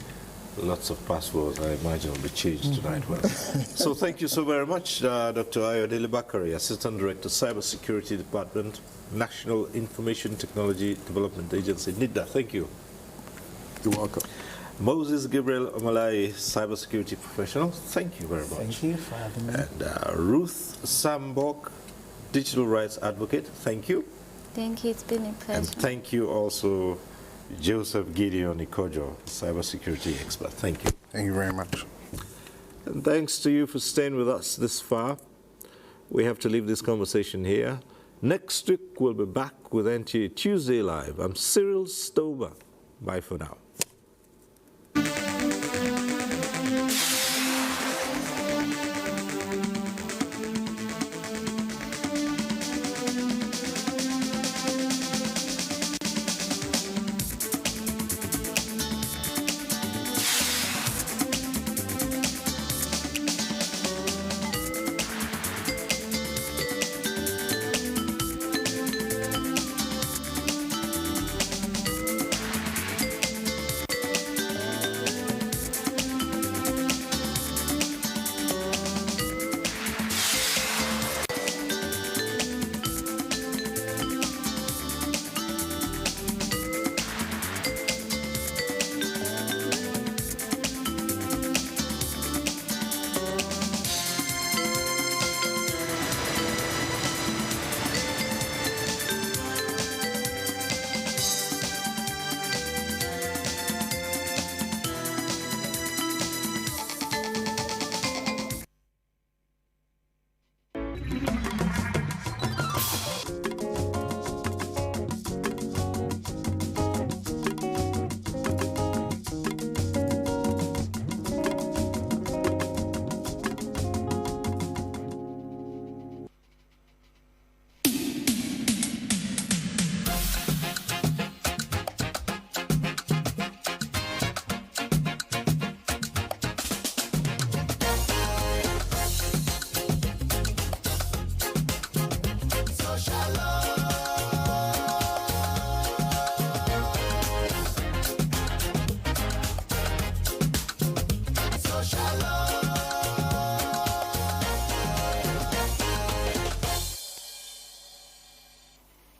Lots of passwords, I imagine, will be changed tonight. So thank you so very much, Dr. Ayodele Bakari, Assistant Director, Cybersecurity Department, National Information Technology Development Agency, NIDA. Thank you. You're welcome. Moses Gabriel Omalai, Cybersecurity Professional. Thank you very much. Thank you for having me. And Ruth Sambok, Digital Rights Advocate. Thank you. Thank you. It's been a pleasure. And thank you also, Joseph Gideon Ikojo, cybersecurity expert. Thank you. Thank you very much. And thanks to you for staying with us this far. We have to leave this conversation here. Next week, we'll be back with NTA Tuesday Live. I'm Cyril Stober. Bye for now.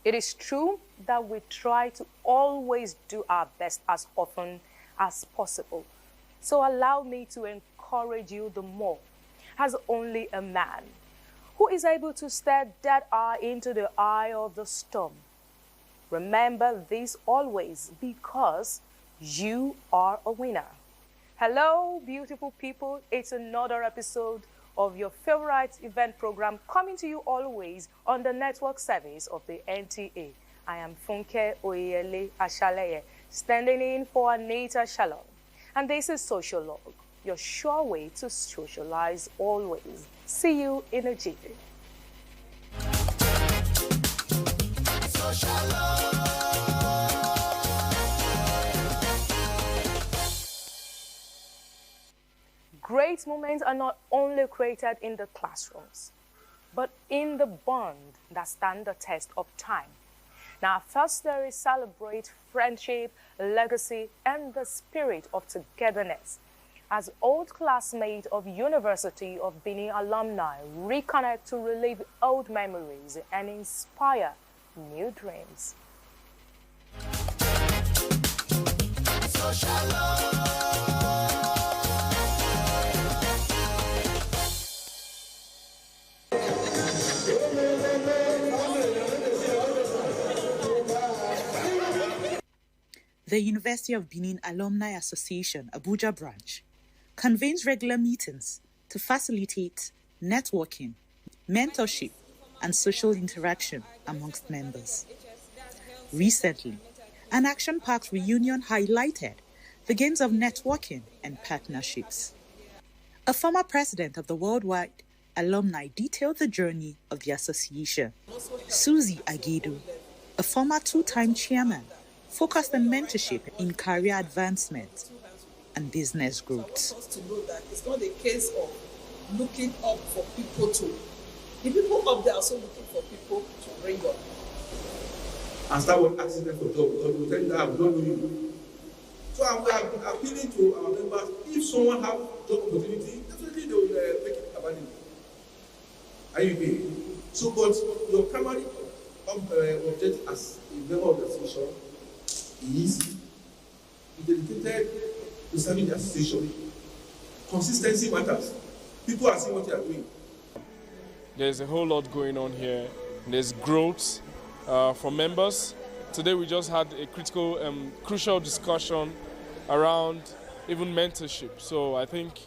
It is true that we try to always do our best as often as possible. So allow me to encourage you the more, as only a man. who is able to stare dead eye into the eye of the storm. Remember this always, because you are a winner. Hello, beautiful people. It's another episode of your favorite event program coming to you always on the network service of the NTA. I am Funke Oyele Ashaleye, standing in for Anita Shalom. And this is Sociologue, your sure way to socialize always. See you in a jiffy. Great moments are not only created in the classrooms, but in the bond that stand the test of time. Now, first there is celebrate friendship, legacy, and the spirit of togetherness. As old classmates of University of Benin alumni reconnect to relive old memories and inspire new dreams. The University of Benin Alumni Association, Abuja branch, convenes regular meetings to facilitate networking, mentorship, and social interaction amongst members. Recently, an action-packed reunion highlighted the gains of networking and partnerships. A former president of the worldwide alumni detailed the journey of the association. Susie Agedu, a former two-time chairman, focused on mentorship in career advancement and business growth. To know that it's not a case of looking up for people to. The people up there are also looking for people to bring up. And start with asking them for job because we tell them that I don't know you. So I'm appealing to our members. If someone have job opportunity, definitely they will make it available. Are you paying? So, but your primary objective as a member of the association is dedicated to serving the association. Consistency matters. People are seeing what you are doing. There's a whole lot going on here. There's growth for members. Today we just had a crucial discussion around even mentorship. So I think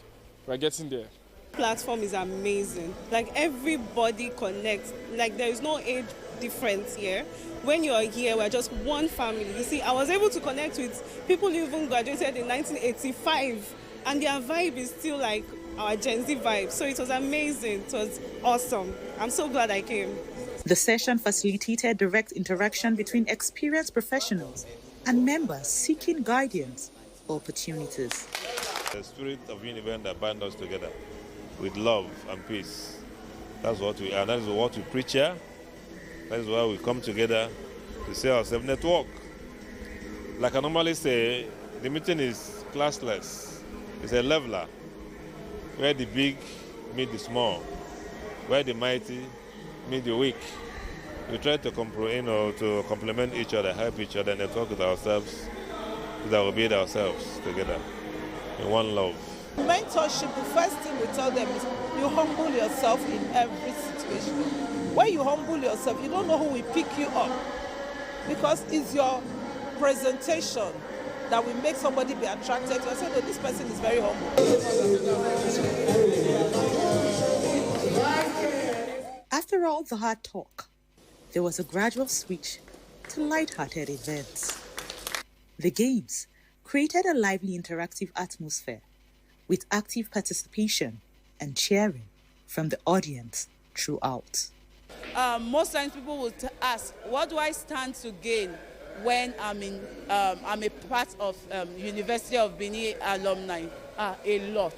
we're getting there. Platform is amazing. Like everybody connects. Like there is no age difference here. When you're here, we're just one family. You see, I was able to connect with people who even graduated in 1985, and their vibe is still like our Gen Z vibe. So it was amazing. It was awesome. I'm so glad I came. The session facilitated direct interaction between experienced professionals and members seeking guidance or opportunities. The spirit of Univen that binds us together with love and peace. That's what we are. That is what we preach here. That is why we come together to say ourselves network. Like I normally say, the meeting is classless. It's a leveler, where the big meet the small, where the mighty meet the weak. We try to complement each other, help each other, network with ourselves, so that we build ourselves together in one love. Mentorship, the first thing we tell them is you humble yourself in every situation. When you humble yourself, you don't know who will pick you up, because it's your presentation that will make somebody be attracted to. I say, no, this person is very humble. After all the hard talk, there was a gradual switch to light-hearted events. The games created a lively interactive atmosphere with active participation and cheering from the audience throughout. Most times people would ask, what do I stand to gain when I'm a part of University of Benin alumni? A lot.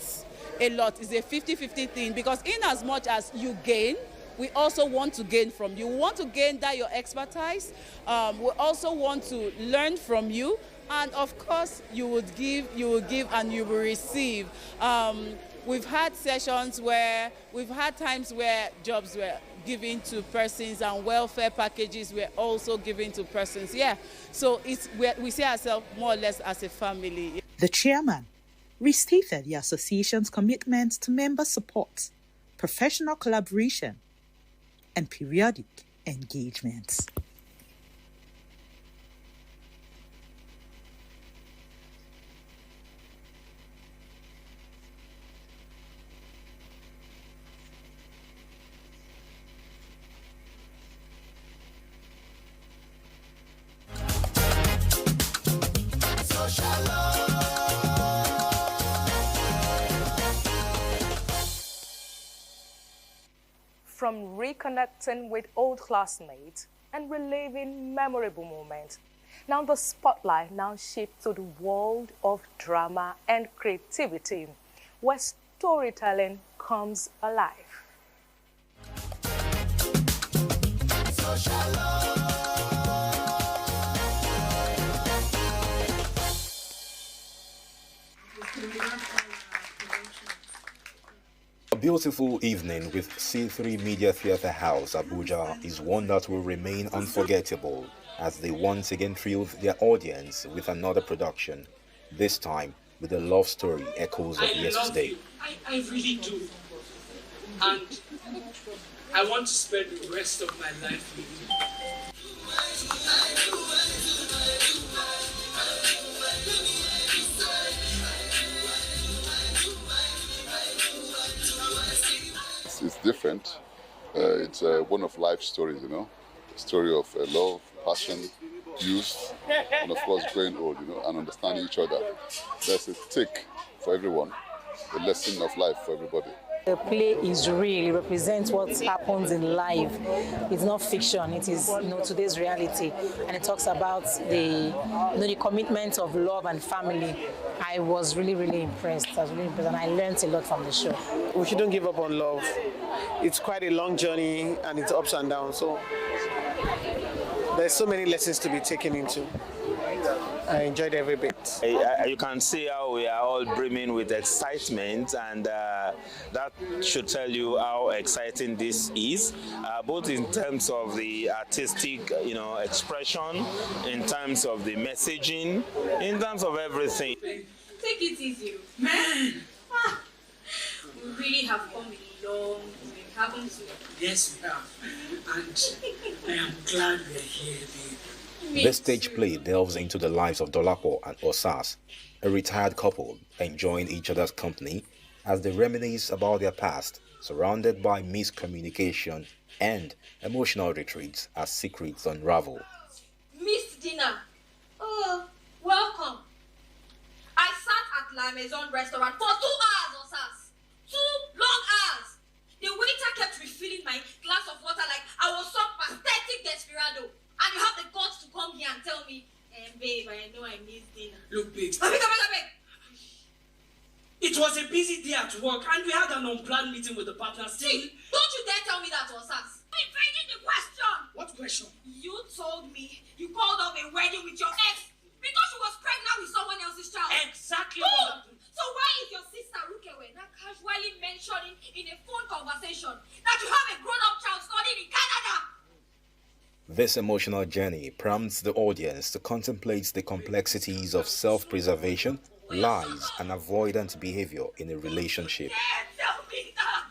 It's a 50-50 thing, because in as much as you gain, we also want to gain from you. We want to gain that your expertise. We also want to learn from you. And of course, you will give, and you will receive. We've had sessions where, we've had times where jobs were given to persons and welfare packages were also given to persons. Yeah, so we see ourselves more or less as a family. The chairman restated the association's commitment to member support, professional collaboration, and periodic engagements. From reconnecting with old classmates and reliving memorable moments, now the spotlight now shifts to the world of drama and creativity, where storytelling comes alive. A beautiful evening with C3 Media Theatre House, Abuja, is one that will remain unforgettable as they once again thrilled their audience with another production, this time with a love story echoes of yesterday. I really do. And I want to spend the rest of my life with you. It's different. It's one of life stories, you know, a story of love, passion, youth, and of course growing old, you know, and understanding each other. There's a take for everyone, a lesson of life for everybody. The play is real. It represents what happens in life. It's not fiction. It is, today's reality, and it talks about the commitment of love and family. I was really impressed. And I learned a lot from the show. We shouldn't give up on love. It's quite a long journey, and it's ups and downs. So there's so many lessons to be taken into. I enjoyed every bit. You can see how we are all brimming with excitement, and that should tell you how exciting this is, both in terms of the artistic, expression, in terms of the messaging, in terms of everything. Take it easy, man. We really have come a long way, haven't we? Yes, we have, and I am glad we're here, babe. This stage play delves into the lives of Dolapo and Osas, a retired couple enjoying each other's company as they reminisce about their past, surrounded by miscommunication and emotional retreats as secrets unravel. Missed dinner. Oh, welcome. I sat at La Maison restaurant for 2 hours, Osas. 2 long hours. The waiter kept refilling my glass of water like I was some pathetic desperado. And you have the guts to come here and tell me, babe, I know I missed dinner. Look, babe. Abeg. It was a busy day at work, and we had an unplanned meeting with the partners. See, don't you dare tell me that, Osas. I'm evading the question. What question? You told me you called off a wedding with your ex because she was pregnant with someone else's child. Exactly what happened. So why is your sister Rukewe now casually mentioning in a phone conversation that you have a grown-up child studying in Canada? This emotional journey prompts the audience to contemplate the complexities of self-preservation, lies, and avoidant behavior in a relationship. Tell me that!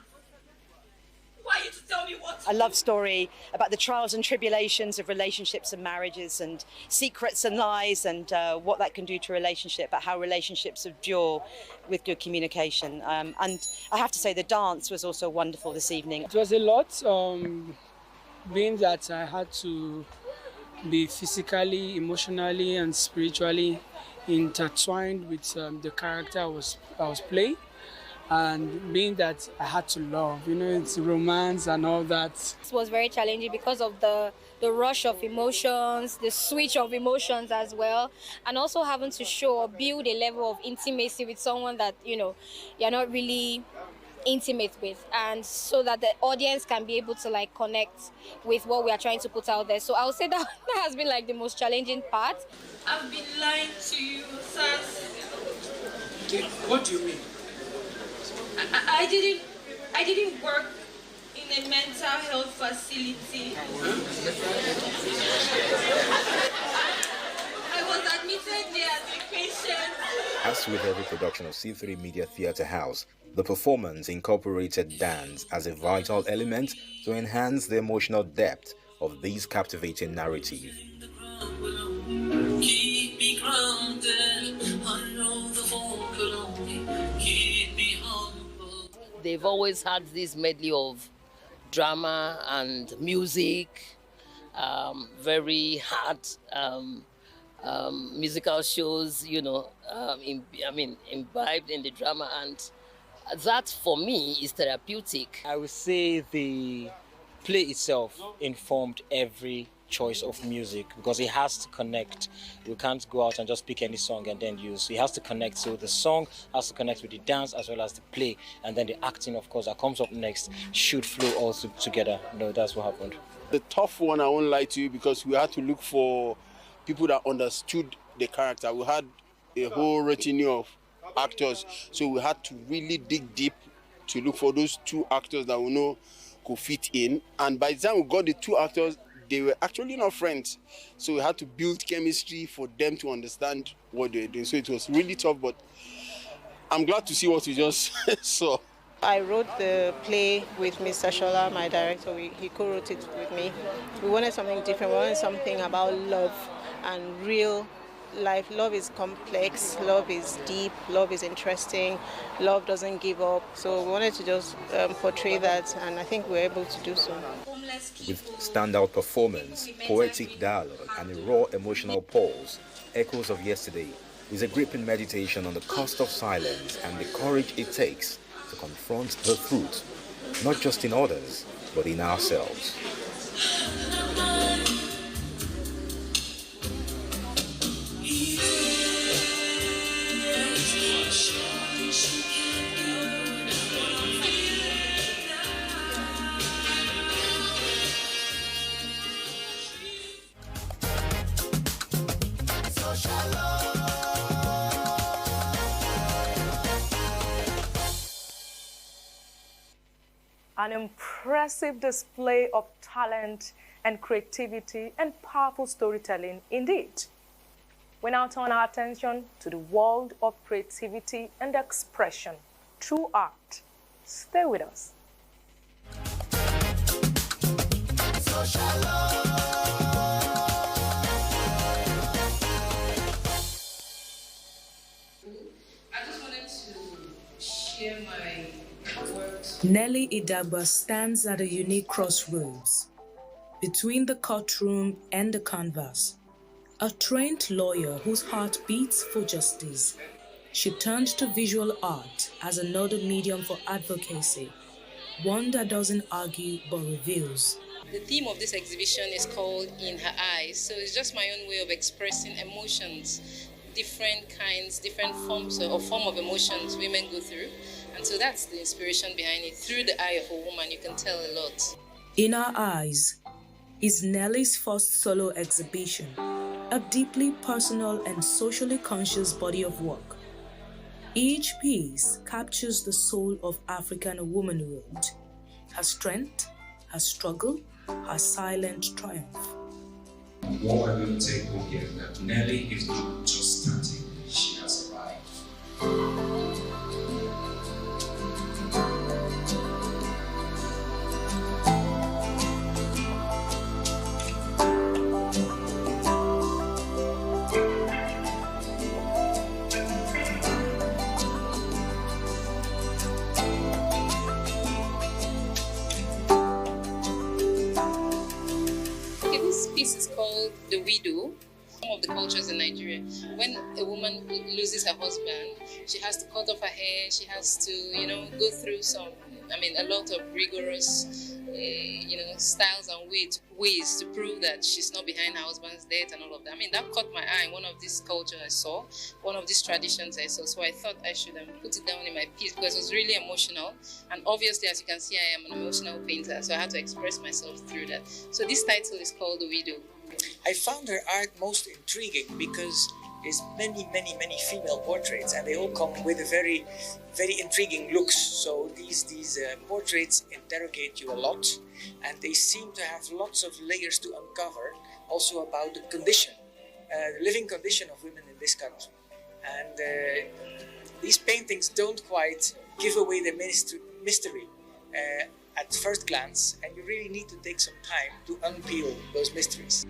Why are you to tell me what? A love story about the trials and tribulations of relationships and marriages, and secrets and lies, and what that can do to a relationship, but how relationships endure with good communication. And I have to say the dance was also wonderful this evening. It was a lot. Being that I had to be physically, emotionally, and spiritually intertwined with the character I was playing, and being that I had to love, it's romance and all that. It was very challenging because of the rush of emotions, the switch of emotions as well, and also having to show or build a level of intimacy with someone that you're not really intimate with, and so that the audience can be able to connect with what we are trying to put out there. So I would say that has been the most challenging part. I've been lying to you, Sas. What do you mean? I didn't work in a mental health facility. I was admitted As with every production of C3 Media Theatre House, the performance incorporated dance as a vital element to enhance the emotional depth of these captivating narratives. Keep me grounded. I know the phone could only keep me humble. They've always had this medley of drama and music, very hard musical shows, imbibed in the drama, and that for me is therapeutic. I would say the play itself informed every choice of music because it has to connect. You can't go out and just pick any song and then use. It has to connect. So the song has to connect with the dance as well as the play, and then the acting, of course, that comes up next should flow all together. That's what happened. The tough one, I won't lie to you, because we had to look for people that understood the character. We had a whole retinue of actors, so we had to really dig deep to look for those two actors that we know could fit in. And by the time we got the two actors, they were actually not friends, so we had to build chemistry for them to understand what they were doing. So it was really tough, but I'm glad to see what we just saw. I wrote the play with Mr. Shola, my director. He co-wrote it with me. We wanted something different. We wanted something about love and real life. Love is complex, love is deep, love is interesting, love doesn't give up. So we wanted to just portray that, and I think we were able to do so. With standout performance, poetic dialogue, and a raw emotional pulse, Echoes of Yesterday is a gripping meditation on the cost of silence and the courage it takes to confront the truth, not just in others, but in ourselves. An impressive display of talent and creativity and powerful storytelling indeed. We now turn our attention to the world of creativity and expression through art. Stay with us. I just wanted to share my works. Nelly Idagba stands at a unique crossroads between the courtroom and the canvas. A trained lawyer whose heart beats for justice, she turned to visual art as another medium for advocacy, one that doesn't argue but reveals. The theme of this exhibition is called In Her Eyes, so it's just my own way of expressing emotions, different kinds, different forms or form of emotions women go through. And so that's the inspiration behind it. Through the eye of a woman, you can tell a lot. In Her Eyes is Nelly's first solo exhibition, a deeply personal and socially conscious body of work. Each piece captures the soul of African womanhood, her strength, her struggle, her silent triumph. What I will take away here is that Nelly is not just starting, she has arrived. This is called The Widow. Some of the cultures in Nigeria, when a woman loses her husband, she has to cut off her hair, she has to, go through a lot of rigorous, styles and ways to prove that she's not behind her husband's death and all of that. That caught my eye in one of these cultures I saw, one of these traditions I saw. So I thought I should put it down in my piece because it was really emotional. And obviously, as you can see, I am an emotional painter, so I had to express myself through that. So this title is called The Widow. I found her art most intriguing because there's many female portraits, and they all come with a very intriguing looks. So these portraits interrogate you a lot, and they seem to have lots of layers to uncover, also about the condition, the living condition of women in this country. And these paintings don't quite give away the mystery at first glance, and you really need to take some time to unpeel those mysteries.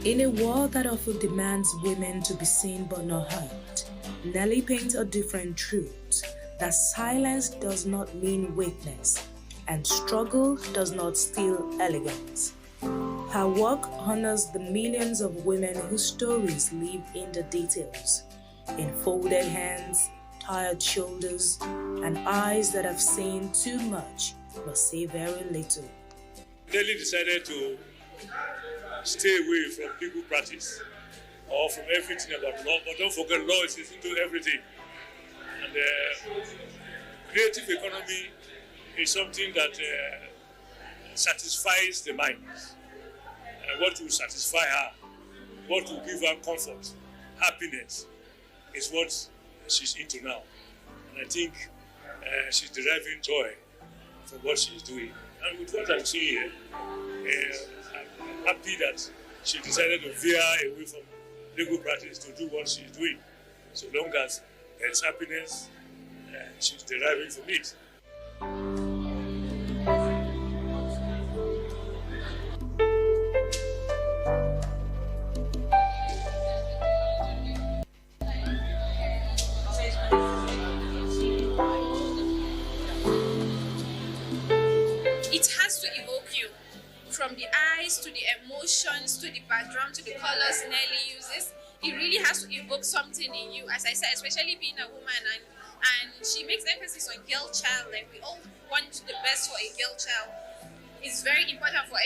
In a world that often demands women to be seen but not heard, Nelly paints a different truth, that silence does not mean weakness, and struggle does not steal elegance. Her work honors the millions of women whose stories live in the details, in folded hands, tired shoulders, and eyes that have seen too much but say very little. Nelly decided to stay away from legal practice or from everything about law, but don't forget law is into everything. And creative economy is something that satisfies the mind. What will satisfy her, what will give her comfort, happiness, is what she's into now. And I think she's deriving joy from what she's doing. And with what I'm seeing here, I'm happy that she decided to veer away from legal practice to do what she's doing. So long as there's happiness, she's deriving from it. It has to evoke you, from the eyes to the emotions to the background to the colors Nelly uses. It really has to evoke something in you, as I said, especially being a woman, and she makes emphasis on girl child. Like, we all want the best for a girl child. It's very important for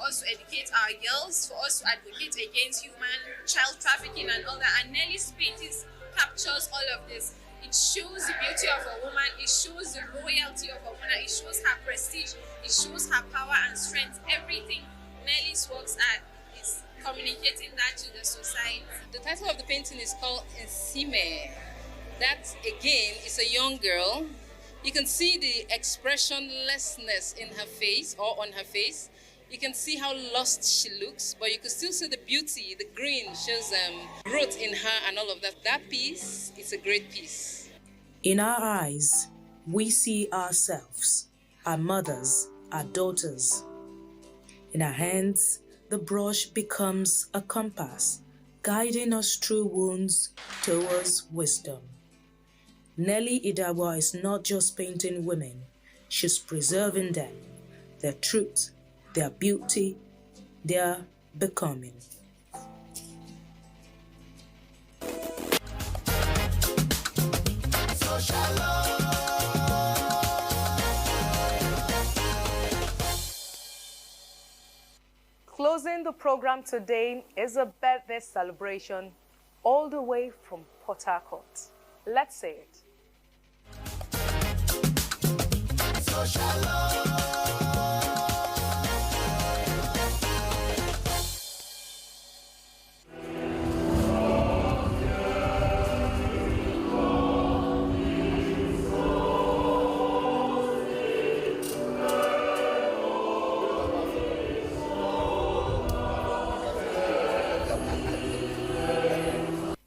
us to educate our girls, for us to advocate against human child trafficking and all that. And Nelly's paintings captures all of this. It shows the beauty of a woman, it shows the royalty of a woman, it shows her prestige, it shows her power and strength. Everything Nelly's works are is communicating that to the society. The title of the painting is called Nsime. That, again, is a young girl. You can see the expressionlessness in her face, or on her face. You can see how lost she looks, but you can still see the beauty, the green shows growth in her and all of that. That piece is a great piece. In our eyes, we see ourselves, our mothers, our daughters. In our hands, the brush becomes a compass, guiding us through wounds towards wisdom. Nelly Idawa is not just painting women, she's preserving them, their truth, their beauty, their becoming. Closing the program today is a birthday celebration all the way from Port Harcourt. Let's say it.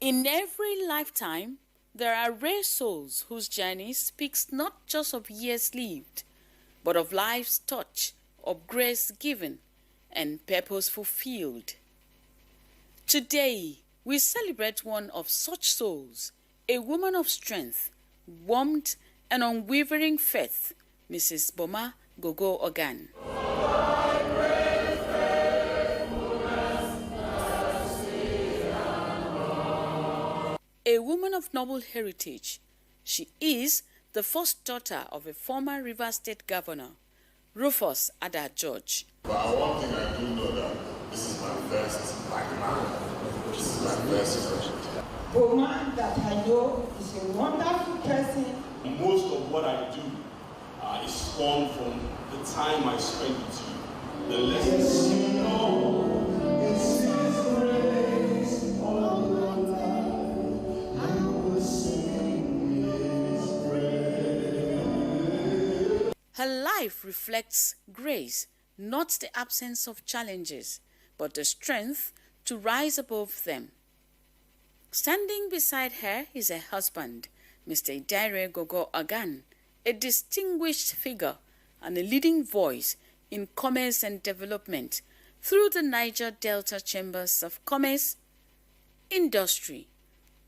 In every lifetime, there are rare souls whose journey speaks not just of years lived, but of life's touch, of grace given, and purpose fulfilled. Today, we celebrate one of such souls, a woman of strength, warmth, and unwavering faith, Mrs. Boma Gogo Ogan. A woman of noble heritage, she is the first daughter of a former Rivers State Governor, Rufus Ada George. But one thing I do know that this is my first black man. This is my first project. Woman that I know is a wonderful person. Most of what I do is spawned from the time I spent with you. The lessons you know, it's His grace all your life. I will sing His praise. Her life reflects grace, not the absence of challenges, but the strength to rise above them. Standing beside her is her husband, Mr. Idare Gogo Agan, a distinguished figure and a leading voice in commerce and development through the Niger Delta Chambers of Commerce, Industry,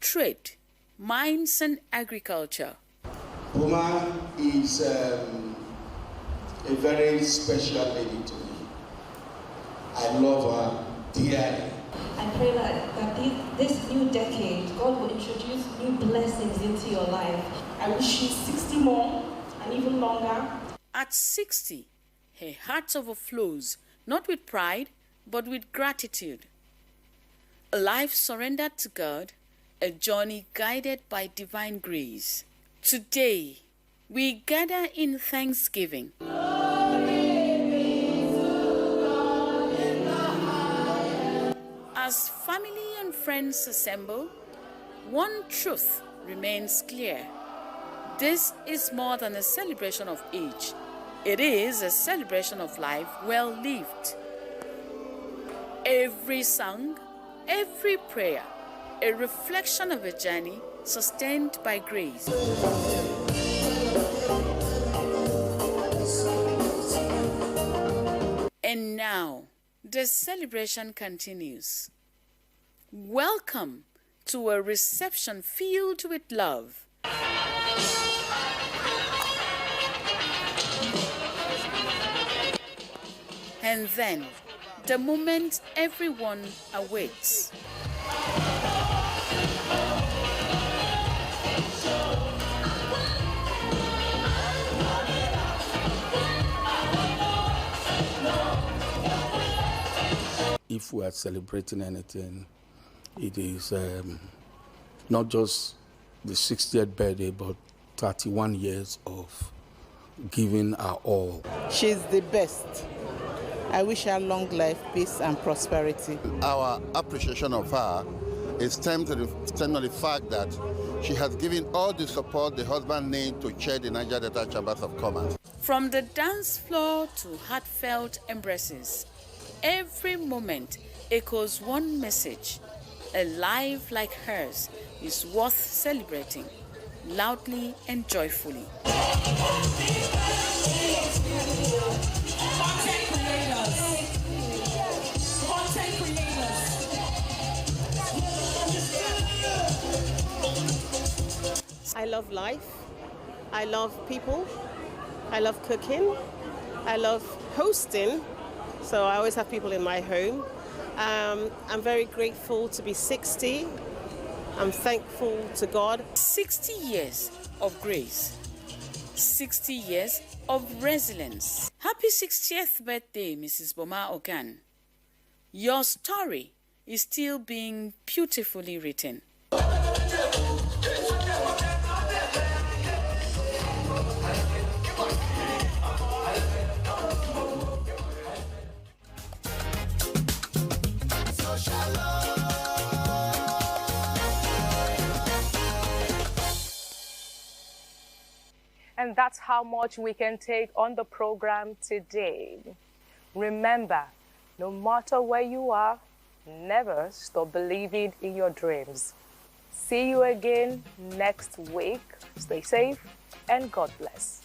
Trade, Mines and Agriculture. Boma is a very special lady to me. I love her dearly. I pray that this new decade, God will introduce new blessings into your life. I wish you 60 more and even longer. At 60, her heart overflows, not with pride, but with gratitude. A life surrendered to God, a journey guided by divine grace. Today, we gather in thanksgiving. As family and friends assemble, one truth remains clear. This is more than a celebration of age. It is a celebration of life well lived. Every song, every prayer, a reflection of a journey sustained by grace. And now, the celebration continues. Welcome to a reception filled with love. And then, the moment everyone awaits. If we are celebrating anything, it is not just the 60th birthday, but 31 years of giving our all. She's the best. I wish her long life, peace, and prosperity. Our appreciation of her is stemmed on the fact that she has given all the support the husband needs to chair the Niger Delta Chambers of Commerce. From the dance floor to heartfelt embraces, every moment echoes one message. A life like hers is worth celebrating loudly and joyfully. I love life. I love people. I love cooking. I love hosting. So I always have people in my home. I'm very grateful to be 60. I'm thankful to God. 60 years of grace. 60 years of resilience. Happy 60th birthday, Mrs. Boma Okan. Your story is still being beautifully written. And that's how much we can take on the program today. Remember, no matter where you are, never stop believing in your dreams. See you again next week. Stay safe and God bless.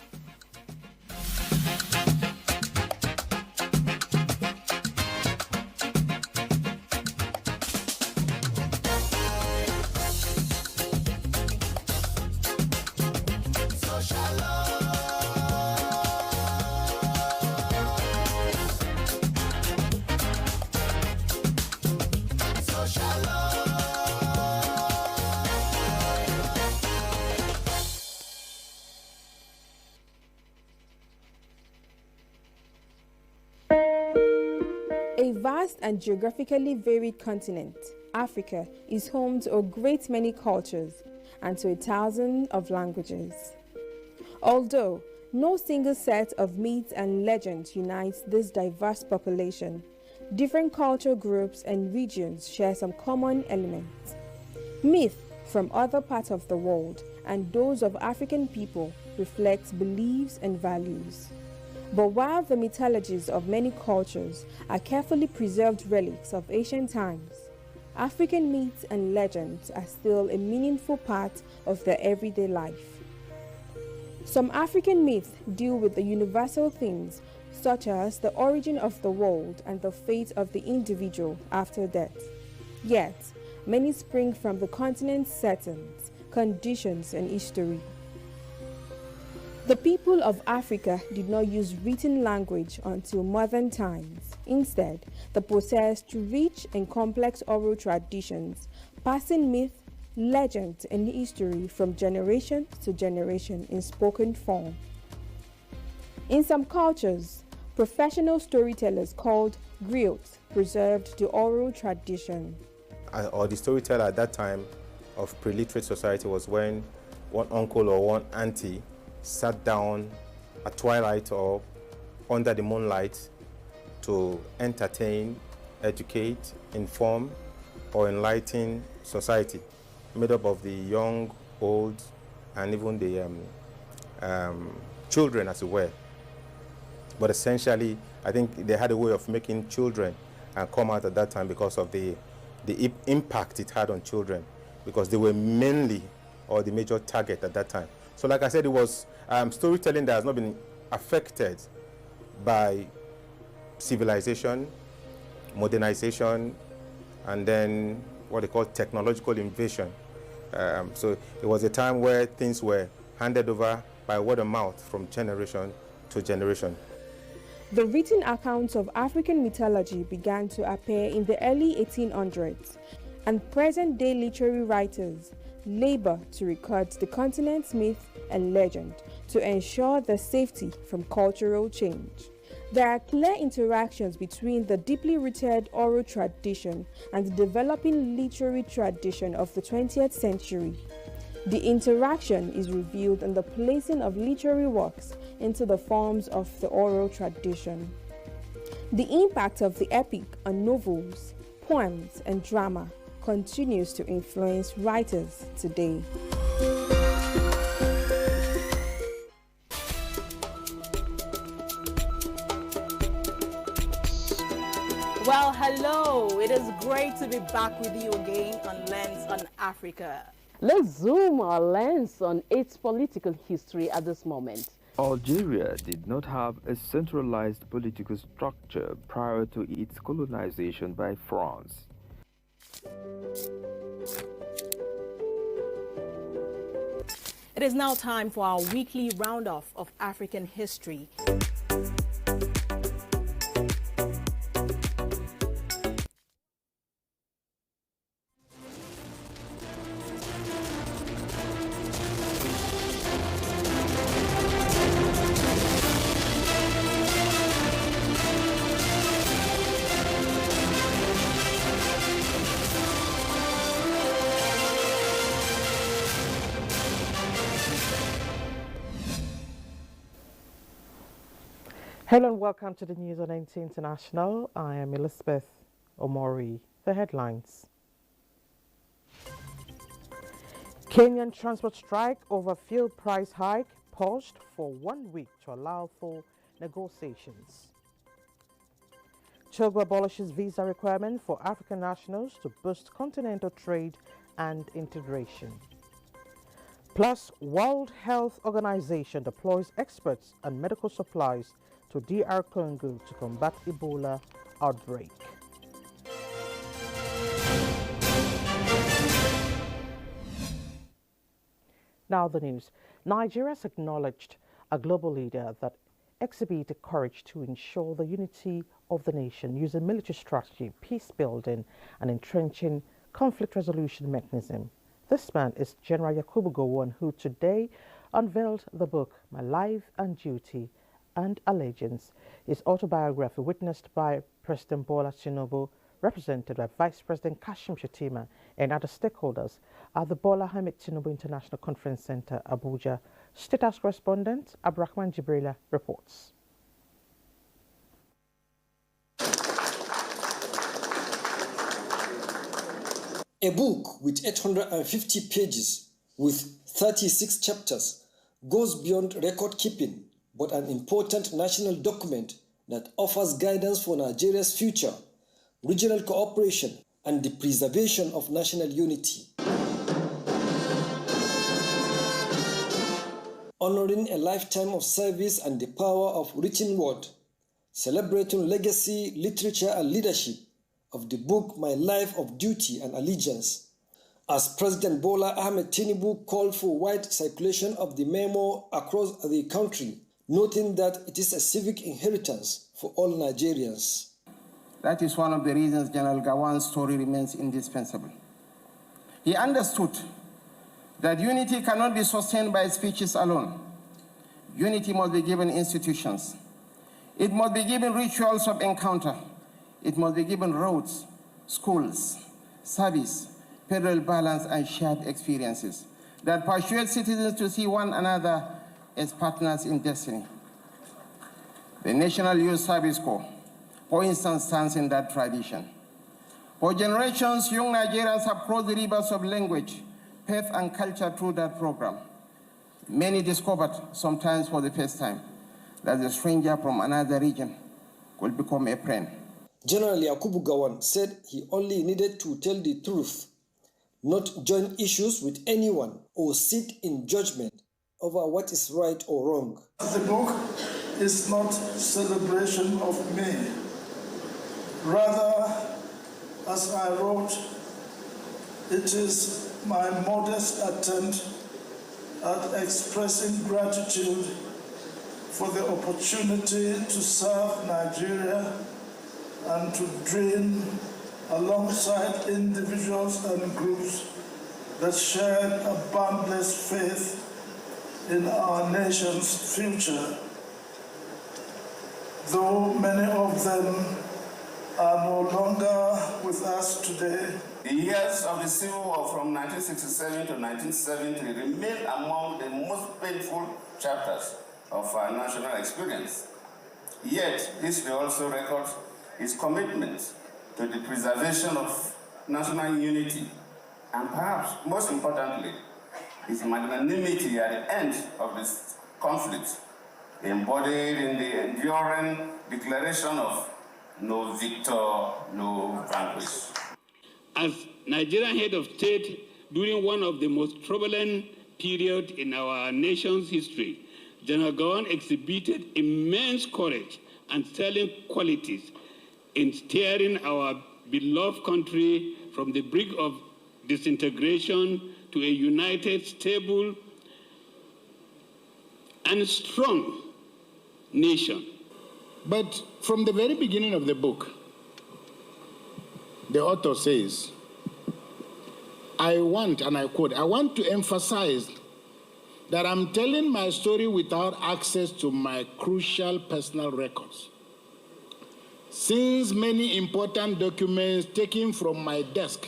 A vast and geographically varied continent, Africa is home to a great many cultures and to 1,000 of languages. Although no single set of myths and legends unites this diverse population, different cultural groups and regions share some common elements. Myth from other parts of the world and those of African people reflect beliefs and values. But while the mythologies of many cultures are carefully preserved relics of ancient times, African myths and legends are still a meaningful part of their everyday life. Some African myths deal with the universal themes such as the origin of the world and the fate of the individual after death. Yet, many spring from the continent's settings, conditions, and history. The people of Africa did not use written language until modern times. Instead, they possessed rich and complex oral traditions, passing myth, legend, and history from generation to generation in spoken form. In some cultures, professional storytellers called griots preserved the oral tradition. Or the storyteller at that time of pre-literate society was when one uncle or one auntie sat down at twilight or under the moonlight to entertain, educate, inform, or enlighten society, made up of the young, old, and even the children as it were. But essentially, I think they had a way of making children come out at that time because of the impact it had on children, because they were mainly or the major target at that time. So like I said, it was storytelling that has not been affected by civilization, modernization, and then what they call technological invasion. So it was a time where things were handed over by word of mouth from generation to generation. The written accounts of African mythology began to appear in the early 1800s, and present-day literary writers labor to record the continent's myth and legend to ensure the safety from cultural change. There are clear interactions between the deeply rooted oral tradition and the developing literary tradition of the 20th century. The interaction is revealed in the placing of literary works into the forms of the oral tradition. The impact of the epic on novels, poems, and drama continues to influence writers today. Well, hello. It is great to be back with you again on Lens on Africa. Let's zoom our lens on its political history at this moment. Algeria did not have a centralized political structure prior to its colonization by France. It is now time for our weekly roundoff of African history. Hello and welcome to the news on NTA International. I am Elizabeth Omori. The headlines. Kenyan transport strike over fuel price hike paused for 1 week to allow for negotiations. Togo abolishes visa requirement for African nationals to boost continental trade and integration. Plus, World Health Organization deploys experts and medical supplies to DR Congo to combat Ebola outbreak. Now the news. Nigeria has acknowledged a global leader that exhibited courage to ensure the unity of the nation using military strategy, peace building and entrenching conflict resolution mechanism. This man is General Yakubu Gowon, who today unveiled the book My Life and Duty and Allegiance, his autobiography witnessed by President Bola Tinubu, represented by Vice President Kashim Shettima and other stakeholders at the Bola Ahmed Tinubu International Conference Center, Abuja. State House correspondent Abdurrahman Jibrila reports. A book with 850 pages with 36 chapters goes beyond record keeping, but an important national document that offers guidance for Nigeria's future, regional cooperation, and the preservation of national unity. Honoring a lifetime of service and the power of written word, celebrating legacy, literature, and leadership of the book My Life of Duty and Allegiance, as President Bola Ahmed Tinubu called for wide circulation of the memo across the country, noting that it is a civic inheritance for all Nigerians. That is one of the reasons General Gowon's story remains indispensable. He understood that unity cannot be sustained by speeches alone. Unity must be given institutions. It must be given rituals of encounter. It must be given roads, schools, service, federal balance, and shared experiences that persuade citizens to see one another as partners in destiny. The National Youth Service Corps, for instance, stands in that tradition. For generations, young Nigerians have crossed the rivers of language, faith, and culture through that program. Many discovered, sometimes for the first time, that a stranger from another region could become a friend. General Yakubu Gowon said he only needed to tell the truth, not join issues with anyone or sit in judgment over what is right or wrong. The book is not celebration of me. Rather, as I wrote, it is my modest attempt at expressing gratitude for the opportunity to serve Nigeria and to dream alongside individuals and groups that share a boundless faith in our nation's future. Though many of them are no longer with us today. The years of the Civil War from 1967 to 1970 remain among the most painful chapters of our national experience. Yet, history also records his commitment to the preservation of national unity, and perhaps most importantly, his magnanimity at the end of this conflict, embodied in the enduring declaration of no victor, no vanquish. As Nigerian head of state during one of the most turbulent periods in our nation's history, General Gowon exhibited immense courage and sterling qualities in steering our beloved country from the brink of disintegration to a united, stable, and strong nation. But from the very beginning of the book, the author says, I want, and I quote, I want to emphasize that I'm telling my story without access to my crucial personal records. Since many important documents taken from my desk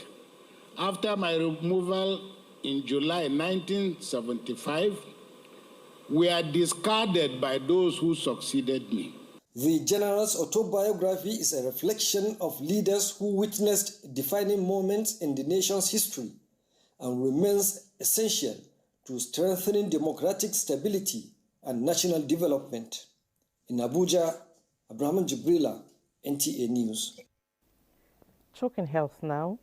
after my removal in July 1975 were discarded by those who succeeded me. The general's autobiography is a reflection of leaders who witnessed defining moments in the nation's history and remains essential to strengthening democratic stability and national development. In Abuja, Abraham Jibrila, NTA News. Talking health now.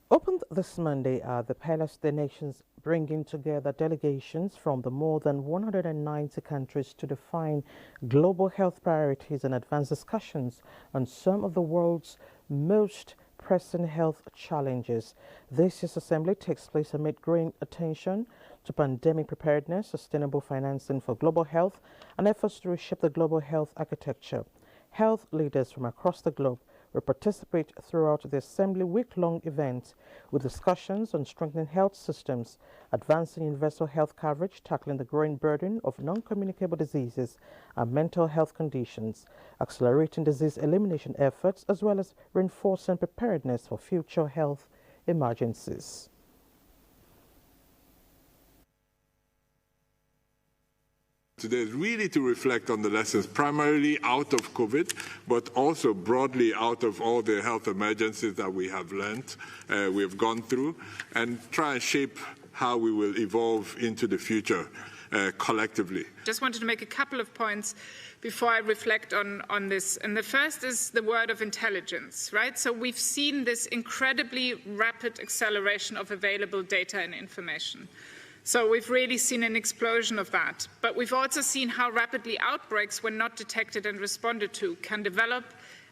Opened this Monday at the Palace the Nations, bringing together delegations from the more than 190 countries to define global health priorities and advance discussions on some of the world's most pressing health challenges. This year's assembly takes place amid growing attention to pandemic preparedness, sustainable financing for global health, and efforts to reshape the global health architecture. Health leaders from across the globe will participate throughout the Assembly week-long event with discussions on strengthening health systems, advancing universal health coverage, tackling the growing burden of non-communicable diseases and mental health conditions, accelerating disease elimination efforts, as well as reinforcing preparedness for future health emergencies. Today is really to reflect on the lessons primarily out of COVID, but also broadly out of all the health emergencies that we have learned, we have gone through, and try and shape how we will evolve into the future. collectively. Just wanted to make a couple of points before I reflect on this. And the first is the word of intelligence, right? So we've seen this incredibly rapid acceleration of available data and information. So we've really seen an explosion of that. But we've also seen how rapidly outbreaks, when not detected and responded to, can develop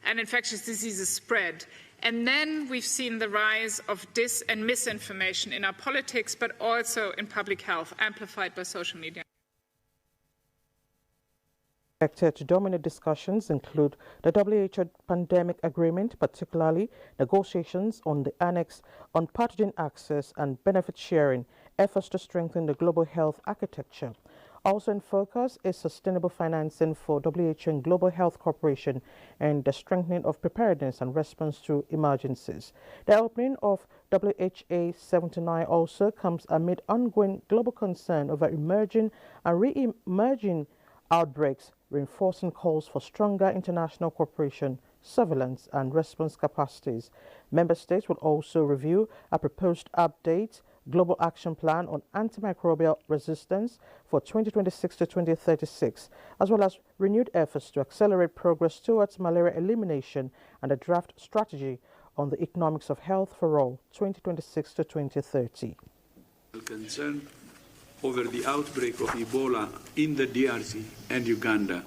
and infectious diseases spread. And then we've seen the rise of dis and misinformation in our politics, but also in public health, amplified by social media. Expected to dominate discussions include the WHO pandemic agreement, particularly negotiations on the annex on pathogen access and benefit sharing, efforts to strengthen the global health architecture. Also in focus is sustainable financing for WHO and Global Health Corporation and the strengthening of preparedness and response to emergencies. The opening of WHA 79 also comes amid ongoing global concern over emerging and re-emerging outbreaks, reinforcing calls for stronger international cooperation, surveillance and response capacities. Member states will also review a proposed update Global Action Plan on Antimicrobial Resistance for 2026 to 2036, as well as renewed efforts to accelerate progress towards malaria elimination and a draft strategy on the economics of health for all 2026 to 2030. Concern over the outbreak of Ebola in the DRC and Uganda.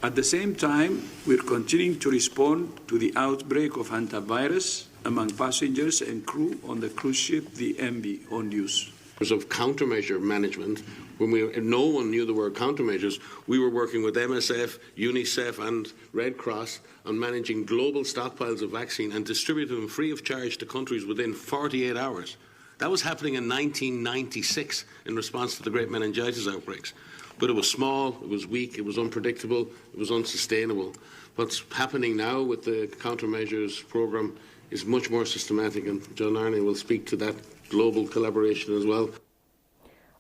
At the same time, we're continuing to respond to the outbreak of hantavirus among passengers and crew on the cruise ship, the MV, on news. Of countermeasure management, when no one knew the word countermeasures, we were working with MSF, UNICEF and Red Cross on managing global stockpiles of vaccine and distributing them free of charge to countries within 48 hours. That was happening in 1996 in response to the great meningitis outbreaks. But it was small, it was weak, it was unpredictable, it was unsustainable. What's happening now with the countermeasures programme is much more systematic, and John Arney will speak to that global collaboration as well.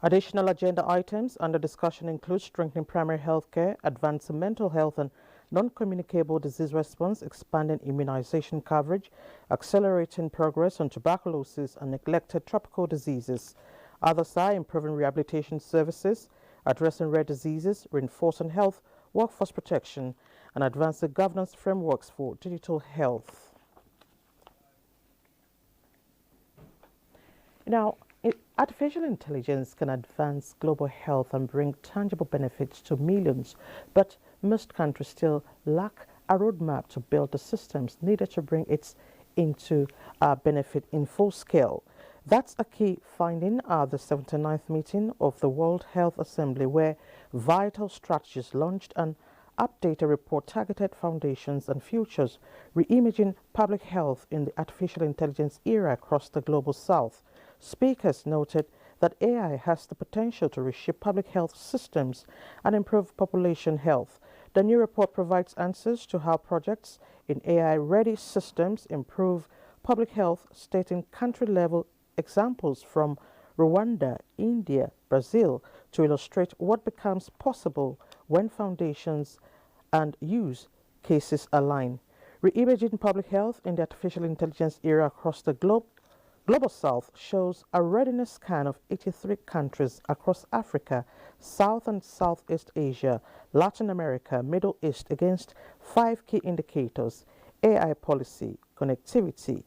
Additional agenda items under discussion include strengthening primary health care, advancing mental health and non-communicable disease response, expanding immunization coverage, accelerating progress on tuberculosis and neglected tropical diseases. Others are improving rehabilitation services, addressing rare diseases, reinforcing health workforce protection, and advancing governance frameworks for digital health. Now, artificial intelligence can advance global health and bring tangible benefits to millions, but most countries still lack a roadmap to build the systems needed to bring it into benefit in full scale. That's a key finding at the 79th meeting of the World Health Assembly, where vital strategies launched an updated report targeted foundations and futures, reimaging public health in the artificial intelligence era across the global south. Speakers noted that AI has the potential to reshape public health systems and improve population health. The new report provides answers to how projects in AI-ready systems improve public health, stating country-level examples from Rwanda, India, Brazil, to illustrate what becomes possible when foundations and use cases align. Reimaging public health in the artificial intelligence era across the global South shows a readiness scan of 83 countries across Africa, South and Southeast Asia, Latin America, Middle East against 5 key indicators: AI policy, connectivity,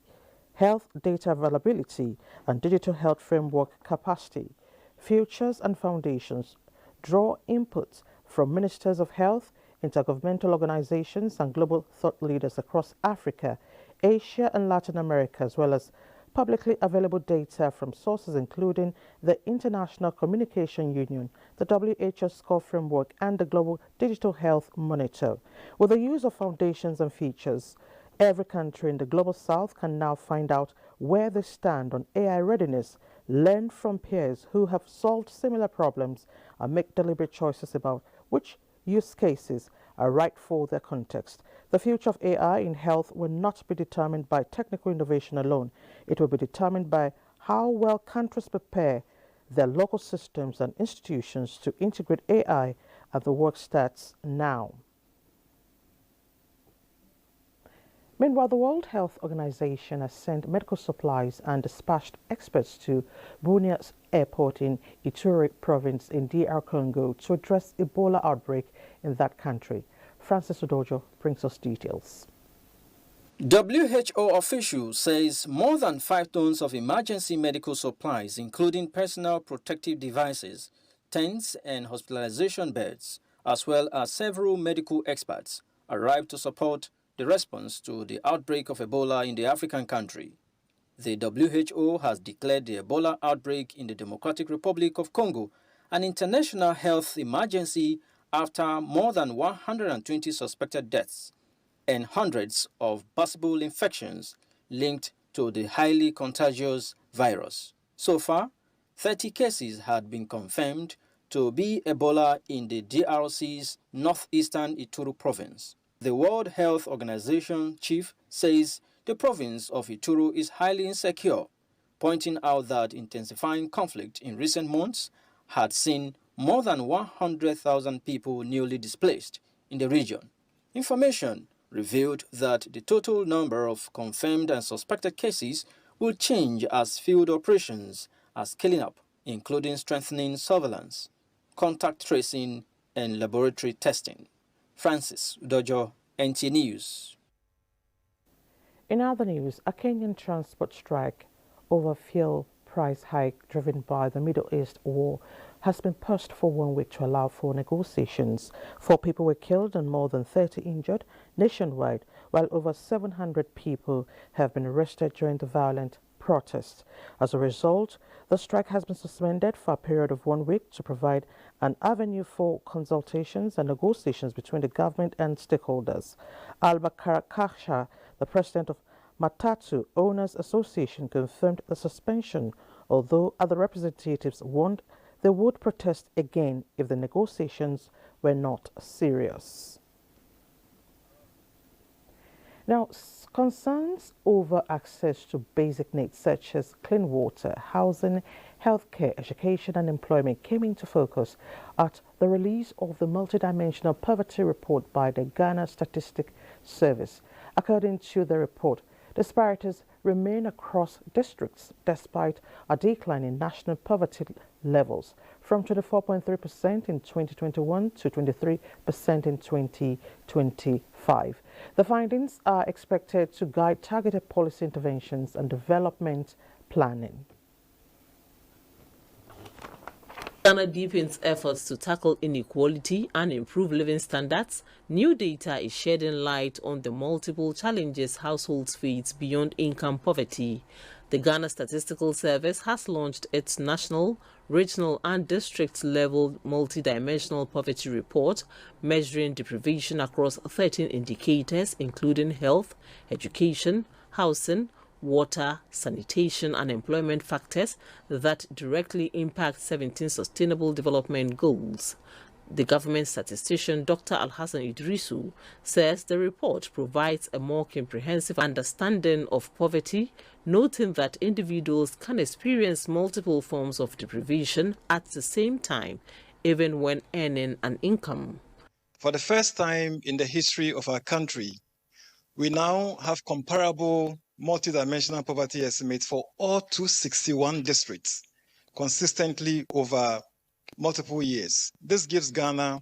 health data availability, and digital health framework capacity. Futures and foundations draw inputs from ministers of health, intergovernmental organizations, and global thought leaders across Africa, Asia, and Latin America, as well as publicly available data from sources including the International Communication Union, the WHO SCORE framework, and the Global Digital Health Monitor. With the use of foundations and features, every country in the Global South can now find out where they stand on AI readiness, learn from peers who have solved similar problems, and make deliberate choices about which use cases are right for their context. The future of AI in health will not be determined by technical innovation alone. It will be determined by how well countries prepare their local systems and institutions to integrate AI, and the work starts now. Meanwhile, the World Health Organization has sent medical supplies and dispatched experts to Bunia Airport in Ituri province in DR Congo to address Ebola outbreak in that country. Francis Odojo brings us details. WHO official says more than 5 tons of emergency medical supplies, including personal protective devices, tents and hospitalization beds, as well as several medical experts, arrived to support the response to the outbreak of Ebola in the African country. The WHO has declared the Ebola outbreak in the Democratic Republic of Congo an international health emergency after more than 120 suspected deaths and hundreds of possible infections linked to the highly contagious virus. So far, 30 cases had been confirmed to be Ebola in the DRC's northeastern Ituri province. The World Health Organization chief says the province of Ituri is highly insecure, pointing out that intensifying conflict in recent months had seen more than 100,000 people newly displaced in the region. Information revealed that the total number of confirmed and suspected cases will change as field operations are scaling up, including strengthening surveillance, contact tracing, and laboratory testing. Francis Udojo, NTA News. In other news, a Kenyan transport strike over fuel price hike driven by the Middle East war has been pushed for 1 week to allow for negotiations. 4 people were killed and more than 30 injured nationwide, while over 700 people have been arrested during the violent protests. As a result, the strike has been suspended for a period of 1 week to provide an avenue for consultations and negotiations between the government and stakeholders. Alba Karakasha, the president of Matatu Owners Association, confirmed the suspension, although other representatives warned they would protest again if the negotiations were not serious. Now, concerns over access to basic needs such as clean water, housing, healthcare, education and employment came into focus at the release of the multidimensional poverty report by the Ghana Statistics Service. According to the report, disparities remain across districts despite a decline in national poverty levels from 24.3% in 2021 to 23% in 2025. The findings are expected to guide targeted policy interventions and development planning. Ghana deepens efforts to tackle inequality and improve living standards. New data is shedding light on the multiple challenges households face beyond income poverty. The Ghana Statistical Service has launched its national, regional and district-level multidimensional poverty report, measuring deprivation across 13 indicators including health, education, housing, water, sanitation and employment factors that directly impact 17 Sustainable Development Goals. The government statistician Dr. Alhassan Idrisu says the report provides a more comprehensive understanding of poverty, noting that individuals can experience multiple forms of deprivation at the same time, even when earning an income. For the first time in the history of our country, we now have comparable multidimensional poverty estimates for all 261 districts consistently over multiple years. This gives Ghana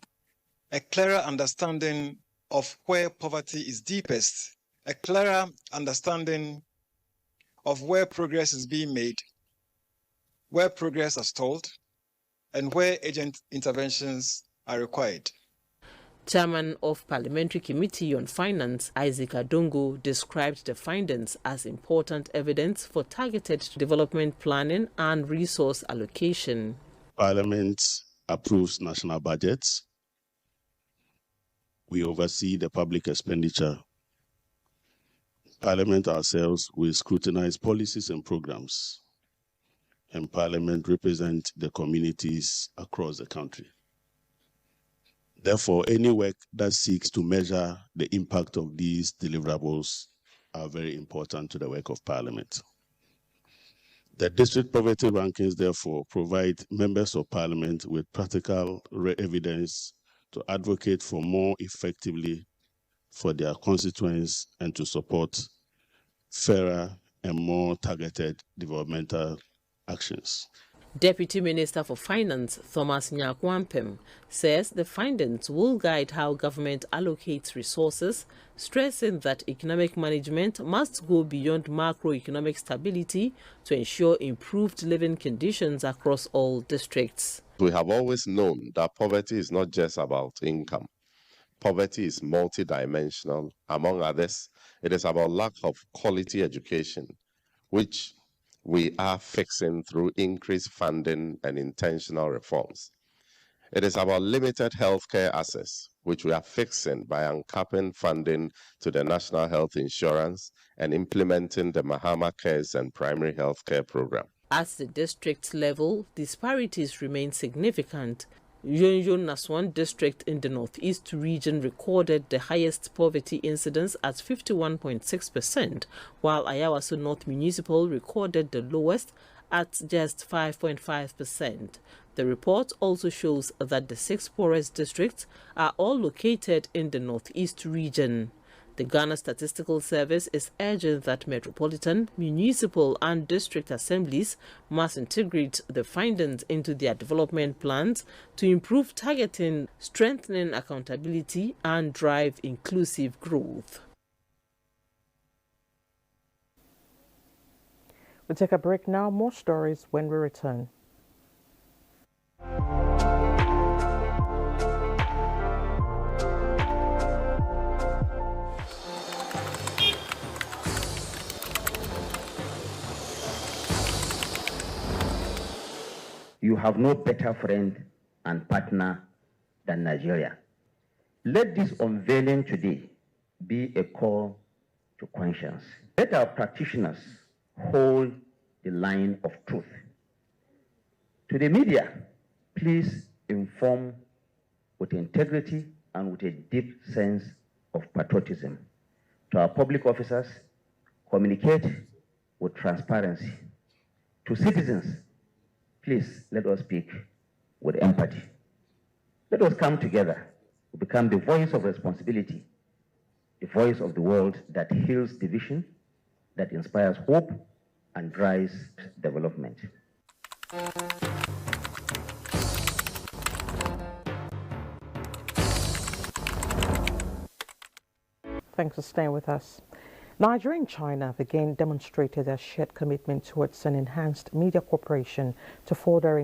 a clearer understanding of where poverty is deepest, a clearer understanding of where progress is being made, where progress is stalled, and where urgent interventions are required. Chairman of Parliamentary Committee on Finance, Isaac Adongo, described the findings as important evidence for targeted development planning and resource allocation. Parliament approves national budgets. We oversee the public expenditure. Parliament ourselves will scrutinize policies and programs. And Parliament represents the communities across the country. Therefore, any work that seeks to measure the impact of these deliverables are very important to the work of Parliament. The district poverty rankings, therefore, provide members of Parliament with practical evidence to advocate for more effectively for their constituents and to support fairer and more targeted developmental actions. Deputy Minister for Finance Thomas Nyakwampem says the findings will guide how government allocates resources, stressing that economic management must go beyond macroeconomic stability to ensure improved living conditions across all districts. We have always known that poverty is not just about income. Poverty is multidimensional. Among others, it is about lack of quality education, which we are fixing through increased funding and intentional reforms. It is about limited healthcare access, which we are fixing by uncapping funding to the National Health Insurance and implementing the Mahama Cares and Primary Healthcare Program. At the district level, disparities remain significant. Yonyon Naswan district in the northeast region recorded the highest poverty incidence at 51.6%, while Ayawaso North Municipal recorded the lowest at just 5.5%. The report also shows that the 6 poorest districts are all located in the northeast region. The Ghana Statistical Service is urging that metropolitan, municipal and district assemblies must integrate the findings into their development plans to improve targeting, strengthening accountability and drive inclusive growth. We'll take a break now. More stories when we return. You have no better friend and partner than Nigeria. Let this unveiling today be a call to conscience. Let our practitioners hold the line of truth. To the media, please inform with integrity and with a deep sense of patriotism. To our public officers, communicate with transparency. To citizens, please let us speak with empathy. Let us come together to become the voice of responsibility, the voice of the world that heals division, that inspires hope and drives development. Thanks for staying with us. Nigeria and China have again demonstrated their shared commitment towards an enhanced media cooperation to further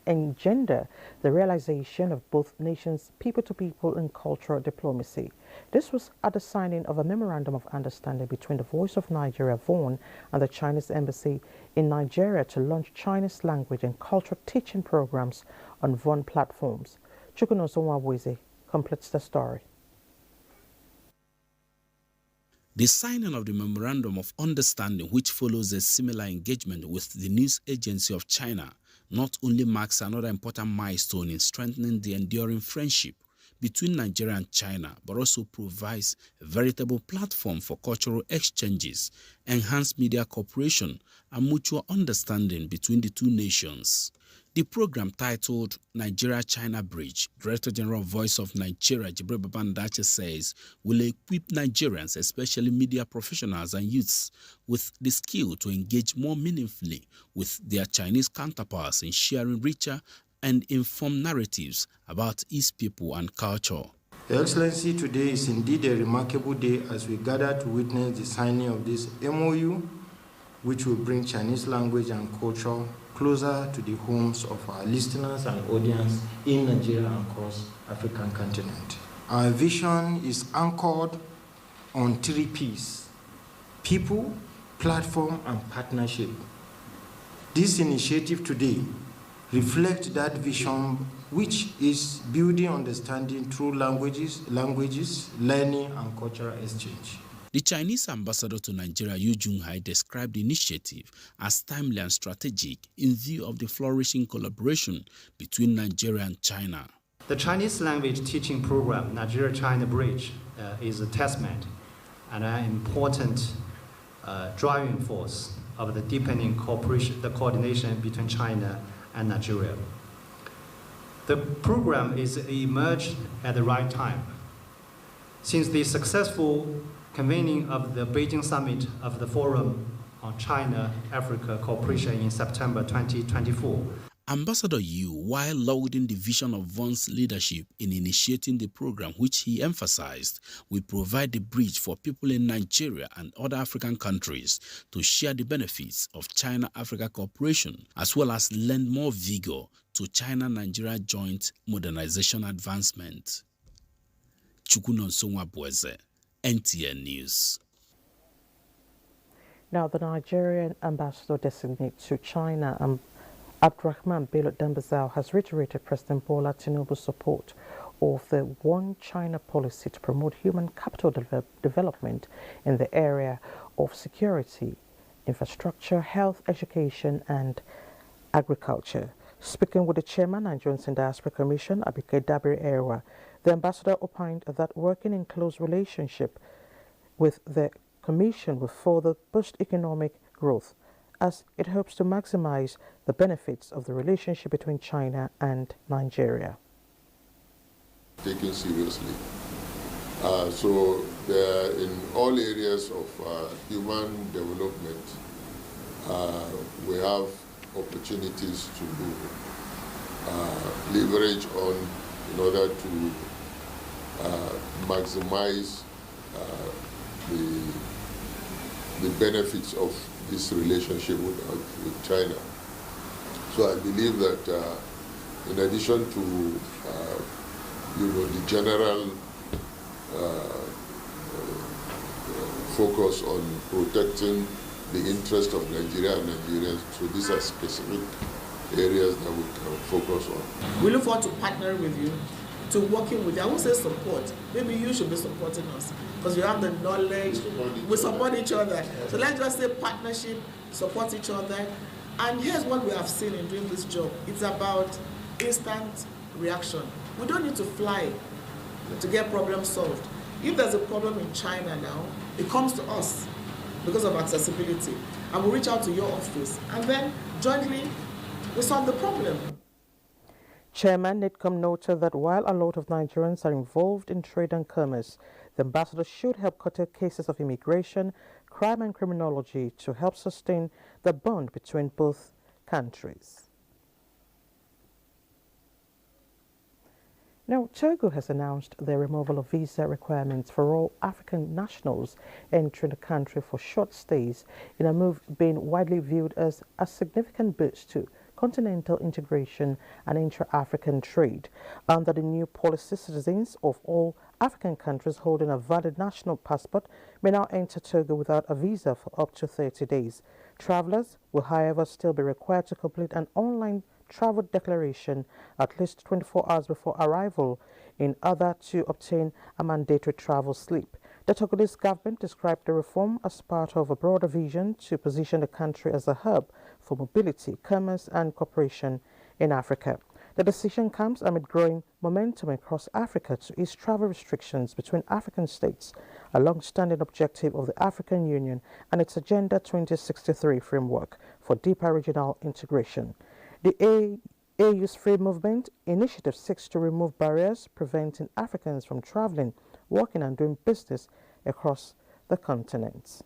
engender the realization of both nations' people-to-people and cultural diplomacy. This was at the signing of a memorandum of understanding between the Voice of Nigeria, VON, and the Chinese Embassy in Nigeria to launch Chinese language and cultural teaching programs on VON platforms. Chukwunoso Nwabweze completes the story. The signing of the Memorandum of Understanding, which follows a similar engagement with the News Agency of China, not only marks another important milestone in strengthening the enduring friendship between Nigeria and China, but also provides a veritable platform for cultural exchanges, enhanced media cooperation, and mutual understanding between the two nations. The program, titled Nigeria-China Bridge, Director General Voice of Nigeria, Jibril Babandache, says, will equip Nigerians, especially media professionals and youths, with the skill to engage more meaningfully with their Chinese counterparts in sharing richer and informed narratives about its people and culture. Your Excellency, today is indeed a remarkable day as we gather to witness the signing of this MOU, which will bring Chinese language and culture closer to the homes of our listeners and audience in Nigeria and across African continent. Our vision is anchored on 3 P's: people, platform, and partnership. This initiative today reflects that vision, which is building understanding through languages, learning, and cultural exchange. The Chinese ambassador to Nigeria, Yu Junhai, described the initiative as timely and strategic in view of the flourishing collaboration between Nigeria and China. The Chinese language teaching program, Nigeria-China Bridge, is a testament and an important driving force of the deepening cooperation, the coordination between China and Nigeria. The program is emerged at the right time. Since the successful convening of the Beijing Summit of the Forum on China-Africa Cooperation in September 2024. Ambassador Yu, while lauding the vision of Vaughan's leadership in initiating the program, which he emphasized will provide the bridge for people in Nigeria and other African countries to share the benefits of China-Africa cooperation, as well as lend more vigor to China-Nigeria joint modernization advancement. Chukwunonsonwa Bweze, NTA News. Now, the Nigerian ambassador designate to China, Abdurrahman Bello Dambazao, has reiterated President Bola Tinubu's support of the One China policy to promote human capital development in the area of security, infrastructure, health, education, and agriculture. Speaking with the chairman, Nigerian Diaspora Commission, Abike Dabiri Ewa, the ambassador opined that working in close relationship with the Commission will further boost economic growth, as it hopes to maximize the benefits of the relationship between China and Nigeria. Taken seriously. So there, in all areas of human development, we have opportunities to leverage on in order to maximize the benefits of this relationship with China. So I believe that in addition to the general focus on protecting the interest of Nigeria and Nigerians, so these are specific areas that we can focus on. We look forward to partnering with you, to working with you. I won't say support. Maybe you should be supporting us because you have the knowledge. We support each other. So let's just say partnership, support each other. And here's what we have seen in doing this job. It's about instant reaction. We don't need to fly to get problems solved. If there's a problem in China now, it comes to us because of accessibility. And we reach out to your office. And then jointly, we solve the problem. Chairman NIDCOM noted that while a lot of Nigerians are involved in trade and commerce, the ambassador should help curtail cases of immigration, crime and criminology to help sustain the bond between both countries. Now, Togo has announced the removal of visa requirements for all African nationals entering the country for short stays, in a move being widely viewed as a significant boost to continental integration and intra-African trade. Under the new policy, citizens of all African countries holding a valid national passport may now enter Togo without a visa for up to 30 days. Travelers will, however, still be required to complete an online travel declaration at least 24 hours before arrival in order to obtain a mandatory travel slip. The Togolese government described the reform as part of a broader vision to position the country as a hub for mobility, commerce and cooperation in Africa. The decision comes amid growing momentum across Africa to ease travel restrictions between African states, a long-standing objective of the African Union and its Agenda 2063 framework for deeper regional integration. The AU's Free Movement initiative seeks to remove barriers preventing Africans from traveling, working and doing business across the continent.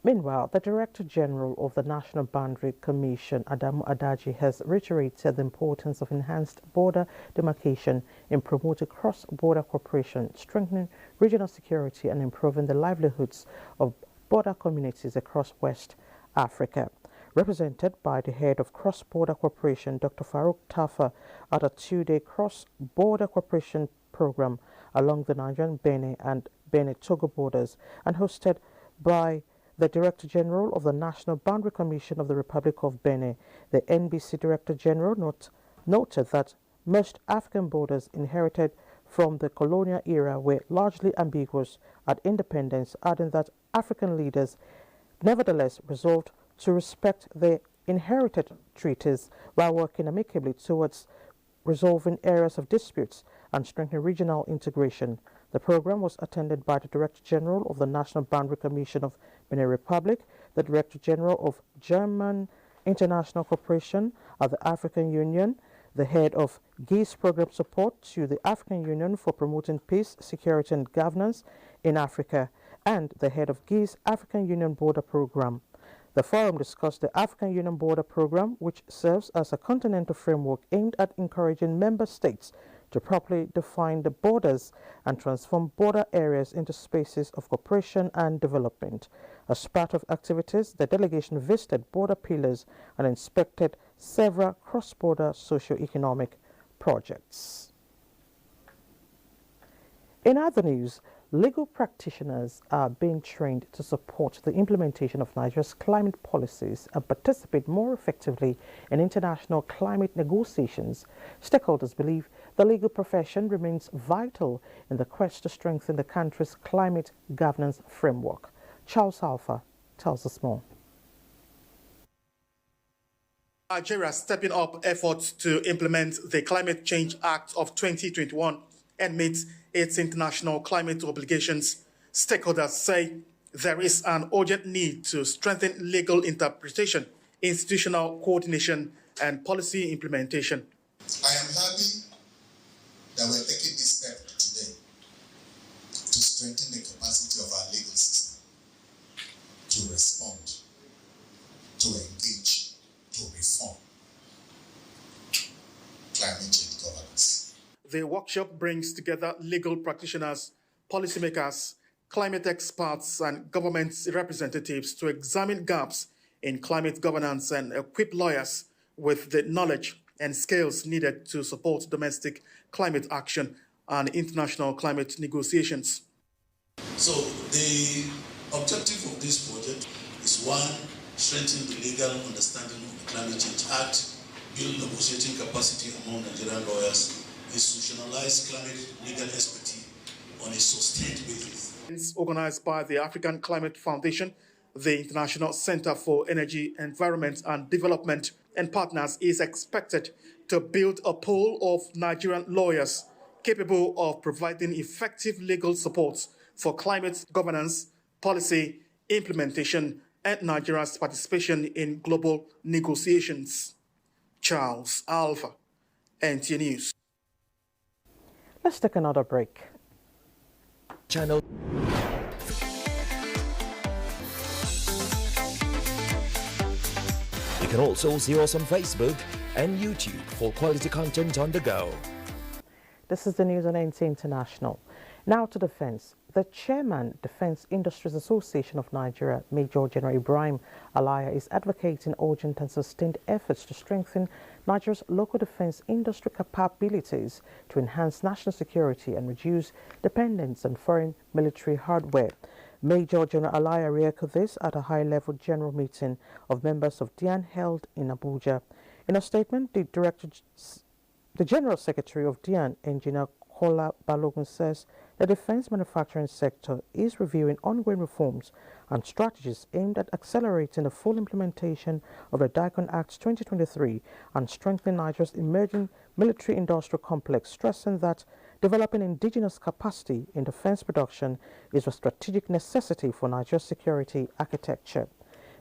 Meanwhile, the Director General of the National Boundary Commission, Adamu Adaji, has reiterated the importance of enhanced border demarcation in promoting cross-border cooperation, strengthening regional security and improving the livelihoods of border communities across West Africa. Represented by the head of cross-border cooperation, Dr. Farouk Tafa, at a two-day cross-border cooperation program along the Nigerian-Benin and Benin-Togo borders, and hosted by the Director General of the National Boundary Commission of the Republic of Benin. The NBC Director General noted that most African borders inherited from the colonial era were largely ambiguous at independence, adding that African leaders nevertheless resolved to respect the inherited treaties while working amicably towards resolving areas of disputes and strengthening regional integration. The program was attended by the Director General of the National Boundary Commission of Benin Republic, the Director General of German International Cooperation at the African Union, the head of GIS program support to the African Union for promoting peace, security and governance in Africa, and the head of GIS African Union border program. The forum discussed the African Union border program, which serves as a continental framework aimed at encouraging member states to properly define the borders and transform border areas into spaces of cooperation and development. As part of activities, the delegation visited border pillars and inspected several cross-border socio-economic projects. In other news, legal practitioners are being trained to support the implementation of Nigeria's climate policies and participate more effectively in international climate negotiations. Stakeholders believe the legal profession remains vital in the quest to strengthen the country's climate governance framework. Charles Alpha tells us more. Nigeria stepping up efforts to implement the Climate Change Act of 2021 and meet its international climate obligations. Stakeholders say there is an urgent need to strengthen legal interpretation, institutional coordination, and policy implementation. I am happy that we're taking this step today to strengthen the capacity of our legal system to respond, to engage, to reform climate change governance. The workshop brings together legal practitioners, policymakers, climate experts, and government representatives to examine gaps in climate governance and equip lawyers with the knowledge and skills needed to support domestic climate action and international climate negotiations. So the objective of this project is one, strengthen the legal understanding of the Climate Change Act, build negotiating capacity among Nigerian lawyers, institutionalize climate legal expertise on a sustained basis. It's organized by the African Climate Foundation, the International Center for Energy, Environment and Development, and partners is expected to build a pool of Nigerian lawyers capable of providing effective legal support for climate governance, policy, implementation, and Nigeria's participation in global negotiations. Charles Alpha, NTA News. Let's take another break. Channel. You can also see us on Facebook and YouTube for quality content on the go. This is the news on NTA International. Now to defense. The chairman, Defense Industries Association of Nigeria, Major General Ibrahim Alaya, is advocating urgent and sustained efforts to strengthen Nigeria's local defense industry capabilities to enhance national security and reduce dependence on foreign military hardware. Major General Alaya re-echoed this at a high-level general meeting of members of DIAN held in Abuja. In a statement, the General Secretary of DIAN, Engineer Kola Balogun, says the defense manufacturing sector is reviewing ongoing reforms and strategies aimed at accelerating the full implementation of the Daikon Act 2023 and strengthening Nigeria's emerging military-industrial complex, stressing that developing indigenous capacity in defense production is a strategic necessity for Nigeria's security architecture.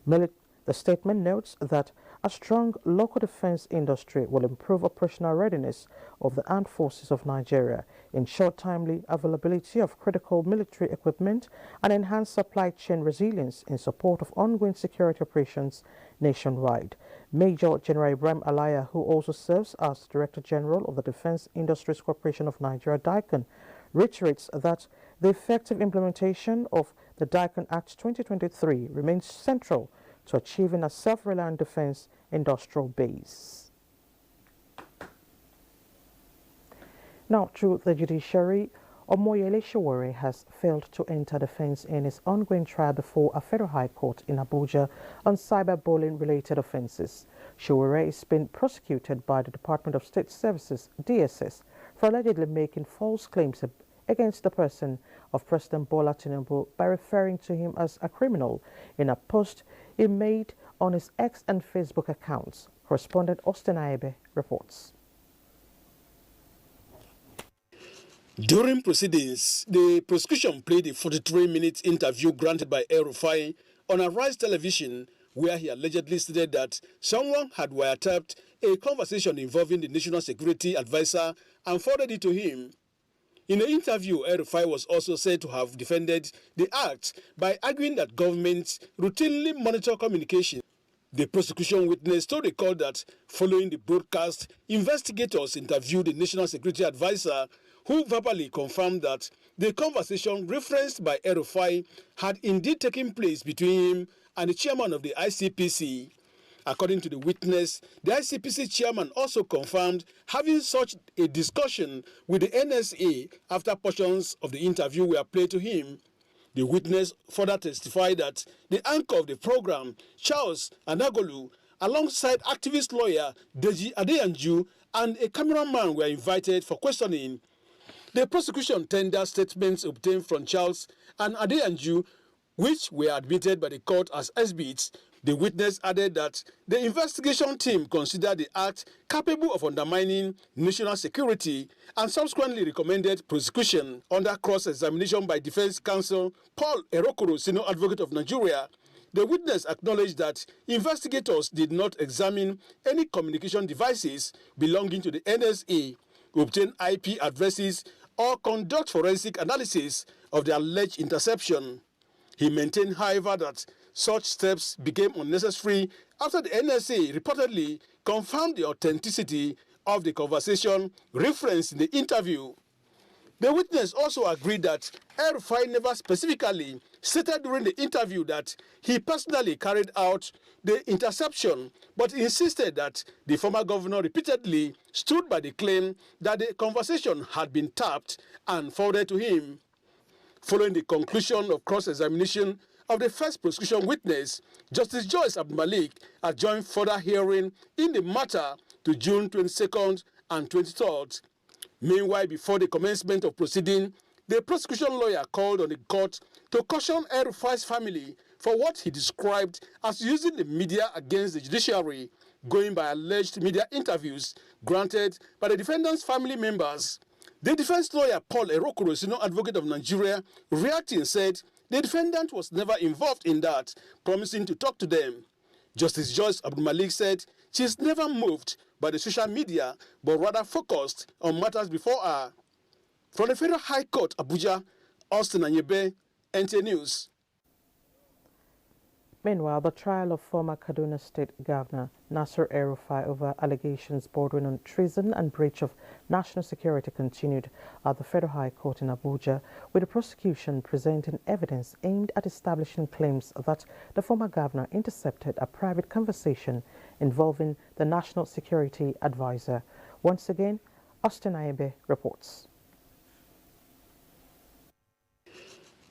The statement notes that a strong local defense industry will improve operational readiness of the armed forces of Nigeria, ensure timely availability of critical military equipment, and enhance supply chain resilience in support of ongoing security operations nationwide. Major General Ibrahim Alaya, who also serves as Director General of the Defense Industries Corporation of Nigeria, DICON, reiterates that the effective implementation of the Daikon Act 2023 remains central to achieving a self-reliant defense industrial base. Now, through the judiciary, Omoyele Sowore has failed to enter defense in his ongoing trial before a federal high court in Abuja on cyberbullying-related offenses. Sowore is being prosecuted by the Department of State Services, DSS, for allegedly making false claims against the person of President Bola Tinubu by referring to him as a criminal in a post he made on his X and Facebook accounts. Correspondent Austin Aebe reports. During proceedings, the prosecution played a 43-minute interview granted by El Rufai on Arise Television where he allegedly stated that someone had wiretapped a conversation involving the National Security Advisor and forwarded it to him. In an interview, El-Rufai was also said to have defended the act by arguing that governments routinely monitor communication. The prosecution witness told the court that following the broadcast, investigators interviewed the National Security Advisor, who verbally confirmed that the conversation referenced by El-Rufai had indeed taken place between him and the chairman of the ICPC. According to the witness, the ICPC chairman also confirmed having such a discussion with the NSA after portions of the interview were played to him. The witness further testified that the anchor of the program, Charles Anagolu, alongside activist lawyer Deji Adeyanju and a cameraman were invited for questioning. The prosecution tendered statements obtained from Charles and Adeyanju, which were admitted by the court as exhibits. The witness added that the investigation team considered the act capable of undermining national security and subsequently recommended prosecution under cross-examination by defense counsel Paul Erokoro, senior advocate of Nigeria. The witness acknowledged that investigators did not examine any communication devices belonging to the NSA, obtain IP addresses, or conduct forensic analysis of the alleged interception. He maintained, however, that such steps became unnecessary after the NSA reportedly confirmed the authenticity of the conversation referenced in the interview. The witness also agreed that El-Rufai never specifically stated during the interview that he personally carried out the interception, but insisted that the former governor repeatedly stood by the claim that the conversation had been tapped and forwarded to him. Following the conclusion of cross-examination of the first prosecution witness, Justice Joyce Abdulmalik adjourned further hearing in the matter to June 22nd and 23rd. Meanwhile, before the commencement of proceeding, the prosecution lawyer called on the court to caution El-Rufai's family for what he described as using the media against the judiciary, going by alleged media interviews granted by the defendant's family members. The defense lawyer Paul Erokoro, senior advocate of Nigeria, reacting said the defendant was never involved in that, promising to talk to them. Justice Joyce Abdulmalik said she is never moved by the social media, but rather focused on matters before her. From the Federal High Court, Abuja, Austin Anyebe, NTA News. Meanwhile, the trial of former Kaduna State Governor Nasir El-Rufai over allegations bordering on treason and breach of national security continued at the Federal High Court in Abuja, with the prosecution presenting evidence aimed at establishing claims that the former governor intercepted a private conversation involving the National Security Advisor. Once again, Austin Anyebe reports.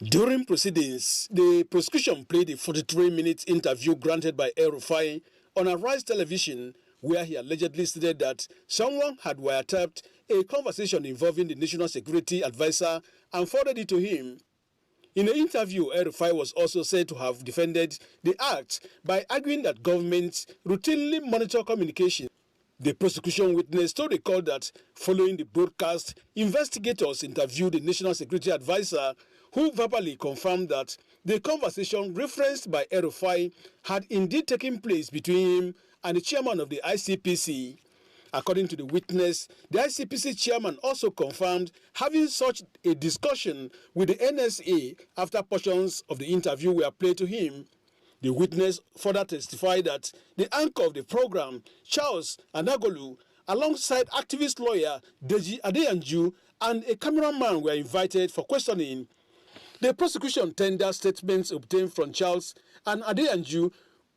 During proceedings, the prosecution played a 43-minute interview granted by El-Rufai on Arise Television, where he allegedly stated that someone had wiretapped a conversation involving the National Security Advisor and forwarded it to him. In the interview, El-Rufai was also said to have defended the act by arguing that governments routinely monitor communication. The prosecution witness told the court that following the broadcast, investigators interviewed the National Security Advisor, who verbally confirmed that the conversation referenced by El-Rufai had indeed taken place between him and the chairman of the ICPC. According to the witness, the ICPC chairman also confirmed having such a discussion with the NSA after portions of the interview were played to him. The witness further testified that the anchor of the program, Charles Anagolu, alongside activist lawyer Deji Adeyanju and a cameraman were invited for questioning. The prosecution tendered statements obtained from Charles and Adeyanju,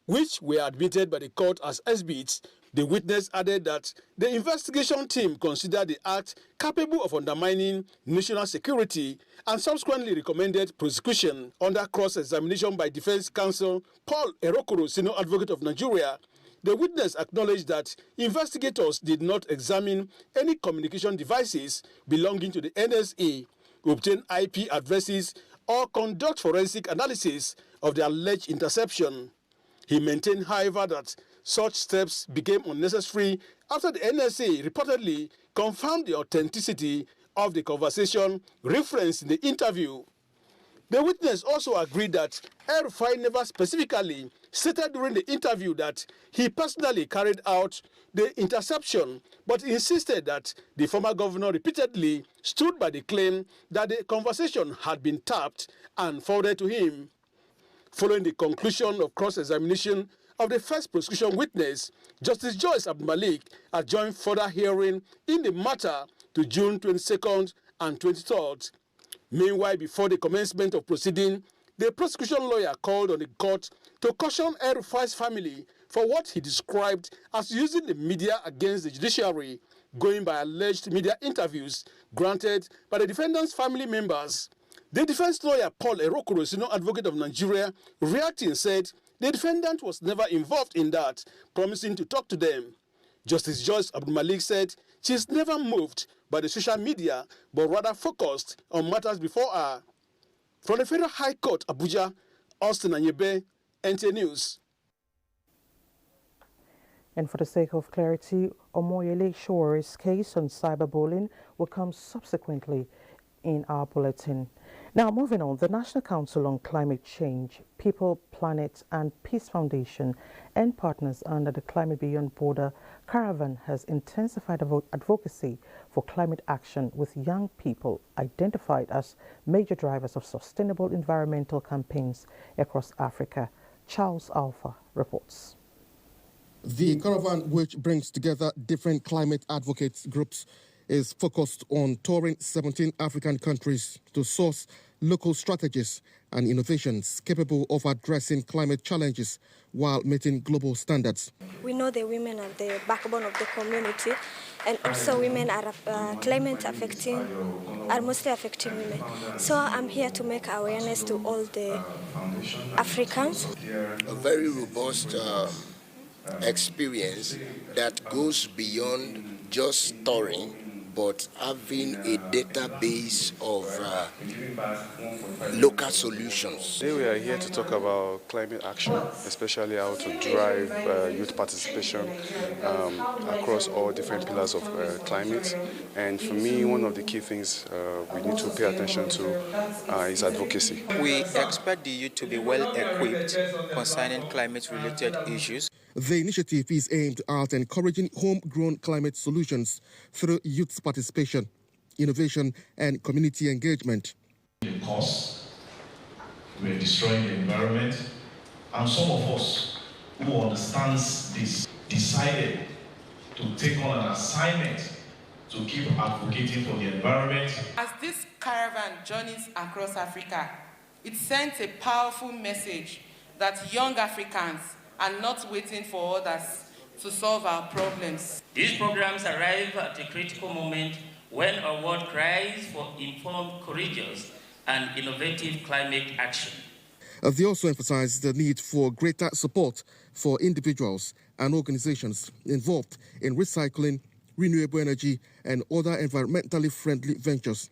which were admitted by the court as exhibits. The witness added that the investigation team considered the act capable of undermining national security and subsequently recommended prosecution under cross-examination by defense counsel Paul Erokoro, senior advocate of Nigeria. The witness acknowledged that investigators did not examine any communication devices belonging to the NSA, obtain IP addresses, or conduct forensic analysis of the alleged interception. He maintained, however, that such steps became unnecessary after the NSA reportedly confirmed the authenticity of the conversation referenced in the interview. The witness also agreed that El-Rufai never specifically stated during the interview that he personally carried out the interception, but insisted that the former governor repeatedly stood by the claim that the conversation had been tapped and forwarded to him. Following the conclusion of cross-examination of the first prosecution witness, Justice Joyce Abdulmalik adjourned further hearing in the matter to June 22nd and 23rd. Meanwhile, before the commencement of proceeding, the prosecution lawyer called on the court to caution El-Rufai's family for what he described as using the media against the judiciary, going by alleged media interviews granted by the defendant's family members. The defense lawyer Paul Erokoro, senior advocate of Nigeria, reacting said the defendant was never involved in that, promising to talk to them. Justice Joyce Abdulmalik said she is never moved by the social media, but rather focused on matters before her. From the Federal High Court, Abuja, Austin Anyebe, NTA News. And for the sake of clarity, Omoyele Shore's case on cyberbullying will come subsequently in our bulletin. Now, moving on, the National Council on Climate Change, People, Planet and Peace Foundation and partners under the Climate Beyond Border Caravan has intensified advocacy for climate action with young people identified as major drivers of sustainable environmental campaigns across Africa. Charles Alpha reports. The caravan, which brings together different climate advocates groups, is focused on touring 17 African countries to source local strategies and innovations capable of addressing climate challenges while meeting global standards. We know the women are the backbone of the community, and also women are mostly affecting women. So I'm here to make awareness to all the Africans. A very robust experience that goes beyond just storing, but having a database of local solutions. Today we are here to talk about climate action, especially how to drive youth participation across all different pillars of climate. And for me, one of the key things we need to pay attention to is advocacy. We expect the youth to be well equipped concerning climate-related issues. The initiative is aimed at encouraging homegrown climate solutions through youth participation, innovation, and community engagement. The cost, we're destroying the environment, and some of us who understands this decided to take on an assignment to keep advocating for the environment. As this caravan journeys across Africa, it sends a powerful message that young Africans are not waiting for others to solve our problems. These programs arrive at a critical moment when our world cries for informed, courageous, and innovative climate action. They also emphasize the need for greater support for individuals and organizations involved in recycling, renewable energy, and other environmentally friendly ventures,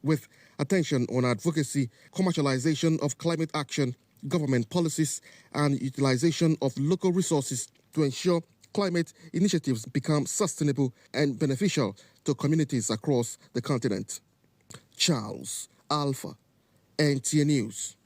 with attention on advocacy, commercialization of climate action, government policies, and utilization of local resources to ensure climate initiatives become sustainable and beneficial to communities across the continent. Charles Alpha, NTA News.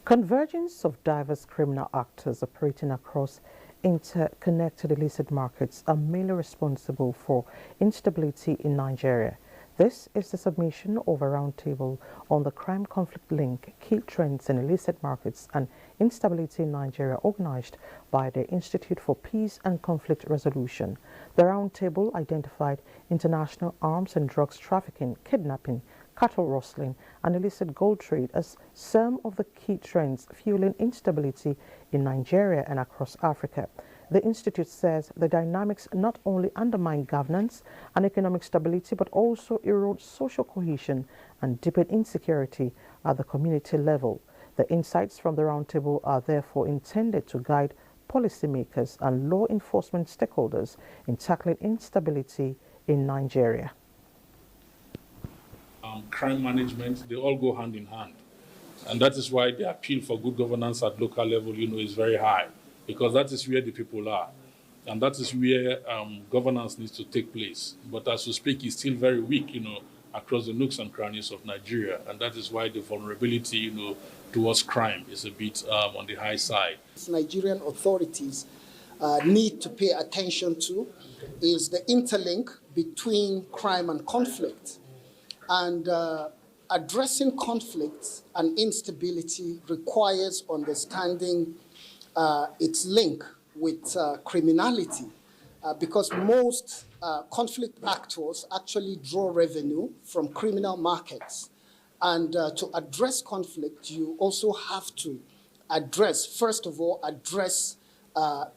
Convergence of diverse criminal actors operating across interconnected illicit markets are mainly responsible for instability in Nigeria. This is the submission of a roundtable on the crime conflict link, key trends in illicit markets and instability in Nigeria, organized by the Institute for Peace and Conflict Resolution. The roundtable identified international arms and drugs trafficking, kidnapping, cattle rustling, and illicit gold trade as some of the key trends fueling instability in Nigeria and across Africa. The Institute says the dynamics not only undermine governance and economic stability, but also erode social cohesion and deepen insecurity at the community level. The insights from the roundtable are therefore intended to guide policymakers and law enforcement stakeholders in tackling instability in Nigeria. Crime management, they all go hand in hand. And that is why the appeal for good governance at local level, is very high, because that is where the people are. And that is where governance needs to take place. But as we speak, it's still very weak, across the nooks and crannies of Nigeria, and that is why the vulnerability, towards crime is a bit on the high side. Nigerian authorities need to pay attention to is the interlink between crime and conflict. And addressing conflicts and instability requires understanding its link with criminality, because most conflict actors actually draw revenue from criminal markets. And to address conflict, you also have to first of all, address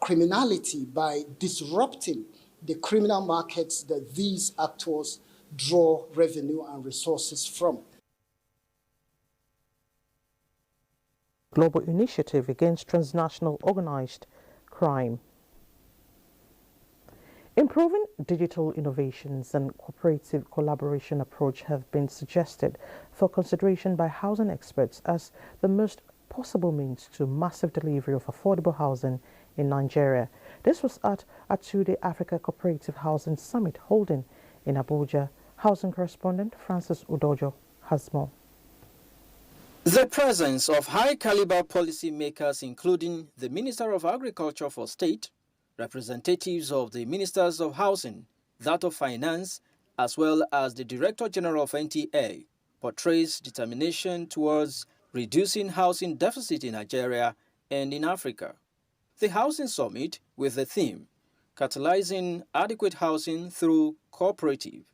criminality by disrupting the criminal markets that these actors draw revenue and resources from. Global initiative against transnational organized crime. Improving digital innovations and cooperative collaboration approach have been suggested for consideration by housing experts as the most possible means to massive delivery of affordable housing in Nigeria. This was at a two-day Africa Cooperative Housing Summit holding in Abuja. Housing correspondent Francis Udojo has more. The presence of high-caliber policymakers, including the Minister of Agriculture for State, representatives of the Ministers of Housing, that of Finance, as well as the Director General of NTA, portrays determination towards reducing housing deficit in Nigeria and in Africa. The Housing Summit, with the theme, Catalyzing Adequate Housing Through Cooperative,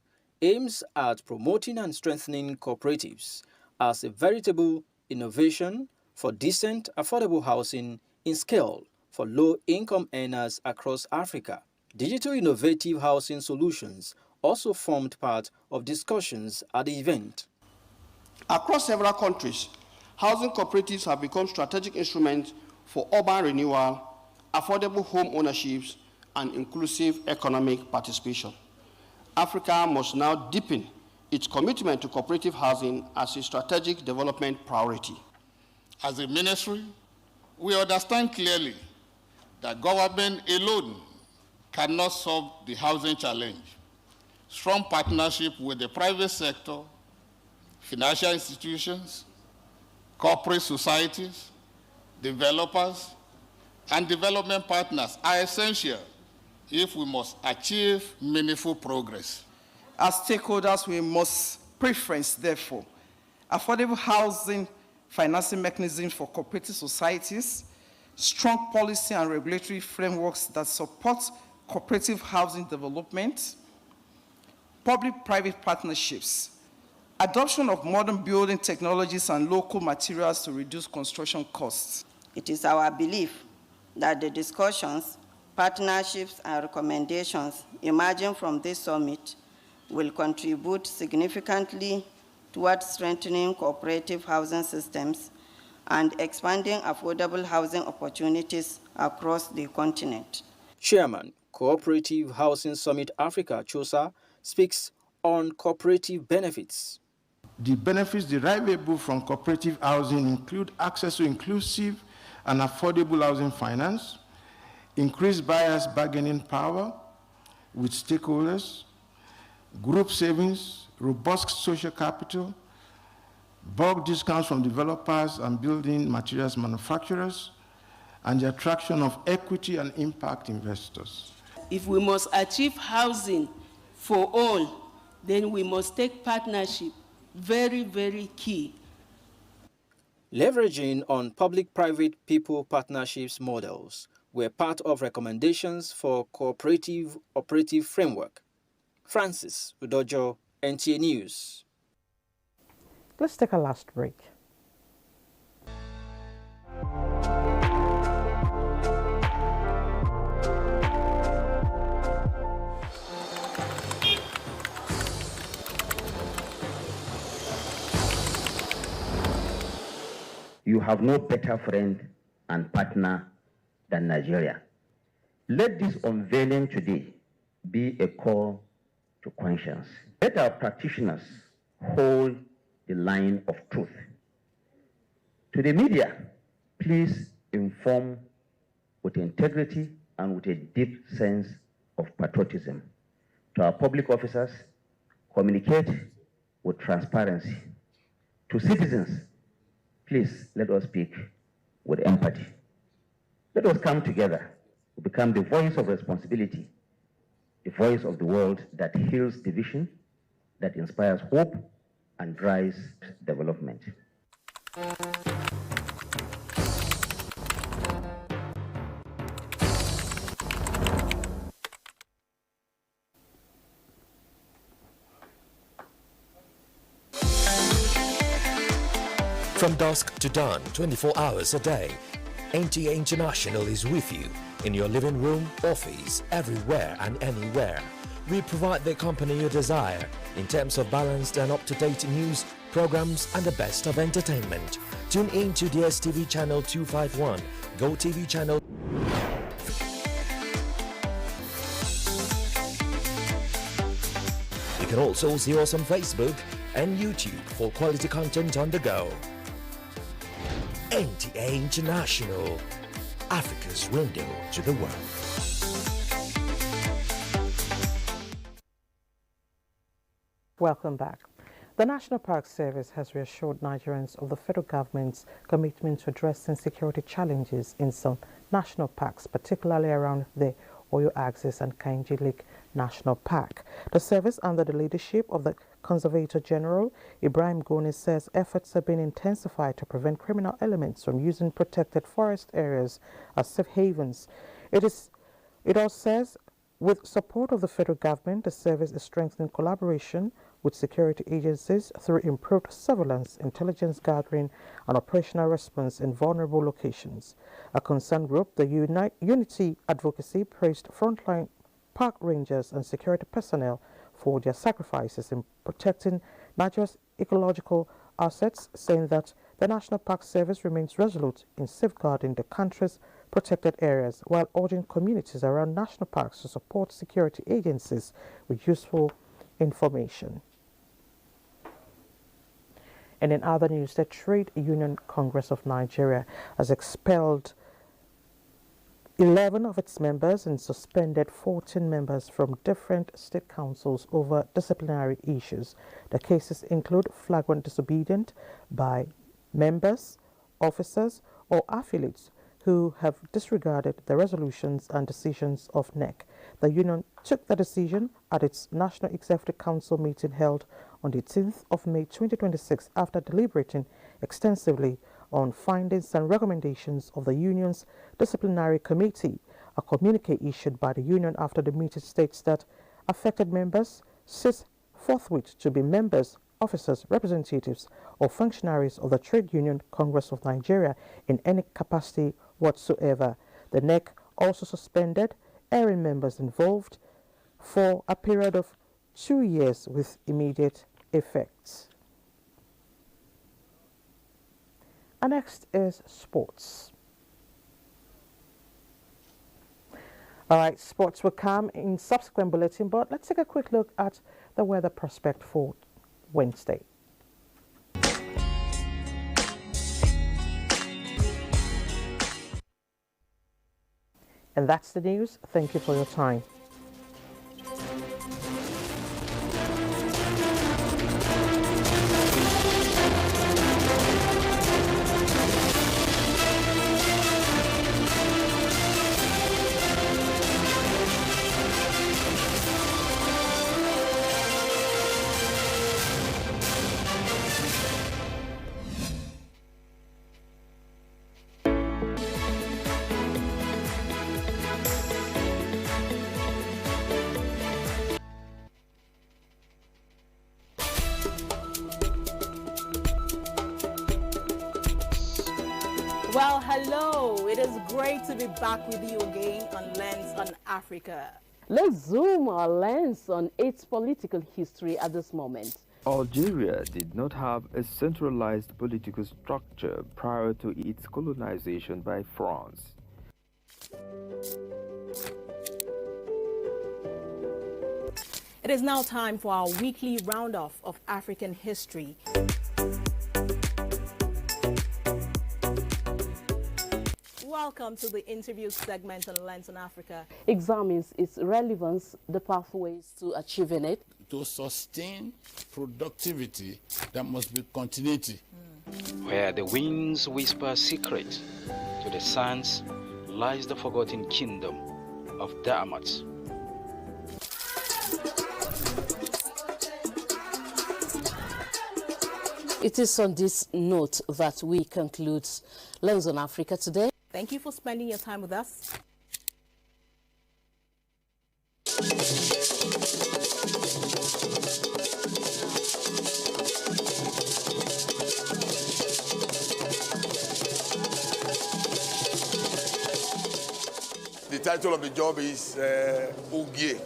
aims at promoting and strengthening cooperatives as a veritable innovation for decent, affordable housing in scale for low-income earners across Africa. Digital innovative housing solutions also formed part of discussions at the event. Across several countries, housing cooperatives have become strategic instruments for urban renewal, affordable home ownerships, and inclusive economic participation. Africa must now deepen its commitment to cooperative housing as a strategic development priority. As a ministry, we understand clearly that government alone cannot solve the housing challenge. Strong partnership with the private sector, financial institutions, corporate societies, developers, and development partners are essential if we must achieve meaningful progress. As stakeholders, we must preference, therefore, affordable housing financing mechanisms for cooperative societies, strong policy and regulatory frameworks that support cooperative housing development, public-private partnerships, adoption of modern building technologies and local materials to reduce construction costs. It is our belief that the discussions, partnerships, and recommendations emerging from this summit will contribute significantly towards strengthening cooperative housing systems and expanding affordable housing opportunities across the continent. Chairman, Cooperative Housing Summit Africa, Chosa, speaks on cooperative benefits. The benefits derivable from cooperative housing include access to inclusive and affordable housing finance, increased buyers' bargaining power with stakeholders, group savings, robust social capital, bulk discounts from developers and building materials manufacturers, and the attraction of equity and impact investors. If we must achieve housing for all, then we must take partnership very, very key. Leveraging on public-private people partnerships models were part of recommendations for cooperative operative framework. Francis Udojo, NTA News. Let's take a last break. You have no better friend and partner than Nigeria. Let this unveiling today be a call to conscience. Let our practitioners hold the line of truth. To the media, please inform with integrity and with a deep sense of patriotism. To our public officers, communicate with transparency. To citizens, please let us speak with empathy. Let us come together to become the voice of responsibility, the voice of the world that heals division, that inspires hope and drives development. From dusk to dawn, 24 hours a day, NTA International is with you in your living room, office, everywhere and anywhere. We provide the company you desire in terms of balanced and up-to-date news, programs and the best of entertainment. Tune in to DSTV channel 251, GoTV channel. You can also see us on Facebook and YouTube for quality content on the go. NTA International, Africa's window to the world. Welcome back. The National Park Service has reassured Nigerians of the federal government's commitment to addressing security challenges in some national parks, particularly around the Oyo Axis and Kainji Lake National Park. The service, under the leadership of the Conservator General Ibrahim Goni, says efforts have been intensified to prevent criminal elements from using protected forest areas as safe havens. It also says, with support of the federal government, the service is strengthening collaboration with security agencies through improved surveillance, intelligence gathering, and operational response in vulnerable locations. A concerned group, the Unity Advocacy, praised frontline park rangers and security personnel for their sacrifices in protecting Nigeria's ecological assets, saying that the National Park Service remains resolute in safeguarding the country's protected areas, while urging communities around national parks to support security agencies with useful information. And in other news, the Trade Union Congress of Nigeria has expelled 11 of its members and suspended 14 members from different state councils over disciplinary issues. The cases include flagrant disobedience by members, officers, or affiliates who have disregarded the resolutions and decisions of NEC. The union took the decision at its National Executive Council meeting held on the 18th of May 2026 after deliberating extensively on findings and recommendations of the union's disciplinary committee. A communique issued by the union after the meeting states that affected members cease forthwith to be members, officers, representatives, or functionaries of the Trade Union Congress of Nigeria in any capacity whatsoever. The NEC also suspended erring members involved for a period of 2 years with immediate effect. And next is sports. All right, sports will come in subsequent bulletin, but let's take a quick look at the weather prospect for Wednesday. And that's the news. Thank you for your time. Well, hello. It is great to be back with you again on Lens on Africa. Let's zoom our lens on its political history at this moment. Algeria did not have a centralized political structure prior to its colonization by France. It is now time for our weekly roundoff of African history. Welcome to the interview segment on Lens on Africa. Examines its relevance, the pathways to achieving it. to sustain productivity, there must be continuity. Where the winds whisper secret, to the sands lies the forgotten kingdom of Daamat. It is on this note that we conclude Lens on Africa today. Thank you for spending your time with us. The title of the job is Ogie,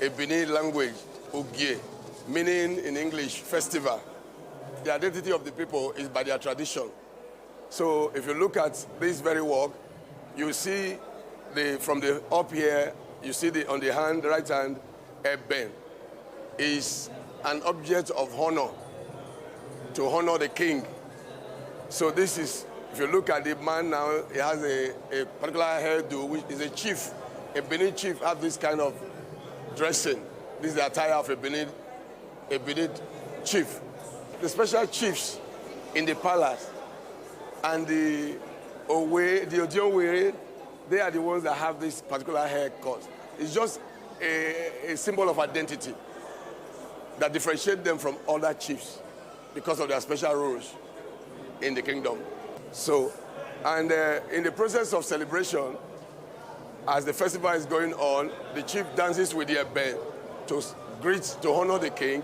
a Benin language, Ogie, meaning in English, festival. The identity of the people is by their tradition. So if you look at this very work, you see from the up here, you see on the hand, right hand, Eben is an object of honor, to honor the king. So this is, if you look at the man now, he has a particular hairdo, which is a chief. A Benin chief has this kind of dressing. This is the attire of a Benin chief. The special chiefs in the palace and the Odionwere, they are the ones that have this particular haircut. It's just a symbol of identity that differentiates them from other chiefs because of their special roles in the kingdom. So, and in the process of celebration, as the festival is going on, the chief dances with the Eben to honor the king.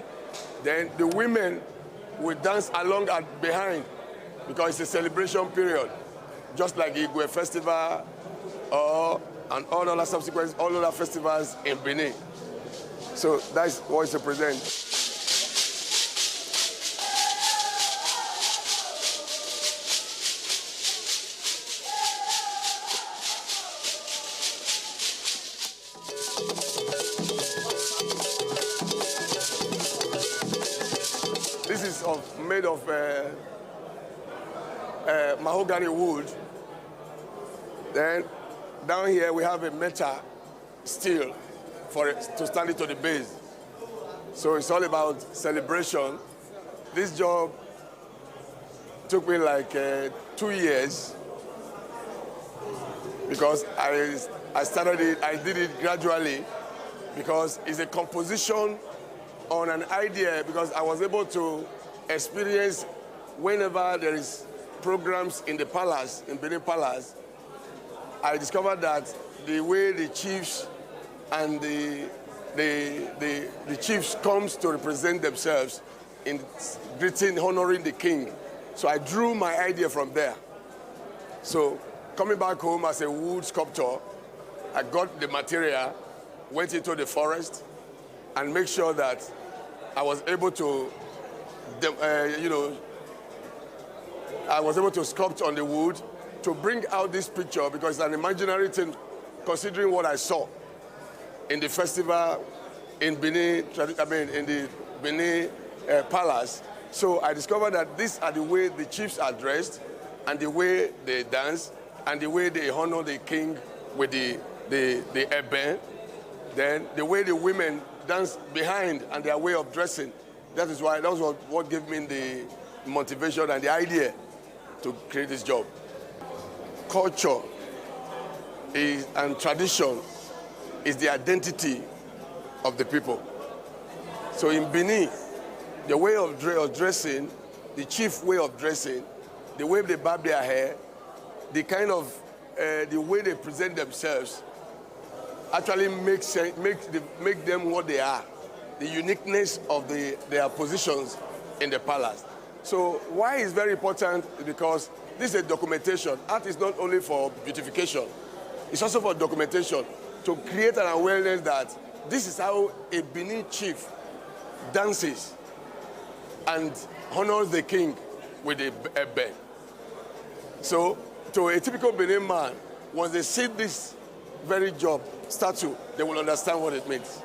Then the women will dance along and behind because it's a celebration period, just like the Igwe festival and all other festivals in Benin. So that's what it represents. This is made of mahogany wood. Then down here we have a metal steel to stand it to the base. So it's all about celebration. This job took me like 2 years because I started it, I did it gradually because it's a composition on an idea, because I was able to experience whenever there is programs in the palace, in Benin Palace, I discovered that the way the chiefs and the chiefs comes to represent themselves in greeting, honoring the king. So I drew my idea from there. So coming back home as a wood sculptor, I got the material, went into the forest, and make sure that I was able to, I was able to sculpt on the wood to bring out this picture, because it's an imaginary thing, considering what I saw in the festival in Benin, in the Benin Palace. So I discovered that these are the way the chiefs are dressed, and the way they dance, and the way they honor the king with the eben. Then the way the women dance behind and their way of dressing. That was what gave me the motivation and the idea to create this job. Culture and tradition is the identity of the people. So in Benin, the way of dressing, the chief way of dressing, the way they barb their hair, the kind of the way they present themselves, actually make them what they are, the uniqueness of their positions in the palace. So why it's very important is because this is a documentation. Art is not only for beautification, it's also for documentation, to create an awareness that this is how a Benin chief dances and honors the king with a bed. So to a typical Benin man, once they see this very job statue, they will understand what it means.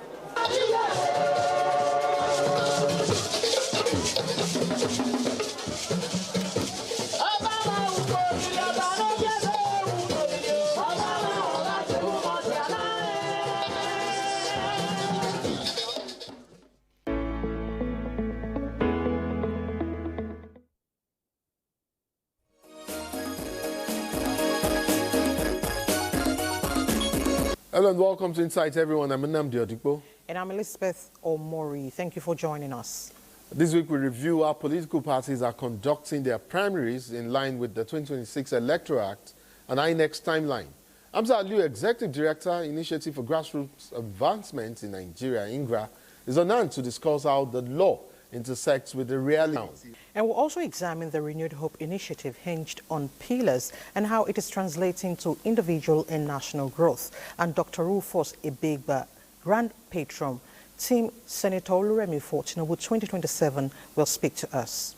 Hello and welcome to Insight, everyone. I'm Nnamdi Odigbo. And I'm Elizabeth Omori. Thank you for joining us. This week we review how political parties are conducting their primaries in line with the 2026 Electoral Act and INEC's timeline. Hamza Aliu, Executive Director, Initiative for Grassroots Advancement in Nigeria, INGRA, is on hand to discuss how the law intersects with the reality. And we'll also examine the Renewed Hope initiative hinged on pillars and how it is translating to individual and national growth. And Dr. Rufus Ebegba, Grand Patron, Team Senator Oluremi for Tinubu 2027, will speak to us.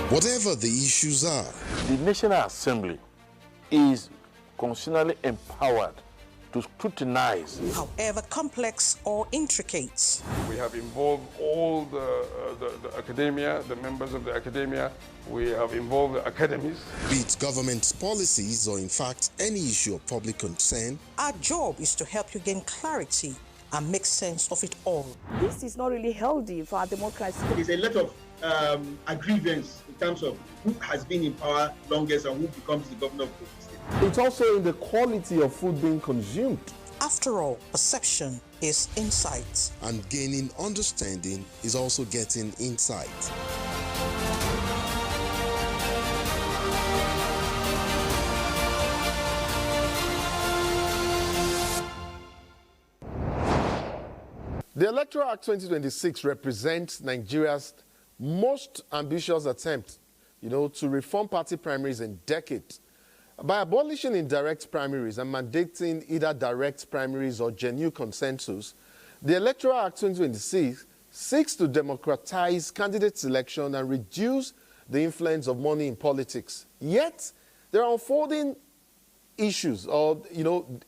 Whatever the issues are, the National Assembly is constitutionally empowered to scrutinize, however complex or intricate. We have involved all the academia, the members of the academia. We have involved the academies. Be it government policies or in fact any issue of public concern. Our job is to help you gain clarity and make sense of it all. This is not really healthy for our democracy. There's a lot of agreements in terms of who has been in power longest and who becomes the governor of the state. It's also in the quality of food being consumed. After all, perception is insight. And gaining understanding is also getting insight. The Electoral Act 2026 represents Nigeria's most ambitious attempt, to reform party primaries in decades. By abolishing indirect primaries and mandating either direct primaries or genuine consensus, the Electoral Act 2026 seeks to democratize candidate selection and reduce the influence of money in politics. Yet, there are unfolding issues,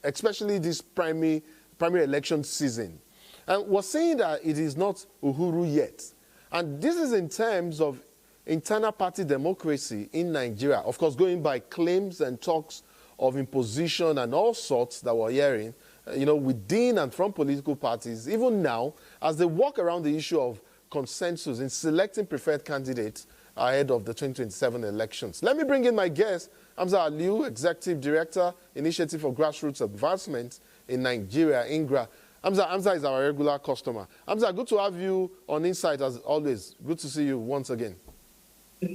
especially this primary election season. And we're saying that it is not Uhuru yet. And this is in terms of internal party democracy in Nigeria. Of course, going by claims and talks of imposition and all sorts that we're hearing, within and from political parties, even now, as they walk around the issue of consensus in selecting preferred candidates ahead of the 2027 elections. Let me bring in my guest, Hamza Aliu, Executive Director, Initiative for Grassroots Advancement in Nigeria, INGRA. Hamza is our regular customer. Hamza, good to have you on Insight as always. Good to see you once again.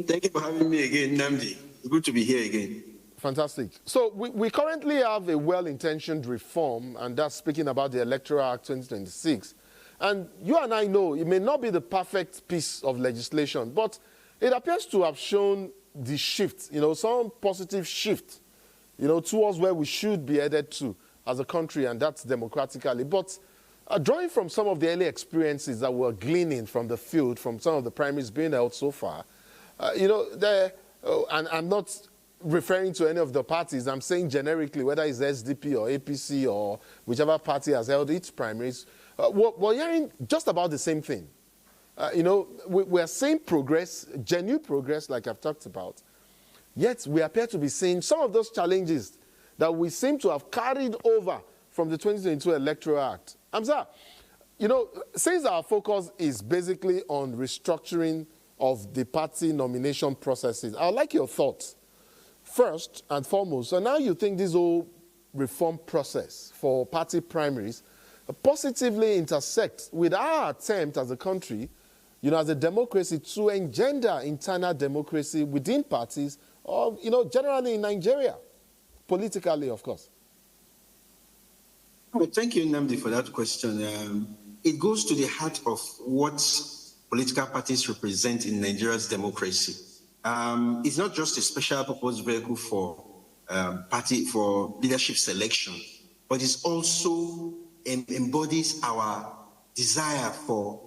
Thank you for having me again, Nnamdi. It's good to be here again. Fantastic. So we currently have a well-intentioned reform, and that's speaking about the Electoral Act 2026. And you and I know it may not be the perfect piece of legislation, but it appears to have shown the shift, some positive shift, towards where we should be headed to as a country, and that's democratically. But drawing from some of the early experiences that we're gleaning from the field, from some of the primaries being held so far, and I'm not referring to any of the parties, I'm saying generically, whether it's SDP or APC or whichever party has held its primaries, we're hearing just about the same thing. We're seeing progress, genuine progress, like I've talked about. Yet we appear to be seeing some of those challenges that we seem to have carried over from the 2022 Electoral Act. Hamza, since our focus is basically on restructuring of the party nomination processes, I'd like your thoughts. First and foremost, so now you think this whole reform process for party primaries positively intersects with our attempt as a country, as a democracy to engender internal democracy within parties, or, generally in Nigeria, politically, of course. Well, thank you, Nnamdi, for that question. It goes to the heart of what political parties represent in Nigeria's democracy. It's not just a special purpose vehicle for leadership selection, but it also embodies our desire for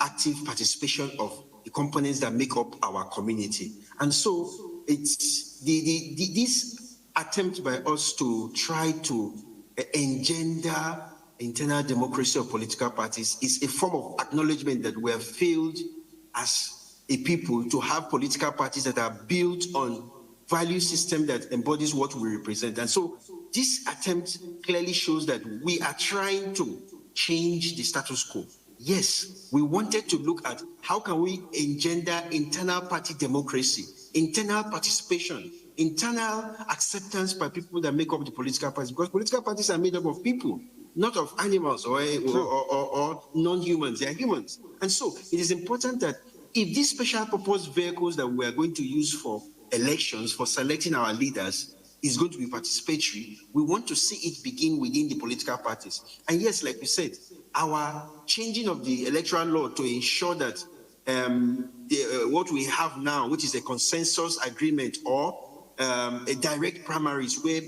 active participation of the components that make up our community. And so it's this attempt by us to try to engender internal democracy of political parties is a form of acknowledgement that we have failed as a people to have political parties that are built on value system that embodies what we represent. And so this attempt clearly shows that we are trying to change the status quo. Yes, we wanted to look at how can we engender internal party democracy, internal participation internal acceptance by people that make up the political parties, because political parties are made up of people, not of animals or non-humans. They are humans. And so it is important that if these special purpose vehicles that we are going to use for elections, for selecting our leaders, is going to be participatory, we want to see it begin within the political parties. And yes, like we said, our changing of the electoral law to ensure that what we have now, which is a consensus agreement or a direct primaries where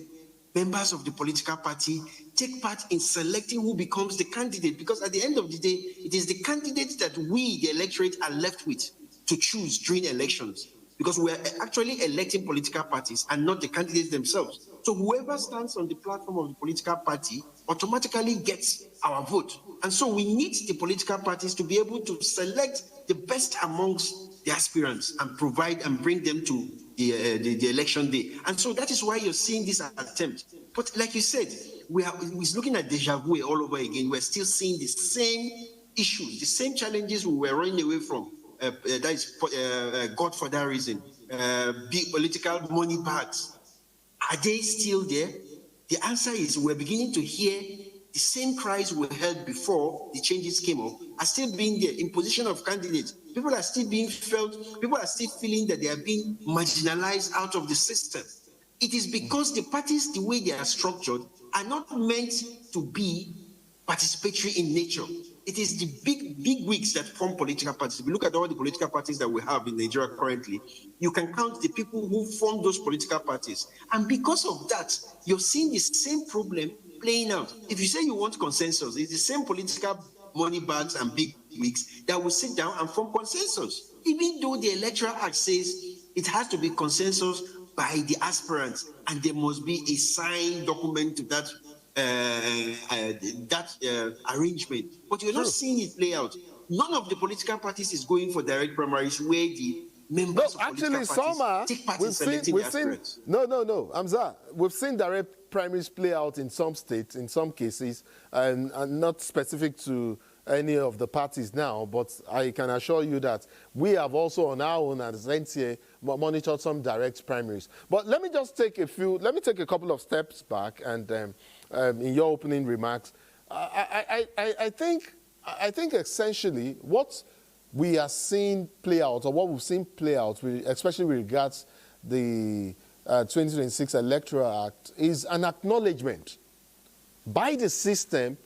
members of the political party take part in selecting who becomes the candidate, because at the end of the day, it is the candidates that we, the electorate, are left with to choose during elections, because we're actually electing political parties and not the candidates themselves. So whoever stands on the platform of the political party automatically gets our vote. And so we need the political parties to be able to select the best amongst the aspirants and provide and bring them to the election day. And so that is why you're seeing this attempt. But like you said, we're looking at deja vu all over again. We're still seeing the same issues, the same challenges we were running away from. That is godfatherism, big political money bags. Are they still there? The answer is we're beginning to hear the same cries we heard before the changes came up are still being there. Imposition of candidates. People are still being felt, people are still feeling that they are being marginalized out of the system. It is because the parties, the way they are structured, are not meant to be participatory in nature. It is the big wigs that form political parties. If you look at all the political parties that we have in Nigeria currently, you can count the people who form those political parties. And because of that, you're seeing the same problem playing out. If you say you want consensus, it's the same political money bags and big wigs that will sit down and form consensus. Even though the Electoral Act says it has to be consensus by the aspirants, and there must be a signed document to that arrangement. But you're not seeing it play out. None of the political parties is going for direct primaries where the members of political parties take part in selecting the aspirants. No, Hamza, we've seen direct primaries play out in some states, in some cases, and not specific to any of the parties now, but I can assure you that we have also on our own as NTA monitored some direct primaries. But let me just take a couple of steps back, and in your opening remarks, I think essentially what we are seeing play out, or what we've seen play out, especially with regards the 2026 Electoral Act, is an acknowledgement by the system,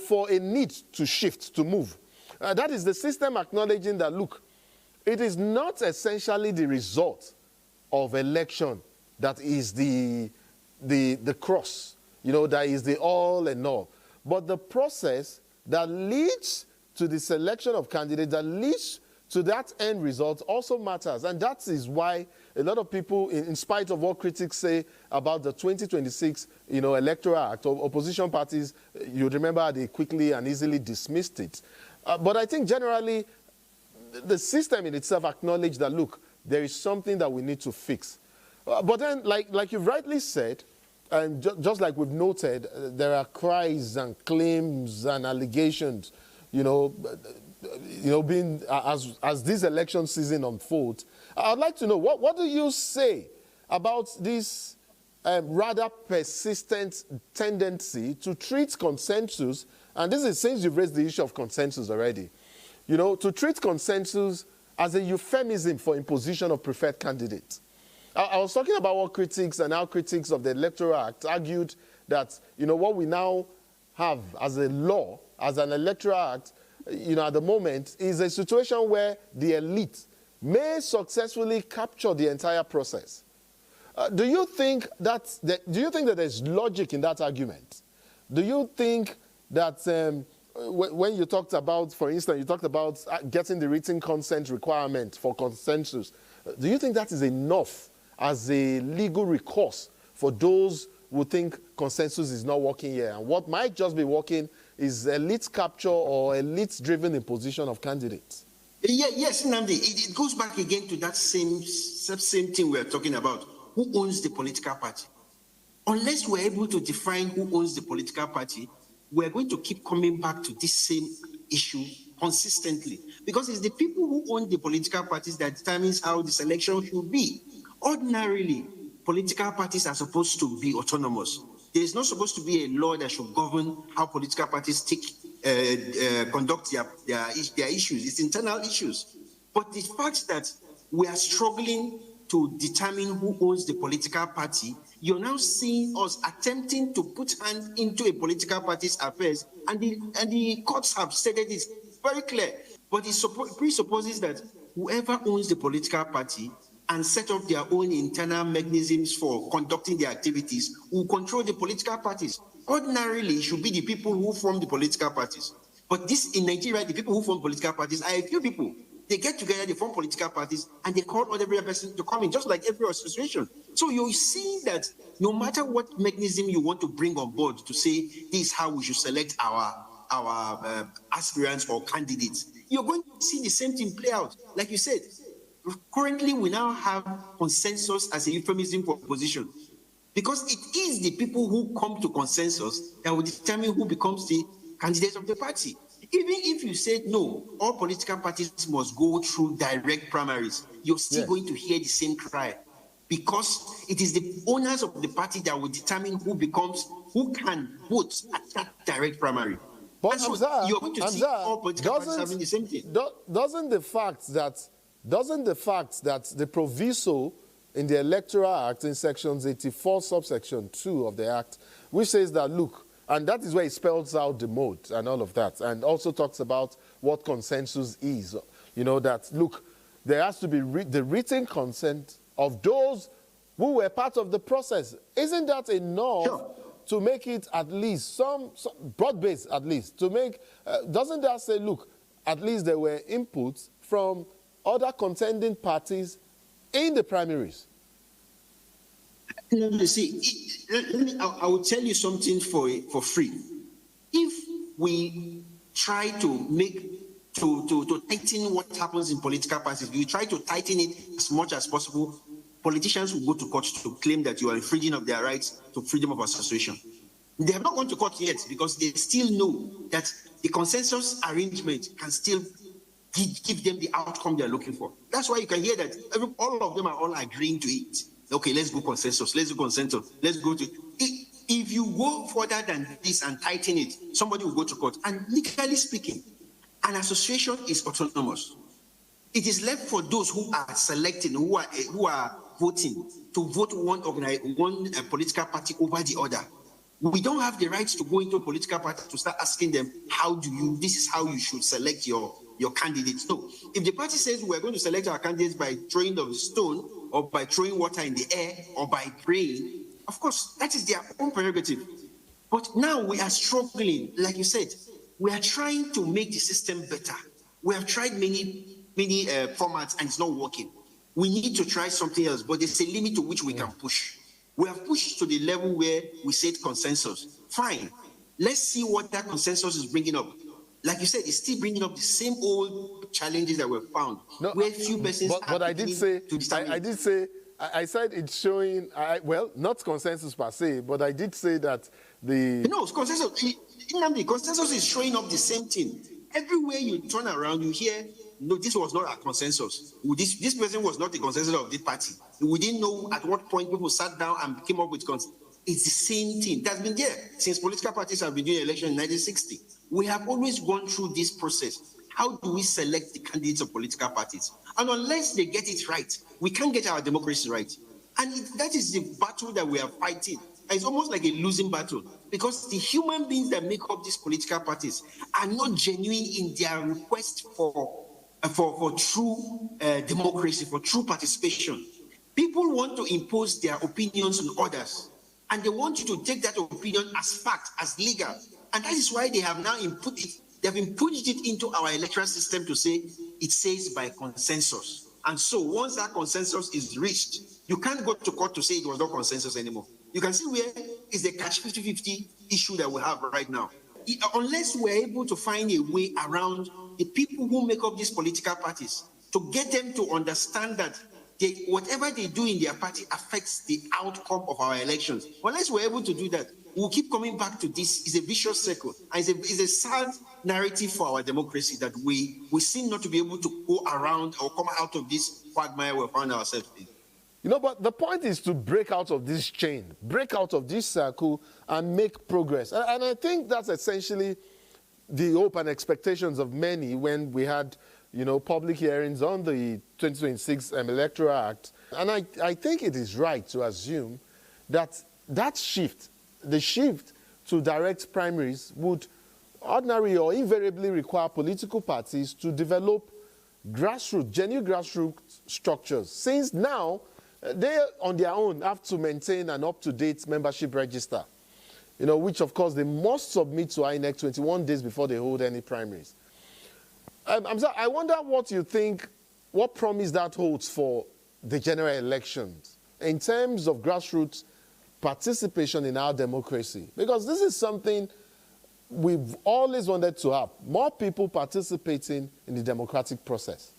for a need to shift, to move. That is the system acknowledging that, look, it is not essentially the result of election that is the cross, that is the all and all. But the process that leads to the selection of candidates, that leads to that end result also matters. And that is why a lot of people, in spite of what critics say about the 2026 Electoral Act, opposition parties, you remember they quickly and easily dismissed it. But I think generally the system in itself acknowledged that, look, there is something that we need to fix. But then, like you've rightly said, and just like we've noted, there are cries and claims and allegations, being as this election season unfolds. I'd like to know, what do you say about this rather persistent tendency to treat consensus, and this is since you've raised the issue of consensus already, to treat consensus as a euphemism for imposition of preferred candidates. I was talking about what critics and our critics of the Electoral Act argued that, what we now have as a law, as an Electoral Act, at the moment, is a situation where the elite may successfully capture the entire process. Do you think that there's logic in that argument? Do you think that when you talked about, for instance, you talked about getting the written consent requirement for consensus, do you think that is enough as a legal recourse for those who think consensus is not working here? And what might just be working is elite capture or elite-driven imposition of candidates? Yes, Nnamdi, it goes back again to that same thing we're talking about. Who owns the political party? Unless we're able to define who owns the political party, we're going to keep coming back to this same issue consistently. Because it's the people who own the political parties that determines how the selection should be. Ordinarily, political parties are supposed to be autonomous. There is not supposed to be a law that should govern how political parties conduct their issues. It's internal issues. But the fact that we are struggling to determine who owns the political party, you're now seeing us attempting to put hands into a political party's affairs, and the courts have stated it very clear. But it presupposes that whoever owns the political party and set up their own internal mechanisms for conducting their activities will control the political parties. Ordinarily, it should be the people who form the political parties. But this in Nigeria, the people who form political parties are a few people. They get together, they form political parties, and they call on every person to come in, just like every association. So you see that no matter what mechanism you want to bring on board to say this is how we should select our aspirants or candidates, you're going to see the same thing play out. Like you said, currently we now have consensus as a euphemism for opposition, because it is the people who come to consensus that will determine who becomes the candidate of the party. Even if you said no, all political parties must go through direct primaries, you're still going to hear the same cry, because it is the owners of the party that will determine who can vote at that direct primary. But so Hamza, you're going to see all political parties having the same thing. Doesn't the fact that the proviso in the Electoral Act in sections 84 subsection 2 of the Act, which says that, look, and that is where it spells out the mode and all of that, and also talks about what consensus is. You know, that, look, there has to be the written consent of those who were part of the process. Isn't that enough to make it at least some broad-based, at least, to make, doesn't that say, look, at least there were inputs from other contending parties in the primaries? No, you see, I will tell you something for free. If we try to tighten what happens in political parties, we try to tighten it as much as possible, politicians will go to court to claim that you are infringing of their rights to freedom of association. They have not gone to court yet because they still know that the consensus arrangement can still give them the outcome they're looking for. That's why you can hear that all of them are all agreeing to it. Okay, let's go consensus, let's go to... If you go further than this and tighten it, somebody will go to court. And legally speaking, an association is autonomous. It is left for those who are selecting, who are voting, to vote one political party over the other. We don't have the rights to go into a political party to start asking them, this is how you should select your candidates. No. If the party says we're going to select our candidates by throwing the stone, or by throwing water in the air, or by praying, of course, that is their own prerogative. But now we are struggling, like you said, we are trying to make the system better. We have tried many formats and it's not working. We need to try something else, but there's a limit to which we can push. We have pushed to the level where we said consensus. Fine. Let's see what that consensus is bringing up. Like you said, it's still bringing up the same old challenges that were found. No, where few persons but I did say, I said it's showing, well, not consensus per se, but I did say that consensus is showing up the same thing. Everywhere you turn around, you hear, no, this was not a consensus. This person was not the consensus of this party. We didn't know at what point people sat down and came up with consensus. It's the same thing. That's been there since political parties have been doing election in 1960. We have always gone through this process. How do we select the candidates of political parties? And unless they get it right, we can't get our democracy right. And that is the battle that we are fighting. It's almost like a losing battle, because the human beings that make up these political parties are not genuine in their request for true democracy, for true participation. People want to impose their opinions on others, and they want you to take that opinion as fact, as legal. And that is why they have now input it. They have inputted it into our electoral system to say it says by consensus. And so once that consensus is reached, you can't go to court to say it was not consensus anymore. You can see where is the catch 50-50 issue that we have right now. Unless we're able to find a way around the people who make up these political parties, to get them to understand that whatever they do in their party affects the outcome of our elections. Unless we're able to do that, we'll keep coming back to this. It's a vicious circle. And it's a sad narrative for our democracy that we seem not to be able to go around or come out of this quagmire we found ourselves in. You know, but the point is to break out of this chain, break out of this circle and make progress. And I think that's essentially the hope and expectations of many when we had, you know, public hearings on the 2026 Electoral Act. And I think it is right to assume that that shift, the shift to direct primaries, would ordinarily or invariably require political parties to develop grassroots, genuine grassroots structures, since now they on their own have to maintain an up-to-date membership register, you know, which of course they must submit to INEC 21 days before they hold any primaries. I wonder what you think, what promise that holds for the general elections in terms of grassroots participation in our democracy, because this is something we've always wanted to have, more people participating in the democratic process.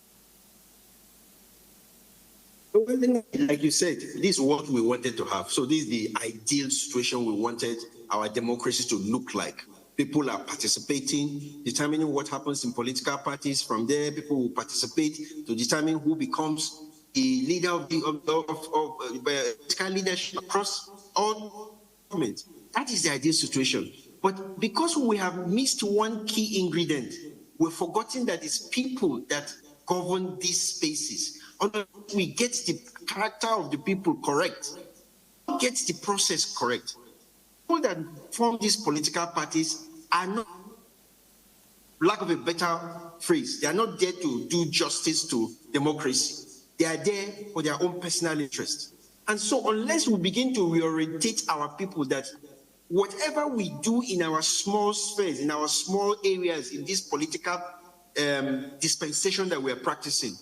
Like you said, this is what we wanted to have. So this is the ideal situation we wanted our democracy to look like. People are participating, determining what happens in political parties. From there, people will participate to determine who becomes the leader of political leadership across all governments. That is the ideal situation. But because we have missed one key ingredient, we've forgotten that it's people that govern these spaces. Unless we get the character of the people correct, get the process correct, people that form these political parties are not, lack of a better phrase, they are not there to do justice to democracy. They are there for their own personal interest. And so unless we begin to reorientate our people that whatever we do in our small spheres, in our small areas, in this political dispensation that we are practicing,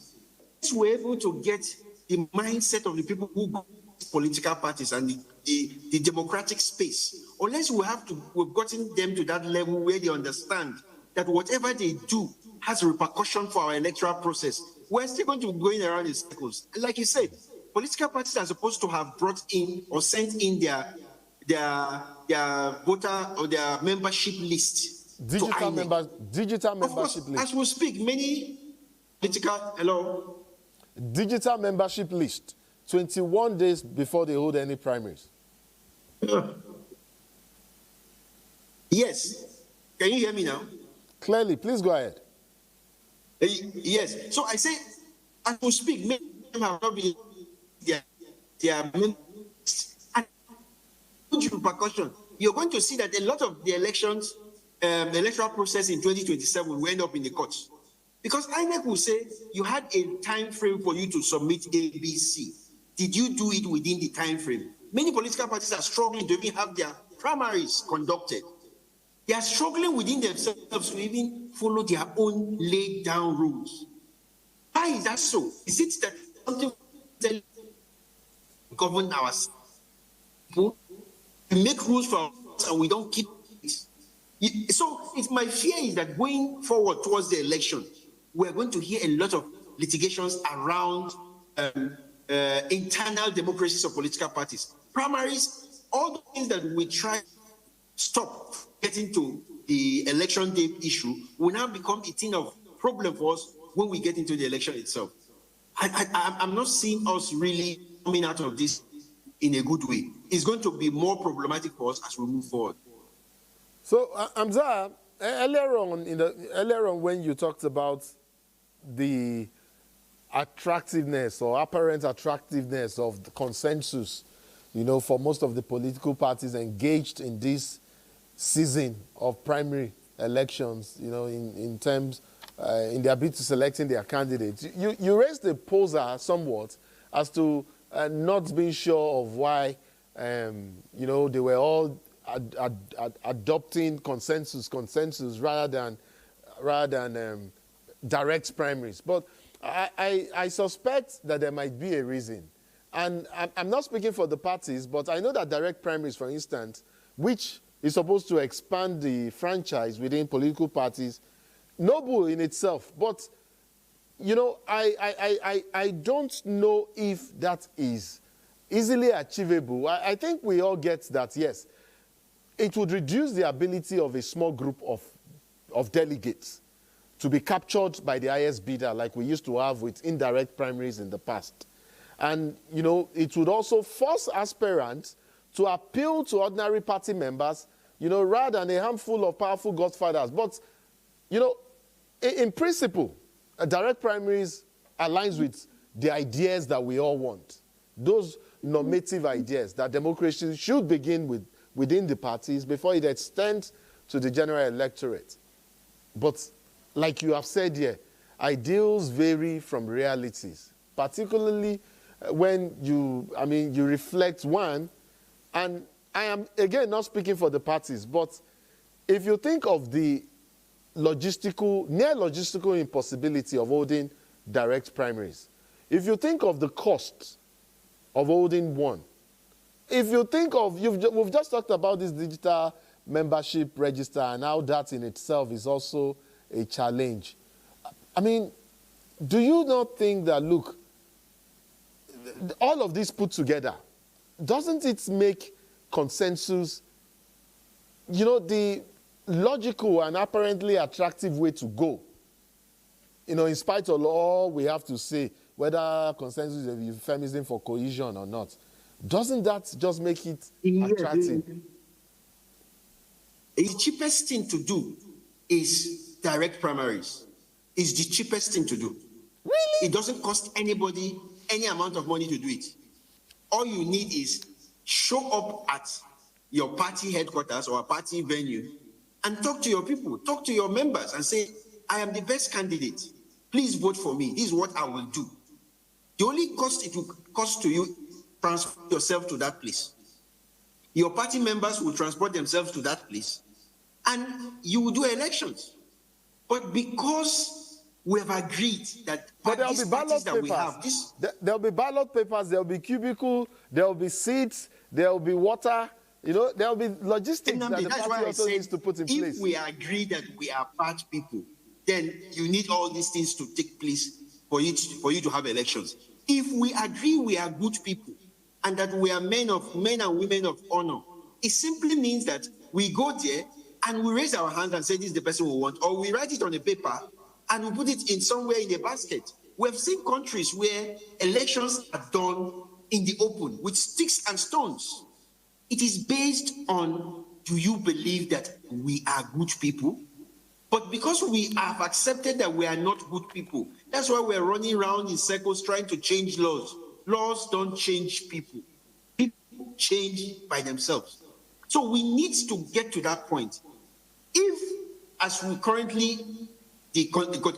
we're able to get the mindset of the people who go to political parties and the democratic space. Unless we've gotten them to that level where they understand that whatever they do has a repercussion for our electoral process, we're still going to be going around in circles. Like you said, political parties are supposed to have brought in or sent in their voter or their membership list. Digital membership list. As we speak, many political, digital membership list, 21 days before they hold any primaries. Yes. Can you hear me now? Clearly, please go ahead. Yes. So I say, as we speak, many of them have not been their repercussion. You're going to see that a lot of the elections, the electoral process in 2027 will end up in the courts. Because INEC will say, you had a time frame for you to submit ABC. Did you do it within the time frame? Many political parties are struggling to even have their primaries conducted. They are struggling within themselves to even follow their own laid down rules. Why is that so? Is it that something that govern our people? We make rules for us and we don't keep it. So it's my fear is that going forward towards the election, we're going to hear a lot of litigations around internal democracies of political parties. Primaries, all the things that we try to stop getting to the election day issue will now become a thing of problem for us when we get into the election itself. I'm not seeing us really coming out of this in a good way. It's going to be more problematic for us as we move forward. So, Amza, earlier on when you talked about the attractiveness or apparent attractiveness of the consensus, you know, for most of the political parties engaged in this season of primary elections, you know, in terms, in their bid to selecting their candidates. You raised the poser somewhat as to not being sure of why, you know, they were all adopting consensus rather than direct primaries. But I suspect that there might be a reason. And I'm not speaking for the parties, but I know that direct primaries, for instance, which is supposed to expand the franchise within political parties, noble in itself. But, you know, I don't know if that is easily achievable. I think we all get that, yes. It would reduce the ability of a small group of delegates to be captured by the highest bidder like we used to have with indirect primaries in the past. And, you know, it would also force aspirants to appeal to ordinary party members, you know, rather than a handful of powerful godfathers. But, you know, in principle, direct primaries aligns with the ideas that we all want. Those normative ideas that democracy should begin with within the parties before it extends to the general electorate. But like you have said here, ideals vary from realities, particularly when you reflect one, and I am, again, not speaking for the parties, but if you think of the near logistical impossibility of holding direct primaries, if you think of the cost of holding one, if you think of, we've just talked about this digital membership register and how that in itself is also a challenge. I mean, do you not think that, look, all of this put together, doesn't it make consensus, you know, the logical and apparently attractive way to go? You know, in spite of all we have to say, whether consensus is a euphemism for cohesion or not, doesn't that just make it attractive? The cheapest thing to do is direct primaries. It's the cheapest thing to do. Really? It doesn't cost anybody any amount of money to do it. All you need is show up at your party headquarters or a party venue and talk to your people, talk to your members and say, I am the best candidate. Please vote for me. This is what I will do. The only cost it will cost to you, transport yourself to that place. Your party members will transport themselves to that place and you will do elections. But because we have agreed that there'll be ballot papers. There'll be ballot papers, there'll be cubicle, there'll be seats, there'll be water, you know, there'll be logistics that the party also needs to put in place. If we agree that we are part people, then you need all these things to take place for you to have elections. If we agree we are good people and that we are men and women of honor, it simply means that we go there and we raise our hand and say this is the person we want, or we write it on a paper and we put it in somewhere in a basket. We have seen countries where elections are done in the open with sticks and stones. It is based on, do you believe that we are good people? But because we have accepted that we are not good people, that's why we're running around in circles trying to change laws. Laws don't change people. People change by themselves. So we need to get to that point. If, as we currently, the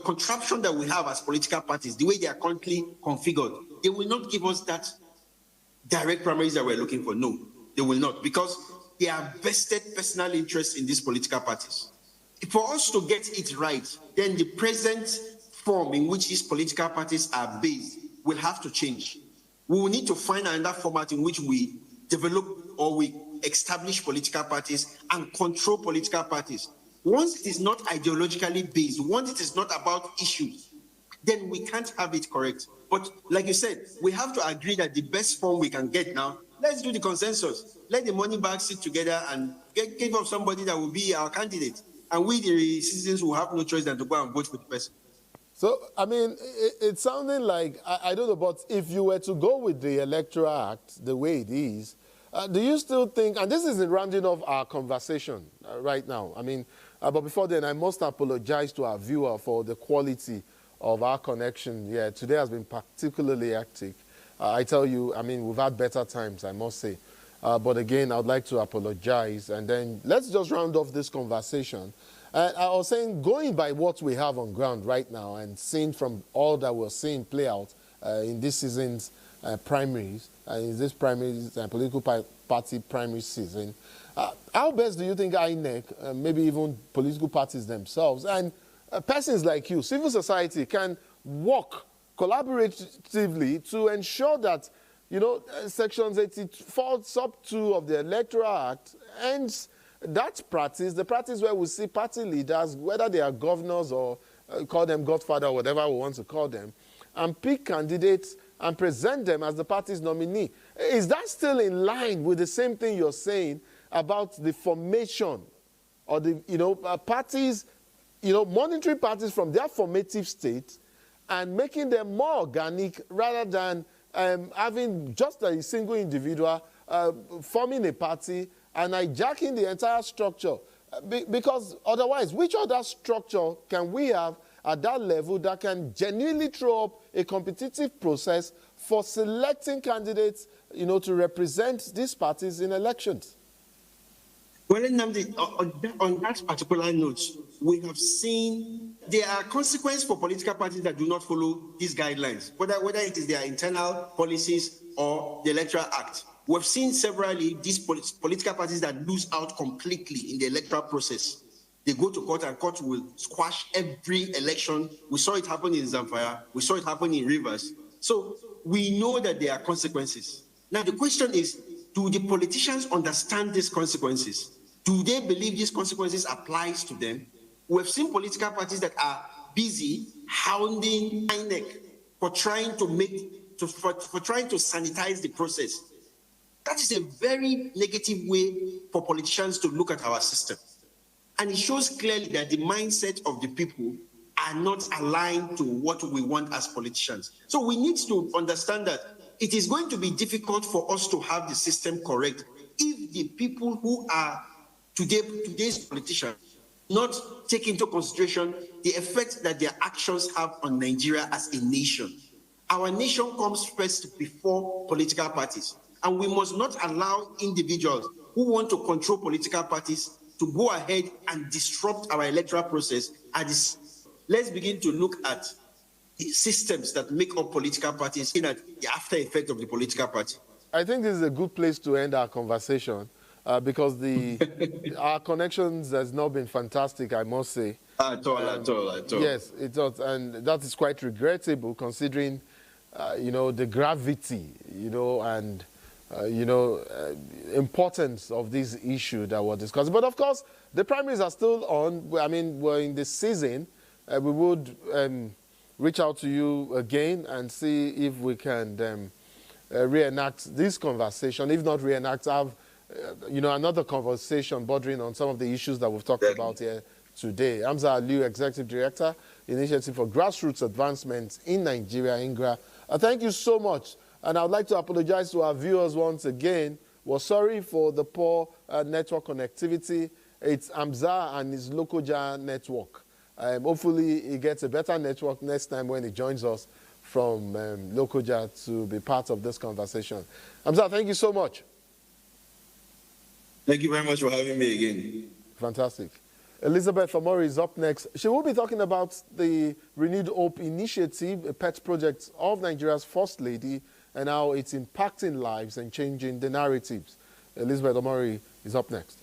contraption that we have as political parties, the way they are currently configured, they will not give us that direct primaries that we're looking for. No, they will not, because they are vested personal interests in these political parties. For us to get it right, then the present form in which these political parties are based will have to change. We will need to find another format in which we develop or we establish political parties and control political parties. Once it is not ideologically based, once it is not about issues, then we can't have it correct. But like you said, we have to agree that the best form we can get now, let's do the consensus. Let the money bags sit together and give up somebody that will be our candidate. And we, the citizens, will have no choice than to go and vote for the person. So, I mean, it's sounding like, I don't know, but if you were to go with the Electoral Act the way it is, do you still think, and this is in rounding off our conversation right now, I mean, but before then, I must apologize to our viewer for the quality of our connection. Yeah, today has been particularly hectic. I tell you, I mean, we've had better times, I must say. But again, I would like to apologize. And then let's just round off this conversation. I was saying, going by what we have on ground right now and seeing from all that we're seeing play out in this season's primaries, in this primaries and political party primary season, how best do you think INEC, maybe even political parties themselves, and persons like you, civil society, can work collaboratively to ensure that, you know, Sections 84 sub 2 of the Electoral Act ends that practice, the practice where we see party leaders, whether they are governors or call them godfather or whatever we want to call them, and pick candidates and present them as the party's nominee. Is that still in line with the same thing you're saying about the formation or the, you know, parties, you know, monitoring parties from their formative state and making them more organic rather than having just a single individual forming a party and hijacking the entire structure. Because otherwise, which other structure can we have at that level that can genuinely throw up a competitive process for selecting candidates, to represent these parties in elections? Well, Nnamdi, on that particular note, we have seen there are consequences for political parties that do not follow these guidelines, whether it is their internal policies or the Electoral Act. We've seen severally these political parties that lose out completely in the electoral process. They go to court and court will squash every election. We saw it happen in Zamfara. We saw it happen in Rivers. So we know that there are consequences. Now the question is, do the politicians understand these consequences? Do they believe these consequences applies to them? We've seen political parties that are busy hounding INEC for trying to sanitize the process. That is a very negative way for politicians to look at our system. And it shows clearly that the mindset of the people are not aligned to what we want as politicians. So we need to understand that it is going to be difficult for us to have the system correct if the people who are today's politicians not take into consideration the effect that their actions have on Nigeria as a nation. Our nation comes first before political parties. And we must not allow individuals who want to control political parties to go ahead and disrupt our electoral process. Let's begin to look at the systems that make up political parties, at the after effect of the political party. I think this is a good place to end our conversation because our connections has not been fantastic, I must say. At all. Yes, it does, and that is quite regrettable considering, the gravity, and importance of this issue that we're discussing. But of course, the primaries are still on. I mean, we're in this season. We would reach out to you again and see if we can reenact this conversation. If not reenact, have another conversation bordering on some of the issues that we've talked about here today. Hamza Aliu, Executive Director, Initiative for Grassroots Advancement in Nigeria, INGRA. Thank you so much. And I would like to apologize to our viewers once again. We're sorry for the poor network connectivity. It's Hamza and his Lokoja network. Hopefully he gets a better network next time when he joins us from Lokoja to be part of this conversation. Hamza, thank you so much. Thank you very much for having me again. Fantastic. Elizabeth Omori is up next. She will be talking about the Renewed Hope Initiative, a pet project of Nigeria's First Lady, and how it's impacting lives and changing the narratives. Elizabeth Omori is up next.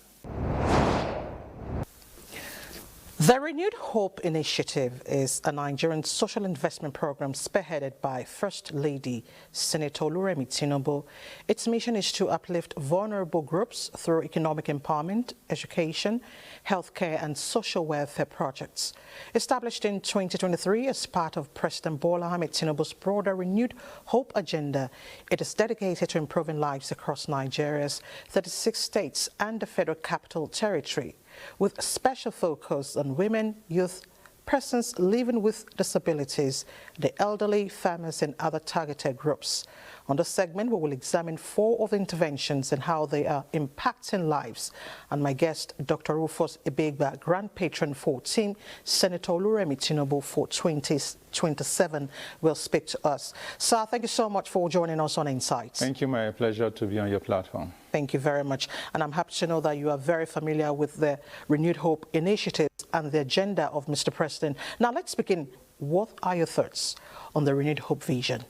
The Renewed Hope Initiative is a Nigerian social investment program spearheaded by First Lady Senator Oluremi Tinubu. Its mission is to uplift vulnerable groups through economic empowerment, education, healthcare and social welfare projects. Established in 2023 as part of President Bola Ahmed Tinubu's broader Renewed Hope agenda, it is dedicated to improving lives across Nigeria's 36 states and the Federal Capital Territory, with special focus on women, youth, persons living with disabilities, the elderly, farmers and other targeted groups. On this segment, we will examine 4 of the interventions and how they are impacting lives. And my guest, Dr. Rufus Ibegba, Grand Patron for Team Senator Oluremi Tinubu for 2027, will speak to us. Sir, thank you so much for joining us on Insights. Thank you. My pleasure to be on your platform. Thank you very much. And I'm happy to know that you are very familiar with the Renewed Hope initiatives and the agenda of Mr. President. Now, let's begin. What are your thoughts on the Renewed Hope vision?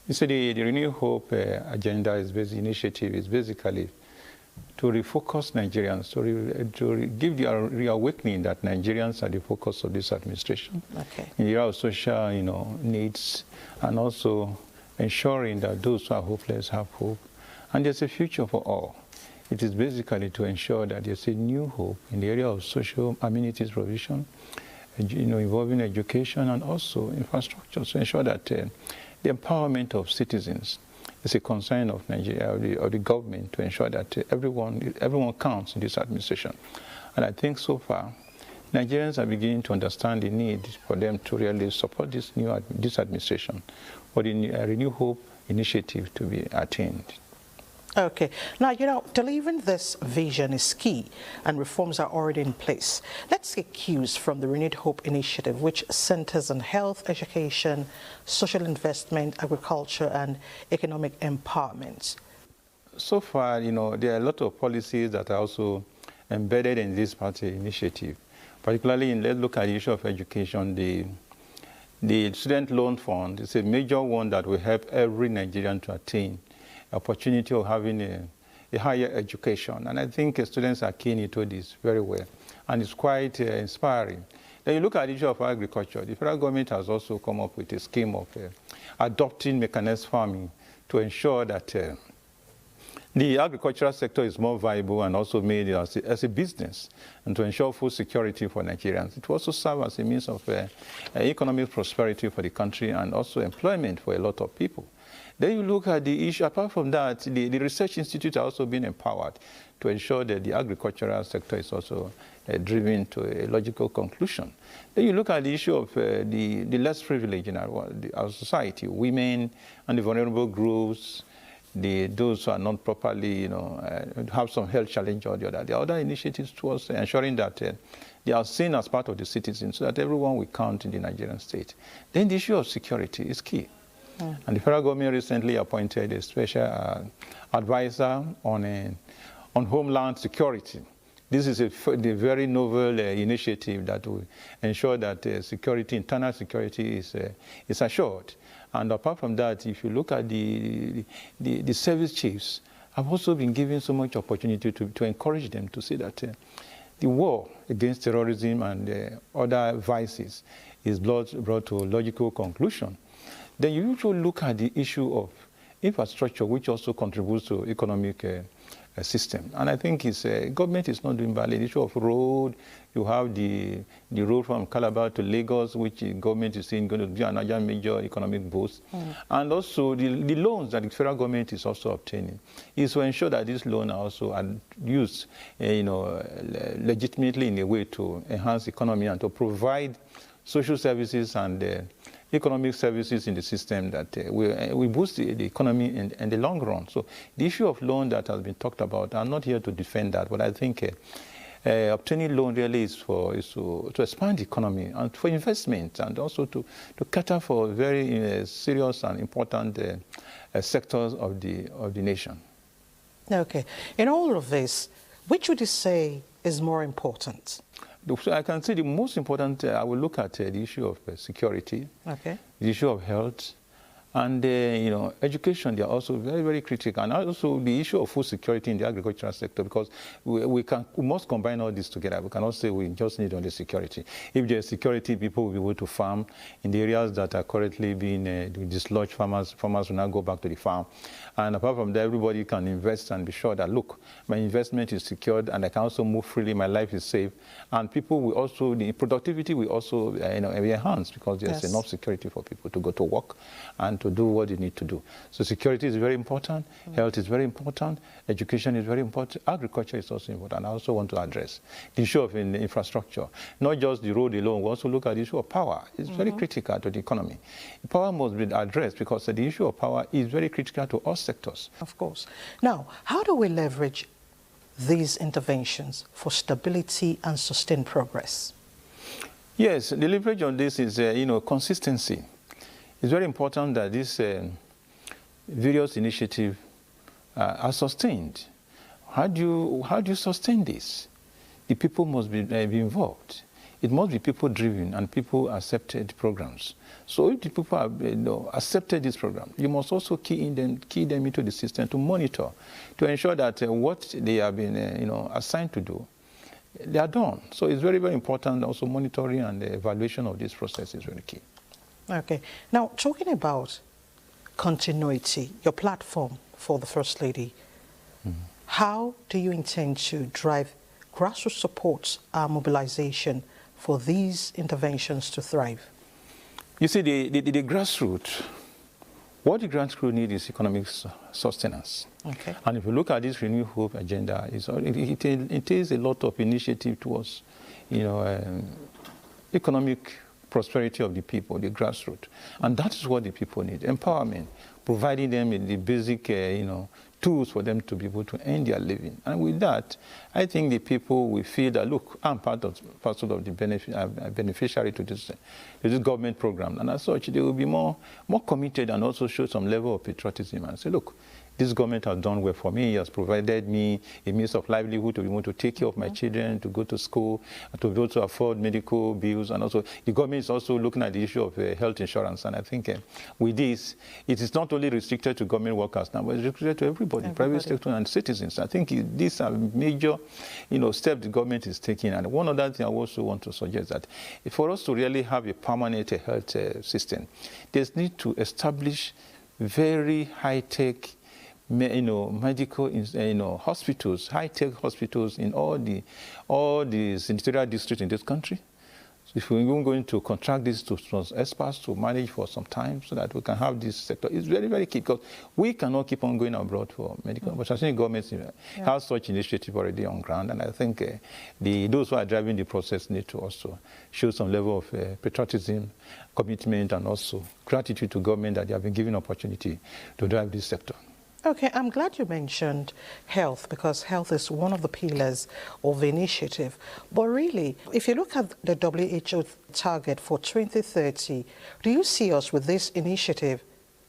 You see, the Renewed Hope agenda initiative is basically to refocus Nigerians, to give the reawakening that Nigerians are the focus of this administration. Okay. In the area of social, needs, and also ensuring that those who are hopeless have hope. And there's a future for all. It is basically to ensure that there's a new hope in the area of social amenities provision, involving education and also infrastructure, to ensure that the empowerment of citizens is a concern of Nigeria, of the government, to ensure that everyone counts in this administration. And I think so far, Nigerians are beginning to understand the need for them to really support this administration for the Renew Hope initiative to be attained. Okay. Now, you know, delivering this vision is key, and reforms are already in place. Let's get cues from the Renewed Hope initiative, which centers on health, education, social investment, agriculture, and economic empowerment. So far, you know, there are a lot of policies that are also embedded in this party initiative. Particularly, let's look at the issue of education. The Student Loan Fund is a major one that will help every Nigerian to attain opportunity of having a higher education. And I think students are keen into this very well. And it's quite inspiring. Then you look at the issue of agriculture. The federal government has also come up with a scheme of adopting mechanized farming to ensure that the agricultural sector is more viable and also made as a business, and to ensure food security for Nigerians. It will also serve as a means of economic prosperity for the country and also employment for a lot of people. Then you look at the issue, apart from that, the research institute are also being empowered to ensure that the agricultural sector is also driven to a logical conclusion. Then you look at the issue of the less privileged in our society, women and the vulnerable groups, those who are not properly, have some health challenge or the other. The other initiatives towards ensuring that they are seen as part of the citizens so that everyone will count in the Nigerian state. Then the issue of security is key. And the federal government recently appointed a special advisor on homeland security. This is a very novel initiative that will ensure that security, internal security is assured. And apart from that, if you look at the service chiefs, have also been given so much opportunity to encourage them to see that the war against terrorism and other vices is brought to a logical conclusion. Then you usually look at the issue of infrastructure, which also contributes to economic system. And I think government is not doing badly. The issue of road, you have the road from Calabar to Lagos, which the government is saying going to be another major economic boost. And also the loans that the federal government is also obtaining is to ensure that these loans are also used legitimately in a way to enhance the economy and to provide social services and economic services in the system that will boost the economy in the long run. So the issue of loan that has been talked about, I'm not here to defend that, but I think obtaining loan really is to expand the economy and for investment, and also to cater for very serious and important sectors of the nation. Okay. In all of this, which would you say is more important? So I can say the most important, I will look at the issue of security, the issue of health, and education. They are also very, very critical, and also the issue of food security in the agricultural sector, because we must combine all this together. We cannot say we just need only security. If there is security, people will be able to farm in the areas that are currently being dislodged. Farmers will now go back to the farm, and apart from that, everybody can invest and be sure that, look, my investment is secured and I can also move freely, my life is safe, and people will also, the productivity will also be enhanced, because there's enough security for people to go to work and to do what they need to do. So security is very important, health is very important, education is very important, agriculture is also important. I also want to address the issue of infrastructure, not just the road alone. We also look at the issue of power. It's very critical to the economy. Power must be addressed, because the issue of power is very critical to all sectors. Of course. Now, how do we leverage these interventions for stability and sustained progress? Yes, the leverage on this is, consistency. It's very important that these various initiatives are sustained. How do you sustain this? The people must be involved. It must be people-driven and people-accepted programs. So if the people have accepted this program, you must also key them into the system to monitor, to ensure that what they have been assigned to do, they are done. So it's very, very important. Also monitoring and the evaluation of this process is very key. Okay. Now, talking about continuity, your platform for the First Lady, how do you intend to drive grassroots support and mobilization for these interventions to thrive? You see, the grassroots, what the grassroots need is economic sustenance. Okay. And if you look at this Renew Hope agenda, it is a lot of initiative towards, economic prosperity of the people, the grassroots. And that's what the people need, empowerment, providing them with the basic, tools for them to be able to earn their living. And with that, I think the people will feel that, look, I'm part of the beneficiary to this government program. And as such, they will be more committed and also show some level of patriotism and say, look, this government has done well for me. It has provided me a means of livelihood to be able to take care of my children, to go to school, to be able to afford medical bills. And also, the government is also looking at the issue of health insurance. And I think with this, it is not only restricted to government workers now, but it's restricted to everybody, private sector and citizens. I think these are major, steps the government is taking. And one other thing I also want to suggest that for us to really have a permanent health system, there's need to establish very high-tech medical, hospitals, high-tech hospitals in all the senatorial districts in this country. So if we're going to contract this to experts to manage for some time so that we can have this sector, it's very, very key because we cannot keep on going abroad for medical. But I think government has such initiative already on ground, and I think those who are driving the process need to also show some level of patriotism, commitment, and also gratitude to government that they have been given opportunity to drive this sector. Okay, I'm glad you mentioned health because health is one of the pillars of the initiative. But really, if you look at the WHO target for 2030, do you see us with this initiative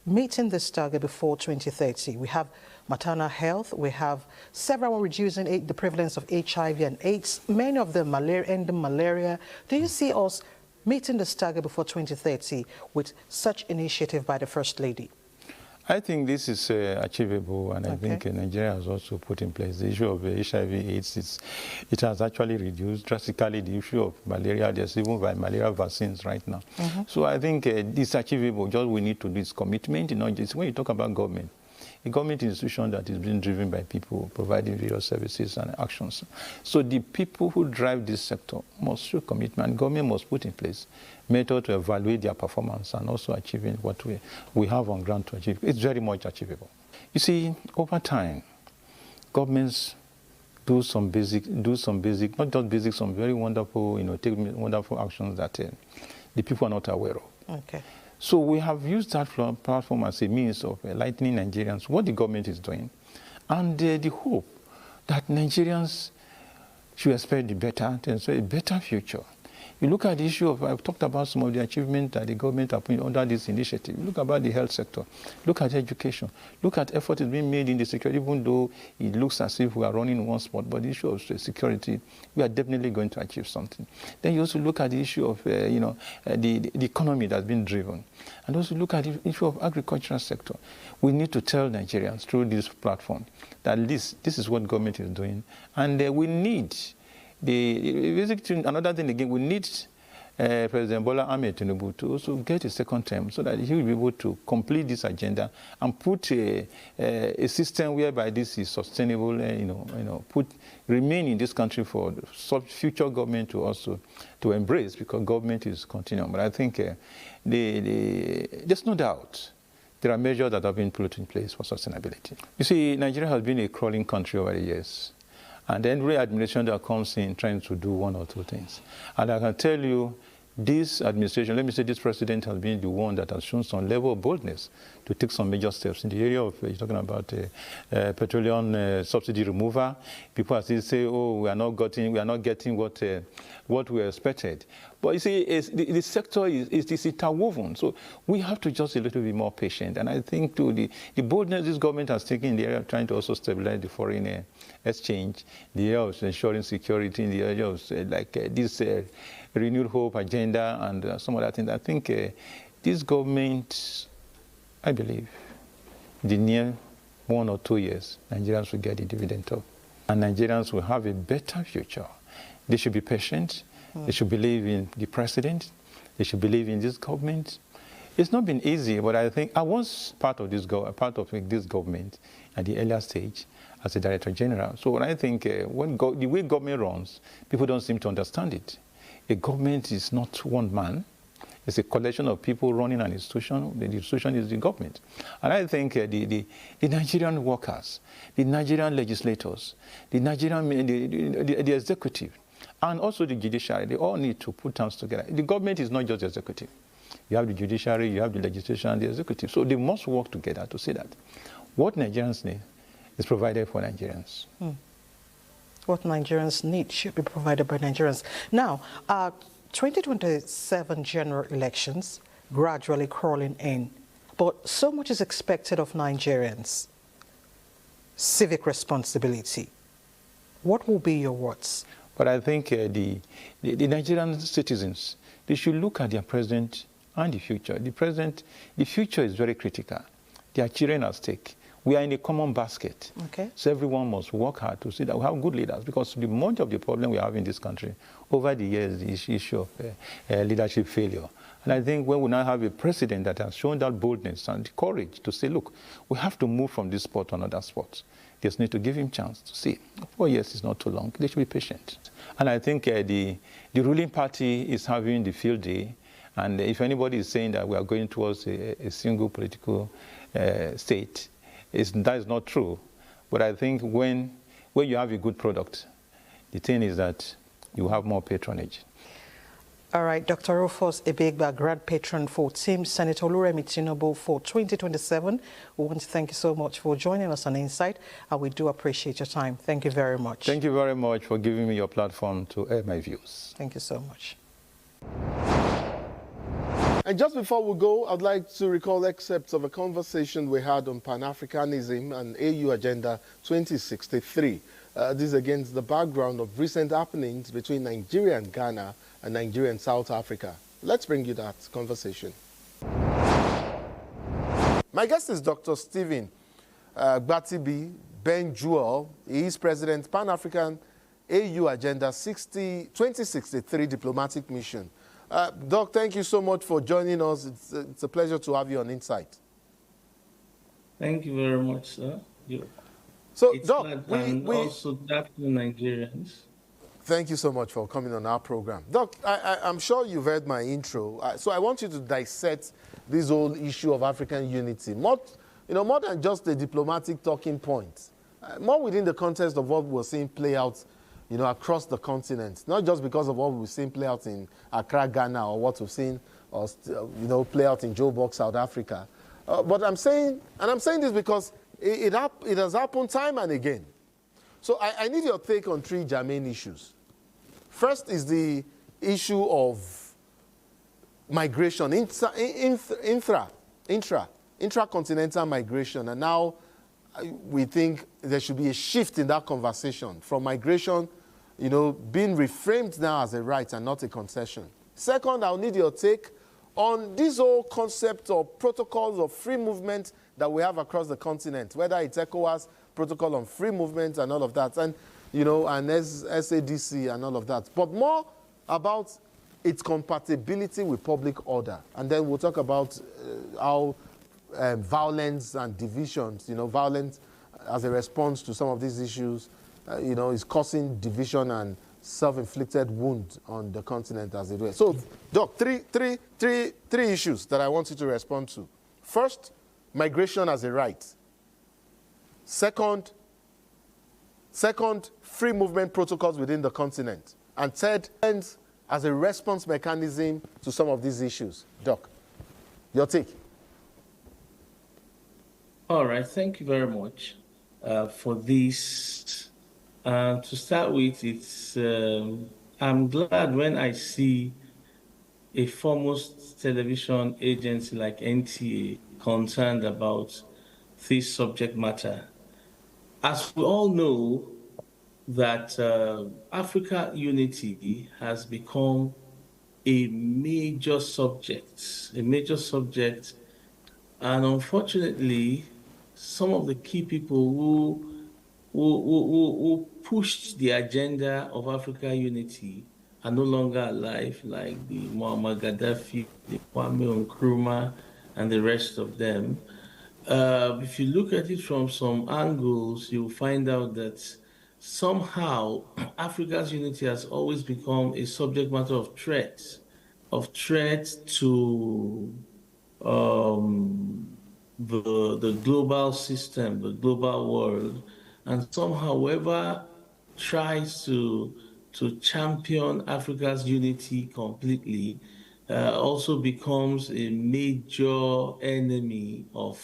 meeting this target before 2030? We have maternal health, we have several reducing the prevalence of HIV and AIDS, many of them ending malaria. Do you see us meeting this target before 2030 with such initiative by the First Lady? I think this is achievable, and I think Nigeria has also put in place the issue of HIV/AIDS. It has actually reduced drastically the issue of malaria. There's even malaria vaccines right now. So I think this is achievable. Just we need to do this commitment. Just when you talk about government, a government institution that is being driven by people providing various services and actions. So the people who drive this sector must show commitment. Government must put in place method to evaluate their performance and also achieving what we have on ground to achieve. It's very much achievable. You see, over time, governments do some basic, not just basic, some very wonderful, take wonderful actions that the people are not aware of. Okay. So we have used that platform as a means of enlightening Nigerians what the government is doing and the hope that Nigerians should expect a better future. You look at the issue of, I've talked about some of the achievements that the government are putting under this initiative. Look about the health sector. Look at education. Look at effort is being made in the security, even though it looks as if we are running one spot. But the issue of security, we are definitely going to achieve something. Then you also look at the issue of, the economy that's been driven. And also look at the issue of agricultural sector. We need to tell Nigerians through this platform that this is what government is doing. And we need another thing again, we need President Bola Ahmed Tinubu to also get a second term so that he will be able to complete this agenda and put a system whereby this is sustainable, remain in this country for future government to also embrace, because government is continuing. But I think there's no doubt there are measures that have been put in place for sustainability. You see, Nigeria has been a crawling country over the years. And then every administration that comes in trying to do one or two things. And I can tell you, this administration, let me say this president has been the one that has shown some level of boldness to take some major steps in the area of, you're talking about petroleum subsidy removal. People are still saying, oh, we are not getting what we expected. But you see, the sector is interwoven. So we have to just a little bit more patient. And I think too, the boldness this government has taken in the area of trying to also stabilize the foreign exchange, the area of ensuring security, in the area of this renewed hope agenda and some other things. I think this government, I believe, the near 1 or 2 years, Nigerians will get the dividend of. And Nigerians will have a better future. They should be patient. They should believe in the president. They should believe in this government. It's not been easy, but I think I was part of this government at the earlier stage as a director general. So when I think the way government runs, people don't seem to understand it. A government is not one man. It's a collection of people running an institution. The institution is the government. And I think the Nigerian workers, the Nigerian legislators, the Nigerian the executive, and also the judiciary. They all need to put hands together. The government is not just the executive. You have the judiciary, you have the legislation, and the executive. So they must work together to see that what Nigerians need is provided for Nigerians. What Nigerians need should be provided by Nigerians. Now, 2027 general elections gradually crawling in, but so much is expected of Nigerians. Civic responsibility. What will be your words? But I think the Nigerian citizens, they should look at their present and the future. The future is very critical. There are children at stake. We are in a common basket. Okay. So everyone must work hard to see that we have good leaders, because the much of the problem we have in this country over the years is the issue of leadership failure. And I think when we now have a president that has shown that boldness and courage to say, look, we have to move from this spot to another spot. Just need to give him a chance to see. 4 years is not too long. They should be patient. And I think the ruling party is having the field day. And if anybody is saying that we are going towards a single political state, that is not true. But I think when you have a good product, the thing is that you have more patronage. All right, Dr. Rufus Ebegba, Grand Patron for Team Senator Oluremi Tinubu for 2027. We want to thank you so much for joining us on Insight, and we do appreciate your time. Thank you very much. Thank you very much for giving me your platform to air my views. Thank you so much. And just before we go, I'd like to recall excerpts of a conversation we had on Pan-Africanism and AU Agenda 2063. This is against the background of recent happenings between Nigeria and Ghana and Nigeria and South Africa. Let's bring you that conversation. My guest is Dr. Stephen Gbatibi Ben-Jewel. He is President, Pan-African AU Agenda 2063 Diplomatic Mission. Doc, thank you so much for joining us. It's a pleasure to have you on Insight. Thank you very much, sir. So, it's Doc, and also that to Nigerians. Thank you so much for coming on our program. Doc, I'm sure you've heard my intro, so I want you to dissect this whole issue of African unity, more than just a diplomatic talking point, more within the context of what we're seeing play out across the continent, not just because of what we've seen play out in Accra, Ghana, or what we've seen, play out in Joburg, South Africa. But I'm saying this because it has happened time and again. So I need your take on three germane issues. First is the issue of migration, intracontinental migration, and now we think there should be a shift in that conversation from migration, being reframed now as a right and not a concession. Second, I'll need your take on this whole concept of protocols of free movement that we have across the continent, whether it's ECOWAS protocol on free movement and all of that, and and SADC and all of that, but more about its compatibility with public order. And then we'll talk about how violence and divisions, violence as a response to some of these issues, is causing division and self-inflicted wound on the continent, as it were. So, Doc, three issues that I want you to respond to. First, migration as a right. Second, free movement protocols within the continent. And third, as a response mechanism to some of these issues. Doc, your take. All right, thank you very much for this. To start with, I'm glad when I see a foremost television agency like NTA concerned about this subject matter. As we all know, that Africa unity has become a major subject, and unfortunately, some of the key people who pushed the agenda of Africa unity are no longer alive, like the Muammar Gaddafi, the Kwame Nkrumah, and the rest of them. If you look at it from some angles, you'll find out that somehow Africa's unity has always become a subject matter of threat to the global system, the global world, and somehow whoever tries to to champion Africa's unity completely also becomes a major enemy of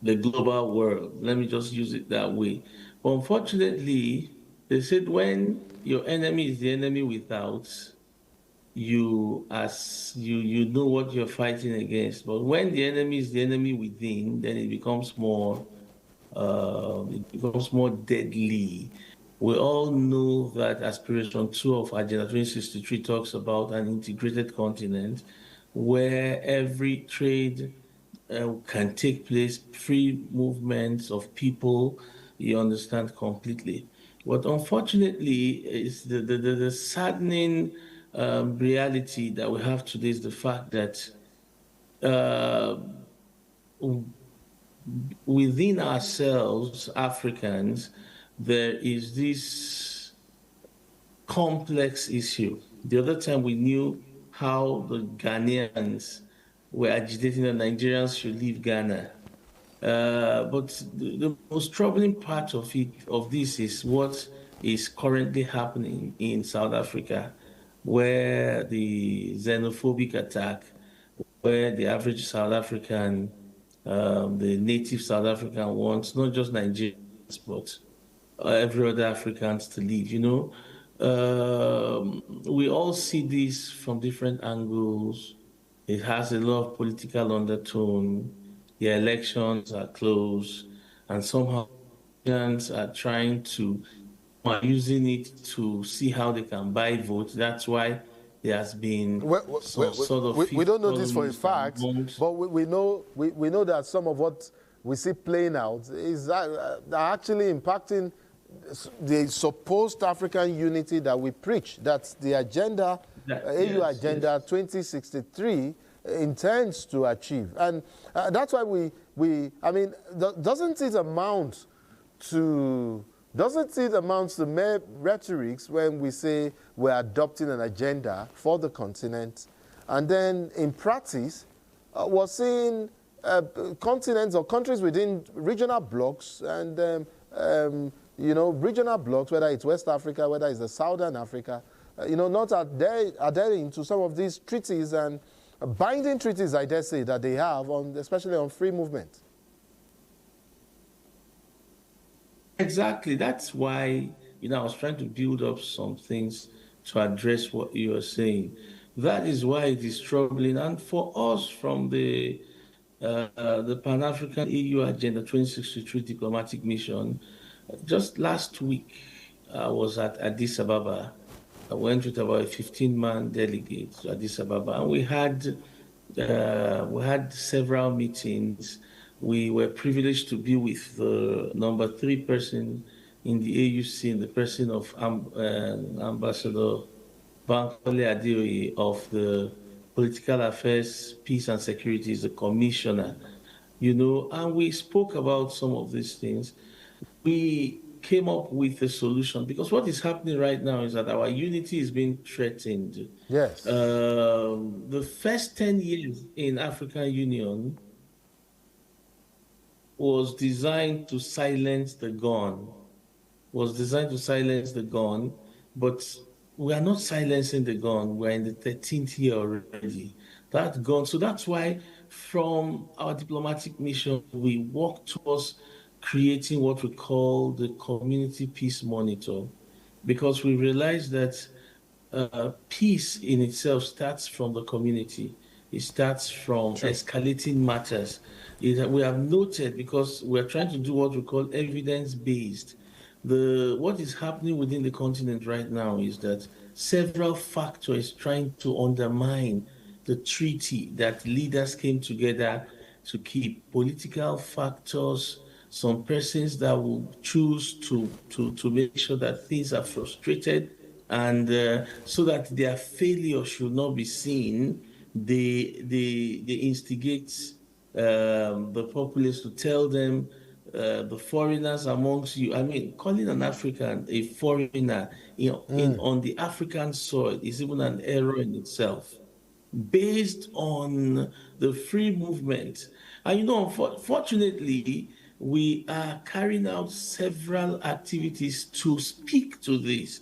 the global world. Let me just use it that way. But unfortunately, they said when your enemy is the enemy without, you know what you're fighting against. But when the enemy is the enemy within, then it becomes more deadly. We all know that Aspiration 2 of Agenda 2063 talks about an integrated continent where every trade can take place, free movements of people, you understand completely. What unfortunately is the saddening reality that we have today is the fact that within ourselves, Africans, there is this complex issue. The other time we knew how the Ghanaians were agitating that Nigerians should leave Ghana. But the most troubling part of this is what is currently happening in South Africa, where the xenophobic attack, where the average South African, the native South African wants not just Nigerians, but every other Africans to leave, you know. We all see this from different angles. It has a lot of political undertone. The elections are close, and somehow Nigerians are trying to using it to see how they can buy votes. That's why there has been we don't know this for a fact, but we know that some of what we see playing out is actually impacting the supposed African unity that we preach. That's the agenda, AU Agenda 2063 intends to achieve. And that's why I mean, doesn't it amount to mere rhetorics when we say we're adopting an agenda for the continent, and then in practice, we're seeing continents or countries within regional blocks and you know, regional blocks, whether it's West Africa, whether it's the Southern Africa, you know, not adhering to some of these treaties and binding treaties, I dare say, that they have, especially on free movement. Exactly. That's why, you know, I was trying to build up some things to address what you are saying. That is why it is troubling. And for us from the Pan-African EU Agenda 2063 diplomatic mission, just last week, I was at Addis Ababa. I went with about a 15-man delegate to Addis Ababa, and we had several meetings. We were privileged to be with the number 3 person in the AUC, in the person of Ambassador Bankole Adeoye of the Political Affairs, Peace and Security, is the commissioner, you know, and we spoke about some of these things. We came up with a solution, because what is happening right now is that our unity is being threatened. Yes. The first 10 years in African Union was designed to silence the gun, but we are not silencing the gun. We're in the 13th year already. That gun. So that's why from our diplomatic mission, we work towards creating what we call the Community Peace Monitor, because we realize that peace in itself starts from the community. It starts from escalating matters. We have noted, because we're trying to do what we call evidence-based. What is happening within the continent right now is that several factors trying to undermine the treaty that leaders came together to keep. Political factors, some persons that will choose to make sure that things are frustrated, and so that their failure should not be seen, they instigate the populace to tell them, the foreigners amongst you, I mean, calling an African a foreigner, you know, on the African soil is even an error in itself, based on the free movement. And, you know, unfortunately, we are carrying out several activities to speak to this.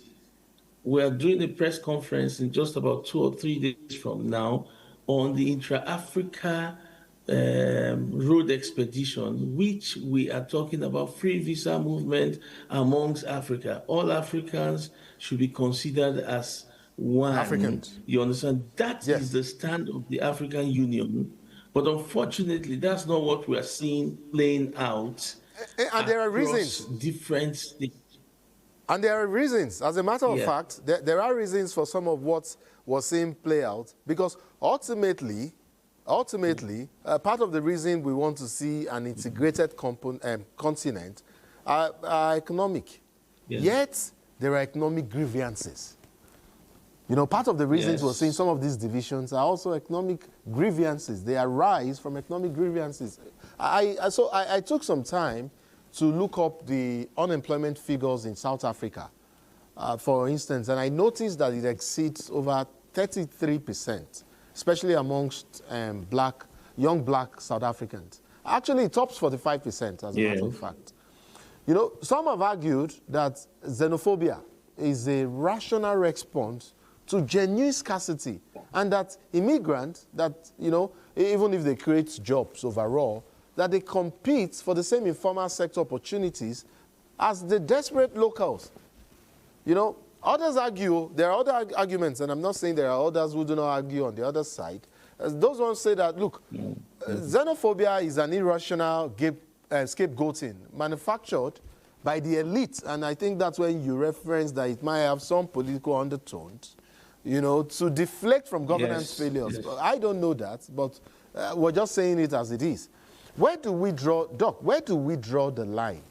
We are doing a press conference in just about 2 or 3 days from now on the intra-Africa road expedition, which we are talking about free visa movement amongst Africa. All Africans should be considered as one. Africans. You understand? That is the stand of the African Union. But unfortunately, that's not what we are seeing playing out. And there are reasons. Different states. And there are reasons. As a matter of fact, there are reasons for some of what was seen play out, because ultimately, part of the reason we want to see an integrated continent are economic. Yet, there are economic grievances. You know, part of the reasons we're seeing some of these divisions are also economic grievances. They arise from economic grievances. So I took some time to look up the unemployment figures in South Africa, for instance, and I noticed that it exceeds over 33%, especially amongst young black South Africans. Actually, it tops 45%, as a matter of fact. You know, some have argued that xenophobia is a rational response to genuine scarcity, and that immigrants, that, you know, even if they create jobs overall, that they compete for the same informal sector opportunities as the desperate locals. You know, others argue, there are other arguments, and I'm not saying there are others who do not argue on the other side. Those ones say that, look, xenophobia is an irrational scapegoating manufactured by the elite, and I think that's when you reference that it might have some political undertones, you know, to deflect from governance failures. I don't know that, but we're just saying it as it is. Where do we draw, Doc, where do we draw the line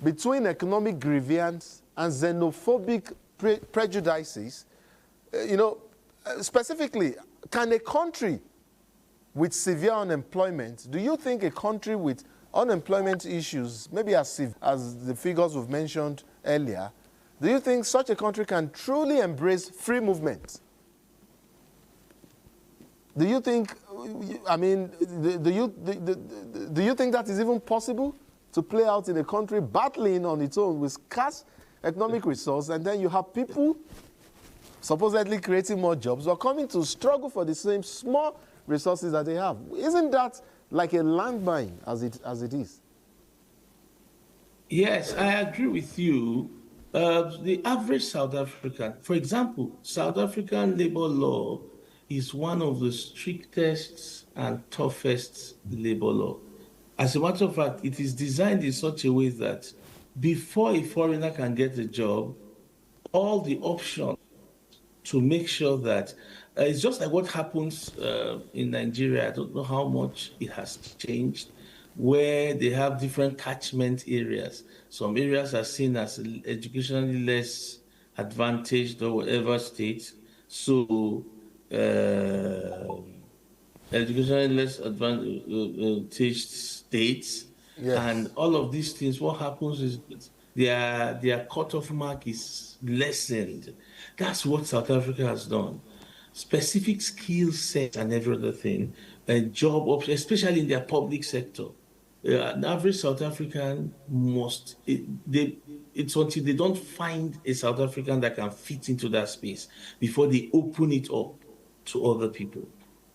between economic grievance and xenophobic prejudices? You know, specifically, can a country with severe unemployment, do you think a country with unemployment issues, maybe as the figures we've mentioned earlier, do you think such a country can truly embrace free movement? Do you think, I mean, do you think that is even possible to play out in a country battling on its own with scarce economic resource, and then you have people supposedly creating more jobs or coming to struggle for the same small resources that they have? Isn't that like a landmine as it is? Yes, I agree with you. The average South African, for example, South African labor law is one of the strictest and toughest labor law. As a matter of fact, it is designed in such a way that before a foreigner can get a job, all the options to make sure that it's just like what happens in Nigeria. I don't know how much it has changed, where they have different catchment areas. Some areas are seen as educationally less advantaged or whatever state. So educationally less advantaged states, and all of these things, what happens is their cutoff mark is lessened. That's what South Africa has done. Specific skill set and every other thing, and job options, especially in their public sector. An average South African it's until they don't find a South African that can fit into that space before they open it up to other people.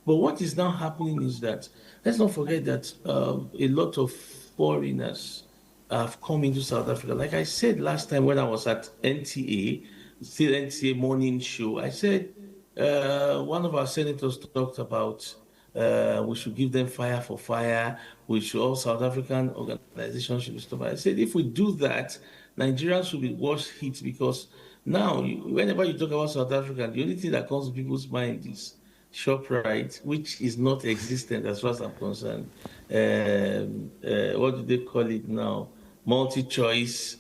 But what is now happening is that, let's not forget that a lot of foreigners have come into South Africa. Like I said last time when I was at NTA, still NTA morning show, I said one of our senators talked about we should give them fire for fire. We should, all South African organizations should be stopped. I said, if we do that, Nigerians will be worse hit, because now, whenever you talk about South Africa, the only thing that comes to people's mind is ShopRite, which is not existent as far as I'm concerned. What do they call it now? Multi-choice,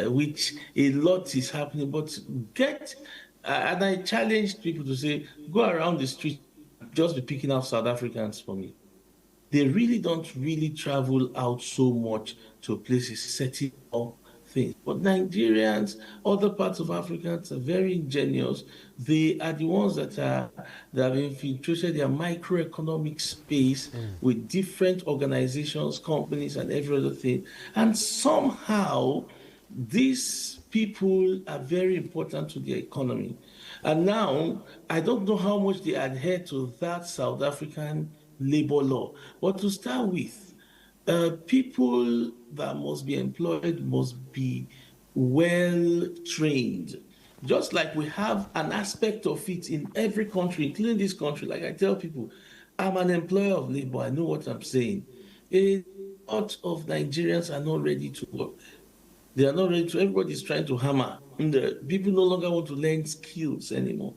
which a lot is happening. But and I challenge people to say, go around the street, just be picking out South Africans for me. They really don't travel out so much to places, setting up things. But Nigerians, other parts of Africa are very ingenious. They are the ones that have infiltrated their microeconomic space with different organizations, companies, and every other thing. And somehow, these people are very important to the economy. And now, I don't know how much they adhere to that South African labor law. But to start with, people that must be employed must be well trained. Just like we have an aspect of it in every country, including this country. Like I tell people, I'm an employer of labor. I know what I'm saying. A lot of Nigerians are not ready to work. They are not ready to. Everybody's trying to hammer. And people no longer want to learn skills anymore.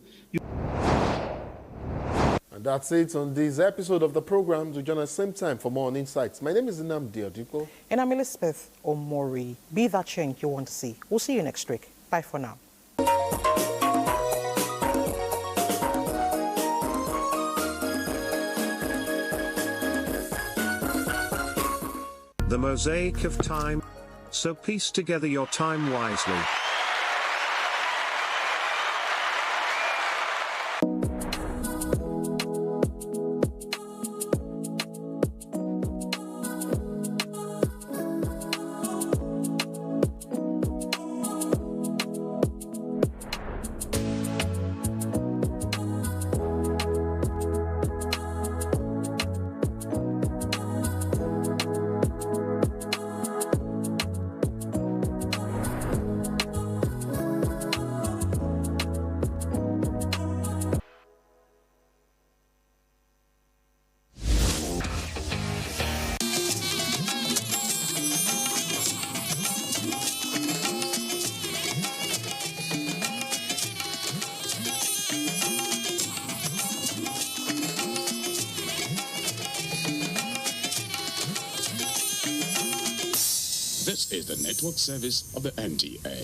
And that's it on this episode of the program. Do join us same time for more on Insights. My name is Nnamdi. And I'm Elizabeth Omori. Be that change you want to see. We'll see you next week. Bye for now. The mosaic of time. So piece together your time wisely. This is the network service of the NTA.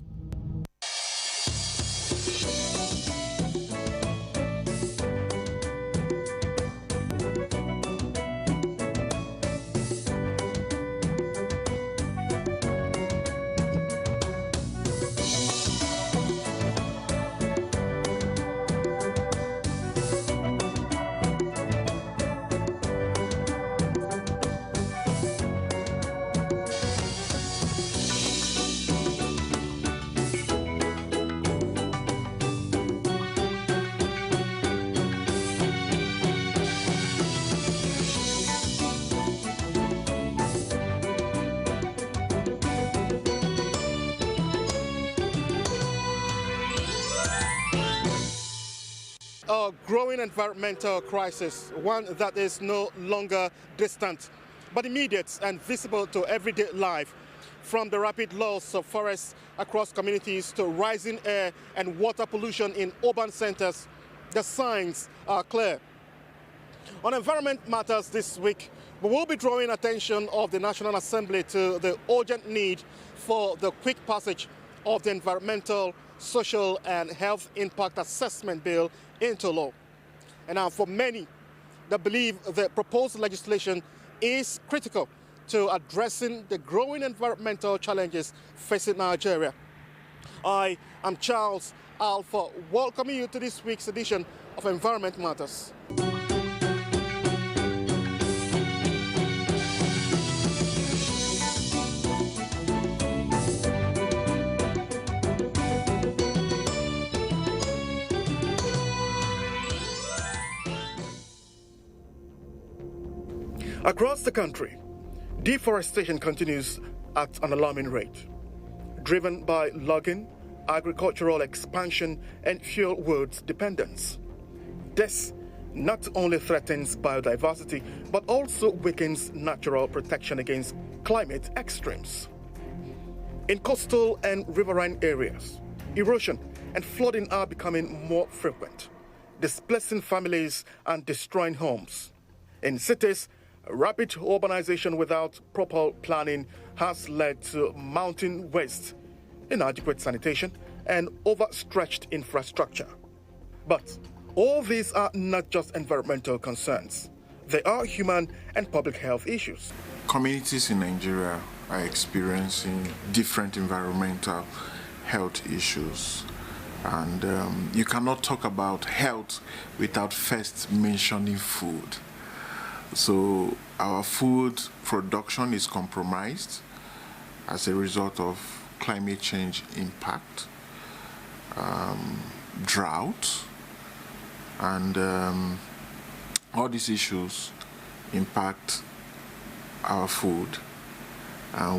A growing environmental crisis, one that is no longer distant, but immediate and visible to everyday life, from the rapid loss of forests across communities to rising air and water pollution in urban centers. The signs are clear. On Environment Matters this week, we will be drawing attention of the National Assembly to the urgent need for the quick passage of the Environmental, Social and Health Impact Assessment Bill into law. And now for many that believe the proposed legislation is critical to addressing the growing environmental challenges facing Nigeria. I am Charles Alpha, welcoming you to this week's edition of Environment Matters. Across the country, deforestation continues at an alarming rate, driven by logging, agricultural expansion, and fuel woods dependence. This not only threatens biodiversity, but also weakens natural protection against climate extremes. In coastal and riverine areas, erosion and flooding are becoming more frequent, displacing families and destroying homes. In cities, rapid urbanization without proper planning has led to mounting waste, inadequate sanitation, and overstretched infrastructure. But all these are not just environmental concerns. there are human and public health issues. Communities in Nigeria are experiencing different environmental health issues. And you cannot talk about health without first mentioning food. So our food production is compromised as a result of climate change impact, drought, and all these issues impact our food.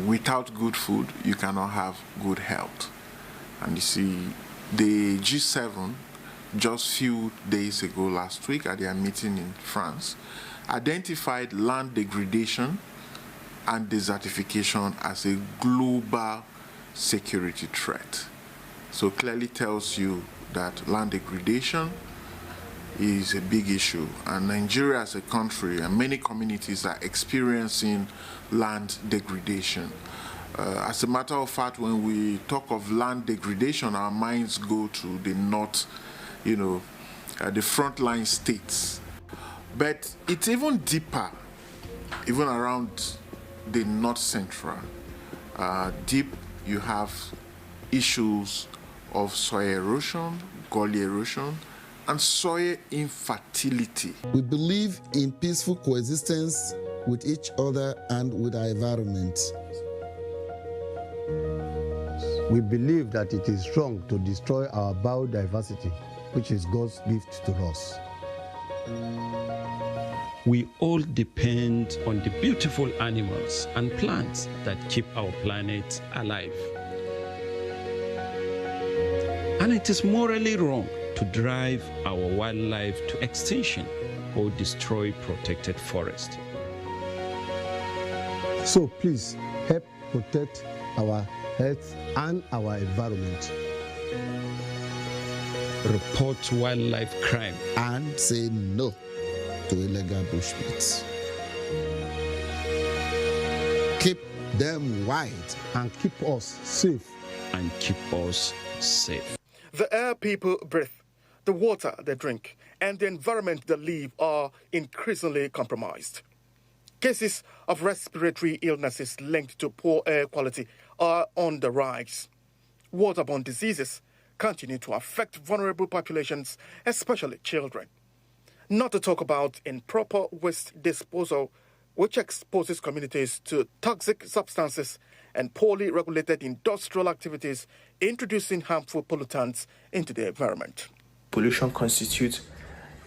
Without good food, you cannot have good health. And you see, the G7, just few days ago last week at their meeting in France, identified land degradation and desertification as a global security threat. So clearly tells you that land degradation is a big issue, and Nigeria as a country and many communities are experiencing land degradation. As a matter of fact, when we talk of land degradation, our minds go to the north, the frontline states. But it's even deeper, even around the north central. Deep, you have issues of soil erosion, gully erosion, and soil infertility. We believe in peaceful coexistence with each other and with our environment. We believe that it is wrong to destroy our biodiversity, which is God's gift to us. We all depend on the beautiful animals and plants that keep our planet alive. And it is morally wrong to drive our wildlife to extinction or destroy protected forest. So please help protect our health and our environment. Report wildlife crime and say no to illegal bushmeats. Keep them wide and keep us safe. And keep us safe. The air people breathe, the water they drink, and the environment they live are increasingly compromised. Cases of respiratory illnesses linked to poor air quality are on the rise. Waterborne diseases continue to affect vulnerable populations, especially children. Not to talk about improper waste disposal, which exposes communities to toxic substances and poorly regulated industrial activities, introducing harmful pollutants into the environment. Pollution constitutes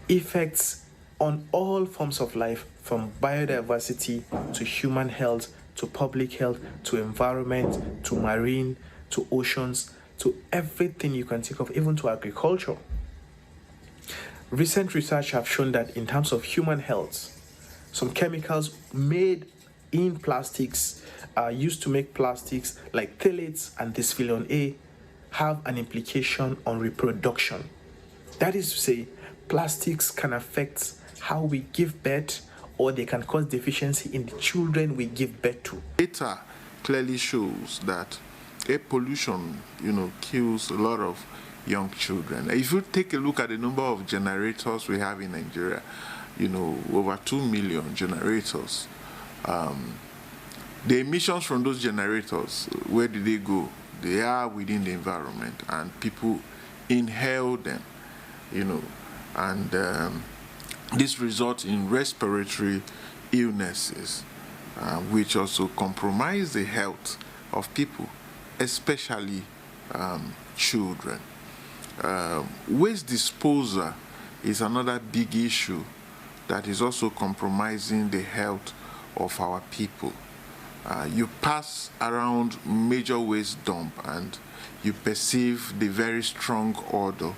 effects on all forms of life, from biodiversity to human health, to public health, to environment, to marine, to oceans, to everything you can think of, even to agriculture. Recent research have shown that in terms of human health, some chemicals made in plastics used to make plastics like phthalates and dysphyllon A have an implication on reproduction. That is to say, plastics can affect how we give birth, or they can cause deficiency in the children we give birth to. Data clearly shows that air pollution, kills a lot of young children. If you take a look at the number of generators we have in Nigeria, over 2 million generators. The emissions from those generators, where do they go? They are within the environment, and people inhale them, and this results in respiratory illnesses, which also compromise the health of people, especially children. Waste disposal is another big issue that is also compromising the health of our people. You pass around major waste dump and you perceive the very strong odor.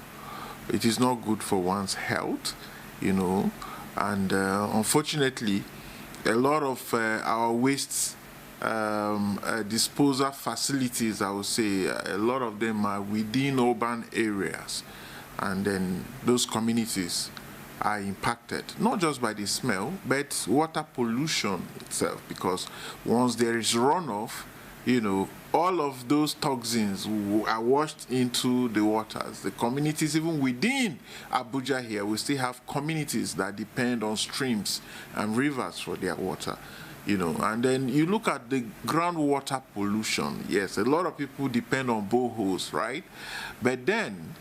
It is not good for one's health, and unfortunately, a lot of our waste disposal facilities, I would say, a lot of them are within urban areas, and then those communities are impacted, not just by the smell, but water pollution itself, because once there is runoff, all of those toxins are washed into the waters. The communities, even within Abuja here, we still have communities that depend on streams and rivers for their water. And then you look at the groundwater pollution. Yes, a lot of people depend on boreholes, right? But then,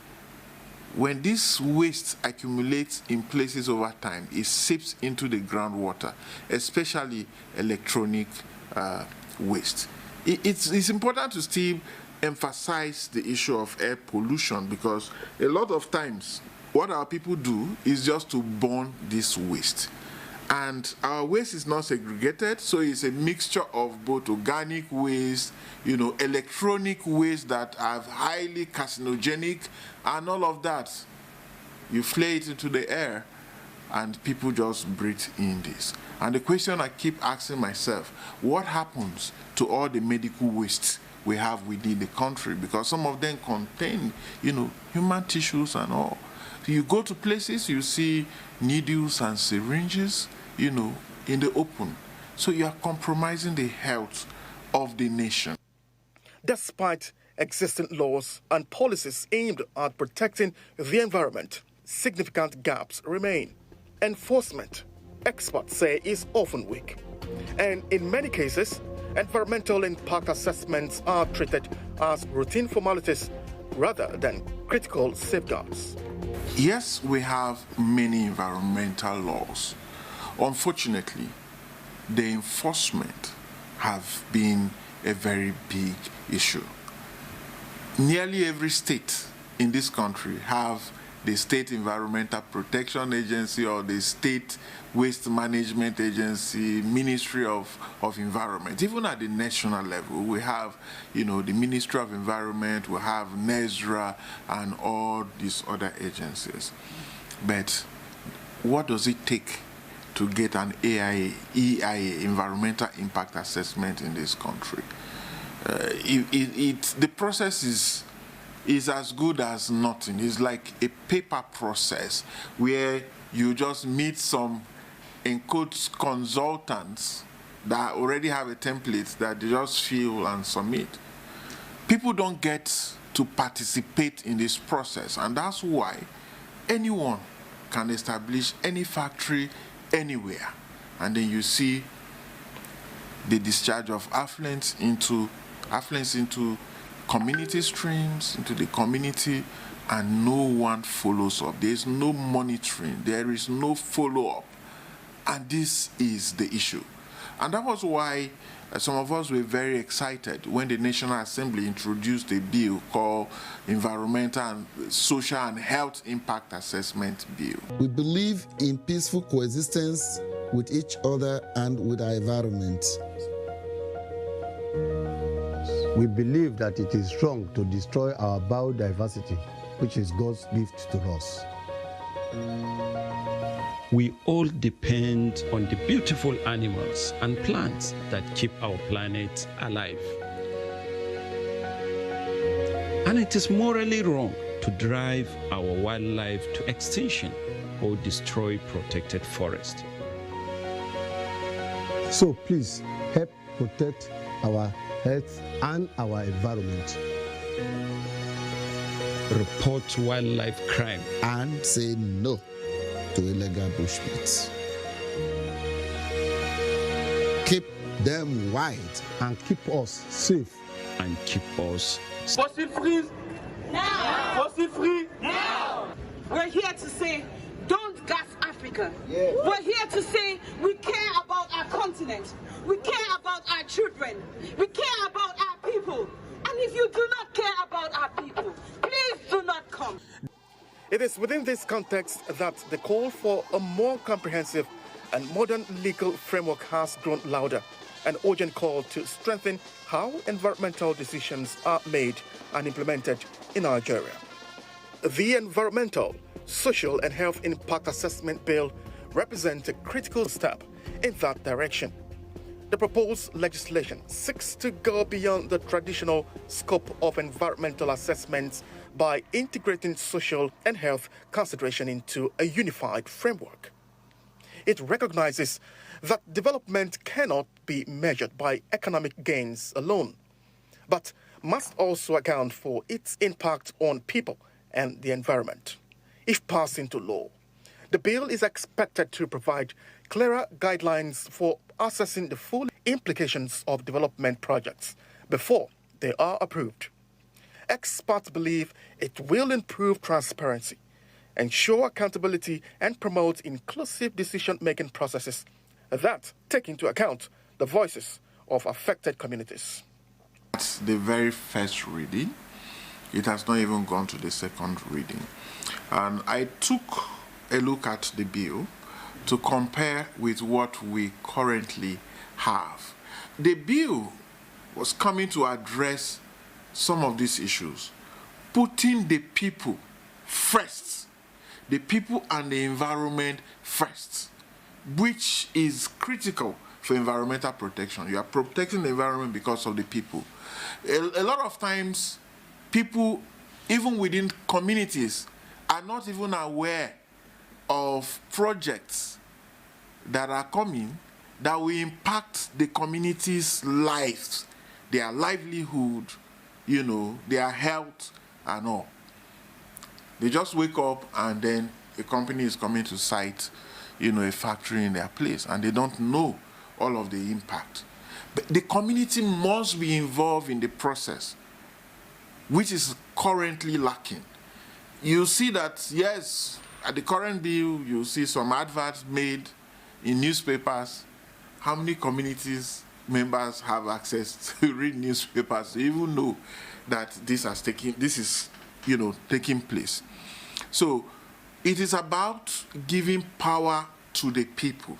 when this waste accumulates in places over time, it seeps into the groundwater, especially electronic waste. It's important to still emphasize the issue of air pollution, because a lot of times what our people do is just to burn this waste. And our waste is not segregated, so it's a mixture of both organic waste, electronic waste that are highly carcinogenic, and all of that. You flay it into the air, and people just breathe in this. And the question I keep asking myself, what happens to all the medical waste we have within the country? Because some of them contain, human tissues and all. So you go to places, you see needles and syringes, in the open. So you are compromising the health of the nation. Despite existing laws and policies aimed at protecting the environment, significant gaps remain. Enforcement, experts say, is often weak. And in many cases, environmental impact assessments are treated as routine formalities rather than critical safeguards. Yes, we have many environmental laws. Unfortunately, the enforcement have been a very big issue. Nearly every state in this country have the State Environmental Protection Agency or the State Waste Management Agency, Ministry of Environment. Even at the national level, we have, the Ministry of Environment, we have NESRA, and all these other agencies. But what does it take to get an EIA, Environmental Impact Assessment, in this country? The process is as good as nothing. It's like a paper process where you just meet some, in quotes, consultants that already have a template that they just fill and submit. People don't get to participate in this process, and that's why anyone can establish any factory anywhere, and then you see the discharge of affluents into community streams, into the community, and no one follows up. There is no monitoring, there is no follow-up, and this is the issue. And that was why some of us were very excited when the National Assembly introduced a bill called Environmental and Social and Health Impact Assessment Bill. We believe in peaceful coexistence with each other and with our environment. We believe that it is wrong to destroy our biodiversity, which is God's gift to us. We all depend on the beautiful animals and plants that keep our planet alive. And it is morally wrong to drive our wildlife to extinction or destroy protected forest. So please help protect our health and our environment. Report wildlife crime and say no to illegal bushmeats. Keep them wide and keep us safe. And keep us fossil free now. Fossil free now. We're here to say, don't gas Africa. Yeah. We're here to say we care about our continent. We care about our children. We care about our people. And if you do not care about our people, please do not come. It is within this context that the call for a more comprehensive and modern legal framework has grown louder, an urgent call to strengthen how environmental decisions are made and implemented in Nigeria. The Environmental, Social and Health Impact Assessment Bill represents a critical step in that direction. The proposed legislation seeks to go beyond the traditional scope of environmental assessments by integrating social and health consideration into a unified framework. It recognizes that development cannot be measured by economic gains alone, but must also account for its impact on people and the environment. If passed into law, the bill is expected to provide clearer guidelines for assessing the full implications of development projects before they are approved. Experts believe it will improve transparency, ensure accountability, and promote inclusive decision-making processes that take into account the voices of affected communities. That's the very first reading. It has not even gone to the second reading. And I took a look at the bill to compare with what we currently have. The bill was coming to address some of these issues, putting the people first, the people and the environment first, which is critical for environmental protection. You are protecting the environment because of the people. A lot of times, people, even within communities, are not even aware of projects that are coming that will impact the community's lives, their livelihood, their health and all. They just wake up and then a company is coming to site, a factory in their place, and they don't know all of the impact. But the community must be involved in the process, which is currently lacking. You see that, yes, at the current bill, you see some adverts made in newspapers. How many communities members have access to read newspapers to even know that this is taking place? So it is about giving power to the people,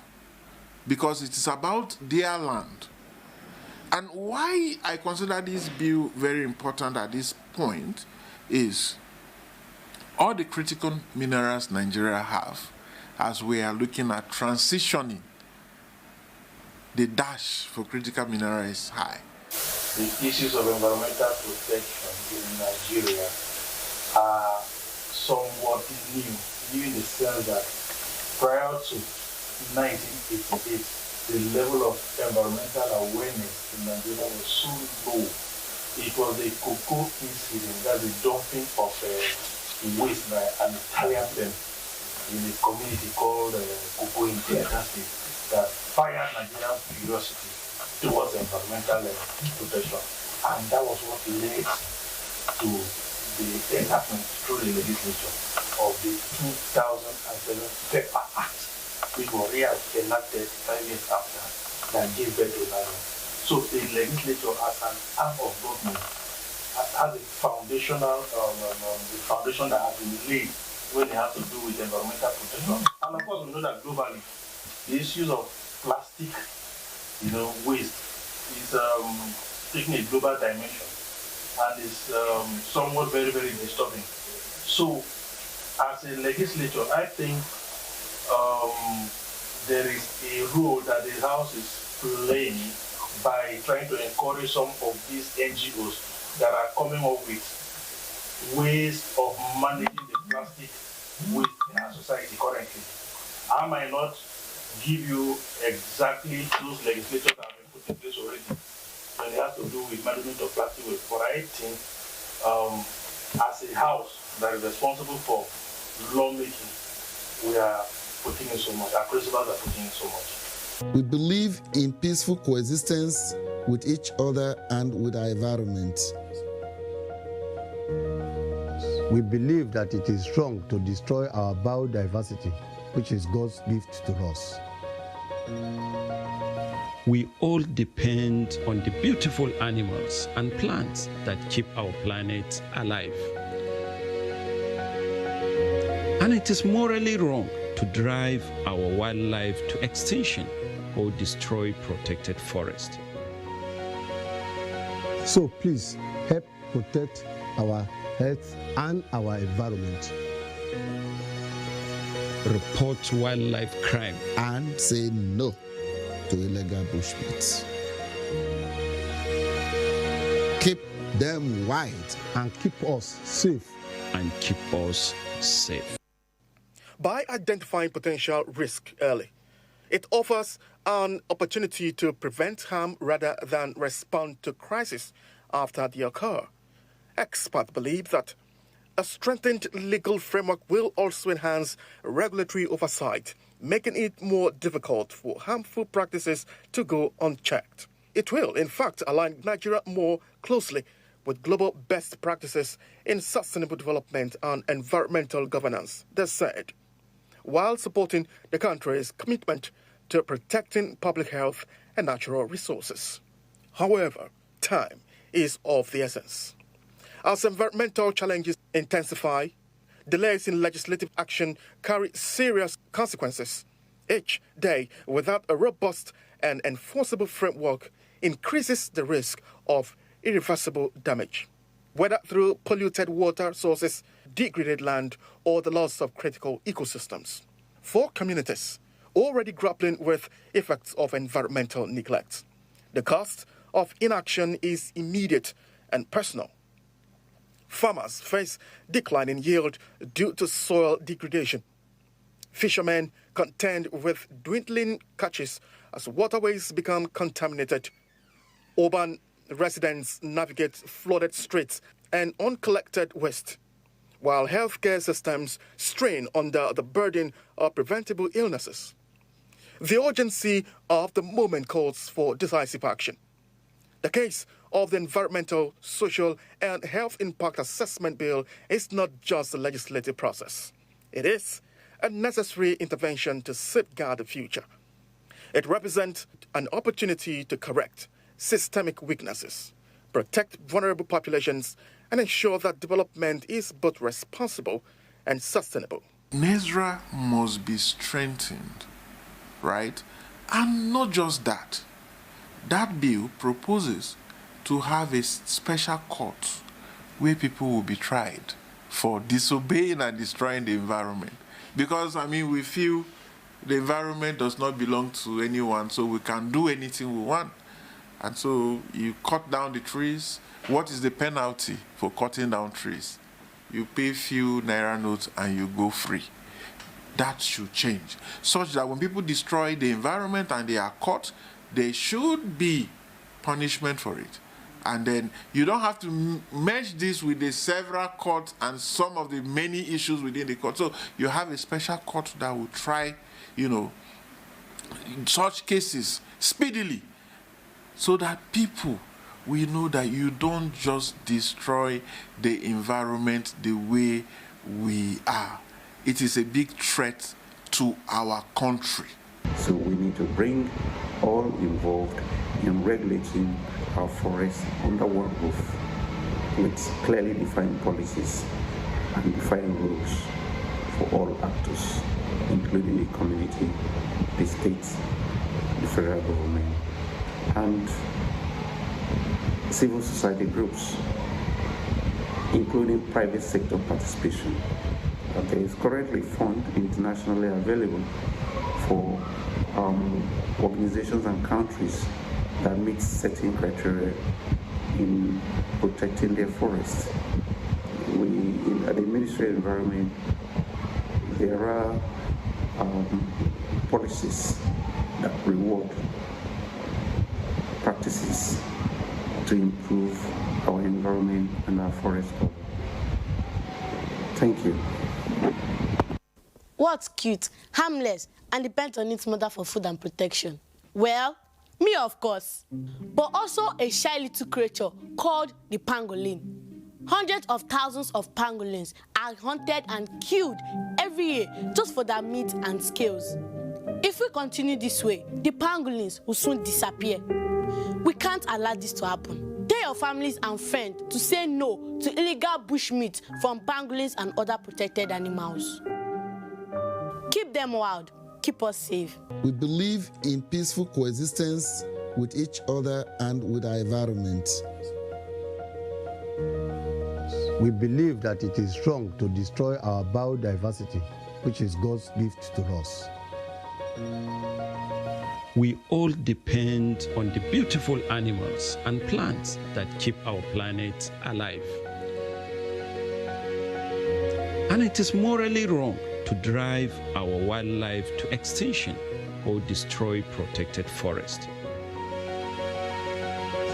because it is about their land. And why I consider this bill very important at this point is all the critical minerals Nigeria have, as we are looking at transitioning, the dash for critical minerals is high. The issues of environmental protection in Nigeria are somewhat new in the sense that prior to 1988, the level of environmental awareness in Nigeria was so low. It was a cocoa incident, that's the dumping of waste by an Italian firm in a community called Cocoa in Delta State that fired Nigerian curiosity towards environmental protection. And that was what led to the enactment through the legislature of the 2007 PEPA Act, which was re-enacted 5 years after, that gave birth to Nigeria. So the legislature, as an arm of government, has a foundation that has been laid when it has to do with environmental protection. And of course, we know that globally, the issues of plastic, waste is taking a global dimension and is somewhat very, very disturbing. So, as a legislature, I think there is a role that the House is playing by trying to encourage some of these NGOs that are coming up with ways of managing the plastic waste in our society currently. I might not give you exactly those legislatures that have been put in place already when it has to do with management of plastic waste, but I think as a house that is responsible for lawmaking, we are putting in so much, our principals are putting in so much. We believe in peaceful coexistence with each other and with our environment. We believe that it is wrong to destroy our biodiversity, which is God's gift to us. We all depend on the beautiful animals and plants that keep our planet alive. And it is morally wrong to drive our wildlife to extinction or destroy protected forest. So please help protect our health and our environment. Report wildlife crime and say no to illegal bushmeat. Keep them wide and keep us safe. And keep us safe. By identifying potential risk early, it offers an opportunity to prevent harm rather than respond to crisis after they occur. Experts believe that a strengthened legal framework will also enhance regulatory oversight, making it more difficult for harmful practices to go unchecked. It will, in fact, align Nigeria more closely with global best practices in sustainable development and environmental governance, they said, while supporting the country's commitment to protecting public health and natural resources. However, time is of the essence. As environmental challenges intensify, delays in legislative action carry serious consequences. Each day without a robust and enforceable framework increases the risk of irreversible damage, whether through polluted water sources, degraded land, or the loss of critical ecosystems. For communities already grappling with effects of environmental neglect, the cost of inaction is immediate and personal. Farmers face decline in yield due to soil degradation. Fishermen contend with dwindling catches as waterways become contaminated. Urban residents navigate flooded streets and uncollected waste, while healthcare systems strain under the burden of preventable illnesses. The urgency of the moment calls for decisive action. The case of the Environmental, Social, and Health Impact Assessment Bill is not just a legislative process. It is a necessary intervention to safeguard the future. It represents an opportunity to correct systemic weaknesses, protect vulnerable populations, and ensure that development is both responsible and sustainable. NESRA must be strengthened, right? And not just that. That bill proposes to have a special court where people will be tried for disobeying and destroying the environment. Because, we feel the environment does not belong to anyone, so we can do anything we want. And so you cut down the trees. What is the penalty for cutting down trees? You pay few naira notes and you go free. That should change, such that when people destroy the environment and they are caught, there should be punishment for it. And then you don't have to merge this with the several courts and some of the many issues within the court. So you have a special court that will try, such cases speedily, so that people will know that you don't just destroy the environment the way we are. It is a big threat to our country. So we need to bring all involved in regulating our forests under one roof with clearly defined policies and defined rules for all actors, including the community, the states, the federal government, and civil society groups, including private sector participation. There is currently fund internationally available for organizations and countries that meet certain criteria in protecting their forests. At the Ministry of Environment, there are policies that reward practices to improve our environment and our forest cover. Thank you. What's cute, harmless, and depends on its mother for food and protection? Well, me of course, but also a shy little creature called the pangolin. Hundreds of thousands of pangolins are hunted and killed every year just for their meat and scales. If we continue this way, the pangolins will soon disappear. We can't allow this to happen. Tell your families and friends to say no to illegal bushmeat from pangolins and other protected animals. Keep them wild. Keep us safe. We believe in peaceful coexistence with each other and with our environment. We believe that it is wrong to destroy our biodiversity, which is God's gift to us. We all depend on the beautiful animals and plants that keep our planet alive. And it is morally wrong to drive our wildlife to extinction or destroy protected forest.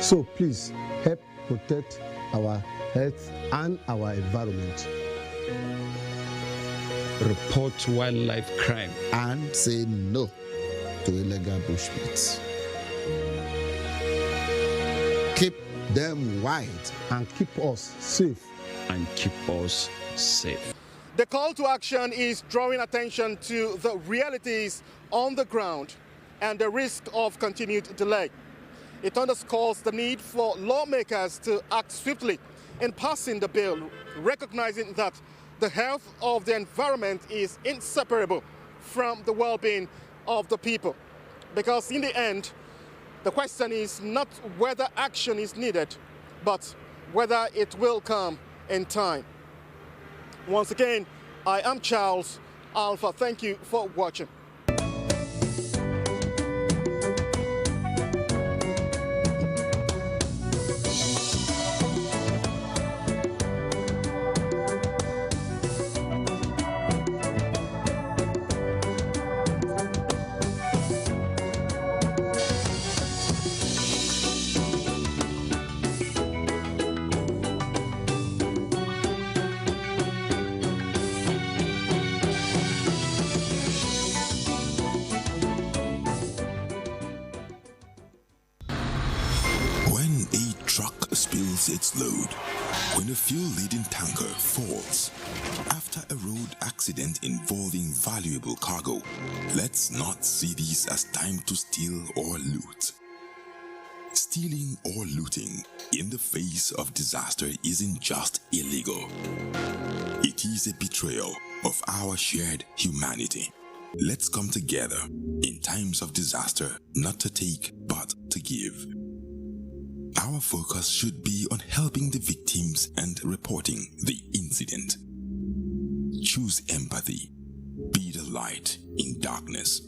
So please help protect our health and our environment. Report wildlife crime. And say no to illegal bushmeat. Keep them wide. And keep us safe. And keep us safe. The call to action is drawing attention to the realities on the ground and the risk of continued delay. It underscores the need for lawmakers to act swiftly in passing the bill, recognizing that the health of the environment is inseparable from the well-being of the people. Because in the end, the question is not whether action is needed, but whether it will come in time. Once again, I am Charles Alpha. Thank you for watching. Its load when a fuel-laden tanker falls after a road accident involving valuable cargo. Let's not see this as time to steal or loot. Stealing or looting in the face of disaster isn't just illegal. It is a betrayal of our shared humanity. Let's come together in times of disaster, not to take, but to give. Our focus should be on helping the victims and reporting the incident. Choose empathy. Be the light in darkness.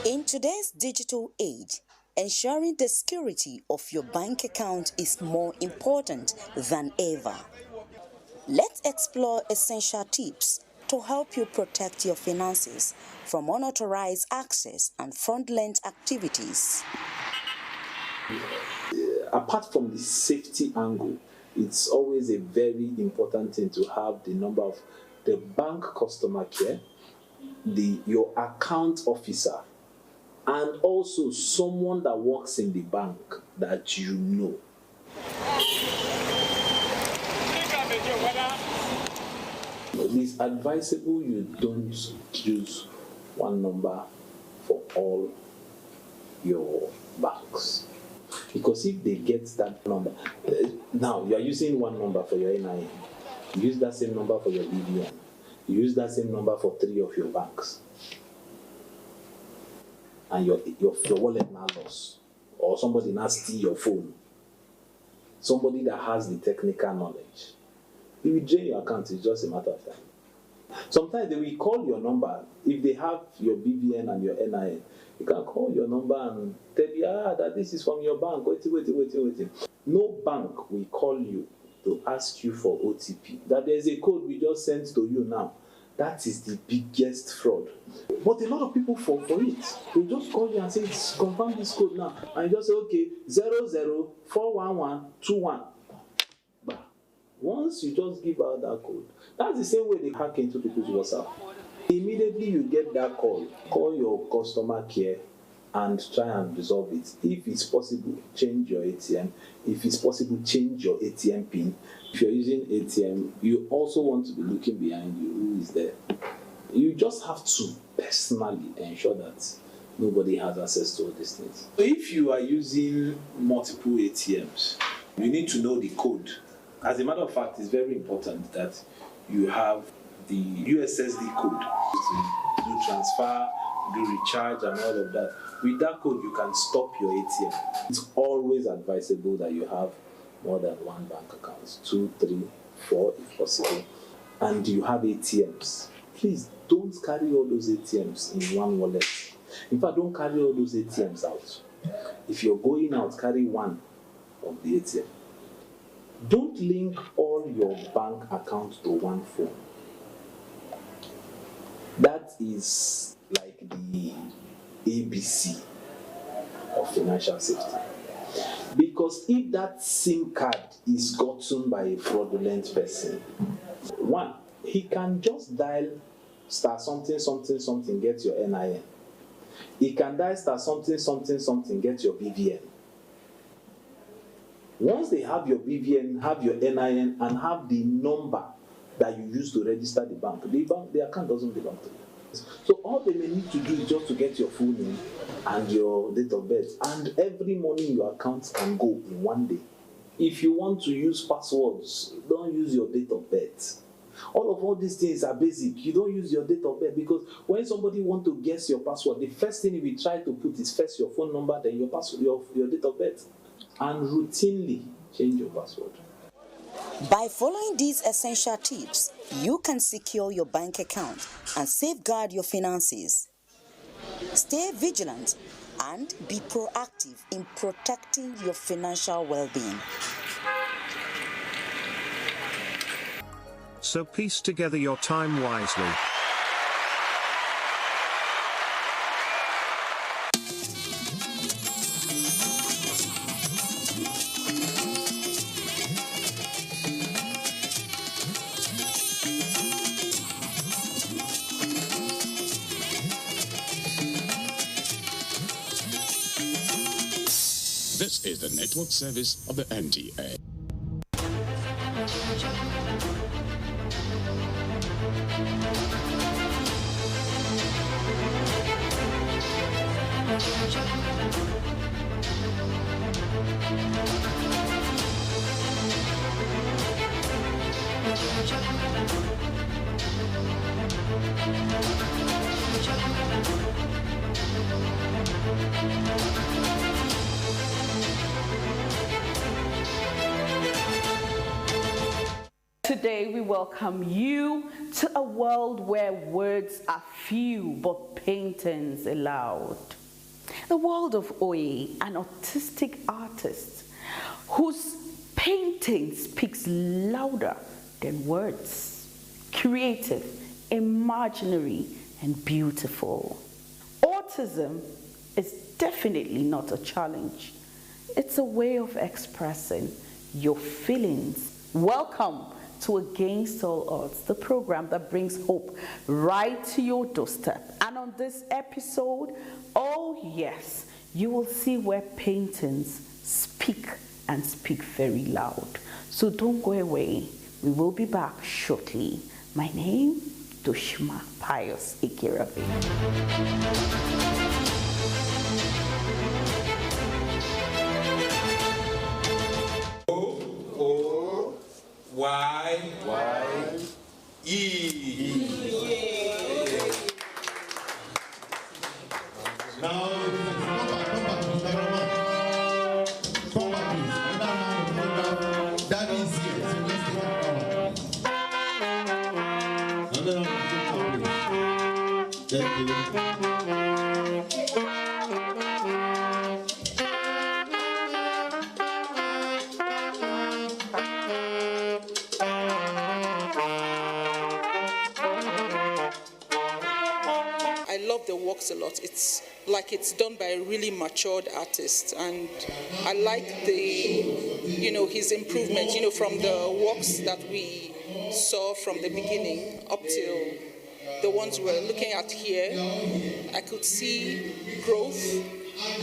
In today's digital age, ensuring the security of your bank account is more important than ever. Let's explore essential tips to help you protect your finances from unauthorized access and fraudulent activities. Apart from the safety angle, it's always a very important thing to have the number of the bank customer care, your account officer, and also someone that works in the bank that you know. It's advisable you don't use one number for all your banks. Because if they get that number, now you are using one number for your NIN, you use that same number for your BVN, you use that same number for 3 of your banks. And your wallet now lost, or somebody now steal your phone. Somebody that has the technical knowledge. If you drain your account, it's just a matter of time. Sometimes they will call your number. If they have your BVN and your NIN, you can call your number and tell you, that this is from your bank. Wait. No bank will call you to ask you for OTP. That there's a code we just sent to you now. That is the biggest fraud. But a lot of people fall for it. They just call you and say, confirm this code now. And you just say, okay, 0041121. But once you just give out that code, that's the same way they hack into people's WhatsApp. Immediately you get that call your customer care and try and resolve it. If it's possible, change your ATM. If it's possible, change your ATM PIN. If you're using ATM, you also want to be looking behind you. Who is there? You just have to personally ensure that nobody has access to all these things. So if you are using multiple ATMs, you need to know the code. As a matter of fact, it's very important that you have the USSD code to do transfer, do recharge, and all of that. With that code, you can stop your ATM. It's always advisable that you have more than one bank account, 2, 3, 4 if possible, and you have ATMs. Please don't carry all those ATMs in one wallet. In fact, don't carry all those ATMs out. If you're going out, carry one of the ATM. Don't link all your bank accounts to one phone. That is like the ABC of financial safety. Because if that SIM card is gotten by a fraudulent person, one, he can just dial star something, something, something, get your NIN. He can dial star something, something, something, get your BVN. Once they have your BVN, have your NIN, and have the number that you use to register the bank, the account doesn't belong to you. So all they may need to do is just to get your full name and your date of birth, and every money in your account can go in one day. If you want to use passwords, don't use your date of birth. All these things are basic. You don't use your date of birth, because when somebody wants to guess your password, the first thing we try to put is first your phone number, then your password, your date of birth, and routinely change your password. By following these essential tips, you can secure your bank account and safeguard your finances. Stay vigilant and be proactive in protecting your financial well-being. So piece together your time wisely. This is the network service of the NTA. Today we welcome you to a world where words are few but paintings allowed. The world of Oye, an autistic artist whose painting speaks louder than words. Creative, imaginary, and beautiful. Autism is definitely not a challenge. It's a way of expressing your feelings. Welcome to Against All Odds, the program that brings hope right to your doorstep. And on this episode, oh yes, you will see where paintings speak and speak very loud. So don't go away. We will be back shortly. My name, Dushma Pius Ikirabe. Y-E. Now, Daddy is here. Thank you. The works a lot. It's like it's done by a really matured artist, and I like the, his improvement, from the works that we saw from the beginning up till the ones we're looking at here. I could see growth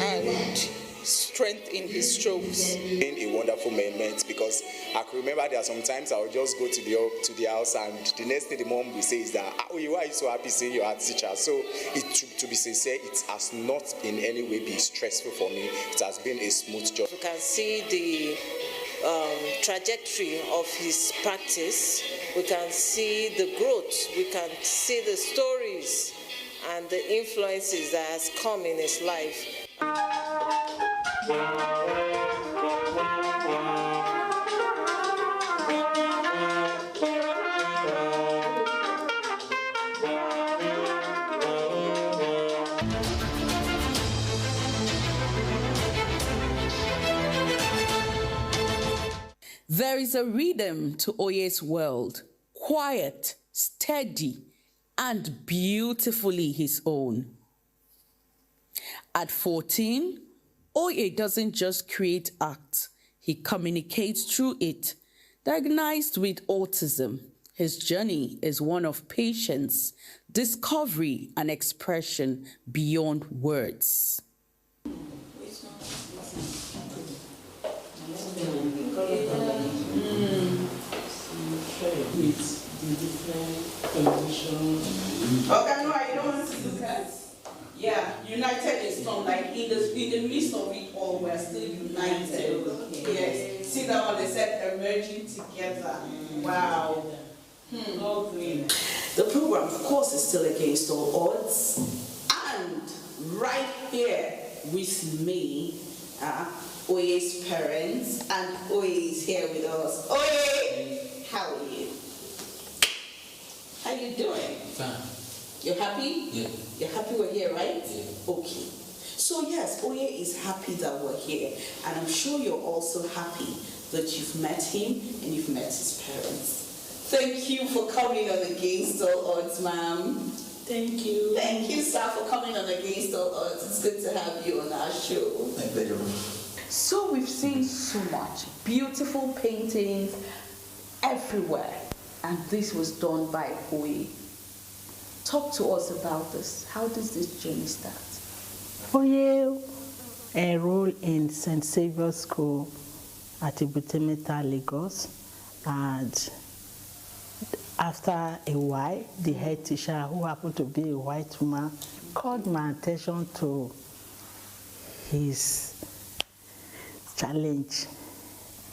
and strength in his strokes. Being a wonderful moment, because I can remember there are sometimes I would just go to the house, and the next thing the mom will say is that, why are you so happy seeing your art teacher? So to be sincere, it has not in any way been stressful for me. It has been a smooth job. You can see the trajectory of his practice. We can see the growth. We can see the stories and the influences that has come in his life. There is a rhythm to Oye's world, quiet, steady, and beautifully his own. At 14, Oye doesn't just create art, he communicates through it. Diagnosed with autism, his journey is one of patience, discovery, and expression beyond words. Okay, no, I don't want to look at. Yeah, united in storm, like in the midst of it all, we're still united. Yes. See that one, they said emerging together. Wow. The program, of course, is still against all odds. And right here with me, Oye's parents, and Oye is here with us. Oye, how are you? How you doing? Fine. You're happy? Yeah. You're happy we're here, right? Yeah. Okay. So yes, Oye is happy that we're here. And I'm sure you're also happy that you've met him and you've met his parents. Thank you for coming on Against All Odds, ma'am. Thank you. Thank you, sir, for coming on Against All Odds. It's good to have you on our show. My pleasure. So we've seen so much beautiful paintings everywhere, and this was done by Oye. Talk to us about this. How does this journey start? Oye enrolled in St. Saviour's School at Abuja, Lagos, and after a while, the head teacher, who happened to be a white woman, called my attention to his challenge.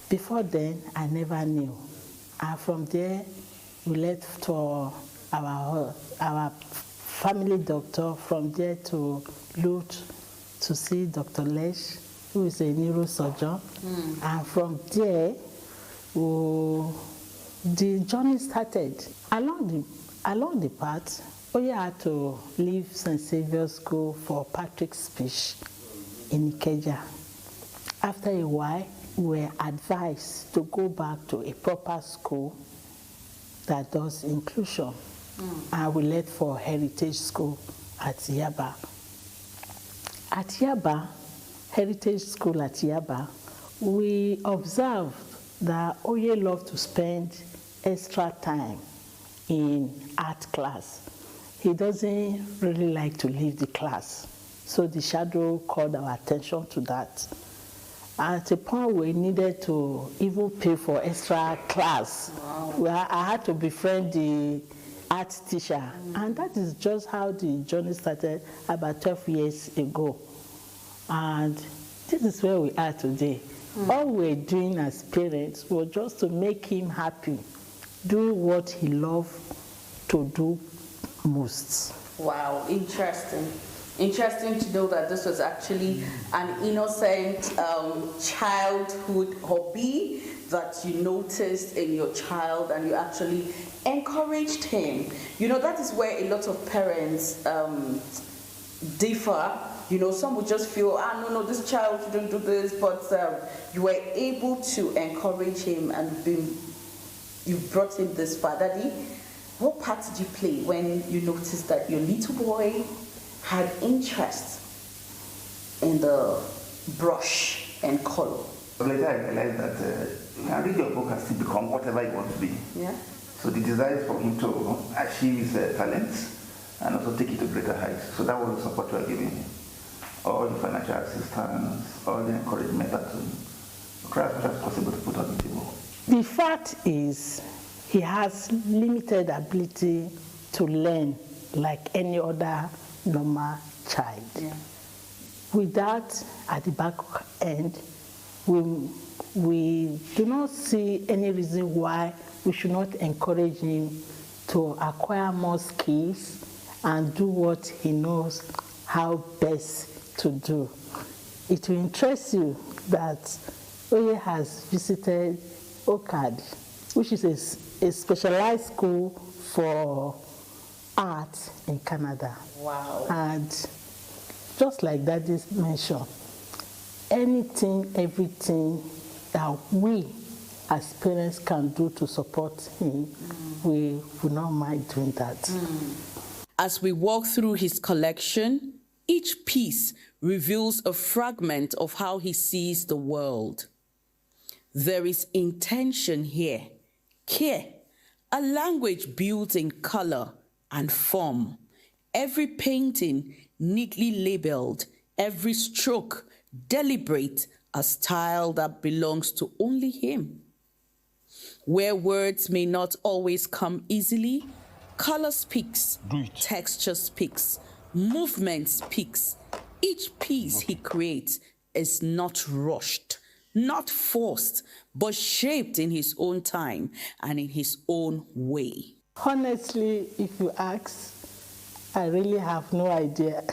Before then, I never knew. And from there, we left for our family doctor, from there to Lut to see Dr. Lesh, who is a neurosurgeon. And from there, the journey started. Along the path, Oye had to leave St. Saviour's School for Patrick's speech in Ikeja. After a while, we were advised to go back to a proper school that does inclusion. And we left for Heritage School at Yaba. At Yaba, Heritage School at Yaba, we observed that Oye loved to spend extra time in art class. He doesn't really like to leave the class. So the shadow called our attention to that. At a point we needed to even pay for extra class. Wow. Where I had to befriend the art teacher. And that is just how the journey started about 12 years ago. And this is where we are today. All we're doing as parents was just to make him happy, do what he loved to do most. Wow, interesting. Interesting to know that this was actually an innocent childhood hobby that you noticed in your child and you actually encouraged him. You know, that is where a lot of parents differ. You know, some would just feel, no, this child shouldn't do this, but you were able to encourage him and you brought him this far. Daddy, what part did you play when you noticed that your little boy had interest in the brush and color? Later I realized that you can read your book and still become whatever you want to be. Yeah. So the desire is for him to achieve his talents and also take it to greater heights. So that was the support we are giving him. All the financial assistance, all the encouragement to try as much as possible to put on the table. The fact is, he has limited ability to learn like any other normal child. Yeah. With that, at the back end, we do not see any reason why we should not encourage him to acquire more skills and do what he knows how best to do. It will interest you that Oye has visited OCAD, which is a specialized school for art in Canada. Wow. And just like Daddy mentioned, anything, everything that we as parents can do to support him, we would not mind doing that. As we walk through his collection, each piece reveals a fragment of how he sees the world. There is intention here, care, a language built in color and form. Every painting neatly labeled, every stroke deliberate, a style that belongs to only him. Where words may not always come easily, color speaks, texture speaks, movement speaks. Each piece he creates is not rushed, not forced, but shaped in his own time and in his own way. Honestly, if you ask, I really have no idea.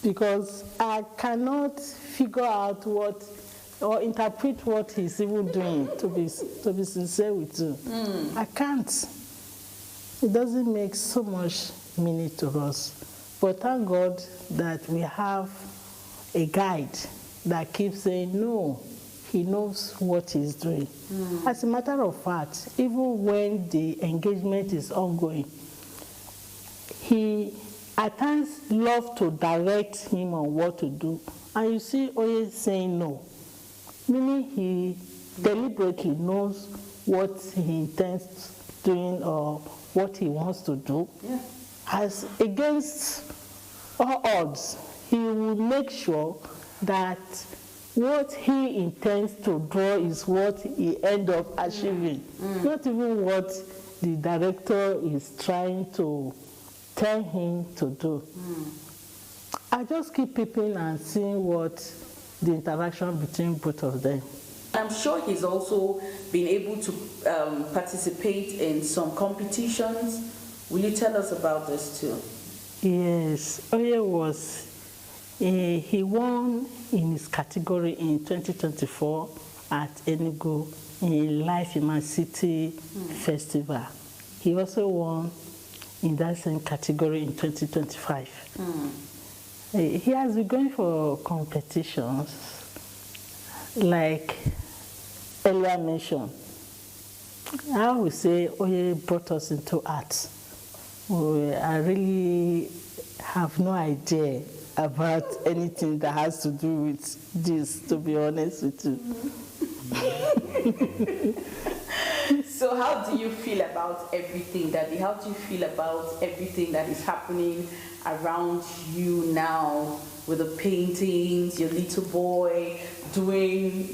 Because I cannot figure out what or interpret what he's even doing, to be sincere with you. I can't. It doesn't make so much meaning to us. But thank God that we have a guide that keeps saying, no, he knows what he's doing. As a matter of fact, even when the engagement is ongoing, he at times loves to direct him on what to do. And you see always saying no, meaning he deliberately knows what he intends doing or what he wants to do. As against all odds, he will make sure that what he intends to draw is what he ends up achieving, not even what the director is trying to tell him to do. I just keep peeping and seeing what the interaction between both of them. I'm sure he's also been able to participate in some competitions. Will you tell us about this too? Yes, Oye he won in his category in 2024 at Enugu in Life in My City Festival. He also won in that same category in 2025. He has been going for competitions, like earlier mentioned. I would say Oye brought us into art. I really have no idea about anything that has to do with this, to be honest with you. So how do you feel about everything, Daddy? How do you feel about everything that is happening around you now with the paintings, your little boy doing,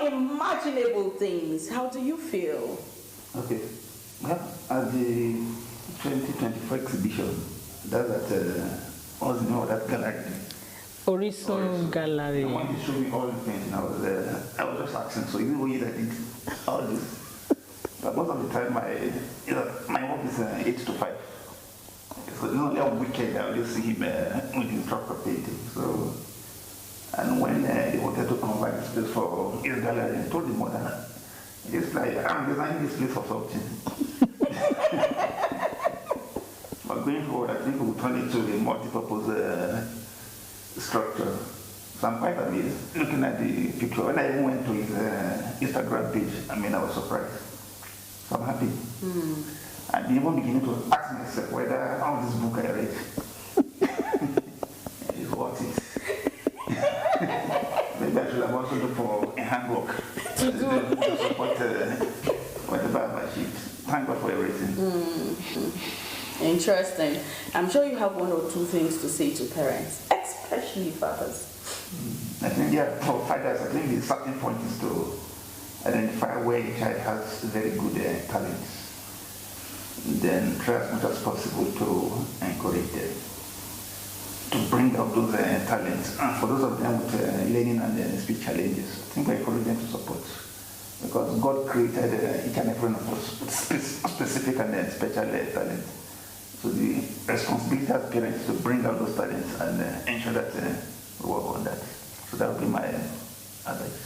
unimaginable things? How do you feel? Okay. Well, at the 2024 exhibition, that's at, what's the name of that gallery? Horizon Gallery. I want to show me all the painting. I was just asking, so even when that did all this. But most of the time, my work is 8 to 5. So only on weekend I'll just see him with his truck of painting. So, and when they wanted to convert this place for his gallery, I told the mother, it's like, I'm designing this place for something. But going forward, I think we'll turn it to a multi-purpose structure. So I'm quite amazed looking at the picture. When I even went to his Instagram page, I was surprised. So I'm happy. And even beginning to ask myself whether all this book I read is worth it. Maybe I should have also looked for a handbook to support whatever I've achieved. Thank God for everything. Interesting. I'm sure you have one or two things to say to parents, especially fathers. I think, for fathers, I think the starting point is to identify where a child has very good talents. Then try as much as possible to encourage them to bring out those talents. And for those of them with learning and speech challenges, I think we encourage them to support. Because God created each and every one of us with specific and special talents. So the responsibility as parents is to bring out those talents and ensure that we work on that. So that would be my advice.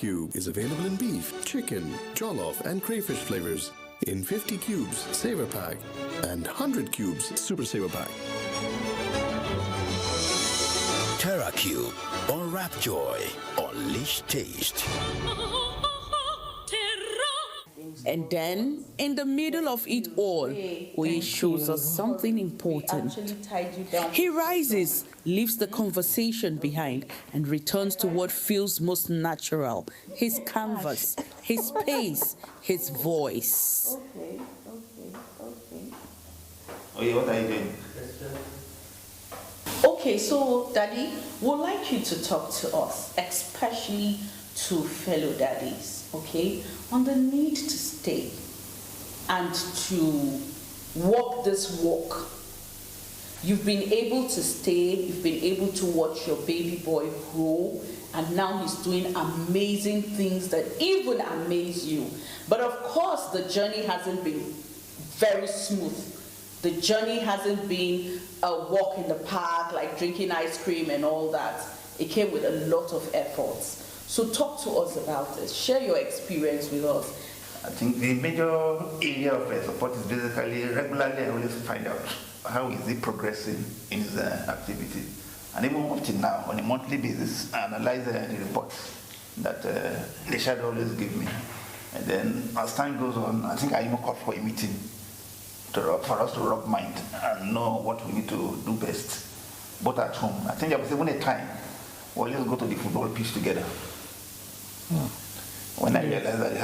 Cube is available in beef, chicken, jollof, and crayfish flavors. In 50 cubes, Saver Pack, and 100 cubes, Super Saver Pack. Terra Cube, unwrap joy, unleash taste. And then, in the middle of it all, Oye shows us something important. He rises, leaves the conversation behind, and returns to what feels most natural, his canvas, his space, his voice. Oye, what are you doing? Okay, so Daddy, we'd like you to talk to us, especially to fellow daddies, okay, on the need to stay and to walk this walk. You've been able to stay, you've been able to watch your baby boy grow, and now he's doing amazing things that even amaze you. But of course, the journey hasn't been very smooth. The journey hasn't been a walk in the park, like drinking ice cream and all that. It came with a lot of efforts. So talk to us about this. Share your experience with us. I think the major area of support is basically regularly I always find out how is he progressing in his activity. And even up till now, on a monthly basis, I analyze the reports that they should always give me. And then as time goes on, I think I even call for a meeting for us to rub mind and know what we need to do best, both at home. I think there was even a time we always go to the football pitch together. When I realized that